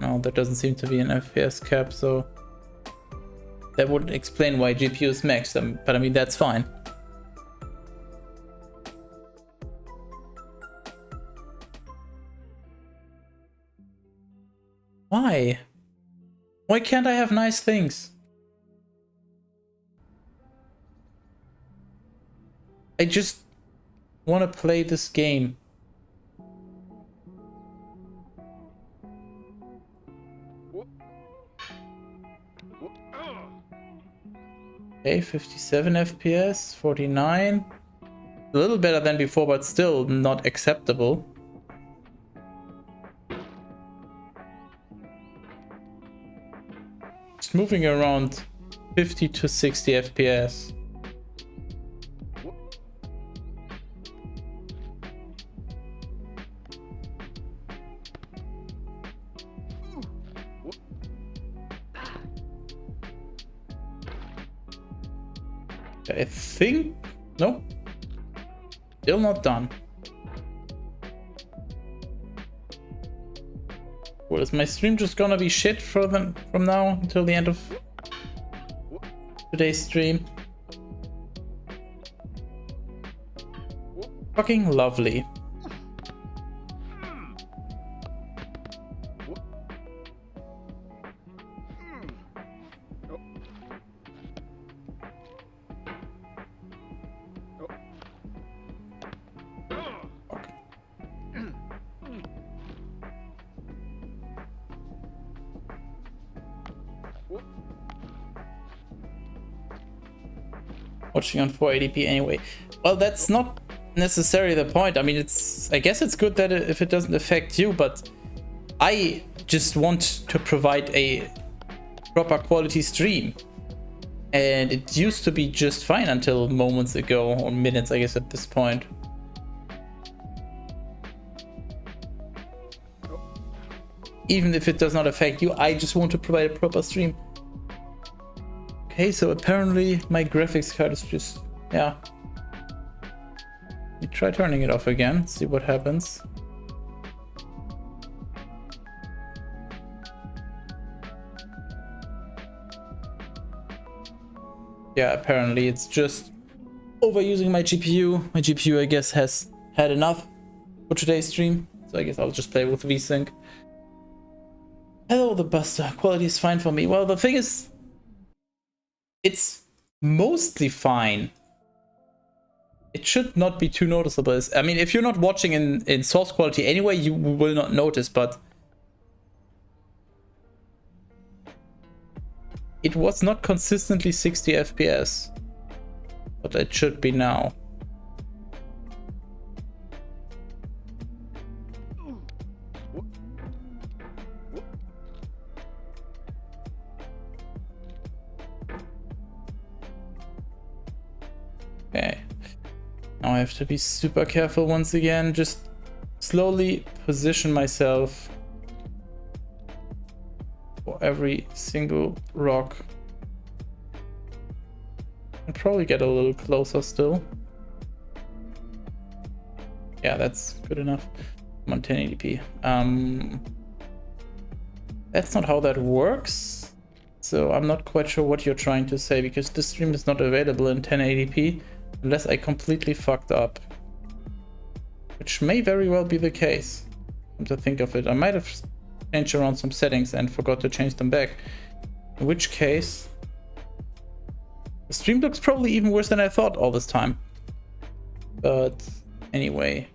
No, there doesn't seem to be an FPS cap, so... That would explain why GPU is maxed, but I mean, that's fine. Why? Why can't I have nice things? I just want to play this game. Okay, 57 FPS, 49. A little better than before, but still not acceptable. Just moving around 50 to 60 FPS. I think... No. Still not done. Well, is my stream just gonna be shit from now until the end of today's stream? Fucking lovely. Watching on 480p anyway. Well, that's not necessarily the point. I mean, I guess it's good that if it doesn't affect you, but I just want to provide a proper quality stream. And it used to be just fine until moments ago, or minutes, I guess, at this point. Even if it does not affect you, I just want to provide a proper stream. Okay, so apparently my graphics card is just... yeah. Let me try turning it off again, see what happens. Yeah, apparently it's just overusing my GPU. My GPU, I guess, has had enough for today's stream. So I guess I'll just play with VSync. Hello, the Buster. Quality is fine for me. Well, the thing is... it's mostly fine. It should not be too noticeable. I mean, if you're not watching in source quality anyway, you will not notice, but... it was not consistently 60 FPS. But it should be now. Now I have to be super careful once again. Just slowly position myself for every single rock. And probably get a little closer still. Yeah, that's good enough. I'm on 1080p. That's not how that works. So I'm not quite sure what you're trying to say, because this stream is not available in 1080p unless I completely fucked up. Which may very well be the case. Come to think of it, I might have changed around some settings and forgot to change them back. In which case, the stream looks probably even worse than I thought all this time. But anyway,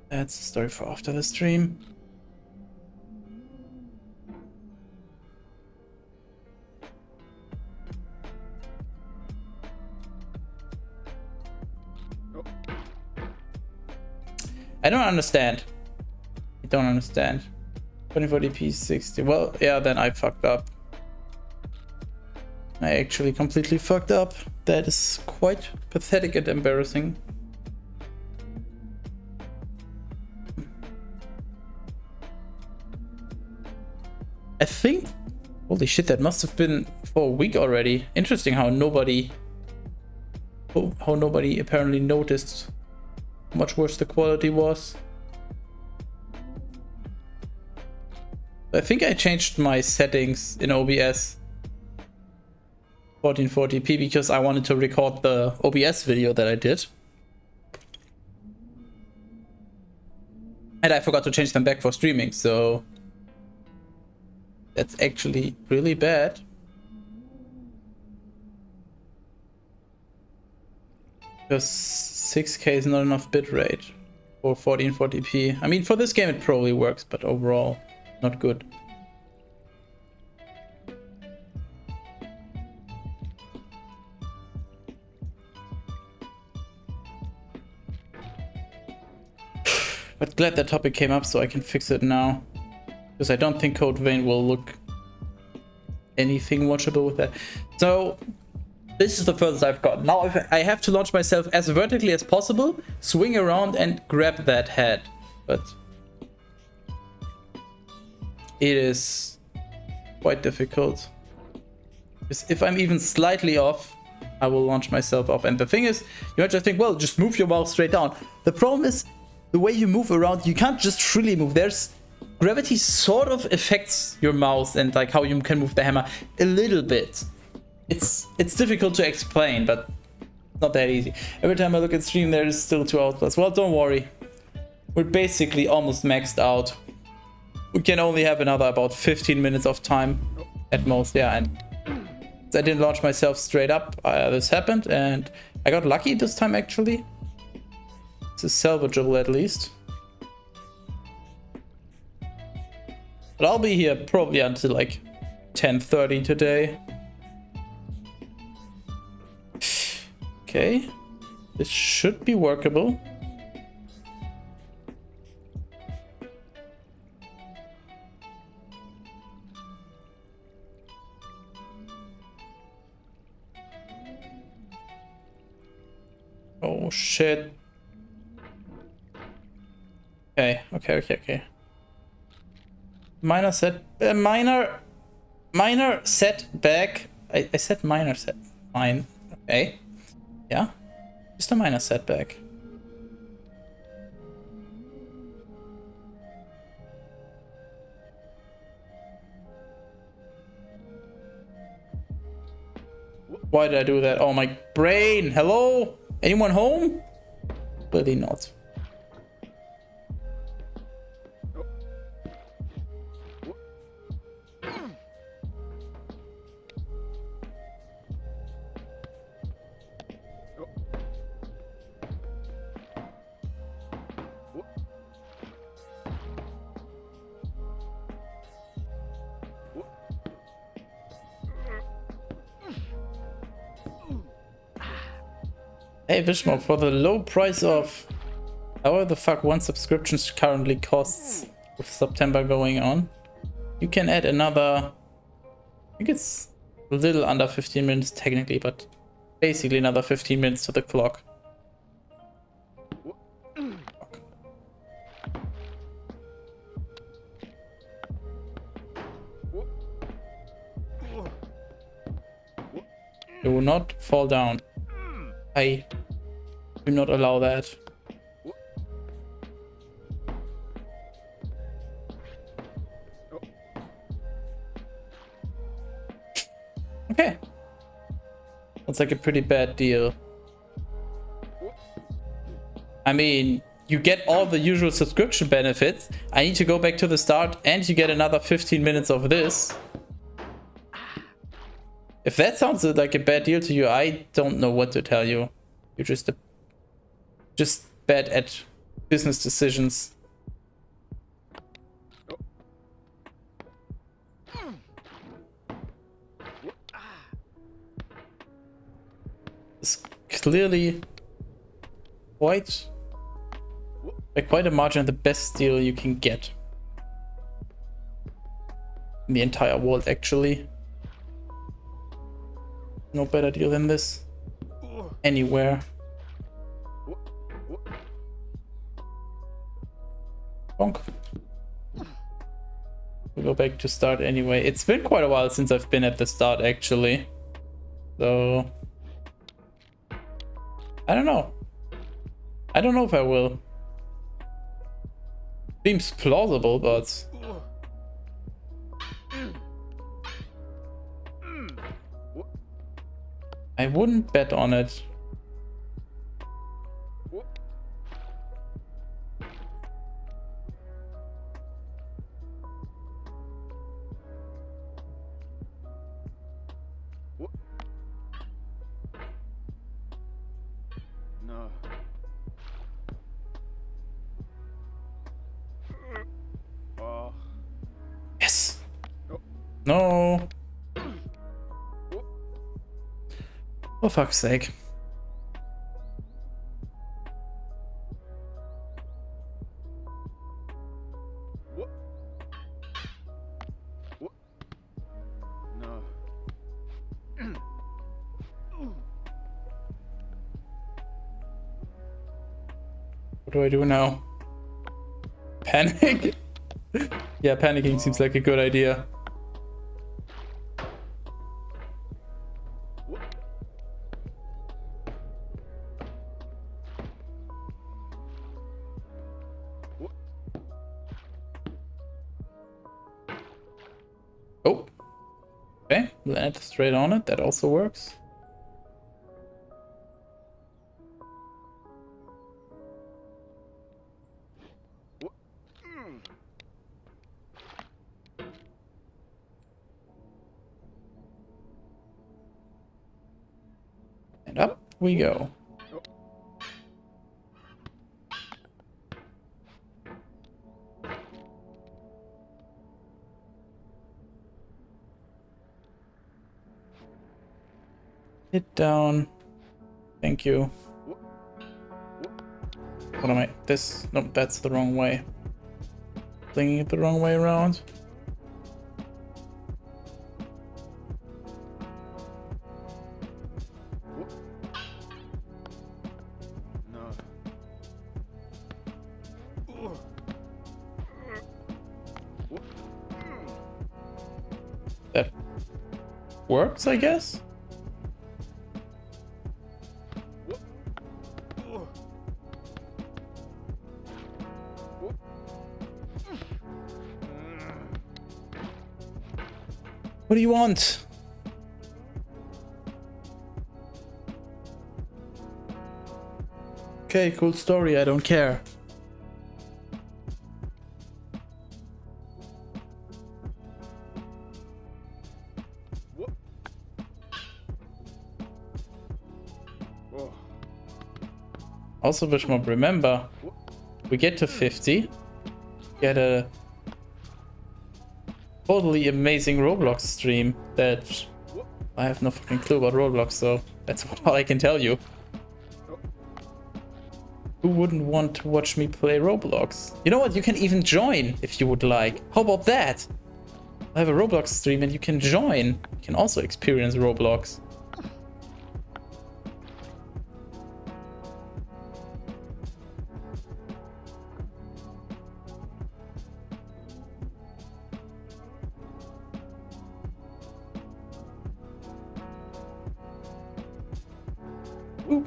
that's the story for after the stream. I don't understand. I don't understand. 2040p 60. Well, yeah, then I fucked up. I actually completely fucked up. That is quite pathetic and embarrassing. I think, holy shit, that must have been for a week already. Interesting how nobody apparently noticed how much worse the quality was. I think I changed my settings in OBS 1440p because I wanted to record the OBS video that I did. And I forgot to change them back for streaming, so that's actually really bad. Because 6K is not enough bitrate for 1440p. I mean, for this game it probably works, but overall, not good. But glad that topic came up so I can fix it now. Because I don't think Code Vein will look anything watchable with that. So this is the furthest I've got. Now I have to launch myself as vertically as possible, swing around and grab that head. But it is quite difficult. Because if I'm even slightly off, I will launch myself off. And the thing is, you might just think, well, just move your mouse straight down. The problem is, the way you move around, you can't just freely move. There's gravity sort of affects your mouse and like how you can move the hammer a little bit. It's difficult to explain, but not that easy. Every time I look at stream, there is still 2 outlaws. Well, don't worry. We're basically almost maxed out. We can only have another about 15 minutes of time at most. Yeah, and I didn't launch myself straight up. This happened, and I got lucky this time actually. This is salvageable at least. But I'll be here probably until like 10:30 today. Okay, this should be workable. Oh shit. Okay. Minor setback. I said minor set. Fine. Okay. Yeah. Just a minor setback. Why did I do that? Oh, my brain. Hello? Anyone home? Clearly not. Hey Vishmo, for the low price of however the fuck one subscription currently costs with September going on, you can add another, I think it's a little under 15 minutes technically, but basically another 15 minutes to the clock. Do not fall down. I do not allow that. Okay. That's like a pretty bad deal. I mean, you get all the usual subscription benefits. I need to go back to the start and you get another 15 minutes of this. If that sounds like a bad deal to you, I don't know what to tell you. You're just bad at business decisions. It's clearly quite a margin the best deal you can get in the entire world, actually. No better deal than this anywhere. Bonk. We'll go back to start anyway. It's been quite a while since I've been at the start, actually. So I don't know. I don't know if I will. Seems plausible, but I wouldn't bet on it. No. Yes. No. For fuck's sake. No. What do I do now? Panic? Yeah, panicking seems like a good idea. Oh. Okay, land straight on it. That also works. And up we go. Hit down. Thank you. What am I? This? No, that's the wrong way. Flinging it the wrong way around. That works, I guess? What do you want? Okay, cool story, I don't care. Also, Wishmob, remember, we get to 50, get a totally amazing Roblox stream that I have no fucking clue about Roblox, so that's all I can tell you. Who wouldn't want to watch me play Roblox? You know what? You can even join if you would like. How about that? I have a Roblox stream and you can join. You can also experience Roblox. Ooh.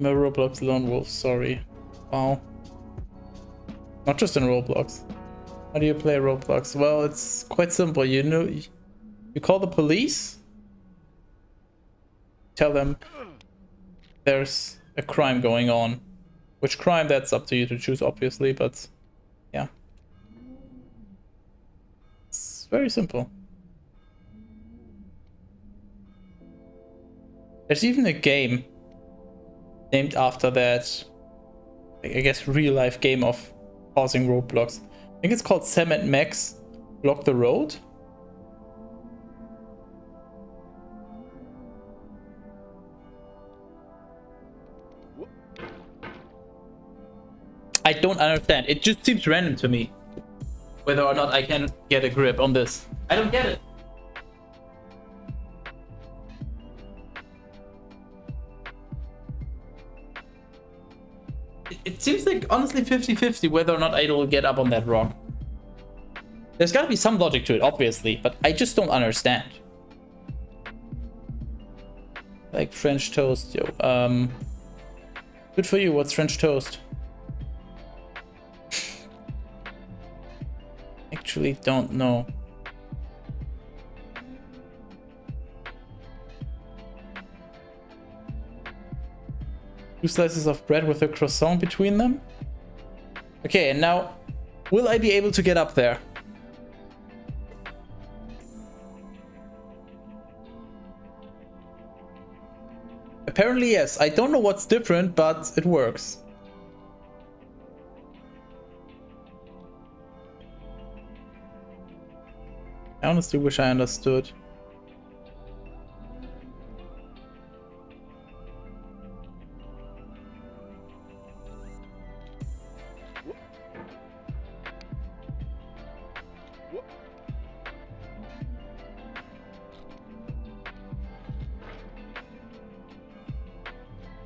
My Roblox Lone Wolf, sorry. Wow. Not just in Roblox. How do you play Roblox? Well, it's quite simple. You know, you call the police, tell them there's a crime going on. Which crime, that's up to you to choose, obviously, but yeah. It's very simple. There's even a game named after that, I guess, real-life game of pausing roadblocks. I think it's called Sam and Max Block the Road. I don't understand. It just seems random to me whether or not I can get a grip on this. I don't get it. It seems like, honestly, 50-50 whether or not I will get up on that rock. There's gotta be some logic to it, obviously, but I just don't understand. Like French toast, yo. Good for you, what's French toast? Actually don't know. Two slices of bread with a croissant between them. Okay, and now, will I be able to get up there? Apparently yes. I don't know what's different, but it works. I honestly wish I understood.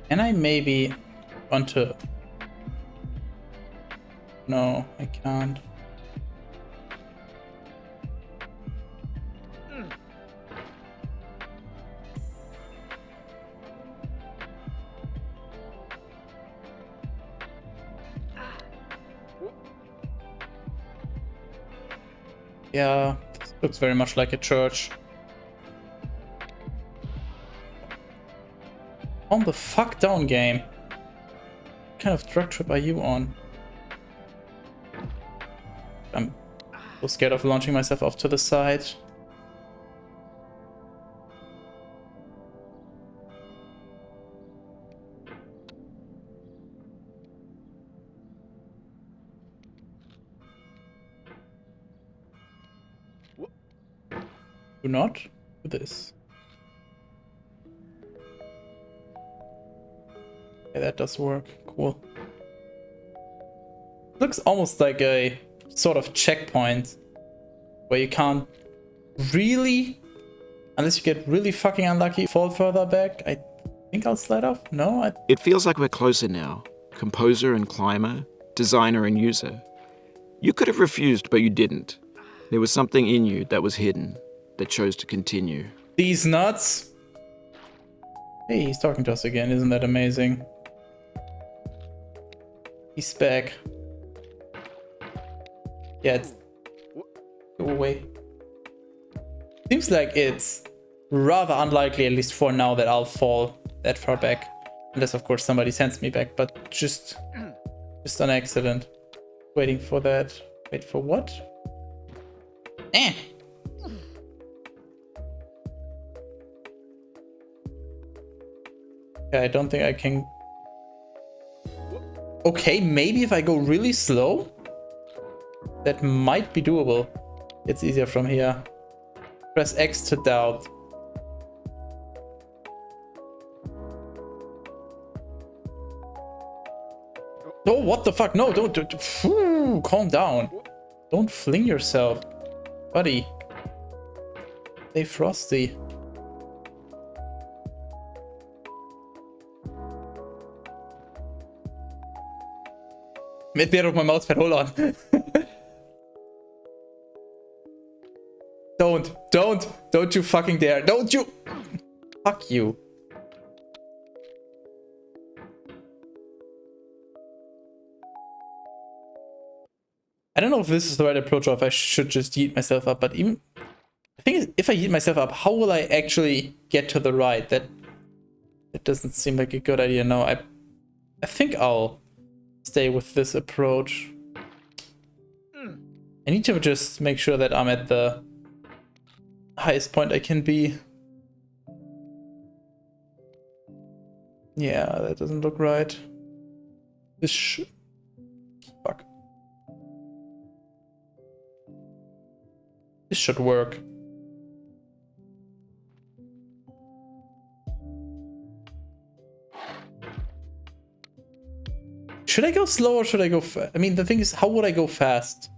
Can I maybe want to... No, I can't. Yeah, this looks very much like a church. Calm the fuck down, game. What kind of drug trip are you on? I'm so scared of launching myself off to the side. Do not do this. Okay, that does work. Cool. Looks almost like a sort of checkpoint where you can't really, unless you get really fucking unlucky, fall further back. I think I'll slide off. No, It feels like we're closer now. Composer and climber, designer and user. You could have refused, but you didn't. There was something in you that was hidden, that chose to continue. These nuts. Hey, he's talking to us again. Isn't that amazing? He's back. Yeah, it's... Go away. Seems like it's rather unlikely, at least for now, that I'll fall that far back. Unless, of course, somebody sends me back, but just an accident. Waiting for that. Wait for what? Eh! Okay, I don't think I can... Okay, maybe if I go really slow, that might be doable. It's easier from here. Press X to doubt. Oh, what the fuck? No, don't. Calm down. Don't fling yourself, buddy. Stay frosty. Mit mir auf mein Mauspad, hold on. Don't you fucking dare. Don't you Fuck you. I don't know if this is the right approach or if I should just yeet myself up, but even... The thing is, if I yeet myself up, how will I actually get to the right? That doesn't seem like a good idea. No, I think I'll stay with this approach. I need to just make sure that I'm at the highest point I can be. Yeah, that doesn't look right. This should... Fuck. This should work. Should I go slow or should I go fast? I mean, the thing is, how would I go fast?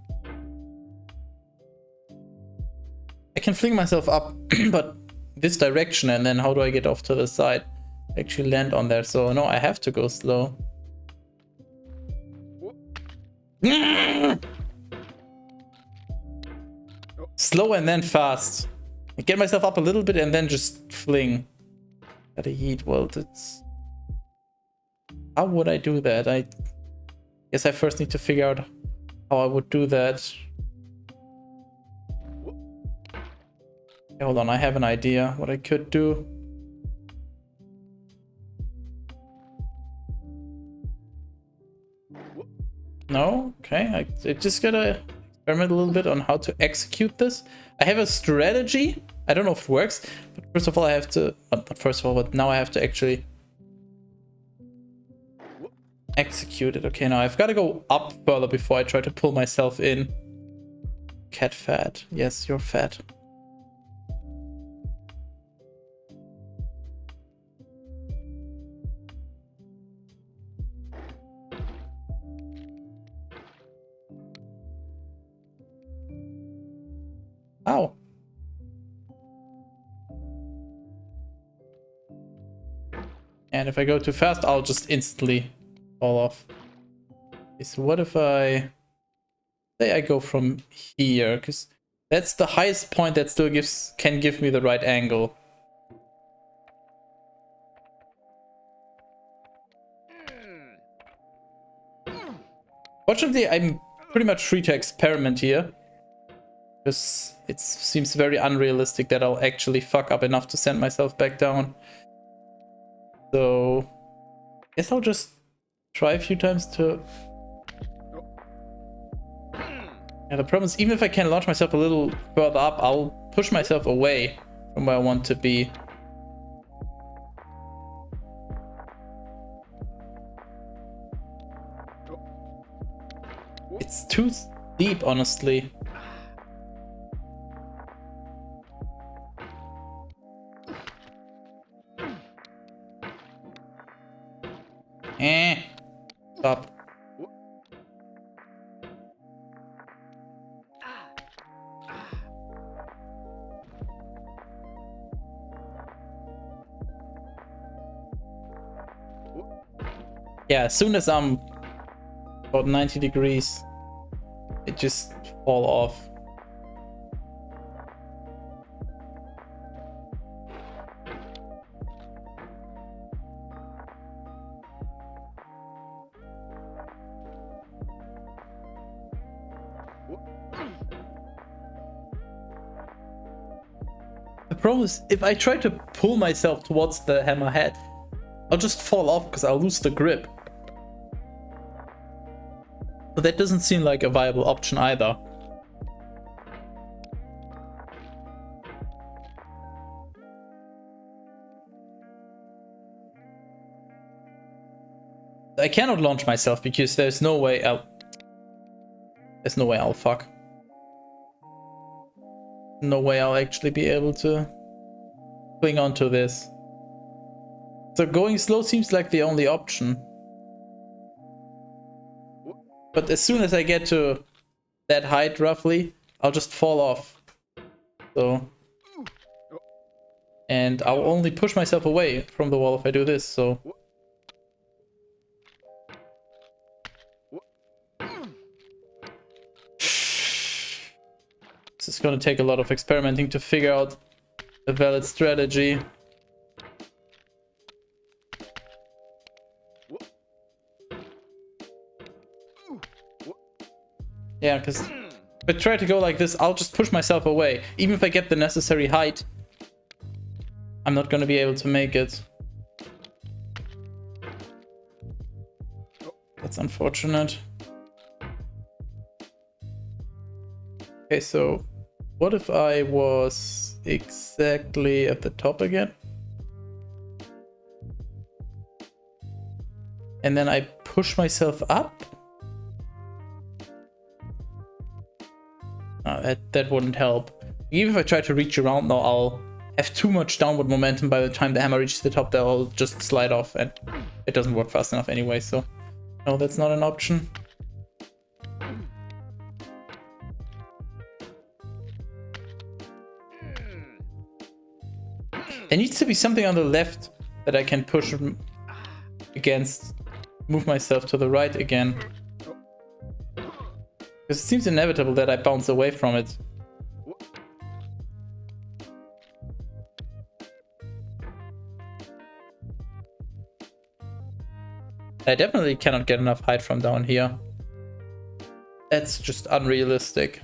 I can fling myself up, but this direction, and then how do I get off to the side? Actually land on there, so no, I have to go slow. Slow and then fast. I get myself up a little bit and then just fling. Gotta yeet. Well, that's... How would I do that? I guess I first need to figure out how I would do that. Okay, hold on, I have an idea what I could do. No? Okay, I just gotta experiment a little bit on how to execute this. I have a strategy. I don't know if it works, but first of all I have to... Not first of all, but now I have to actually execute it. Okay, now I've got to go up further before I try to pull myself in. Cat fat. Yes, you're fat. Ow. And if I go too fast, I'll just instantly fall off. Okay, so what if I... Say I go from here, because that's the highest point that still can give me the right angle. Fortunately, I'm pretty much free to experiment here. Because it seems very unrealistic that I'll actually fuck up enough to send myself back down. So, I guess I'll just try a few times to... Yeah, the problem is, even if I can launch myself a little further up, I'll push myself away from where I want to be. It's too deep, honestly. Stop. Yeah, as soon as I'm about 90 degrees, it just fall off. The problem is, if I try to pull myself towards the hammerhead, I'll just fall off because I'll lose the grip. But that doesn't seem like a viable option either. I cannot launch myself because there's no way I'll fuck. No way I'll actually be able to cling onto this. So going slow seems like the only option. But as soon as I get to that height, roughly, I'll just fall off. So... And I'll only push myself away from the wall if I do this, so... This is gonna take a lot of experimenting to figure out a valid strategy. Yeah, because if I try to go like this, I'll just push myself away. Even if I get the necessary height, I'm not going to be able to make it. That's unfortunate. Okay, so what if I was exactly at the top again? And then I push myself up? That wouldn't help. Even if I try to reach around now, I'll have too much downward momentum by the time the hammer reaches the top that I'll just slide off, and it doesn't work fast enough anyway, so no, that's not an option. There needs to be something on the left that I can push against, move myself to the right again. Because it seems inevitable that I bounce away from it. I definitely cannot get enough height from down here. That's just unrealistic.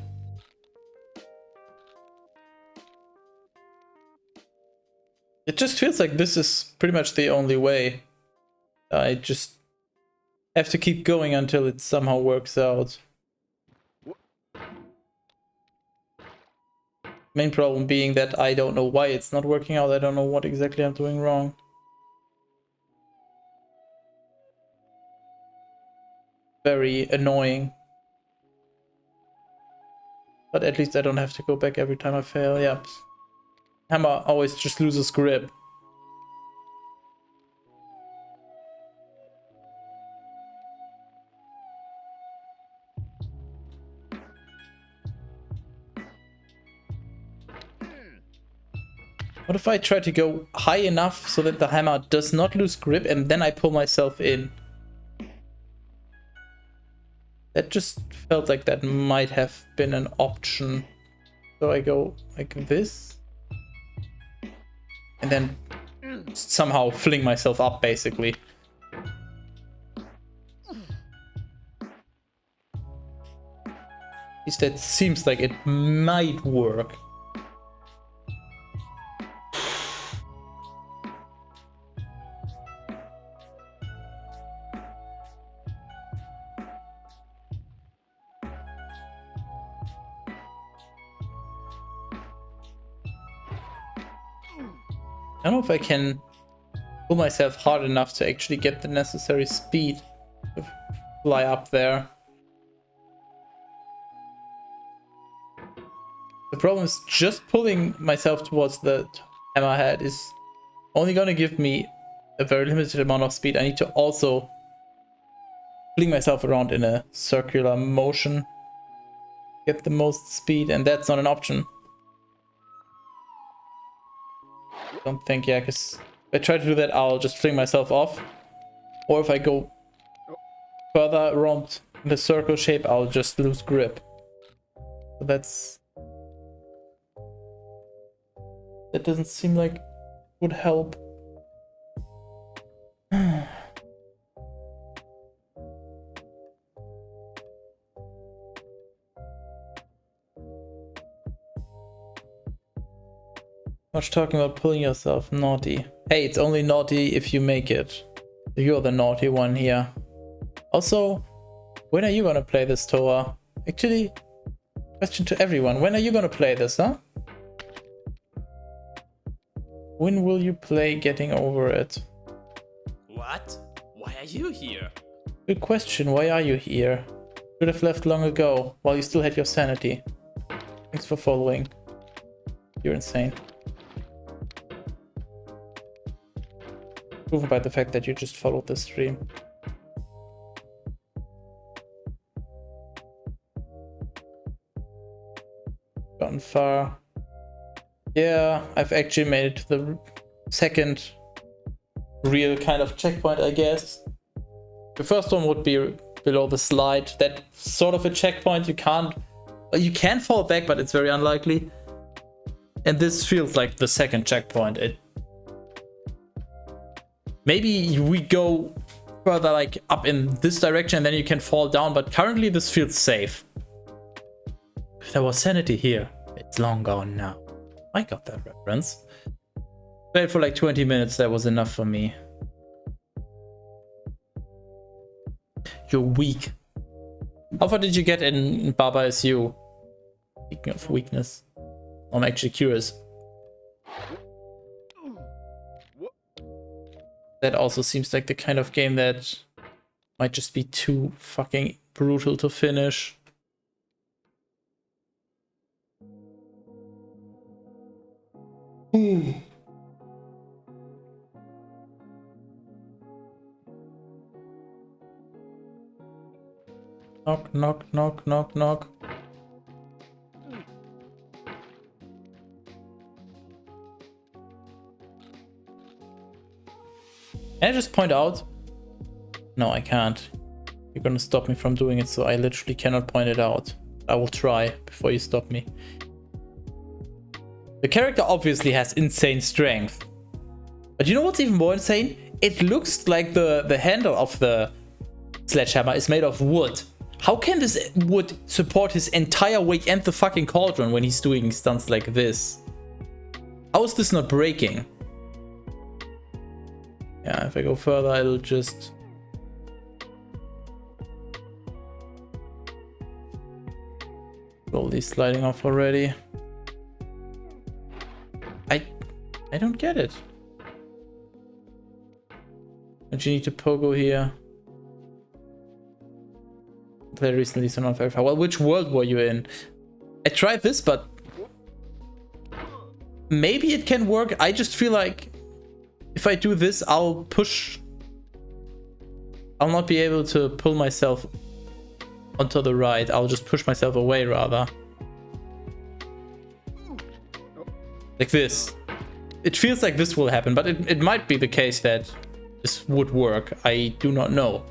It just feels like this is pretty much the only way. I just have to keep going until it somehow works out. Main problem being that I don't know why it's not working out. I don't know what exactly I'm doing wrong. Very annoying. But at least I don't have to go back every time I fail. Yeah. Hammer always just loses grip. What if I try to go high enough so that the hammer does not lose grip and then I pull myself in? That just felt like that might have been an option. So I go like this. And then somehow fling myself up, basically. At least that seems like it might work. I don't know if I can pull myself hard enough to actually get the necessary speed to fly up there. The problem is just pulling myself towards the hammerhead is only going to give me a very limited amount of speed. I need to also fling myself around in a circular motion, get the most speed, and that's not an option. I don't think, yeah, because if I try to do that, I'll just fling myself off. Or if I go further around in the circle shape, I'll just lose grip. So that doesn't seem like would help. Much talking about pulling yourself. Naughty. Hey, it's only naughty if you make it. You're the naughty one here. Also, when are you gonna play this, Toa? Actually, question to everyone. When are you gonna play this, huh? When will you play Getting Over It? What? Why are you here? Good question. Why are you here? Should have left long ago, while you still had your sanity. Thanks for following. You're insane. Proven by the fact that you just followed the stream. Gotten far. Yeah, I've actually made it to the second real kind of checkpoint, I guess. The first one would be below the slide. That sort of a checkpoint. You can fall back, but it's very unlikely. And this feels like the second checkpoint. Maybe we go further like up in this direction and then you can fall down, but currently this feels safe. If there was sanity here, it's long gone now. I got that reference. Played for like 20 minutes, that was enough for me. You're weak. How far did you get in Baba Is You? Speaking of weakness, I'm actually curious. That also seems like the kind of game that might just be too fucking brutal to finish. Knock, knock, knock, knock, knock. Can I just point out? No, I can't. You're gonna stop me from doing it, so I literally cannot point it out. I will try before you stop me. The character obviously has insane strength. But you know what's even more insane? It looks like the handle of the sledgehammer is made of wood. How can this wood support his entire weight and the fucking cauldron when he's doing stunts like this? How is this not breaking? Yeah, if I go further, I'll just... slowly sliding off already. I don't get it. Don't you need to pogo here? Played recently, so not very far. Well, which world were you in? I tried this, but maybe it can work. I just feel like if I do this, I'll not be able to pull myself onto the right. I'll just push myself away rather. Like this. It feels like this will happen, but it might be the case that this would work. I do not know.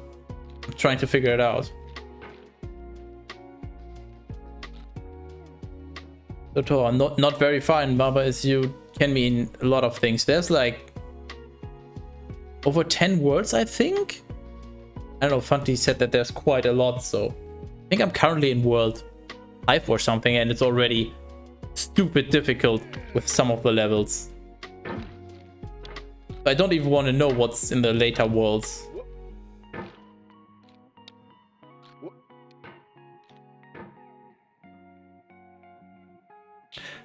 I'm trying to figure it out. So not very fine. Baba Is You can mean a lot of things. There's like over 10 words, I think. I don't know, Fanti said that there's quite a lot, so I think I'm currently in world 5 or something, and it's already stupid difficult with some of the levels. I don't even want to know what's in the later worlds.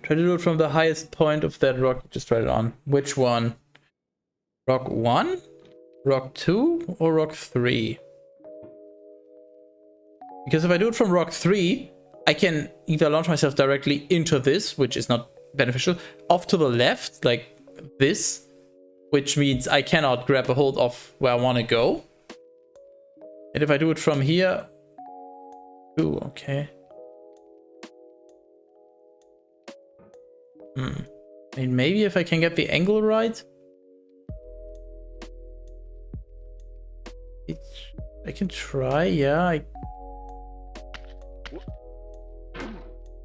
Try to do it from the highest point of that rock. Just try it on. Which one? Rock 1? Rock 2? Or rock 3? Because if I do it from rock 3, I can either launch myself directly into this, which is not beneficial, off to the left, like this, which means I cannot grab a hold of where I want to go. And if I do it from here... Ooh, okay. I mean, maybe if I can get the angle right. I can try, yeah.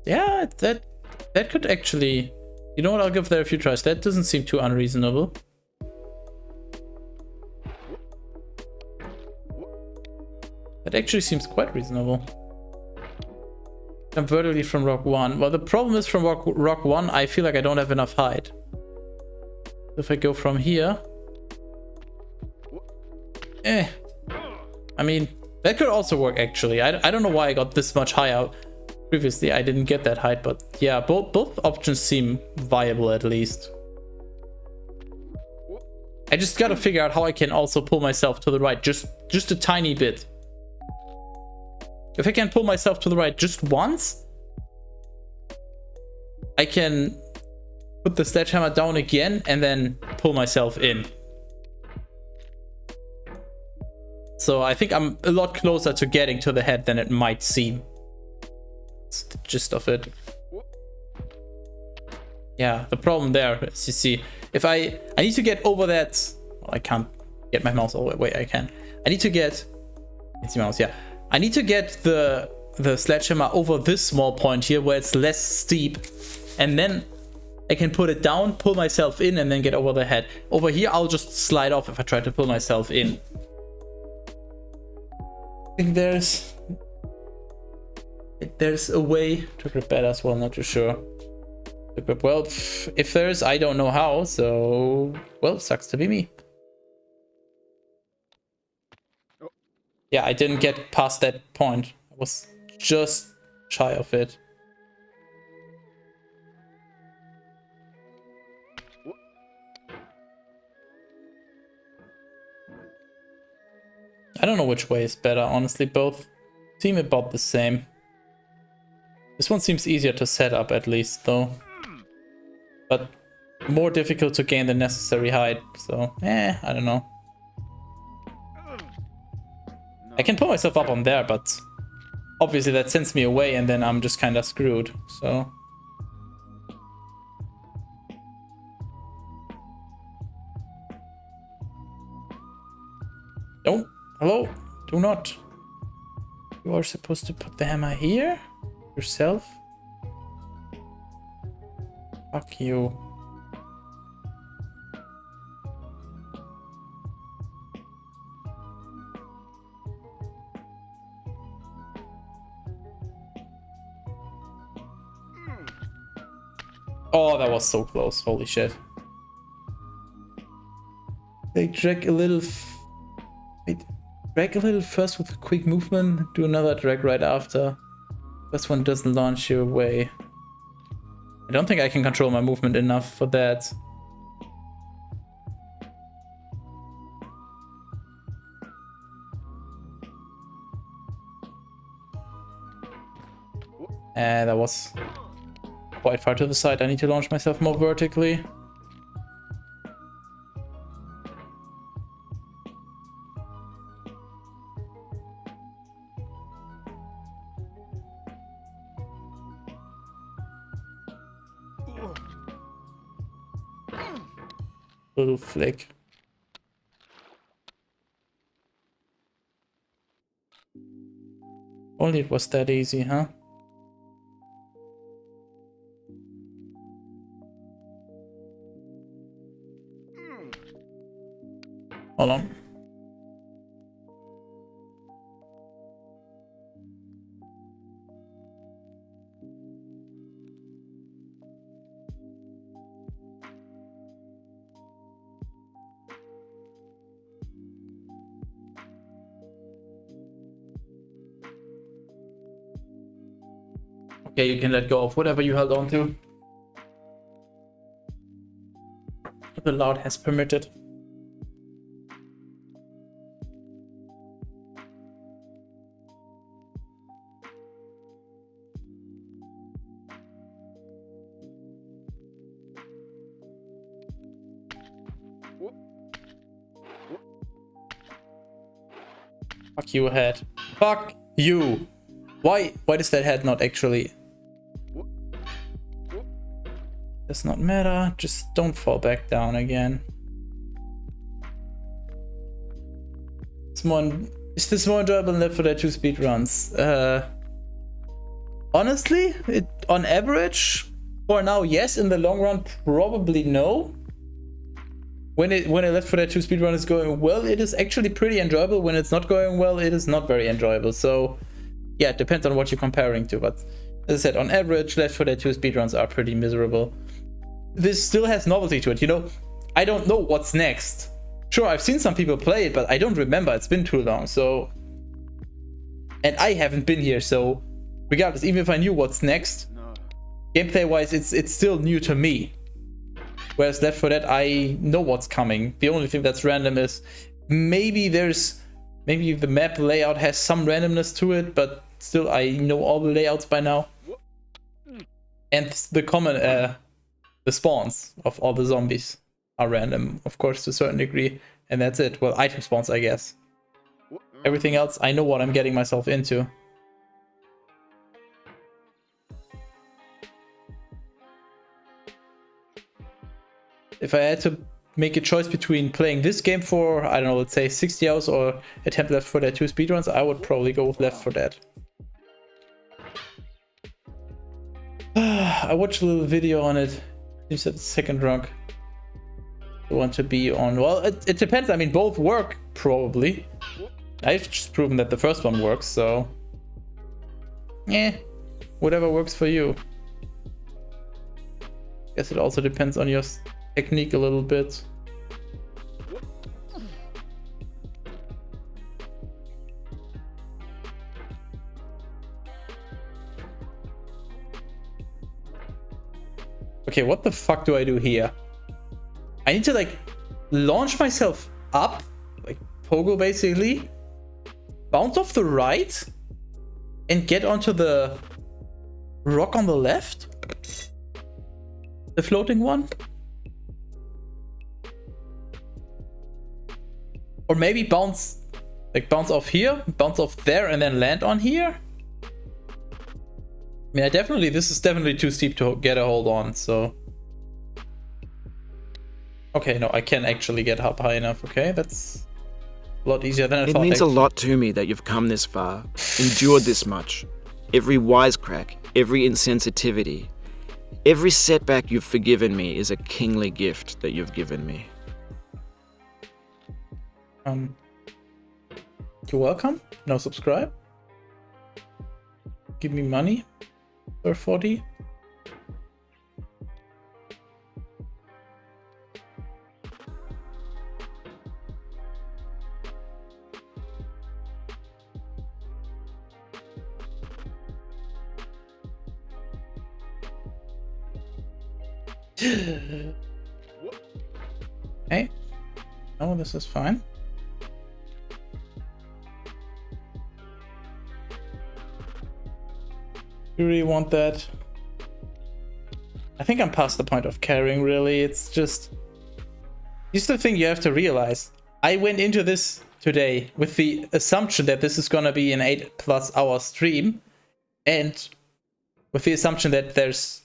Yeah, that could actually... You know what, I'll give that a few tries. That doesn't seem too unreasonable. That actually seems quite reasonable. Jump vertically from rock 1. Well, the problem is from rock 1, I feel like I don't have enough height. If I go from here... I mean, that could also work actually. I don't know why I got this much higher. Previously, I didn't get that height, but yeah, both options seem viable at least. I just gotta figure out how I can also pull myself to the right, just a tiny bit. If I can pull myself to the right just once, I can put the sledgehammer down again and then pull myself in. So I think I'm a lot closer to getting to the head than it might seem. That's the gist of it. Yeah, the problem there, as you see, if I need to get over that... Well, I can't get my mouse all the way. I can. I need to get... It's the mouse, yeah. I need to get the sledgehammer over this small point here where it's less steep, and then I can put it down, pull myself in, and then get over the head. Over here, I'll just slide off if I try to pull myself in. I think there's there's a way to grip better as well, not too sure. Well, if there's, I don't know how, so, well, sucks to be me. Yeah, I didn't get past that point. I was just shy of it. I don't know which way is better, honestly. Both seem about the same. This one seems easier to set up, at least, though. But more difficult to gain the necessary height, so, I don't know. I can put myself up on there, but obviously that sends me away, and then I'm just kind of screwed, so... Don't. Hello? Do not. You are supposed to put the hammer here? Yourself? Fuck you. Oh, that was so close. Holy shit. They drag a little... Wait. Drag a little first with a quick movement. Do another drag right after. First one doesn't launch you away. I don't think I can control my movement enough for that. And that was quite far to the side. I need to launch myself more vertically. Little flick. Only it was that easy, huh? Hold on. Okay, you can let go of whatever you held on to. The Lord has permitted. Fuck you, head. Fuck you. Why does that head not actually... Does not matter. Just don't fall back down again. Is this more enjoyable than Left 4 Dead 2 speedruns? Honestly, on average, for now, yes. In the long run, probably no. When a Left 4 Dead 2 speedrun is going well, it is actually pretty enjoyable. When it's not going well, it is not very enjoyable. So, yeah, it depends on what you're comparing to. But as I said, on average, Left 4 Dead 2 speedruns are pretty miserable. This still has novelty to it, you know? I don't know what's next. Sure, I've seen some people play it, but I don't remember. It's been too long, so... And I haven't been here, so... Regardless, even if I knew what's next, gameplay-wise, it's still new to me. Whereas Left 4 Dead, I know what's coming. The only thing that's random is... Maybe the map layout has some randomness to it, but still, I know all the layouts by now. And the spawns of all the zombies are random, of course, to a certain degree. And that's it. Well, item spawns, I guess. Everything else, I know what I'm getting myself into. If I had to make a choice between playing this game for, I don't know, let's say 60 hours or attempt Left 4 Dead 2 speedruns, I would probably go with Left 4 Dead. I watched a little video on it. Seems that the second drunk I want to be on. Well, it depends. I mean, both work, probably. I've just proven that the first one works, so... whatever works for you. Guess it also depends on your technique a little bit. Okay, what the fuck do I do here? I need to like launch myself up, like pogo basically, bounce off the right, and get onto the rock on the left? The floating one? Or maybe bounce off here, bounce off there, and then land on here? I mean, this is definitely too steep to get a hold on, so... Okay, no, I can actually get up high enough, okay? That's a lot easier than I thought. It means a lot to me that you've come this far, endured this much. Every wisecrack, every insensitivity, every setback you've forgiven me is a kingly gift that you've given me. You're welcome. No subscribe. Give me money. Or 40. Hey. Oh, this is fine. You really want that? I think I'm past the point of caring, really. It's just... This is the thing you have to realize. I went into this today with the assumption that this is gonna be an 8+ hour stream, and with the assumption that there's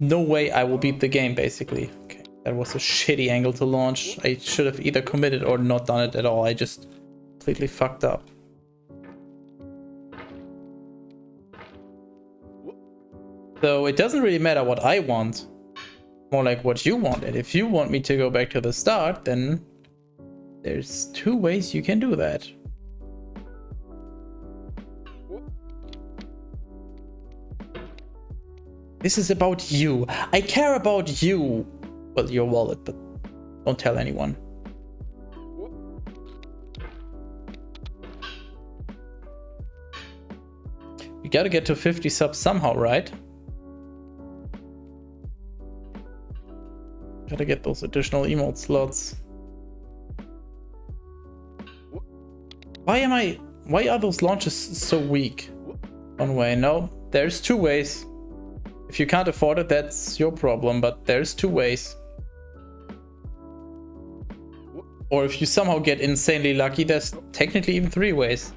no way I will beat the game, basically. Okay, that was a shitty angle to launch. I should have either committed or not done it at all. I just completely fucked up. So it doesn't really matter what I want, more like what you want. And if you want me to go back to the start, then there's 2 ways you can do that. This is about you. I care about you. Well, your wallet, but don't tell anyone. We gotta get to 50 subs somehow, right? Gotta get those additional emote slots. Why are those launches so weak? One way, no. There's 2 ways. If you can't afford it, that's your problem, but there's 2 ways. Or if you somehow get insanely lucky, there's technically even 3 ways.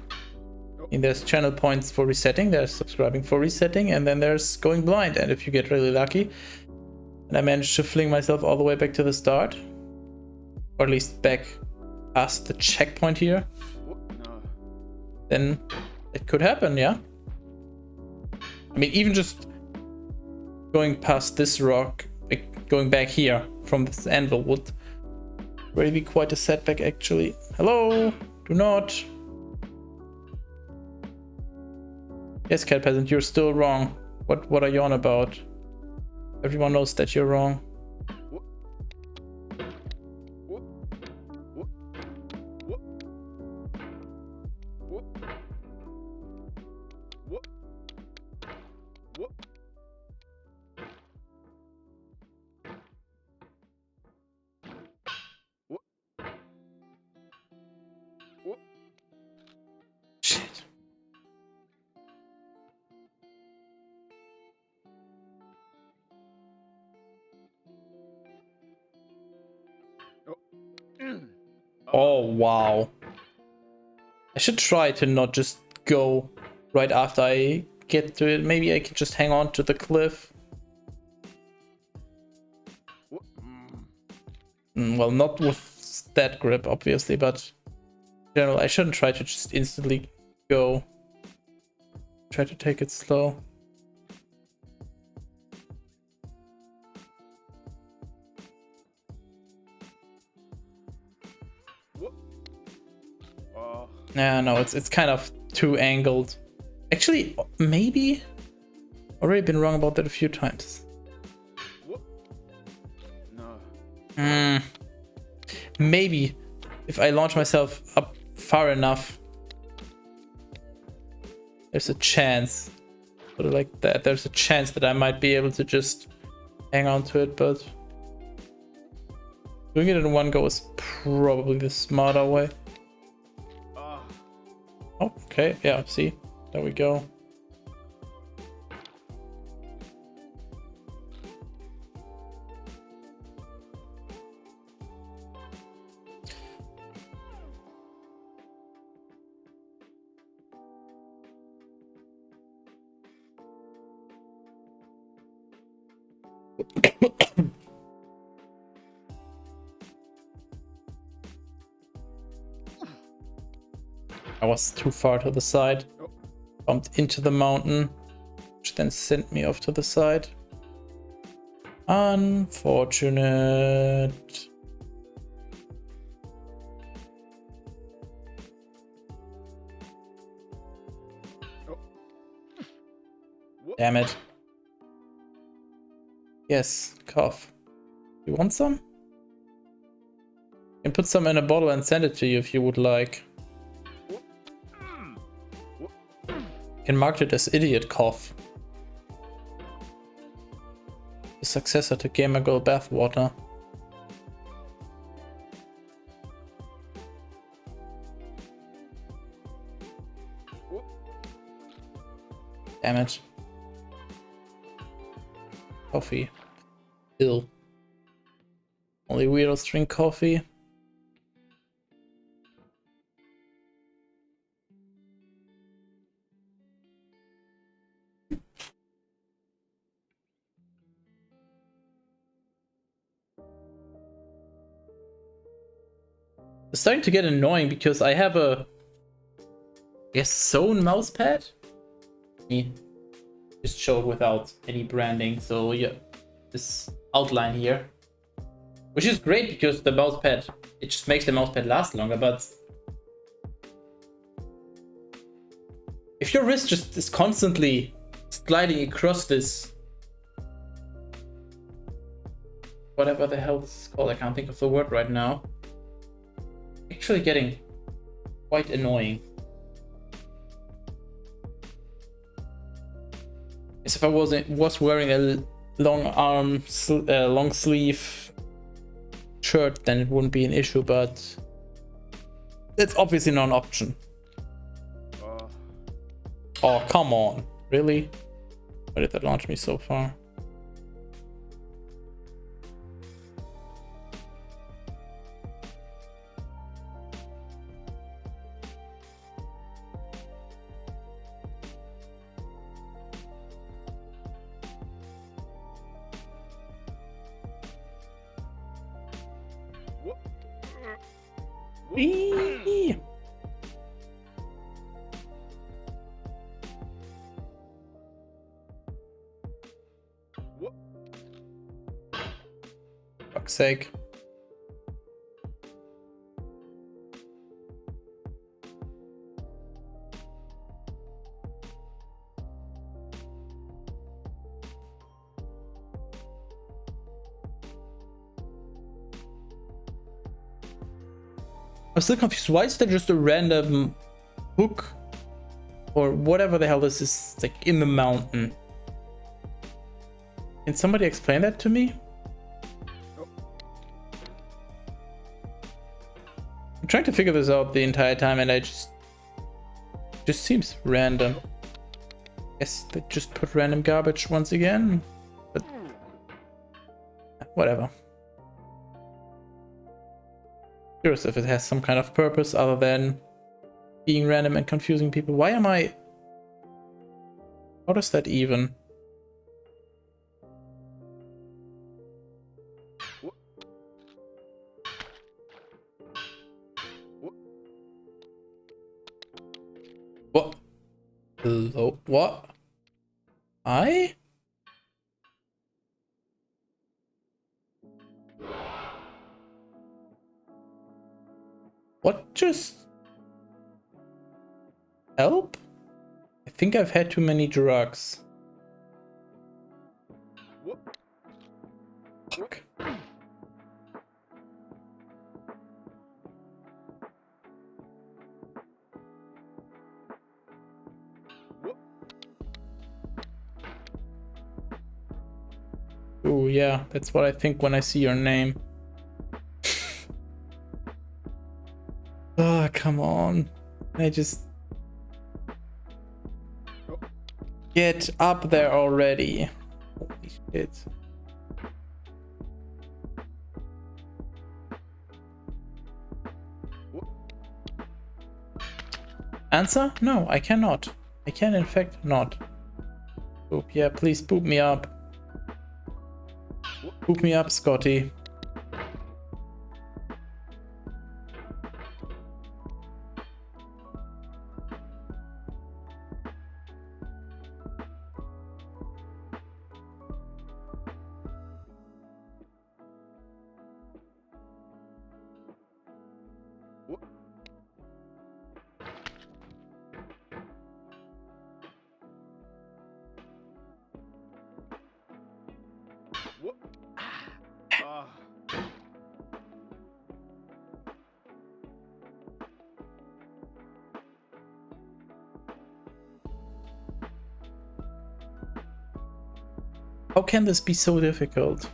I mean, there's channel points for resetting, there's subscribing for resetting, and then there's going blind. And if you get really lucky, and I managed to fling myself all the way back to the start, or at least back past the checkpoint here, then it could happen, yeah? I mean, even just going past this rock, like going back here from this anvil would really be quite a setback, actually. Hello? Do not. Yes, Cat Peasant, you're still wrong. What are you on about? Everyone knows that you're wrong. Shit. Oh, wow. I should try to not just go right after I get to it. Maybe I can just hang on to the cliff. Well, not with that grip, obviously, but in general, I shouldn't try to just instantly go. Try to take it slow. Yeah, no, it's kind of too angled. Actually, maybe. Already been wrong about that a few times. No. Maybe if I launch myself up far enough, there's a chance. Sort of like that. There's a chance that I might be able to just hang on to it, but doing it in one go is probably the smarter way. Oh, okay. Yeah, see? There we go. I was too far to the side. Bumped into the mountain, which then sent me off to the side. Unfortunate. Damn it. Yes, cough. You want some? I can put some in a bottle and send it to you if you would like. Can mark it as idiot cough. The successor to Gamer Girl Bathwater. Damn it. Coffee. Ill. Only weirdos drink coffee. It's starting to get annoying because I have a sewn mouse pad. Just showed without any branding, so yeah, this outline here, which is great because the mouse pad, it just makes the mouse pad last longer. But if your wrist just is constantly sliding across this, whatever the hell this is called, I can't think of the word right now, actually getting quite annoying. As if I was wearing a long sleeve shirt, then it wouldn't be an issue, but it's obviously not an option. Oh, come on. Really? Why did that launch me so far? Whee! Fuck's sake. I'm still confused. Why is there just a random hook or whatever the hell this is, like, in the mountain? Can somebody explain that to me? I'm trying to figure this out the entire time and I just seems random. Guess they just put random garbage once again, but whatever. Curious if it has some kind of purpose other than being random and confusing people. Why am I... How does that even... What? Hello? What? What just... Help? I think I've had too many drugs. Fuck. Oh yeah, that's what I think when I see your name. Oh, come on. I just... Get up there already. Holy shit. Answer? No, I cannot. I can in fact not. Boop, yeah, please boop me up. Boop me up, Scotty. How can this be so difficult?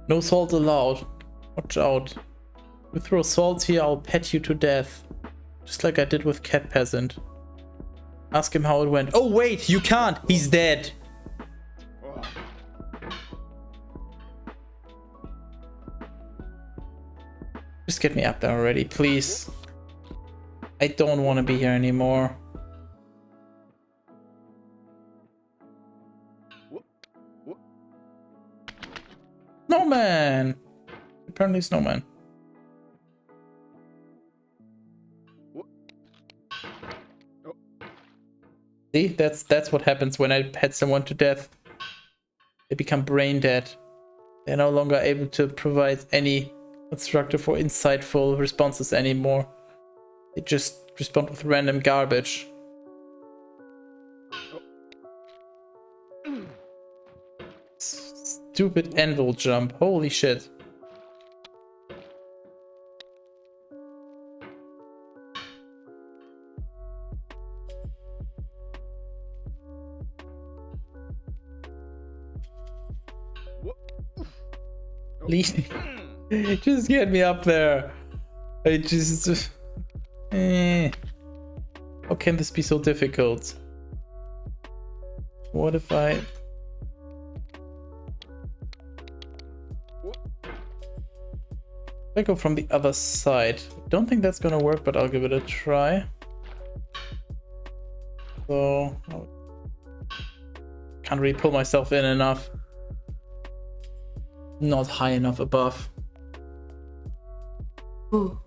No salt allowed. Watch out. You throw salt here, I'll pet you to death. Just like I did with Cat Peasant. Ask him how it went. Oh wait, you can't! He's dead! Just get me up there already, please. I don't want to be here anymore. Snowman! Apparently snowman. See, that's what happens when I pet someone to death. They become brain dead. They're no longer able to provide any constructive or insightful responses anymore. They just respond with random garbage. Stupid anvil jump. Holy shit. Please, just get me up there. I just... How can this be so difficult? What if I go from the other side? Don't think that's gonna work, but I'll give it a try. So... Can't really pull myself in enough. Not high enough above. Ooh.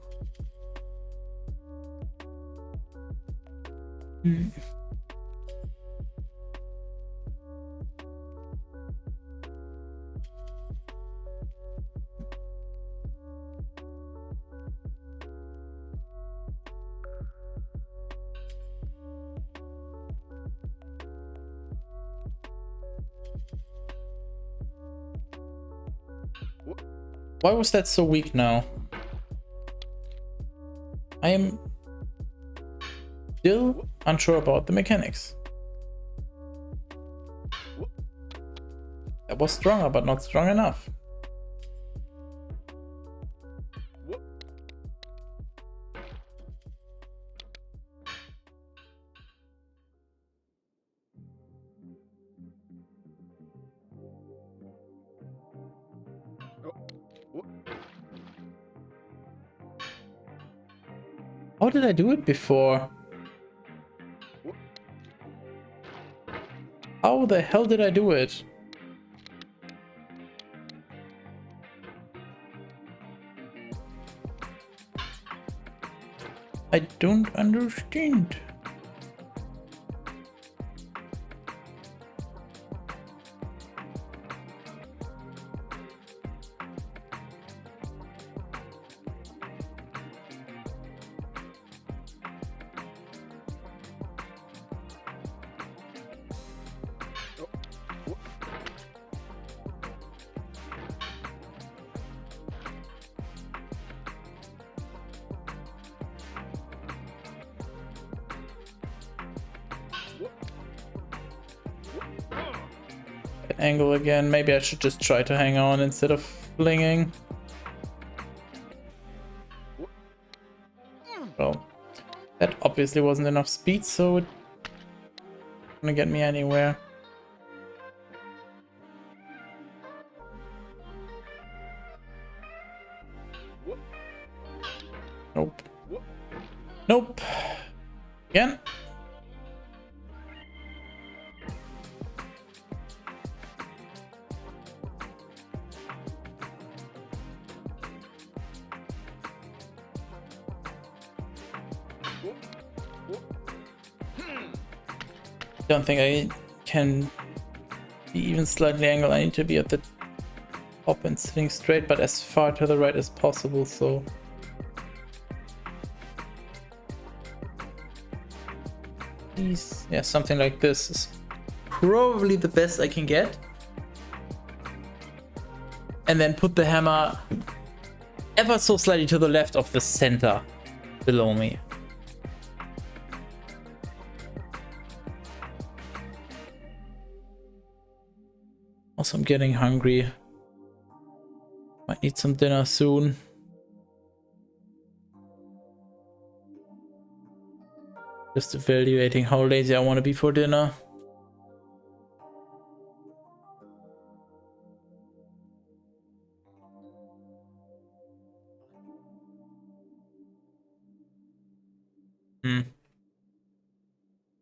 Why was that so weak now? I am still unsure about the mechanics. That was stronger, but not strong enough. How did I do it before? How the hell did I do it? I don't understand. Angle again. Maybe I should just try to hang on instead of flinging. Well, that obviously wasn't enough speed, so it's gonna get me anywhere. Nope. Nope. Again. Don't think I can be even slightly angled. I need to be at the top and sitting straight, but as far to the right as possible, so. Yeah, something like this is probably the best I can get. And then put the hammer ever so slightly to the left of the center below me. Also, I'm getting hungry. Might need some dinner soon. Just evaluating how lazy I want to be for dinner.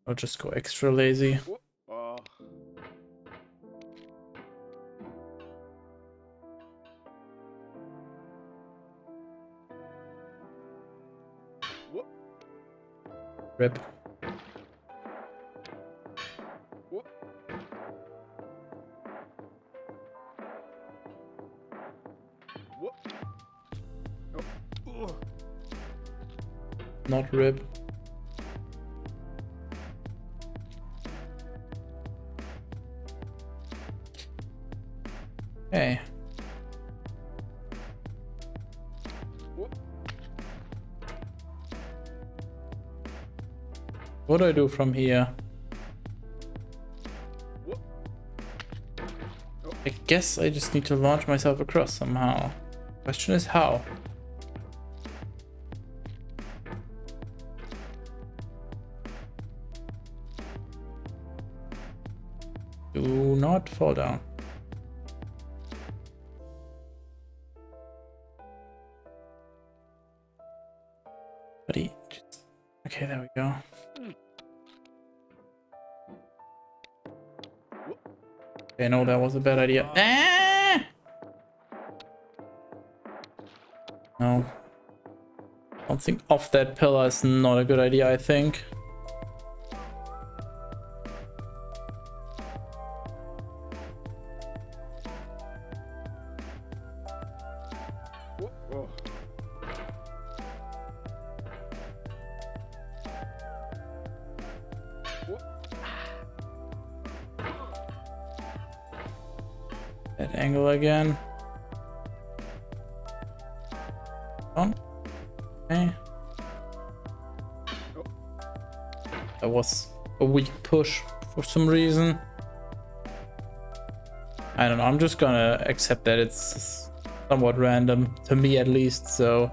I'll just go extra lazy. Rip. Not rib. Okay. What do I do from here? I guess I just need to launch myself across somehow. Question is how? Do not fall down. Buddy, okay, there we go. Okay, no, that was a bad idea. Ah! No. Bouncing off that pillar is not a good idea, I think. That angle again. On. Okay. That was a weak push for some reason. I don't know, I'm just gonna accept that it's somewhat random, to me at least, so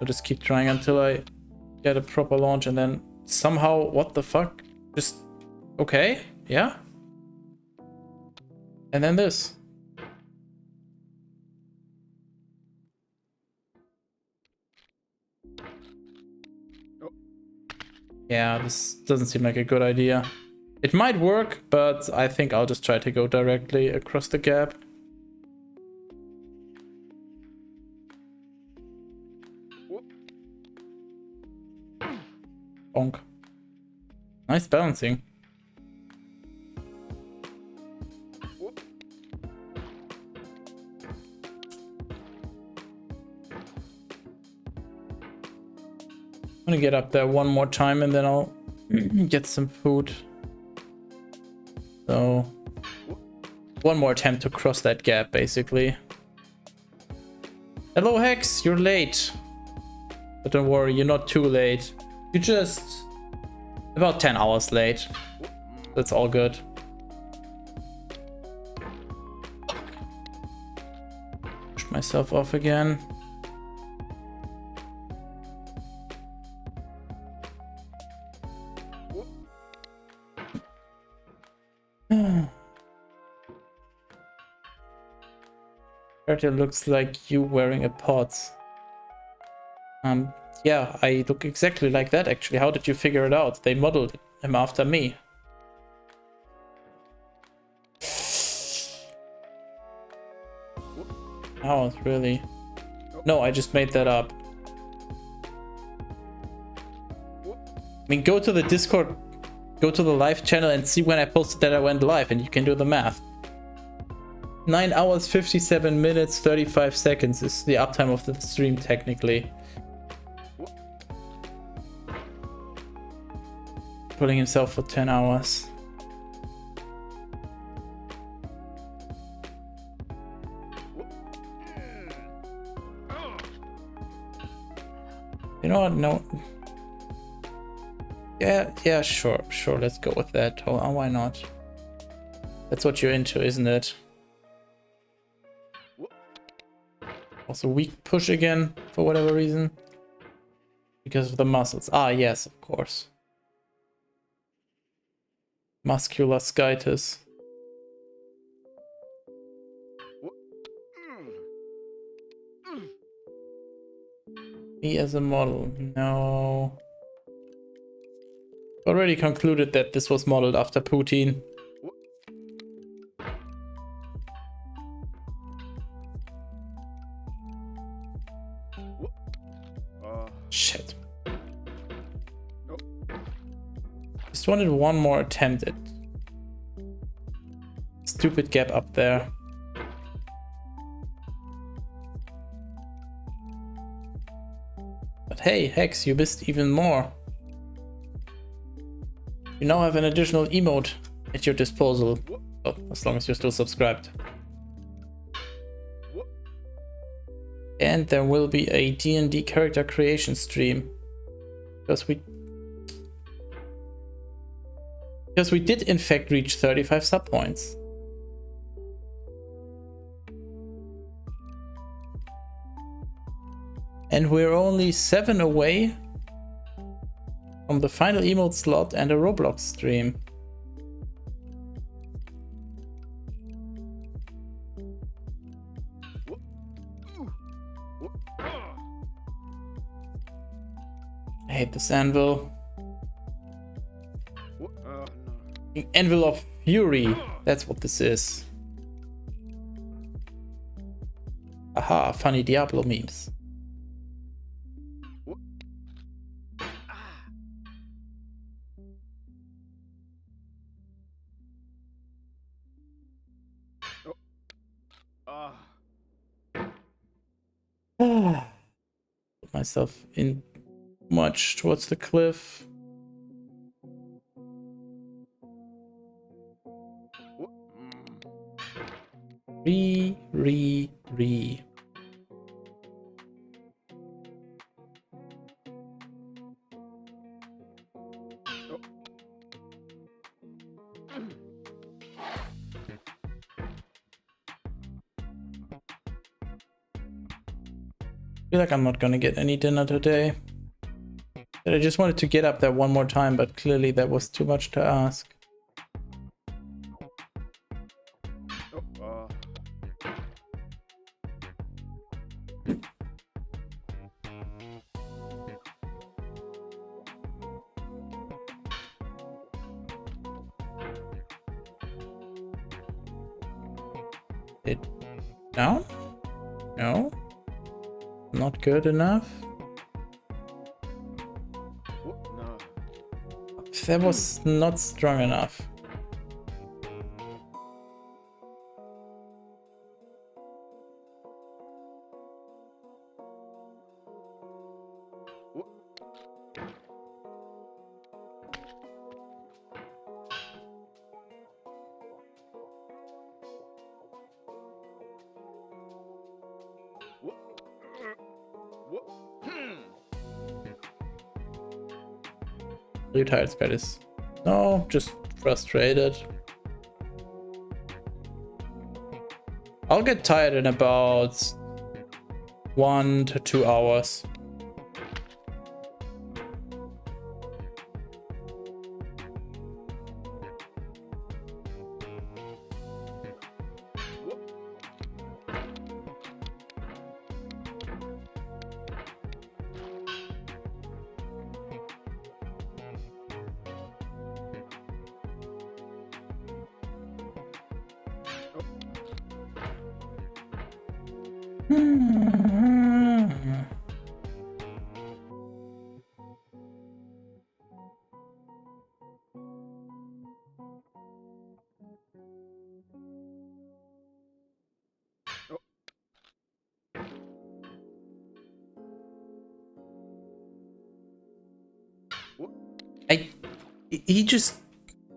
I'll just keep trying until I get a proper launch, and then somehow, what the fuck? Just, okay, yeah. And then this. Yeah, this doesn't seem like a good idea. It might work, but I think I'll just try to go directly across the gap. bonk. Nice balancing. I'm gonna get up there one more time and then I'll get some food. So, one more attempt to cross that gap, basically. Hello, Hex, you're late. But don't worry, you're not too late. You're just about 10 hours late. That's all good. Push myself off again. It looks like you wearing a pot. Yeah, I look exactly like that actually. How did you figure it out? They modeled him after me. Oh, really? No, I just made that up. I mean, go to the Discord, go to the live channel and see when I posted that I went live and you can do the math. 9 hours, 57 minutes, 35 seconds is the uptime of the stream, technically. Pulling himself for 10 hours. You know what? No. Yeah, sure, let's go with that. Oh, why not? That's what you're into, isn't it? Also weak push again, for whatever reason. Because of the muscles. Ah, yes, of course. Muscular sciatus. Me as a model, no. Already concluded that this was modeled after Putin. Shit. Just wanted one more attempt at stupid gap up there. But hey, Hex, you missed even more. You now have an additional emote at your disposal. Well, as long as you're still subscribed. And there will be a D&D character creation stream. Because we did in fact reach 35 sub points. And we're only 7 away from the final emote slot and a Roblox stream. I hate this anvil. The anvil of fury. That's what this is. Aha, funny Diablo memes. Put myself in much towards the cliff. Re. I feel like I'm not gonna get any dinner today. But I just wanted to get up there one more time, but clearly that was too much to ask. It down? No? Not good enough? That was not strong enough. Are you tired, Spidis? No, just frustrated. I'll get tired in about 1 to 2 hours.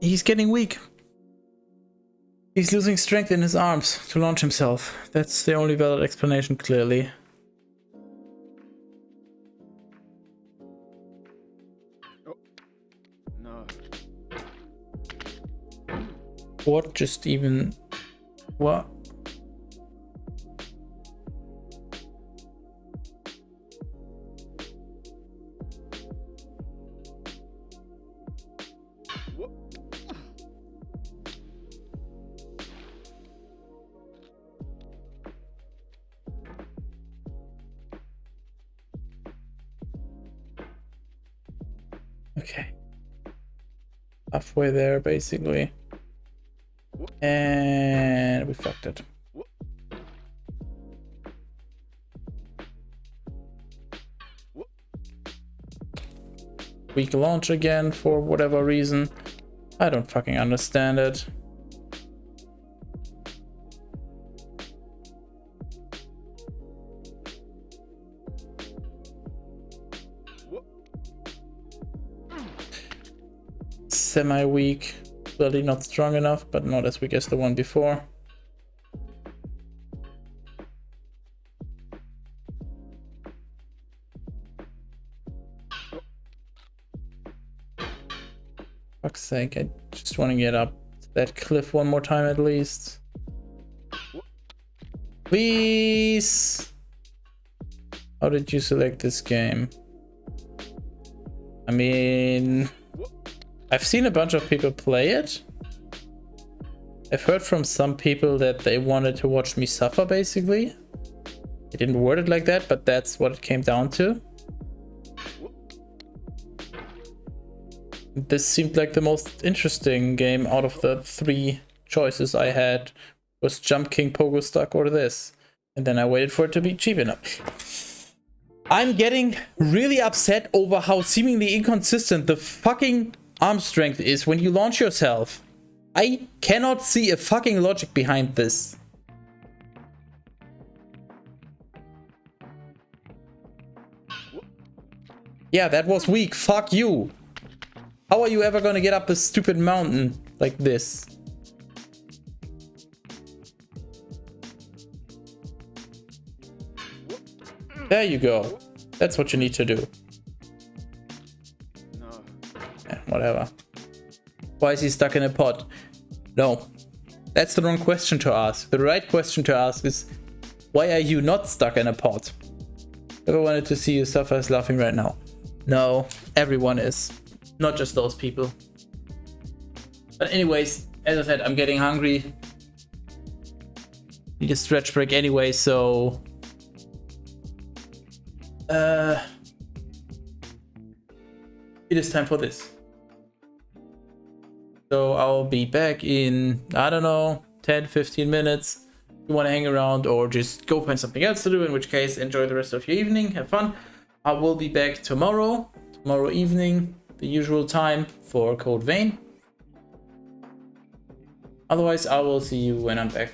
He's getting weak. He's losing strength in his arms to launch himself. That's the only valid explanation, clearly. Oh. No. What just even... What? Okay. Halfway there, basically. And we fucked it. Weak launch again for whatever reason. I don't fucking understand it. Semi-weak, clearly not strong enough, but not as weak as the one before. Fuck's sake, I just want to get up that cliff one more time at least. Please! How did you select this game? I mean... I've seen a bunch of people play it. I've heard from some people that they wanted to watch me suffer, basically. They didn't word it like that, but that's what it came down to. This seemed like the most interesting game out of the 3 choices I had. Was Jump King, Pogo Stuck, or this. And then I waited for it to be cheap enough. I'm getting really upset over how seemingly inconsistent the fucking arm strength is when you launch yourself. I cannot see a fucking logic behind this. Yeah, that was weak. Fuck you. How are you ever gonna get up this stupid mountain like this? There you go. That's what you need to do. Yeah, whatever. Why is he stuck in a pot? No, that's the wrong question to ask. The right question to ask is, why are you not stuck in a pot? Ever wanted to see you suffer is laughing right now. No, everyone is. Not just those people. But anyways, as I said, I'm getting hungry. Need a stretch break anyway, so... it is time for this. So I'll be back in, I don't know, 10-15 minutes. If you want to hang around or just go find something else to do, in which case enjoy the rest of your evening, have fun. I will be back tomorrow evening. the usual time for Code Vein. Otherwise, I will see you when I'm back.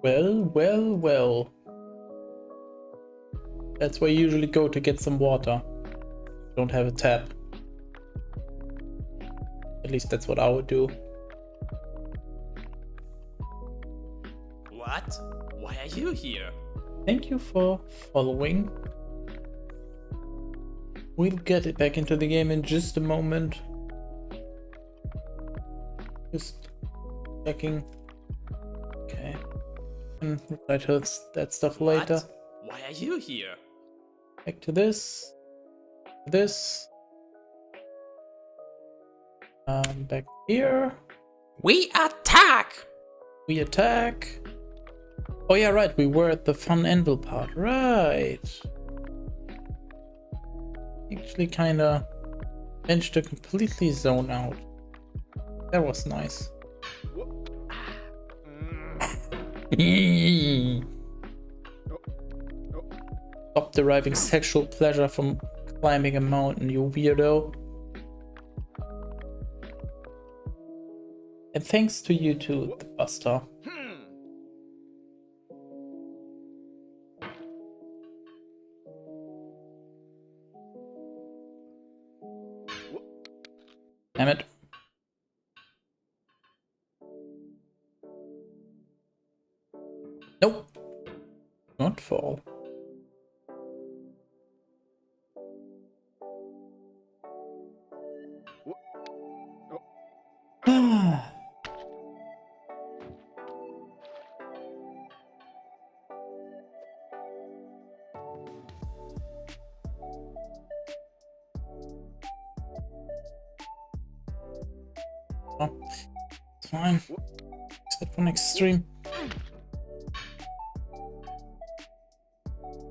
Well, well, well. That's where you usually go to get some water. Don't have a tap. At least that's what I would do. What? Why are you here? Thank you for following. We'll get it back into the game in just a moment. Just checking. Okay. And reply to that stuff later. What? Why are you here? Back to this. This. Back here. We attack! We attack. Oh yeah, right. We were at the fun anvil part. Right. Actually kinda managed to completely zone out. That was nice. Stop deriving sexual pleasure from climbing a mountain, you weirdo. And thanks to you too, the Buster. Damn it. Nope. Not fall. Oh, it's fine. Except for next stream.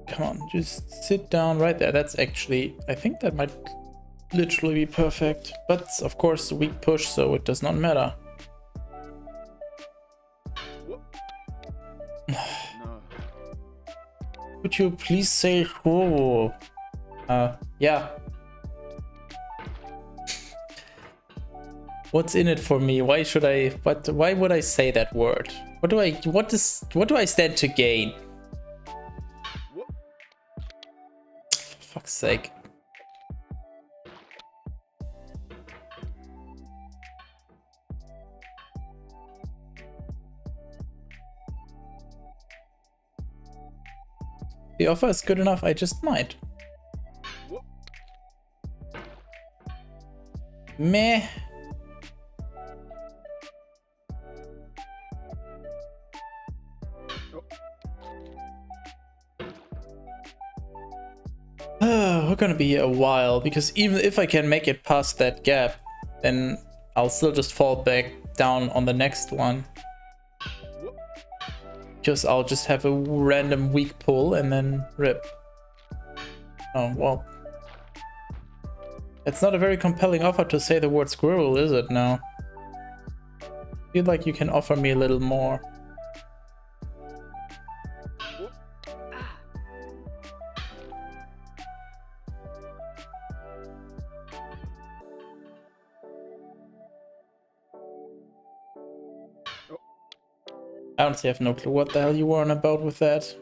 Come on, just sit down right there. That's actually, I think that might literally be perfect. But of course, a weak push, so it does not matter. Could you please say who? Yeah. What's in it for me? Why should I? Why would I say that word? What do I stand to gain? For fuck's sake. The offer is good enough, I just might. Meh. We're gonna be here a while, because even if I can make it past that gap, then I'll still just fall back down on the next one. Because I'll just have a random weak pull and then rip. Oh, well. It's not a very compelling offer to say the word squirrel, is it now? I feel like you can offer me a little more. I honestly have no clue what the hell you were on about with that.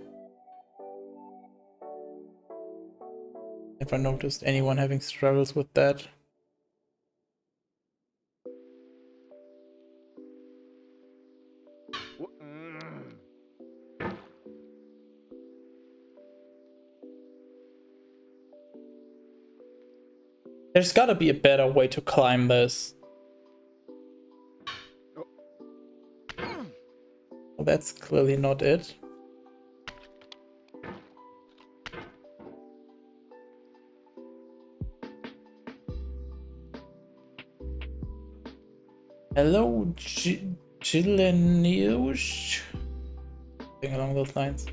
Never noticed anyone having struggles with that. There's gotta be a better way to climb this. Well, that's clearly not it. Hello, Chileniush? Something along those lines.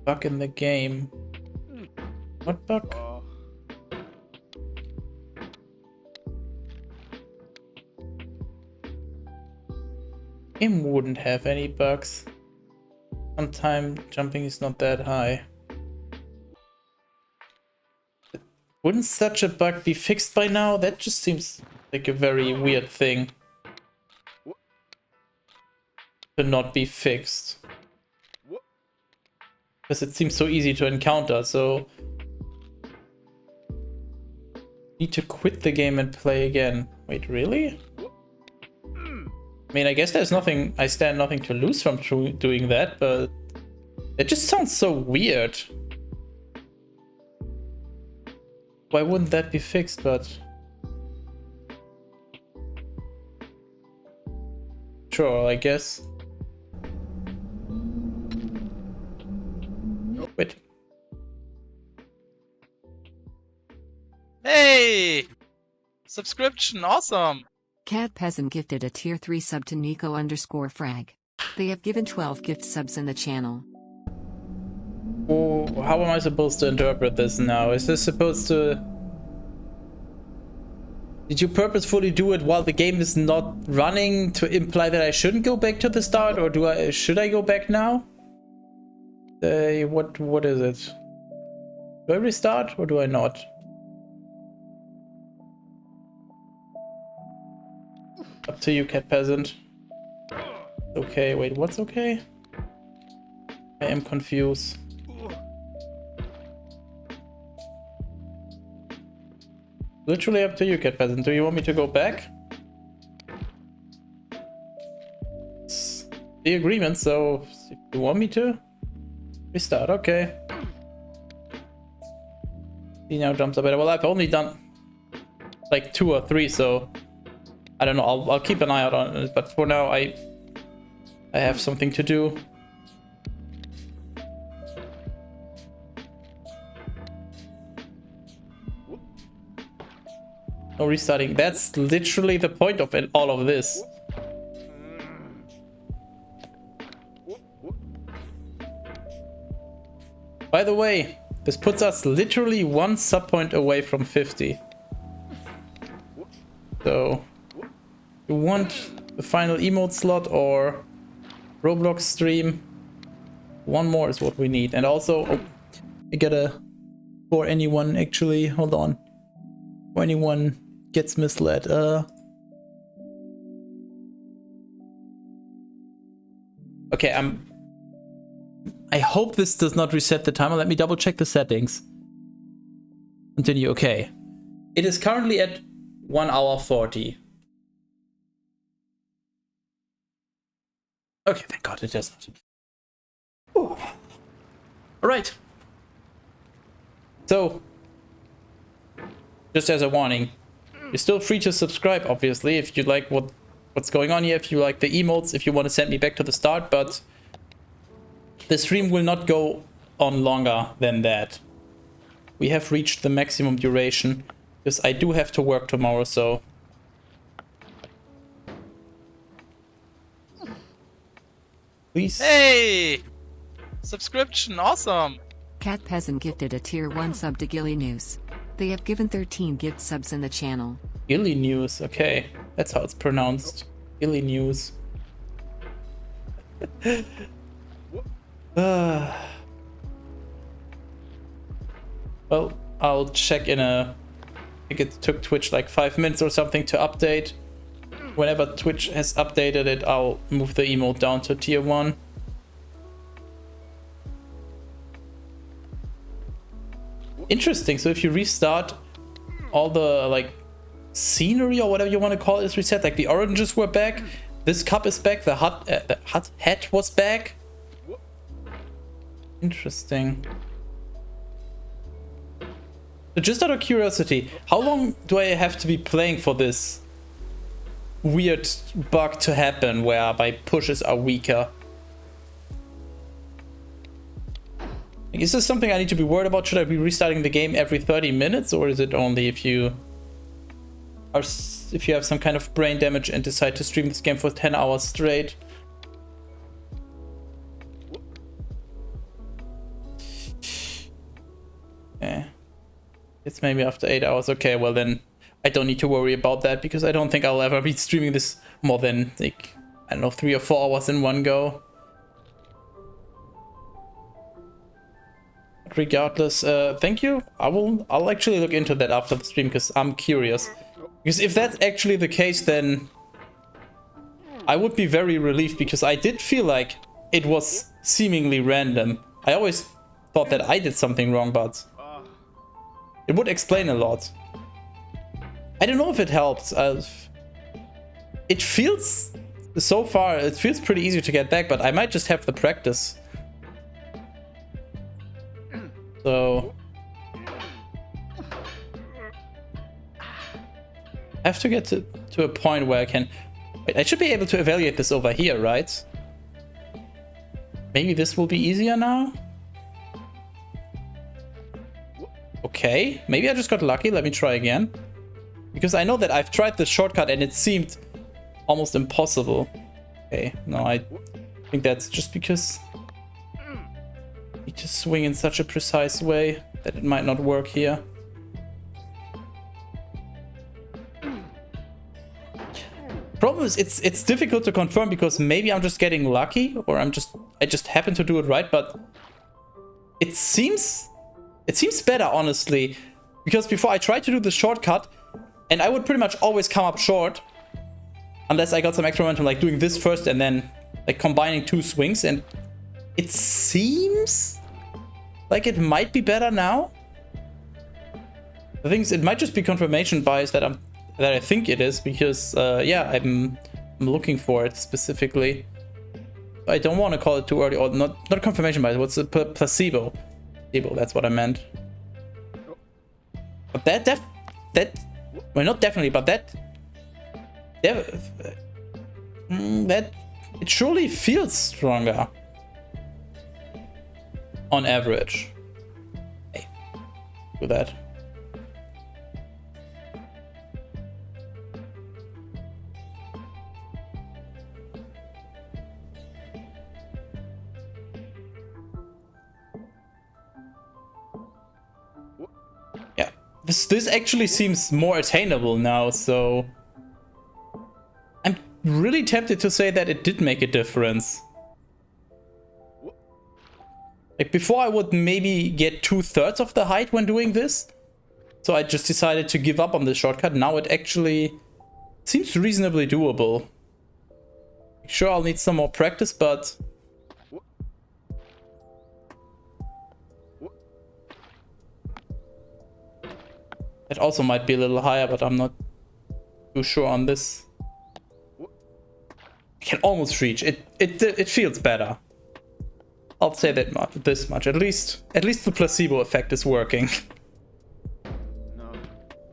Bug in the game. What bug? Game wouldn't have any bugs. Sometimes jumping is not that high. Wouldn't such a bug be fixed by now? That just seems like a very weird thing. to not be fixed. Because it seems so easy to encounter, so... Need to quit the game and play again. Wait, really? I mean, I guess there's nothing... I stand nothing to lose from doing that, but... It just sounds so weird. Why wouldn't that be fixed, but... Sure, I guess. Wait. Hey! Subscription, awesome! Cat Peasant gifted a tier 3 sub to Nico_frag. They have given 12 gift subs in the channel. Oh, how am I supposed to interpret this now? Is this supposed to... Did you purposefully do it while the game is not running to imply that I shouldn't go back to the start, or should I go back now? What is it? Do I restart or do I not? Up to you, Cat Peasant. Okay, wait, what's okay? I am confused. Literally up to you, Cat Peasant. Do you want me to go back? It's the agreement, so if you want me to restart, okay. He now jumps up better. Well, I've only done like 2 or 3, so I don't know. I'll keep an eye out on it, but for now I have something to do. No restarting. That's literally the point of all of this. By the way, this puts us literally 1 sub point away from 50. So, you want the final emote slot or Roblox stream? 1 more is what we need. And also, oh, I gotta, for anyone actually, hold on. For anyone gets misled, okay, I hope this does not reset the timer. Let me double check the settings. Continue, okay. It is currently at 1 hour 40. Okay, thank God it doesn't. Alright. So, just as a warning, you're still free to subscribe, obviously, if you like what's going on here, if you like the emotes, if you want to send me back to the start, but the stream will not go on longer than that. We have reached the maximum duration, because I do have to work tomorrow, so... Please. Hey! Subscription, awesome! Cat Peasant gifted a tier 1 sub to Gilly News. They have given 13 gift subs in the channel. Gilly News, okay. That's how it's pronounced. Gilly News. Well, I'll check in I think it took Twitch like 5 minutes or something to update. Whenever Twitch has updated it, I'll move the emote down to tier 1. Interesting, so if you restart, all the like scenery or whatever you want to call it is reset. Like the oranges were back, this cup is back, the hut hat was back. Interesting. So just out of curiosity, how long do I have to be playing for this weird bug to happen where my pushes are weaker? Like, is this something I need to be worried about? Should I be restarting the game every 30 minutes, or is it only if you have some kind of brain damage and decide to stream this game for 10 hours straight? Yeah. It's maybe after 8 hours. Okay, well then I don't need to worry about that, because I don't think I'll ever be streaming this more than like, I don't know, 3 or 4 hours in one go. Regardless, thank you. I'll actually look into that after the stream, because I'm curious. Because if that's actually the case, then I would be very relieved because I did feel like it was seemingly random. I always thought that I did something wrong, but it would explain a lot. I don't know if it helps. It feels, so far, it feels pretty easy to get back, but I might just have the practice. So I have to get to a point where I can... Wait, I should be able to evaluate this over here, right? Maybe this will be easier now? Okay, maybe I just got lucky. Let me try again. Because I know that I've tried this shortcut and it seemed almost impossible. Okay, no, I think that's just because I need to swing in such a precise way that it might not work here. Problem is, it's difficult to confirm because maybe I'm just getting lucky or I just happen to do it right, but it seems better, honestly, because before I tried to do the shortcut and I would pretty much always come up short unless I got some extra momentum, like doing this first and then like combining two swings, and it seems like it might be better now. The thing is, it might just be confirmation bias that I think it is, because yeah, I'm looking for it specifically. I don't want to call it too early, or not confirmation bias. What's a placebo? Placebo, that's what I meant. But that well, not definitely, but that it surely feels stronger on average. Hey, do that. This actually seems more attainable now, so I'm really tempted to say that it did make a difference. Like before I would maybe get 2/3 of the height when doing this, so I just decided to give up on the shortcut. Now it actually seems reasonably doable. Sure, I'll need some more practice, but it also might be a little higher, but I'm not too sure on this. I can almost reach it. It feels better. I'll say that much. This much, at least the placebo effect is working. No.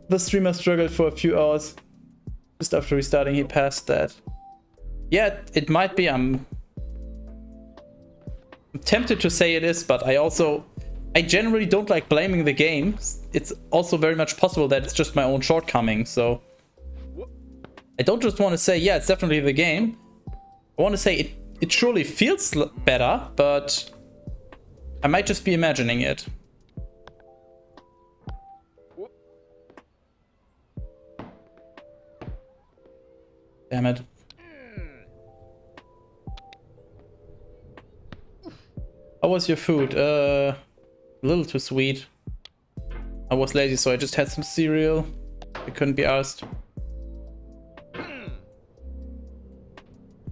The streamer struggled for a few hours. Just after restarting, he passed that. Yeah, it might be. I'm tempted to say it is, but I generally don't like blaming the game. It's also very much possible that it's just my own shortcoming, so I don't just want to say, yeah, it's definitely the game. I want to say it surely feels better, but I might just be imagining it. Damn it. How was your food? A little too sweet. I was lazy, so I just had some cereal. I couldn't be asked.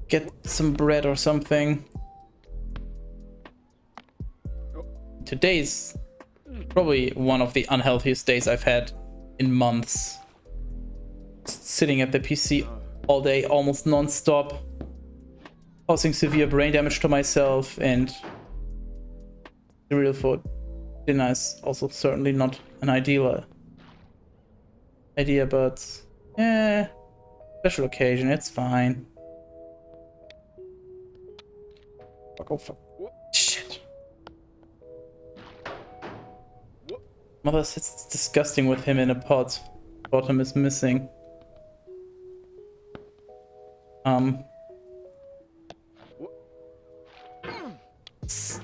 Get some bread or something. Today's probably one of the unhealthiest days I've had in months. Sitting at the PC all day, almost non-stop, causing severe brain damage to myself, and cereal for dinner is also certainly not an ideal idea, but special occasion, it's fine. Fuck, oh fuck. Shit. Mother says it's disgusting with him in a pot. Bottom is missing.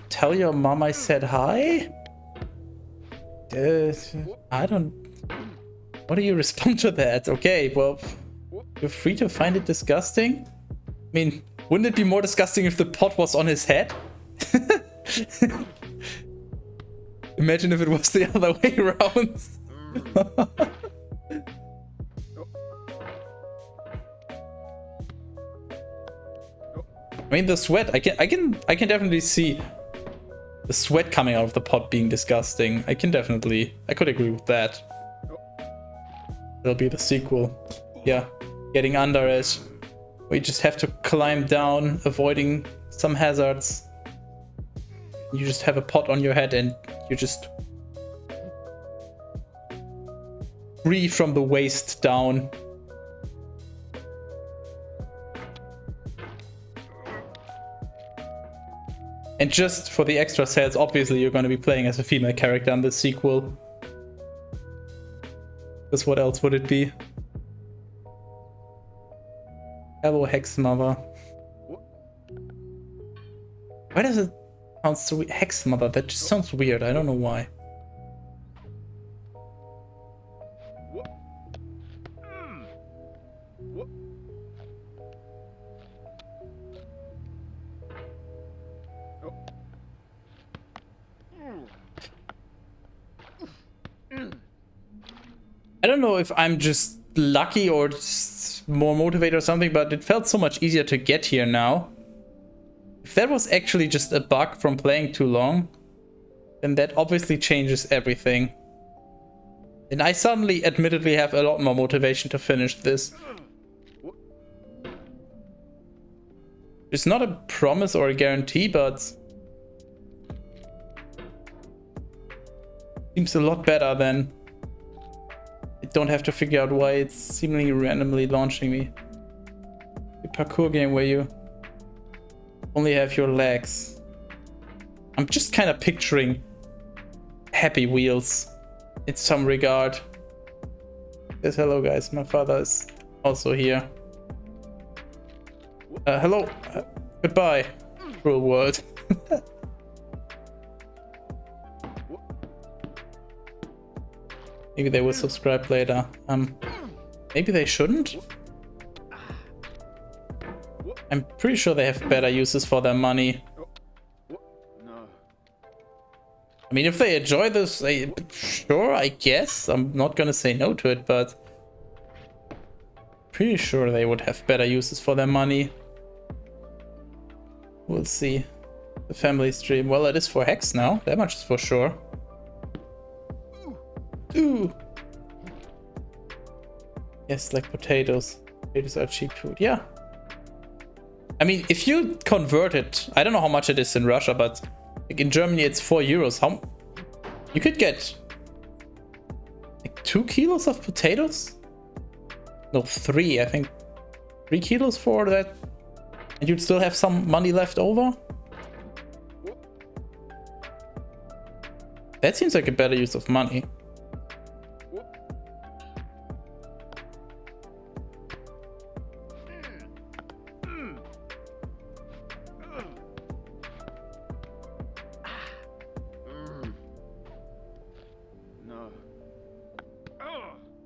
Tell your mom I said hi? I don't... What do you respond to that? Okay, well, you're free to find it disgusting? I mean, wouldn't it be more disgusting if the pot was on his head? Imagine if it was the other way around. I mean, the sweat, I can definitely see the sweat coming out of the pot being disgusting. I could agree with that. It'll be the sequel. Yeah, getting under it. We just have to climb down, avoiding some hazards. You just have a pot on your head and you just free from the waist down. And just for the extra sales, obviously you're going to be playing as a female character in the sequel. Because what else would it be? Hello, Hex Mother. Why does it sound so weird? Hex Mother, that just sounds weird. I don't know why. I don't know if I'm just lucky or just more motivated or something, but it felt so much easier to get here now. If that was actually just a bug from playing too long, then that obviously changes everything. And I suddenly admittedly have a lot more motivation to finish this. It's not a promise or a guarantee, but seems a lot better than I don't have to figure out why it's seemingly randomly launching me. A parkour game where you only have your legs. I'm just kind of picturing Happy Wheels in some regard. Yes, hello guys, my father is also here. Hello, goodbye, cruel world. Maybe they will subscribe later. Maybe they shouldn't? I'm pretty sure they have better uses for their money. I mean, if they enjoy this, sure, I guess. I'm not gonna say no to it, but pretty sure they would have better uses for their money. We'll see. The family stream. Well, it is for Hex now. That much is for sure. Ooh. Yes, like potatoes. Potatoes are cheap food. Yeah. I mean, if you convert it, I don't know how much it is in Russia, but like in Germany it's 4 euros. How you could get like 2 kilos of potatoes? No, 3. I think 3 kilos for that, and you'd still have some money left over. That seems like a better use of money.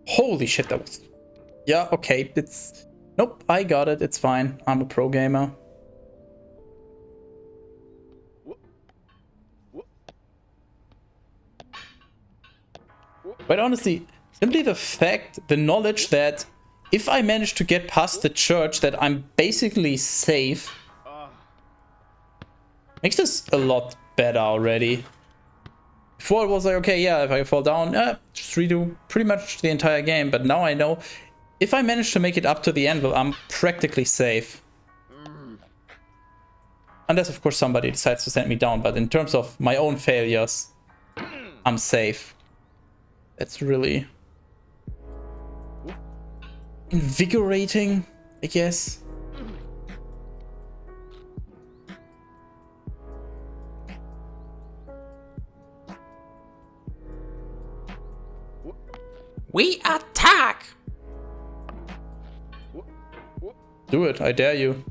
Holy shit, that was... Yeah, okay, it's... Nope, I got it, it's fine. I'm a pro gamer. But honestly, simply the knowledge that if I manage to get past the church, that I'm basically safe, makes this a lot better already. Before it was like, okay, yeah, if I fall down, just redo pretty much the entire game. But now I know if I manage to make it up to the end, well, I'm practically safe. Unless, of course, somebody decides to send me down. But in terms of my own failures, I'm safe. That's really invigorating, I guess. We attack! Do it, I dare you.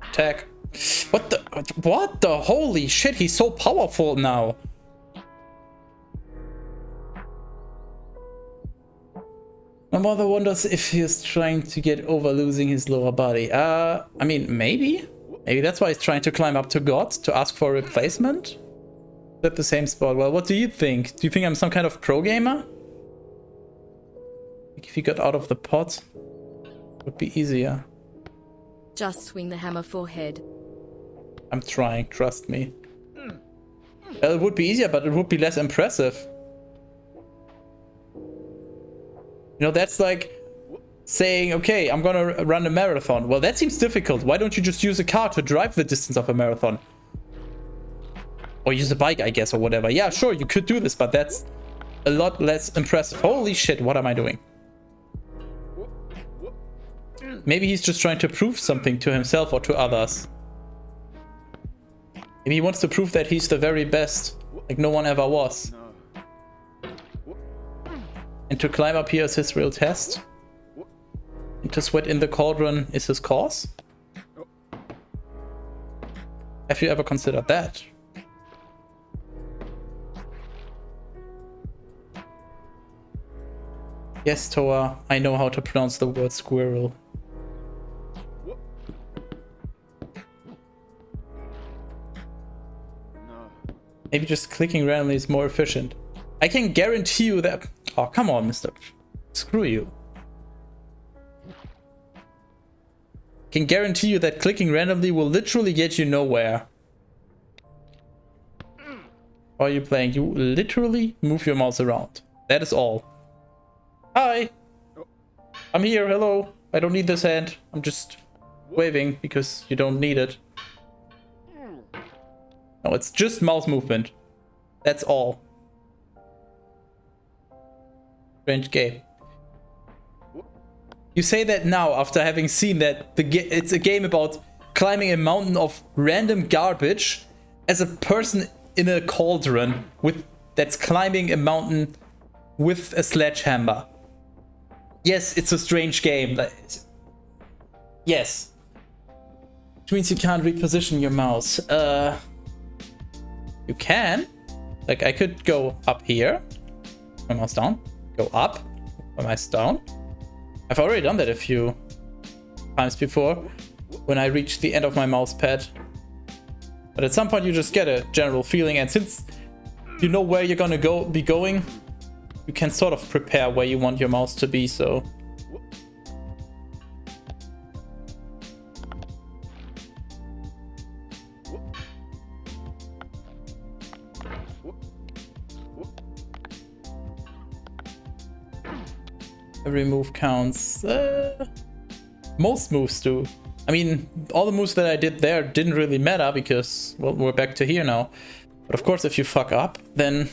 Attack. What the holy shit, he's so powerful now. My mother wonders if he is trying to get over losing his lower body. I mean, maybe? Maybe that's why he's trying to climb up to God to ask for a replacement? At the same spot. Well, what do you think? Do you think I'm some kind of pro gamer? Like if he got out of the pot, it would be easier. Just swing the hammer forehead. I'm trying, trust me. Well, it would be easier, but it would be less impressive. You know, that's like saying, okay, I'm gonna run a marathon. Well, that seems difficult. Why don't you just use a car to drive the distance of a marathon? Or use a bike, I guess, or whatever. Yeah, sure, you could do this, but that's a lot less impressive. Holy shit, what am I doing? Maybe he's just trying to prove something to himself or to others. Maybe he wants to prove that he's the very best, like no one ever was. And to climb up here is his real test. And to sweat in the cauldron is his cause. Have you ever considered that? Yes, Toa, I know how to pronounce the word squirrel. Maybe just clicking randomly is more efficient. I can guarantee you that... Oh, come on, mister. Screw you. I can guarantee you that clicking randomly will literally get you nowhere. How are you playing? You literally move your mouse around. That is all. Hi! I'm here, hello. I don't need this hand. I'm just waving because you don't need it. No, it's just mouse movement. That's all. Strange game. You say that now after having seen that it's a game about climbing a mountain of random garbage as a person in a cauldron that's climbing a mountain with a sledgehammer. Yes, it's a strange game. Yes. Which means you can't reposition your mouse. You can. Like, I could go up here. My mouse down. Go up. My mouse down. I've already done that a few times before when I reached the end of my mouse pad. But at some point you just get a general feeling, and since you know where you're gonna be going, you can sort of prepare where you want your mouse to be, so... Every move counts. Most moves do. I mean, all the moves that I did there didn't really matter because, well, we're back to here now. But of course, if you fuck up, then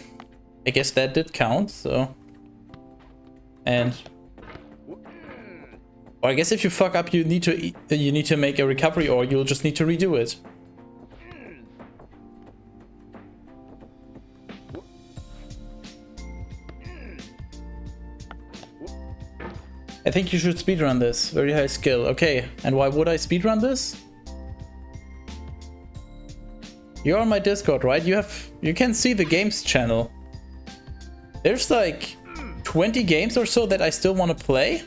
I guess that did count, so... And... Or I guess if you fuck up, you need to make a recovery, or you'll just need to redo it. I think you should speedrun this. Very high skill. Okay, and why would I speedrun this? You're on my Discord, right? You can see the games channel. There's like 20 games or so that I still want to play.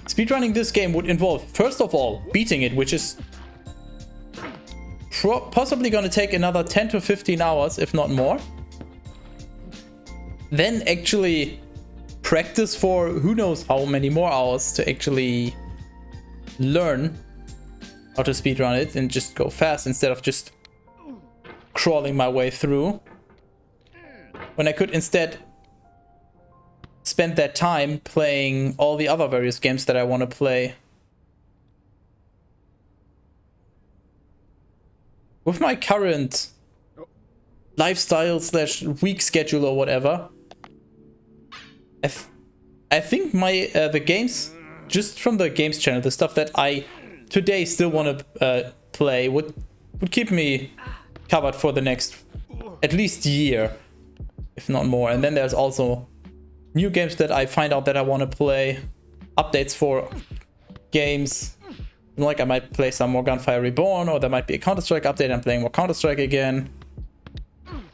Speedrunning this game would involve, first of all, beating it, which is possibly going to take another 10 to 15 hours, if not more. Then actually practice for who knows how many more hours to actually learn how to speedrun it and just go fast instead of just crawling my way through. When I could instead spend that time playing all the other various games that I want to play. With my current lifestyle / week schedule or whatever, I think the games, just from the games channel, the stuff that I today still want to play would keep me covered for the next at least year, if not more. And then there's also new games that I find out that I want to play, updates for games. Like I might play some more Gunfire Reborn, or there might be a Counter-Strike update. I'm playing more Counter-Strike again.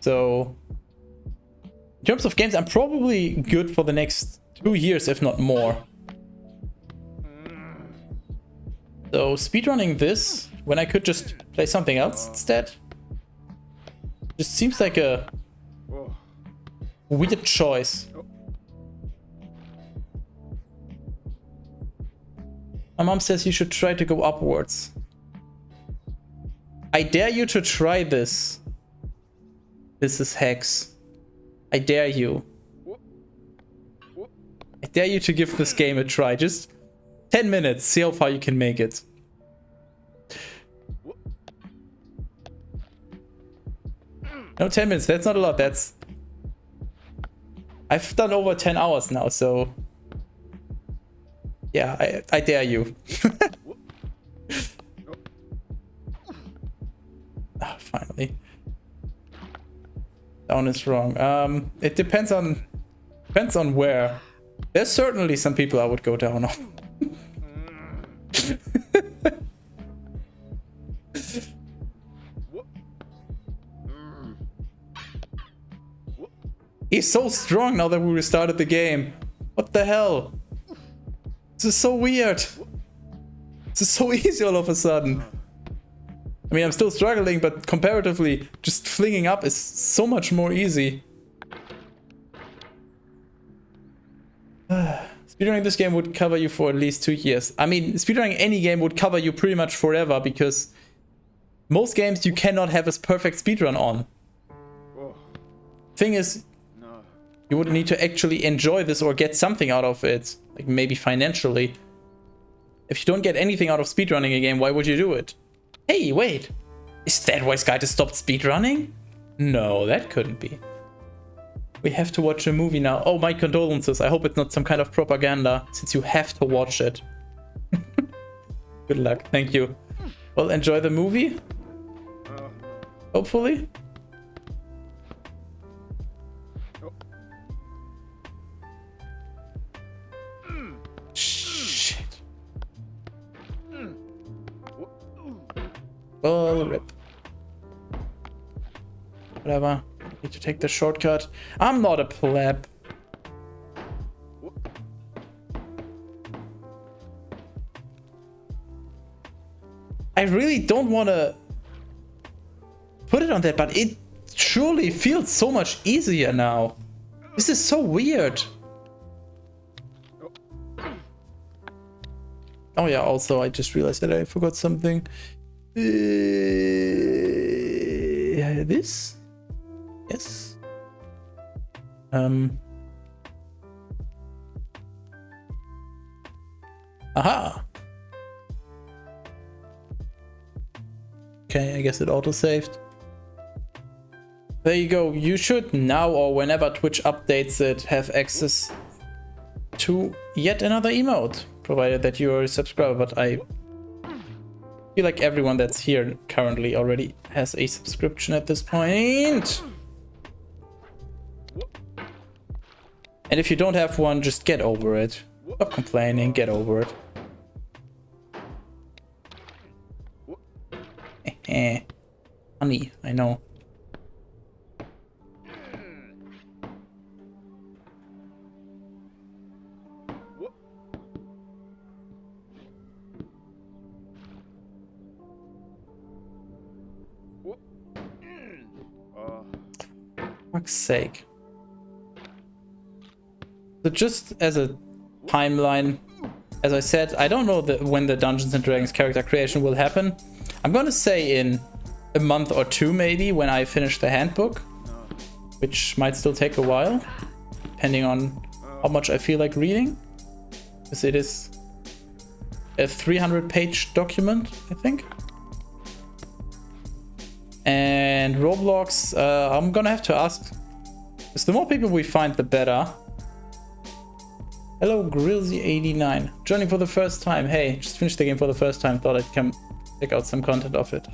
So in terms of games, I'm probably good for the next 2 years, if not more. So speedrunning this, when I could just play something else instead, just seems like a weird choice. My mom says you should try to go upwards. I dare you to try this. This is Hex. I dare you. I dare you to give this game a try. Just 10 minutes. See how far you can make it. No, 10 minutes. That's not a lot. That's... I've done over 10 hours now, so... Yeah, I dare you. Oh, finally. Down is wrong. It depends on where. There's certainly some people I would go down on. He's so strong now that we restarted the game. What the hell? This is so weird. This is so easy all of a sudden. I mean, I'm still struggling, but comparatively, just flinging up is so much more easy. Speedrunning this game would cover you for at least 2 years. I mean, speedrunning any game would cover you pretty much forever, because most games you cannot have a perfect speedrun on. Thing is, you would need to actually enjoy this or get something out of it. Like maybe financially. If you don't get anything out of speedrunning a game, why would you do it? Hey, wait. Is that why Skytis stopped speedrunning? No, that couldn't be. We have to watch a movie now. Oh, my condolences. I hope it's not some kind of propaganda, since you have to watch it. Good luck. Thank you. Well, enjoy the movie. Hopefully. Shit. Well, rip. Whatever. Need to take the shortcut. I'm not a pleb. I really don't want to put it on that, but it surely feels so much easier now. This is so weird. Oh yeah, also I just realized that I forgot something. This? Yes. Aha. Okay, I guess it auto-saved. There you go. You should now or whenever Twitch updates it have access to yet another emote, provided that you are a subscriber, but I feel like everyone that's here currently already has a subscription at this point. And if you don't have one, just get over it. Stop complaining, get over it. Honey, I know. Fuck's sake. So just as a timeline, as I said, I don't know when the Dungeons and Dragons character creation will happen. I'm gonna say in a month or two maybe, when I finish the handbook, which might still take a while, depending on how much I feel like reading, because it is a 300-page document, I think. And Roblox, I'm gonna have to ask, because the more people we find, the better. Hello, Grillsy89. Joining for the first time. Hey, just finished the game for the first time. Thought I'd come check out some content of it.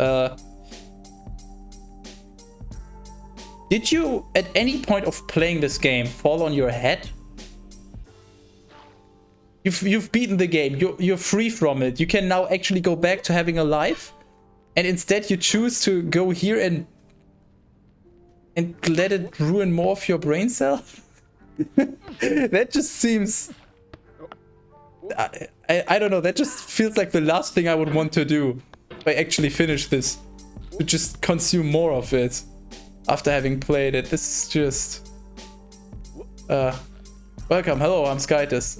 Did you, at any point of playing this game, fall on your head? You've beaten the game. You're free from it. You can now actually go back to having a life. And instead you choose to go here and let it ruin more of your brain cells? That just seems... I don't know, that just feels like the last thing I would want to do if I actually finish this. To just consume more of it after having played it. This is just... Welcome, hello, I'm Skytis.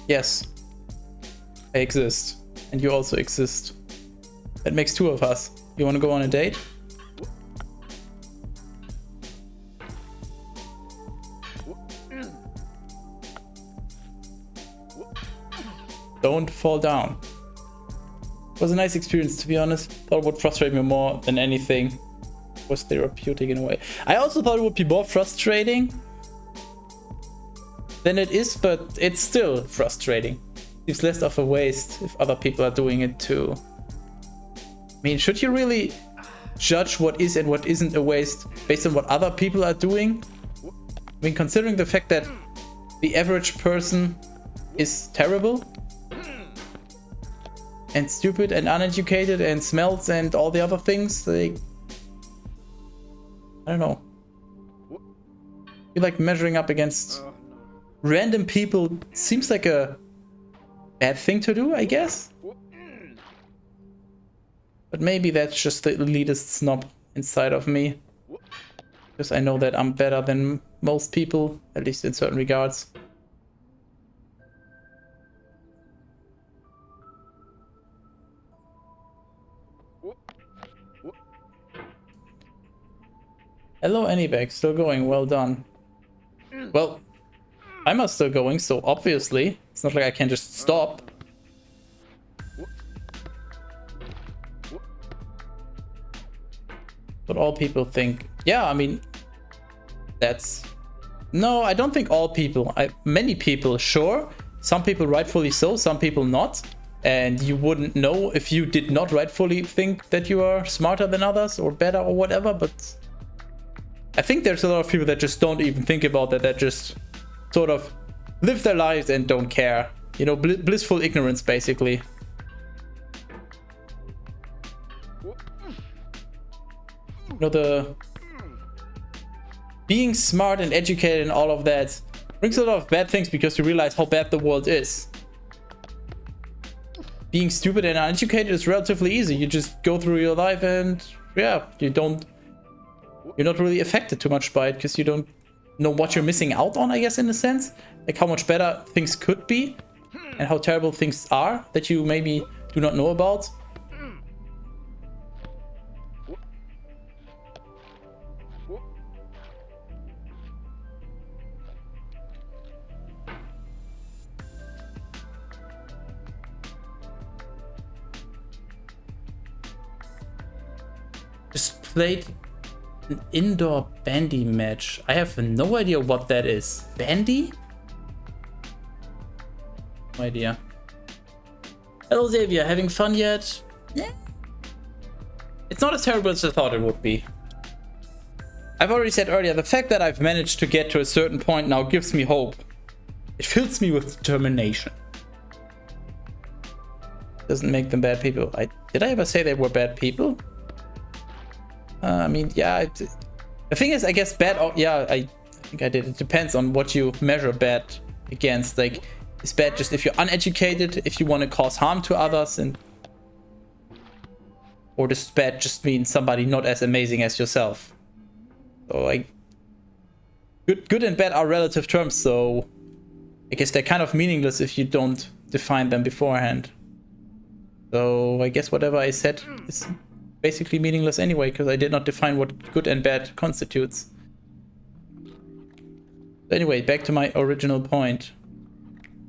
Yes. I exist. And you also exist. That makes two of us. You want to go on a date? Don't fall down. It was a nice experience, to be honest. Thought it would frustrate me more than anything. It was therapeutic in a way. I also thought it would be more frustrating than it is, but it's still frustrating. It's less of a waste if other people are doing it too. I mean, should you really judge what is and what isn't a waste based on what other people are doing? I mean, considering the fact that the average person is terrible and stupid and uneducated and smells and all the other things, like, I don't know. I feel like measuring up against random people seems like a bad thing to do, I guess. But maybe that's just the elitist snob inside of me. Because I know that I'm better than most people, at least in certain regards. Hello, Anybag, still going, well done. Well, I'm still going, so obviously, it's not like I can just stop. But all people think, yeah, I mean, that's... No, I don't think all people. Many people, sure. Some people rightfully so, some people not. And you wouldn't know if you did not rightfully think that you are smarter than others or better or whatever, but... I think there's a lot of people that just don't even think about that, that just sort of live their lives and don't care. You know, blissful ignorance, basically. You know, the being smart and educated and all of that brings a lot of bad things because you realize how bad the world is. Being stupid and uneducated is relatively easy. You just go through your life and, yeah, you're not really affected too much by it because you don't know what you're missing out on, I guess, in a sense. Like how much better things could be and how terrible things are that you maybe do not know about. Just played an indoor bandy match. I have no idea what that is. Bandy? No idea. Hello Xavier, having fun yet? Yeah. It's not as terrible as I thought it would be. I've already said earlier, the fact that I've managed to get to a certain point now gives me hope. It fills me with determination. Doesn't make them bad people. Did I ever say they were bad people? I mean, yeah. The thing is, I guess bad. Oh, yeah, I think I did. It depends on what you measure bad against. Like, is bad just if you're uneducated, if you want to cause harm to others, or does bad just mean somebody not as amazing as yourself? So, like, good and bad are relative terms. So, I guess they're kind of meaningless if you don't define them beforehand. So, I guess whatever I said is basically meaningless anyway, because I did not define what good and bad constitutes. So anyway, back to my original point.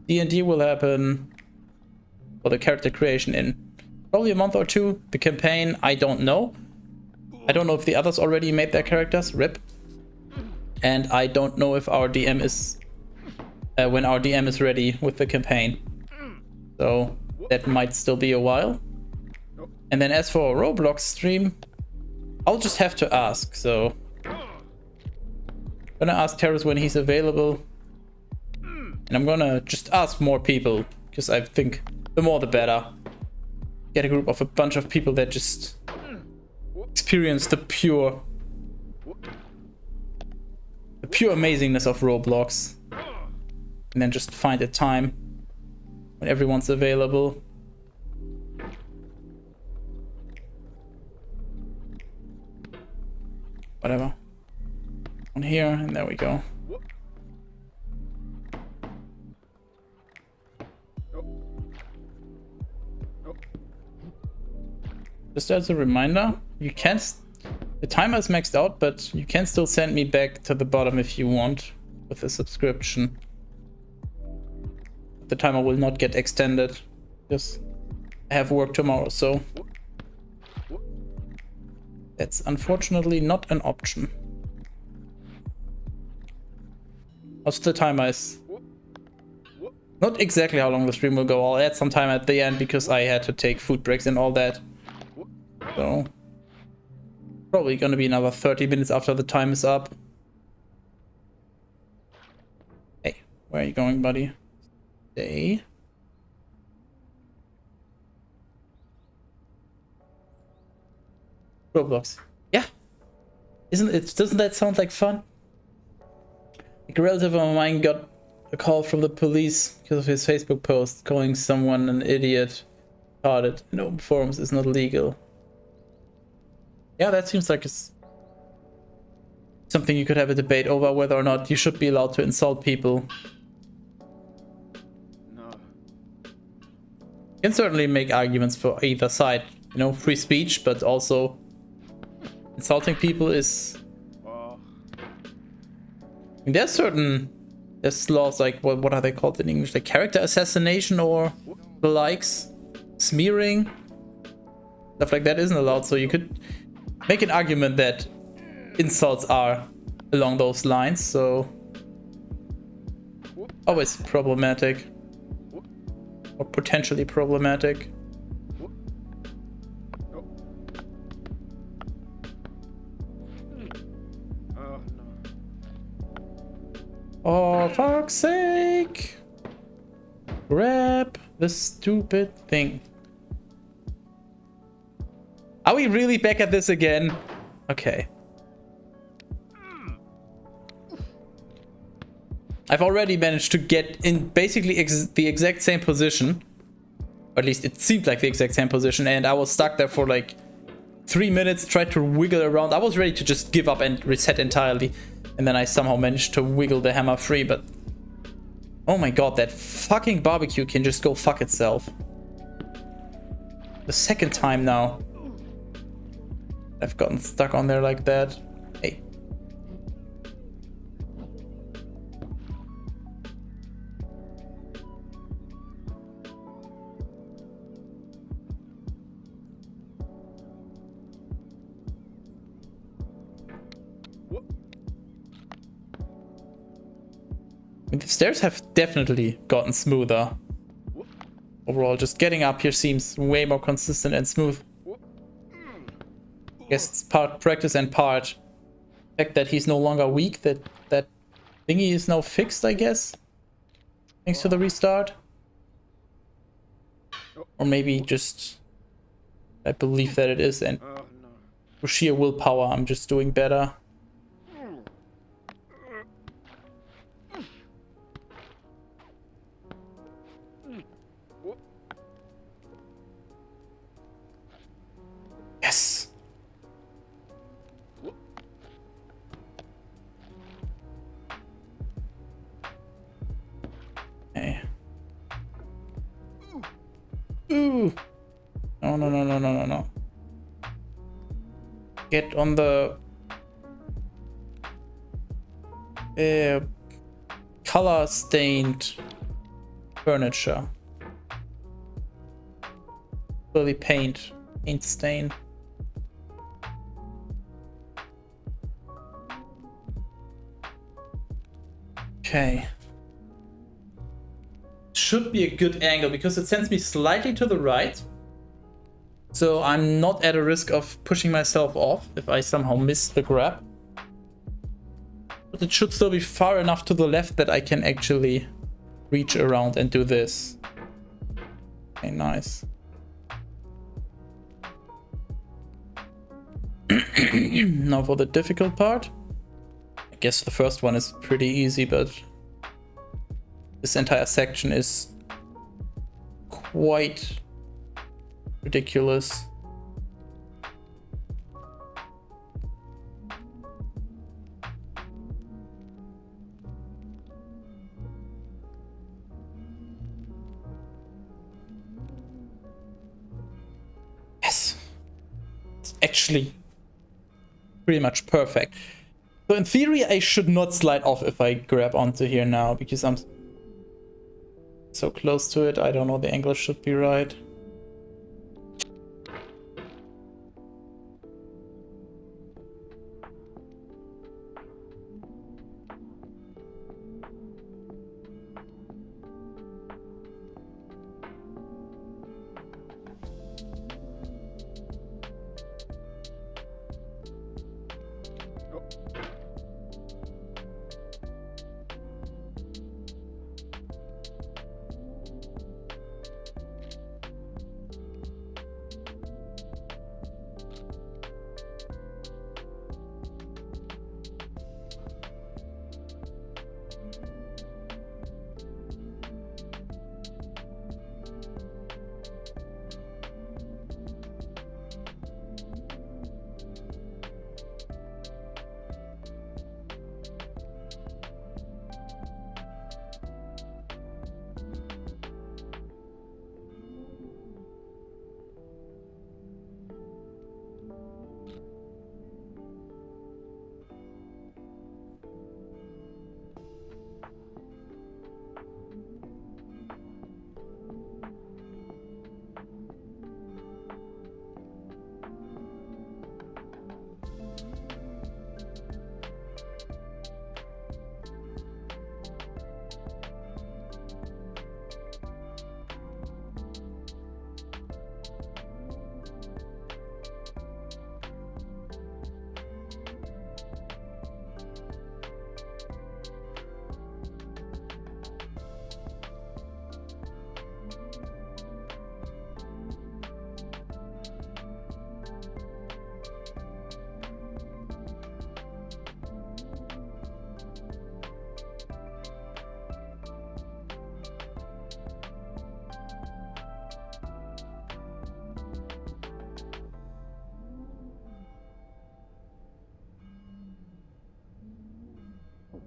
D&D will happen for the character creation in probably a month or two. The campaign, I don't know. I don't know if the others already made their characters, rip. And I don't know if our DM is... when our DM is ready with the campaign. So that might still be a while. And then as for a Roblox stream, I'll just have to ask, so... I'm gonna ask Terrace when he's available. And I'm gonna just ask more people, because I think the more the better. Get a group of a bunch of people that just experience the pure amazingness of Roblox. And then just find a time when everyone's available. Whatever. On here, and there we go. Just as a reminder, you can... The timer is maxed out, but you can still send me back to the bottom if you want with a subscription. The timer will not get extended because I have work tomorrow, so that's unfortunately not an option. Also, the timer is not exactly how long the stream will go. I'll add some time at the end because I had to take food breaks and all that. So probably gonna be another 30 minutes after the time is up. Hey, where are you going, buddy? Stay. Roblox. Yeah. Doesn't that sound like fun? Like a relative of mine got a call from the police because of his Facebook post calling someone an idiot. Retarded in open forums is not legal. Yeah, that seems like it's something you could have a debate over whether or not you should be allowed to insult people. No. You can certainly make arguments for either side. You know, free speech, but also insulting people is... I mean, there's laws like, what are they called in English? Like character assassination or the likes. Smearing. Stuff like that isn't allowed, so you could make an argument that insults are along those lines, so always problematic or potentially problematic. Oh, fuck's sake! Grab the stupid thing. Are we really back at this again? Okay. I've already managed to get in basically the exact same position. Or at least it seemed like the exact same position, and I was stuck there for like 3 minutes, tried to wiggle around. I was ready to just give up and reset entirely. And then I somehow managed to wiggle the hammer free, but... Oh my god, that fucking barbecue can just go fuck itself. The second time now I've gotten stuck on there like that. Hey. The stairs have definitely gotten smoother. Overall, just getting up here seems way more consistent and smooth. I guess it's part practice and part the fact that he's no longer weak, that thingy is now fixed, I guess. Thanks to the restart. Or maybe just I believe that it is, and for sheer willpower I'm just doing better. Yes. Okay. Ooh. No, no, no, no, no, no, no. Get on the color stained furniture. Really paint stain. Okay. Should be a good angle because it sends me slightly to the right. So I'm not at a risk of pushing myself off if I somehow miss the grab. But it should still be far enough to the left that I can actually reach around and do this. Okay, nice. Now for the difficult part. I guess the first one is pretty easy, but this entire section is quite ridiculous. Yes. actually pretty much perfect. So in theory, I should not slide off if I grab onto here now, because I'm so close to it. I don't know, the angle should be right.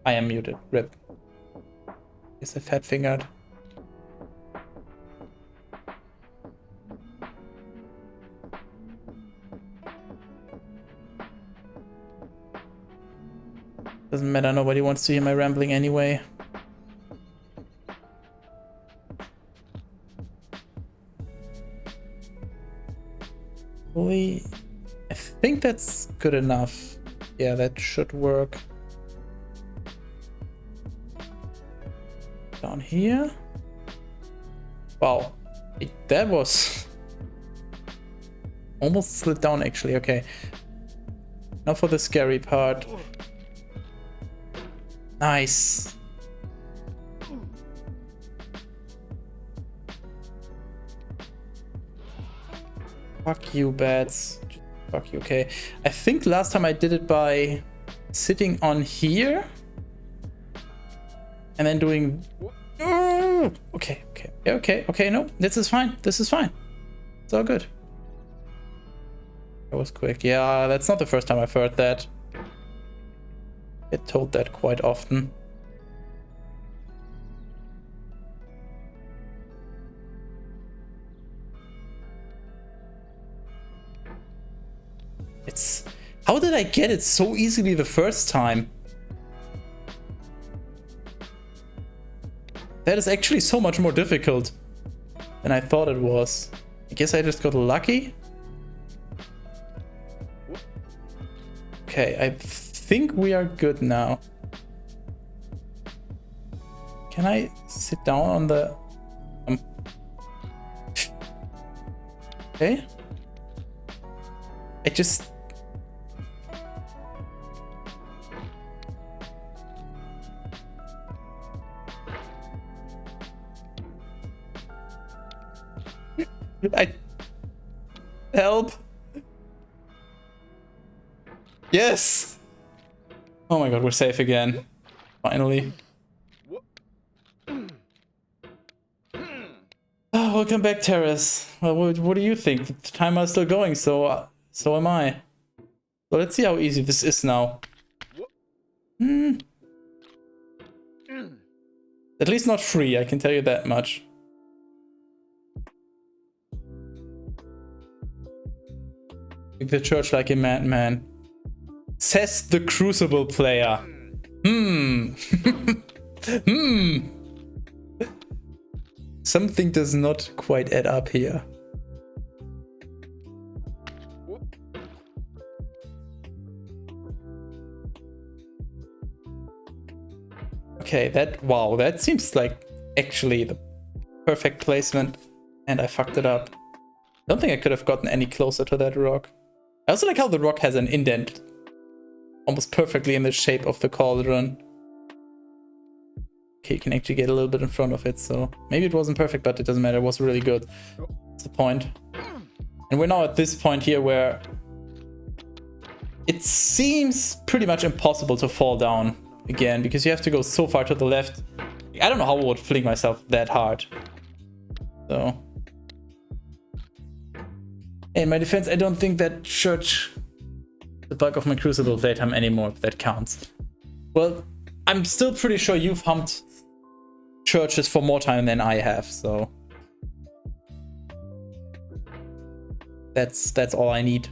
I am muted. Rip. Is a fat fingered. Doesn't matter, nobody wants to hear my rambling anyway. I think that's good enough. Yeah, that should work. Down here. Wow, that was almost slid down actually. Okay, now for the scary part. Nice. Fuck you, bats. Fuck you. Okay, I think last time I did it by sitting on here and then doing. Oh, okay. No, this is fine. This is fine. It's all good. That was quick. Yeah, that's not the first time I've heard that. I get told that quite often. It's... How did I get it so easily the first time? That is actually so much more difficult than I thought it was. I guess I just got lucky. Okay, I think we are good now. Can I sit down on the... Okay. I just... Help! Yes! Oh my god, we're safe again. Finally. Oh, welcome back, Terrace. Well, what do you think? The timer is still going, so am I. So let's see how easy this is now. At least not free, I can tell you that much. Make the church like a madman. Says the Crucible player. Something does not quite add up here. Okay, that seems like actually the perfect placement, and I fucked it up. Don't think I could have gotten any closer to that rock. I also like how the rock has an indent almost perfectly in the shape of the cauldron. Okay, you can actually get a little bit in front of it, so maybe it wasn't perfect, but it doesn't matter. It was really good. That's the point. And we're now at this point here where it seems pretty much impossible to fall down again, because you have to go so far to the left. I don't know how I would fling myself that hard. So, in my defense, I don't think that church the bulk of my Crucible playtime anymore, if that counts. Well, I'm still pretty sure you've humped churches for more time than I have, so that's all I need.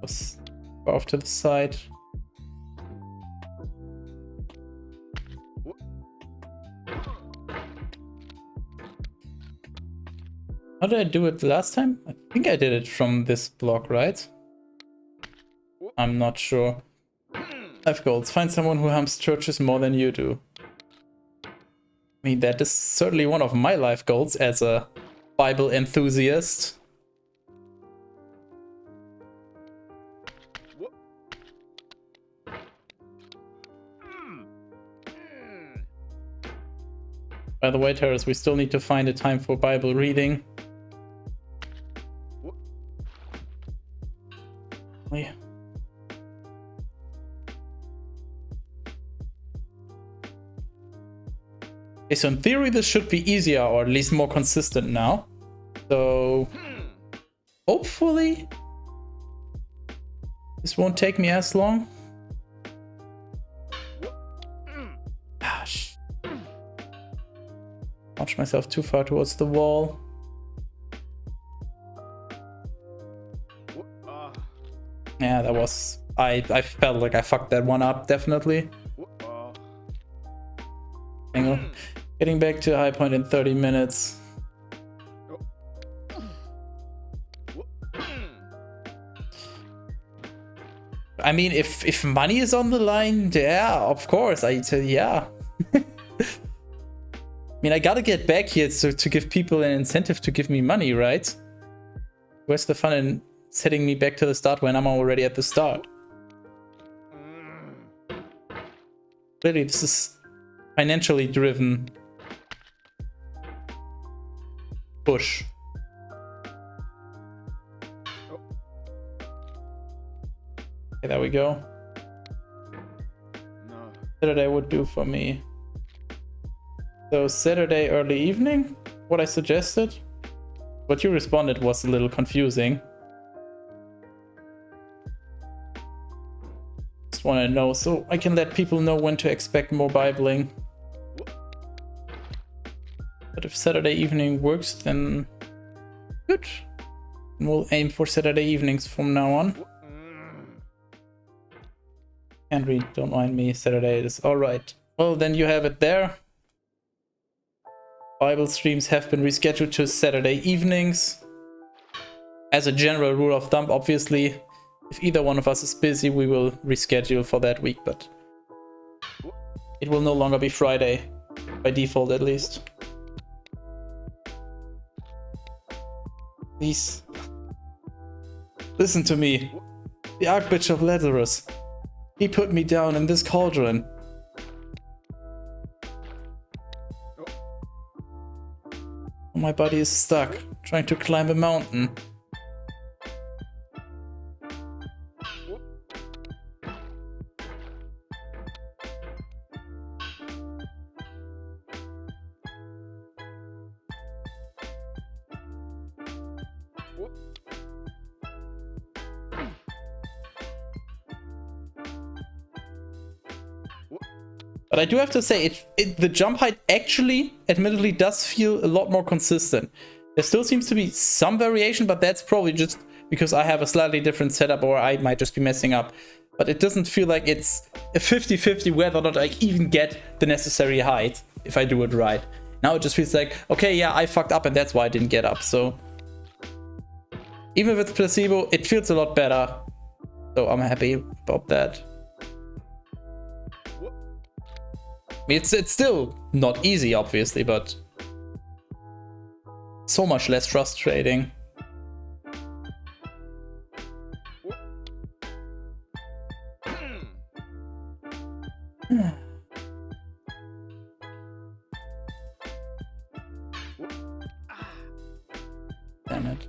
Let's go off to the side. How did I do it last time? I think I did it from this block, right? I'm not sure. Life goals. Find someone who humps churches more than you do. I mean, that is certainly one of my life goals as a Bible enthusiast. By the way, Terrace, we still need to find a time for Bible reading. Oh, yeah. Okay, so in theory this should be easier, or at least more consistent now. So hopefully this won't take me as long. Gosh. Launch myself too far towards the wall. Yeah, that was... I felt like I fucked that one up, definitely. Hang on. Getting back to a high point in 30 minutes. I mean, if money is on the line, yeah, of course. Yeah. I mean, I gotta get back here to give people an incentive to give me money, right? Where's the fun in setting me back to the start when I'm already at the start? Really, this is financially driven push. Okay, there we go. Saturday would do for me. So Saturday early evening, what I suggested? What you responded was a little confusing. Just want to know so I can let people know when to expect more Bibling. But if Saturday evening works, then good. And we'll aim for Saturday evenings from now on. Henry, don't mind me, Saturday is alright. Well, then you have it there. Bible streams have been rescheduled to Saturday evenings. As a general rule of thumb, obviously, if either one of us is busy, we will reschedule for that week, but it will no longer be Friday, by default at least. Please. Listen to me. The Archbishop Lazarus. He put me down in this cauldron. My body is stuck, trying to climb a mountain. But I do have to say, the jump height actually, admittedly, does feel a lot more consistent. There still seems to be some variation, but that's probably just because I have a slightly different setup or I might just be messing up. But it doesn't feel like it's a 50-50 whether or not I even get the necessary height if I do it right. Now it just feels like, okay, yeah, I fucked up and that's why I didn't get up. So even if it's placebo, it feels a lot better. So I'm happy about that. I mean, it's still not easy, obviously, but so much less frustrating. Damn it.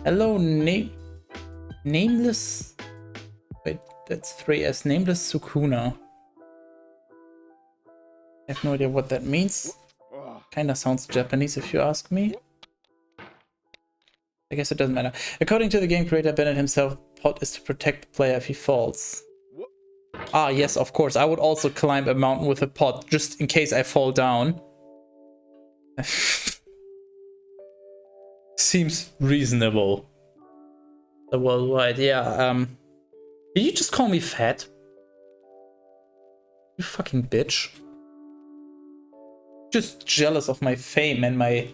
Hello, nameless. Wait, that's 3S. Nameless Sukuna. I have no idea what that means. Kinda sounds Japanese if you ask me. I guess it doesn't matter. According to the game creator Bennett himself, pot is to protect the player if he falls. Ah, yes, of course. I would also climb a mountain with a pot just in case I fall down. Seems reasonable. The worldwide, yeah. Did you just call me fat? You fucking bitch. Just jealous of my fame and my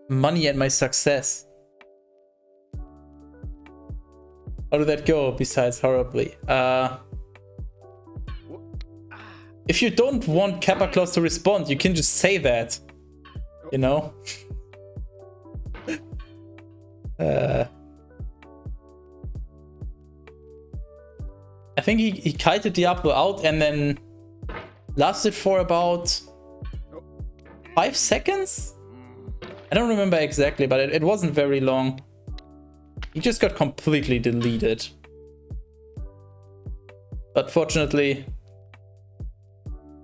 money and my success. How did that go besides horribly? If you don't want Kappa Claus to respond, you can just say that. You know? I think he kited Diablo out and then lasted for about 5 seconds? I don't remember exactly, but it wasn't very long. He just got completely deleted. But fortunately,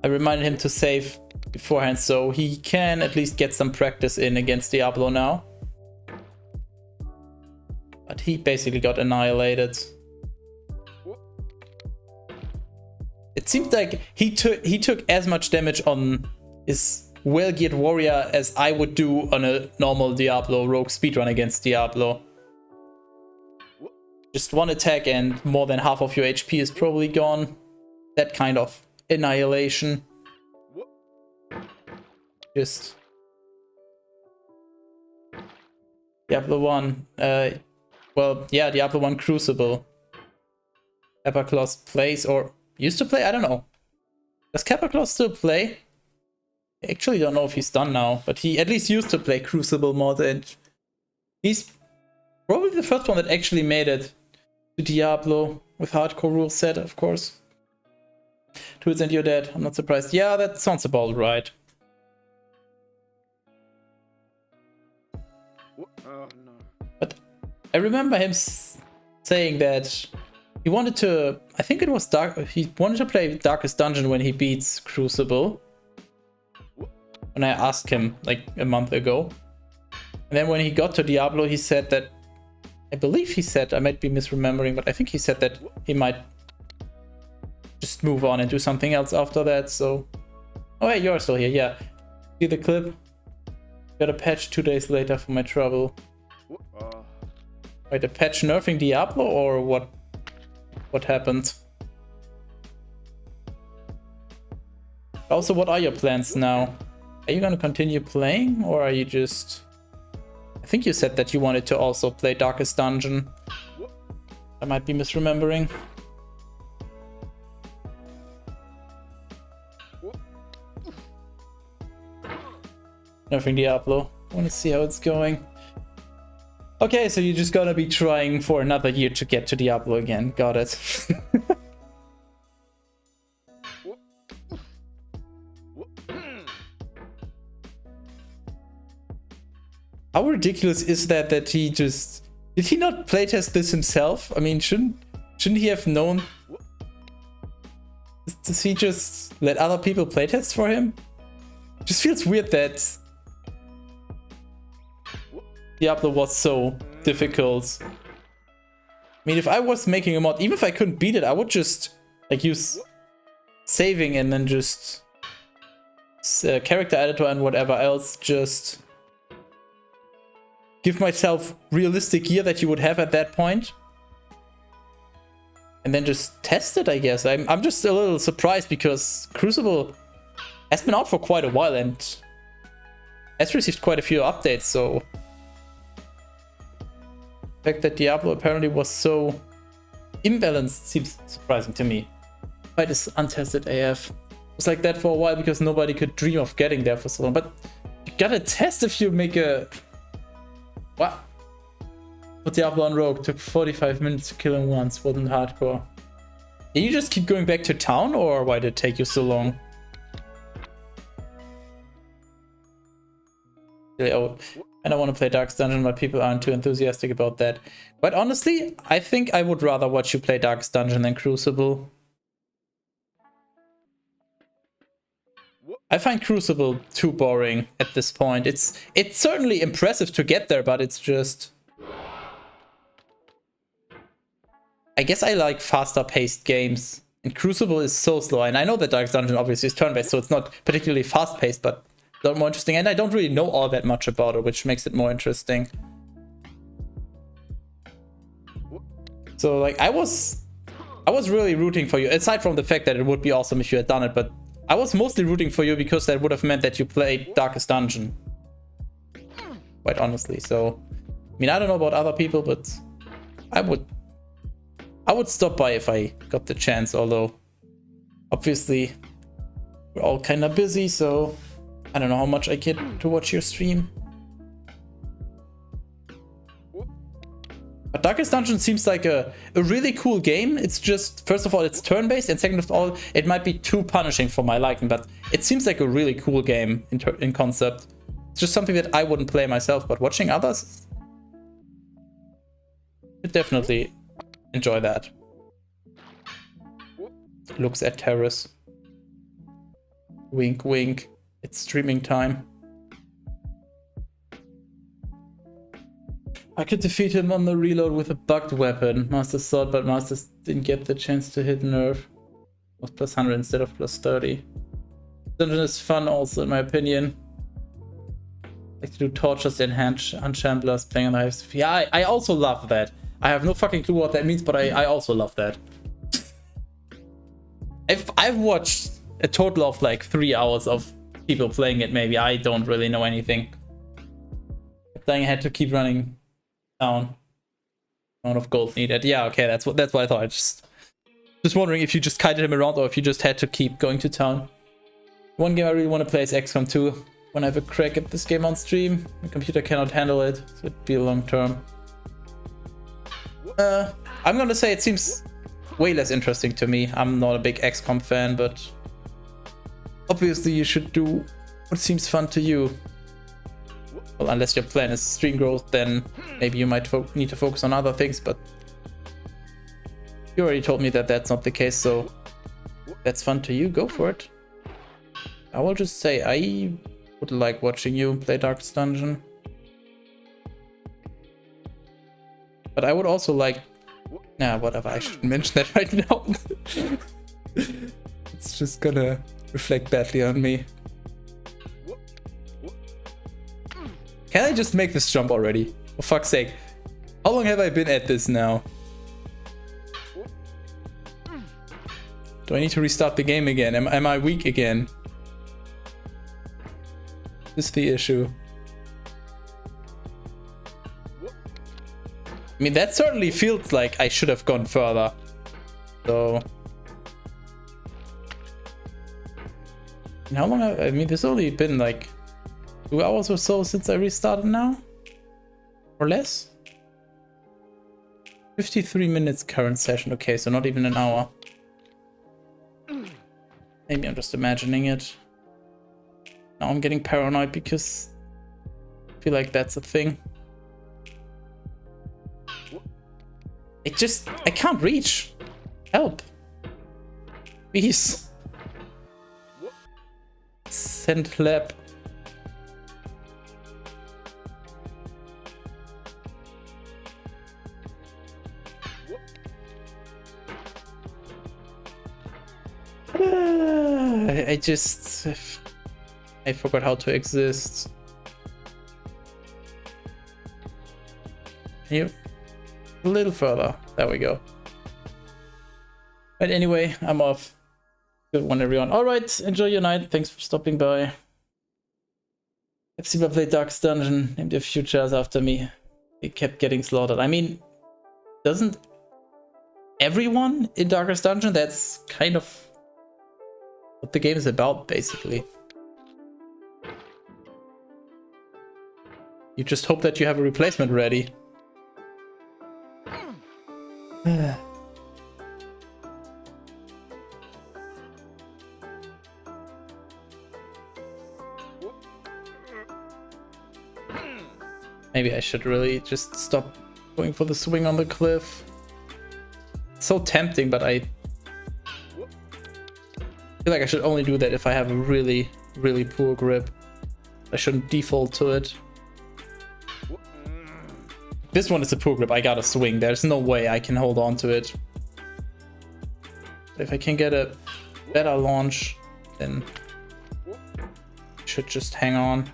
I reminded him to save beforehand, so he can at least get some practice in against Diablo now. But he basically got annihilated. It seemed like he took as much damage on his well-geared warrior as I would do on a normal Diablo rogue speedrun against Diablo. Just one attack and more than half of your HP is probably gone. That kind of annihilation. Just Diablo 1. Well, yeah, Diablo 1 Crucible. Kappa Claus plays or used to play? I don't know. Does Kappa Claus still play? I actually don't know if he's done now, but he at least used to play Crucible mod, and he's probably the first one that actually made it to Diablo with hardcore rule set, of course. Tools and you're dead. I'm not surprised. Yeah, that sounds about right. Oh, no. But I remember him saying that he wanted to, I think it was he wanted to play Darkest Dungeon when he beats Crucible. When I asked him like a month ago. And then when he got to Diablo, he said that, I believe he said, I might be misremembering, but I think he said that he might just move on and do something else after that, so. Oh hey, you're still here, yeah. See the clip? Got a patch 2 days later for my trouble. Wait, a patch nerfing Diablo or what? What happened? Also, what are your plans now? Are you gonna continue playing or are you just... I think you said that you wanted to also play Darkest Dungeon. I might be misremembering. Nerfing Diablo. I want to see how it's going. Okay, so you're just gonna be trying for another year to get to Diablo again. Got it. How ridiculous is that he just... Did he not playtest this himself? I mean, shouldn't he have known? Does he just let other people playtest for him? Just feels weird that Diablo was so difficult. I mean, if I was making a mod, even if I couldn't beat it, I would just like use saving and then just character editor and whatever else, just give myself realistic gear that you would have at that point. And then just test it, I guess. I'm just a little surprised because Crucible has been out for quite a while and has received quite a few updates, so the fact that Diablo apparently was so imbalanced seems surprising to me. Quite is untested AF. It was like that for a while because nobody could dream of getting there for so long. But you gotta test if you make a... What? Diablo on Rogue took 45 minutes to kill him once, wasn't hardcore. Did you just keep going back to town, or why did it take you so long? Oh, I don't want to play Darkest Dungeon, but people aren't too enthusiastic about that. But honestly, I think I would rather watch you play Darkest Dungeon than Crucible. I find Crucible too boring at this point. It's certainly impressive to get there, but it's just... I guess I like faster paced games, and Crucible is so slow, and I know that Darkest Dungeon obviously is turn-based, so it's not particularly fast paced, but a lot more interesting, and I don't really know all that much about it, which makes it more interesting. So like I was really rooting for you, aside from the fact that it would be awesome if you had done it, but I was mostly rooting for you because that would have meant that you played Darkest Dungeon. Quite honestly, so I mean, I don't know about other people, but I would stop by if I got the chance, although obviously we're all kind of busy, so I don't know how much I get to watch your stream. But Darkest Dungeon seems like a really cool game. It's just, first of all, it's turn-based, and second of all, it might be too punishing for my liking, but it seems like a really cool game in concept. It's just something that I wouldn't play myself, but watching others, I definitely enjoy that. Looks at Terrace. Wink, wink. It's streaming time. I could defeat him on the reload with a bugged weapon. Master thought, but Master didn't get the chance to hit nerf. It was plus 100 instead of plus 30. Dungeon is fun also, in my opinion. I like to do tortures and unshamblers playing on the highest. Yeah, I also love that. I have no fucking clue what that means, but I also love that. I've watched a total of like 3 hours of people playing it, maybe. I don't really know anything. Then I had to keep running down. Amount of gold needed. Yeah, okay, that's what I thought. Just wondering if you just kited him around or if you just had to keep going to town. One game I really want to play is XCOM 2. When I have a crack at this game on stream, the computer cannot handle it, so it'd be long term. I'm gonna say it seems way less interesting to me. I'm not a big XCOM fan, but obviously you should do what seems fun to you. Well, unless your plan is stream growth, then maybe you might need to focus on other things, but you already told me that that's not the case, so that's fun to you, go for it. I will just say I would like watching you play Darkest Dungeon. But I would also like... Nah, whatever, I shouldn't mention that right now. It's just gonna reflect badly on me. Can I just make this jump already? For fuck's sake. How long have I been at this now? Do I need to restart the game again? Am I weak again? This is the issue. I mean, that certainly feels like I should have gone further. So... And how long have I mean, there's only been like 2 hours or so since I restarted now? Or less? 53 minutes current session. Okay, so not even an hour. Maybe I'm just imagining it. Now I'm getting paranoid because I feel like that's a thing. I can't reach. Help. Please. Send lab. I just... I forgot how to exist. Can you... A little further. There we go. But anyway, I'm off. Good one, everyone. Alright, enjoy your night. Thanks for stopping by. Let's see if I play Darkest Dungeon. Named a few chairs after me. It kept getting slaughtered. I mean, doesn't everyone in Darkest Dungeon? That's kind of what the game is about, basically. You just hope that you have a replacement ready. Maybe I should really just stop going for the swing on the cliff. It's so tempting, but I feel like I should only do that if I have a really, really poor grip. I shouldn't default to it. This one is a poor grip. I gotta swing. There's no way I can hold on to it. If I can get a better launch, then I should just hang on.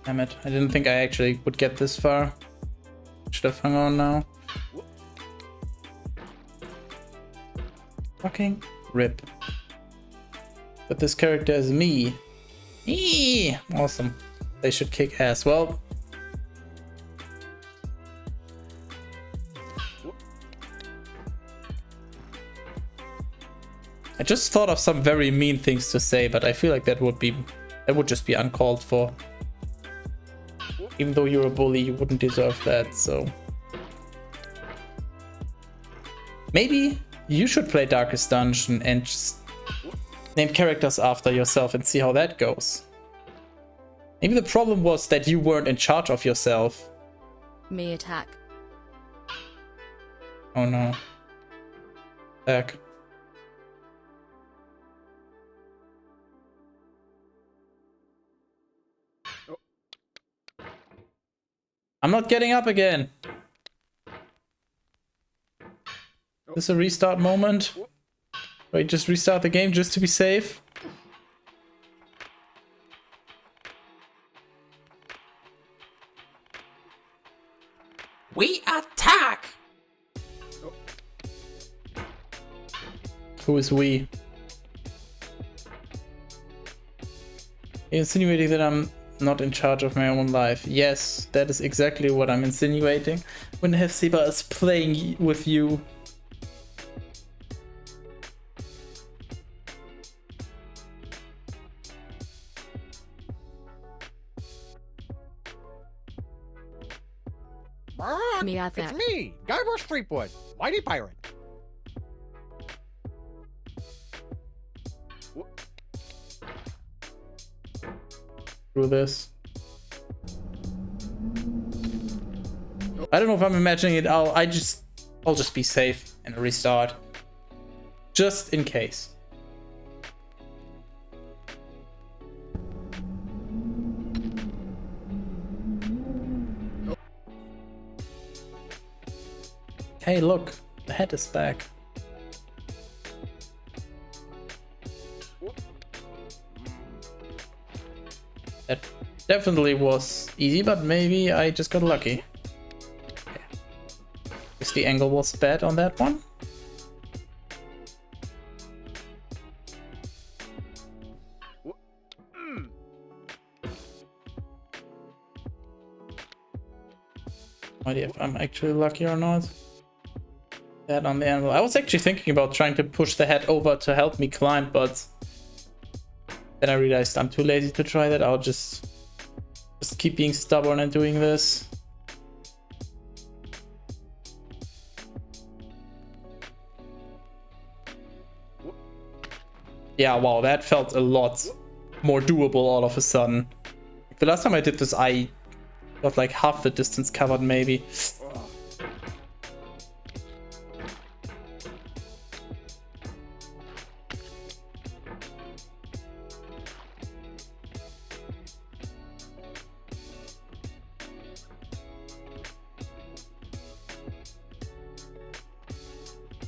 Damn it, I didn't think I actually would get this far. Should have hung on now. Fucking rip. But this character is me. Eee! Awesome. They should kick ass. Well, I just thought of some very mean things to say, but I feel like that would just be uncalled for. Even though you're a bully, you wouldn't deserve that, so... Maybe you should play Darkest Dungeon and just name characters after yourself and see how that goes. Maybe the problem was that you weren't in charge of yourself. Me attack. Oh no. Back. I'm not getting up again. Is this a restart moment? Wait, just restart the game just to be safe? We attack! Who is we? You're insinuating that I'm not in charge of my own life. Yes, that is exactly what I'm insinuating when Hefzibah is playing with you. Me attack. It's me, Guybrush Threepwood, Mighty Pirate. Through this. I don't know if I'm imagining it. I'll just be safe and restart. Just in case. Hey, look, the head is back. That definitely was easy, but maybe I just got lucky. Okay. Guess the angle was bad on that one. No idea if I'm actually lucky or not. That on the anvil. I was actually thinking about trying to push the head over to help me climb, but then I realized I'm too lazy to try that. I'll just keep being stubborn and doing this. Yeah, wow, that felt a lot more doable all of a sudden. The last time I did this, I got like half the distance covered, maybe.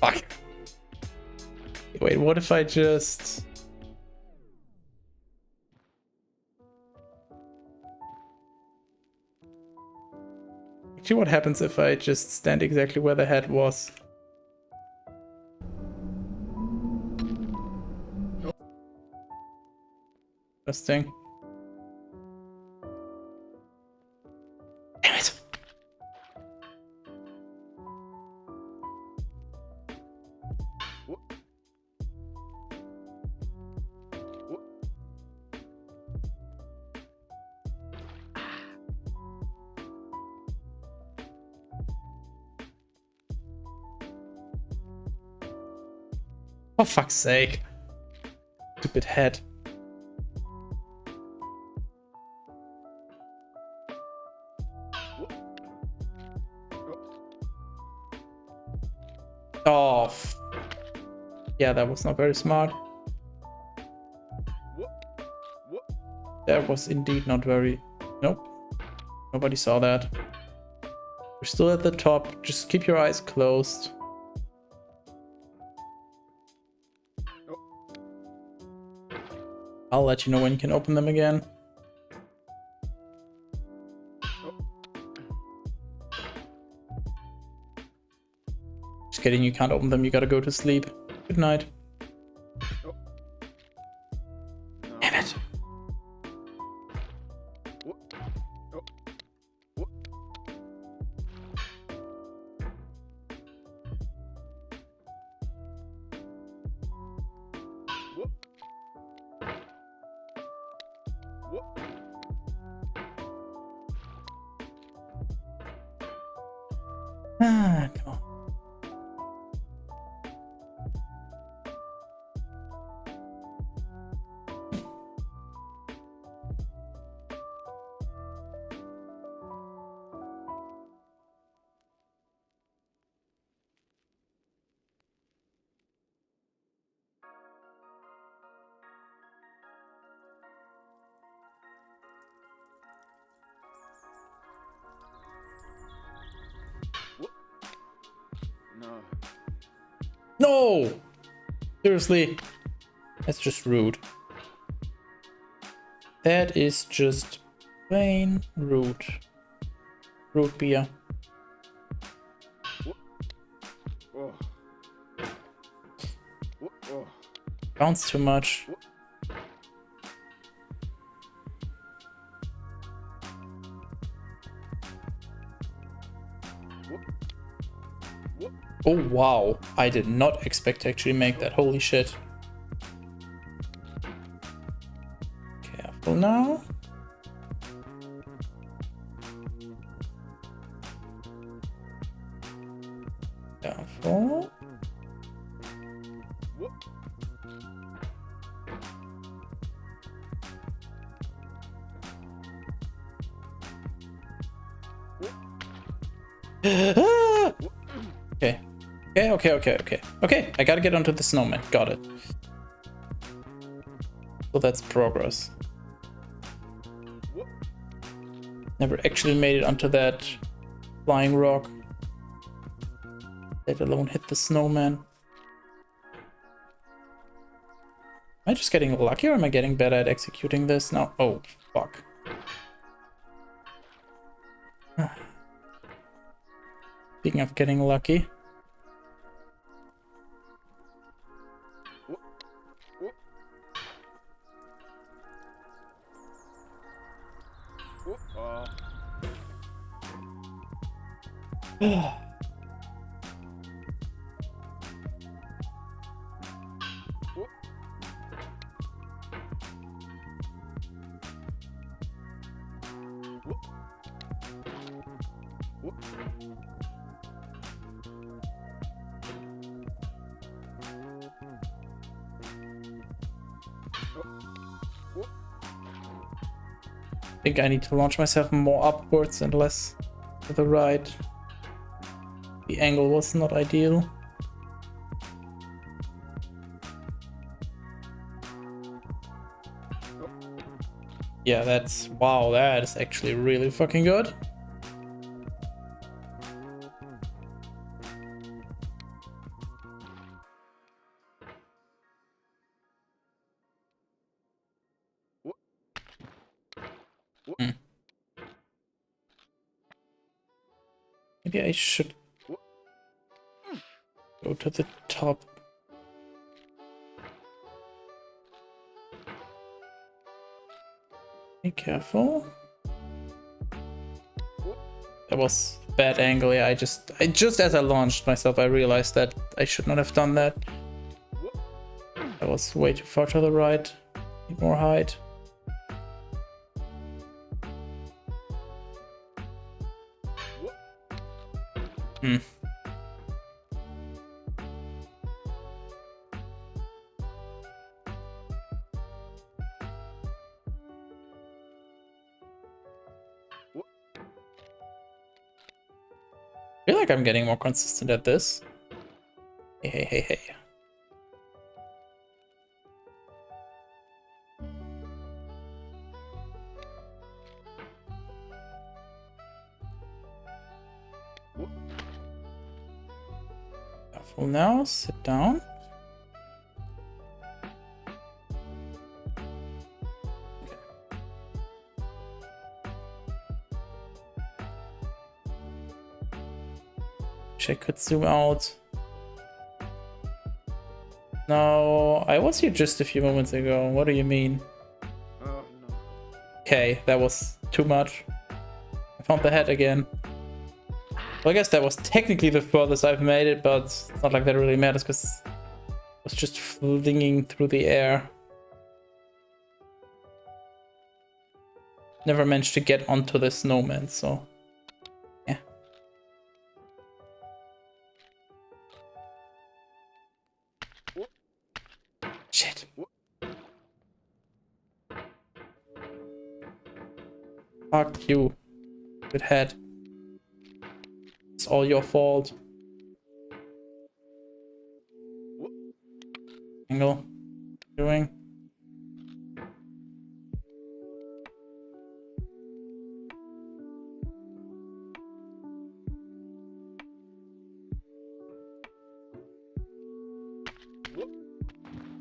Fuck. Wait, what if I just... Actually, what happens if I just stand exactly where the head was? Interesting. Damn it! For fuck's sake. Stupid head. Oh. Yeah, that was not very smart. That was indeed not very... Nope. Nobody saw that. We're still at the top. Just keep your eyes closed. I'll let you know when you can open them again. Just kidding, you can't open them, you gotta go to sleep. Good night. Damn it. Ah, come on. No! Seriously? That's just rude. That is just plain rude. Root beer. Bounce too much. Oh wow, I did not expect to actually make that, holy shit. Careful now. Careful. Okay. Okay, I gotta get onto the snowman. Got it. So that's progress. Never actually made it onto that flying rock. Let alone hit the snowman. Am I just getting lucky or am I getting better at executing this now? Oh, fuck. Speaking of getting lucky. I think I need to launch myself more upwards and less to the right. The angle was not ideal. Yeah, that's... wow, that is actually really fucking good. Maybe I should go to the top. Be careful. That was a bad angle. Yeah, I just as I launched myself, I realized that I should not have done that. That was way too far to the right. Need more height. I feel like I'm getting more consistent at this. Hey. Careful now, sit down. Wish I could zoom out. No, I was here just a few moments ago. What do you mean? Oh, no. Okay, that was too much. I found the head again. Well, I guess that was technically the furthest I've made it, but it's not like that really matters because it was just flinging through the air. Never managed to get onto the snowman, so yeah. Shit. Fuck you. Good head. It's all your fault. Angle. Doing.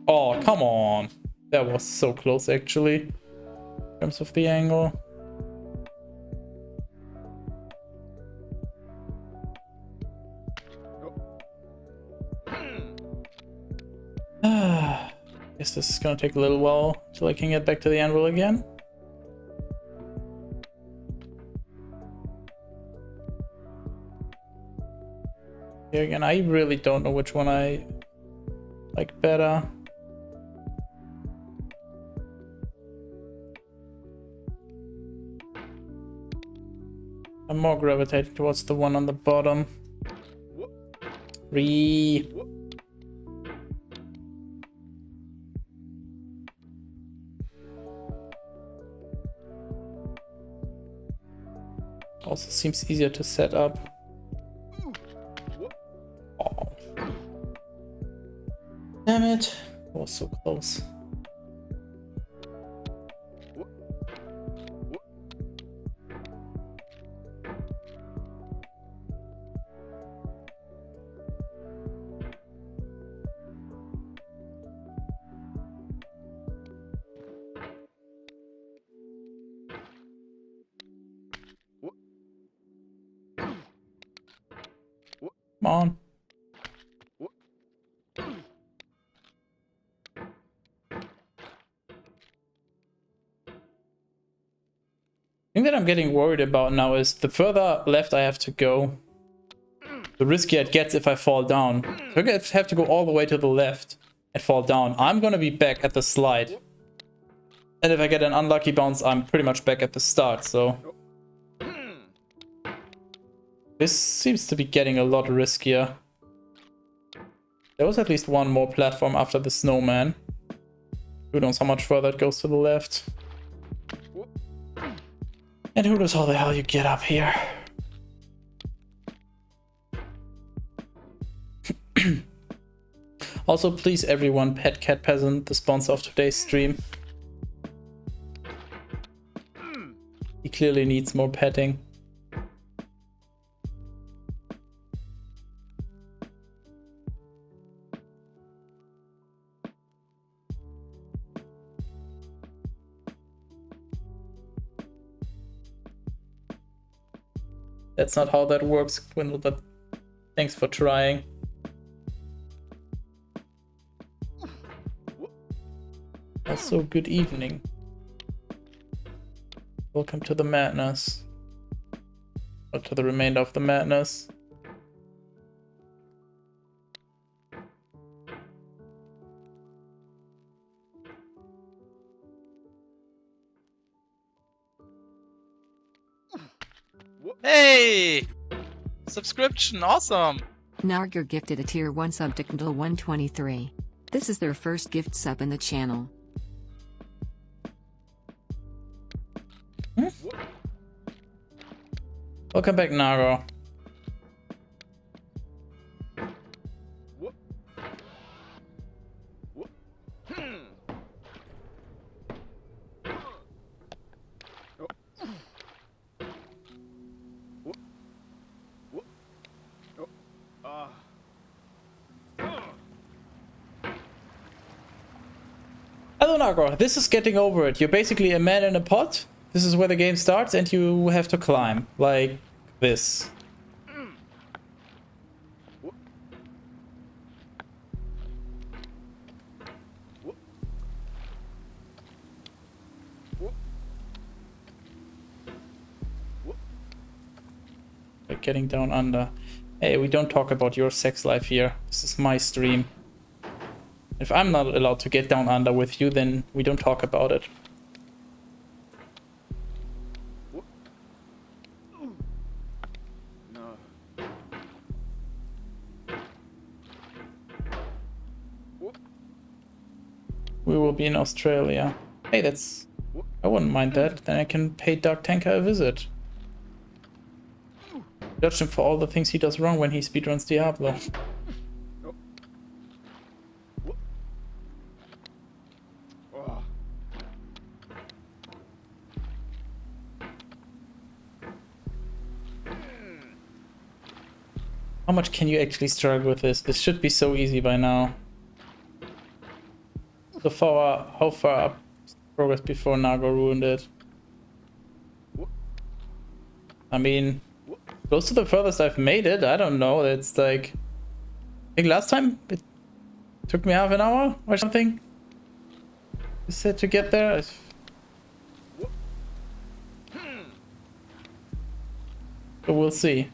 Oh, come on. That was so close, actually. In terms of the angle. Guess this is gonna take a little while till I can get back to the anvil again. Here again, I really don't know which one I like better. I'm more gravitating towards the one on the bottom. Also seems easier to set up. Oh. Damn it. That was so close. Come on. The thing that I'm getting worried about now is the further left I have to go, the riskier it gets if I fall down. So I have to go all the way to the left and fall down. I'm gonna be back at the slide. And if I get an unlucky bounce, I'm pretty much back at the start, so... This seems to be getting a lot riskier. There was at least one more platform after the snowman. Who knows how much further it goes to the left. And who knows how the hell you get up here. Also, please everyone, pet Cat Peasant, the sponsor of today's stream. He clearly needs more petting. That's not how that works, Quindle, but thanks for trying. Also, good evening. Welcome to the madness. Or to the remainder of the madness. Hey! Subscription, awesome! Narger gifted a tier 1 sub to Kindle 123. This is their first gift sub in the channel. Welcome back, Nago. Hello, Nago. This is getting over it. You're basically a man in a pot. This is where the game starts, and you have to climb like this. Like getting down under. Hey, we don't talk about your sex life here. This is my stream. If I'm not allowed to get down under with you, then we don't talk about it. We will be in Australia. Hey, that's... I wouldn't mind that. Then I can pay Dark Tanker a visit. Judge him for all the things he does wrong when he speedruns Diablo. How much can you actually struggle with this? This should be so easy by now. So far, how far up progress before Nago ruined it? I mean, close to the furthest I've made it. I don't know. It's like, I think last time it took me half an hour or something. You said to get there. So we'll see.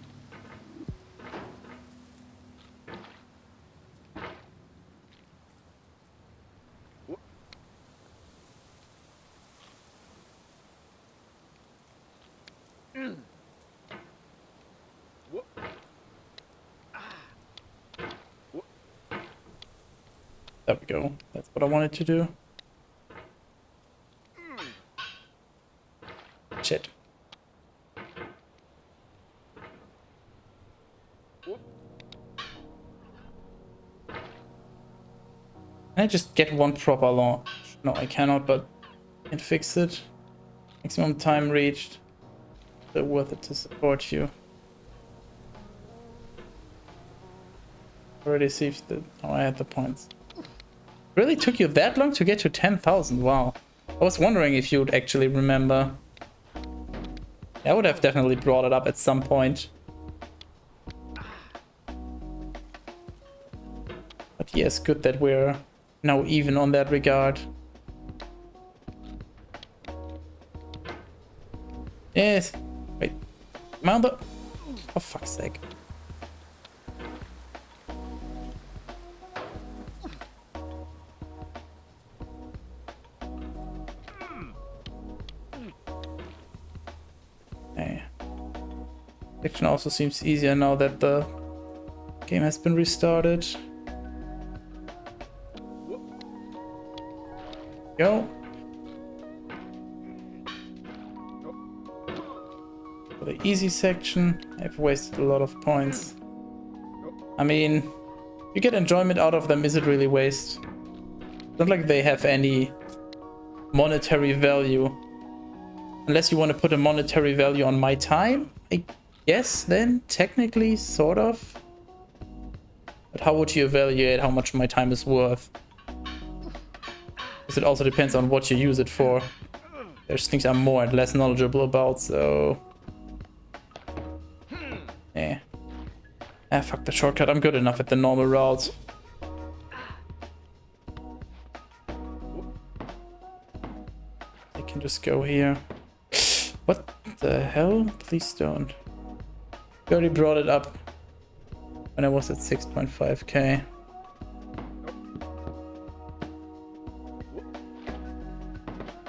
There we go. That's what I wanted to do. Shit. Can I just get one proper launch? No, I cannot, but I can fix it. Maximum time reached. So worth it to support you. Already received the... Oh, I had the points. Really took you that long to get to 10,000? Wow. I was wondering if you'd actually remember. I would have definitely brought it up at some point. But yes, good that we're now even on that regard. Yes. Wait. Mount the... For fuck's sake. Action also seems easier now that the game has been restarted. Go. For the easy section, I've wasted a lot of points. I mean, you get enjoyment out of them, is it really waste? It's not like they have any monetary value. Unless you want to put a monetary value on my time, I guess then, technically, sort of. But how would you evaluate how much my time is worth? Because it also depends on what you use it for. There's things I'm more and less knowledgeable about, so... Ah, fuck the shortcut. I'm good enough at the normal route. I can just go here. What the hell? Please don't. You already brought it up when I was at 6.5k.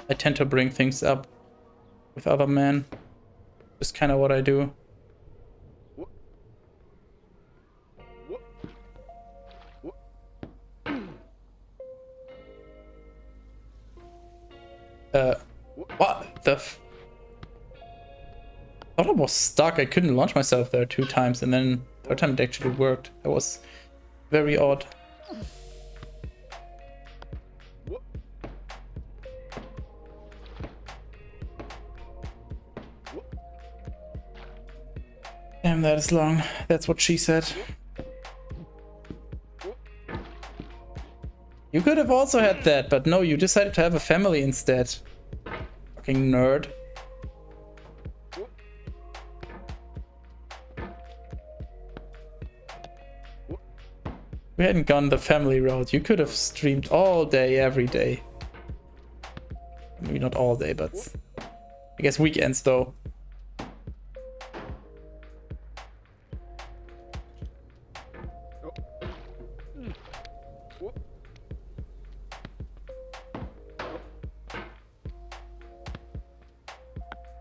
I tend to bring things up with other men. Just kind of what I do. What the f— I thought I was stuck. I couldn't launch myself there 2 times, and then third time it actually worked. That was very odd. Damn, that is long. That's what she said. You could have also had that, but no, you decided to have a family instead. Fucking nerd. We hadn't gone the family route. You could have streamed all day, every day. Maybe not all day, but I guess weekends though.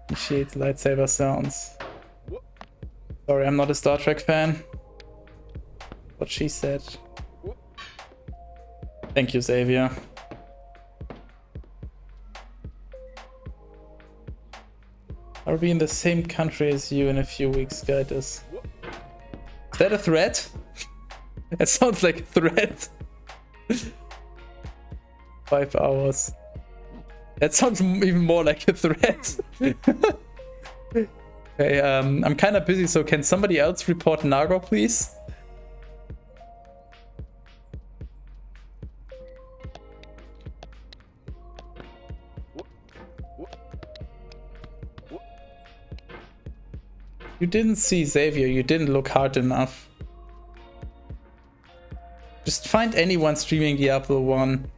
Appreciate lightsaber sounds. Sorry, I'm not a Star Trek fan. What she said. Thank you, Xavier. I'll be in the same country as you in a few weeks, Guidus. Is that a threat? That sounds like a threat. 5 hours. That sounds even more like a threat. Okay, I'm kind of busy, so can somebody else report Nago, please? You didn't see Xavier, you didn't look hard enough. Just find anyone streaming Diablo 1.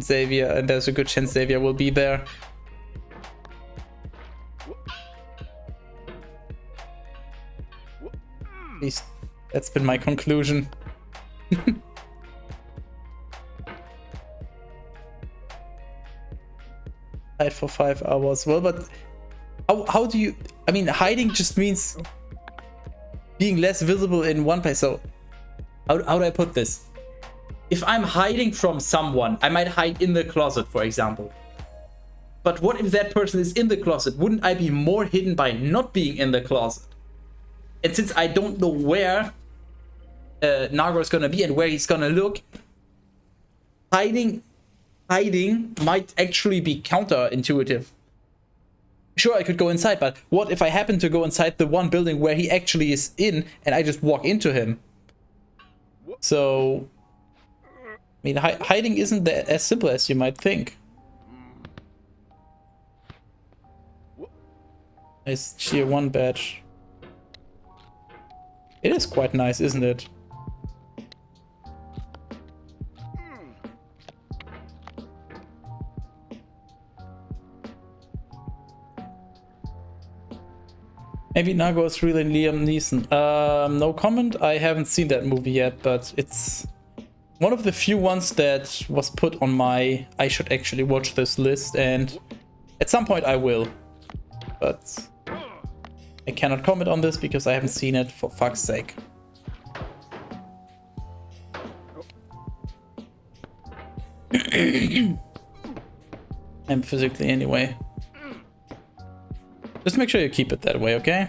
Xavier, and there's a good chance Xavier will be there. At least that's been my conclusion. Hide for 5 hours. Well, but how do you... I mean, hiding just means being less visible in one place. So how do I put this? If I'm hiding from someone, I might hide in the closet, for example. But what if that person is in the closet? Wouldn't I be more hidden by not being in the closet? And since I don't know where Nago is gonna be and where he's gonna look, hiding might actually be counterintuitive. Sure, I could go inside, but what if I happen to go inside the one building where he actually is in and I just walk into him? So... I mean, hiding isn't as simple as you might think. Nice tier 1 badge. It is quite nice, isn't it? Maybe Nago is really Liam Neeson. No comment. I haven't seen that movie yet, but it's one of the few ones that was put on my I should actually watch this list, and at some point I will. But I cannot comment on this because I haven't seen it, for fuck's sake. I'm physically anyway. Just make sure you keep it that way, okay?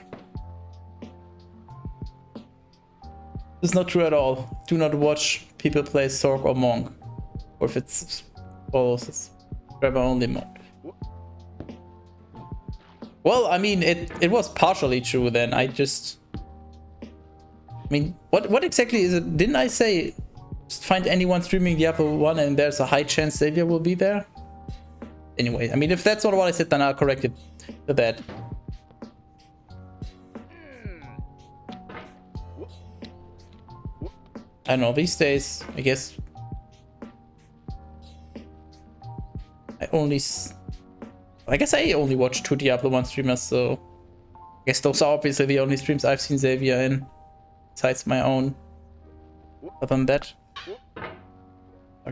This is not true at all. Do not watch people play Sork or Monk. Or if it's follows, it's grabber only mode. Well, I mean, it was partially true then. I mean, what exactly is it? Didn't I say just find anyone streaming Diablo 1 and there's a high chance Xavier will be there? Anyway, I mean, if that's not what I said, then I'll correct it to that. I don't know, these days, I guess I only watch 2 Diablo 1 streamers, so I guess those are obviously the only streams I've seen Xavier in, besides my own. Other than that,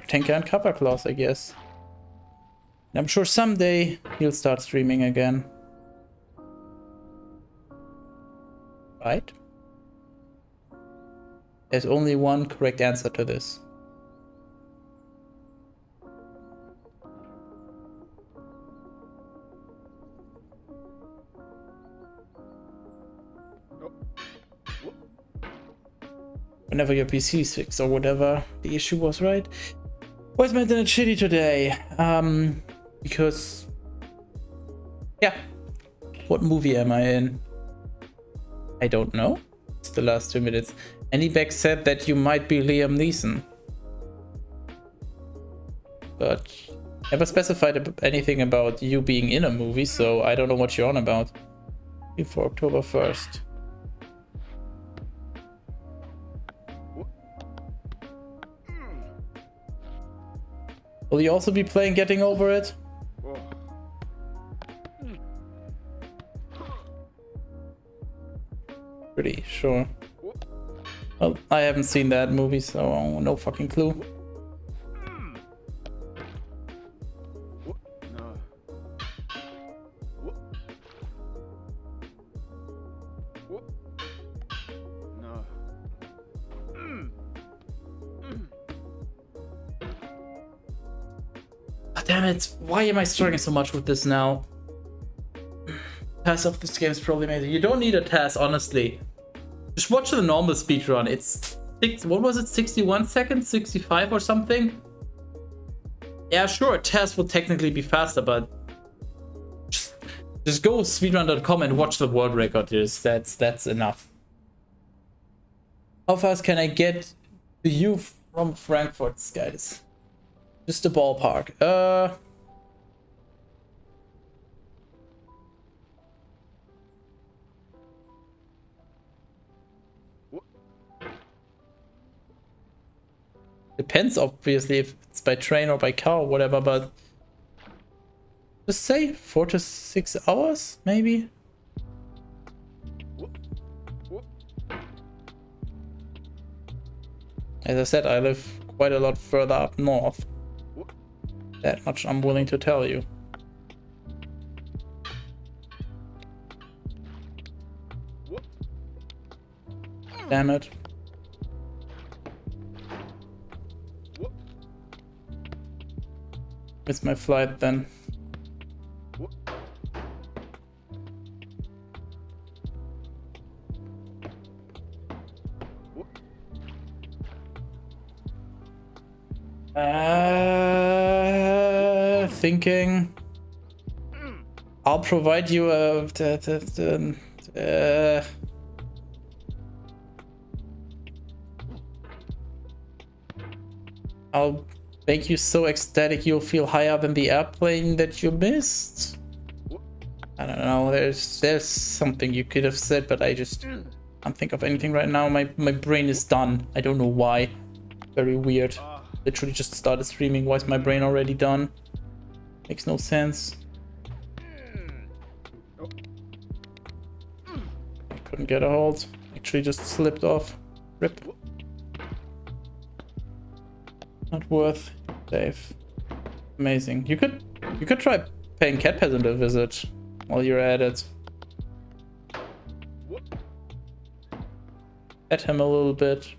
Tinker and Kappa Claus, I guess. And I'm sure someday he'll start streaming again. Right? There's only one correct answer to this. Whenever your PC is fixed or whatever the issue was, right? Why is my internet shitty today? Because... yeah. What movie am I in? I don't know. It's the last 2 minutes. Anybeck said that you might be Liam Neeson. But never specified anything about you being in a movie, so I don't know what you're on about. Before October 1st. Will you also be playing Getting Over It? Pretty sure. Well, I haven't seen that movie, so no fucking clue. Damn it, why am I struggling so much with this now? TAS of this game is probably amazing. You don't need a TAS, honestly. Just watch the normal speedrun. It's what was it, 61 seconds, 65 or something? Yeah, sure, a TAS will technically be faster, but just go speedrun.com and watch the world record. That's enough. How fast can I get to you from Frankfurt, guys? Just a ballpark. Depends, obviously, if it's by train or by car or whatever, but just say 4 to 6 hours, maybe. As I said, I live quite a lot further up north. That much I'm willing to tell you. Damn it. It's my flight then. Thinking. I'll provide you a. I'll make you so ecstatic you'll feel higher than the airplane that you missed. I don't know. There's something you could have said, but I just can't think of anything right now. My brain is done. I don't know why. Very weird. Literally just started streaming. Why is my brain already done? Makes no sense. I couldn't get a hold. Actually just slipped off. Rip. Not worth. Save. Amazing. You could try paying Cat Peasant a visit while you're at it. Pet him a little bit.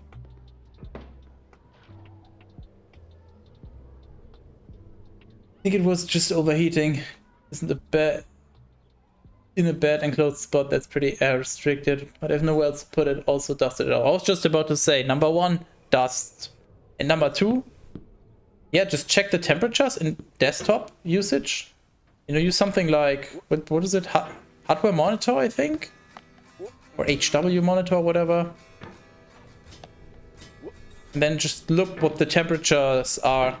I think it was just overheating. Isn't a bad in a bad enclosed spot that's pretty air restricted, but if nowhere else to put it, also dusted it out. I was just about to say, number 1, dust, and number 2, yeah, just check the temperatures in desktop usage. You know, use something like what is it, hardware monitor, I think, or HW monitor, whatever. And then just look what the temperatures are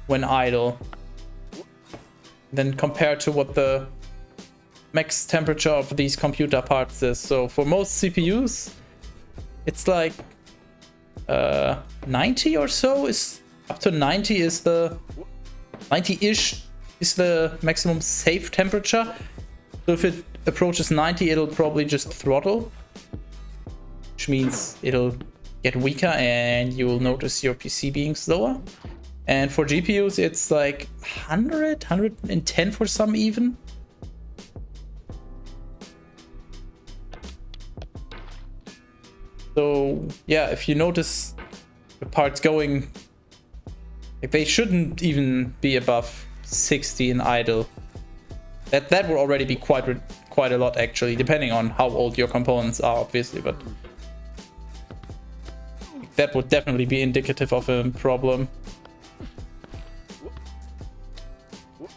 when idle. Then compare to what the max temperature of these computer parts is. So for most CPUs, it's like 90 or so is up to 90 is the 90-ish is the maximum safe temperature. So if it approaches 90, it'll probably just throttle, which means it'll get weaker and you will notice your PC being slower. And for GPUs, it's like 100, 110 for some even. So yeah, if you notice the parts going, like they shouldn't even be above 60 in idle. That will already be quite a lot actually, depending on how old your components are, obviously. But that would definitely be indicative of a problem.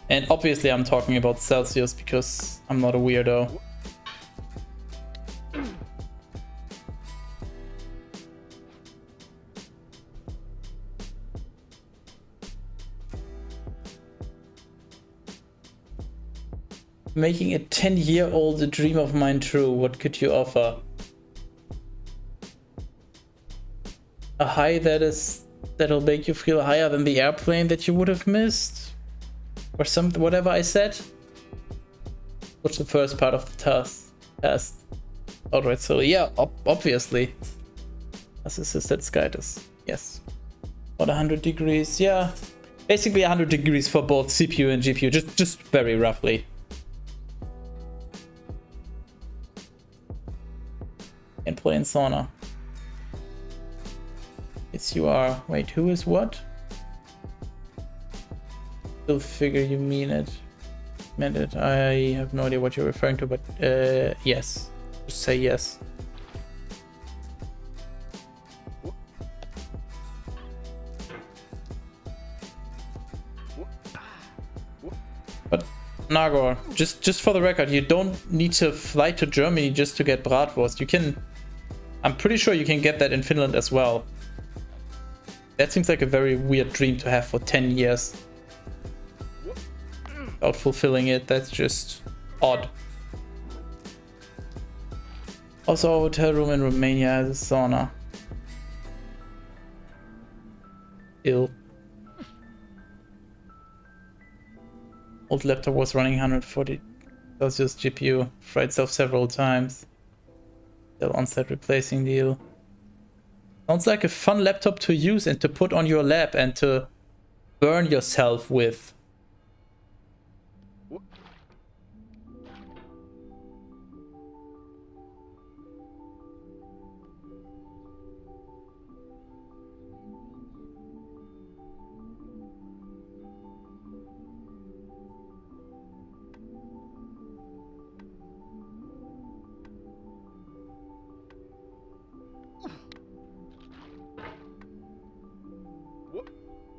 And obviously, I'm talking about Celsius because I'm not a weirdo. Making a 10-year-old a dream of mine true. What could you offer? A high that'll make you feel higher than the airplane that you would have missed, or something. Whatever I said. What's the first part of the test? Alright, so yeah, obviously. Assisted Skytus. Yes. About 100 degrees. Yeah, basically 100 degrees for both CPU and GPU. Just very roughly. And play in sauna. Yes, you are. Wait, who is what? Still figure you meant it. I have no idea what you're referring to, but yes. Just say yes. But Nagor, just for the record, you don't need to fly to Germany just to get bratwurst. You can, I'm pretty sure you can get that in Finland as well. That seems like a very weird dream to have for 10 years. Without fulfilling it, that's just odd. Also, a hotel room in Romania has a sauna. Ill. Old laptop was running 140 Celsius GPU. Fried itself several times. Still on-site replacing deal. Sounds like a fun laptop to use and to put on your lap and to burn yourself with.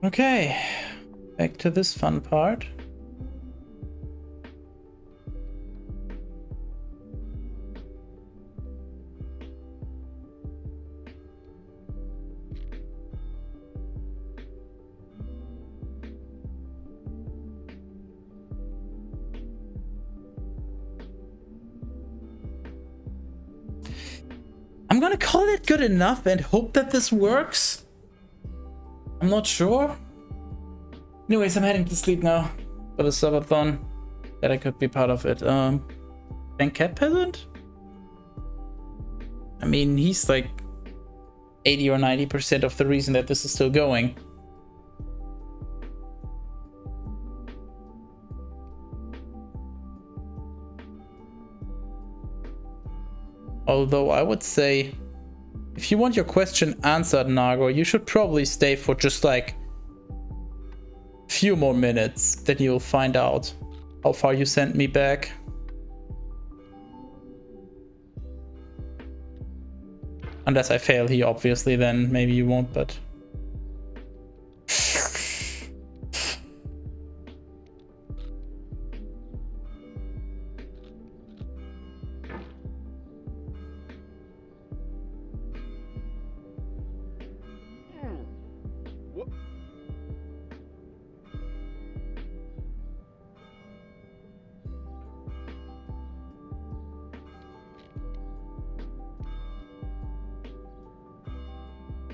Okay, back to this fun part. I'm gonna call it good enough and hope that this works. I'm not sure. Anyways, I'm heading to sleep now for the subathon. That I could be part of it. And Cat Peasant? I mean, he's like 80 or 90% of the reason that this is still going. Although I would say, if you want your question answered, Nago, you should probably stay for just like a few more minutes. Then you'll find out how far you sent me back. Unless I fail here, obviously, then maybe you won't, but...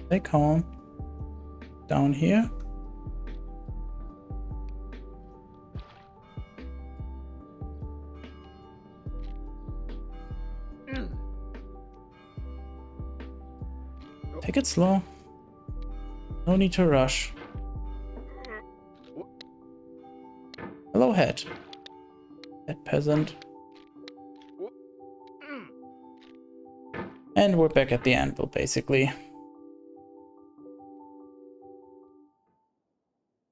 Stay calm. Down here. Take it slow. No need to rush. Hello, head. Head peasant. And we're back at the anvil, basically.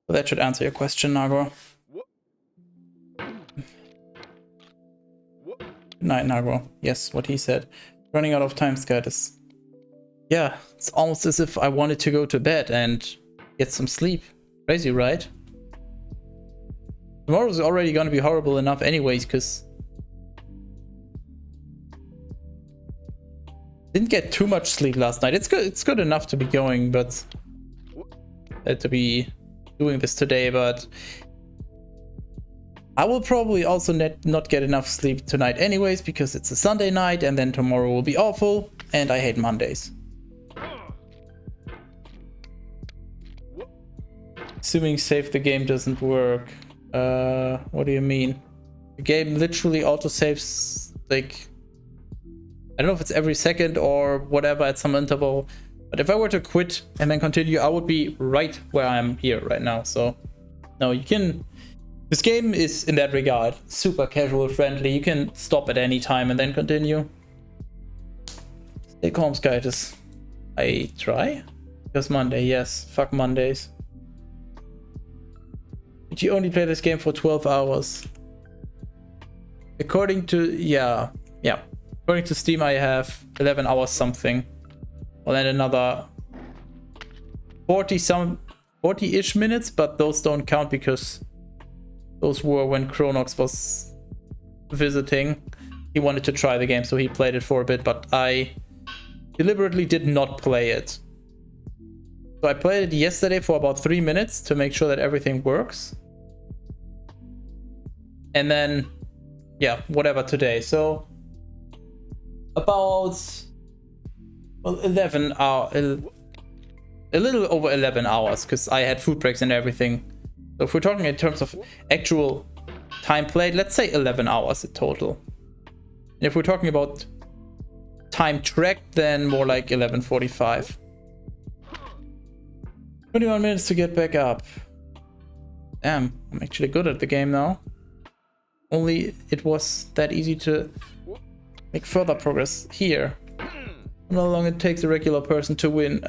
So that should answer your question, Nagor. Good night, Nagor. Yes, what he said. Running out of time, Skytus. Yeah, it's almost as if I wanted to go to bed and get some sleep. Crazy, right? Tomorrow's already gonna be horrible enough anyways, because didn't get too much sleep last night. It's good enough to be going, but to be doing this today, but I will probably also not get enough sleep tonight anyways, because it's a Sunday night and then tomorrow will be awful and I hate Mondays. Assuming save the game doesn't work. What do you mean? The game literally auto-saves, like, I don't know if it's every second or whatever at some interval, but if I were to quit and then continue, I would be right where I am here right now. So, no, you can... This game is, in that regard, super casual friendly. You can stop at any time and then continue. Stay calm, Skytus. I try? Because Monday, yes. Fuck Mondays. Did you only play this game for 12 hours? According to... Yeah. According to Steam, I have 11 hours something. Well, then another 40-ish minutes, but those don't count because those were when Chronox was visiting. He wanted to try the game, so he played it for a bit, but I deliberately did not play it. So I played it yesterday for about 3 minutes to make sure that everything works. And then, yeah, whatever today. So about, well, 11 hours, a little over 11 hours, because I had food breaks and everything. So if we're talking in terms of actual time played, let's say 11 hours in total. And if we're talking about time tracked, then more like 11:45. 21 minutes to get back up. Damn, I'm actually good at the game now. Only it was that easy to make further progress here. How long it takes a regular person to win.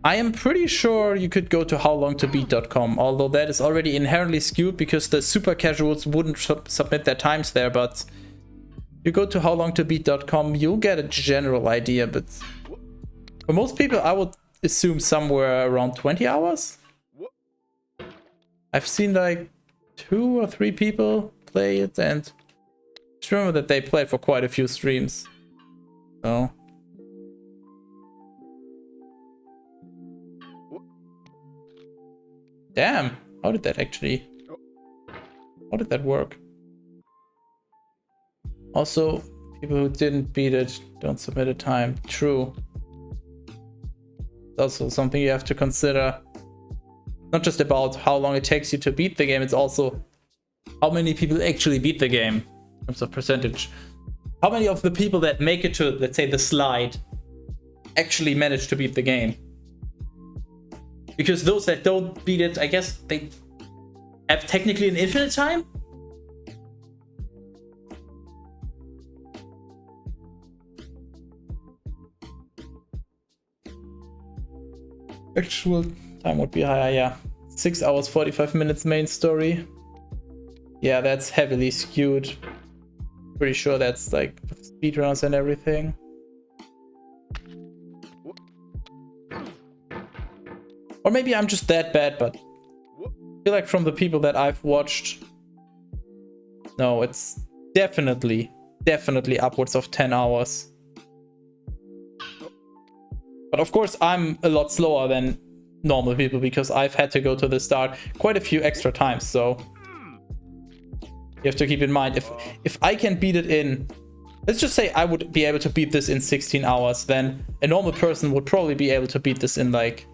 I am pretty sure you could go to howlongtobeat.com, although that is already inherently skewed because the super casuals wouldn't submit their times there, but if you go to howlongtobeat.com, you'll get a general idea, but for most people, I would assume somewhere around 20 hours. I've seen like 2 or 3 people play it, and just remember that they played for quite a few streams. So damn, how did that work? Also, people who didn't beat it don't submit a time. True. It's also something you have to consider. Not just about how long it takes you to beat the game, it's also how many people actually beat the game in terms of percentage. How many of the people that make it to, let's say, the slide actually manage to beat the game? Because those that don't beat it, I guess they have technically an infinite time? Actual time would be higher, yeah. 6 hours, 45 minutes main story. Yeah, that's heavily skewed. Pretty sure that's like speedruns and everything. Or maybe I'm just that bad, but I feel like from the people that I've watched, no, it's definitely upwards of 10 hours. But of course, I'm a lot slower than normal people because I've had to go to the start quite a few extra times. So you have to keep in mind, if I can beat it in let's just say I would be able to beat this in 16 hours, then a normal person would probably be able to beat this in like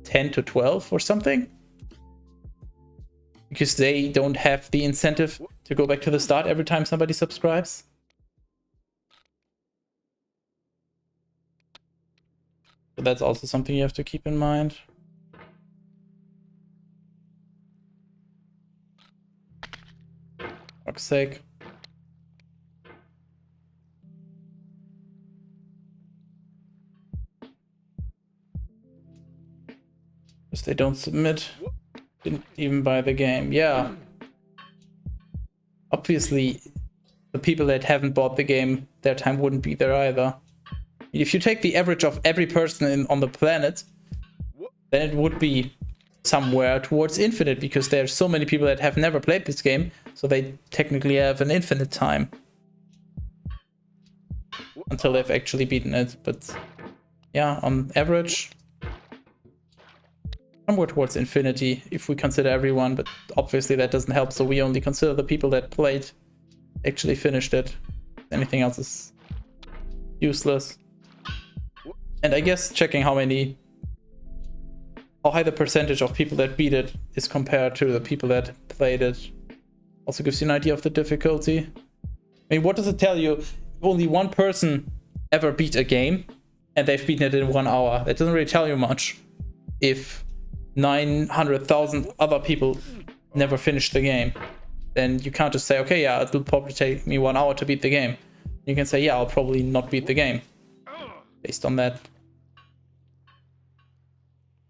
10 to 12 or something. Because they don't have the incentive to go back to the start every time somebody subscribes. So that's also something you have to keep in mind. For fuck's sake. Because they don't submit. Didn't even buy the game. Yeah. Obviously, the people that haven't bought the game, their time wouldn't be there either. If you take the average of every person on the planet, then it would be somewhere towards infinite, because there are so many people that have never played this game, so they technically have an infinite time until they've actually beaten it. But yeah, on average, somewhere towards infinity if we consider everyone, but obviously that doesn't help, so we only consider the people that played, actually finished it. Anything else is useless. And I guess checking how high the percentage of people that beat it is compared to the people that played it also gives you an idea of the difficulty. I mean, what does it tell you if only one person ever beat a game and they've beaten it in 1 hour? That doesn't really tell you much if 900,000 other people never finished the game. Then you can't just say, okay, yeah, it will probably take me 1 hour to beat the game. You can say, yeah, I'll probably not beat the game based on that.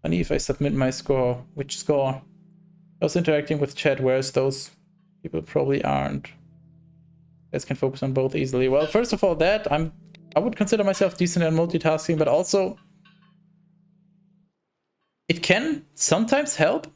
Funny if I submit my score. Which score? I was interacting with chat, whereas those people probably aren't. You guys can focus on both easily. Well, first of all, I would consider myself decent at multitasking, but also it can sometimes help